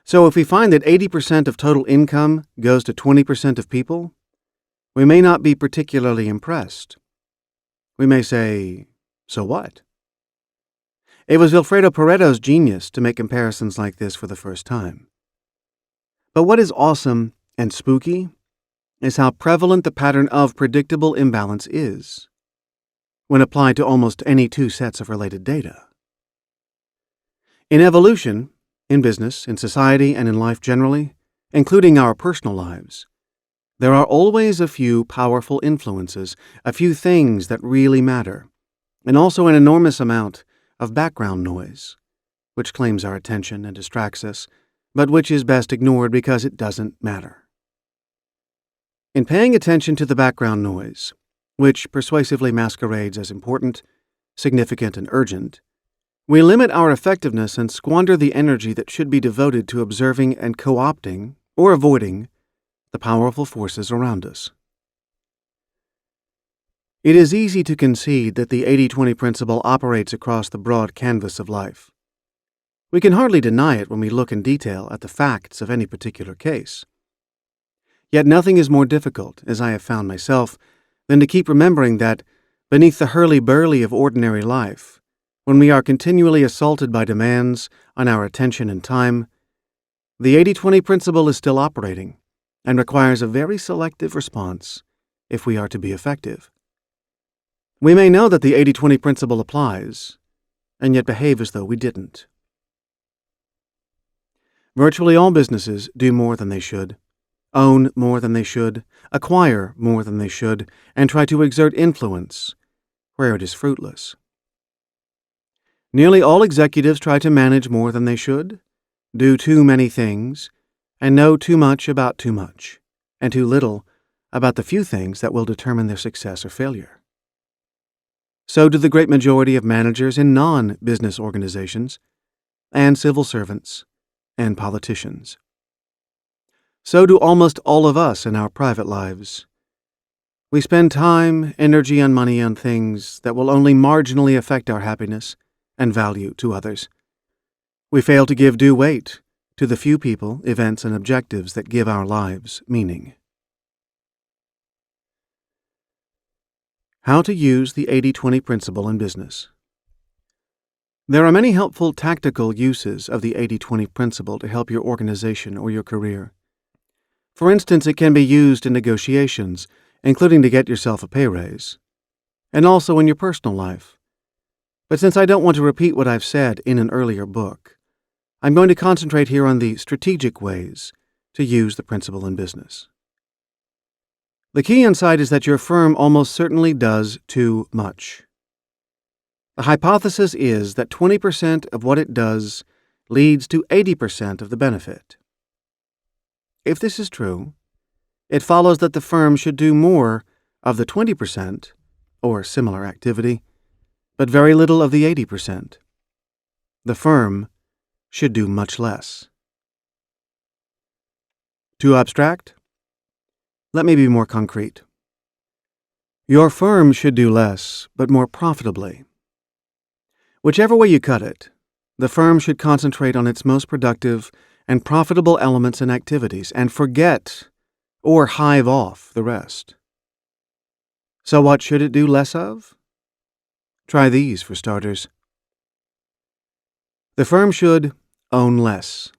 So if we find that 80% of total income goes to 20% of people, we may not be particularly impressed. We may say, so what? It was Vilfredo Pareto's genius to make comparisons like this for the first time. But what is awesome and spooky is how prevalent the pattern of predictable imbalance is when applied to almost any two sets of related data. In evolution, in business, in society, and in life generally, including our personal lives, there are always a few powerful influences, a few things that really matter, and also an enormous amount of background noise, which claims our attention and distracts us, but which is best ignored because it doesn't matter. In paying attention to the background noise, which persuasively masquerades as important, significant, and urgent, we limit our effectiveness and squander the energy that should be devoted to observing and co-opting, or avoiding, the powerful forces around us. It is easy to concede that the 80-20 principle operates across the broad canvas of life. We can hardly deny it when we look in detail at the facts of any particular case. Yet nothing is more difficult, as I have found myself, than to keep remembering that, beneath the hurly-burly of ordinary life, when we are continually assaulted by demands on our attention and time, the 80-20 principle is still operating and requires a very selective response if we are to be effective. We may know that the 80-20 principle applies, and yet behave as though we didn't. Virtually all businesses do more than they should, own more than they should, acquire more than they should, and try to exert influence where it is fruitless. Nearly all executives try to manage more than they should, do too many things, and know too much about too much, and too little about the few things that will determine their success or failure. So do the great majority of managers in non-business organizations, and civil servants, and politicians. So do almost all of us in our private lives. We spend time, energy, and money on things that will only marginally affect our happiness and value to others. We fail to give due weight to the few people, events, and objectives that give our lives meaning. How to use the 80-20 principle in business. There are many helpful tactical uses of the 80-20 principle to help your organization or your career. For instance, it can be used in negotiations, including to get yourself a pay raise, and also in your personal life. But since I don't want to repeat what I've said in an earlier book, I'm going to concentrate here on the strategic ways to use the principle in business. The key insight is that your firm almost certainly does too much. The hypothesis is that 20% of what it does leads to 80% of the benefit. If this is true, it follows that the firm should do more of the 20%, or similar activity, but very little of the 80%. The firm should do much less. Too abstract? Let me be more concrete. Your firm should do less, but more profitably. Whichever way you cut it, the firm should concentrate on its most productive and profitable elements and activities and forget or hive off the rest. So what should it do less of? Try these for starters. The firm should own less.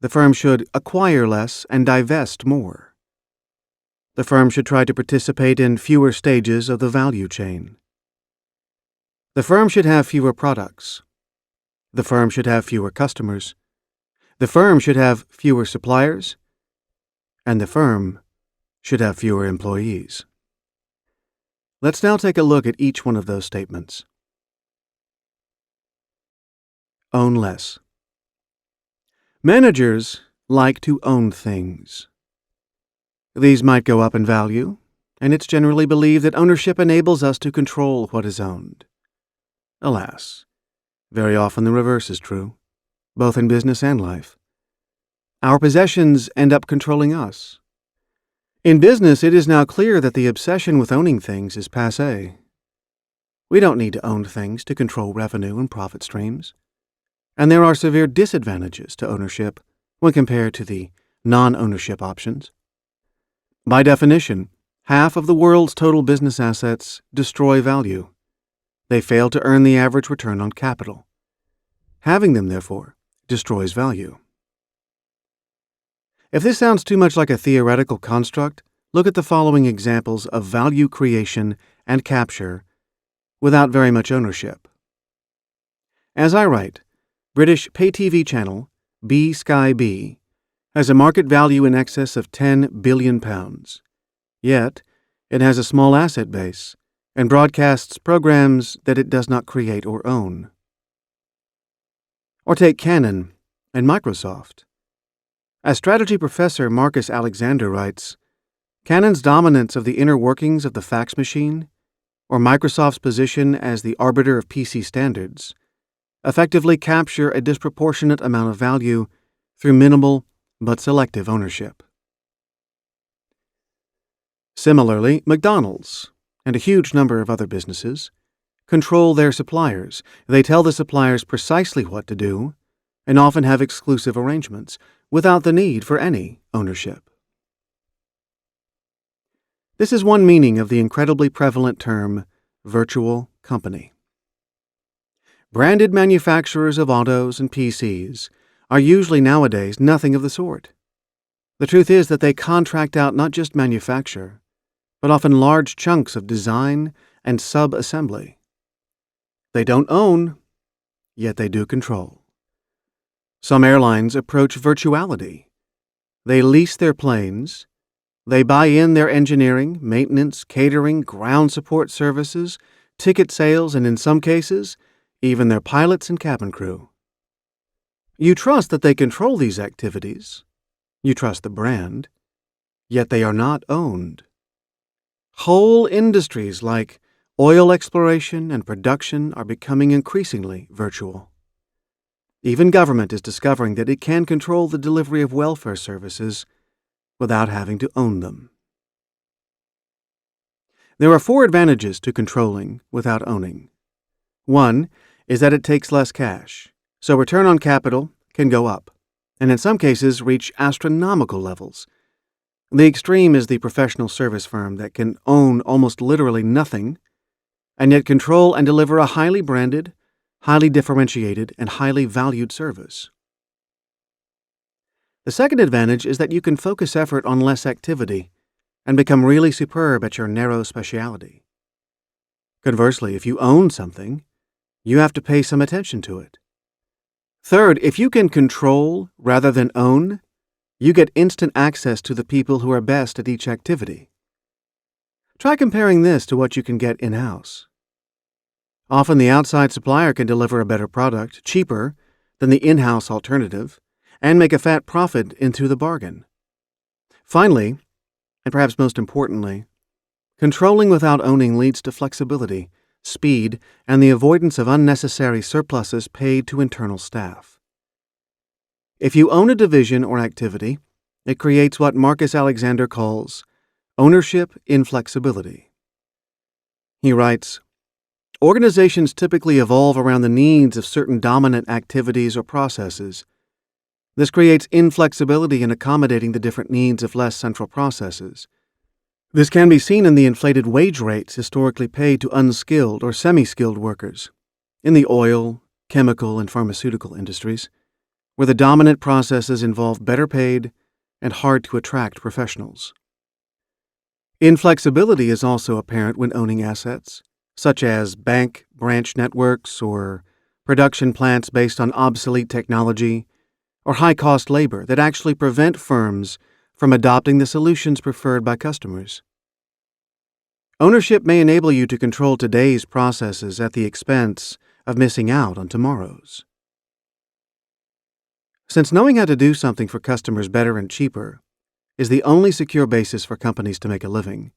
The firm should acquire less and divest more. The firm should try to participate in fewer stages of the value chain. The firm should have fewer products. The firm should have fewer customers. The firm should have fewer suppliers. And the firm should have fewer employees. Let's now take a look at each one of those statements. Own less. Managers like to own things. These might go up in value, and it's generally believed that ownership enables us to control what is owned. Alas, very often the reverse is true, both in business and life. Our possessions end up controlling us. In business, it is now clear that the obsession with owning things is passé. We don't need to own things to control revenue and profit streams, and there are severe disadvantages to ownership when compared to the non-ownership options. By definition, half of the world's total business assets destroy value. They fail to earn the average return on capital. Having them, therefore, destroys value. If this sounds too much like a theoretical construct, look at the following examples of value creation and capture without very much ownership. As I write, British pay TV channel B Sky B has a market value in excess of £10 billion. Yet, it has a small asset base and broadcasts programs that it does not create or own. Or take Canon and Microsoft. As strategy professor Marcus Alexander writes, Canon's dominance of the inner workings of the fax machine, or Microsoft's position as the arbiter of PC standards, effectively capture a disproportionate amount of value through minimal but selective ownership. Similarly, McDonald's, and a huge number of other businesses, control their suppliers. They tell the suppliers precisely what to do, and often have exclusive arrangements without the need for any ownership. This is one meaning of the incredibly prevalent term virtual company. Branded manufacturers of autos and PCs are usually nowadays nothing of the sort. The truth is that they contract out not just manufacture, but often large chunks of design and sub-assembly. They don't own, yet they do control. Some airlines approach virtuality. They lease their planes, they buy in their engineering, maintenance, catering, ground support services, ticket sales, and in some cases, even their pilots and cabin crew. You trust that they control these activities. You trust the brand, yet they are not owned. Whole industries like oil exploration and production are becoming increasingly virtual. Even government is discovering that it can control the delivery of welfare services without having to own them. There are 4 advantages to controlling without owning. One is that it takes less cash, so return on capital can go up, and in some cases reach astronomical levels. The extreme is the professional service firm that can own almost literally nothing, and yet control and deliver a highly branded, highly differentiated, and highly valued service. The second advantage is that you can focus effort on less activity and become really superb at your narrow specialty. Conversely, if you own something, you have to pay some attention to it. Third, if you can control rather than own, you get instant access to the people who are best at each activity. Try comparing this to what you can get in-house. Often the outside supplier can deliver a better product, cheaper than the in-house alternative, and make a fat profit into the bargain. Finally, and perhaps most importantly, controlling without owning leads to flexibility, speed, and the avoidance of unnecessary surpluses paid to internal staff. If you own a division or activity, it creates what Marcus Alexander calls ownership inflexibility. He writes, "Organizations typically evolve around the needs of certain dominant activities or processes. This creates inflexibility in accommodating the different needs of less central processes. This can be seen in the inflated wage rates historically paid to unskilled or semi-skilled workers in the oil, chemical, and pharmaceutical industries, where the dominant processes involve better paid and hard-to-attract professionals. Inflexibility is also apparent when owning assets, such as bank branch networks or production plants based on obsolete technology or high-cost labor that actually prevent firms from adopting the solutions preferred by customers. Ownership may enable you to control today's processes at the expense of missing out on tomorrow's. Since knowing how to do something for customers better and cheaper is the only secure basis for companies to make a living,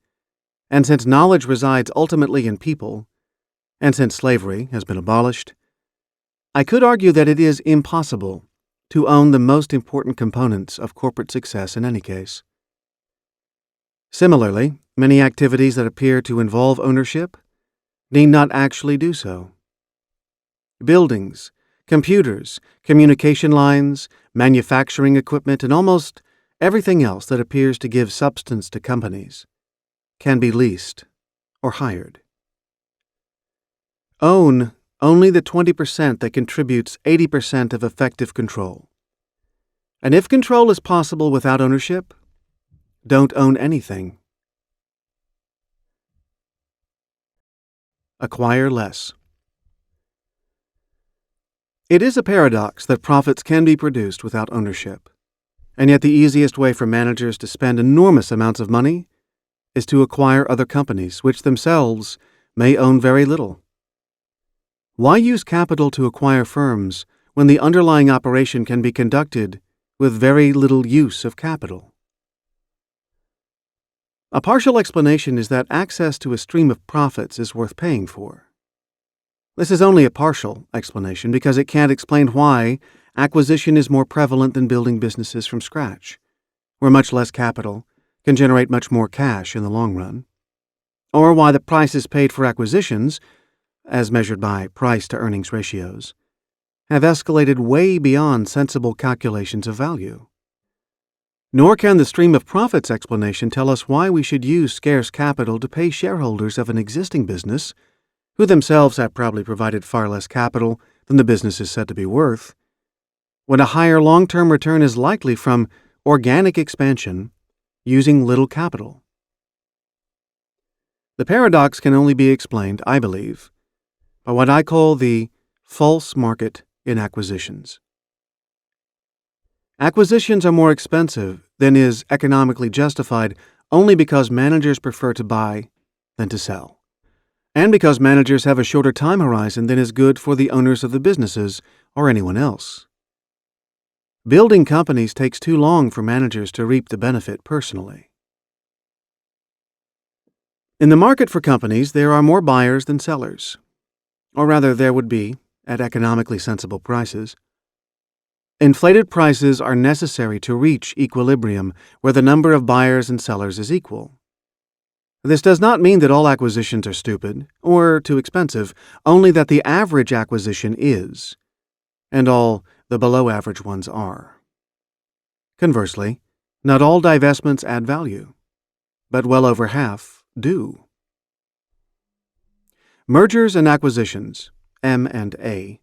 and since knowledge resides ultimately in people, and since slavery has been abolished, I could argue that it is impossible to own the most important components of corporate success in any case. Similarly, many activities that appear to involve ownership need not actually do so. Buildings, computers, communication lines, manufacturing equipment, and almost everything else that appears to give substance to companies can be leased or hired. Own only the 20% that contributes 80% of effective control. And if control is possible without ownership, don't own anything. Acquire less. It is a paradox that profits can be produced without ownership, and yet the easiest way for managers to spend enormous amounts of money is to acquire other companies which themselves may own very little. Why use capital to acquire firms when the underlying operation can be conducted with very little use of capital? A partial explanation is that access to a stream of profits is worth paying for. This is only a partial explanation because it can't explain why acquisition is more prevalent than building businesses from scratch, where much less capital can generate much more cash in the long run, or why the prices paid for acquisitions, as measured by price-to-earnings ratios, have escalated way beyond sensible calculations of value. Nor can the stream of profits explanation tell us why we should use scarce capital to pay shareholders of an existing business, who themselves have probably provided far less capital than the business is said to be worth, when a higher long-term return is likely from organic expansion using little capital. The paradox can only be explained, I believe, by what I call the false market in acquisitions. Acquisitions are more expensive than is economically justified only because managers prefer to buy than to sell, and because managers have a shorter time horizon than is good for the owners of the businesses or anyone else. Building companies takes too long for managers to reap the benefit personally. In the market for companies, there are more buyers than sellers, or rather there would be, at economically sensible prices. Inflated prices are necessary to reach equilibrium where the number of buyers and sellers is equal. This does not mean that all acquisitions are stupid or too expensive, only that the average acquisition is, and all the below-average ones are. Conversely, not all divestments add value, but well over half do. Mergers and acquisitions, M&A,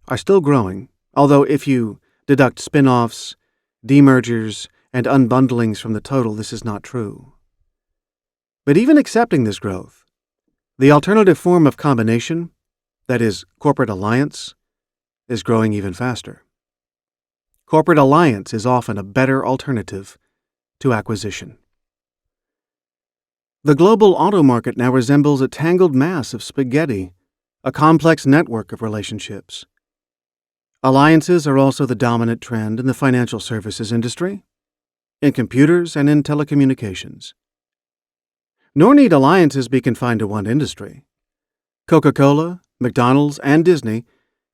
are still growing, although if you deduct spin-offs, demergers, and unbundlings from the total, this is not true. But even accepting this growth, the alternative form of combination, that is, corporate alliance, is growing even faster. Corporate alliance is often a better alternative to acquisition. The global auto market now resembles a tangled mass of spaghetti, a complex network of relationships. Alliances are also the dominant trend in the financial services industry, in computers, and in telecommunications. Nor need alliances be confined to one industry. Coca-Cola, McDonald's, and Disney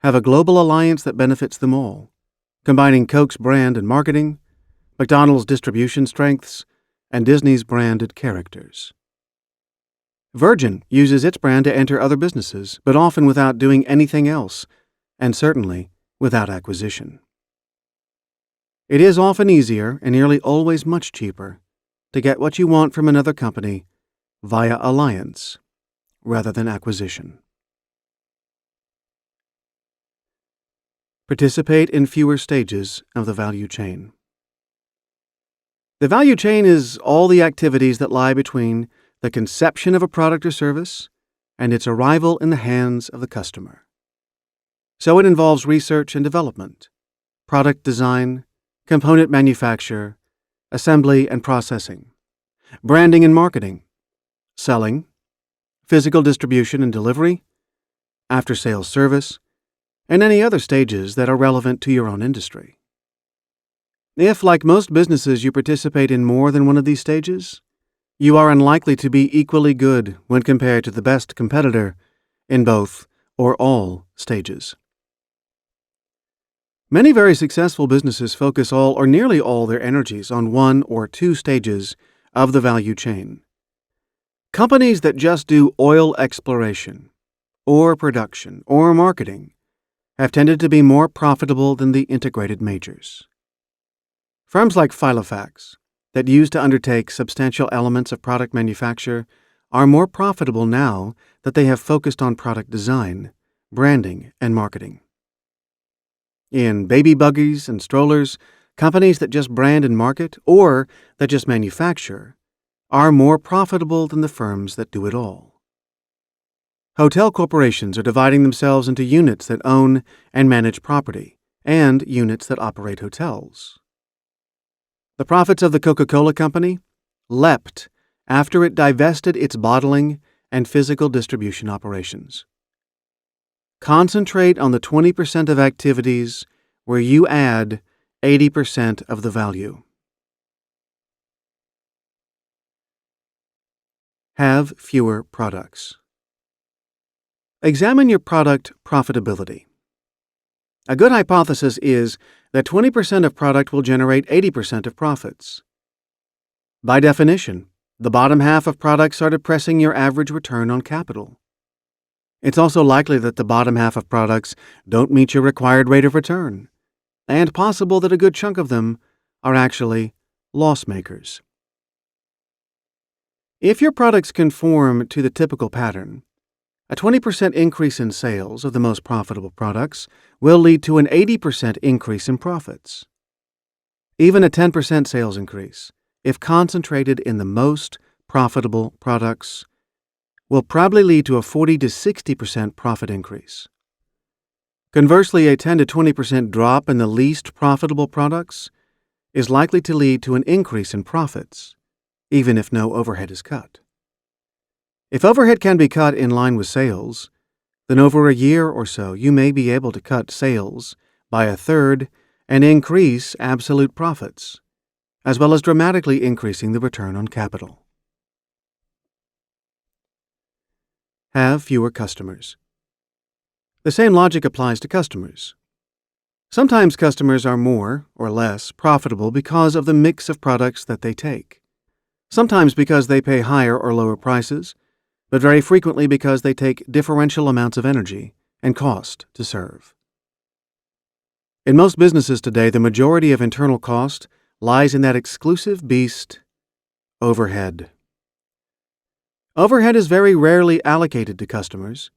have a global alliance that benefits them all, combining Coke's brand and marketing, McDonald's distribution strengths, and Disney's branded characters. Virgin uses its brand to enter other businesses, but often without doing anything else, and certainly without acquisition. It is often easier, and nearly always much cheaper, to get what you want from another company via alliance rather than acquisition. Participate in fewer stages of the value chain. The value chain is all the activities that lie between the conception of a product or service and its arrival in the hands of the customer. So it involves research and development, product design, component manufacture, assembly and processing, branding and marketing, selling, physical distribution and delivery, after-sales service, and any other stages that are relevant to your own industry. If, like most businesses, you participate in more than one of these stages, you are unlikely to be equally good when compared to the best competitor in both or all stages. Many very successful businesses focus all or nearly all their energies on one or two stages of the value chain. Companies that just do oil exploration, or production, or marketing have tended to be more profitable than the integrated majors. Firms like Filofax, that used to undertake substantial elements of product manufacture, are more profitable now that they have focused on product design, branding, and marketing. In baby buggies and strollers, companies that just brand and market, or that just manufacture, are more profitable than the firms that do it all. Hotel corporations are dividing themselves into units that own and manage property, and units that operate hotels. The profits of the Coca-Cola Company leapt after it divested its bottling and physical distribution operations. Concentrate on the 20% of activities where you add 80% of the value. Have fewer products. Examine your product profitability. A good hypothesis is that 20% of product will generate 80% of profits. By definition, the bottom half of products are depressing your average return on capital. It's also likely that the bottom half of products don't meet your required rate of return, and possible that a good chunk of them are actually loss makers. If your products conform to the typical pattern, a 20% increase in sales of the most profitable products will lead to an 80% increase in profits. Even a 10% sales increase, if concentrated in the most profitable products, will probably lead to a 40 to 60% profit increase. Conversely, a 10 to 20% drop in the least profitable products is likely to lead to an increase in profits, even if no overhead is cut. If overhead can be cut in line with sales, then over a year or so you may be able to cut sales by a third and increase absolute profits, as well as dramatically increasing the return on capital. Have fewer customers. The same logic applies to customers. Sometimes customers are more or less profitable because of the mix of products that they take. Sometimes because they pay higher or lower prices, but very frequently because they take differential amounts of energy and cost to serve. In most businesses today, the majority of internal cost lies in that exclusive beast, overhead. Overhead is very rarely allocated to customers,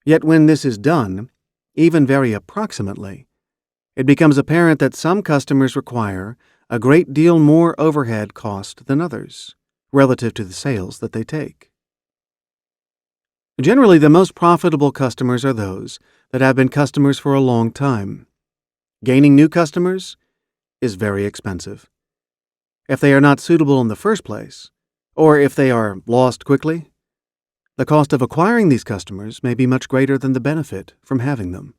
yet when this is done, even very approximately, it becomes apparent that some customers require a great deal more overhead cost than others, relative to the sales that they take. Generally, the most profitable customers are those that have been customers for a long time. Gaining new customers is very expensive. If they are not suitable in the first place, or if they are lost quickly, the cost of acquiring these customers may be much greater than the benefit from having them.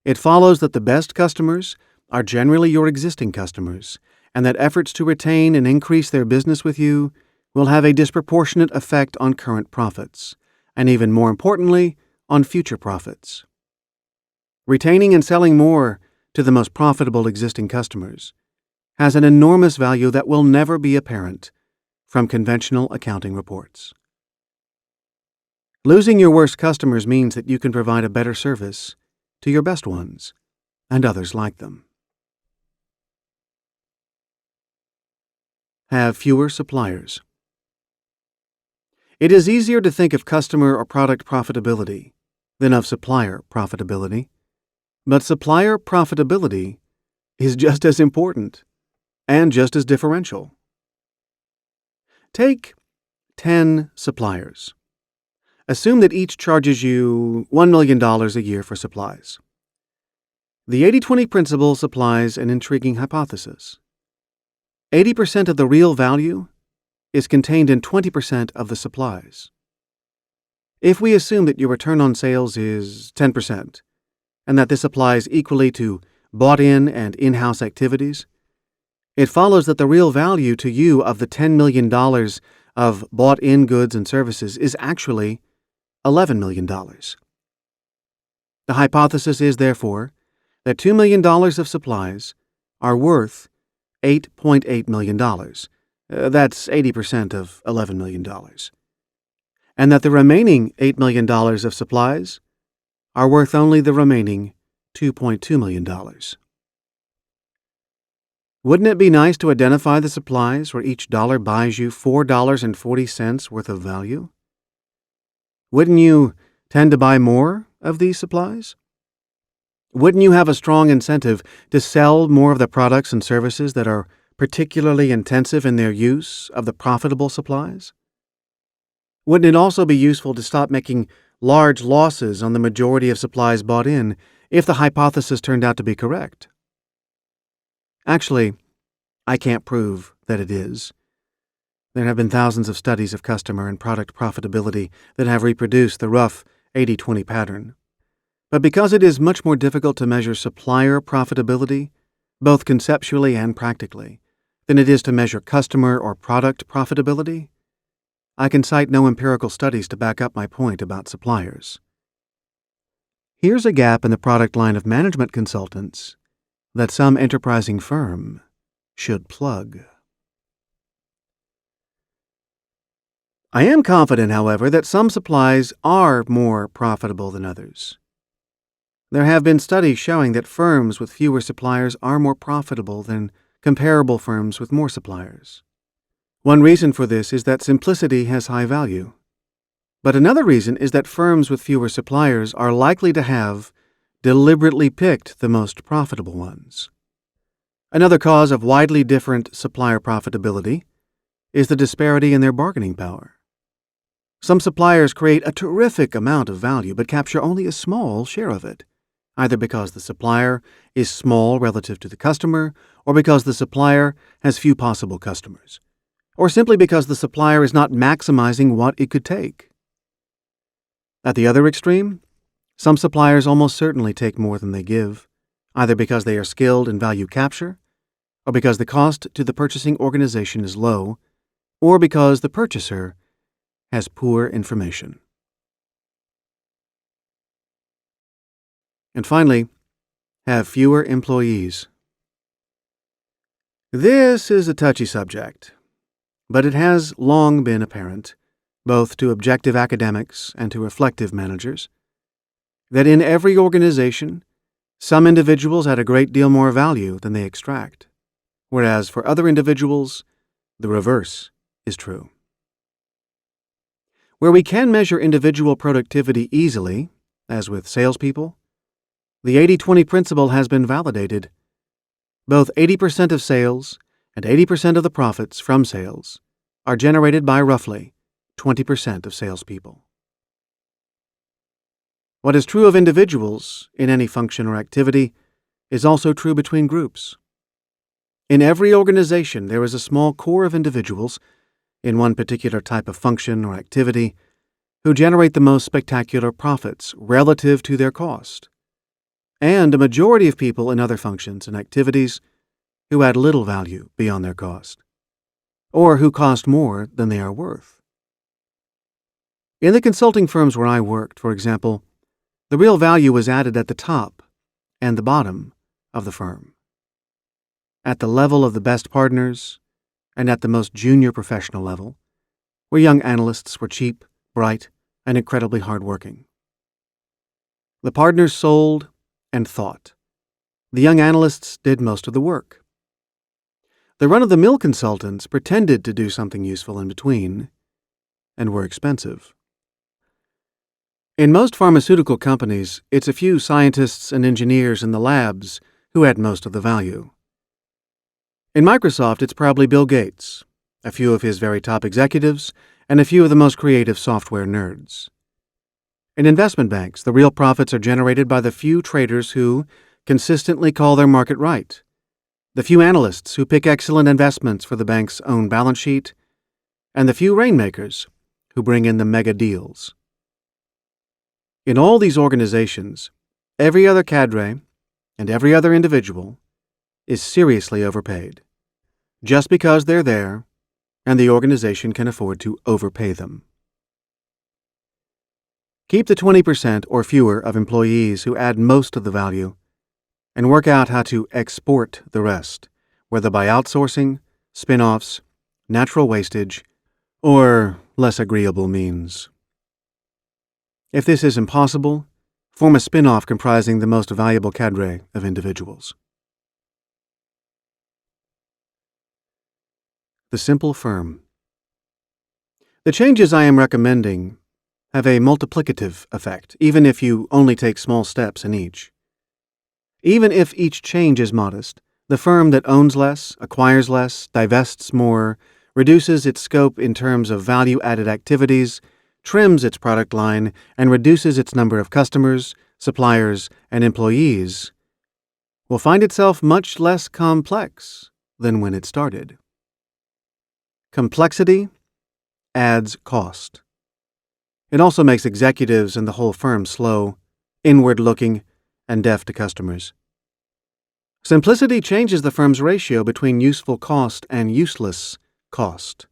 It follows that the best customers are generally your existing customers, and that efforts to retain and increase their business with you will have a disproportionate effect on current profits, and even more importantly, on future profits. Retaining and selling more to the most profitable existing customers has an enormous value that will never be apparent from conventional accounting reports. Losing your worst customers means that you can provide a better service to your best ones and others like them. Have fewer suppliers. It is easier to think of customer or product profitability than of supplier profitability, but supplier profitability is just as important and just as differential. Take 10 suppliers. Assume that each charges you $1 million a year for supplies. The 80-20 principle supplies an intriguing hypothesis. 80% of the real value is contained in 20% of the supplies. If we assume that your return on sales is 10%, and that this applies equally to bought-in and in-house activities, it follows that the real value to you of the $10 million of bought-in goods and services is actually $11 million. The hypothesis is, therefore, that $2 million of supplies are worth $8.8 million. That's 80% of $11 million. And that the remaining $8 million of supplies are worth only the remaining $2.2 million. Wouldn't it be nice to identify the supplies where each dollar buys you $4.40 worth of value? Wouldn't you tend to buy more of these supplies? Wouldn't you have a strong incentive to sell more of the products and services that are particularly intensive in their use of the profitable supplies? Wouldn't it also be useful to stop making large losses on the majority of supplies bought in if the hypothesis turned out to be correct? Actually, I can't prove that it is. There have been thousands of studies of customer and product profitability that have reproduced the rough 80-20 pattern. But because it is much more difficult to measure supplier profitability, both conceptually and practically, than it is to measure customer or product profitability, I can cite no empirical studies to back up my point about suppliers. Here's a gap in the product line of management consultants that some enterprising firm should plug. I am confident, however, that some supplies are more profitable than others. There have been studies showing that firms with fewer suppliers are more profitable than comparable firms with more suppliers. One reason for this is that simplicity has high value. But another reason is that firms with fewer suppliers are likely to have deliberately picked the most profitable ones. Another cause of widely different supplier profitability is the disparity in their bargaining power. Some suppliers create a terrific amount of value but capture only a small share of it, either because the supplier is small relative to the customer, or because the supplier has few possible customers, or simply because the supplier is not maximizing what it could take. At the other extreme, some suppliers almost certainly take more than they give, either because they are skilled in value capture, or because the cost to the purchasing organization is low, or because the purchaser has poor information. And finally, have fewer employees. This is a touchy subject, but it has long been apparent, both to objective academics and to reflective managers, that in every organization, some individuals add a great deal more value than they extract, whereas for other individuals, the reverse is true. Where we can measure individual productivity easily, as with salespeople, the 80-20 principle has been validated. Both 80% of sales and 80% of the profits from sales are generated by roughly 20% of salespeople. What is true of individuals in any function or activity is also true between groups. In every organization, there is a small core of individuals in one particular type of function or activity who generate the most spectacular profits relative to their cost, and a majority of people in other functions and activities who add little value beyond their cost, or who cost more than they are worth. In the consulting firms where I worked, for example, the real value was added at the top and the bottom of the firm, at the level of the best partners and at the most junior professional level, where young analysts were cheap, bright, and incredibly hard-working. The partners sold and thought. The young analysts did most of the work. The run-of-the-mill consultants pretended to do something useful in between and were expensive. In most pharmaceutical companies, it's a few scientists and engineers in the labs who add most of the value. In Microsoft, it's probably Bill Gates, a few of his very top executives, and a few of the most creative software nerds. In investment banks, the real profits are generated by the few traders who consistently call their market right, the few analysts who pick excellent investments for the bank's own balance sheet, and the few rainmakers who bring in the mega deals. In all these organizations, every other cadre and every other individual is seriously overpaid, just because they're there and the organization can afford to overpay them. Keep the 20% or fewer of employees who add most of the value and work out how to export the rest, whether by outsourcing, spin-offs, natural wastage, or less agreeable means. If this is impossible, form a spin-off comprising the most valuable cadre of individuals. The simple firm. The changes I am recommending have a multiplicative effect, even if you only take small steps in each. Even if each change is modest, the firm that owns less, acquires less, divests more, reduces its scope in terms of value-added activities, trims its product line, and reduces its number of customers, suppliers, and employees, will find itself much less complex than when it started. Complexity adds cost. It also makes executives and the whole firm slow, inward-looking, and deaf to customers. Simplicity changes the firm's ratio between useful cost and useless cost.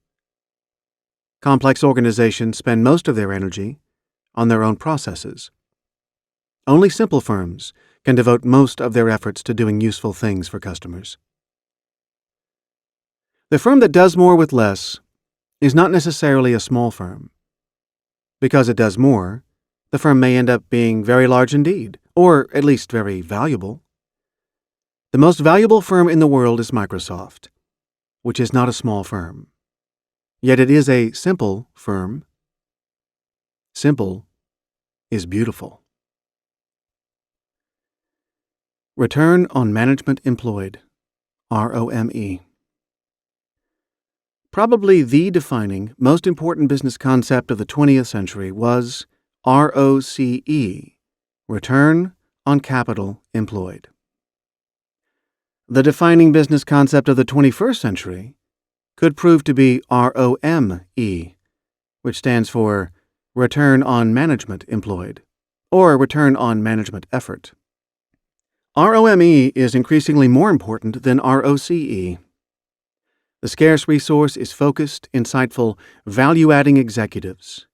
Complex organizations spend most of their energy on their own processes. Only simple firms can devote most of their efforts to doing useful things for customers. The firm that does more with less is not necessarily a small firm. Because it does more, the firm may end up being very large indeed, or at least very valuable. The most valuable firm in the world is Microsoft, which is not a small firm. Yet it is a simple firm. Simple is beautiful. Return on Management Employed, ROME. Probably the defining, most important business concept of the 20th century was ROCE, Return on Capital Employed. The defining business concept of the 21st century could prove to be ROME, which stands for Return on Management Employed, or Return on Management Effort. ROME is increasingly more important than ROCE. The scarce resource is focused, insightful, value-adding executives,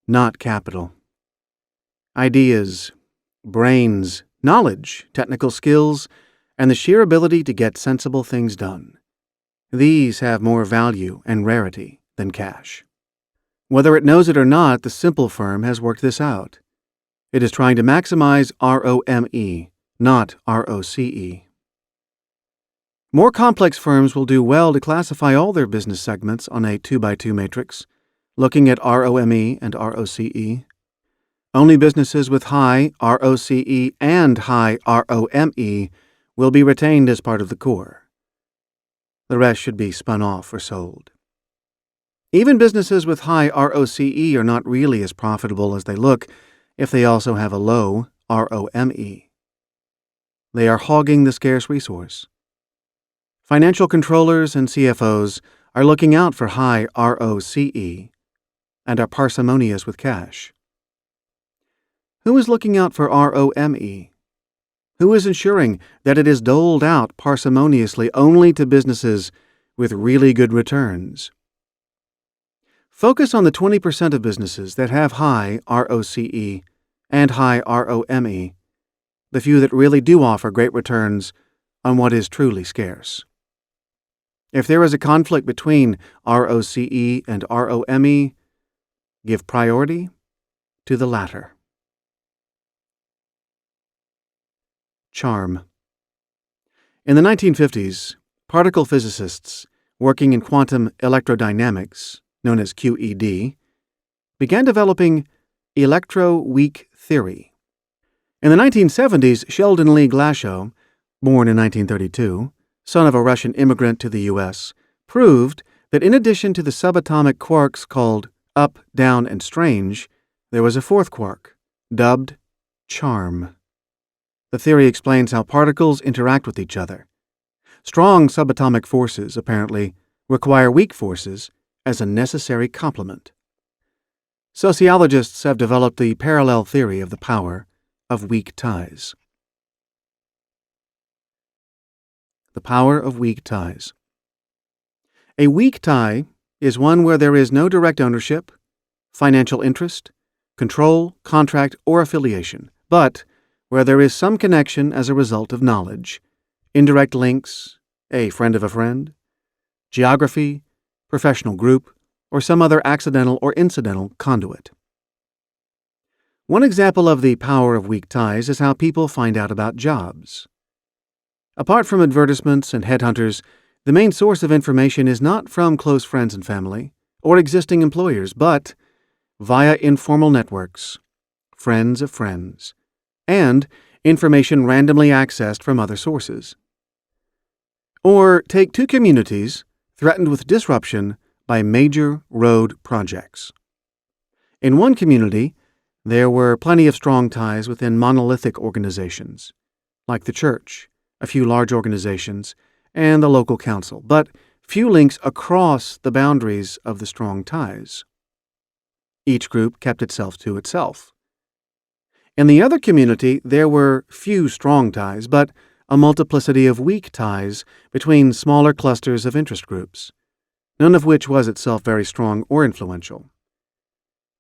not capital. Ideas, brains, knowledge, technical skills, and the sheer ability to get sensible things done. These have more value and rarity than cash. Whether it knows it or not, the simple firm has worked this out. It is trying to maximize ROME, not ROCE. More complex firms will do well to classify all their business segments on a 2x2 matrix, looking at ROME and ROCE. Only businesses with high ROCE and high ROME will be retained as part of the core. The rest should be spun off or sold. Even businesses with high ROCE are not really as profitable as they look if they also have a low ROME. They are hogging the scarce resource. Financial controllers and CFOs are looking out for high ROCE and are parsimonious with cash. Who is looking out for ROME? Who is ensuring that it is doled out parsimoniously only to businesses with really good returns? Focus on the 20% of businesses that have high ROCE and high ROME, the few that really do offer great returns on what is truly scarce. If there is a conflict between ROCE and ROME, give priority to the latter. Charm. In the 1950s, particle physicists working in quantum electrodynamics, known as QED, began developing electroweak theory. In the 1970s, Sheldon Lee Glashow, born in 1932, son of a Russian immigrant to the U.S., proved that in addition to the subatomic quarks called up, down, and strange, there was a fourth quark, dubbed charm. The theory explains how particles interact with each other. Strong subatomic forces, apparently, require weak forces as a necessary complement. Sociologists have developed the parallel theory of the power of weak ties. The power of weak ties. A weak tie is one where there is no direct ownership, financial interest, control, contract, or affiliation, but where there is some connection as a result of knowledge, indirect links, a friend of a friend, geography, professional group, or some other accidental or incidental conduit. One example of the power of weak ties is how people find out about jobs. Apart from advertisements and headhunters, the main source of information is not from close friends and family or existing employers, but via informal networks, friends of friends, and information randomly accessed from other sources. Or take two communities threatened with disruption by major road projects. In one community, there were plenty of strong ties within monolithic organizations, like the church, a few large organizations, and the local council, but few links across the boundaries of the strong ties. Each group kept itself to itself. In the other community, there were few strong ties, but a multiplicity of weak ties between smaller clusters of interest groups, none of which was itself very strong or influential.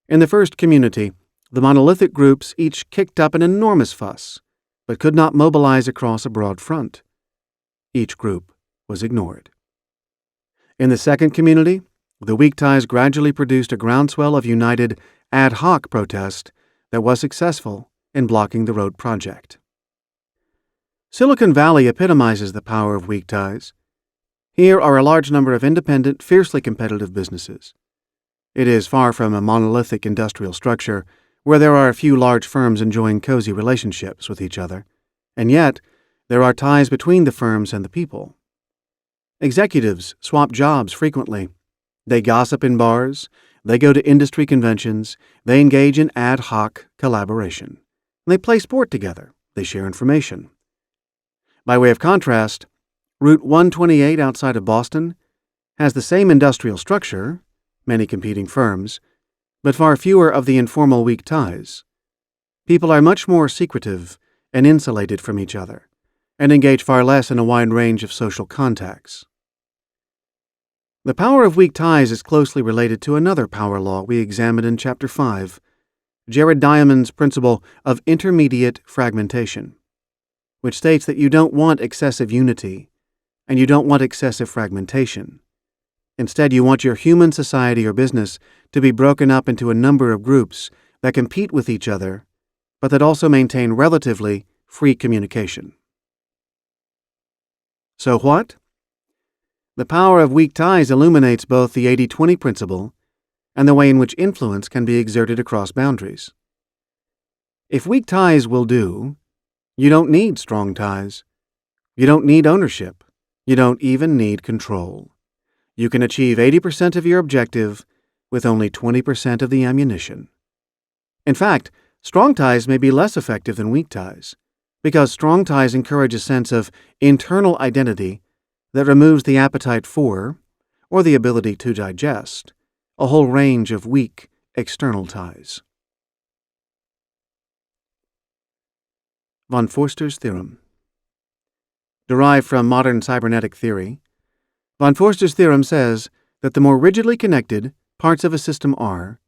In the first community, the monolithic groups each kicked up an enormous fuss, but could not mobilize across a broad front. Each group was ignored. In the second community, The weak ties gradually produced a groundswell of united ad hoc protest that was successful in blocking the road project. Silicon Valley epitomizes the power of weak ties. Here are a large number of independent, fiercely competitive businesses. It is far from a monolithic industrial structure where there are a few large firms enjoying cozy relationships with each other, and yet there are ties between the firms and the people. Executives swap jobs frequently. They gossip in bars, they go to industry conventions, they engage in ad hoc collaboration. They play sport together, they share information. By way of contrast, Route 128 outside of Boston has the same industrial structure, many competing firms, but far fewer of the informal weak ties. People are much more secretive and insulated from each other, and engage far less in a wide range of social contacts. The power of weak ties is closely related to another power law we examined in Chapter 5, Jared Diamond's principle of intermediate fragmentation, which states that you don't want excessive unity and you don't want excessive fragmentation. Instead, you want your human society or business to be broken up into a number of groups that compete with each other, but that also maintain relatively free communication. So what? The power of weak ties illuminates both the 80-20 principle and the way in which influence can be exerted across boundaries. If weak ties will do, you don't need strong ties. You don't need ownership. You don't even need control. You can achieve 80% of your objective with only 20% of the ammunition. In fact, strong ties may be less effective than weak ties, because strong ties encourage a sense of internal identity that removes the appetite for, or the ability to digest, a whole range of weak external ties. Von Forster's theorem. Derived from modern cybernetic theory, von Forster's theorem says that the more rigidly connected parts of a system are,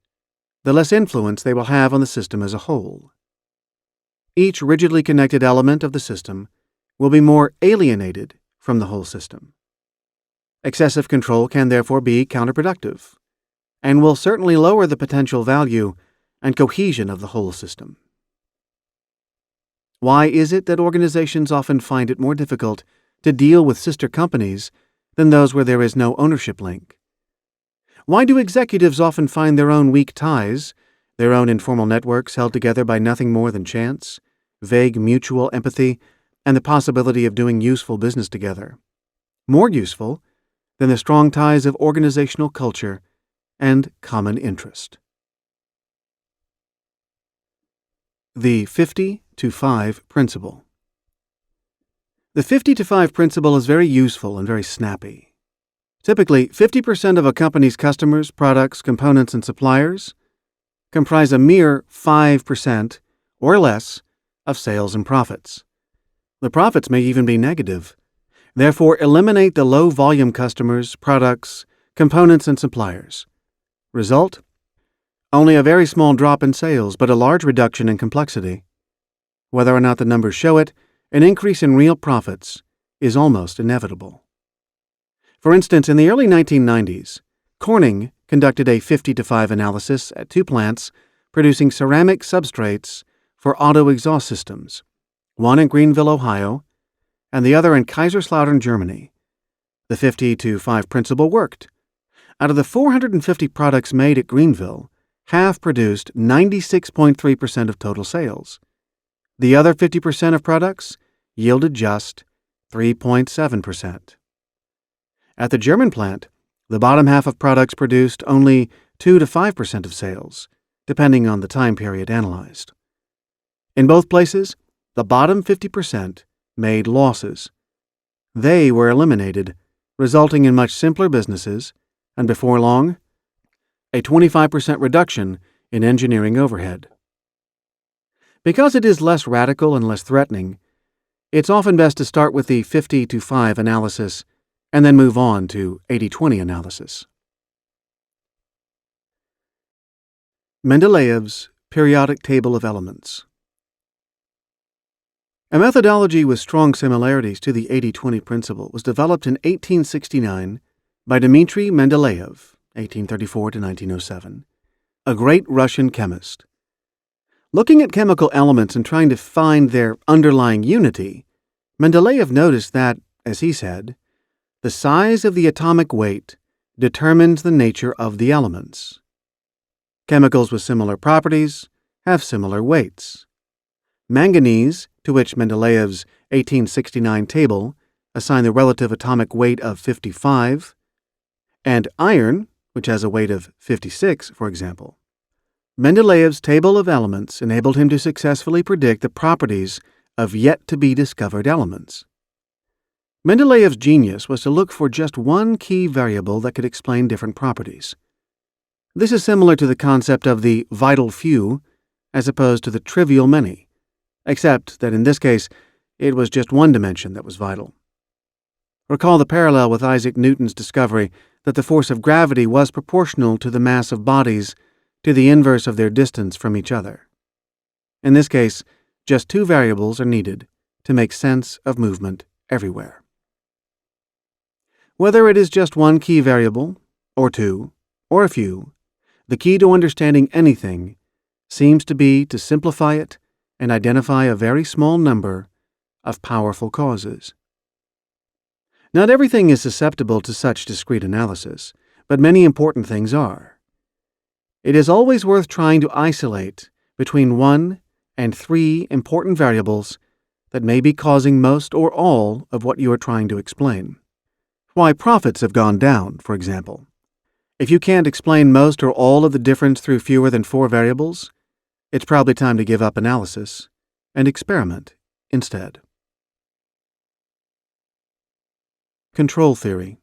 the less influence they will have on the system as a whole. Each rigidly connected element of the system will be more alienated from the whole system. Excessive control can therefore be counterproductive, and will certainly lower the potential value and cohesion of the whole system. Why is it that organizations often find it more difficult to deal with sister companies than those where there is no ownership link? Why do executives often find their own weak ties, their own informal networks held together by nothing more than chance, vague mutual empathy, and the possibility of doing useful business together, more useful than the strong ties of organizational culture and common interest? The 50-to-5 principle. The 50-to-5 principle is very useful and very snappy. Typically, 50% of a company's customers, products, components, and suppliers comprise a mere 5% or less of sales and profits. The profits may even be negative. Therefore, eliminate the low-volume customers, products, components, and suppliers. Result? Only a very small drop in sales, but a large reduction in complexity. Whether or not the numbers show it, an increase in real profits is almost inevitable. For instance, in the early 1990s, Corning conducted a 50-to-5 analysis at 2 plants producing ceramic substrates for auto exhaust systems, one in Greenville, Ohio, and the other in Kaiserslautern, Germany. The 50-to-5 principle worked. Out of the 450 products made at Greenville, half produced 96.3% of total sales. The other 50% of products yielded just 3.7%. At the German plant, the bottom half of products produced only 2 to 5% of sales, depending on the time period analyzed. In both places, the bottom 50% made losses. They were eliminated, resulting in much simpler businesses, and before long, a 25% reduction in engineering overhead. Because it is less radical and less threatening, it's often best to start with the 50-to-5 analysis and then move on to 80-20 analysis. Mendeleev's periodic table of elements. A methodology with strong similarities to the 80-20 principle was developed in 1869 by Dmitry Mendeleev (1834 to 1907), a great Russian chemist. Looking at chemical elements and trying to find their underlying unity, Mendeleev noticed that, as he said, the size of the atomic weight determines the nature of the elements. Chemicals with similar properties have similar weights. Manganese, to which Mendeleev's 1869 table assigned the relative atomic weight of 55, and iron, which has a weight of 56, for example. Mendeleev's table of elements enabled him to successfully predict the properties of yet-to-be-discovered elements. Mendeleev's genius was to look for just one key variable that could explain different properties. This is similar to the concept of the vital few as opposed to the trivial many, except that in this case it was just one dimension that was vital. Recall the parallel with Isaac Newton's discovery that the force of gravity was proportional to the mass of bodies to the inverse of their distance from each other. In this case, just two variables are needed to make sense of movement everywhere. Whether it is just one key variable, or two, or a few, the key to understanding anything seems to be to simplify it and identify a very small number of powerful causes. Not everything is susceptible to such discrete analysis, but many important things are. It is always worth trying to isolate between 1 and 3 important variables that may be causing most or all of what you are trying to explain. Why profits have gone down, for example. If you can't explain most or all of the difference through fewer than 4 variables, it's probably time to give up analysis and experiment instead. Control theory.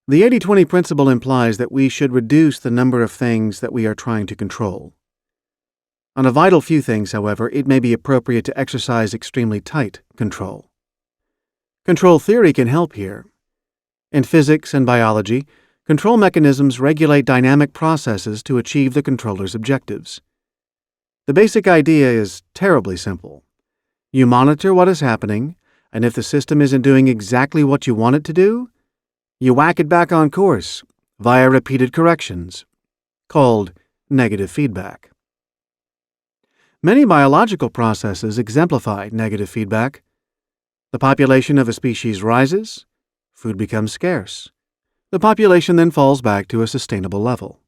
The 80-20 principle implies that we should reduce the number of things that we are trying to control. On a vital few things, however, it may be appropriate to exercise extremely tight control. Control theory can help here. In physics and biology, control mechanisms regulate dynamic processes to achieve the controller's objectives. The basic idea is terribly simple. You monitor what is happening, and if the system isn't doing exactly what you want it to do, you whack it back on course via repeated corrections, called negative feedback. Many biological processes exemplify negative feedback. The population of a species rises, food becomes scarce. The population then falls back to a sustainable level.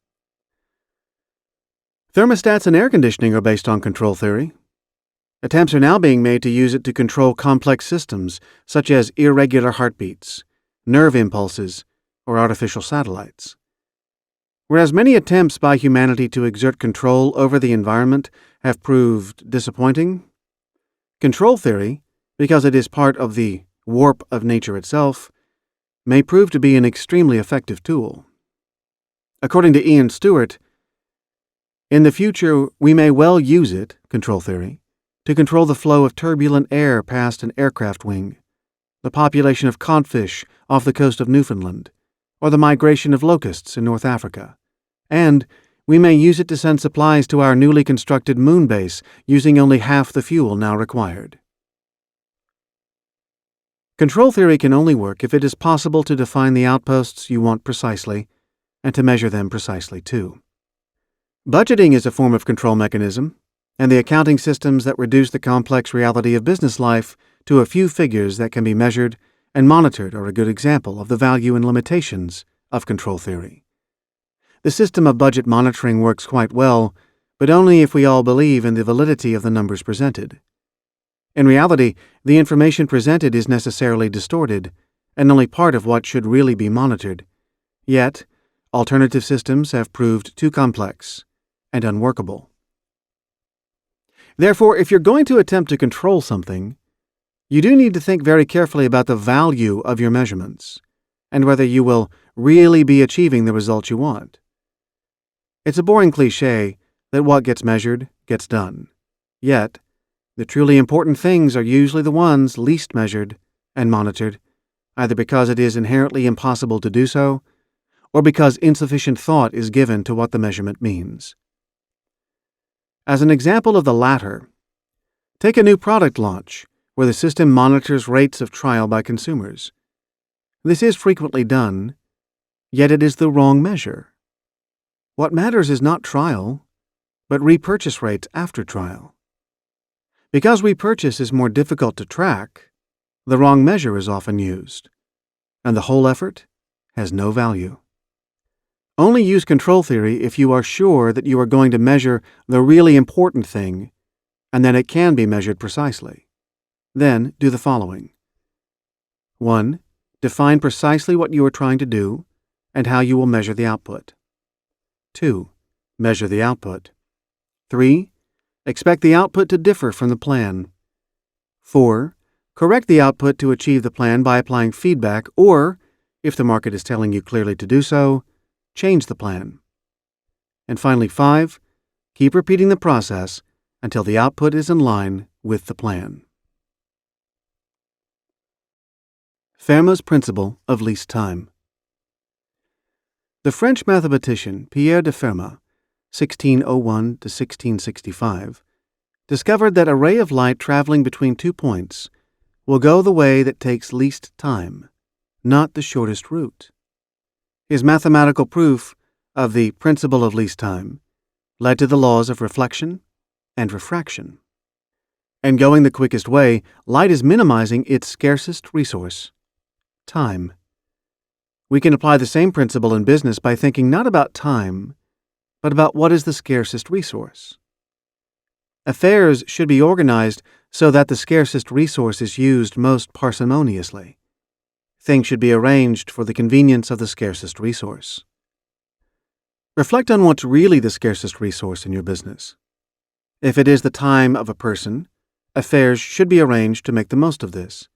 Thermostats and air conditioning are based on control theory. Attempts are now being made to use it to control complex systems such as irregular heartbeats, nerve impulses, or artificial satellites. Whereas many attempts by humanity to exert control over the environment have proved disappointing, control theory, because it is part of the warp of nature itself, may prove to be an extremely effective tool. According to Ian Stewart, in the future we may well use it, control theory, to control the flow of turbulent air past an aircraft wing, the population of codfish off the coast of Newfoundland, or the migration of locusts in North Africa. And we may use it to send supplies to our newly constructed moon base using only half the fuel now required. Control theory can only work if it is possible to define the outposts you want precisely and to measure them precisely too. Budgeting is a form of control mechanism, and the accounting systems that reduce the complex reality of business life to a few figures that can be measured and monitored are a good example of the value and limitations of control theory. The system of budget monitoring works quite well, but only if we all believe in the validity of the numbers presented. In reality, the information presented is necessarily distorted, and only part of what should really be monitored. Yet, alternative systems have proved too complex and unworkable. Therefore, if you're going to attempt to control something, you do need to think very carefully about the value of your measurements and whether you will really be achieving the results you want. It's a boring cliché that what gets measured gets done. Yet, the truly important things are usually the ones least measured and monitored, either because it is inherently impossible to do so, or because insufficient thought is given to what the measurement means. As an example of the latter, take a new product launch, where the system monitors rates of trial by consumers. This is frequently done, Yet it is the wrong measure. What matters is not trial, but repurchase rates after trial. Because repurchase is more difficult to track, the wrong measure is often used, and the whole effort has no value. Only use control theory if you are sure that you are going to measure the really important thing and that it can be measured precisely. Then do the following. 1. Define precisely what you are trying to do and how you will measure the output. 2. Measure the output. 3. Expect the output to differ from the plan. 4. Correct the output to achieve the plan by applying feedback or, if the market is telling you clearly to do so, change the plan. And finally, 5. Keep repeating the process until the output is in line with the plan. Fermat's principle of least time. The French mathematician Pierre de Fermat, 1601 to 1665, discovered that a ray of light traveling between 2 points will go the way that takes least time, not the shortest route. His mathematical proof of the principle of least time led to the laws of reflection and refraction. And going the quickest way, light is minimizing its scarcest resource, time. We can apply the same principle in business by thinking not about time, but about what is the scarcest resource. Affairs should be organized so that the scarcest resource is used most parsimoniously. Things should be arranged for the convenience of the scarcest resource. Reflect on what's really the scarcest resource in your business. If it is the time of a person, affairs should be arranged to make the most of this.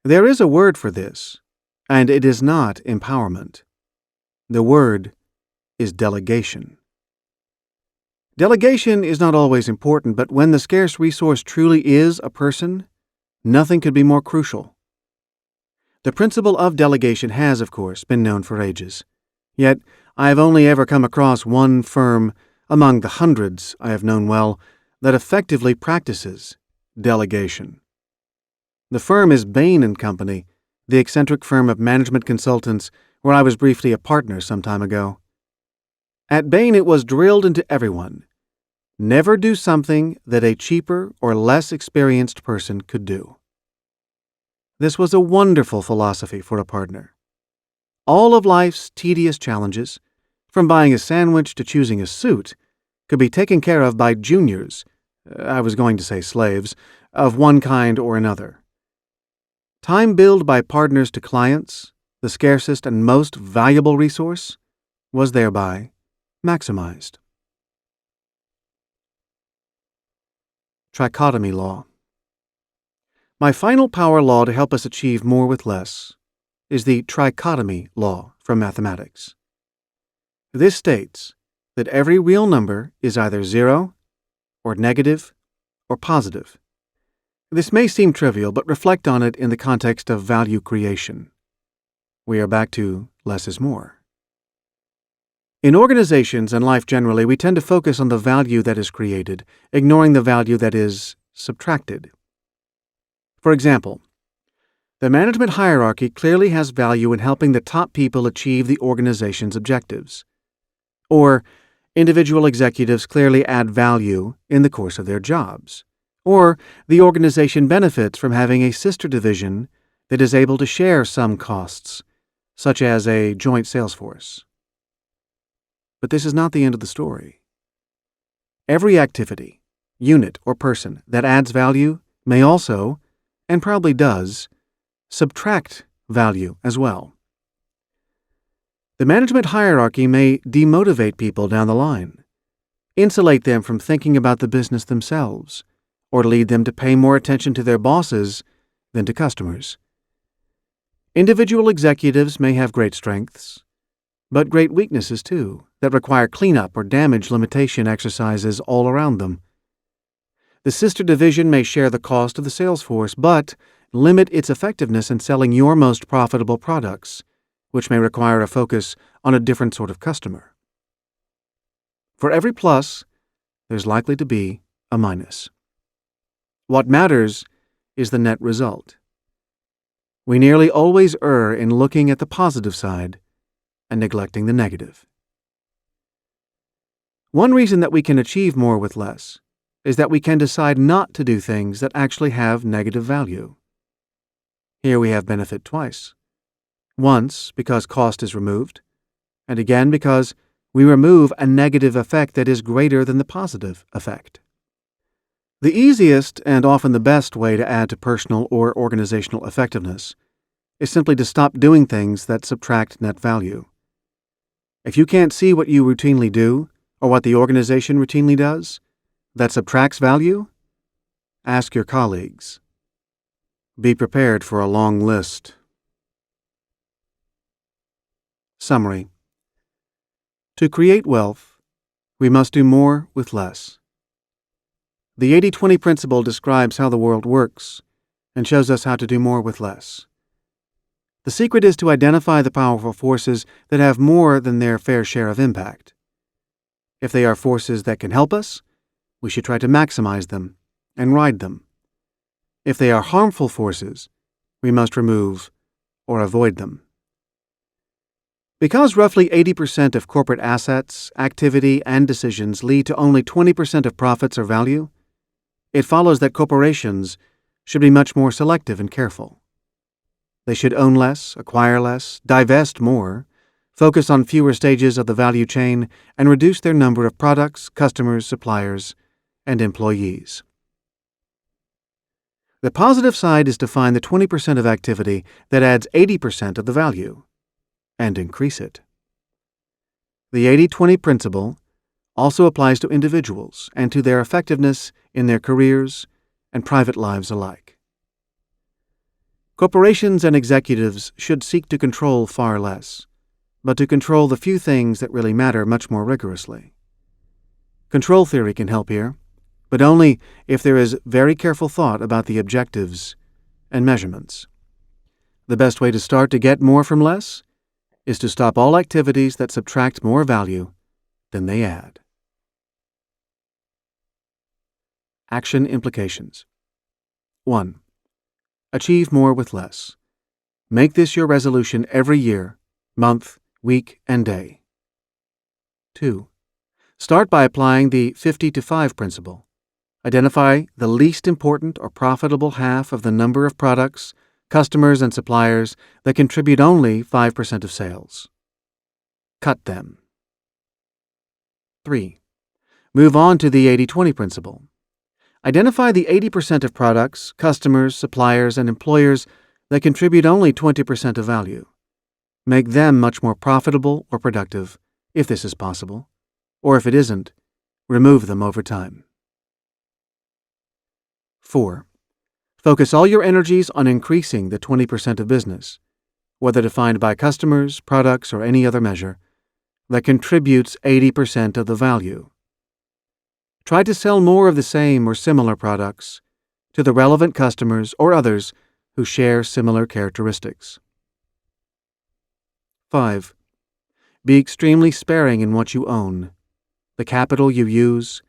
There is a word for this, and it is not empowerment. The word is delegation. Delegation is not always important, but when the scarce resource truly is a person, nothing could be more crucial. The principle of delegation has, of course, been known for ages. Yet, I have only ever come across one firm among the hundreds I have known well that effectively practices delegation. The firm is Bain & Company, the eccentric firm of management consultants where I was briefly a partner some time ago. At Bain it was drilled into everyone. Never do something that a cheaper or less experienced person could do. This was a wonderful philosophy for a partner. All of life's tedious challenges, from buying a sandwich to choosing a suit, could be taken care of by juniors, I was going to say slaves, of one kind or another. Time billed by partners to clients, the scarcest and most valuable resource, was thereby maximized. Trichotomy law. My final power law to help us achieve more with less is the trichotomy law from mathematics. This states that every real number is either 0, or negative, or positive. This may seem trivial, but reflect on it in the context of value creation. We are back to less is more. In organizations and life generally, we tend to focus on the value that is created, ignoring the value that is subtracted. For example, the management hierarchy clearly has value in helping the top people achieve the organization's objectives. Or, individual executives clearly add value in the course of their jobs. Or, the organization benefits from having a sister division that is able to share some costs, such as a joint sales force. But this is not the end of the story. Every activity, unit, or person that adds value may also, and probably does, subtract value as well. The management hierarchy may demotivate people down the line, insulate them from thinking about the business themselves, or lead them to pay more attention to their bosses than to customers. Individual executives may have great strengths, but great weaknesses too, that require cleanup or damage limitation exercises all around them. The sister division may share the cost of the sales force, but limit its effectiveness in selling your most profitable products, which may require a focus on a different sort of customer. For every plus, there's likely to be a minus. What matters is the net result. We nearly always err in looking at the positive side and neglecting the negative. One reason that we can achieve more with less is that we can decide not to do things that actually have negative value. Here we have benefit twice. Once because cost is removed, and again because we remove a negative effect that is greater than the positive effect. The easiest and often the best way to add to personal or organizational effectiveness is simply to stop doing things that subtract net value. If you can't see what you routinely do, or what the organization routinely does, that subtracts value, ask your colleagues. Be prepared for a long list. Summary. To create wealth, we must do more with less. The 80-20 principle describes how the world works and shows us how to do more with less. The secret is to identify the powerful forces that have more than their fair share of impact. If they are forces that can help us, we should try to maximize them and ride them. If they are harmful forces, we must remove or avoid them. Because roughly 80% of corporate assets, activity, and decisions lead to only 20% of profits or value, it follows that corporations should be much more selective and careful. They should own less, acquire less, divest more, focus on fewer stages of the value chain, and reduce their number of products, customers, suppliers, and employees. The positive side is to find the 20% of activity that adds 80% of the value, and increase it. The 80-20 principle also applies to individuals and to their effectiveness in their careers and private lives alike. Corporations and executives should seek to control far less, but to control the few things that really matter much more rigorously. Control theory can help here, but only if there is very careful thought about the objectives and measurements. The best way to start to get more from less is to stop all activities that subtract more value than they add. Action implications. 1. Achieve more with less. Make this your resolution every year, month, week, and day. 2. Start by applying the 50-5 principle. Identify the least important or profitable half of the number of products, customers, and suppliers that contribute only 5% of sales. Cut them. 3. Move on to the 80-20 principle. Identify the 80% of products, customers, suppliers, and employers that contribute only 20% of value. Make them much more profitable or productive, if this is possible, or if it isn't, remove them over time. 4. Focus all your energies on increasing the 20% of business, whether defined by customers, products, or any other measure, that contributes 80% of the value. Try to sell more of the same or similar products to the relevant customers or others who share similar characteristics. 5. Be extremely sparing in what you own, the capital you use,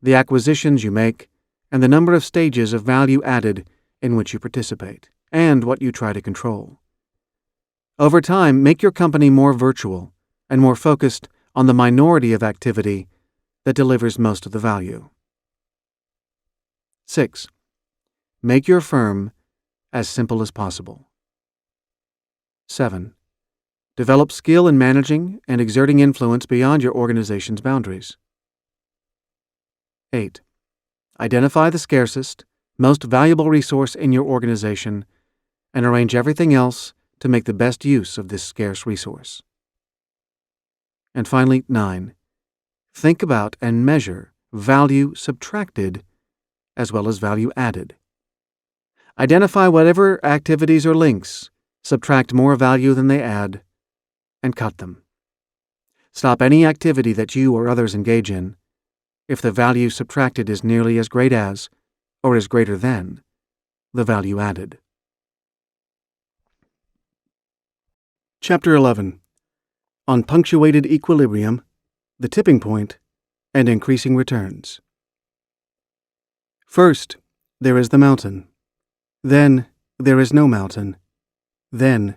the acquisitions you make, and the number of stages of value added in which you participate, and what you try to control. Over time, make your company more virtual and more focused on the minority of activity that delivers most of the value. 6. Make your firm as simple as possible. 7. Develop skill in managing and exerting influence beyond your organization's boundaries. 8. Identify the scarcest, most valuable resource in your organization and arrange everything else to make the best use of this scarce resource. And finally, 9. Think about and measure value subtracted as well as value added. Identify whatever activities or links subtract more value than they add, and cut them. Stop any activity that you or others engage in if the value subtracted is nearly as great as, or is greater than, the value added. Chapter 11. On Punctuated Equilibrium, the Tipping Point, and Increasing Returns. First, there is the mountain. Then, there is no mountain. Then,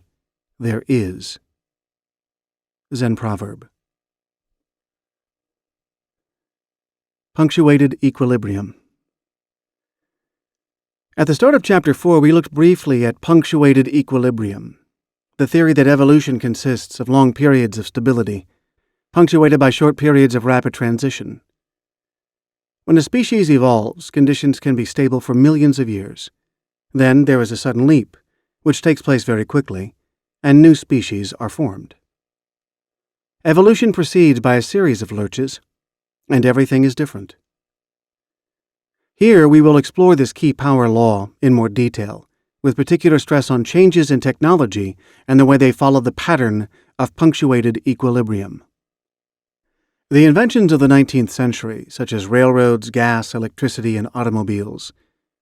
there is. Zen proverb. Punctuated equilibrium. At the start of Chapter 4, we looked briefly at punctuated equilibrium, the theory that evolution consists of long periods of stability, punctuated by short periods of rapid transition. When a species evolves, conditions can be stable for millions of years. Then there is a sudden leap, which takes place very quickly, and new species are formed. Evolution proceeds by a series of lurches, and everything is different. Here we will explore this key power law in more detail, with particular stress on changes in technology and the way they follow the pattern of punctuated equilibrium. The inventions of the 19th century, such as railroads, gas, electricity, and automobiles,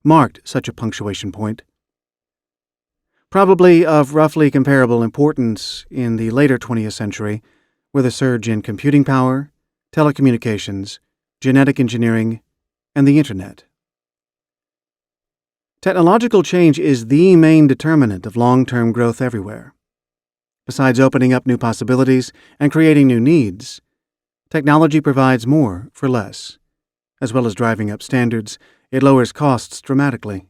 marked such a punctuation point. Probably of roughly comparable importance in the later 20th century were the surge in computing power, telecommunications, genetic engineering, and the Internet. Technological change is the main determinant of long-term growth everywhere. Besides opening up new possibilities and creating new needs, technology provides more for less. As well as driving up standards, it lowers costs dramatically.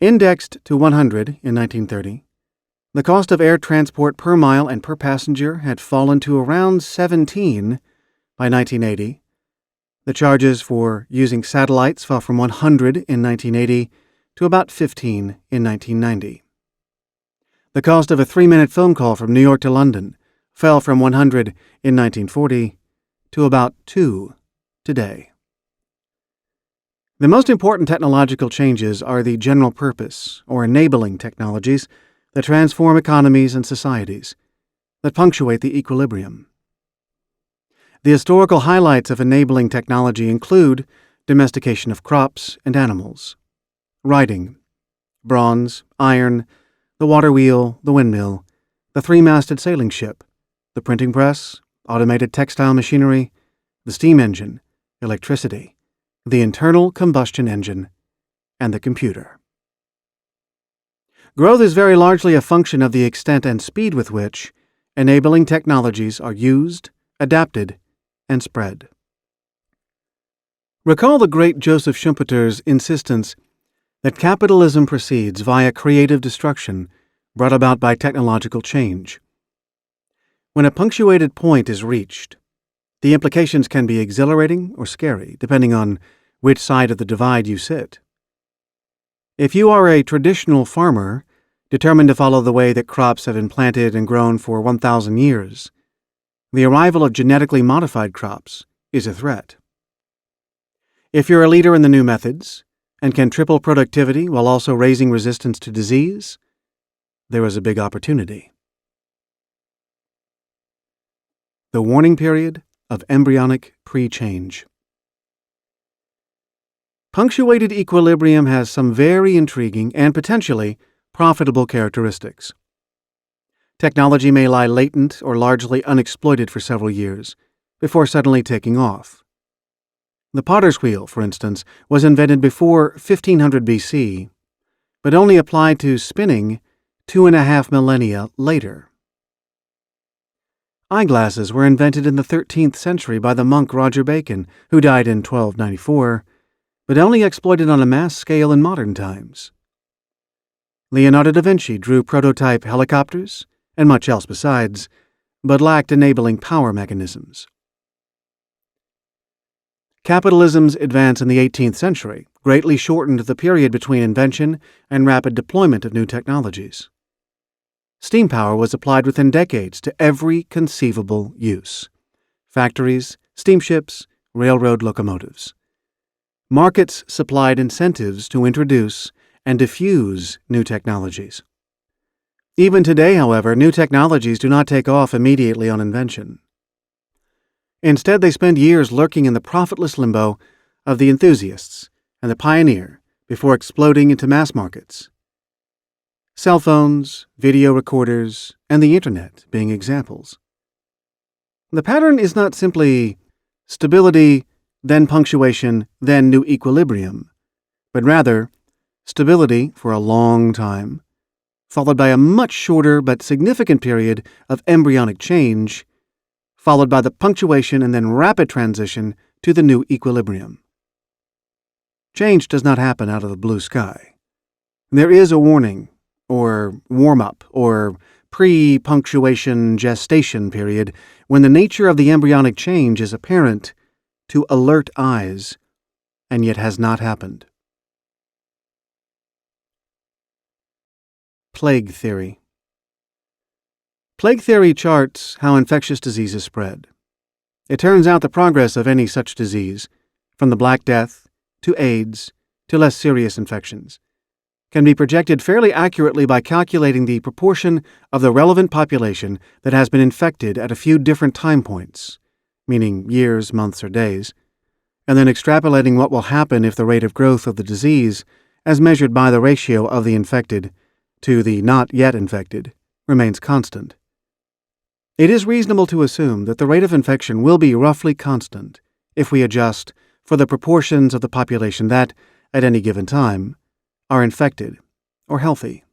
Indexed to 100 in 1930, the cost of air transport per mile and per passenger had fallen to around 17 by 1980. The charges for using satellites fell from 100 in 1980 to about 15 in 1990. The cost of a 3-minute phone call from New York to London fell from 100 in 1940 to about 2 today. The most important technological changes are the general purpose or enabling technologies that transform economies and societies, that punctuate the equilibrium. The historical highlights of enabling technology include domestication of crops and animals, writing, bronze, iron, the water wheel, the windmill, the 3-masted sailing ship, the printing press, automated textile machinery, the steam engine, electricity, the internal combustion engine, and the computer. Growth is very largely a function of the extent and speed with which enabling technologies are used, adapted, and spread. Recall the great Joseph Schumpeter's insistence that capitalism proceeds via creative destruction brought about by technological change. When a punctuated point is reached, the implications can be exhilarating or scary, depending on which side of the divide you sit. If you are a traditional farmer, determined to follow the way that crops have been planted and grown for 1,000 years, the arrival of genetically modified crops is a threat. If you're a leader in the new methods and can triple productivity while also raising resistance to disease, there is a big opportunity. The warning period of embryonic pre-change. Punctuated equilibrium has some very intriguing and potentially profitable characteristics. Technology may lie latent or largely unexploited for several years before suddenly taking off. The potter's wheel, for instance, was invented before 1500 BC, but only applied to spinning 2.5 millennia later. Eyeglasses were invented in the 13th century by the monk Roger Bacon, who died in 1294, but only exploited on a mass scale in modern times. Leonardo da Vinci drew prototype helicopters and much else besides, but lacked enabling power mechanisms. Capitalism's advance in the 18th century greatly shortened the period between invention and rapid deployment of new technologies. Steam power was applied within decades to every conceivable use: factories, steamships, railroad locomotives. Markets supplied incentives to introduce and diffuse new technologies. Even today, however, new technologies do not take off immediately on invention. Instead, they spend years lurking in the profitless limbo of the enthusiasts and the pioneer before exploding into mass markets. Cell phones, video recorders, and the Internet being examples. The pattern is not simply stability, then punctuation, then new equilibrium, but rather stability for a long time, followed by a much shorter but significant period of embryonic change, followed by the punctuation and then rapid transition to the new equilibrium. Change does not happen out of the blue sky. There is a warning, or warm-up, or pre-punctuation gestation period when the nature of the embryonic change is apparent to alert eyes, and yet has not happened. Plague theory. Plague theory charts how infectious diseases spread. It turns out the progress of any such disease, from the Black Death to AIDS to less serious infections, can be projected fairly accurately by calculating the proportion of the relevant population that has been infected at a few different time points, meaning years, months, or days, and then extrapolating what will happen if the rate of growth of the disease, as measured by the ratio of the infected to the not yet infected, remains constant. It is reasonable to assume that the rate of infection will be roughly constant if we adjust for the proportions of the population that, at any given time, are infected or healthy.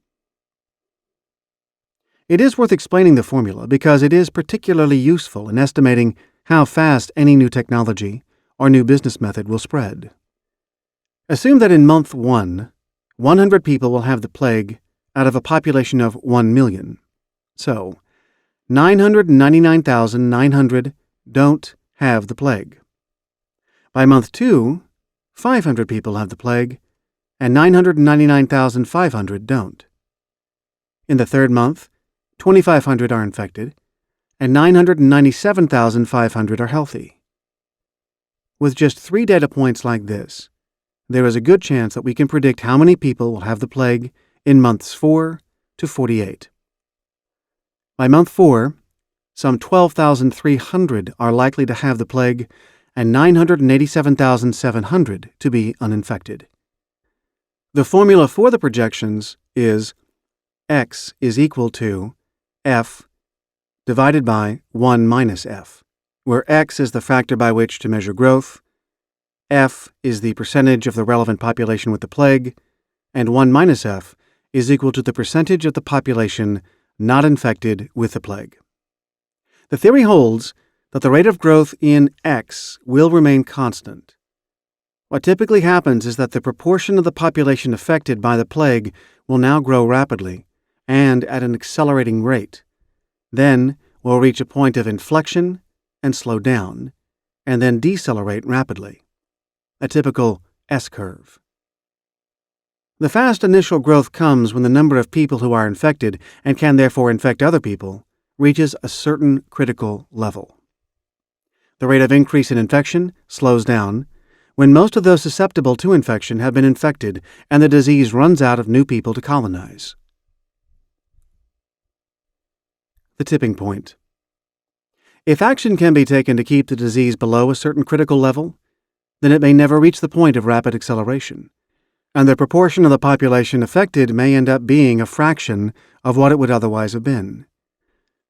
It is worth explaining the formula because it is particularly useful in estimating how fast any new technology or new business method will spread. Assume that in month 1, 100 people will have the plague out of a population of 1 million. So, 999,900 don't have the plague. By month 2, 500 people have the plague, and 999,500 don't. In the third month, 2,500 are infected, and 997,500 are healthy. With just 3 data points like this, there is a good chance that we can predict how many people will have the plague in months 4 to 48. By month 4, some 12,300 are likely to have the plague, and 987,700 to be uninfected. The formula for the projections is X is equal to F divided by 1 minus F, where X is the factor by which to measure growth, F is the percentage of the relevant population with the plague, and 1 minus F is equal to the percentage of the population not infected with the plague. The theory holds that the rate of growth in X will remain constant. What typically happens is that the proportion of the population affected by the plague will now grow rapidly and at an accelerating rate. Then will reach a point of inflection and slow down, and then decelerate rapidly. A typical S-curve. The fast initial growth comes when the number of people who are infected and can therefore infect other people reaches a certain critical level. The rate of increase in infection slows down when most of those susceptible to infection have been infected and the disease runs out of new people to colonize. The tipping point. If action can be taken to keep the disease below a certain critical level, then it may never reach the point of rapid acceleration, and the proportion of the population affected may end up being a fraction of what it would otherwise have been.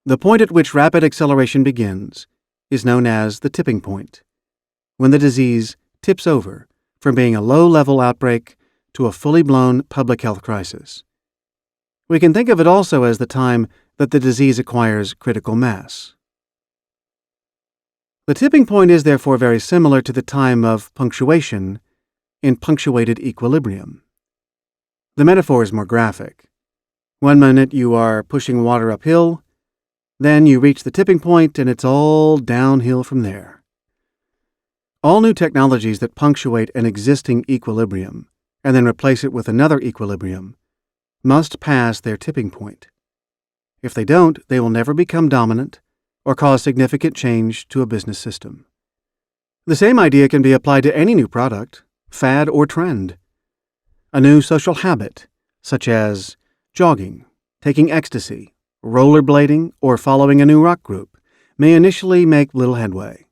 The point at which rapid acceleration begins is known as the tipping point, when the disease tips over from being a low-level outbreak to a fully blown public health crisis. We can think of it also as the time that the disease acquires critical mass. The tipping point is therefore very similar to the time of punctuation in punctuated equilibrium. The metaphor is more graphic. 1 minute you are pushing water uphill, then you reach the tipping point and it's all downhill from there. All new technologies that punctuate an existing equilibrium and then replace it with another equilibrium must pass their tipping point. If they don't, they will never become dominant or cause significant change to a business system. The same idea can be applied to any new product, fad, or trend. A new social habit, such as jogging, taking ecstasy, rollerblading, or following a new rock group, may initially make little headway.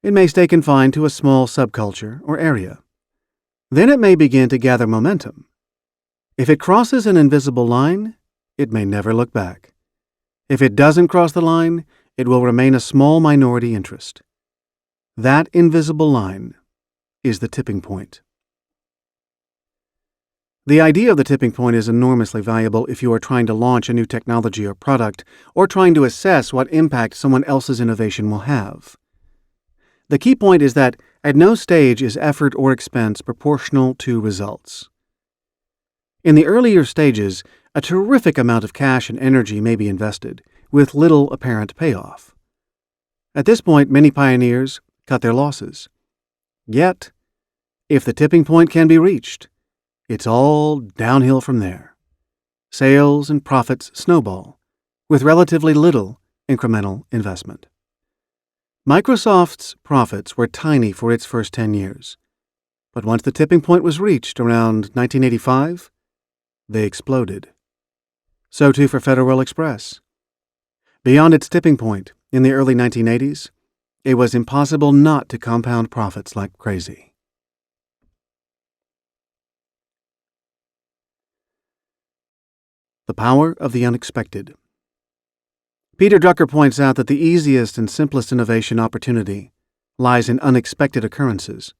It may stay confined to a small subculture or area. Then it may begin to gather momentum. If it crosses an invisible line, it may never look back. If it doesn't cross the line, it will remain a small minority interest. That invisible line is the tipping point. The idea of the tipping point is enormously valuable if you are trying to launch a new technology or product, or trying to assess what impact someone else's innovation will have. The key point is that at no stage is effort or expense proportional to results. In the earlier stages, a terrific amount of cash and energy may be invested, with little apparent payoff. At this point, many pioneers cut their losses. Yet, if the tipping point can be reached, it's all downhill from there. Sales and profits snowball, with relatively little incremental investment. Microsoft's profits were tiny for its first 10 years, but once the tipping point was reached around 1985, they exploded. So too for Federal Express. Beyond its tipping point, in the early 1980s, it was impossible not to compound profits like crazy. The power of the unexpected. Peter Drucker points out that the easiest and simplest innovation opportunity lies in unexpected occurrences.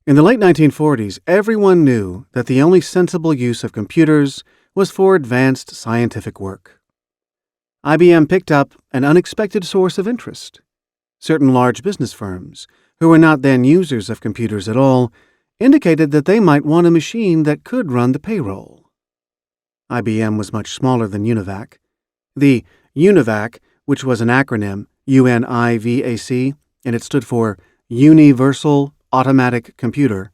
In the late 1940s, everyone knew that the only sensible use of computers was for advanced scientific work. IBM picked up an unexpected source of interest. Certain large business firms, who were not then users of computers at all, indicated that they might want a machine that could run the payroll. IBM was much smaller than UNIVAC. The UNIVAC, which was an acronym, UNIVAC, and it stood for Universal Automatic Computer,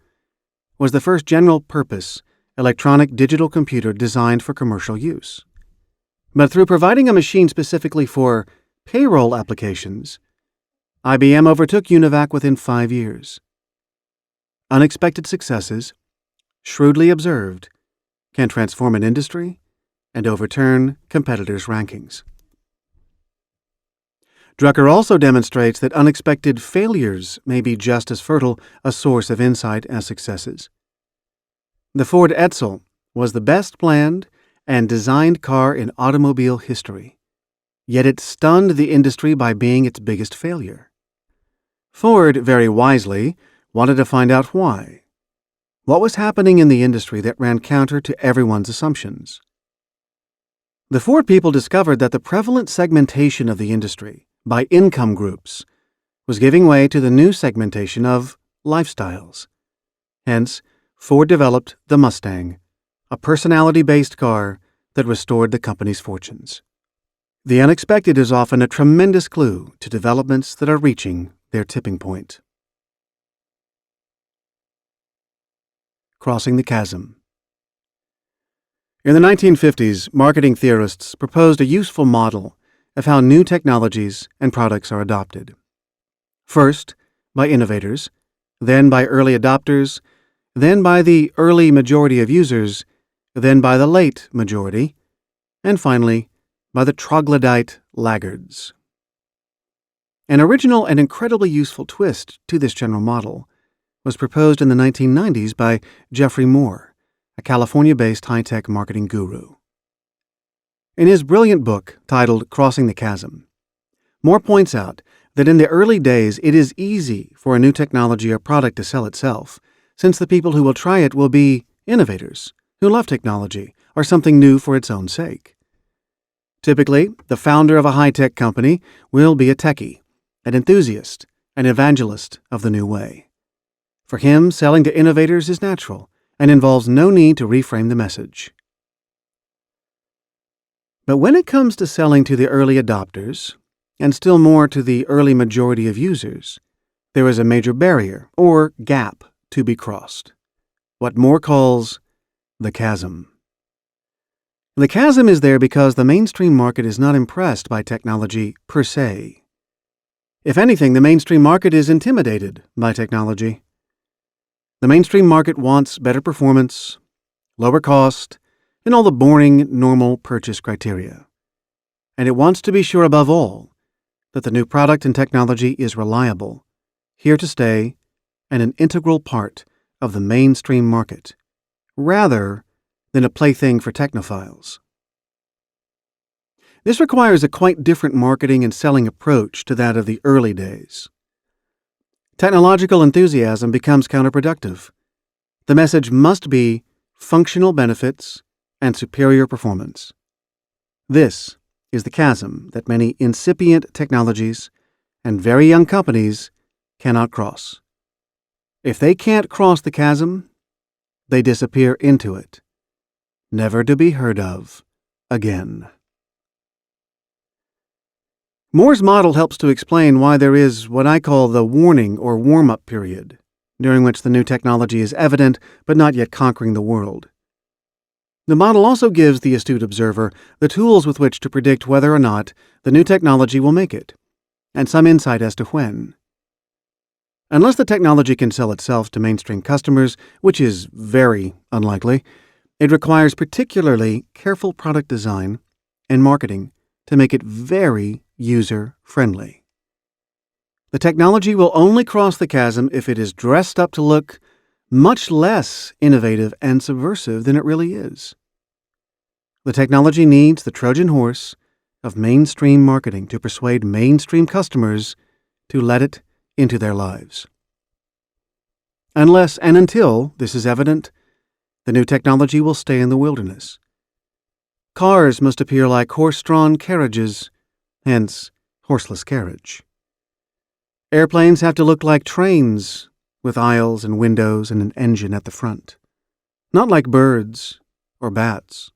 was the first general-purpose electronic digital computer designed for commercial use. But through providing a machine specifically for payroll applications, IBM overtook UNIVAC within 5 years. Unexpected successes, shrewdly observed, can transform an industry and overturn competitors' rankings. Drucker also demonstrates that unexpected failures may be just as fertile a source of insight as successes. The Ford Edsel was the best planned and designed car in automobile history, yet it stunned the industry by being its biggest failure. Ford, very wisely, wanted to find out why. What was happening in the industry that ran counter to everyone's assumptions? The Ford people discovered that the prevalent segmentation of the industry by income groups was giving way to the new segmentation of lifestyles. Hence, Ford developed the Mustang, a personality-based car that restored the company's fortunes. The unexpected is often a tremendous clue to developments that are reaching their tipping point. Crossing the chasm. In the 1950s, marketing theorists proposed a useful model of how new technologies and products are adopted. First, by innovators, then by early adopters, then by the early majority of users, then by the late majority, and finally, by the troglodyte laggards. An original and incredibly useful twist to this general model was proposed in the 1990s by Jeffrey Moore, a California-based high-tech marketing guru. In his brilliant book titled Crossing the Chasm, Moore points out that in the early days it is easy for a new technology or product to sell itself, since the people who will try it will be innovators who love technology or something new for its own sake. Typically, the founder of a high-tech company will be a techie, an enthusiast, an evangelist of the new way. For him, selling to innovators is natural and involves no need to reframe the message. But when it comes to selling to the early adopters, and still more to the early majority of users, there is a major barrier, or gap, to be crossed. What Moore calls the chasm. The chasm is there because the mainstream market is not impressed by technology per se. If anything, the mainstream market is intimidated by technology. The mainstream market wants better performance, lower cost, and all the boring, normal purchase criteria. And it wants to be sure above all that the new product and technology is reliable, here to stay, and an integral part of the mainstream market, rather than a plaything for technophiles. This requires a quite different marketing and selling approach to that of the early days. Technological enthusiasm becomes counterproductive. The message must be functional benefits, and superior performance. This is the chasm that many incipient technologies and very young companies cannot cross. If they can't cross the chasm, they disappear into it, never to be heard of again. Moore's model helps to explain why there is what I call the warning or warm-up period, during which the new technology is evident but not yet conquering the world. The model also gives the astute observer the tools with which to predict whether or not the new technology will make it, and some insight as to when. Unless the technology can sell itself to mainstream customers, which is very unlikely, it requires particularly careful product design and marketing to make it very user-friendly. The technology will only cross the chasm if it is dressed up to look much less innovative and subversive than it really is. The technology needs the Trojan horse of mainstream marketing to persuade mainstream customers to let it into their lives. Unless and until this is evident, the new technology will stay in the wilderness. Cars must appear like horse-drawn carriages, hence horseless carriage. Airplanes have to look like trains, with aisles and windows and an engine at the front, not like birds or bats.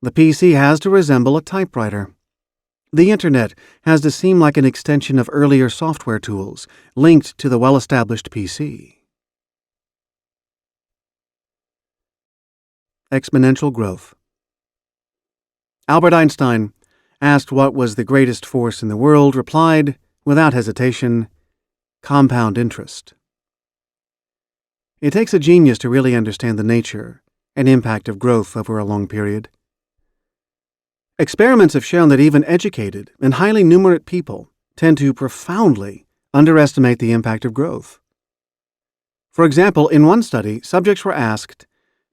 The PC has to resemble a typewriter. The Internet has to seem like an extension of earlier software tools linked to the well-established PC. Exponential growth. Albert Einstein, asked what was the greatest force in the world, replied, without hesitation, compound interest. It takes a genius to really understand the nature and impact of growth over a long period. Experiments have shown that even educated and highly numerate people tend to profoundly underestimate the impact of growth. For example, in one study, subjects were asked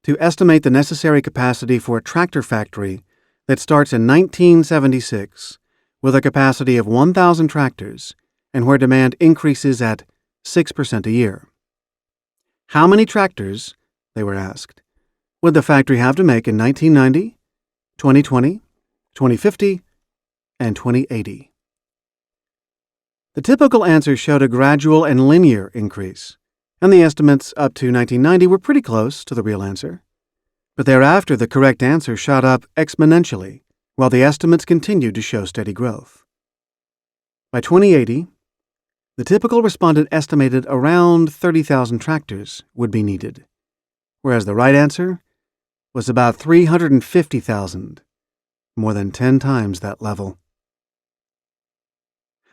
to estimate the necessary capacity for a tractor factory that starts in 1976 with a capacity of 1,000 tractors and where demand increases at 6% a year. How many tractors, they were asked, would the factory have to make in 1990, 2020, 2050, and 2080? The typical answer showed a gradual and linear increase, and the estimates up to 1990 were pretty close to the real answer. But thereafter, the correct answer shot up exponentially, while the estimates continued to show steady growth. By 2080, the typical respondent estimated around 30,000 tractors would be needed, whereas the right answer was about 350,000, more than 10 times that level.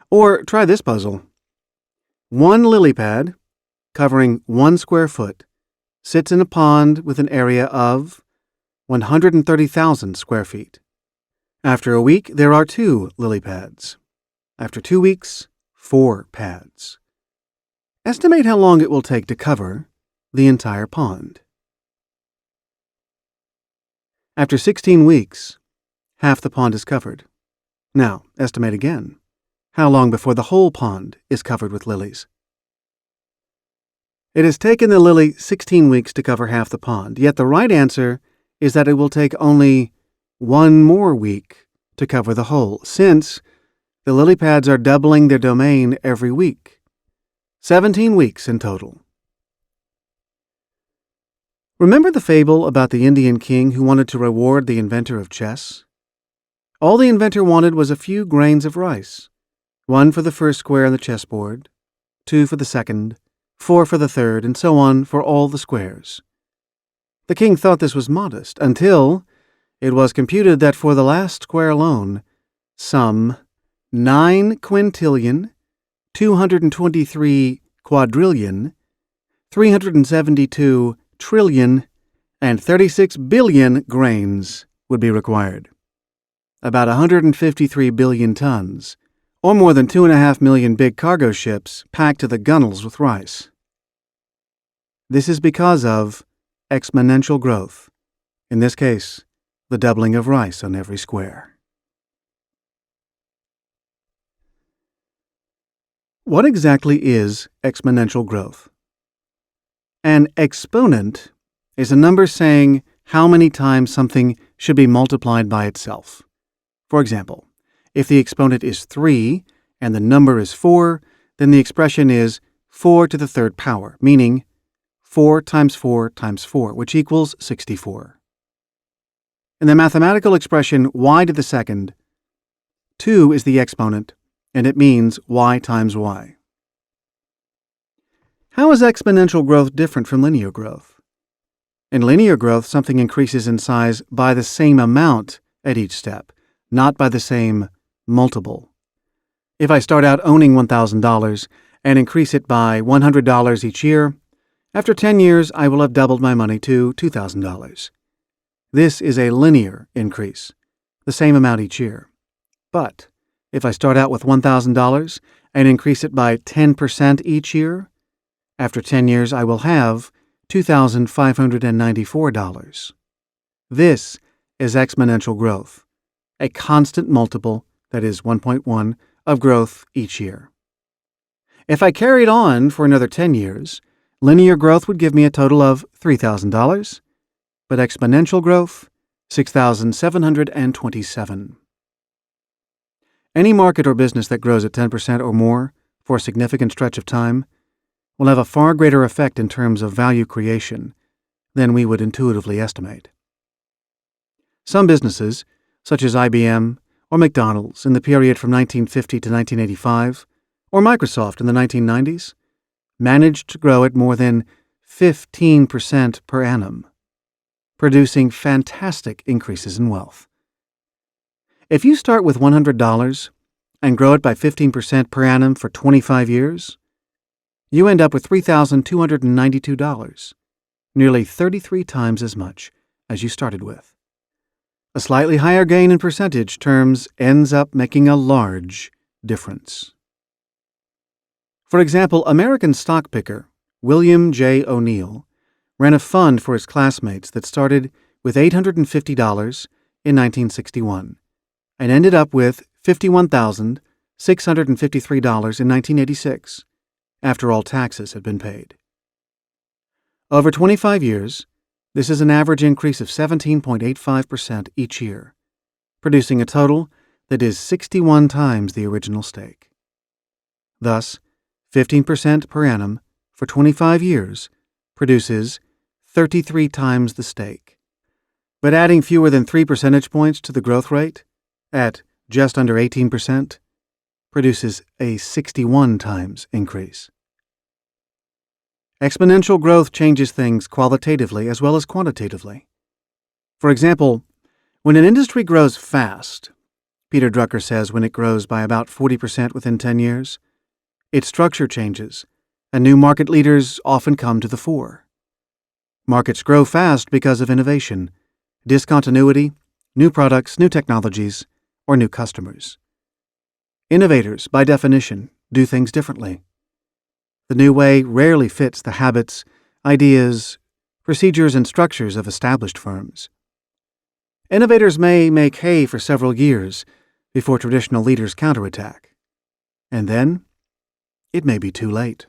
Or try this puzzle. One lily pad, covering 1 square foot, sits in a pond with an area of 130,000 square feet. After a week, there are 2 lily pads. After 2 weeks, 4 pads. Estimate how long it will take to cover the entire pond. After 16 weeks, half the pond is covered. Now, estimate again. How long before the whole pond is covered with lilies? It has taken the lily 16 weeks to cover half the pond, yet the right answer is that it will take only 1 more week to cover the whole, since the lily pads are doubling their domain every week. 17 weeks in total. Remember the fable about the Indian king who wanted to reward the inventor of chess? All the inventor wanted was a few grains of rice, 1 for the first square on the chessboard, 2 for the second, 4 for the third, and so on for all the squares. The king thought this was modest, until it was computed that for the last square alone, some 9 quintillion, 223 quadrillion, 372 trillion, and 36 billion grains would be required. About 153 billion tons, or more than 2.5 million big cargo ships packed to the gunnels with rice. This is because of exponential growth, in this case, the doubling of rice on every square. What exactly is exponential growth? An exponent is a number saying how many times something should be multiplied by itself. For example, if the exponent is 3 and the number is 4, then the expression is 4 to the third power, meaning 4 times 4 times 4, which equals 64. In the mathematical expression y to the second, 2 is the exponent, and it means y times y. How is exponential growth different from linear growth? In linear growth, something increases in size by the same amount at each step, not by the same multiple. If I start out owning $1,000 and increase it by $100 each year, after 10 years I will have doubled my money to $2,000. This is a linear increase, the same amount each year. But if I start out with $1,000 and increase it by 10% each year, after 10 years I will have $2,594. This is exponential growth, a constant multiple, that is 1.1, of growth each year. If I carried on for another 10 years, linear growth would give me a total of $3,000, but exponential growth, $6,727. Any market or business that grows at 10% or more for a significant stretch of time will have a far greater effect in terms of value creation than we would intuitively estimate. Some businesses, such as IBM or McDonald's in the period from 1950 to 1985, or Microsoft in the 1990s, managed to grow at more than 15% per annum, producing fantastic increases in wealth. If you start with $100 and grow it by 15% per annum for 25 years, you end up with $3,292, nearly 33 times as much as you started with. A slightly higher gain in percentage terms ends up making a large difference. For example, American stock picker William J. O'Neill ran a fund for his classmates that started with $850 in 1961 and ended up with $51,653 in 1986, after all taxes had been paid. Over 25 years, this is an average increase of 17.85% each year, producing a total that is 61 times the original stake. Thus, 15% per annum for 25 years produces 33 times the stake. But adding fewer than 3 percentage points to the growth rate, at just under 18%, produces a 61 times increase. Exponential growth changes things qualitatively as well as quantitatively. For example, when an industry grows fast, Peter Drucker says when it grows by about 40% within 10 years, its structure changes, and new market leaders often come to the fore. Markets grow fast because of innovation, discontinuity, new products, new technologies, or new customers. Innovators, by definition, do things differently. The new way rarely fits the habits, ideas, procedures, and structures of established firms. Innovators may make hay for several years before traditional leaders counterattack, and then it may be too late.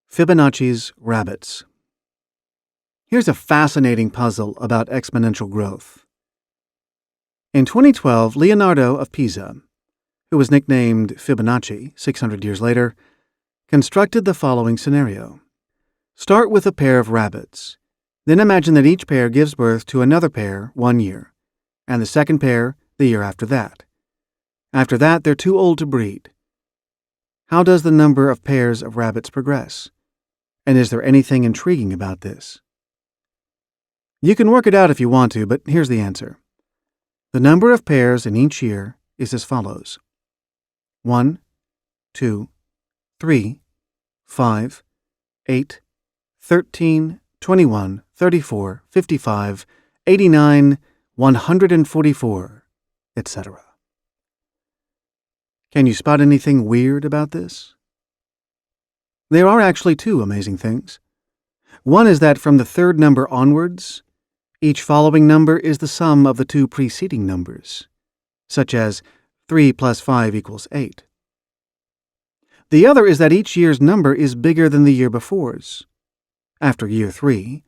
Fibonacci's rabbits. Here's a fascinating puzzle about exponential growth. In 2012, Leonardo of Pisa, who was nicknamed Fibonacci 600 years later, constructed the following scenario. Start with a pair of rabbits. Then imagine that each pair gives birth to another pair 1 year, and the second pair the year after that. After that, they're too old to breed. How does the number of pairs of rabbits progress? And is there anything intriguing about this? You can work it out if you want to, but here's the answer. The number of pairs in each year is as follows: 1, 2, 3, 5, 8, 13, 21, 34, 55, 89, 144, etc. Can you spot anything weird about this? There are actually two amazing things. One is that from the third number onwards, each following number is the sum of the two preceding numbers, such as 3 plus 5 equals 8. The other is that each year's number is bigger than the year before's. after year 3,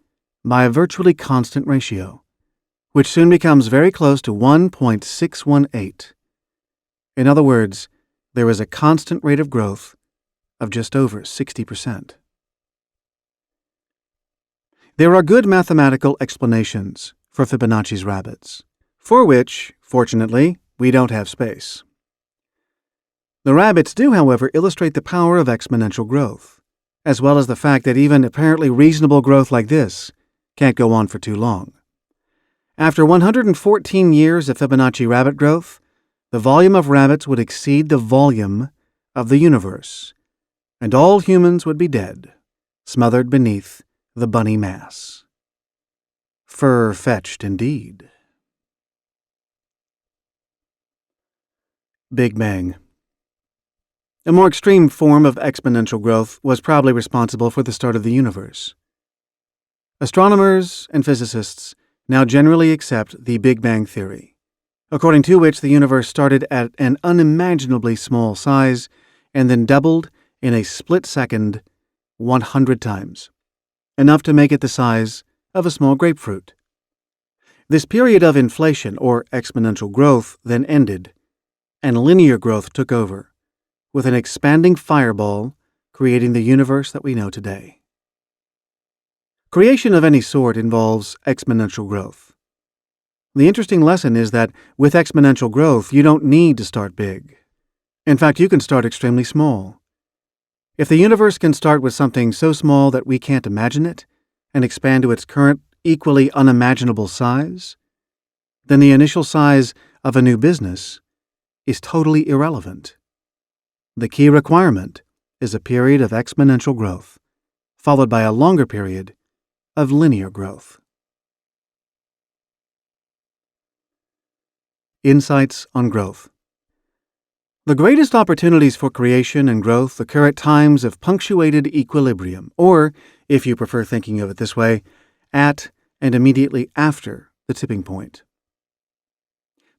by a virtually constant ratio, which soon becomes very close to 1.618. In other words, there is a constant rate of growth of just over 60%. There are good mathematical explanations for Fibonacci's rabbits, for which, fortunately, we don't have space. The rabbits do, however, illustrate the power of exponential growth, as well as the fact that even apparently reasonable growth like this can't go on for too long. After 114 years of Fibonacci rabbit growth, the volume of rabbits would exceed the volume of the universe, and all humans would be dead, smothered beneath the bunny mass. Fur-fetched indeed. Big Bang. A more extreme form of exponential growth was probably responsible for the start of the universe. Astronomers and physicists now generally accept the Big Bang theory, according to which the universe started at an unimaginably small size and then doubled in a split second 100 times, enough to make it the size of a small grapefruit. This period of inflation or exponential growth then ended, and linear growth took over, with an expanding fireball creating the universe that we know today. Creation of any sort involves exponential growth. The interesting lesson is that with exponential growth, you don't need to start big. In fact, you can start extremely small. If the universe can start with something so small that we can't imagine it and expand to its current, equally unimaginable size, then the initial size of a new business is totally irrelevant. The key requirement is a period of exponential growth, followed by a longer period of linear growth. Insights on growth. The greatest opportunities for creation and growth occur at times of punctuated equilibrium, or, if you prefer thinking of it this way, at and immediately after the tipping point.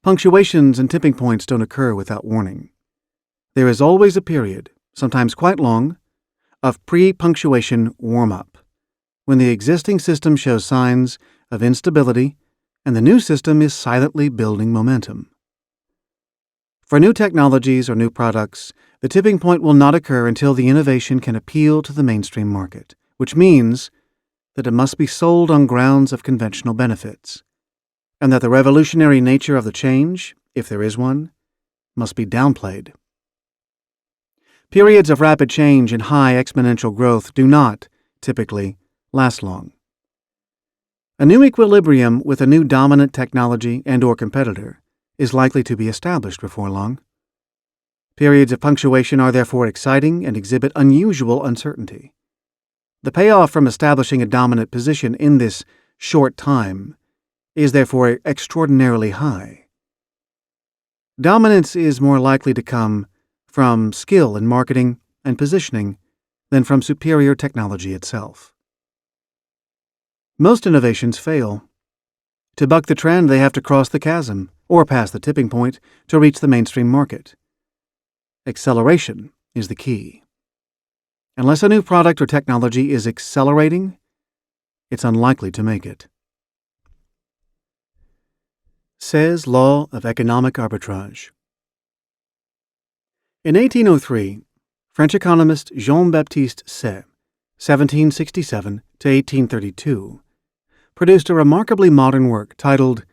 Punctuations and tipping points don't occur without warning. There is always a period, sometimes quite long, of pre-punctuation warm-up, when the existing system shows signs of instability and the new system is silently building momentum. For new technologies or new products, the tipping point will not occur until the innovation can appeal to the mainstream market, which means that it must be sold on grounds of conventional benefits, and that the revolutionary nature of the change, if there is one, must be downplayed. Periods of rapid change and high exponential growth do not, typically, last long. A new equilibrium with a new dominant technology and/or competitor is likely to be established before long. Periods of punctuation are therefore exciting and exhibit unusual uncertainty. The payoff from establishing a dominant position in this short time is therefore extraordinarily high. Dominance is more likely to come from skill in marketing and positioning than from superior technology itself. Most innovations fail. To buck the trend, they have to cross the chasm or pass the tipping point to reach the mainstream market. Acceleration is the key. Unless a new product or technology is accelerating, it's unlikely to make it. Say's Law of Economic Arbitrage. In 1803, French economist Jean-Baptiste Say, 1767 to 1832, produced a remarkably modern work titled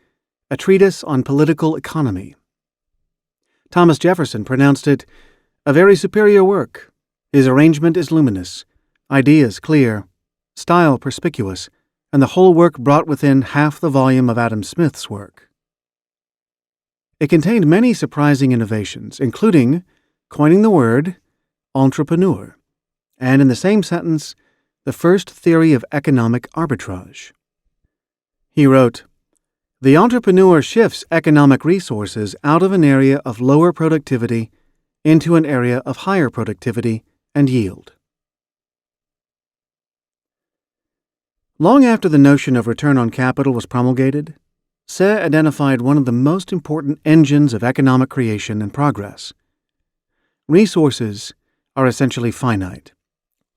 A Treatise on Political Economy. Thomas Jefferson pronounced it a very superior work. His arrangement is luminous, ideas clear, style perspicuous, and the whole work brought within half the volume of Adam Smith's work. It contained many surprising innovations, including coining the word entrepreneur, and in the same sentence, the first theory of economic arbitrage. He wrote, "The entrepreneur shifts economic resources out of an area of lower productivity into an area of higher productivity and yield." Long after the notion of return on capital was promulgated, Say identified one of the most important engines of economic creation and progress. Resources are essentially finite,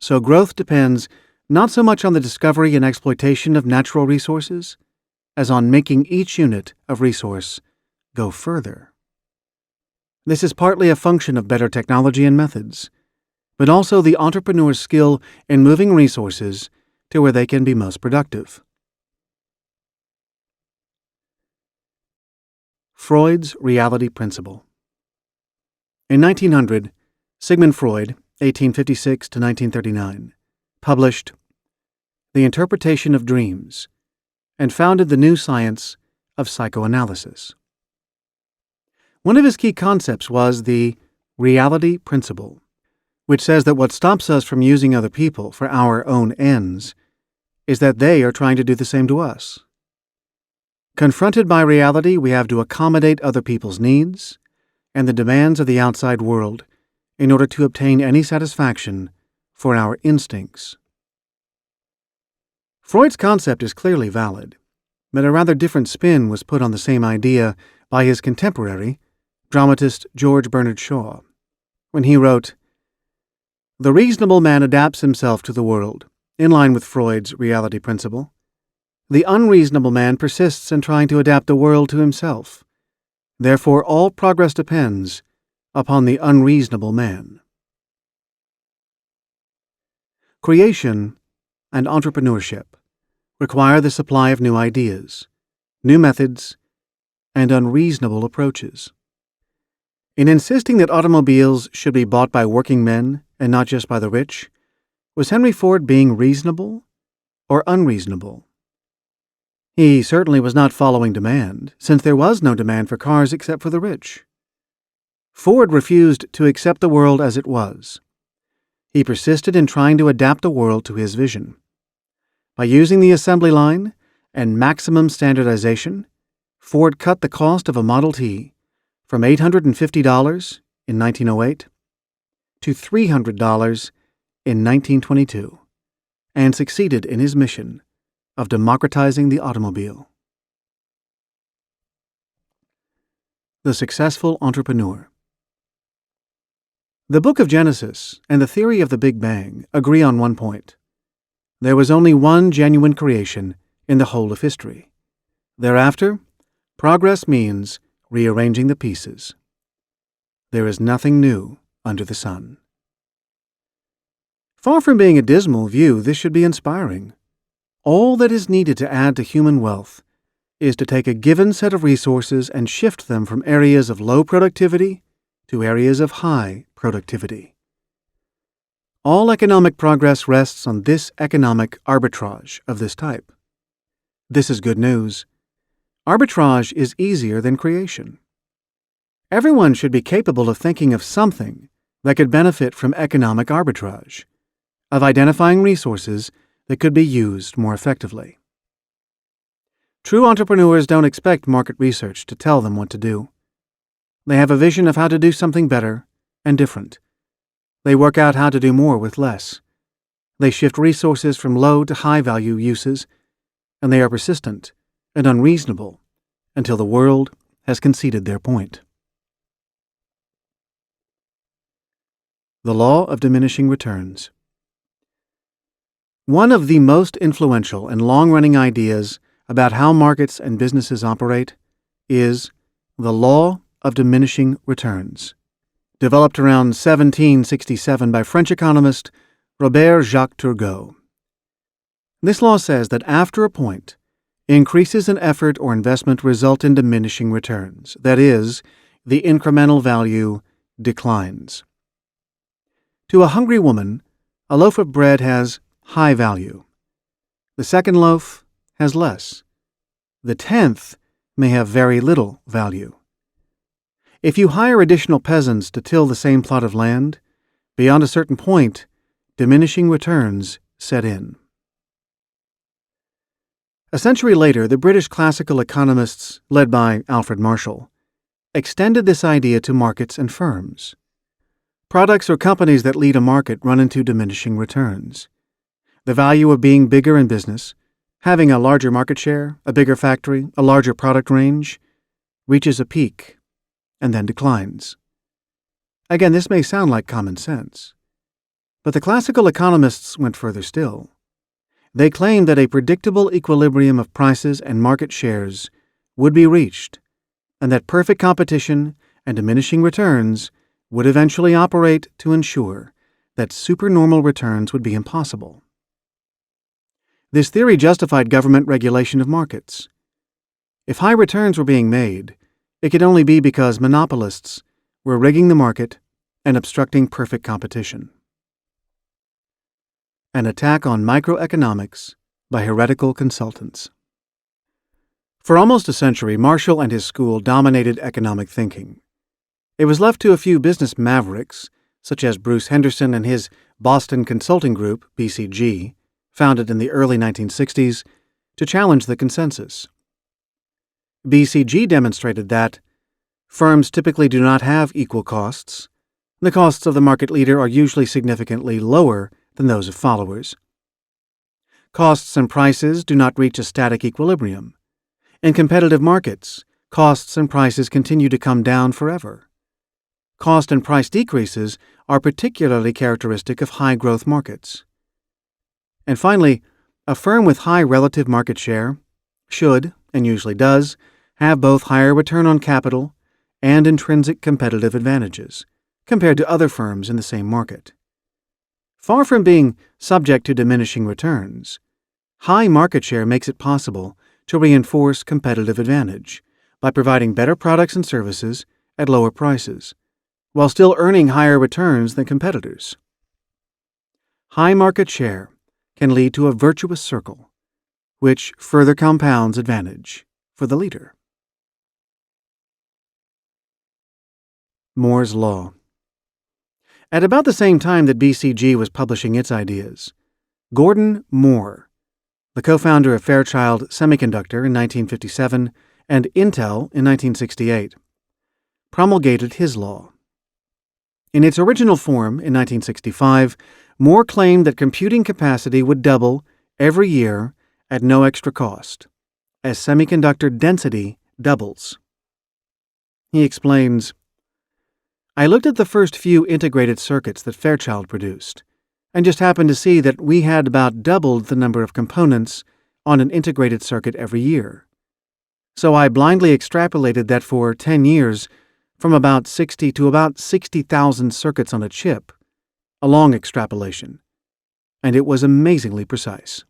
so growth depends not so much on the discovery and exploitation of natural resources as on making each unit of resource go further. This is partly a function of better technology and methods, but also the entrepreneur's skill in moving resources to where they can be most productive. Freud's reality principle. In 1900, Sigmund Freud, 1856 to 1939, published The Interpretation of Dreams and founded the new science of psychoanalysis. One of his key concepts was the reality principle, which says that what stops us from using other people for our own ends is that they are trying to do the same to us. Confronted by reality, we have to accommodate other people's needs and the demands of the outside world in order to obtain any satisfaction for our instincts. Freud's concept is clearly valid, but a rather different spin was put on the same idea by his contemporary, dramatist George Bernard Shaw, when he wrote, "The reasonable man adapts himself to the world, in line with Freud's reality principle. The unreasonable man persists in trying to adapt the world to himself. Therefore, all progress depends upon the unreasonable man." Creation and entrepreneurship require the supply of new ideas, new methods, and unreasonable approaches. In insisting that automobiles should be bought by working men and not just by the rich, was Henry Ford being reasonable or unreasonable? He certainly was not following demand, since there was no demand for cars except for the rich. Ford refused to accept the world as it was. He persisted in trying to adapt the world to his vision. By using the assembly line and maximum standardization, Ford cut the cost of a Model T from $850 in 1908 to $300 in 1922, and succeeded in his mission of democratizing the automobile. The successful entrepreneur. The Book of Genesis and the theory of the Big Bang agree on one point. There was only one genuine creation in the whole of history. Thereafter, progress means rearranging the pieces. There is nothing new under the sun. Far from being a dismal view, this should be inspiring. All that is needed to add to human wealth is to take a given set of resources and shift them from areas of low productivity to areas of high productivity. All economic progress rests on this economic arbitrage of this type. This is good news. Arbitrage is easier than creation. Everyone should be capable of thinking of something that could benefit from economic arbitrage, of identifying resources that could be used more effectively. True entrepreneurs don't expect market research to tell them what to do. They have a vision of how to do something better and different. They work out how to do more with less. They shift resources from low to high value uses, and they are persistent and unreasonable until the world has conceded their point. The law of diminishing returns. One of the most influential and long-running ideas about how markets and businesses operate is the law of diminishing returns, developed around 1767 by French economist Robert Jacques Turgot. This law says that after a point, increases in effort or investment result in diminishing returns. That is, the incremental value declines. To a hungry woman, a loaf of bread has high value. The second loaf has less. The 10th may have very little value. If you hire additional peasants to till the same plot of land, beyond a certain point, diminishing returns set in. A century later, the British classical economists, led by Alfred Marshall, extended this idea to markets and firms. Products or companies that lead a market run into diminishing returns. The value of being bigger in business, having a larger market share, a bigger factory, a larger product range, reaches a peak and then declines. Again, this may sound like common sense, but the classical economists went further still. They claimed that a predictable equilibrium of prices and market shares would be reached, and that perfect competition and diminishing returns would eventually operate to ensure that supernormal returns would be impossible. This theory justified government regulation of markets. If high returns were being made, it could only be because monopolists were rigging the market and obstructing perfect competition. An attack on microeconomics by heretical consultants. For almost a century, Marshall and his school dominated economic thinking. It was left to a few business mavericks, such as Bruce Henderson and his Boston Consulting Group, BCG, founded in the early 1960s, to challenge the consensus. BCG demonstrated that firms typically do not have equal costs. The costs of the market leader are usually significantly lower than those of followers. Costs and prices do not reach a static equilibrium. In competitive markets, costs and prices continue to come down forever. Cost and price decreases are particularly characteristic of high-growth markets. And finally, a firm with high relative market share should, and usually does, have both higher return on capital and intrinsic competitive advantages compared to other firms in the same market. Far from being subject to diminishing returns, high market share makes it possible to reinforce competitive advantage by providing better products and services at lower prices, while still earning higher returns than competitors. High market share can lead to a virtuous circle, which further compounds advantage for the leader. Moore's Law. At about the same time that BCG was publishing its ideas, Gordon Moore, the co-founder of Fairchild Semiconductor in 1957 and Intel in 1968, promulgated his law. In its original form in 1965, Moore claimed that computing capacity would double every year at no extra cost, as semiconductor density doubles. He explains, "I looked at the first few integrated circuits that Fairchild produced, and just happened to see that we had about doubled the number of components on an integrated circuit every year. So I blindly extrapolated that for 10 years, from about 60 to about 60,000 circuits on a chip, a long extrapolation, and it was amazingly precise."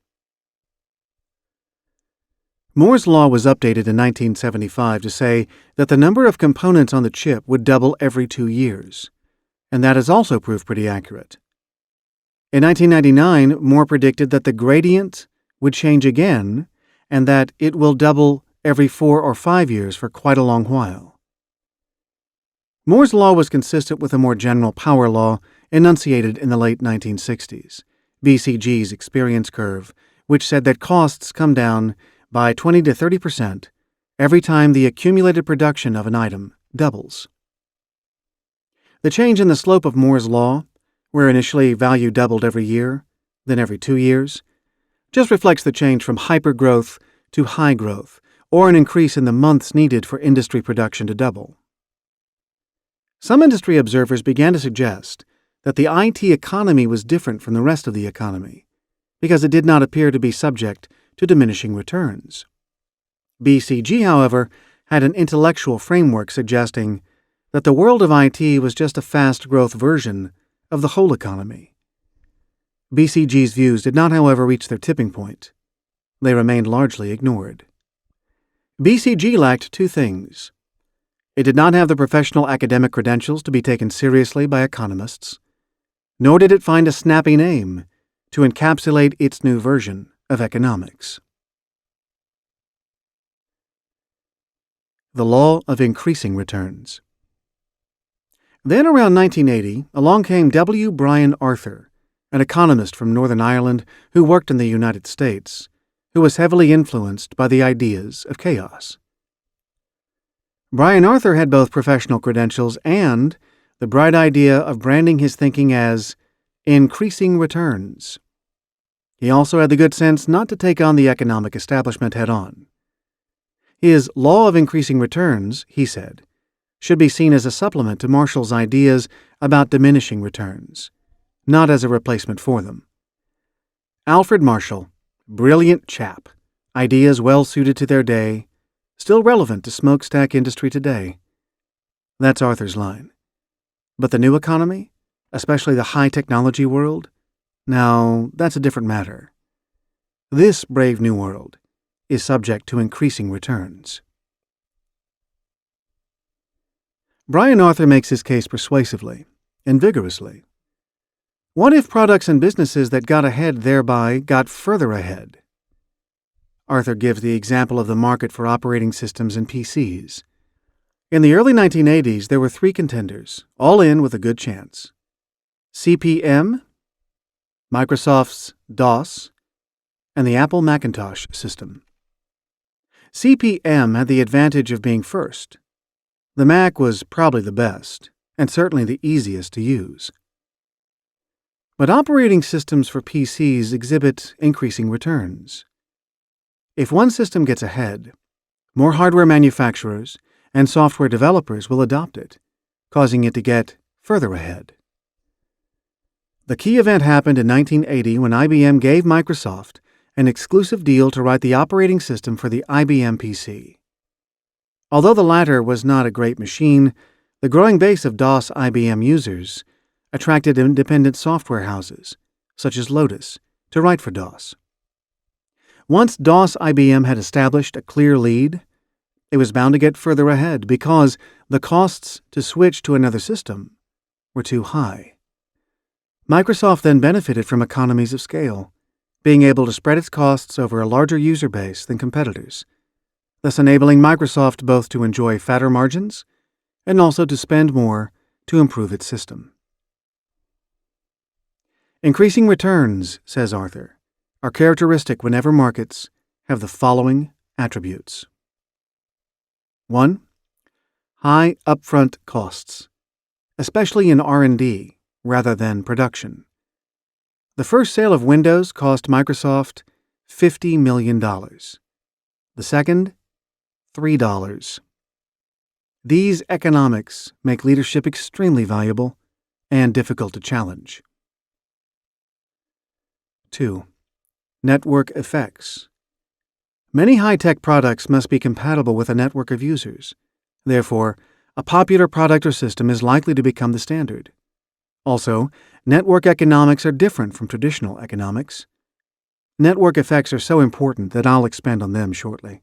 Moore's law was updated in 1975 to say that the number of components on the chip would double every 2 years, and that has also proved pretty accurate. In 1999, Moore predicted that the gradient would change again and that it will double every 4 or 5 years for quite a long while. Moore's law was consistent with a more general power law enunciated in the late 1960s, BCG's experience curve, which said that costs come down by 20 to 30% every time the accumulated production of an item doubles. The change in the slope of Moore's law, where initially value doubled every year, then every 2 years, just reflects the change from hypergrowth to high growth, or an increase in the months needed for industry production to double. Some industry observers began to suggest that the IT economy was different from the rest of the economy, because it did not appear to be subject to diminishing returns. BCG, however, had an intellectual framework suggesting that the world of IT was just a fast-growth version of the whole economy. BCG's views did not, however, reach their tipping point. They remained largely ignored. BCG lacked two things. It did not have the professional academic credentials to be taken seriously by economists, nor did it find a snappy name to encapsulate its new version of economics. The Law of Increasing Returns. Then around 1980, along came W. Brian Arthur, an economist from Northern Ireland who worked in the United States, who was heavily influenced by the ideas of chaos. Brian Arthur had both professional credentials and the bright idea of branding his thinking as increasing returns. He also had the good sense not to take on the economic establishment head-on. His law of increasing returns, he said, should be seen as a supplement to Marshall's ideas about diminishing returns, not as a replacement for them. Alfred Marshall, Brilliant chap. Ideas well suited to their day, still relevant to smokestack industry today. That's Arthur's line. But the new economy, especially the high technology world, now that's a different matter. This brave new world is subject to increasing returns. Brian Arthur makes his case persuasively and vigorously. What if products and businesses that got ahead thereby got further ahead? Arthur gives the example of the market for operating systems and PCs. In the early 1980s, there were three contenders, all in with a good chance. CP/M, Microsoft's DOS, and the Apple Macintosh system. CP/M had the advantage of being first. The Mac was probably the best, and certainly the easiest to use. But operating systems for PCs exhibit increasing returns. If one system gets ahead, more hardware manufacturers and software developers will adopt it, causing it to get further ahead. The key event happened in 1980 when IBM gave Microsoft an exclusive deal to write the operating system for the IBM PC. Although the latter was not a great machine, the growing base of DOS IBM users attracted independent software houses, such as Lotus, to write for DOS. Once DOS IBM had established a clear lead, it was bound to get further ahead because the costs to switch to another system were too high. Microsoft then benefited from economies of scale, being able to spread its costs over a larger user base than competitors, thus enabling Microsoft both to enjoy fatter margins and also to spend more to improve its system. Increasing returns, says Arthur, are characteristic whenever markets have the following attributes. 1. High upfront costs, especially in R&D rather than production. The first sale of Windows cost Microsoft $50 million. The second, $3. These economics make leadership extremely valuable and difficult to challenge. 2. Network effects. Many high-tech products must be compatible with a network of users. Therefore, a popular product or system is likely to become the standard. Also, network economics are different from traditional economics. Network effects are so important that I'll expand on them shortly.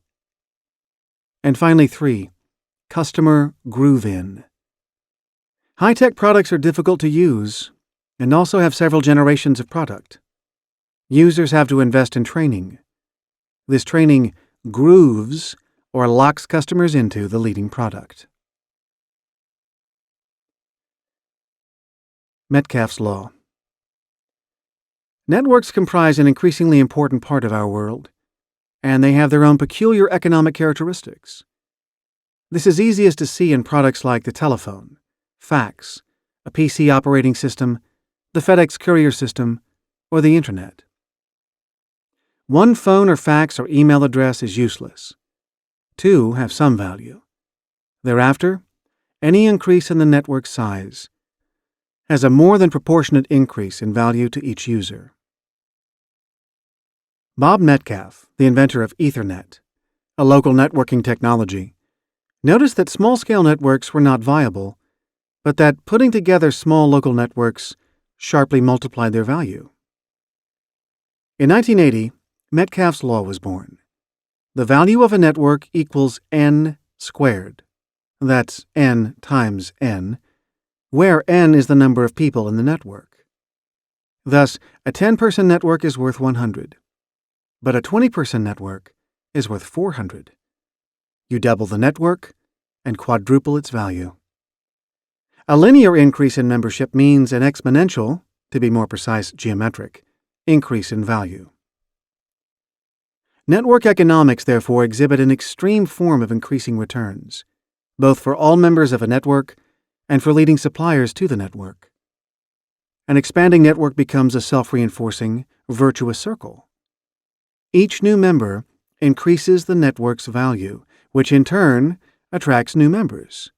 And finally, 3. Customer groove-in. High-tech products are difficult to use and also have several generations of product. Users have to invest in training. This training grooves or locks customers into the leading product. Metcalfe's Law. Networks comprise an increasingly important part of our world, and they have their own peculiar economic characteristics. This is easiest to see in products like the telephone, fax, a PC operating system, the FedEx courier system, or the Internet. One phone or fax or email address is useless. Two have some value. Thereafter, any increase in the network size has a more than proportionate increase in value to each user. Bob Metcalfe, the inventor of Ethernet, a local networking technology, noticed that small-scale networks were not viable, but that putting together small local networks sharply multiplied their value. In 1980, Metcalfe's Law was born. The value of a network equals n squared. That's n times n, where n is the number of people in the network. Thus, a 10-person network is worth 100, but a 20-person network is worth 400. You double the network and quadruple its value. A linear increase in membership means an exponential, to be more precise, geometric, increase in value. Network economics, therefore, exhibit an extreme form of increasing returns, both for all members of a network and for leading suppliers to the network. An expanding network becomes a self-reinforcing, virtuous circle. Each new member increases the network's value, which in turn attracts new members.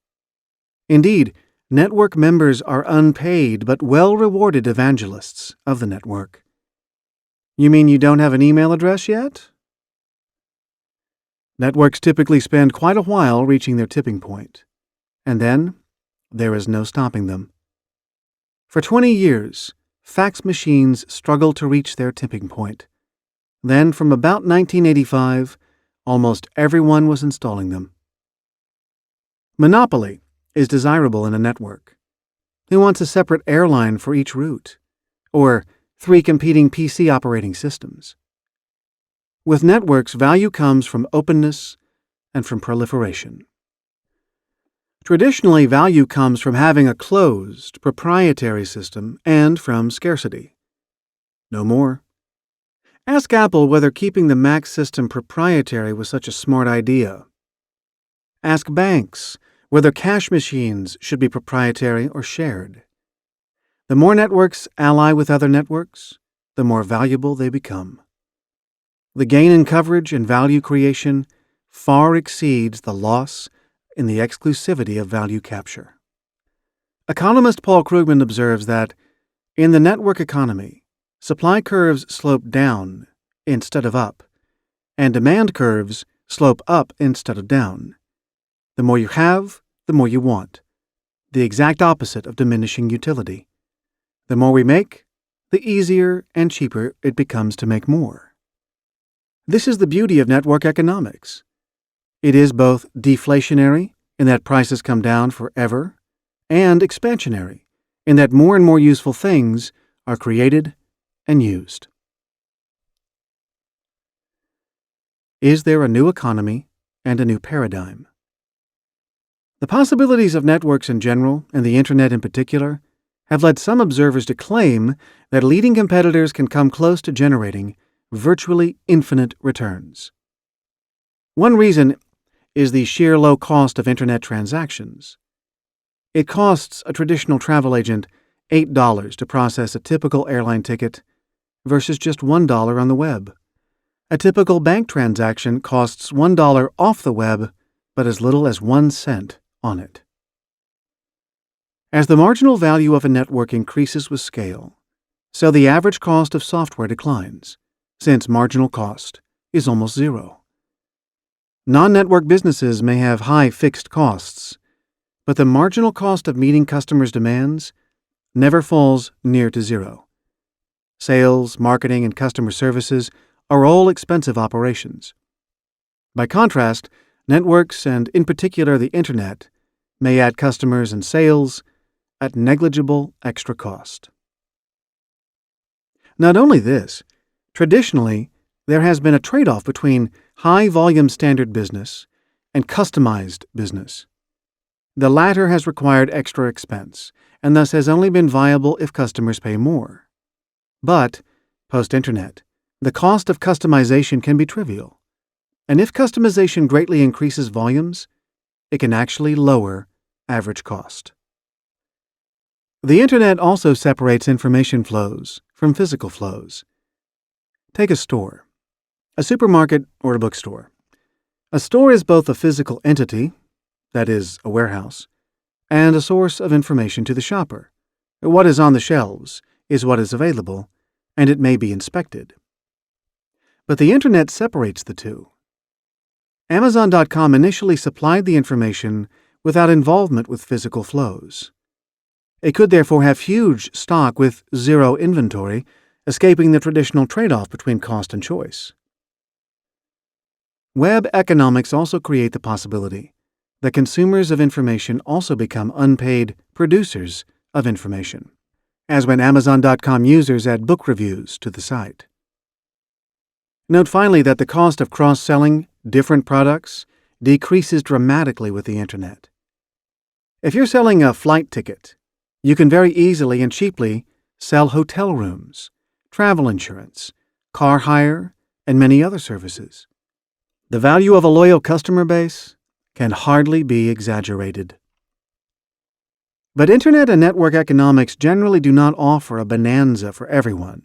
Indeed, network members are unpaid but well-rewarded evangelists of the network. You mean you don't have an email address yet? Networks typically spend quite a while reaching their tipping point, and then there is no stopping them. For 20 years, fax machines struggled to reach their tipping point. Then, from about 1985, almost everyone was installing them. Monopoly is desirable in a network. Who wants a separate airline for each route? Or 3 competing PC operating systems? With networks, value comes from openness and from proliferation. Traditionally, value comes from having a closed, proprietary system and from scarcity. No more. Ask Apple whether keeping the Mac system proprietary was such a smart idea. Ask banks whether cash machines should be proprietary or shared. The more networks ally with other networks, the more valuable they become. The gain in coverage and value creation far exceeds the loss in the exclusivity of value capture. Economist Paul Krugman observes that, in the network economy, supply curves slope down instead of up, and demand curves slope up instead of down. The more you have, the more you want, the exact opposite of diminishing utility. The more we make, the easier and cheaper it becomes to make more. This is the beauty of network economics. It is both deflationary, in that prices come down forever, and expansionary, in that more and more useful things are created and used. Is there a new economy and a new paradigm? The possibilities of networks in general, and the Internet in particular, have led some observers to claim that leading competitors can come close to generating virtually infinite returns. One reason is the sheer low cost of Internet transactions. It costs a traditional travel agent $8 to process a typical airline ticket versus just $1 on the web. A typical bank transaction costs $1 off the web, but as little as 1 cent on it. As the marginal value of a network increases with scale, so the average cost of software declines, since marginal cost is almost zero. Non-network businesses may have high fixed costs, but the marginal cost of meeting customers' demands never falls near to zero. Sales, marketing, and customer services are all expensive operations. By contrast, networks, and in particular the Internet, may add customers and sales at negligible extra cost. Not only this, traditionally, there has been a trade-off between high-volume standard business and customized business. The latter has required extra expense, and thus has only been viable if customers pay more. But, post-Internet, the cost of customization can be trivial, and if customization greatly increases volumes, it can actually lower average cost. The Internet also separates information flows from physical flows. Take a store, a supermarket or a bookstore. A store is both a physical entity, that is, a warehouse, and a source of information to the shopper. What is on the shelves is what is available, and it may be inspected. But the Internet separates the two. Amazon.com initially supplied the information without involvement with physical flows. It could therefore have huge stock with zero inventory, escaping the traditional trade-off between cost and choice. Web economics also create the possibility that consumers of information also become unpaid producers of information, as when Amazon.com users add book reviews to the site. Note finally that the cost of cross-selling different products decreases dramatically with the Internet. If you're selling a flight ticket, you can very easily and cheaply sell hotel rooms, travel insurance, car hire, and many other services. The value of a loyal customer base can hardly be exaggerated. But Internet and network economics generally do not offer a bonanza for everyone.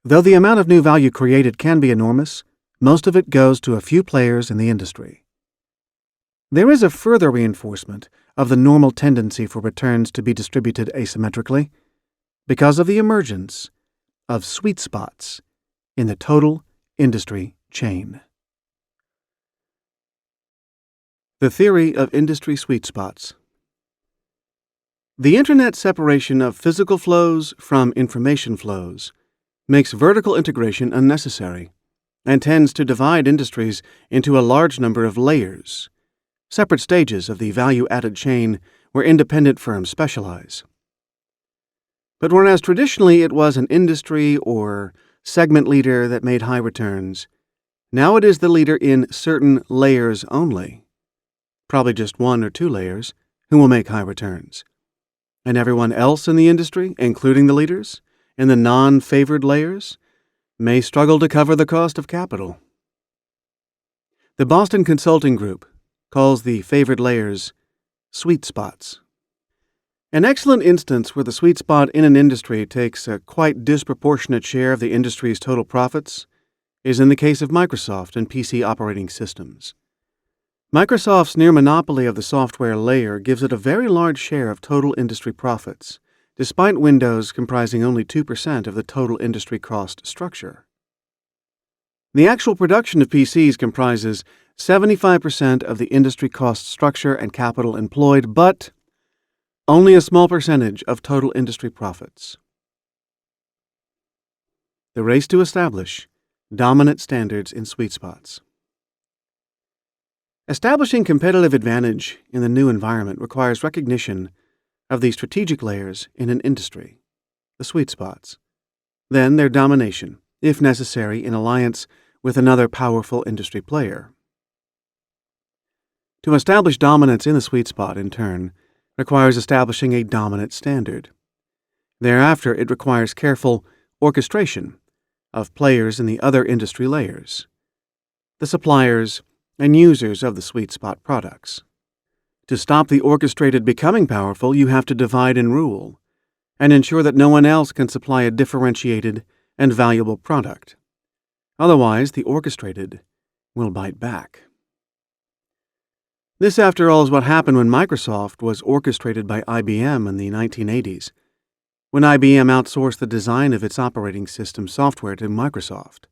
Though the amount of new value created can be enormous, most of it goes to a few players in the industry. There is a further reinforcement of the normal tendency for returns to be distributed asymmetrically because of the emergence of sweet spots in the total industry chain. The theory of industry sweet spots. The Internet's separation of physical flows from information flows makes vertical integration unnecessary and tends to divide industries into a large number of layers, separate stages of the value-added chain where independent firms specialize. But whereas traditionally it was an industry or segment leader that made high returns, now it is the leader in certain layers only, probably just 1 or 2 layers, who will make high returns. And everyone else in the industry, including the leaders, in the non-favored layers, may struggle to cover the cost of capital. The Boston Consulting Group calls the favored layers sweet spots. An excellent instance where the sweet spot in an industry takes a quite disproportionate share of the industry's total profits is in the case of Microsoft and PC operating systems. Microsoft's near monopoly of the software layer gives it a very large share of total industry profits, despite Windows comprising only 2% of the total industry cost structure. The actual production of PCs comprises 75% of the industry cost structure and capital employed, but only a small percentage of total industry profits. The race to establish dominant standards in sweet spots. Establishing competitive advantage in the new environment requires recognition of the strategic layers in an industry, the sweet spots, then their domination, if necessary in alliance with another powerful industry player. To establish dominance in the sweet spot, in turn, requires establishing a dominant standard. Thereafter, it requires careful orchestration of players in the other industry layers, the suppliers and users of the sweet spot products. To stop the orchestrated becoming powerful, you have to divide and rule, and ensure that no one else can supply a differentiated and valuable product. Otherwise, the orchestrated will bite back. This, after all, is what happened when Microsoft was orchestrated by IBM in the 1980s, when IBM outsourced the design of its operating system software to Microsoft.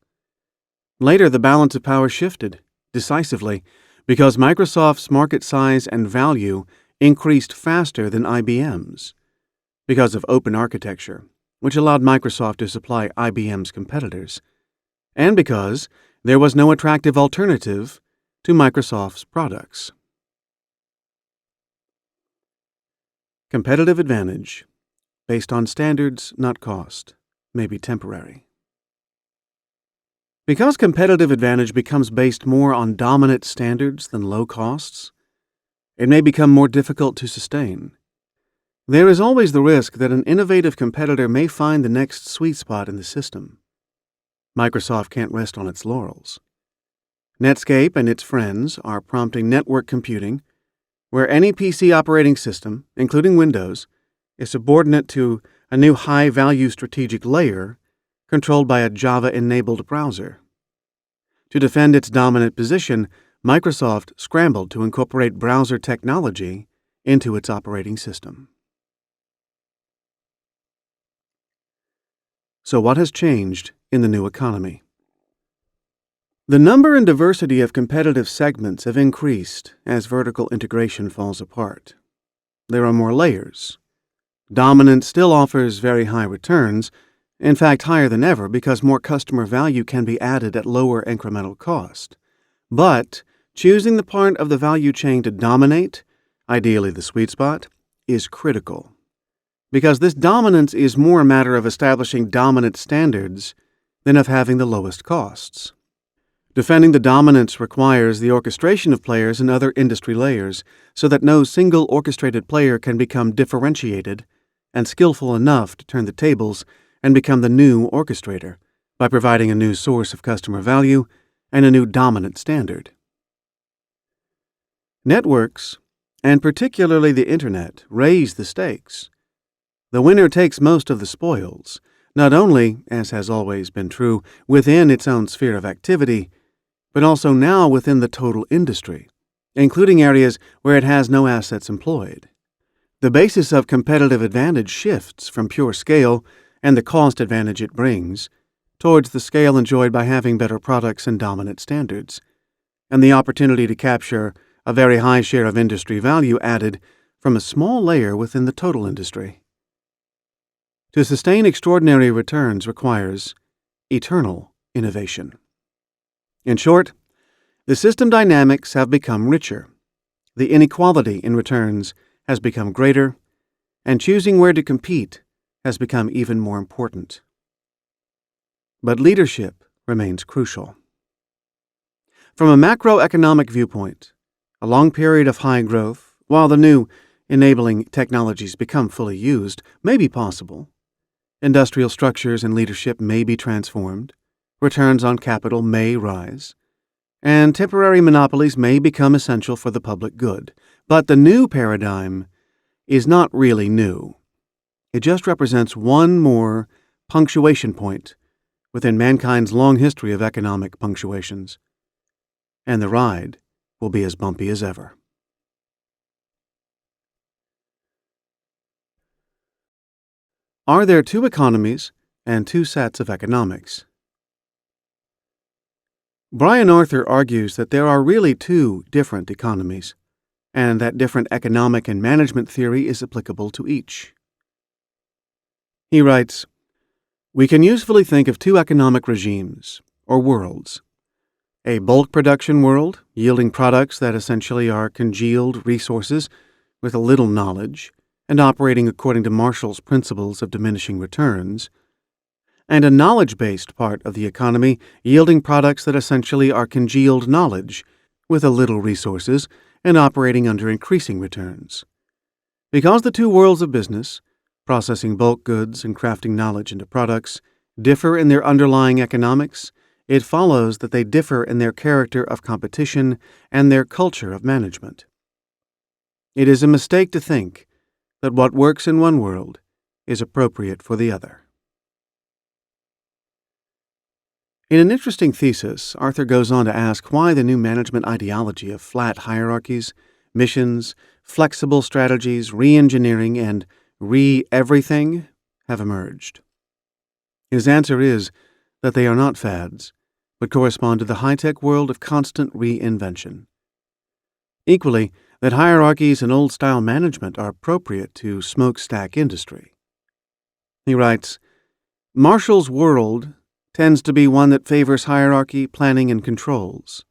Later, the balance of power shifted decisively because Microsoft's market size and value increased faster than IBM's because of open architecture, which allowed Microsoft to supply IBM's competitors, and because there was no attractive alternative to Microsoft's products. Competitive advantage, based on standards, not cost, may be temporary. Because competitive advantage becomes based more on dominant standards than low costs, it may become more difficult to sustain. There is always the risk that an innovative competitor may find the next sweet spot in the system. Microsoft can't rest on its laurels. Netscape and its friends are prompting network computing, where any PC operating system, including Windows, is subordinate to a new high-value strategic layer controlled by a Java-enabled browser. To defend its dominant position, Microsoft scrambled to incorporate browser technology into its operating system. So what has changed in the new economy? The number and diversity of competitive segments have increased as vertical integration falls apart. There are more layers. Dominance still offers very high returns, in fact higher than ever because more customer value can be added at lower incremental cost. But choosing the part of the value chain to dominate, ideally the sweet spot, is critical. Because this dominance is more a matter of establishing dominant standards than of having the lowest costs. Defending the dominance requires the orchestration of players in other industry layers so that no single orchestrated player can become differentiated and skillful enough to turn the tables and become the new orchestrator by providing a new source of customer value and a new dominant standard. Networks, and particularly the Internet, raise the stakes. The winner takes most of the spoils, not only, as has always been true, within its own sphere of activity, but also now within the total industry, including areas where it has no assets employed. The basis of competitive advantage shifts from pure scale and the cost advantage it brings towards the scale enjoyed by having better products and dominant standards, and the opportunity to capture a very high share of industry value added from a small layer within the total industry. To sustain extraordinary returns requires eternal innovation. In short, the system dynamics have become richer, the inequality in returns has become greater, and choosing where to compete has become even more important. But leadership remains crucial. From a macroeconomic viewpoint, a long period of high growth, while the new enabling technologies become fully used, may be possible. Industrial structures and leadership may be transformed, returns on capital may rise, and temporary monopolies may become essential for the public good. But the new paradigm is not really new. It just represents one more punctuation point within mankind's long history of economic punctuations. And the ride will be as bumpy as ever. Are there two economies and two sets of economics? Brian Arthur argues that there are really two different economies, and that different economic and management theory is applicable to each. He writes, "We can usefully think of two economic regimes, or worlds. A bulk production world, yielding products that essentially are congealed resources with a little knowledge, and operating according to Marshall's principles of diminishing returns, and a knowledge-based part of the economy yielding products that essentially are congealed knowledge with a little resources and operating under increasing returns. Because the two worlds of business, processing bulk goods and crafting knowledge into products, differ in their underlying economics, it follows that they differ in their character of competition and their culture of management. It is a mistake to think that what works in one world is appropriate for the other." In an interesting thesis, Arthur goes on to ask why the new management ideology of flat hierarchies, missions, flexible strategies, re-engineering, and re-everything have emerged. His answer is that they are not fads, but correspond to the high-tech world of constant reinvention. Equally, that hierarchies and old-style management are appropriate to smokestack industry. He writes, "Marshall's world tends to be one that favors hierarchy, planning, and controls.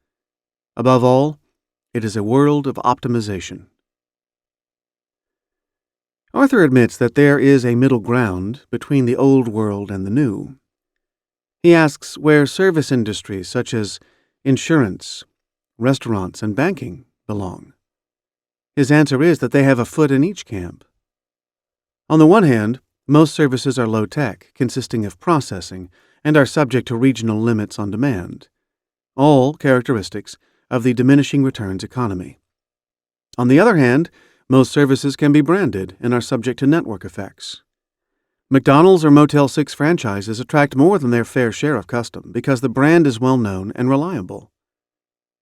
Above all, it is a world of optimization." Arthur admits that there is a middle ground between the old world and the new. He asks where service industries such as insurance, restaurants, and banking belong. His answer is that they have a foot in each camp. On the one hand, most services are low-tech, consisting of processing, and are subject to regional limits on demand, all characteristics of the diminishing returns economy. On the other hand, most services can be branded and are subject to network effects. McDonald's or Motel 6 franchises attract more than their fair share of custom because the brand is well-known and reliable.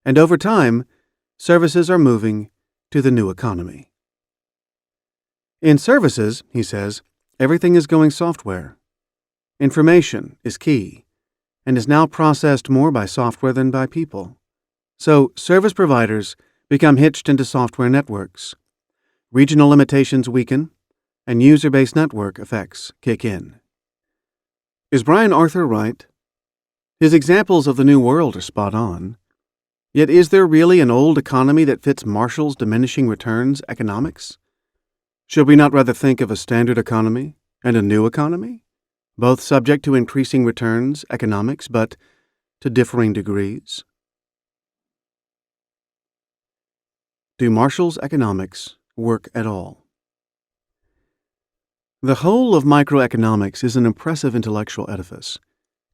And over time, services are moving to the new economy. In services, he says, everything is going software. Information is key, and is now processed more by software than by people. So service providers become hitched into software networks. Regional limitations weaken, and user-based network effects kick in. Is Brian Arthur right? His examples of the new world are spot on. Yet is there really an old economy that fits Marshall's diminishing returns economics? Should we not rather think of a standard economy and a new economy, both subject to increasing returns economics, but to differing degrees? Do Marshall's economics work at all? The whole of microeconomics is an impressive intellectual edifice,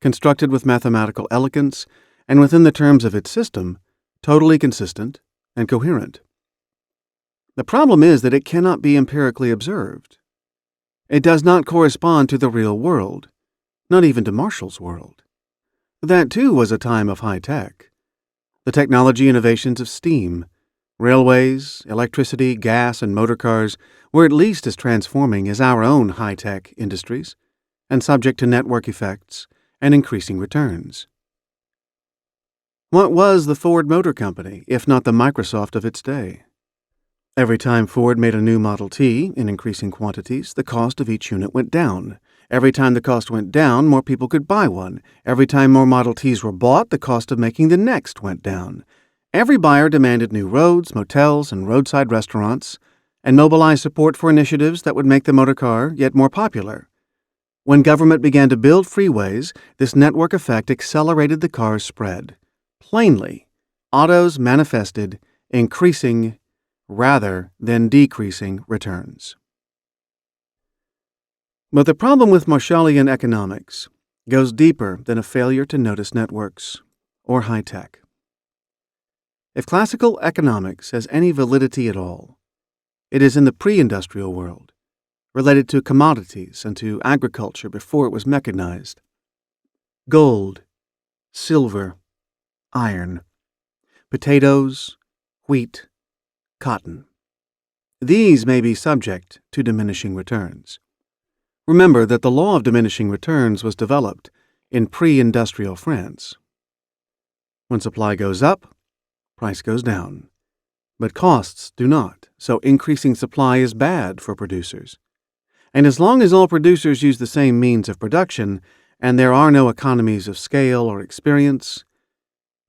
constructed with mathematical elegance and within the terms of its system, totally consistent and coherent. The problem is that it cannot be empirically observed. It does not correspond to the real world, not even to Marshall's world. That, too, was a time of high tech. The technology innovations of steam, railways, electricity, gas, and motor cars were at least as transforming as our own high-tech industries, and subject to network effects and increasing returns. What was the Ford Motor Company, if not the Microsoft of its day? Every time Ford made a new Model T in increasing quantities, the cost of each unit went down. Every time the cost went down, more people could buy one. Every time more Model Ts were bought, the cost of making the next went down. Every buyer demanded new roads, motels, and roadside restaurants, and mobilized support for initiatives that would make the motor car yet more popular. When government began to build freeways, this network effect accelerated the car's spread. Plainly, autos manifested increasing rather than decreasing returns. But the problem with Marshallian economics goes deeper than a failure to notice networks or high tech. If classical economics has any validity at all, it is in the pre-industrial world, related to commodities and to agriculture before it was mechanized. Gold, silver, iron, potatoes, wheat, cotton. These may be subject to diminishing returns. Remember that the law of diminishing returns was developed in pre-industrial France. When supply goes up, price goes down. But costs do not, so increasing supply is bad for producers. And as long as all producers use the same means of production, and there are no economies of scale or experience,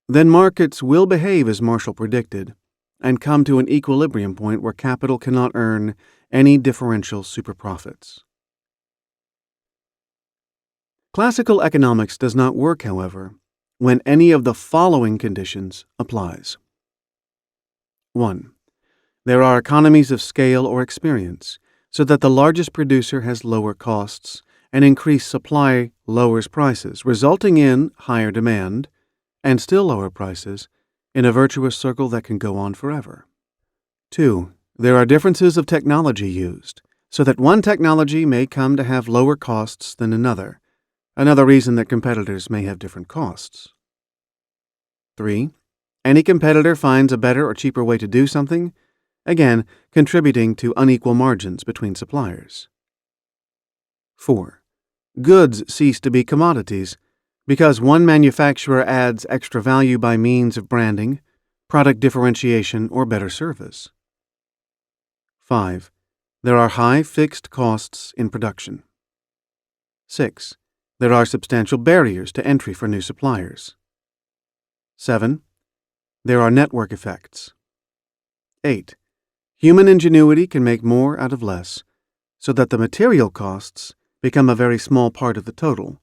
then markets will behave as Marshall predicted and come to an equilibrium point where capital cannot earn any differential superprofits. Classical economics does not work, however, when any of the following conditions applies. 1. There are economies of scale or experience, so that the largest producer has lower costs and increased supply lowers prices, resulting in higher demand and still lower prices in a virtuous circle that can go on forever. 2. There are differences of technology used, so that one technology may come to have lower costs than another reason that competitors may have different costs. 3. Any competitor finds a better or cheaper way to do something, again, contributing to unequal margins between suppliers. 4. Goods cease to be commodities because one manufacturer adds extra value by means of branding, product differentiation, or better service. 5. There are high fixed costs in production. 6. There are substantial barriers to entry for new suppliers. 7. There are network effects. 8. Human ingenuity can make more out of less, so that the material costs become a very small part of the total,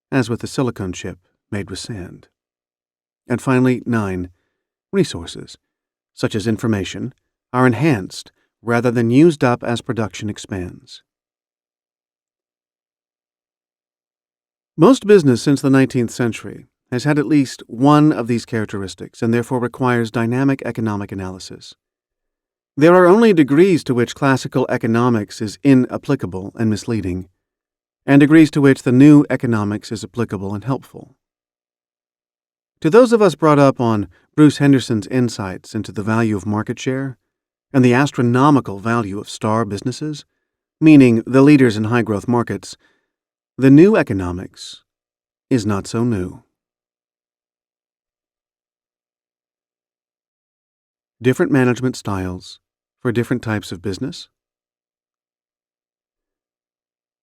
as with the silicon chip made with sand. And finally, 9. Resources, such as information, are enhanced rather than used up as production expands. Most business since the 19th century has had at least one of these characteristics and therefore requires dynamic economic analysis. There are only degrees to which classical economics is inapplicable and misleading, and degrees to which the new economics is applicable and helpful. To those of us brought up on Bruce Henderson's insights into the value of market share and the astronomical value of star businesses, meaning the leaders in high-growth markets, the new economics is not so new. Different management styles for different types of business.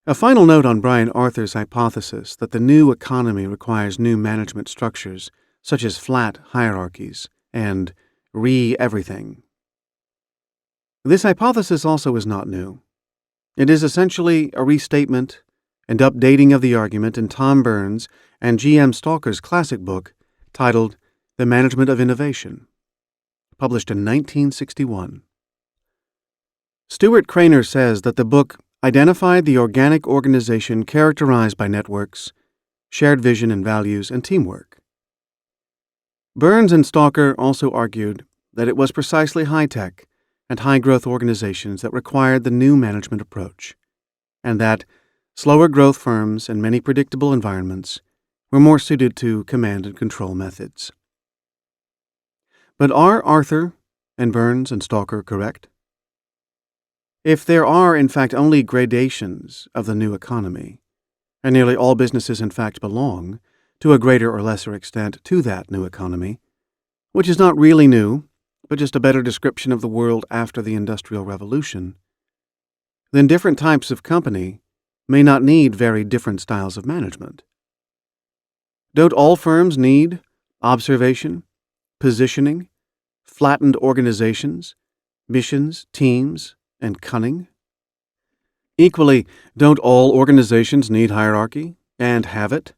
A final note on Brian Arthur's hypothesis that the new economy requires new management structures, such as flat hierarchies and everything. This hypothesis also is not new. It is essentially a restatement and updating of the argument in Tom Burns and G.M. Stalker's classic book titled The Management of Innovation, published in 1961. Stuart Craner says that the book identified the organic organization characterized by networks, shared vision and values, and teamwork. Burns and Stalker also argued that it was precisely high-tech and high-growth organizations that required the new management approach, and that slower growth firms and many predictable environments were more suited to command and control methods. But are Arthur and Burns and Stalker correct? If there are in fact only gradations of the new economy, and nearly all businesses in fact belong, to a greater or lesser extent, to that new economy, which is not really new, but just a better description of the world after the Industrial Revolution, then different types of company may not need very different styles of management. Don't all firms need observation, positioning, flattened organizations, missions, teams, and cunning? Equally, don't all organizations need hierarchy, and have it?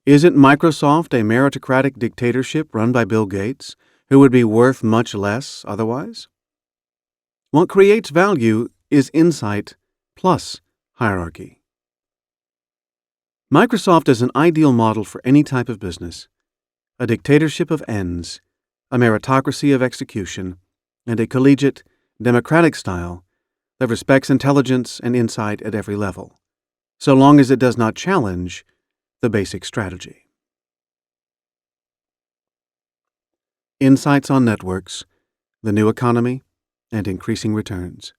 Isn't Microsoft a meritocratic dictatorship run by Bill Gates, who would be worth much less otherwise? What creates value is insight plus hierarchy. Microsoft is an ideal model for any type of business, a dictatorship of ends, a meritocracy of execution, and a collegiate, democratic style that respects intelligence and insight at every level, so long as it does not challenge the basic strategy. Insights on networks, the new economy, and increasing returns.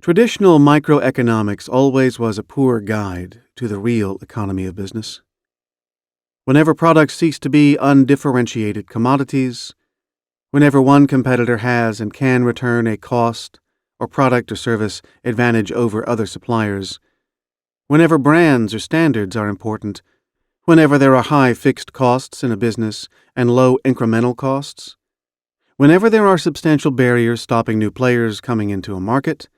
Traditional microeconomics always was a poor guide to the real economy of business. Whenever products cease to be undifferentiated commodities, whenever one competitor has and can return a cost or product or service advantage over other suppliers, whenever brands or standards are important, whenever there are high fixed costs in a business and low incremental costs, whenever there are substantial barriers stopping new players coming into a market,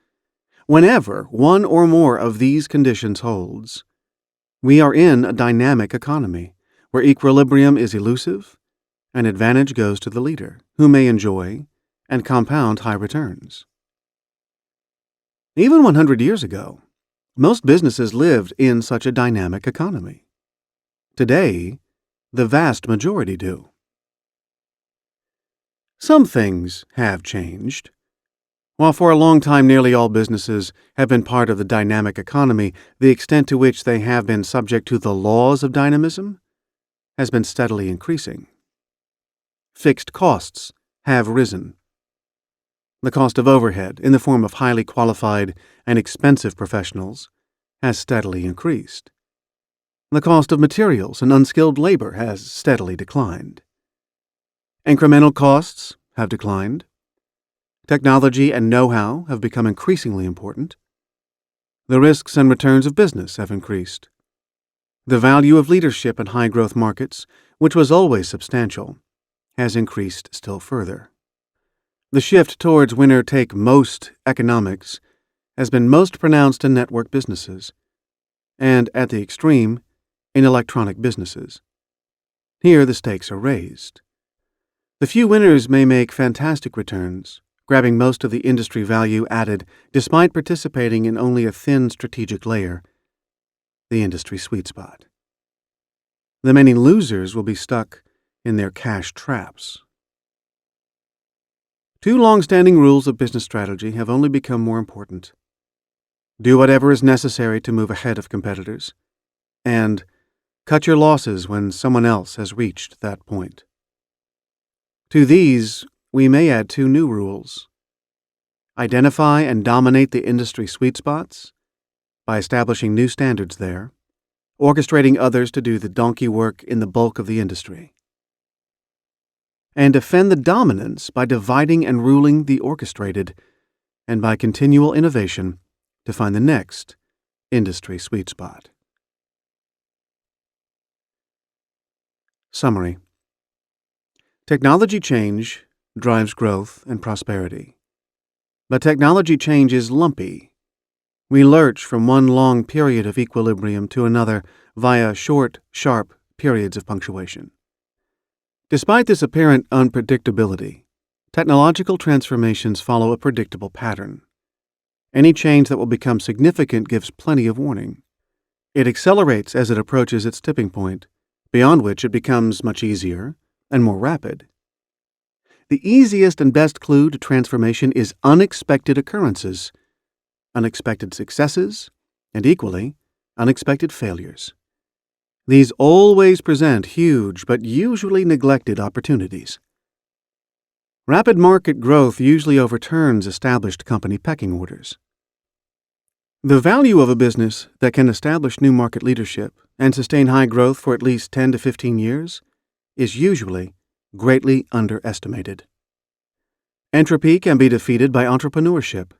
whenever one or more of these conditions holds, we are in a dynamic economy where equilibrium is elusive and advantage goes to the leader, who may enjoy and compound high returns. Even 100 years ago, most businesses lived in such a dynamic economy. Today, the vast majority do. Some things have changed. While for a long time nearly all businesses have been part of the dynamic economy, the extent to which they have been subject to the laws of dynamism has been steadily increasing. Fixed costs have risen. The cost of overhead, in the form of highly qualified and expensive professionals, has steadily increased. The cost of materials and unskilled labor has steadily declined. Incremental costs have declined. Technology and know-how have become increasingly important. The risks and returns of business have increased. The value of leadership in high-growth markets, which was always substantial, has increased still further. The shift towards winner-take-most economics has been most pronounced in network businesses, and, at the extreme, in electronic businesses. Here the stakes are raised. The few winners may make fantastic returns, grabbing most of the industry value added despite participating in only a thin strategic layer, the industry sweet spot. The many losers will be stuck in their cash traps. Two long-standing rules of business strategy have only become more important. Do whatever is necessary to move ahead of competitors, and cut your losses when someone else has reached that point. To these, we may add two new rules. Identify and dominate the industry sweet spots by establishing new standards there, orchestrating others to do the donkey work in the bulk of the industry. And defend the dominance by dividing and ruling the orchestrated, and by continual innovation to find the next industry sweet spot. Summary. Technology change drives growth and prosperity. But technology change is lumpy. We lurch from one long period of equilibrium to another via short, sharp periods of punctuation. Despite this apparent unpredictability, technological transformations follow a predictable pattern. Any change that will become significant gives plenty of warning. It accelerates as it approaches its tipping point, beyond which it becomes much easier and more rapid. The easiest and best clue to transformation is unexpected occurrences, unexpected successes, and equally, unexpected failures. These always present huge but usually neglected opportunities. Rapid market growth usually overturns established company pecking orders. The value of a business that can establish new market leadership and sustain high growth for at least 10 to 15 years is usually greatly underestimated. Entropy can be defeated by entrepreneurship.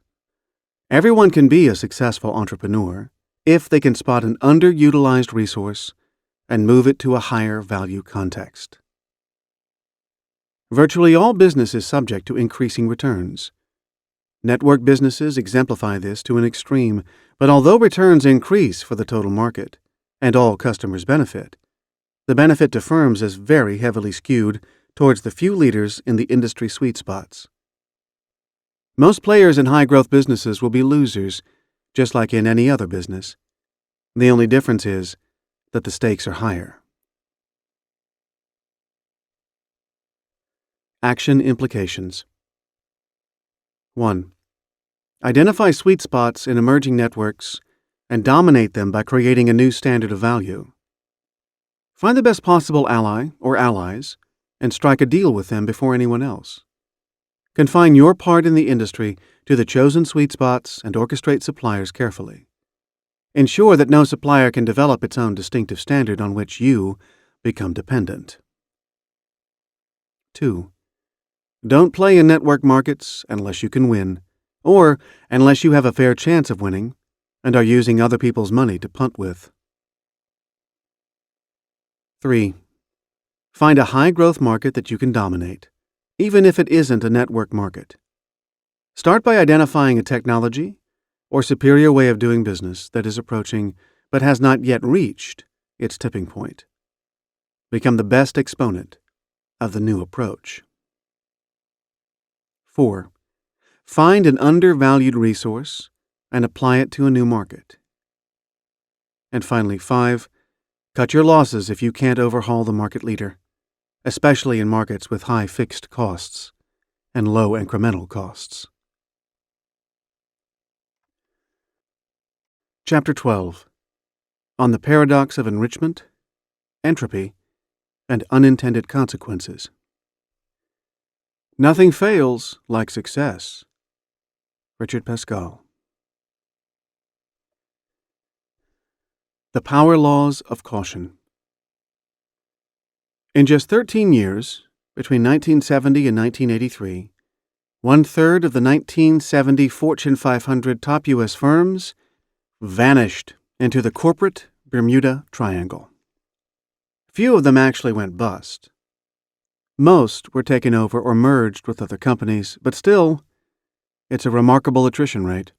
Everyone can be a successful entrepreneur if they can spot an underutilized resource and move it to a higher value context. Virtually all business is subject to increasing returns. Network businesses exemplify this to an extreme, but although returns increase for the total market, and all customers benefit, the benefit to firms is very heavily skewed towards the few leaders in the industry sweet spots. Most players in high-growth businesses will be losers, just like in any other business. The only difference is that the stakes are higher. Action implications. 1. Identify sweet spots in emerging networks and dominate them by creating a new standard of value. Find the best possible ally or allies and strike a deal with them before anyone else. Confine your part in the industry to the chosen sweet spots and orchestrate suppliers carefully. Ensure that no supplier can develop its own distinctive standard on which you become dependent. 2. Don't play in network markets unless you can win, or unless you have a fair chance of winning and are using other people's money to punt with. 3. Find a high-growth market that you can dominate, even if it isn't a network market. Start by identifying a technology or superior way of doing business that is approaching but has not yet reached its tipping point. Become the best exponent of the new approach. 4. Find an undervalued resource and apply it to a new market. And finally, 5. Cut your losses if you can't overhaul the market leader, especially in markets with high fixed costs and low incremental costs. Chapter 12. On the Paradox of Enrichment, Entropy, and Unintended Consequences. Nothing fails like success. Richard Pascal. The Power Laws of Caution. In just 13 years, between 1970 and 1983, 1/3 of the 1970 Fortune 500 top U.S. firms vanished into the corporate Bermuda Triangle. Few of them actually went bust. Most were taken over or merged with other companies, but still, it's a remarkable attrition rate.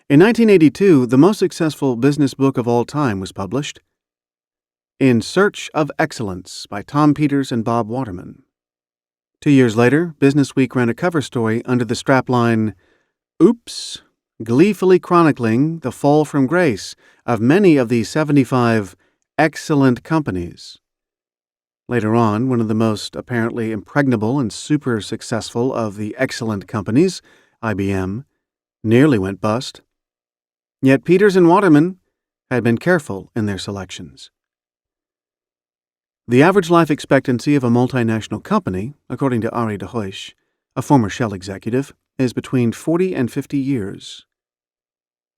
In 1982, the most successful business book of all time was published, In Search of Excellence by Tom Peters and Bob Waterman. 2 years later, Businessweek ran a cover story under the strapline, Oops, gleefully chronicling the fall from grace of many of the 75 excellent companies. Later on, one of the most apparently impregnable and super successful of the excellent companies, IBM, nearly went bust. Yet Peters and Waterman had been careful in their selections. The average life expectancy of a multinational company, according to Ari de Hoysch, a former Shell executive, is between 40 and 50 years.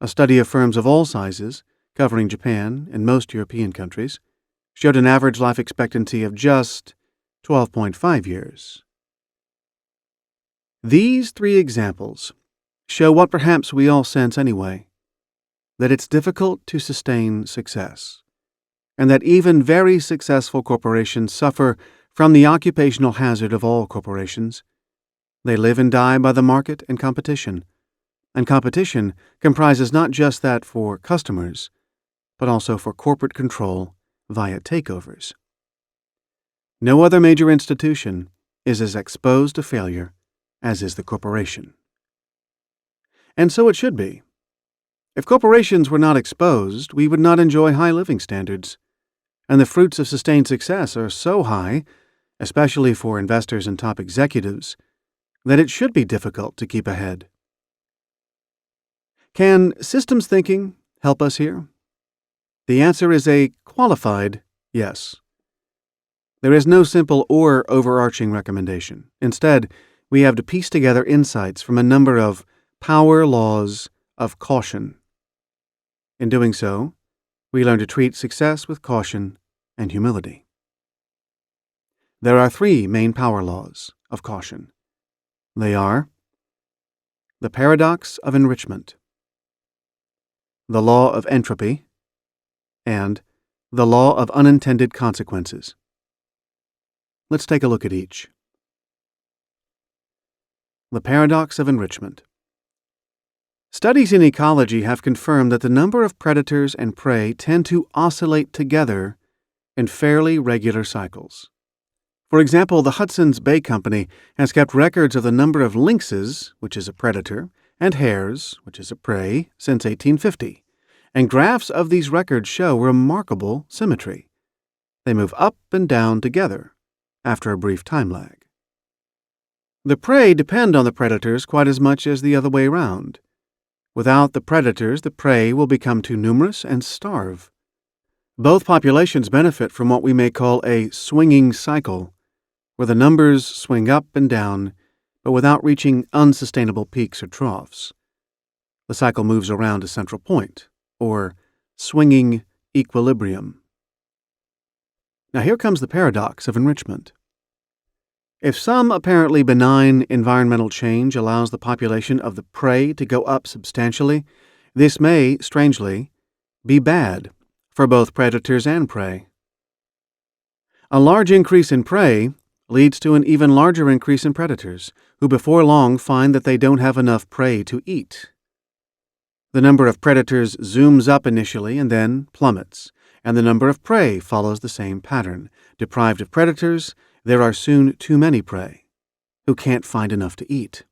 A study of firms of all sizes, covering Japan and most European countries, showed an average life expectancy of just 12.5 years. These 3 examples show what perhaps we all sense anyway, that it's difficult to sustain success, and that even very successful corporations suffer from the occupational hazard of all corporations. They live and die by the market and competition comprises not just that for customers, but also for corporate control via takeovers. No other major institution is as exposed to failure as is the corporation. And so it should be. If corporations were not exposed, we would not enjoy high living standards, and the fruits of sustained success are so high, especially for investors and top executives, that it should be difficult to keep ahead. Can systems thinking help us here? The answer is a qualified yes. There is no simple or overarching recommendation. Instead, we have to piece together insights from a number of power laws of caution. In doing so, we learn to treat success with caution and humility. There are 3 main power laws of caution. They are the paradox of enrichment, the law of entropy, and the law of unintended consequences. Let's take a look at each. The paradox of enrichment. Studies in ecology have confirmed that the number of predators and prey tend to oscillate together in fairly regular cycles. For example, the Hudson's Bay Company has kept records of the number of lynxes, which is a predator, and hares, which is a prey, since 1850, and graphs of these records show remarkable symmetry. They move up and down together after a brief time lag. The prey depend on the predators quite as much as the other way around. Without the predators, the prey will become too numerous and starve. Both populations benefit from what we may call a swinging cycle, where the numbers swing up and down, but without reaching unsustainable peaks or troughs. The cycle moves around a central point, or swinging equilibrium. Now here comes the paradox of enrichment. If some apparently benign environmental change allows the population of the prey to go up substantially, this may, strangely, be bad for both predators and prey. A large increase in prey leads to an even larger increase in predators, who before long find that they don't have enough prey to eat. The number of predators zooms up initially and then plummets, and the number of prey follows the same pattern. Deprived of predators, there are soon too many prey, who can't find enough to eat.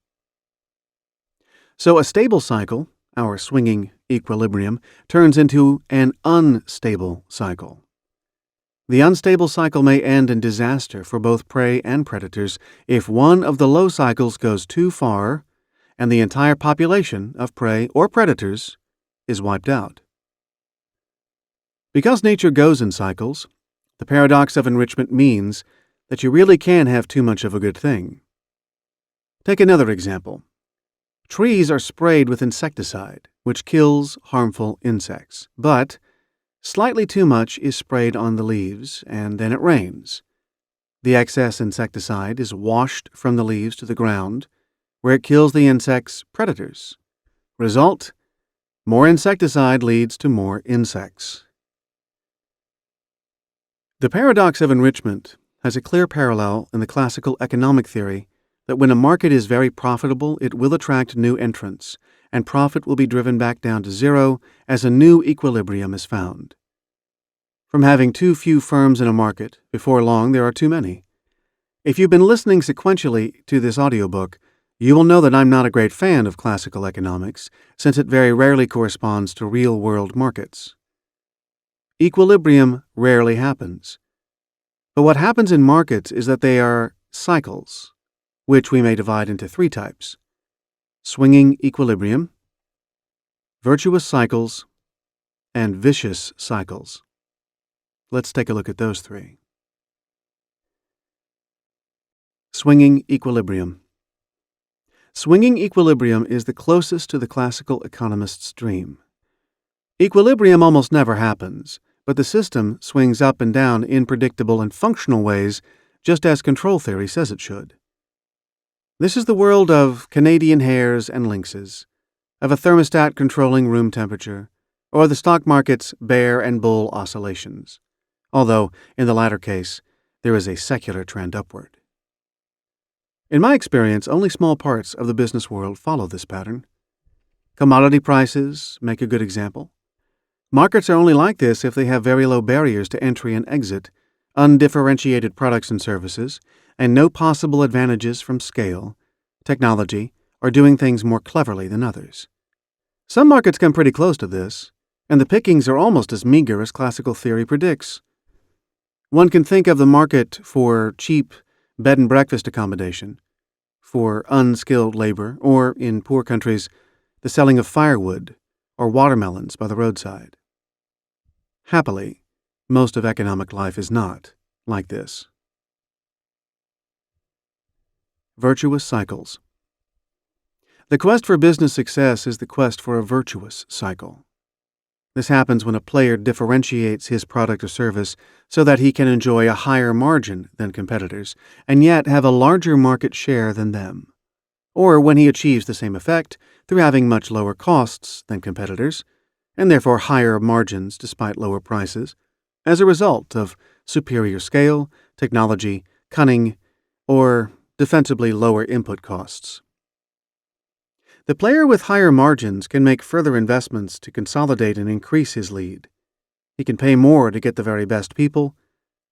So a stable cycle, our swinging equilibrium, turns into an unstable cycle. The unstable cycle may end in disaster for both prey and predators if one of the low cycles goes too far and the entire population of prey or predators is wiped out. Because nature goes in cycles, the paradox of enrichment means that you really can have too much of a good thing. Take another example. Trees are sprayed with insecticide, which kills harmful insects, but slightly too much is sprayed on the leaves, and then it rains. The excess insecticide is washed from the leaves to the ground, where it kills the insect's predators. Result: more insecticide leads to more insects. The paradox of enrichment has a clear parallel in the classical economic theory that when a market is very profitable, it will attract new entrants, and profit will be driven back down to zero as a new equilibrium is found. From having too few firms in a market, before long there are too many. If you've been listening sequentially to this audiobook, you will know that I'm not a great fan of classical economics, since it very rarely corresponds to real-world markets. Equilibrium rarely happens. But what happens in markets is that they are cycles, which we may divide into 3 types: swinging equilibrium, virtuous cycles, and vicious cycles. Let's take a look at those 3. Swinging equilibrium. Swinging equilibrium is the closest to the classical economist's dream. Equilibrium almost never happens, but the system swings up and down in predictable and functional ways, just as control theory says it should. This is the world of Canadian hares and lynxes, of a thermostat controlling room temperature, or the stock market's bear and bull oscillations, although, in the latter case, there is a secular trend upward. In my experience, only small parts of the business world follow this pattern. Commodity prices make a good example. Markets are only like this if they have very low barriers to entry and exit, undifferentiated products and services, and no possible advantages from scale, technology, or doing things more cleverly than others. Some markets come pretty close to this, and the pickings are almost as meager as classical theory predicts. One can think of the market for cheap bed and breakfast accommodation, for unskilled labor, or, in poor countries, the selling of firewood or watermelons by the roadside. Happily, most of economic life is not like this. Virtuous cycles. The quest for business success is the quest for a virtuous cycle. This happens when a player differentiates his product or service so that he can enjoy a higher margin than competitors and yet have a larger market share than them. Or when he achieves the same effect through having much lower costs than competitors, and therefore higher margins despite lower prices, as a result of superior scale, technology, cunning, or defensively lower input costs. The player with higher margins can make further investments to consolidate and increase his lead. He can pay more to get the very best people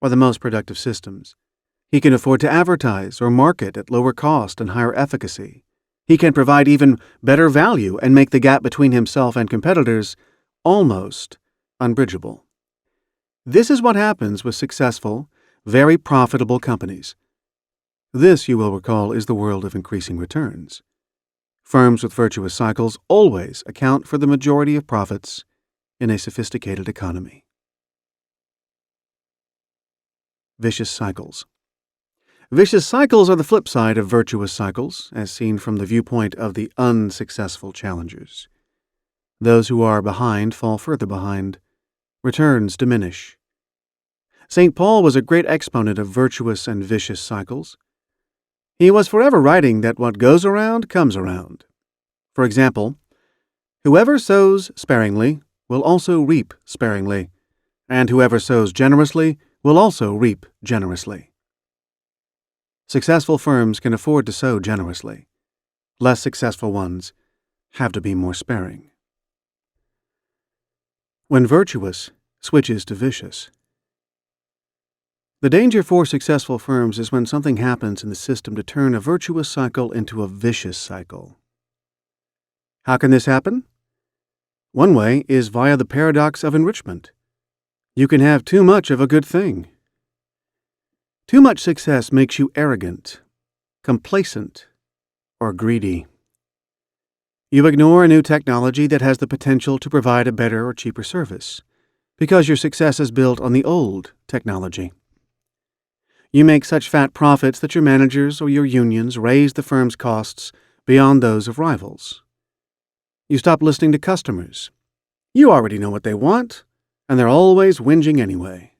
or the most productive systems. He can afford to advertise or market at lower cost and higher efficacy. He can provide even better value and make the gap between himself and competitors almost unbridgeable. This is what happens with successful, very profitable companies. This, you will recall, is the world of increasing returns. Firms with virtuous cycles always account for the majority of profits in a sophisticated economy. Vicious cycles. Vicious cycles are the flip side of virtuous cycles, as seen from the viewpoint of the unsuccessful challengers. Those who are behind fall further behind. Returns diminish. St. Paul was a great exponent of virtuous and vicious cycles. He was forever writing that what goes around comes around. For example, whoever sows sparingly will also reap sparingly, and whoever sows generously will also reap generously. Successful firms can afford to sow generously. Less successful ones have to be more sparing. When virtuous switches to vicious. The danger for successful firms is when something happens in the system to turn a virtuous cycle into a vicious cycle. How can this happen? One way is via the paradox of enrichment. You can have too much of a good thing. Too much success makes you arrogant, complacent, or greedy. You ignore a new technology that has the potential to provide a better or cheaper service, because your success is built on the old technology. You make such fat profits that your managers or your unions raise the firm's costs beyond those of rivals. You stop listening to customers. You already know what they want, and they're always whinging anyway.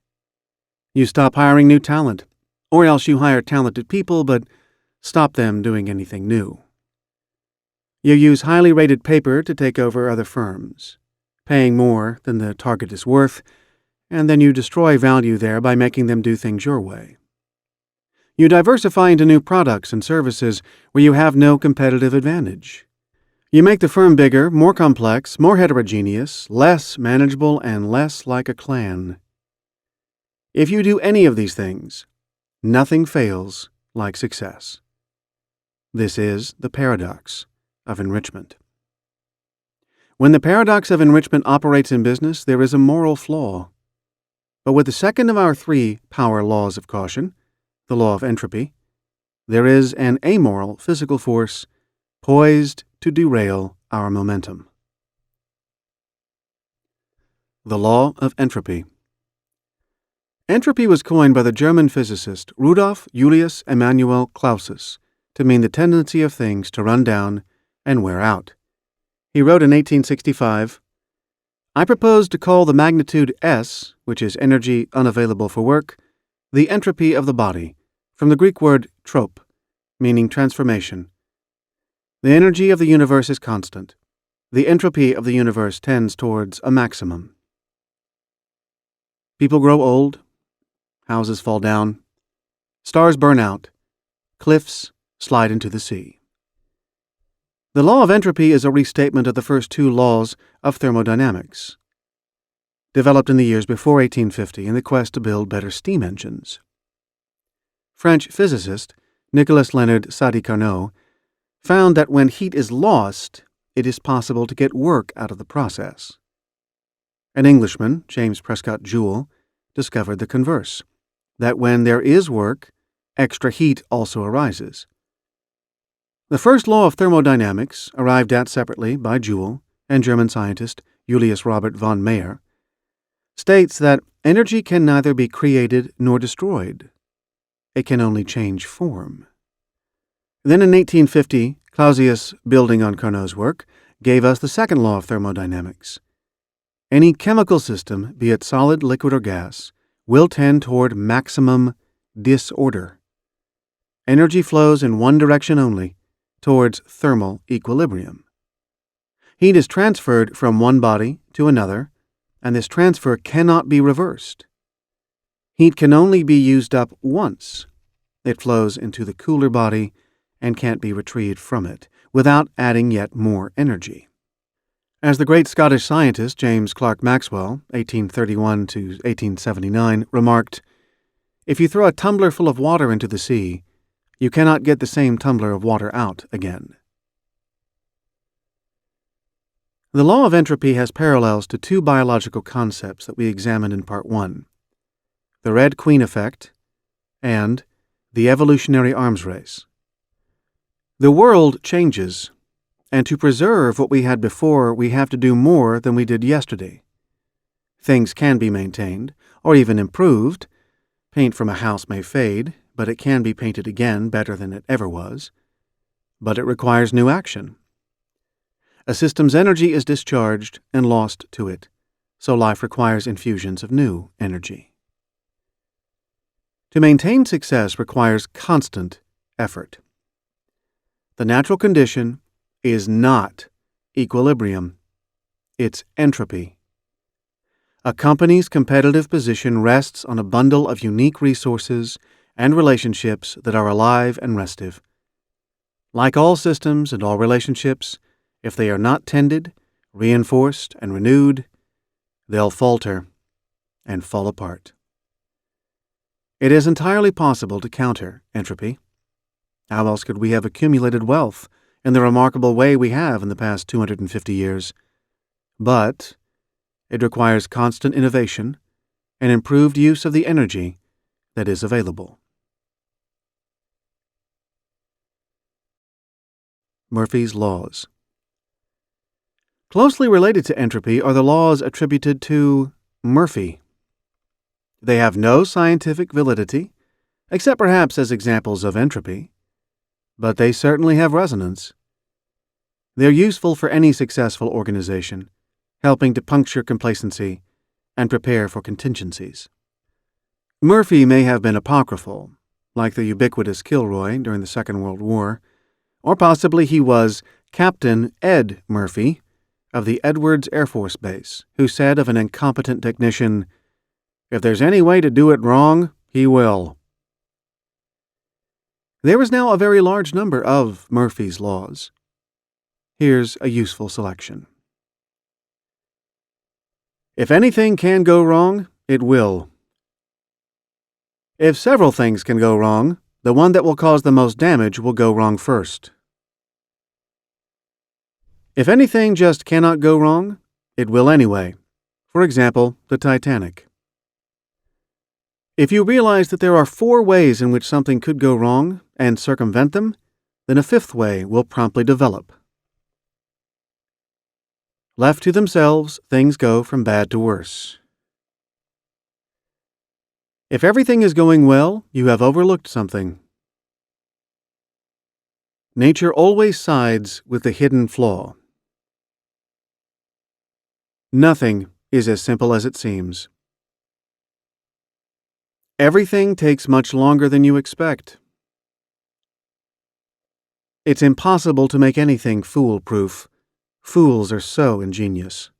You stop hiring new talent, or else you hire talented people but stop them doing anything new. You use highly rated paper to take over other firms, paying more than the target is worth, and then you destroy value there by making them do things your way. You diversify into new products and services where you have no competitive advantage. You make the firm bigger, more complex, more heterogeneous, less manageable, and less like a clan. If you do any of these things, nothing fails like success. This is the paradox of enrichment. When the paradox of enrichment operates in business, there is a moral flaw. But with the second of our three power laws of caution, the law of entropy, there is an amoral physical force poised to derail our momentum. The law of entropy. Entropy was coined by the German physicist Rudolf Julius Emanuel Clausius to mean the tendency of things to run down and wear out. He wrote in 1865, "I propose to call the magnitude S, which is energy unavailable for work, the entropy of the body, from the Greek word trope, meaning transformation. The energy of the universe is constant. The entropy of the universe tends towards a maximum." People grow old, houses fall down, stars burn out, cliffs slide into the sea. The law of entropy is a restatement of the first two laws of thermodynamics, developed in the years before 1850 in the quest to build better steam engines. French physicist Nicolas Leonard Sadi-Carnot found that when heat is lost, it is possible to get work out of the process. An Englishman, James Prescott Joule, discovered the converse, that when there is work, extra heat also arises. The first law of thermodynamics, arrived at separately by Joule and German scientist Julius Robert von Mayer, states that energy can neither be created nor destroyed. It can only change form. Then in 1850, Clausius, building on Carnot's work, gave us the second law of thermodynamics. Any chemical system, be it solid, liquid, or gas, will tend toward maximum disorder. Energy flows in one direction only, towards thermal equilibrium. Heat is transferred from one body to another, and this transfer cannot be reversed. Heat can only be used up once. It flows into the cooler body and can't be retrieved from it without adding yet more energy. As the great Scottish scientist James Clerk Maxwell, 1831 to 1879, remarked, "If you throw a tumbler full of water into the sea, you cannot get the same tumbler of water out again." The law of entropy has parallels to two biological concepts that we examined in Part 1, the Red Queen effect and the evolutionary arms race. The world changes, and to preserve what we had before, we have to do more than we did yesterday. Things can be maintained, or even improved. Paint from a house may fade, but it can be painted again better than it ever was. But it requires new action. A system's energy is discharged and lost to it, so life requires infusions of new energy. To maintain success requires constant effort. The natural condition is not equilibrium. It's entropy. A company's competitive position rests on a bundle of unique resources and relationships that are alive and restive. Like all systems and all relationships, if they are not tended, reinforced, and renewed, they'll falter and fall apart. It is entirely possible to counter entropy. How else could we have accumulated wealth in the remarkable way we have in the past 250 years? But it requires constant innovation and improved use of the energy that is available. Murphy's Laws. Closely related to entropy are the laws attributed to Murphy. They have no scientific validity, except perhaps as examples of entropy, but they certainly have resonance. They're useful for any successful organization, helping to puncture complacency and prepare for contingencies. Murphy may have been apocryphal, like the ubiquitous Kilroy during the Second World War, or possibly he was Captain Ed Murphy of the Edwards Air Force Base, who said of an incompetent technician, "If there's any way to do it wrong, he will." There is now a very large number of Murphy's Laws. Here's a useful selection. If anything can go wrong, it will. If several things can go wrong, the one that will cause the most damage will go wrong first. If anything just cannot go wrong, it will anyway. For example, the Titanic. If you realize that there are 4 ways in which something could go wrong and circumvent them, then a 5th way will promptly develop. Left to themselves, things go from bad to worse. If everything is going well, you have overlooked something. Nature always sides with the hidden flaw. Nothing is as simple as it seems. Everything takes much longer than you expect. It's impossible to make anything foolproof. Fools are so ingenious.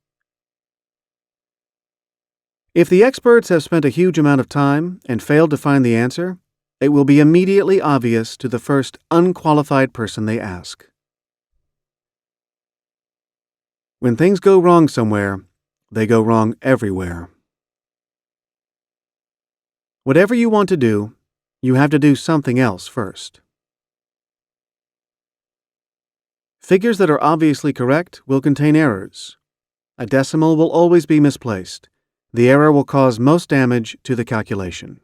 If the experts have spent a huge amount of time and failed to find the answer, it will be immediately obvious to the first unqualified person they ask. When things go wrong somewhere, they go wrong everywhere. Whatever you want to do, you have to do something else first. Figures that are obviously correct will contain errors. A decimal will always be misplaced. The error will cause most damage to the calculation.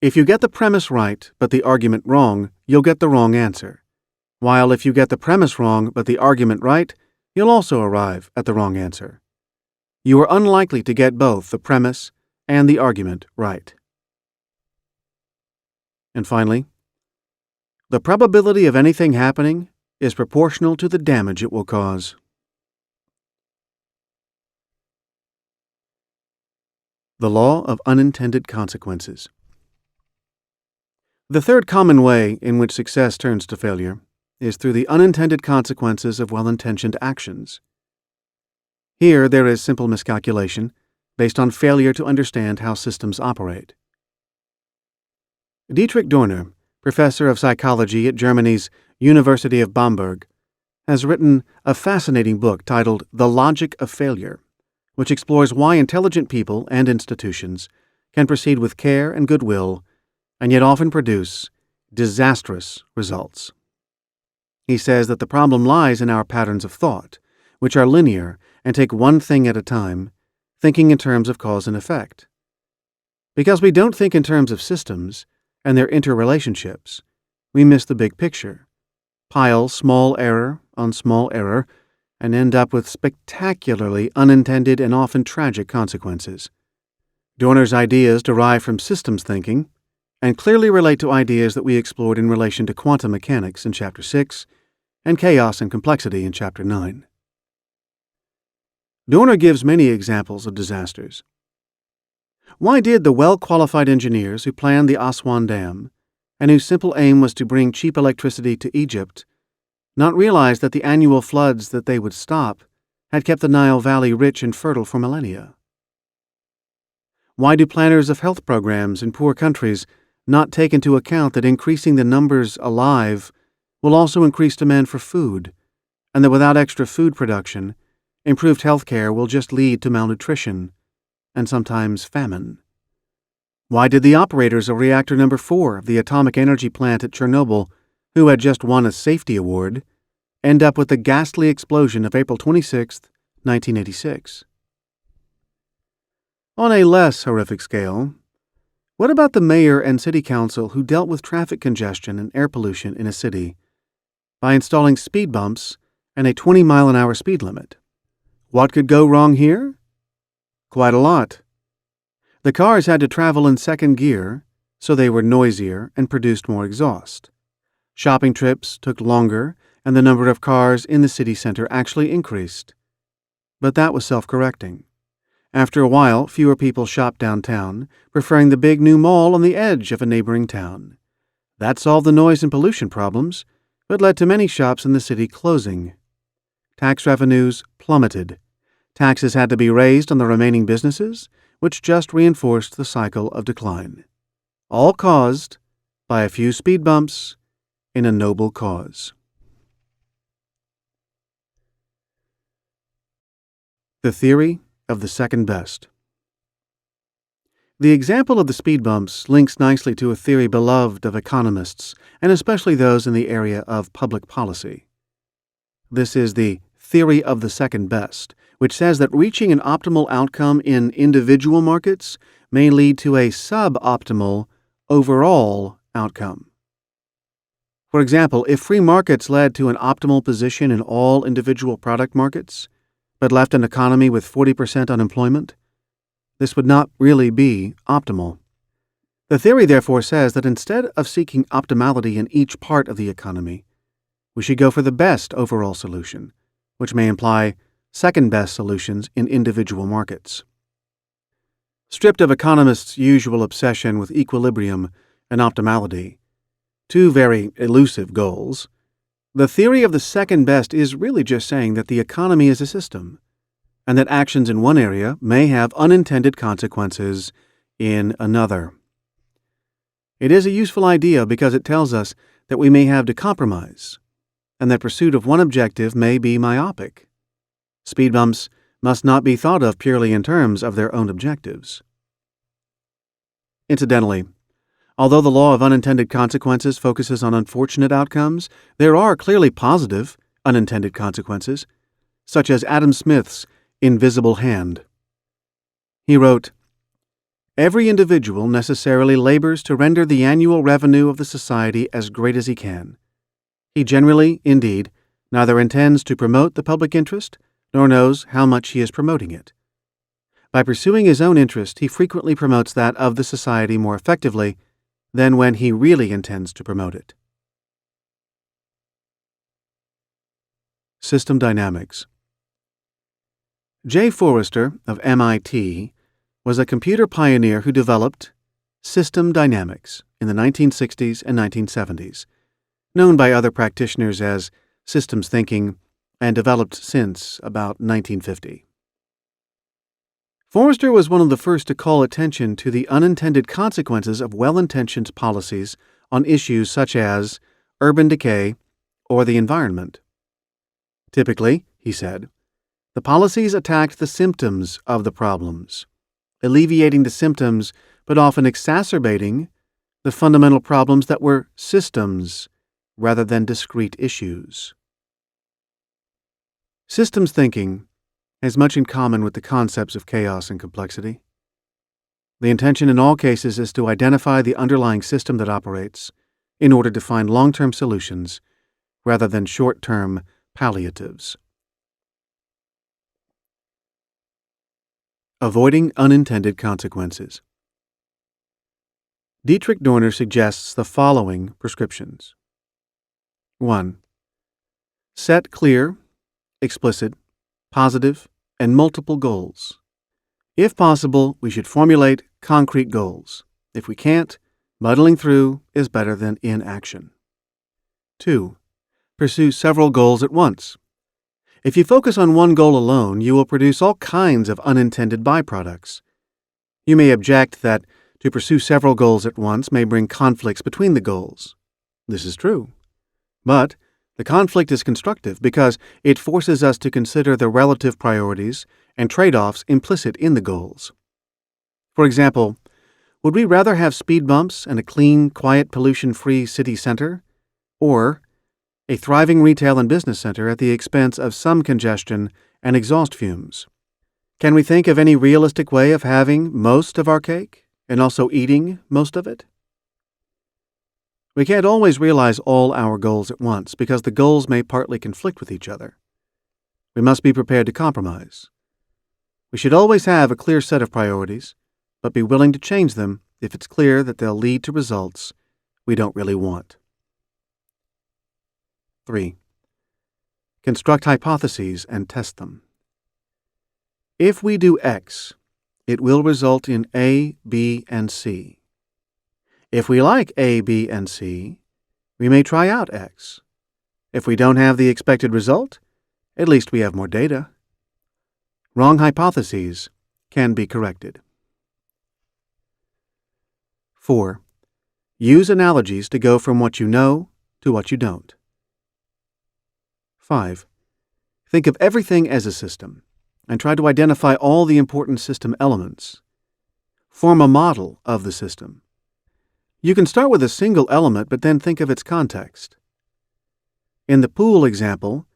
If you get the premise right but the argument wrong, you'll get the wrong answer. While if you get the premise wrong but the argument right, you'll also arrive at the wrong answer. You are unlikely to get both the premise and the argument right. And finally, The probability of anything happening is proportional to the damage it will cause. The law of unintended consequences. The third common way in which success turns to failure is through the unintended consequences of well-intentioned actions. Here there is simple miscalculation based on failure to understand how systems operate. Dietrich Dorner, professor of psychology at Germany's University of Bamberg, has written a fascinating book titled The Logic of Failure, which explores why intelligent people and institutions can proceed with care and goodwill and yet often produce disastrous results. He says that the problem lies in our patterns of thought, which are linear and take one thing at a time, thinking in terms of cause and effect. Because we don't think in terms of systems and their interrelationships, we miss the big picture, pile small error on small error, and end up with spectacularly unintended and often tragic consequences. Dorner's ideas derive from systems thinking and clearly relate to ideas that we explored in relation to quantum mechanics in Chapter 6 and chaos and complexity in Chapter 9. Dorner gives many examples of disasters. Why did the well-qualified engineers who planned the Aswan Dam, and whose simple aim was to bring cheap electricity to Egypt, not realize that the annual floods that they would stop had kept the Nile Valley rich and fertile for millennia? Why do planners of health programs in poor countries not take into account that increasing the numbers alive will also increase demand for food, and that without extra food production, improved health care will just lead to malnutrition and sometimes famine? Why did the operators of reactor number 4 of the atomic energy plant at Chernobyl, who had just won a safety award, end up with the ghastly explosion of April 26, 1986? On a less horrific scale, what about the mayor and city council who dealt with traffic congestion and air pollution in a city by installing speed bumps and a 20-mile-an-hour speed limit? What could go wrong here? Quite a lot. The cars had to travel in second gear, so they were noisier and produced more exhaust. Shopping trips took longer, and the number of cars in the city center actually increased. But that was self-correcting. After a while, fewer people shopped downtown, preferring the big new mall on the edge of a neighboring town. That solved the noise and pollution problems, but led to many shops in the city closing. Tax revenues plummeted. Taxes had to be raised on the remaining businesses, which just reinforced the cycle of decline. All caused by a few speed bumps in a noble cause. The theory of the second best. The example of the speed bumps links nicely to a theory beloved of economists, and especially those in the area of public policy. This is the theory of the second best, which says that reaching an optimal outcome in individual markets may lead to a suboptimal overall outcome. For example, if free markets led to an optimal position in all individual product markets, but left an economy with 40% unemployment, this would not really be optimal. The theory therefore says that instead of seeking optimality in each part of the economy, we should go for the best overall solution, which may imply second-best solutions in individual markets. Stripped of economists' usual obsession with equilibrium and optimality, two very elusive goals, the theory of the second best is really just saying that the economy is a system, and that actions in one area may have unintended consequences in another. It is a useful idea because it tells us that we may have to compromise, and that pursuit of one objective may be myopic. Speed bumps must not be thought of purely in terms of their own objectives. Incidentally, although the law of unintended consequences focuses on unfortunate outcomes, there are clearly positive, unintended consequences, such as Adam Smith's invisible hand. He wrote, "Every individual necessarily labors to render the annual revenue of the society as great as he can. He generally, indeed, neither intends to promote the public interest, nor knows how much he is promoting it. By pursuing his own interest, he frequently promotes that of the society more effectively than when he really intends to promote it." System Dynamics. J. Forrester of MIT was a computer pioneer who developed system dynamics in the 1960s and 1970s, known by other practitioners as systems thinking, and developed since about 1950. Forrester was one of the first to call attention to the unintended consequences of well-intentioned policies on issues such as urban decay or the environment. Typically, he said, the policies attacked the symptoms of the problems, alleviating the symptoms but often exacerbating the fundamental problems that were systems rather than discrete issues. Systems thinking has much in common with the concepts of chaos and complexity. The intention in all cases is to identify the underlying system that operates in order to find long-term solutions rather than short-term palliatives. Avoiding unintended consequences. Dietrich Dorner suggests the following prescriptions. 1. Set clear, explicit, positive, and multiple goals. If possible, we should formulate concrete goals. If we can't, muddling through is better than inaction. 2. Pursue several goals at once. If you focus on one goal alone, you will produce all kinds of unintended byproducts. You may object that to pursue several goals at once may bring conflicts between the goals. This is true. But the conflict is constructive because it forces us to consider the relative priorities and trade-offs implicit in the goals. For example, would we rather have speed bumps and a clean, quiet, pollution-free city center, or a thriving retail and business center at the expense of some congestion and exhaust fumes? Can we think of any realistic way of having most of our cake and also eating most of it? We can't always realize all our goals at once because the goals may partly conflict with each other. We must be prepared to compromise. We should always have a clear set of priorities, but be willing to change them if it's clear that they'll lead to results we don't really want. 3. Construct hypotheses and test them. If we do X, it will result in A, B, and C. If we like A, B, and C, we may try out X. If we don't have the expected result, at least we have more data. Wrong hypotheses can be corrected. 4. Use analogies to go from what you know to what you don't. 5. Think of everything as a system and try to identify all the important system elements. Form a model of the system. You can start with a single element but then think of its context. In the pool example,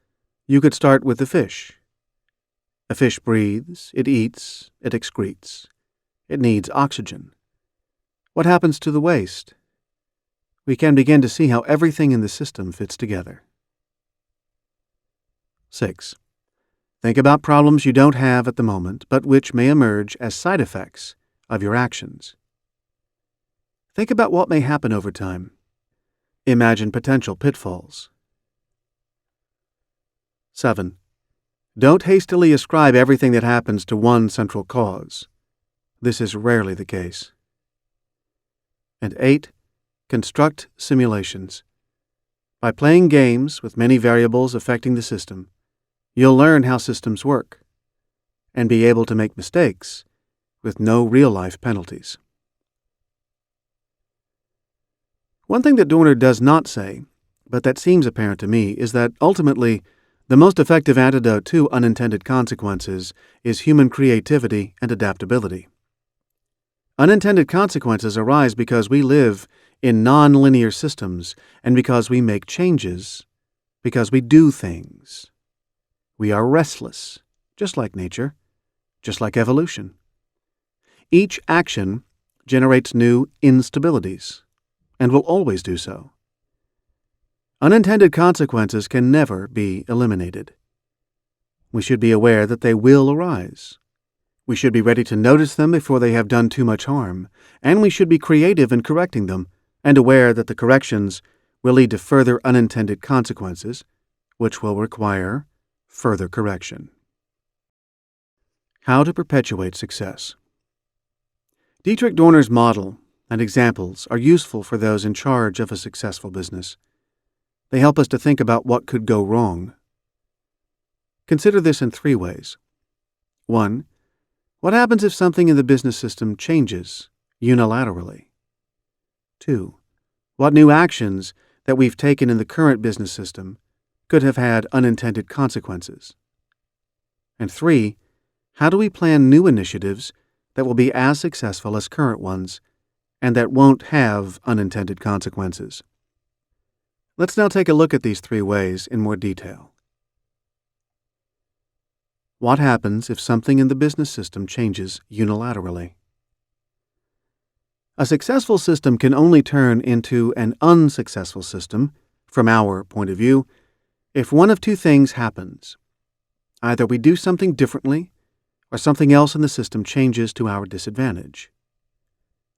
you could start with the fish. A fish breathes, it eats, it excretes. It needs oxygen. What happens to the waste? We can begin to see how everything in the system fits together. 6. Think about problems you don't have at the moment, but which may emerge as side effects of your actions. Think about what may happen over time. Imagine potential pitfalls. 7. Don't hastily ascribe everything that happens to one central cause. This is rarely the case. And 8. Construct simulations. By playing games with many variables affecting the system, you'll learn how systems work and be able to make mistakes with no real-life penalties. One thing that Dorner does not say, but that seems apparent to me, is that ultimately the most effective antidote to unintended consequences is human creativity and adaptability. Unintended consequences arise because we live in non-linear systems and because we make changes, because we do things. We are restless, just like nature, just like evolution. Each action generates new instabilities, and will always do so. Unintended consequences can never be eliminated. We should be aware that they will arise. We should be ready to notice them before they have done too much harm, and we should be creative in correcting them and aware that the corrections will lead to further unintended consequences, which will require further correction. How to perpetuate success. Dietrich Dorner's model and examples are useful for those in charge of a successful business. They help us to think about what could go wrong. Consider this in 3 ways. 1. What happens if something in the business system changes unilaterally? 2. What new actions that we've taken in the current business system could have had unintended consequences? And 3. How do we plan new initiatives that will be as successful as current ones and that won't have unintended consequences? Let's now take a look at these 3 ways in more detail. What happens if something in the business system changes unilaterally? A successful system can only turn into an unsuccessful system, from our point of view, if one of 2 things happens. Either we do something differently, or something else in the system changes to our disadvantage.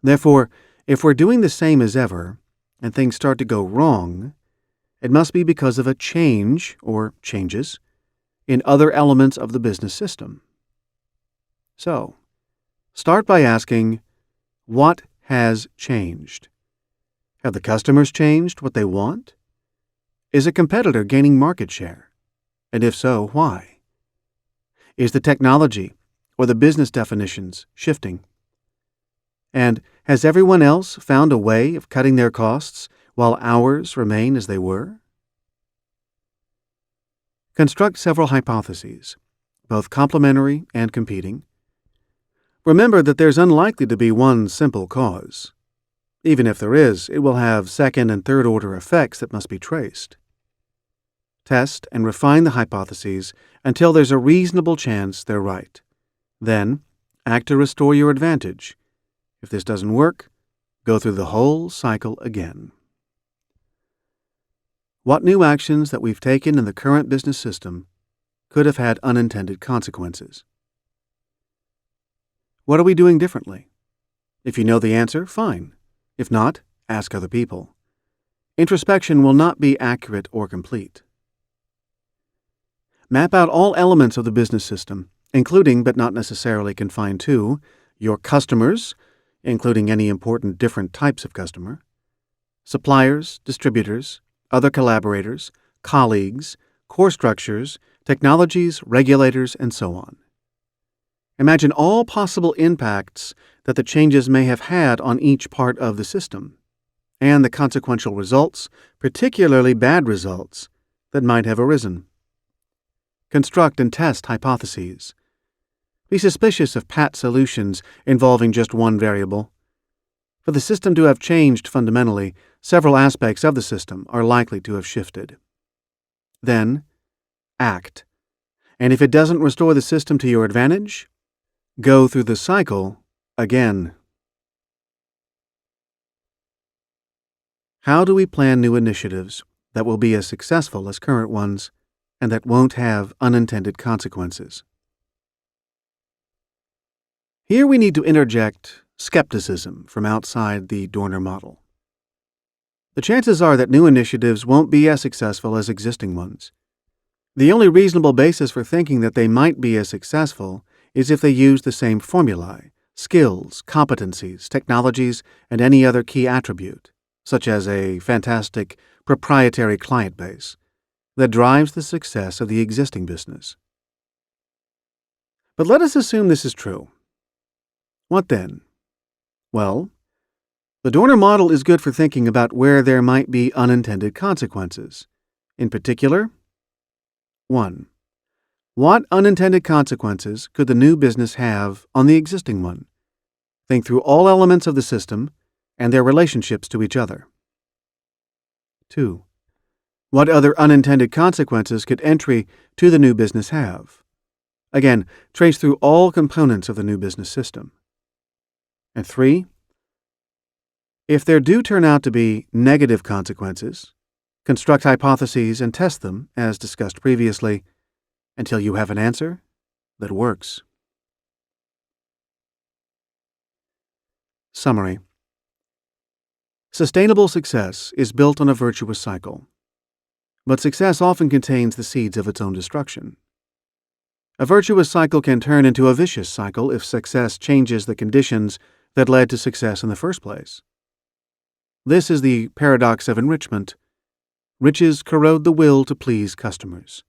Therefore, if we're doing the same as ever, and things start to go wrong, it must be because of a change, or changes, in other elements of the business system. So, start by asking, what has changed? Have the customers changed what they want? Is a competitor gaining market share? And if so, why? Is the technology or the business definitions shifting? And has everyone else found a way of cutting their costs while ours remain as they were? Construct several hypotheses, both complementary and competing. Remember that there's unlikely to be one simple cause. Even if there is, it will have second- and third-order effects that must be traced. Test and refine the hypotheses until there's a reasonable chance they're right. Then, act to restore your advantage. If this doesn't work, go through the whole cycle again. What new actions that we've taken in the current business system could have had unintended consequences? What are we doing differently? If you know the answer, fine. If not, ask other people. Introspection will not be accurate or complete. Map out all elements of the business system, including but not necessarily confined to your customers, including any important different types of customer, suppliers, distributors, other collaborators, colleagues, core structures, technologies, regulators, and so on. Imagine all possible impacts that the changes may have had on each part of the system, and the consequential results, particularly bad results, that might have arisen. Construct and test hypotheses. Be suspicious of pat solutions involving just one variable. For the system to have changed fundamentally, several aspects of the system are likely to have shifted. Then, act. And if it doesn't restore the system to your advantage, go through the cycle again. How do we plan new initiatives that will be as successful as current ones and that won't have unintended consequences? Here we need to interject skepticism from outside the Dorner model. The chances are that new initiatives won't be as successful as existing ones. The only reasonable basis for thinking that they might be as successful is if they use the same formulae, skills, competencies, technologies, and any other key attribute, such as a fantastic proprietary client base, that drives the success of the existing business. But let us assume this is true. What then? Well, the Dorner model is good for thinking about where there might be unintended consequences. In particular, 1. What unintended consequences could the new business have on the existing one? Think through all elements of the system and their relationships to each other. 2. What other unintended consequences could entry to the new business have? Again, trace through all components of the new business system. And 3. If there do turn out to be negative consequences, construct hypotheses and test them, as discussed previously, until you have an answer that works. Summary. Sustainable success is built on a virtuous cycle, but success often contains the seeds of its own destruction. A virtuous cycle can turn into a vicious cycle if success changes the conditions that led to success in the first place. This is the paradox of enrichment. Riches corrode the will to please customers.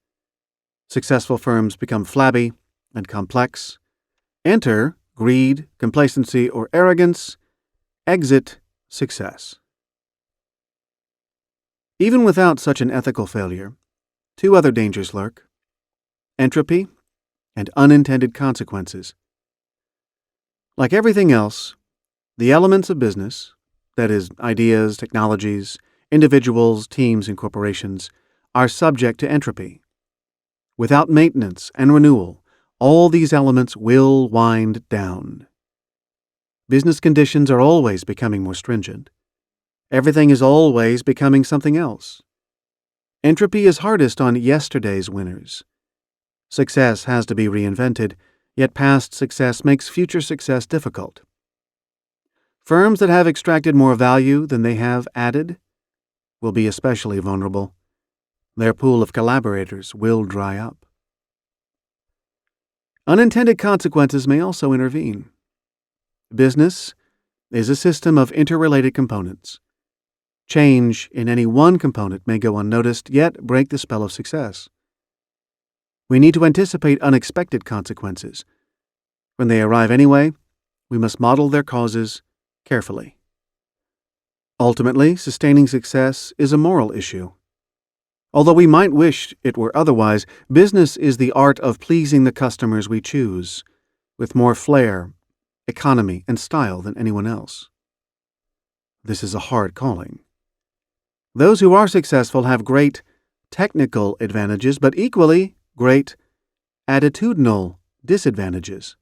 Successful firms become flabby and complex. Enter greed, complacency, or arrogance. Exit success. Even without such an ethical failure, two other dangers lurk: entropy and unintended consequences. Like everything else, the elements of business, that is, ideas, technologies, individuals, teams, and corporations, are subject to entropy. Without maintenance and renewal, all these elements will wind down. Business conditions are always becoming more stringent. Everything is always becoming something else. Entropy is hardest on yesterday's winners. Success has to be reinvented, yet past success makes future success difficult. Firms that have extracted more value than they have added will be especially vulnerable. Their pool of collaborators will dry up. Unintended consequences may also intervene. Business is a system of interrelated components. Change in any one component may go unnoticed, yet break the spell of success. We need to anticipate unexpected consequences. When they arrive anyway, we must model their causes carefully. Ultimately, sustaining success is a moral issue. Although we might wish it were otherwise, business is the art of pleasing the customers we choose, with more flair, economy, and style than anyone else. This is a hard calling. Those who are successful have great technical advantages, but equally great attitudinal disadvantages.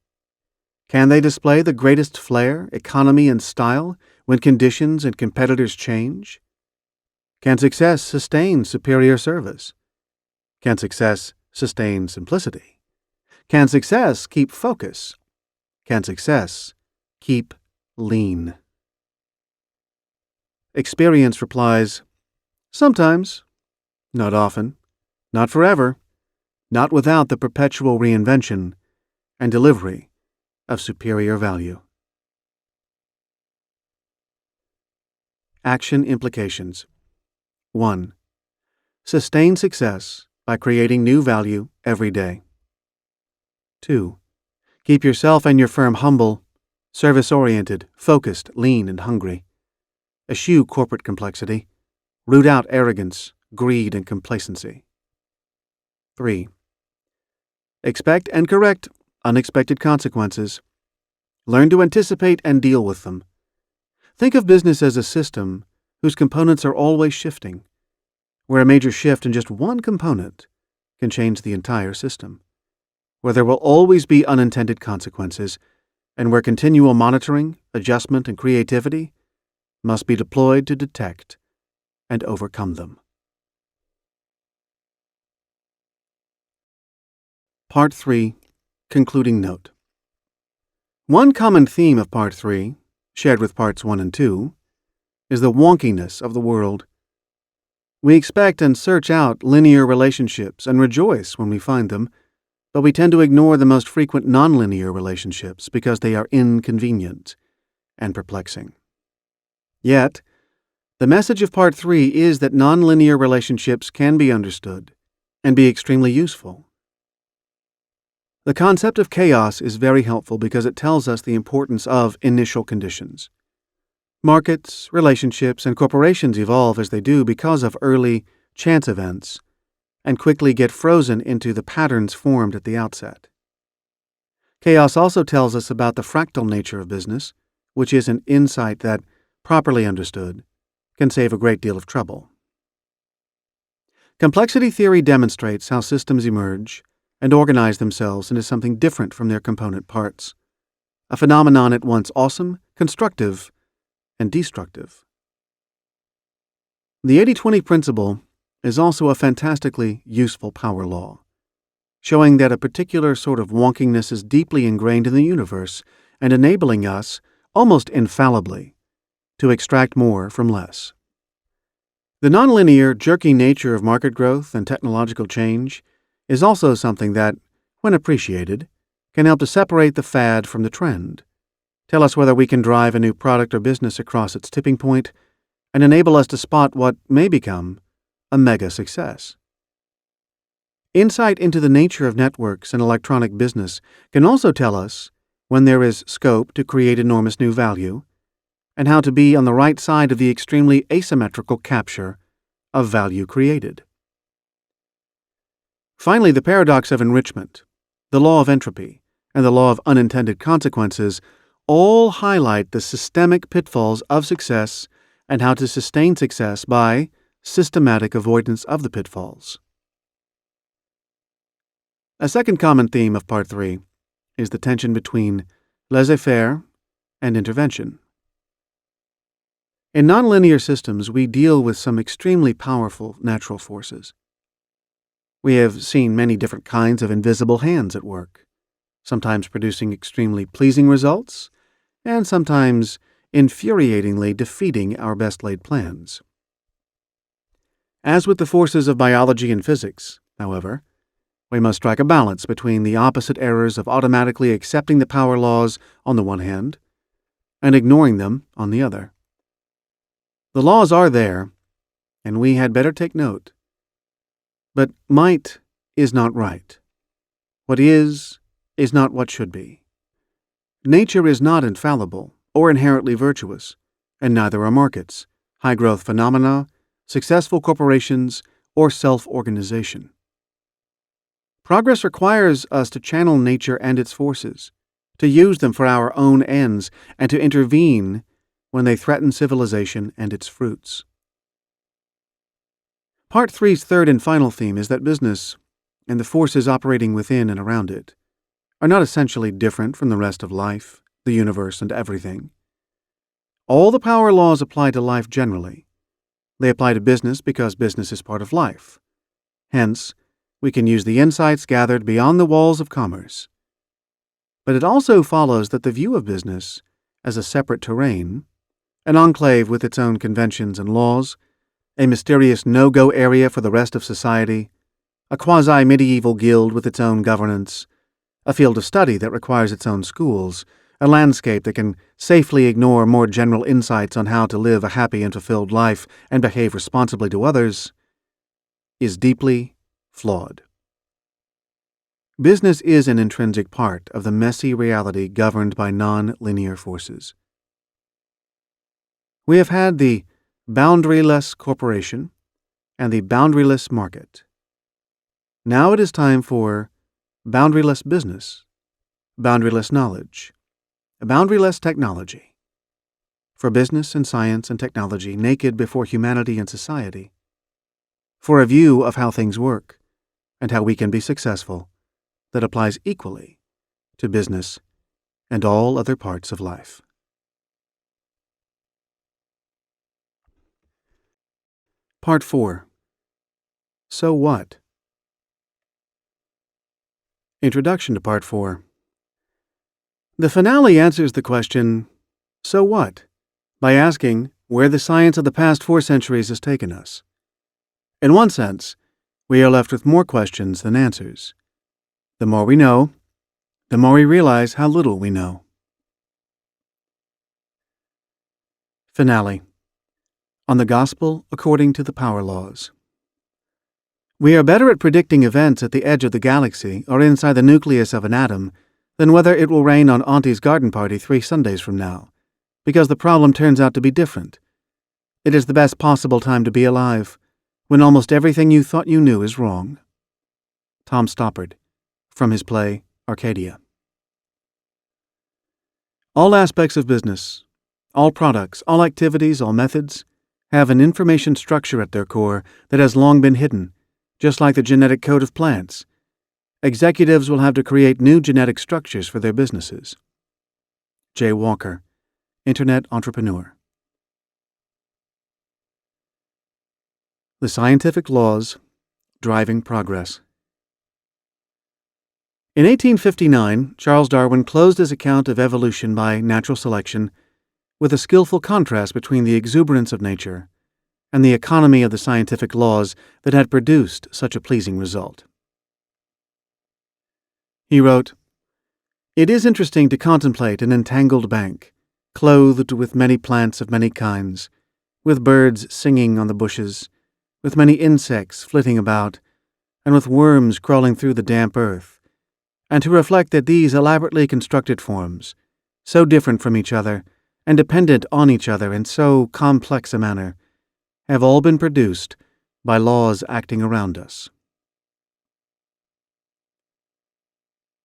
Can they display the greatest flair, economy, and style when conditions and competitors change? Can success sustain superior service? Can success sustain simplicity? Can success keep focus? Can success keep lean? Experience replies, sometimes, not often, not forever, not without the perpetual reinvention and delivery of superior value. Action implications. 1. Sustain success by creating new value every day. 2. Keep yourself and your firm humble, service-oriented, focused, lean, and hungry. Eschew corporate complexity. Root out arrogance, greed, and complacency. 3. Expect and correct unexpected consequences. Learn to anticipate and deal with them. Think of business as a system whose components are always shifting, where a major shift in just one component can change the entire system, where there will always be unintended consequences, and where continual monitoring, adjustment, and creativity must be deployed to detect and overcome them. Part 3. Concluding Note. One common theme of Part 3, shared with Parts 1 and 2, is the wonkiness of the world. We expect and search out linear relationships and rejoice when we find them, but we tend to ignore the most frequent nonlinear relationships because they are inconvenient and perplexing. Yet, the message of Part 3 is that nonlinear relationships can be understood and be extremely useful. The concept of chaos is very helpful because it tells us the importance of initial conditions. Markets, relationships, and corporations evolve as they do because of early chance events and quickly get frozen into the patterns formed at the outset. Chaos also tells us about the fractal nature of business, which is an insight that, properly understood, can save a great deal of trouble. Complexity theory demonstrates how systems emerge and organize themselves into something different from their component parts, a phenomenon at once awesome, constructive, and destructive. The 80-20 principle is also a fantastically useful power law, showing that a particular sort of wonkiness is deeply ingrained in the universe and enabling us, almost infallibly, to extract more from less. The nonlinear, jerky nature of market growth and technological change is also something that, when appreciated, can help to separate the fad from the trend, tell us whether we can drive a new product or business across its tipping point, and enable us to spot what may become a mega success. Insight into the nature of networks and electronic business can also tell us when there is scope to create enormous new value, and how to be on the right side of the extremely asymmetrical capture of value created. Finally, the paradox of enrichment, the law of entropy, and the law of unintended consequences all highlight the systemic pitfalls of success and how to sustain success by systematic avoidance of the pitfalls. A second common theme of Part 3 is the tension between laissez-faire and intervention. In nonlinear systems, we deal with some extremely powerful natural forces. We have seen many different kinds of invisible hands at work, sometimes producing extremely pleasing results, and sometimes infuriatingly defeating our best-laid plans. As with the forces of biology and physics, however, we must strike a balance between the opposite errors of automatically accepting the power laws on the one hand and ignoring them on the other. The laws are there, and we had better take note. But might is not right. What is not what should be. Nature is not infallible or inherently virtuous, and neither are markets, high-growth phenomena, successful corporations, or self-organization. Progress requires us to channel nature and its forces, to use them for our own ends, and to intervene when they threaten civilization and its fruits. Part 3's third and final theme is that business, and the forces operating within and around it, are not essentially different from the rest of life, the universe, and everything. All the power laws apply to life generally. They apply to business because business is part of life. Hence, we can use the insights gathered beyond the walls of commerce. But it also follows that the view of business as a separate terrain, an enclave with its own conventions and laws, a mysterious no-go area for the rest of society, a quasi-medieval guild with its own governance, a field of study that requires its own schools, a landscape that can safely ignore more general insights on how to live a happy and fulfilled life and behave responsibly to others, is deeply flawed. Business is an intrinsic part of the messy reality governed by non-linear forces. We have had the boundaryless corporation and the boundaryless market. Now it is time for boundaryless business, boundaryless knowledge, boundaryless technology. For business and science and technology naked before humanity and society. For a view of how things work and how we can be successful that applies equally to business and all other parts of life. Part 4. So what? Introduction to Part 4. The finale answers the question, so what? By asking where the science of the past 4 centuries has taken us. In one sense, we are left with more questions than answers. The more we know, the more we realize how little we know. Finale. On the Gospel according to the Power Laws. We are better at predicting events at the edge of the galaxy or inside the nucleus of an atom than whether it will rain on Auntie's garden party 3 Sundays from now, because the problem turns out to be different. It is the best possible time to be alive, when almost everything you thought you knew is wrong. Tom Stoppard, from his play Arcadia. All aspects of business, all products, all activities, all methods, have an information structure at their core that has long been hidden, just like the genetic code of plants. Executives will have to create new genetic structures for their businesses. Jay Walker, Internet Entrepreneur. The Scientific Laws Driving Progress. In 1859, Charles Darwin closed his account of evolution by natural selection with a skillful contrast between the exuberance of nature and the economy of the scientific laws that had produced such a pleasing result. He wrote, "It is interesting to contemplate an entangled bank, clothed with many plants of many kinds, with birds singing on the bushes, with many insects flitting about, and with worms crawling through the damp earth, and to reflect that these elaborately constructed forms, so different from each other, and dependent on each other in so complex a manner, have all been produced by laws acting around us."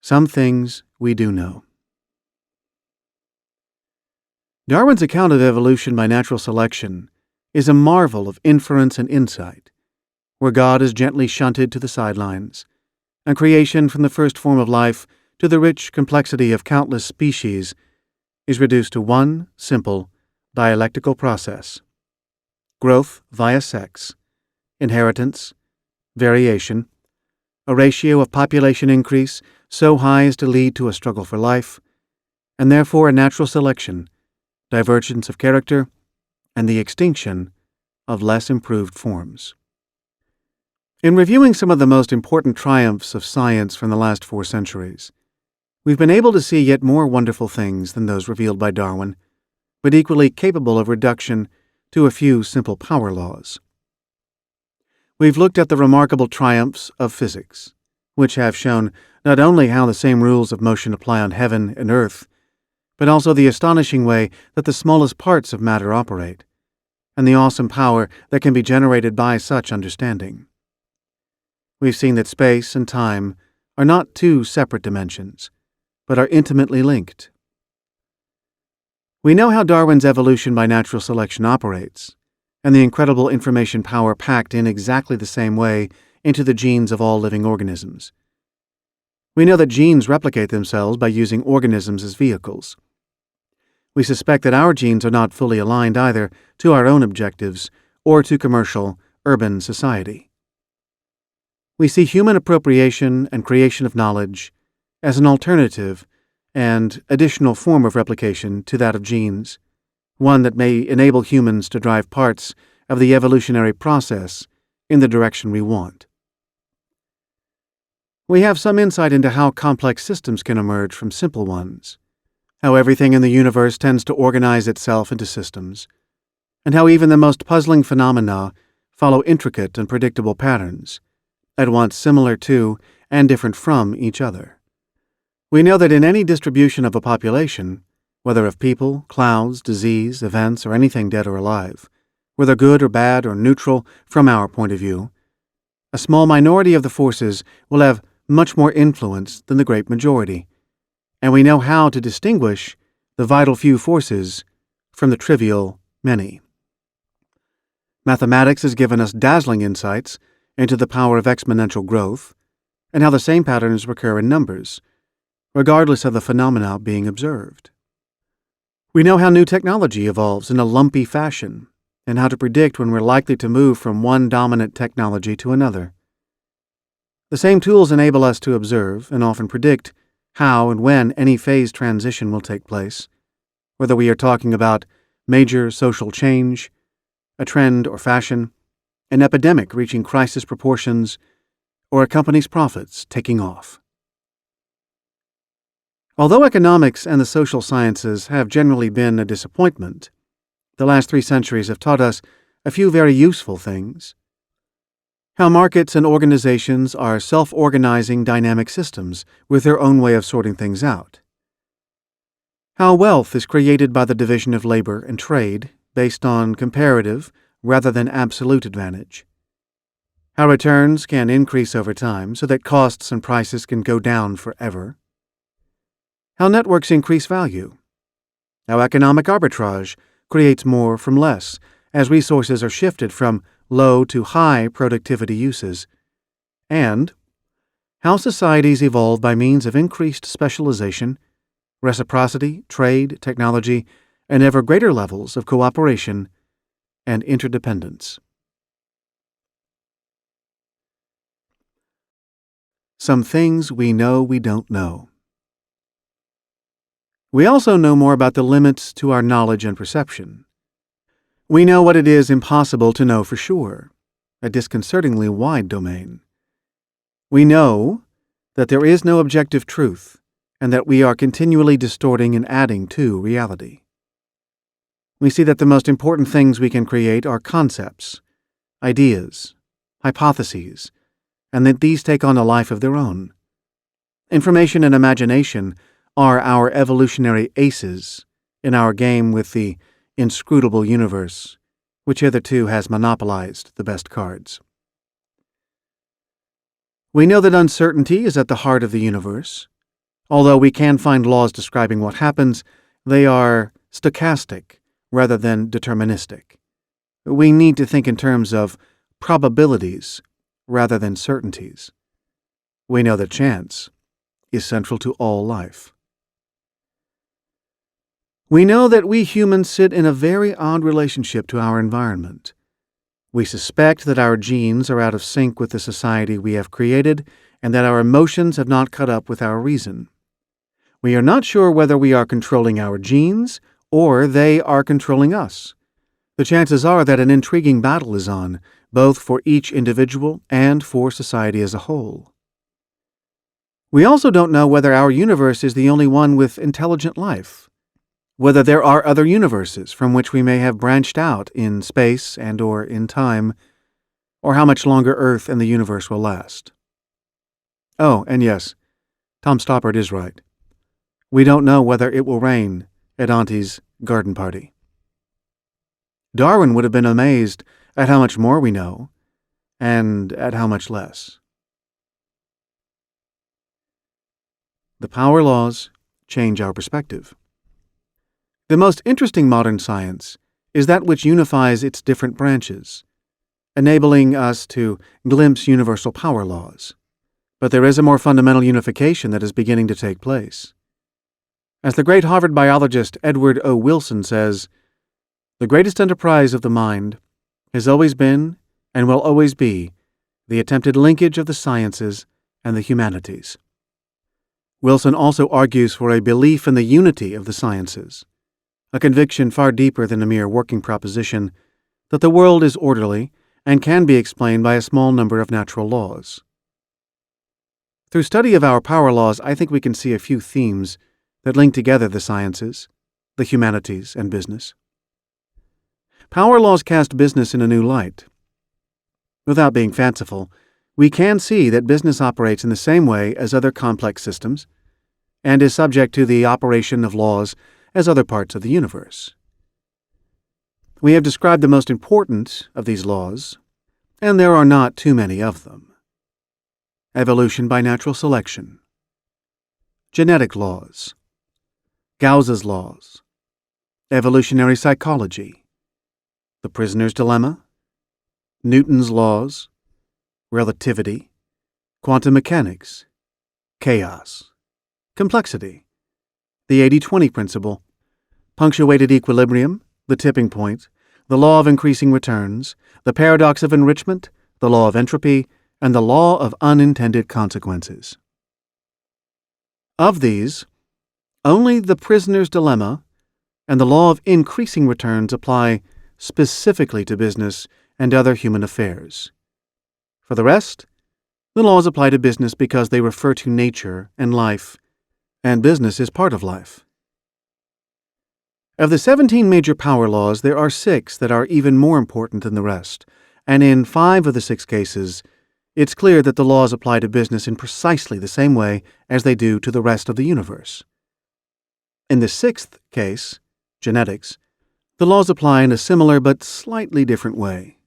Some things we do know. Darwin's account of evolution by natural selection is a marvel of inference and insight, where God is gently shunted to the sidelines, and creation from the first form of life to the rich complexity of countless species is reduced to one simple dialectical process: growth via sex, inheritance, variation, a ratio of population increase so high as to lead to a struggle for life, and therefore a natural selection, divergence of character, and the extinction of less improved forms. In reviewing some of the most important triumphs of science from the last 4 centuries, we've been able to see yet more wonderful things than those revealed by Darwin, but equally capable of reduction to a few simple power laws. We've looked at the remarkable triumphs of physics, which have shown not only how the same rules of motion apply on heaven and earth, but also the astonishing way that the smallest parts of matter operate, and the awesome power that can be generated by such understanding. We've seen that space and time are not 2 separate dimensions, but are intimately linked. We know how Darwin's evolution by natural selection operates, and the incredible information power packed in exactly the same way into the genes of all living organisms. We know that genes replicate themselves by using organisms as vehicles. We suspect that our genes are not fully aligned either to our own objectives or to commercial, urban society. We see human appropriation and creation of knowledge as an alternative and additional form of replication to that of genes, one that may enable humans to drive parts of the evolutionary process in the direction we want. We have some insight into how complex systems can emerge from simple ones, how everything in the universe tends to organize itself into systems, and how even the most puzzling phenomena follow intricate and predictable patterns, at once similar to and different from each other. We know that in any distribution of a population, whether of people, clouds, disease, events, or anything dead or alive, whether good or bad or neutral from our point of view, a small minority of the forces will have much more influence than the great majority, and we know how to distinguish the vital few forces from the trivial many. Mathematics has given us dazzling insights into the power of exponential growth and how the same patterns recur in numbers, regardless of the phenomena being observed. We know how new technology evolves in a lumpy fashion and how to predict when we're likely to move from one dominant technology to another. The same tools enable us to observe and often predict how and when any phase transition will take place, whether we are talking about major social change, a trend or fashion, an epidemic reaching crisis proportions, or a company's profits taking off. Although economics and the social sciences have generally been a disappointment, the last 3 centuries have taught us a few very useful things. How markets and organizations are self-organizing dynamic systems with their own way of sorting things out. How wealth is created by the division of labor and trade based on comparative rather than absolute advantage. How returns can increase over time so that costs and prices can go down forever. How networks increase value. How economic arbitrage creates more from less as resources are shifted from low to high productivity uses, and how societies evolve by means of increased specialization, reciprocity, trade, technology, and ever greater levels of cooperation and interdependence. Some things we know we don't know. We also know more about the limits to our knowledge and perception. We know what it is impossible to know for sure, a disconcertingly wide domain. We know that there is no objective truth, and that we are continually distorting and adding to reality. We see that the most important things we can create are concepts, ideas, hypotheses, and that these take on a life of their own. Information and imagination are our evolutionary aces in our game with the inscrutable universe, which hitherto has monopolized the best cards. We know that uncertainty is at the heart of the universe. Although we can find laws describing what happens, they are stochastic rather than deterministic. We need to think in terms of probabilities rather than certainties. We know that chance is central to all life. We know that we humans sit in a very odd relationship to our environment. We suspect that our genes are out of sync with the society we have created and that our emotions have not caught up with our reason. We are not sure whether we are controlling our genes or they are controlling us. The chances are that an intriguing battle is on, both for each individual and for society as a whole. We also don't know whether our universe is the only one with intelligent life, whether there are other universes from which we may have branched out in space and or in time, or how much longer Earth and the universe will last. Oh, and yes, Tom Stoppard is right. We don't know whether it will rain at Auntie's garden party. Darwin would have been amazed at how much more we know, and at how much less. The power laws change our perspective. The most interesting modern science is that which unifies its different branches, enabling us to glimpse universal power laws. But there is a more fundamental unification that is beginning to take place. As the great Harvard biologist Edward O. Wilson says, "The greatest enterprise of the mind has always been and will always be the attempted linkage of the sciences and the humanities." Wilson also argues for a belief in the unity of the sciences, a conviction far deeper than a mere working proposition that the world is orderly and can be explained by a small number of natural laws. Through study of our power laws, I think we can see a few themes that link together the sciences, the humanities, and business. Power laws cast business in a new light. Without being fanciful, we can see that business operates in the same way as other complex systems, and is subject to the operation of laws as other parts of the universe. We have described the most important of these laws, and there are not too many of them. Evolution by natural selection, genetic laws, Gauss's laws, evolutionary psychology, the prisoner's dilemma, Newton's laws, relativity, quantum mechanics, chaos, complexity, the 80-20 principle, punctuated equilibrium, the tipping point, the law of increasing returns, the paradox of enrichment, the law of entropy, and the law of unintended consequences. Of these, only the prisoner's dilemma and the law of increasing returns apply specifically to business and other human affairs. For the rest, the laws apply to business because they refer to nature and life, and business is part of life. Of the 17 major power laws, there are 6 that are even more important than the rest, and in 5 of the 6 cases, it's clear that the laws apply to business in precisely the same way as they do to the rest of the universe. In the 6th case, genetics, the laws apply in a similar but slightly different way.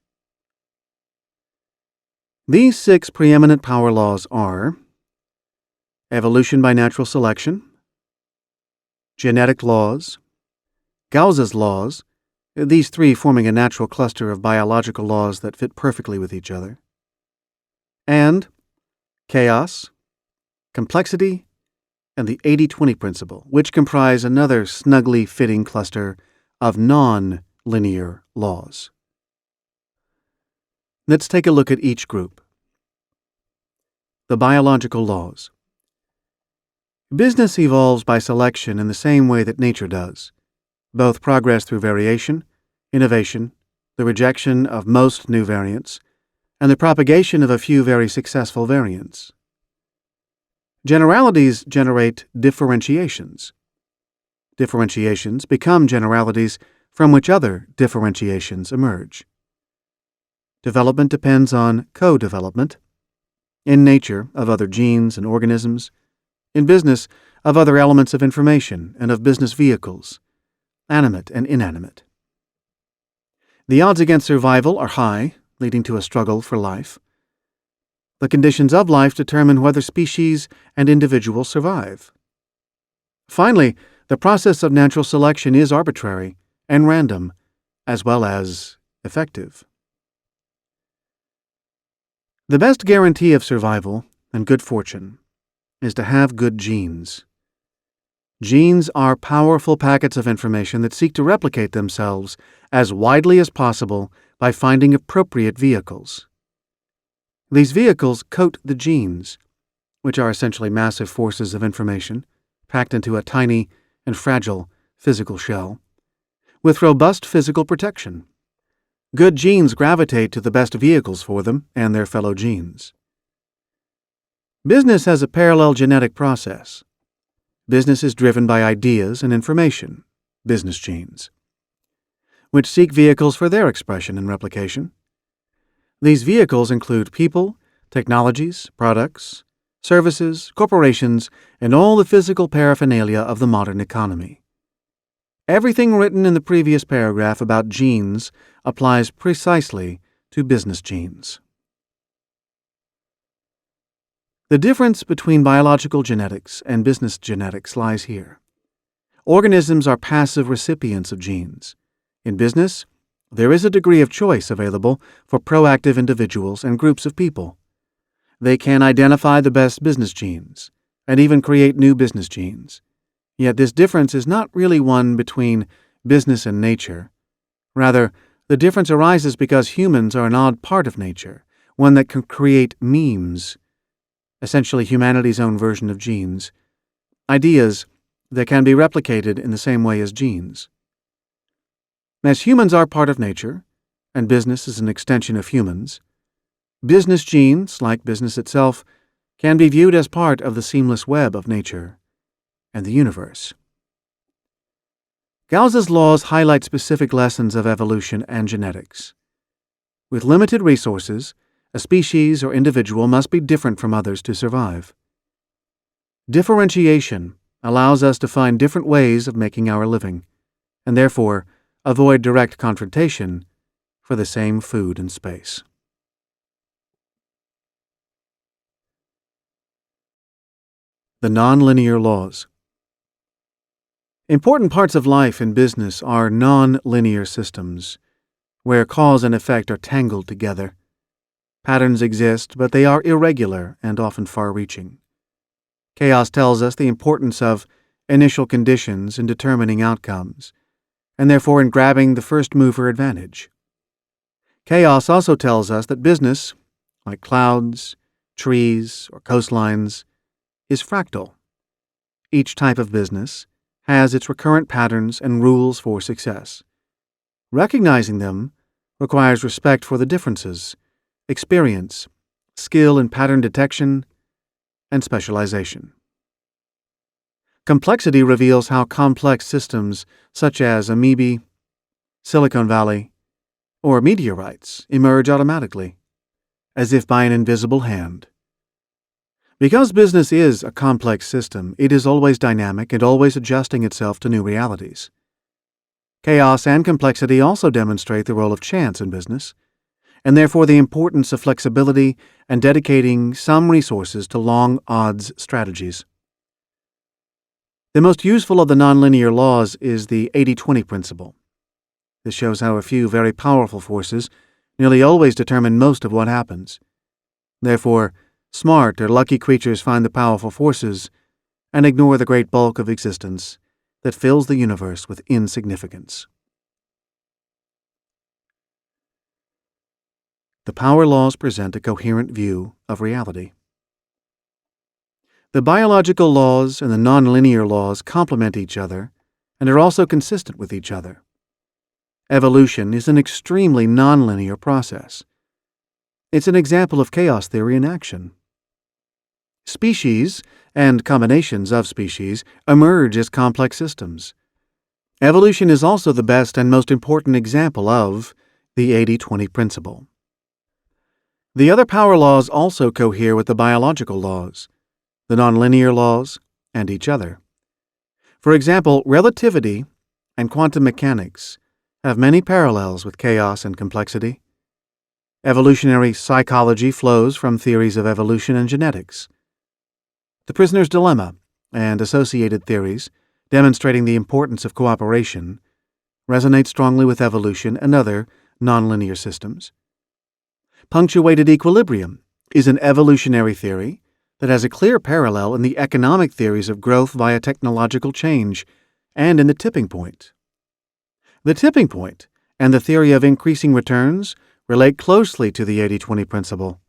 These 6 preeminent power laws are evolution by natural selection, genetic laws, Gauss's laws, these 3 forming a natural cluster of biological laws that fit perfectly with each other, and chaos, complexity, and the 80-20 principle, which comprise another snugly fitting cluster of non-linear laws. Let's take a look at each group. The biological laws. Business evolves by selection in the same way that nature does. Both progress through variation, innovation, the rejection of most new variants, and the propagation of a few very successful variants. Generalities generate differentiations. Differentiations become generalities from which other differentiations emerge. Development depends on co-development. In nature, of other genes and organisms. In business, of other elements of information and of business vehicles, animate and inanimate. The odds against survival are high, leading to a struggle for life. The conditions of life determine whether species and individuals survive. Finally, the process of natural selection is arbitrary and random, as well as effective. The best guarantee of survival and good fortune is to have good genes. Genes are powerful packets of information that seek to replicate themselves as widely as possible by finding appropriate vehicles. These vehicles coat the genes, which are essentially massive forces of information packed into a tiny and fragile physical shell, with robust physical protection. Good genes gravitate to the best vehicles for them and their fellow genes. Business has a parallel genetic process. Business is driven by ideas and information, business genes, which seek vehicles for their expression and replication. These vehicles include people, technologies, products, services, corporations, and all the physical paraphernalia of the modern economy. Everything written in the previous paragraph about genes applies precisely to business genes. The difference between biological genetics and business genetics lies here. Organisms are passive recipients of genes. In business, there is a degree of choice available for proactive individuals and groups of people. They can identify the best business genes and even create new business genes. Yet this difference is not really one between business and nature. Rather, the difference arises because humans are an odd part of nature, one that can create memes, essentially humanity's own version of genes, ideas that can be replicated in the same way as genes. As humans are part of nature, and business is an extension of humans, business genes, like business itself, can be viewed as part of the seamless web of nature and the universe. Gauss's laws highlight specific lessons of evolution and genetics. With limited resources, a species or individual must be different from others to survive. Differentiation allows us to find different ways of making our living, and therefore avoid direct confrontation for the same food and space. The nonlinear laws. Important parts of life and business are non-linear systems, where cause and effect are tangled together. Patterns exist, but they are irregular and often far-reaching. Chaos tells us the importance of initial conditions in determining outcomes, and therefore in grabbing the first-mover advantage. Chaos also tells us that business, like clouds, trees, or coastlines, is fractal. Each type of business has its recurrent patterns and rules for success. Recognizing them requires respect for the differences, experience, skill in pattern detection, and specialization. Complexity reveals how complex systems such as amoebae, Silicon Valley, or meteorites emerge automatically, as if by an invisible hand. Because business is a complex system, it is always dynamic and always adjusting itself to new realities. Chaos and complexity also demonstrate the role of chance in business, and therefore the importance of flexibility and dedicating some resources to long odds strategies. The most useful of the nonlinear laws is the 80-20 principle. This shows how a few very powerful forces nearly always determine most of what happens. Therefore, smart or lucky creatures find the powerful forces and ignore the great bulk of existence that fills the universe with insignificance. The power laws present a coherent view of reality. The biological laws and the nonlinear laws complement each other and are also consistent with each other. Evolution is an extremely nonlinear process. It's an example of chaos theory in action. Species and combinations of species emerge as complex systems. Evolution is also the best and most important example of the 80-20 principle. The other power laws also cohere with the biological laws, the nonlinear laws, and each other. For example, relativity and quantum mechanics have many parallels with chaos and complexity. Evolutionary psychology flows from theories of evolution and genetics. The prisoner's dilemma and associated theories, demonstrating the importance of cooperation, resonate strongly with evolution and other nonlinear systems. Punctuated equilibrium is an evolutionary theory that has a clear parallel in the economic theories of growth via technological change and in the tipping point. The tipping point and the theory of increasing returns relate closely to the 80-20 principle,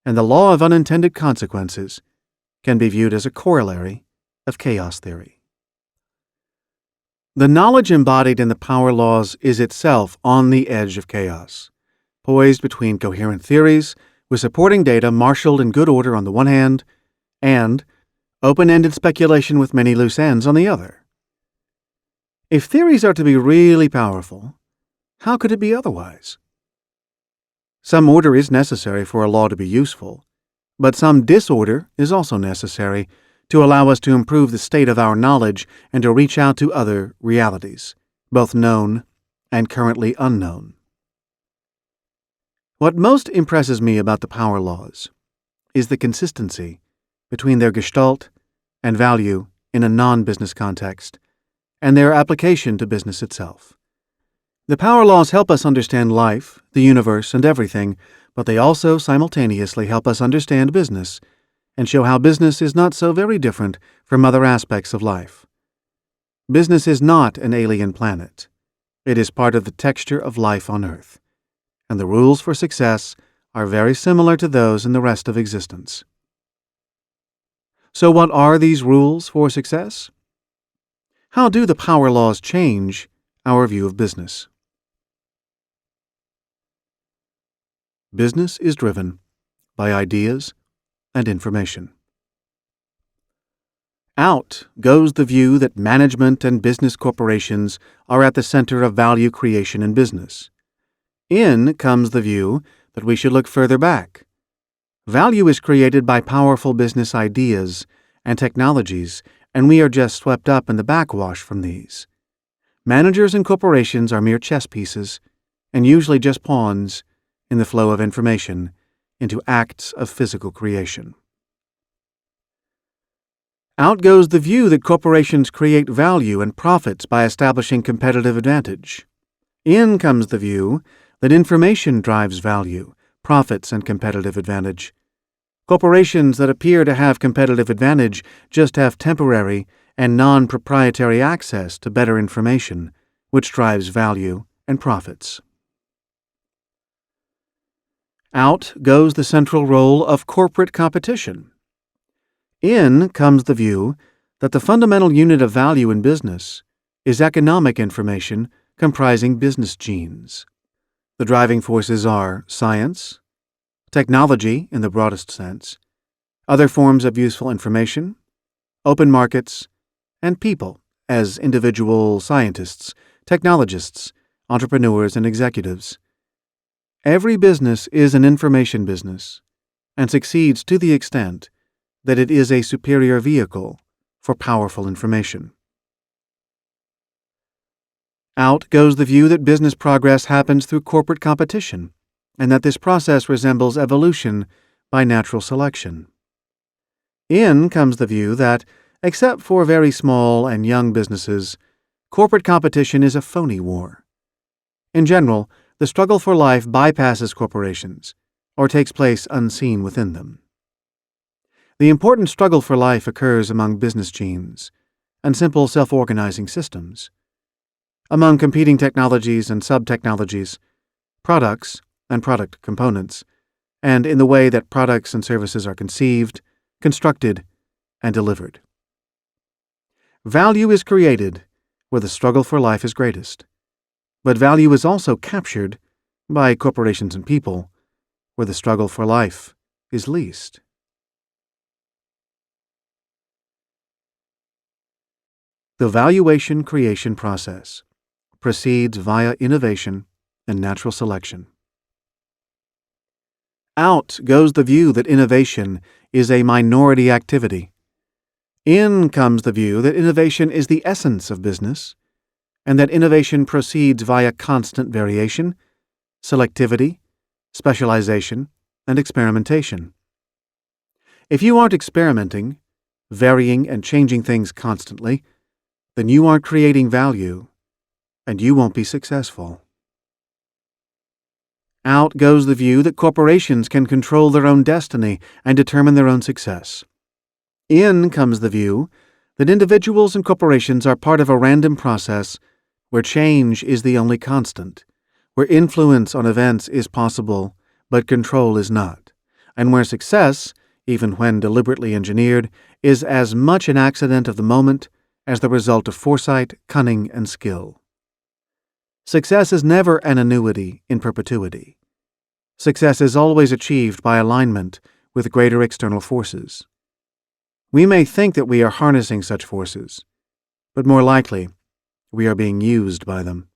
and the law of unintended consequences can be viewed as a corollary of chaos theory. The knowledge embodied in the power laws is itself on the edge of chaos, poised between coherent theories with supporting data marshaled in good order on the one hand, and open-ended speculation with many loose ends on the other. If theories are to be really powerful, how could it be otherwise? Some order is necessary for a law to be useful, but some disorder is also necessary to allow us to improve the state of our knowledge and to reach out to other realities, both known and currently unknown. What most impresses me about the power laws is the consistency between their gestalt and value in a non-business context and their application to business itself. The power laws help us understand life, the universe, and everything, but they also simultaneously help us understand business and show how business is not so very different from other aspects of life. Business is not an alien planet. It is part of the texture of life on Earth, and the rules for success are very similar to those in the rest of existence. So what are these rules for success? How do the power laws change our view of business? Business is driven by ideas and information. Out goes the view that management and business corporations are at the center of value creation in business. In comes the view that we should look further back. Value is created by powerful business ideas and technologies, and we are just swept up in the backwash from these. Managers and corporations are mere chess pieces, and usually just pawns in the flow of information into acts of physical creation. Out goes the view that corporations create value and profits by establishing competitive advantage. In comes the view that information drives value, profits, and competitive advantage. Corporations that appear to have competitive advantage just have temporary and non-proprietary access to better information, which drives value and profits. Out goes the central role of corporate competition. In comes the view that the fundamental unit of value in business is economic information comprising business genes. The driving forces are science, technology in the broadest sense, other forms of useful information, open markets, and people as individual scientists, technologists, entrepreneurs, and executives. Every business is an information business and succeeds to the extent that it is a superior vehicle for powerful information. Out goes the view that business progress happens through corporate competition, and that this process resembles evolution by natural selection. In comes the view that, except for very small and young businesses, corporate competition is a phony war. In general, the struggle for life bypasses corporations, or takes place unseen within them. The important struggle for life occurs among business genes and simple self-organizing systems, among competing technologies and sub-technologies, products and product components, and in the way that products and services are conceived, constructed, and delivered. Value is created where the struggle for life is greatest, but value is also captured by corporations and people where the struggle for life is least. The valuation creation process proceeds via innovation and natural selection. Out goes the view that innovation is a minority activity. In comes the view that innovation is the essence of business, and that innovation proceeds via constant variation, selectivity, specialization, and experimentation. If you aren't experimenting, varying and changing things constantly, then you aren't creating value, and you won't be successful. Out goes the view that corporations can control their own destiny and determine their own success. In comes the view that individuals and corporations are part of a random process where change is the only constant, where influence on events is possible but control is not, and where success, even when deliberately engineered, is as much an accident of the moment as the result of foresight, cunning, and skill. Success is never an annuity in perpetuity. Success is always achieved by alignment with greater external forces. We may think that we are harnessing such forces, but more likely, we are being used by them.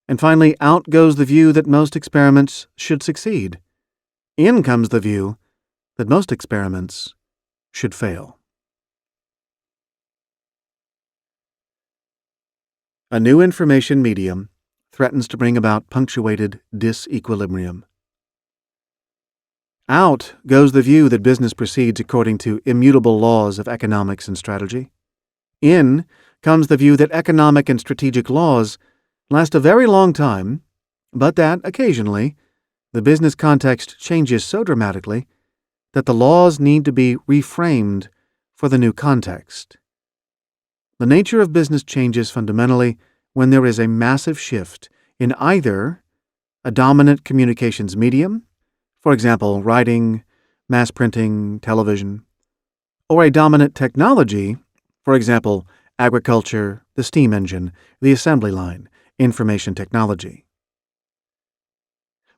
And finally, out goes the view that most experiments should succeed. In comes the view that most experiments should fail. A new information medium threatens to bring about punctuated disequilibrium. Out goes the view that business proceeds according to immutable laws of economics and strategy. In comes the view that economic and strategic laws last a very long time, but that, occasionally, the business context changes so dramatically that the laws need to be reframed for the new context. The nature of business changes fundamentally when there is a massive shift in either a dominant communications medium, for example, writing, mass printing, television, or a dominant technology, for example, agriculture, the steam engine, the assembly line, information technology.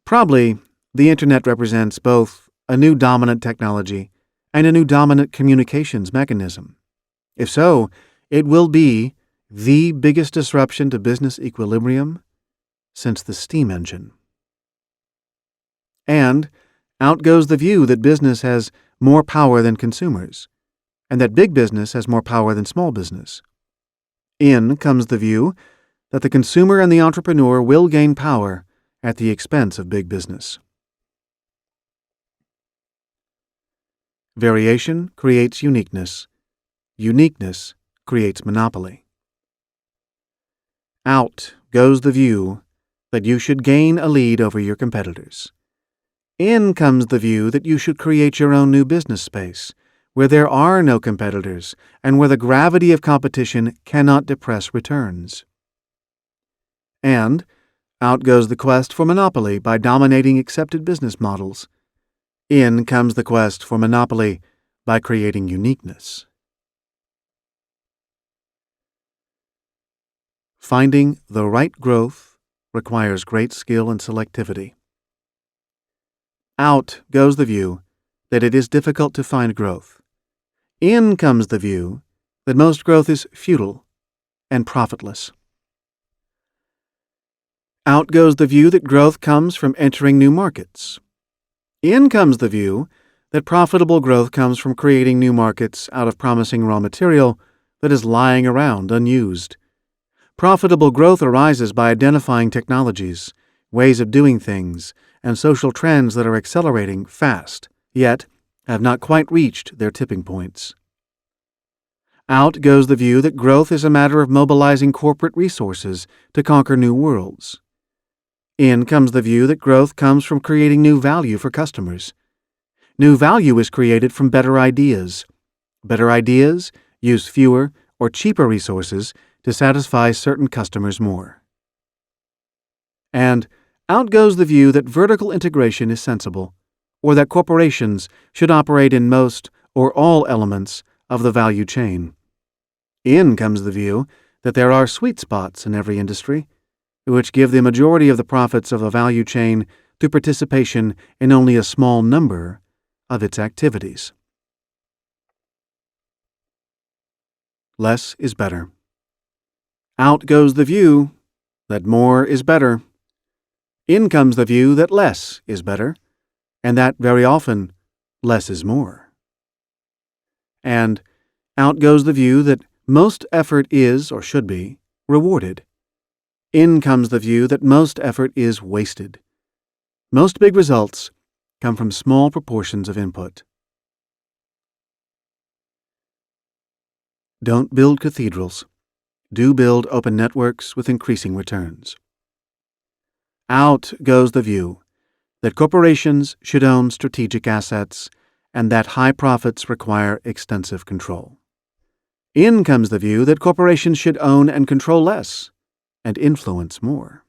Probably, the Internet represents both a new dominant technology and a new dominant communications mechanism. If so, it will be the biggest disruption to business equilibrium since the steam engine. And out goes the view that business has more power than consumers, and that big business has more power than small business. In comes the view that the consumer and the entrepreneur will gain power at the expense of big business. Variation creates uniqueness. Uniqueness creates monopoly. Out goes the view that you should gain a lead over your competitors. In comes the view that you should create your own new business space, where there are no competitors and where the gravity of competition cannot depress returns. And out goes the quest for monopoly by dominating accepted business models. In comes the quest for monopoly by creating uniqueness. Finding the right growth requires great skill and selectivity. Out goes the view that it is difficult to find growth. In comes the view that most growth is futile and profitless. Out goes the view that growth comes from entering new markets. In comes the view that profitable growth comes from creating new markets out of promising raw material that is lying around unused. Profitable growth arises by identifying technologies, ways of doing things, and social trends that are accelerating fast, yet have not quite reached their tipping points. Out goes the view that growth is a matter of mobilizing corporate resources to conquer new worlds. In comes the view that growth comes from creating new value for customers. New value is created from better ideas. Better ideas use fewer or cheaper resources to satisfy certain customers more. And out goes the view that vertical integration is sensible, or that corporations should operate in most or all elements of the value chain. In comes the view that there are sweet spots in every industry, which give the majority of the profits of the value chain to participation in only a small number of its activities. less is better. Out goes the view that more is better. In comes the view that less is better, and that very often less is more. And out goes the view that most effort is, or should be, rewarded. In comes the view that most effort is wasted. Most big results come from small proportions of input. Don't build cathedrals. Do build open networks with increasing returns. Out goes the view that corporations should own strategic assets and that high profits require extensive control. In comes the view that corporations should own and control less and influence more.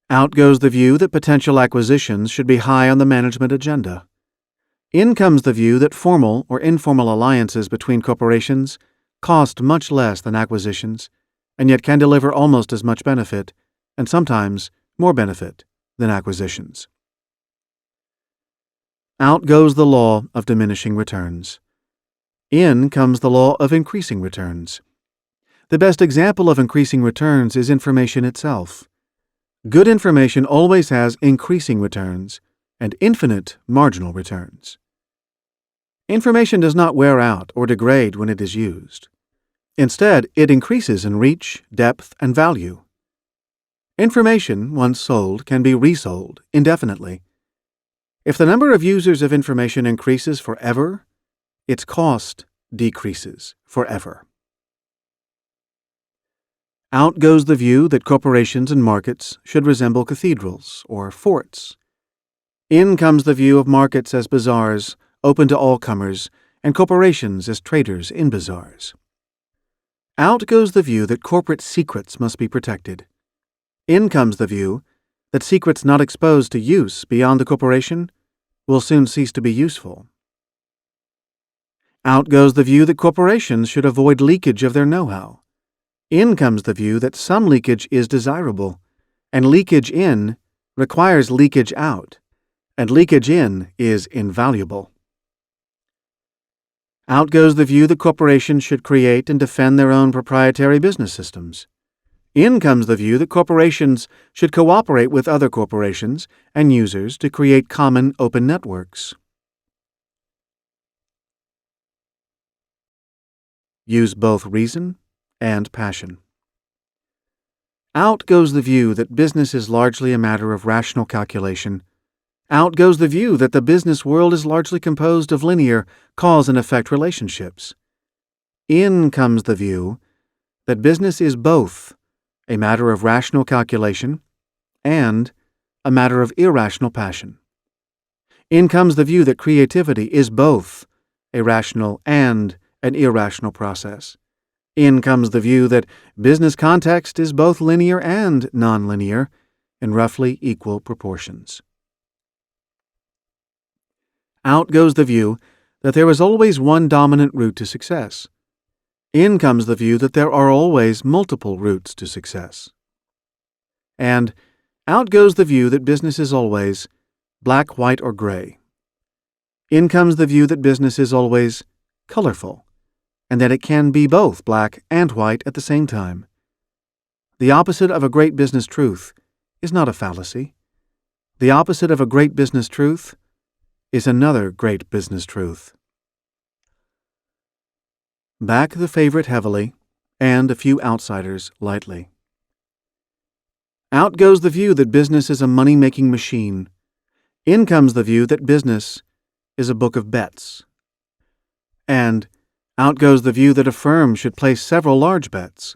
Out goes the view that potential acquisitions should be high on the management agenda. In comes the view that formal or informal alliances between corporations cost much less than acquisitions and yet can deliver almost as much benefit, and sometimes more benefit, than acquisitions. Out goes the law of diminishing returns. In comes the law of increasing returns. The best example of increasing returns is information itself. Good information always has increasing returns and infinite marginal returns. Information does not wear out or degrade when it is used. Instead, it increases in reach, depth, and value. Information, once sold, can be resold indefinitely. If the number of users of information increases forever, its cost decreases forever. Out goes the view that corporations and markets should resemble cathedrals or forts. In comes the view of markets as bazaars, open to all comers, and corporations as traders in bazaars. Out goes the view that corporate secrets must be protected. In comes the view that secrets not exposed to use beyond the corporation will soon cease to be useful. Out goes the view that corporations should avoid leakage of their know-how. In comes the view that some leakage is desirable, and leakage in requires leakage out, and leakage in is invaluable. Out goes the view that corporations should create and defend their own proprietary business systems. In comes the view that corporations should cooperate with other corporations and users to create common open networks. Use both reason and passion. Out goes the view that business is largely a matter of rational calculation. Out goes the view that the business world is largely composed of linear cause and effect relationships. In comes the view that business is both a matter of rational calculation and a matter of irrational passion. In comes the view that creativity is both a rational and an irrational process. In comes the view that business context is both linear and nonlinear in roughly equal proportions. Out goes the view that there is always one dominant route to success. In comes the view that there are always multiple routes to success. And out goes the view that business is always black, white, or gray. In comes the view that business is always colorful, and that it can be both black and white at the same time. The opposite of a great business truth is not a fallacy. The opposite of a great business truth is another great business truth. Back the favorite heavily, and a few outsiders lightly. Out goes the view that business is a money-making machine. In comes the view that business is a book of bets. And out goes the view that a firm should place several large bets.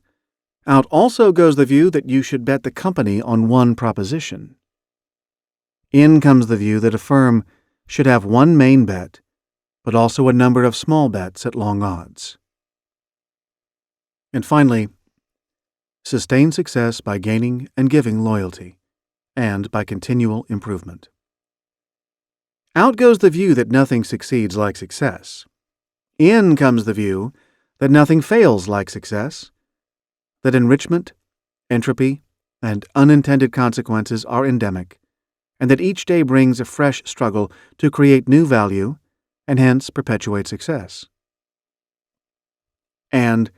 Out also goes the view that you should bet the company on one proposition. In comes the view that a firm should have one main bet, but also a number of small bets at long odds. And finally, sustain success by gaining and giving loyalty, and by continual improvement. Out goes the view that nothing succeeds like success. In comes the view that nothing fails like success, that enrichment, entropy, and unintended consequences are endemic, and that each day brings a fresh struggle to create new value and hence perpetuate success. And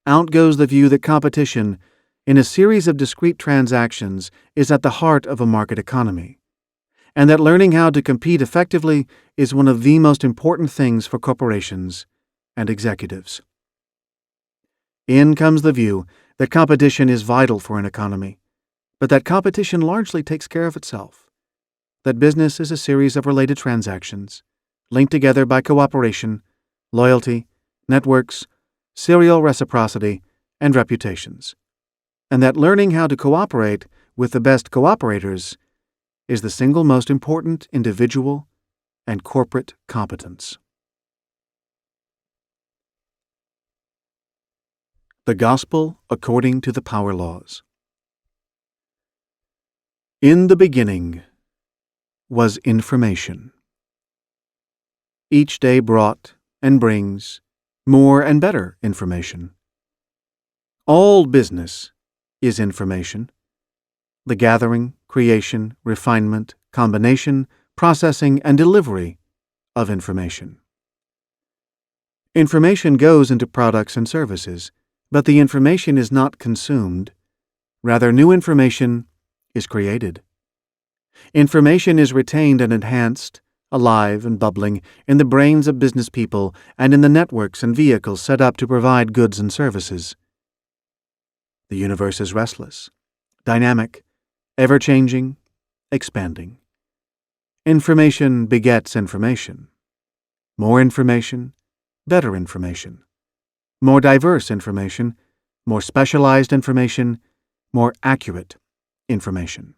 out goes the view that competition, in a series of discrete transactions, is at the heart of a market economy, and that learning how to compete effectively is one of the most important things for corporations and executives. In comes the view that competition is vital for an economy, but that competition largely takes care of itself, that business is a series of related transactions, linked together by cooperation, loyalty, networks, serial reciprocity, and reputations, and that learning how to cooperate with the best cooperators is the single most important individual and corporate competence. The Gospel according to the Power Laws. In the beginning was information. Each day brought and brings more and better information. All business is information, the gathering, creation, refinement, combination, processing, and delivery of information. Information goes into products and services, but the information is not consumed. Rather, new information is created. Information is retained and enhanced, alive and bubbling, in the brains of business people and in the networks and vehicles set up to provide goods and services. The universe is restless, dynamic, ever-changing, expanding. Information begets information. More information, better information. More diverse information, more specialized information, more accurate information.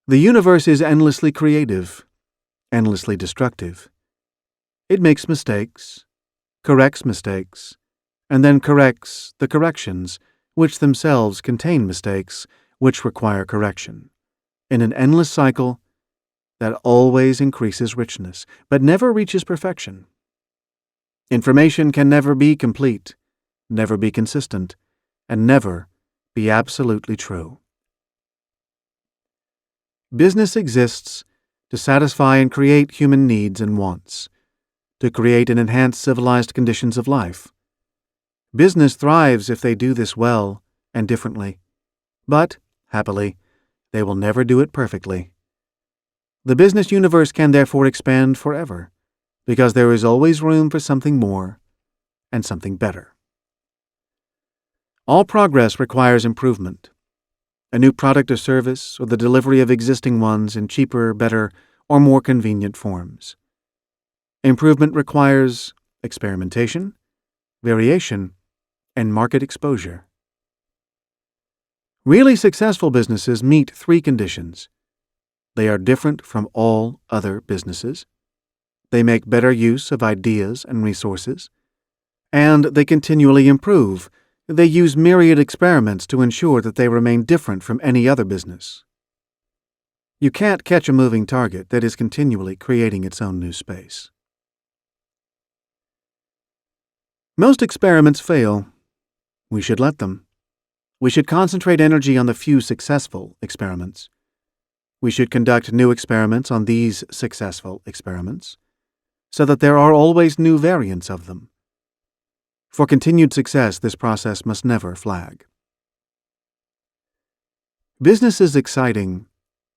The universe is endlessly creative, endlessly destructive. It makes mistakes, corrects mistakes, and then corrects the corrections, which themselves contain mistakes, which require correction, in an endless cycle that always increases richness, but never reaches perfection. Information can never be complete, never be consistent, and never be absolutely true. Business exists to satisfy and create human needs and wants, to create and enhance civilized conditions of life. Business thrives if they do this well and differently, but, happily, they will never do it perfectly. The business universe can therefore expand forever, because there is always room for something more and something better. All progress requires improvement. A new product or service, or the delivery of existing ones in cheaper, better, or more convenient forms. Improvement requires experimentation, variation, and market exposure. Really successful businesses meet three conditions. They are different from all other businesses. They make better use of ideas and resources. And they continually improve. They use myriad experiments to ensure that they remain different from any other business. You can't catch a moving target that is continually creating its own new space. Most experiments fail. We should let them. We should concentrate energy on the few successful experiments. We should conduct new experiments on these successful experiments, so that there are always new variants of them. For continued success, this process must never flag. Business is exciting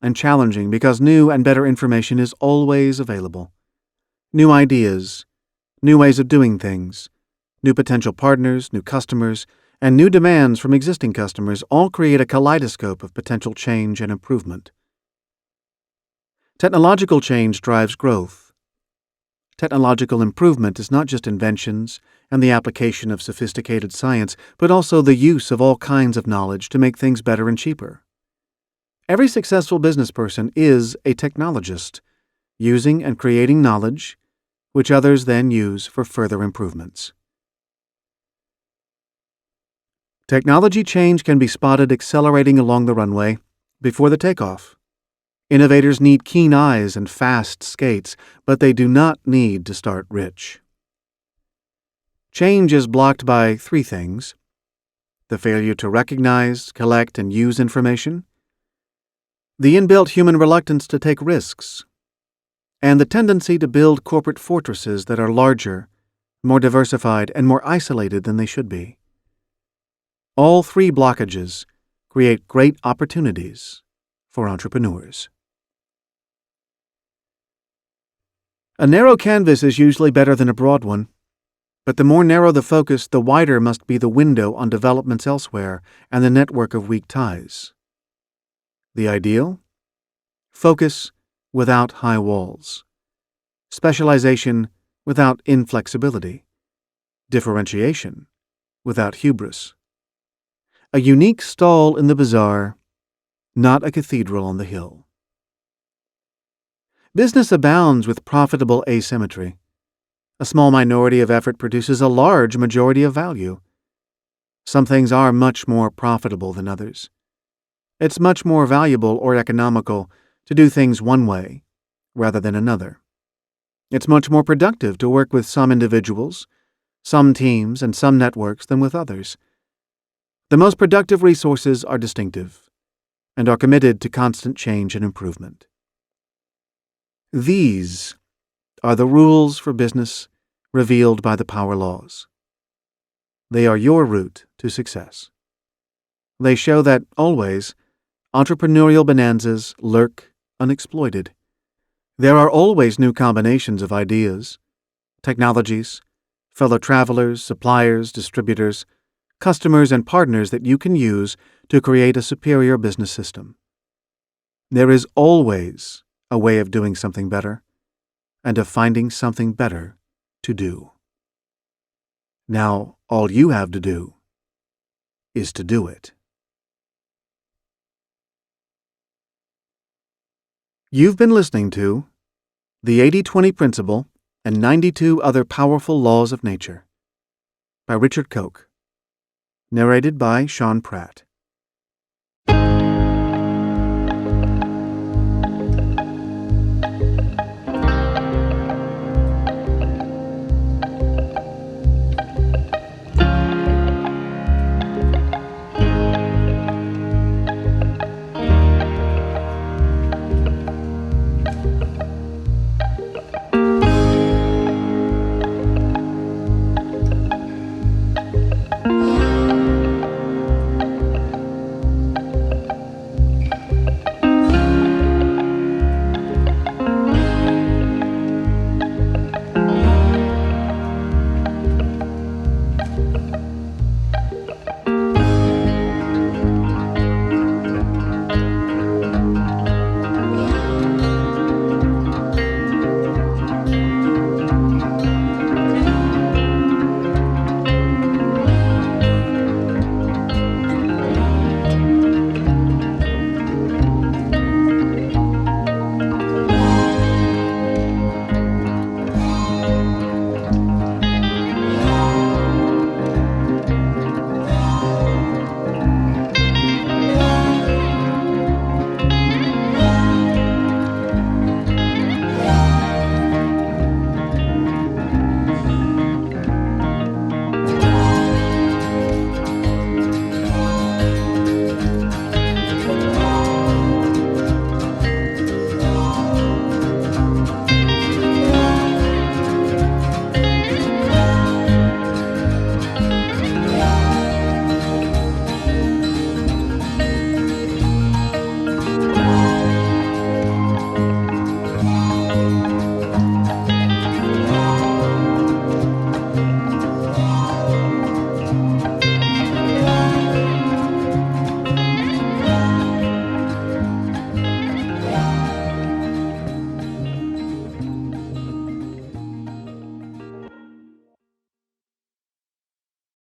and challenging because new and better information is always available. New ideas, new ways of doing things, new potential partners, new customers, and new demands from existing customers all create a kaleidoscope of potential change and improvement. Technological change drives growth. Technological improvement is not just inventions and the application of sophisticated science, but also the use of all kinds of knowledge to make things better and cheaper. Every successful business person is a technologist, using and creating knowledge, which others then use for further improvements. Technology change can be spotted accelerating along the runway before the takeoff. Innovators need keen eyes and fast skates, but they do not need to start rich. Change is blocked by three things: the failure to recognize, collect, and use information, the inbuilt human reluctance to take risks, and the tendency to build corporate fortresses that are larger more diversified, and more isolated than they should be. All three blockages create great opportunities for entrepreneurs. A narrow canvas is usually better than a broad one, but the more narrow the focus, the wider must be the window on developments elsewhere and the network of weak ties. The ideal? Focus without high walls. Specialization without inflexibility. Differentiation without hubris. A unique stall in the bazaar, not a cathedral on the hill. Business abounds with profitable asymmetry. A small minority of effort produces a large majority of value. Some things are much more profitable than others. It's much more valuable or economical to do things one way rather than another. It's much more productive to work with some individuals, some teams, and some networks than with others. The most productive resources are distinctive and are committed to constant change and improvement. These are the rules for business revealed by the power laws. They are your route to success. They show that, always, entrepreneurial bonanzas lurk unexploited. There are always new combinations of ideas, technologies, fellow travelers, suppliers, distributors, customers, and partners that you can use to create a superior business system. There is always a way of doing something better, and of finding something better to do. Now, all you have to do is to do it. You've been listening to The 80-20 Principle and 92 Other Powerful Laws of Nature by Richard Koch, narrated by Sean Pratt.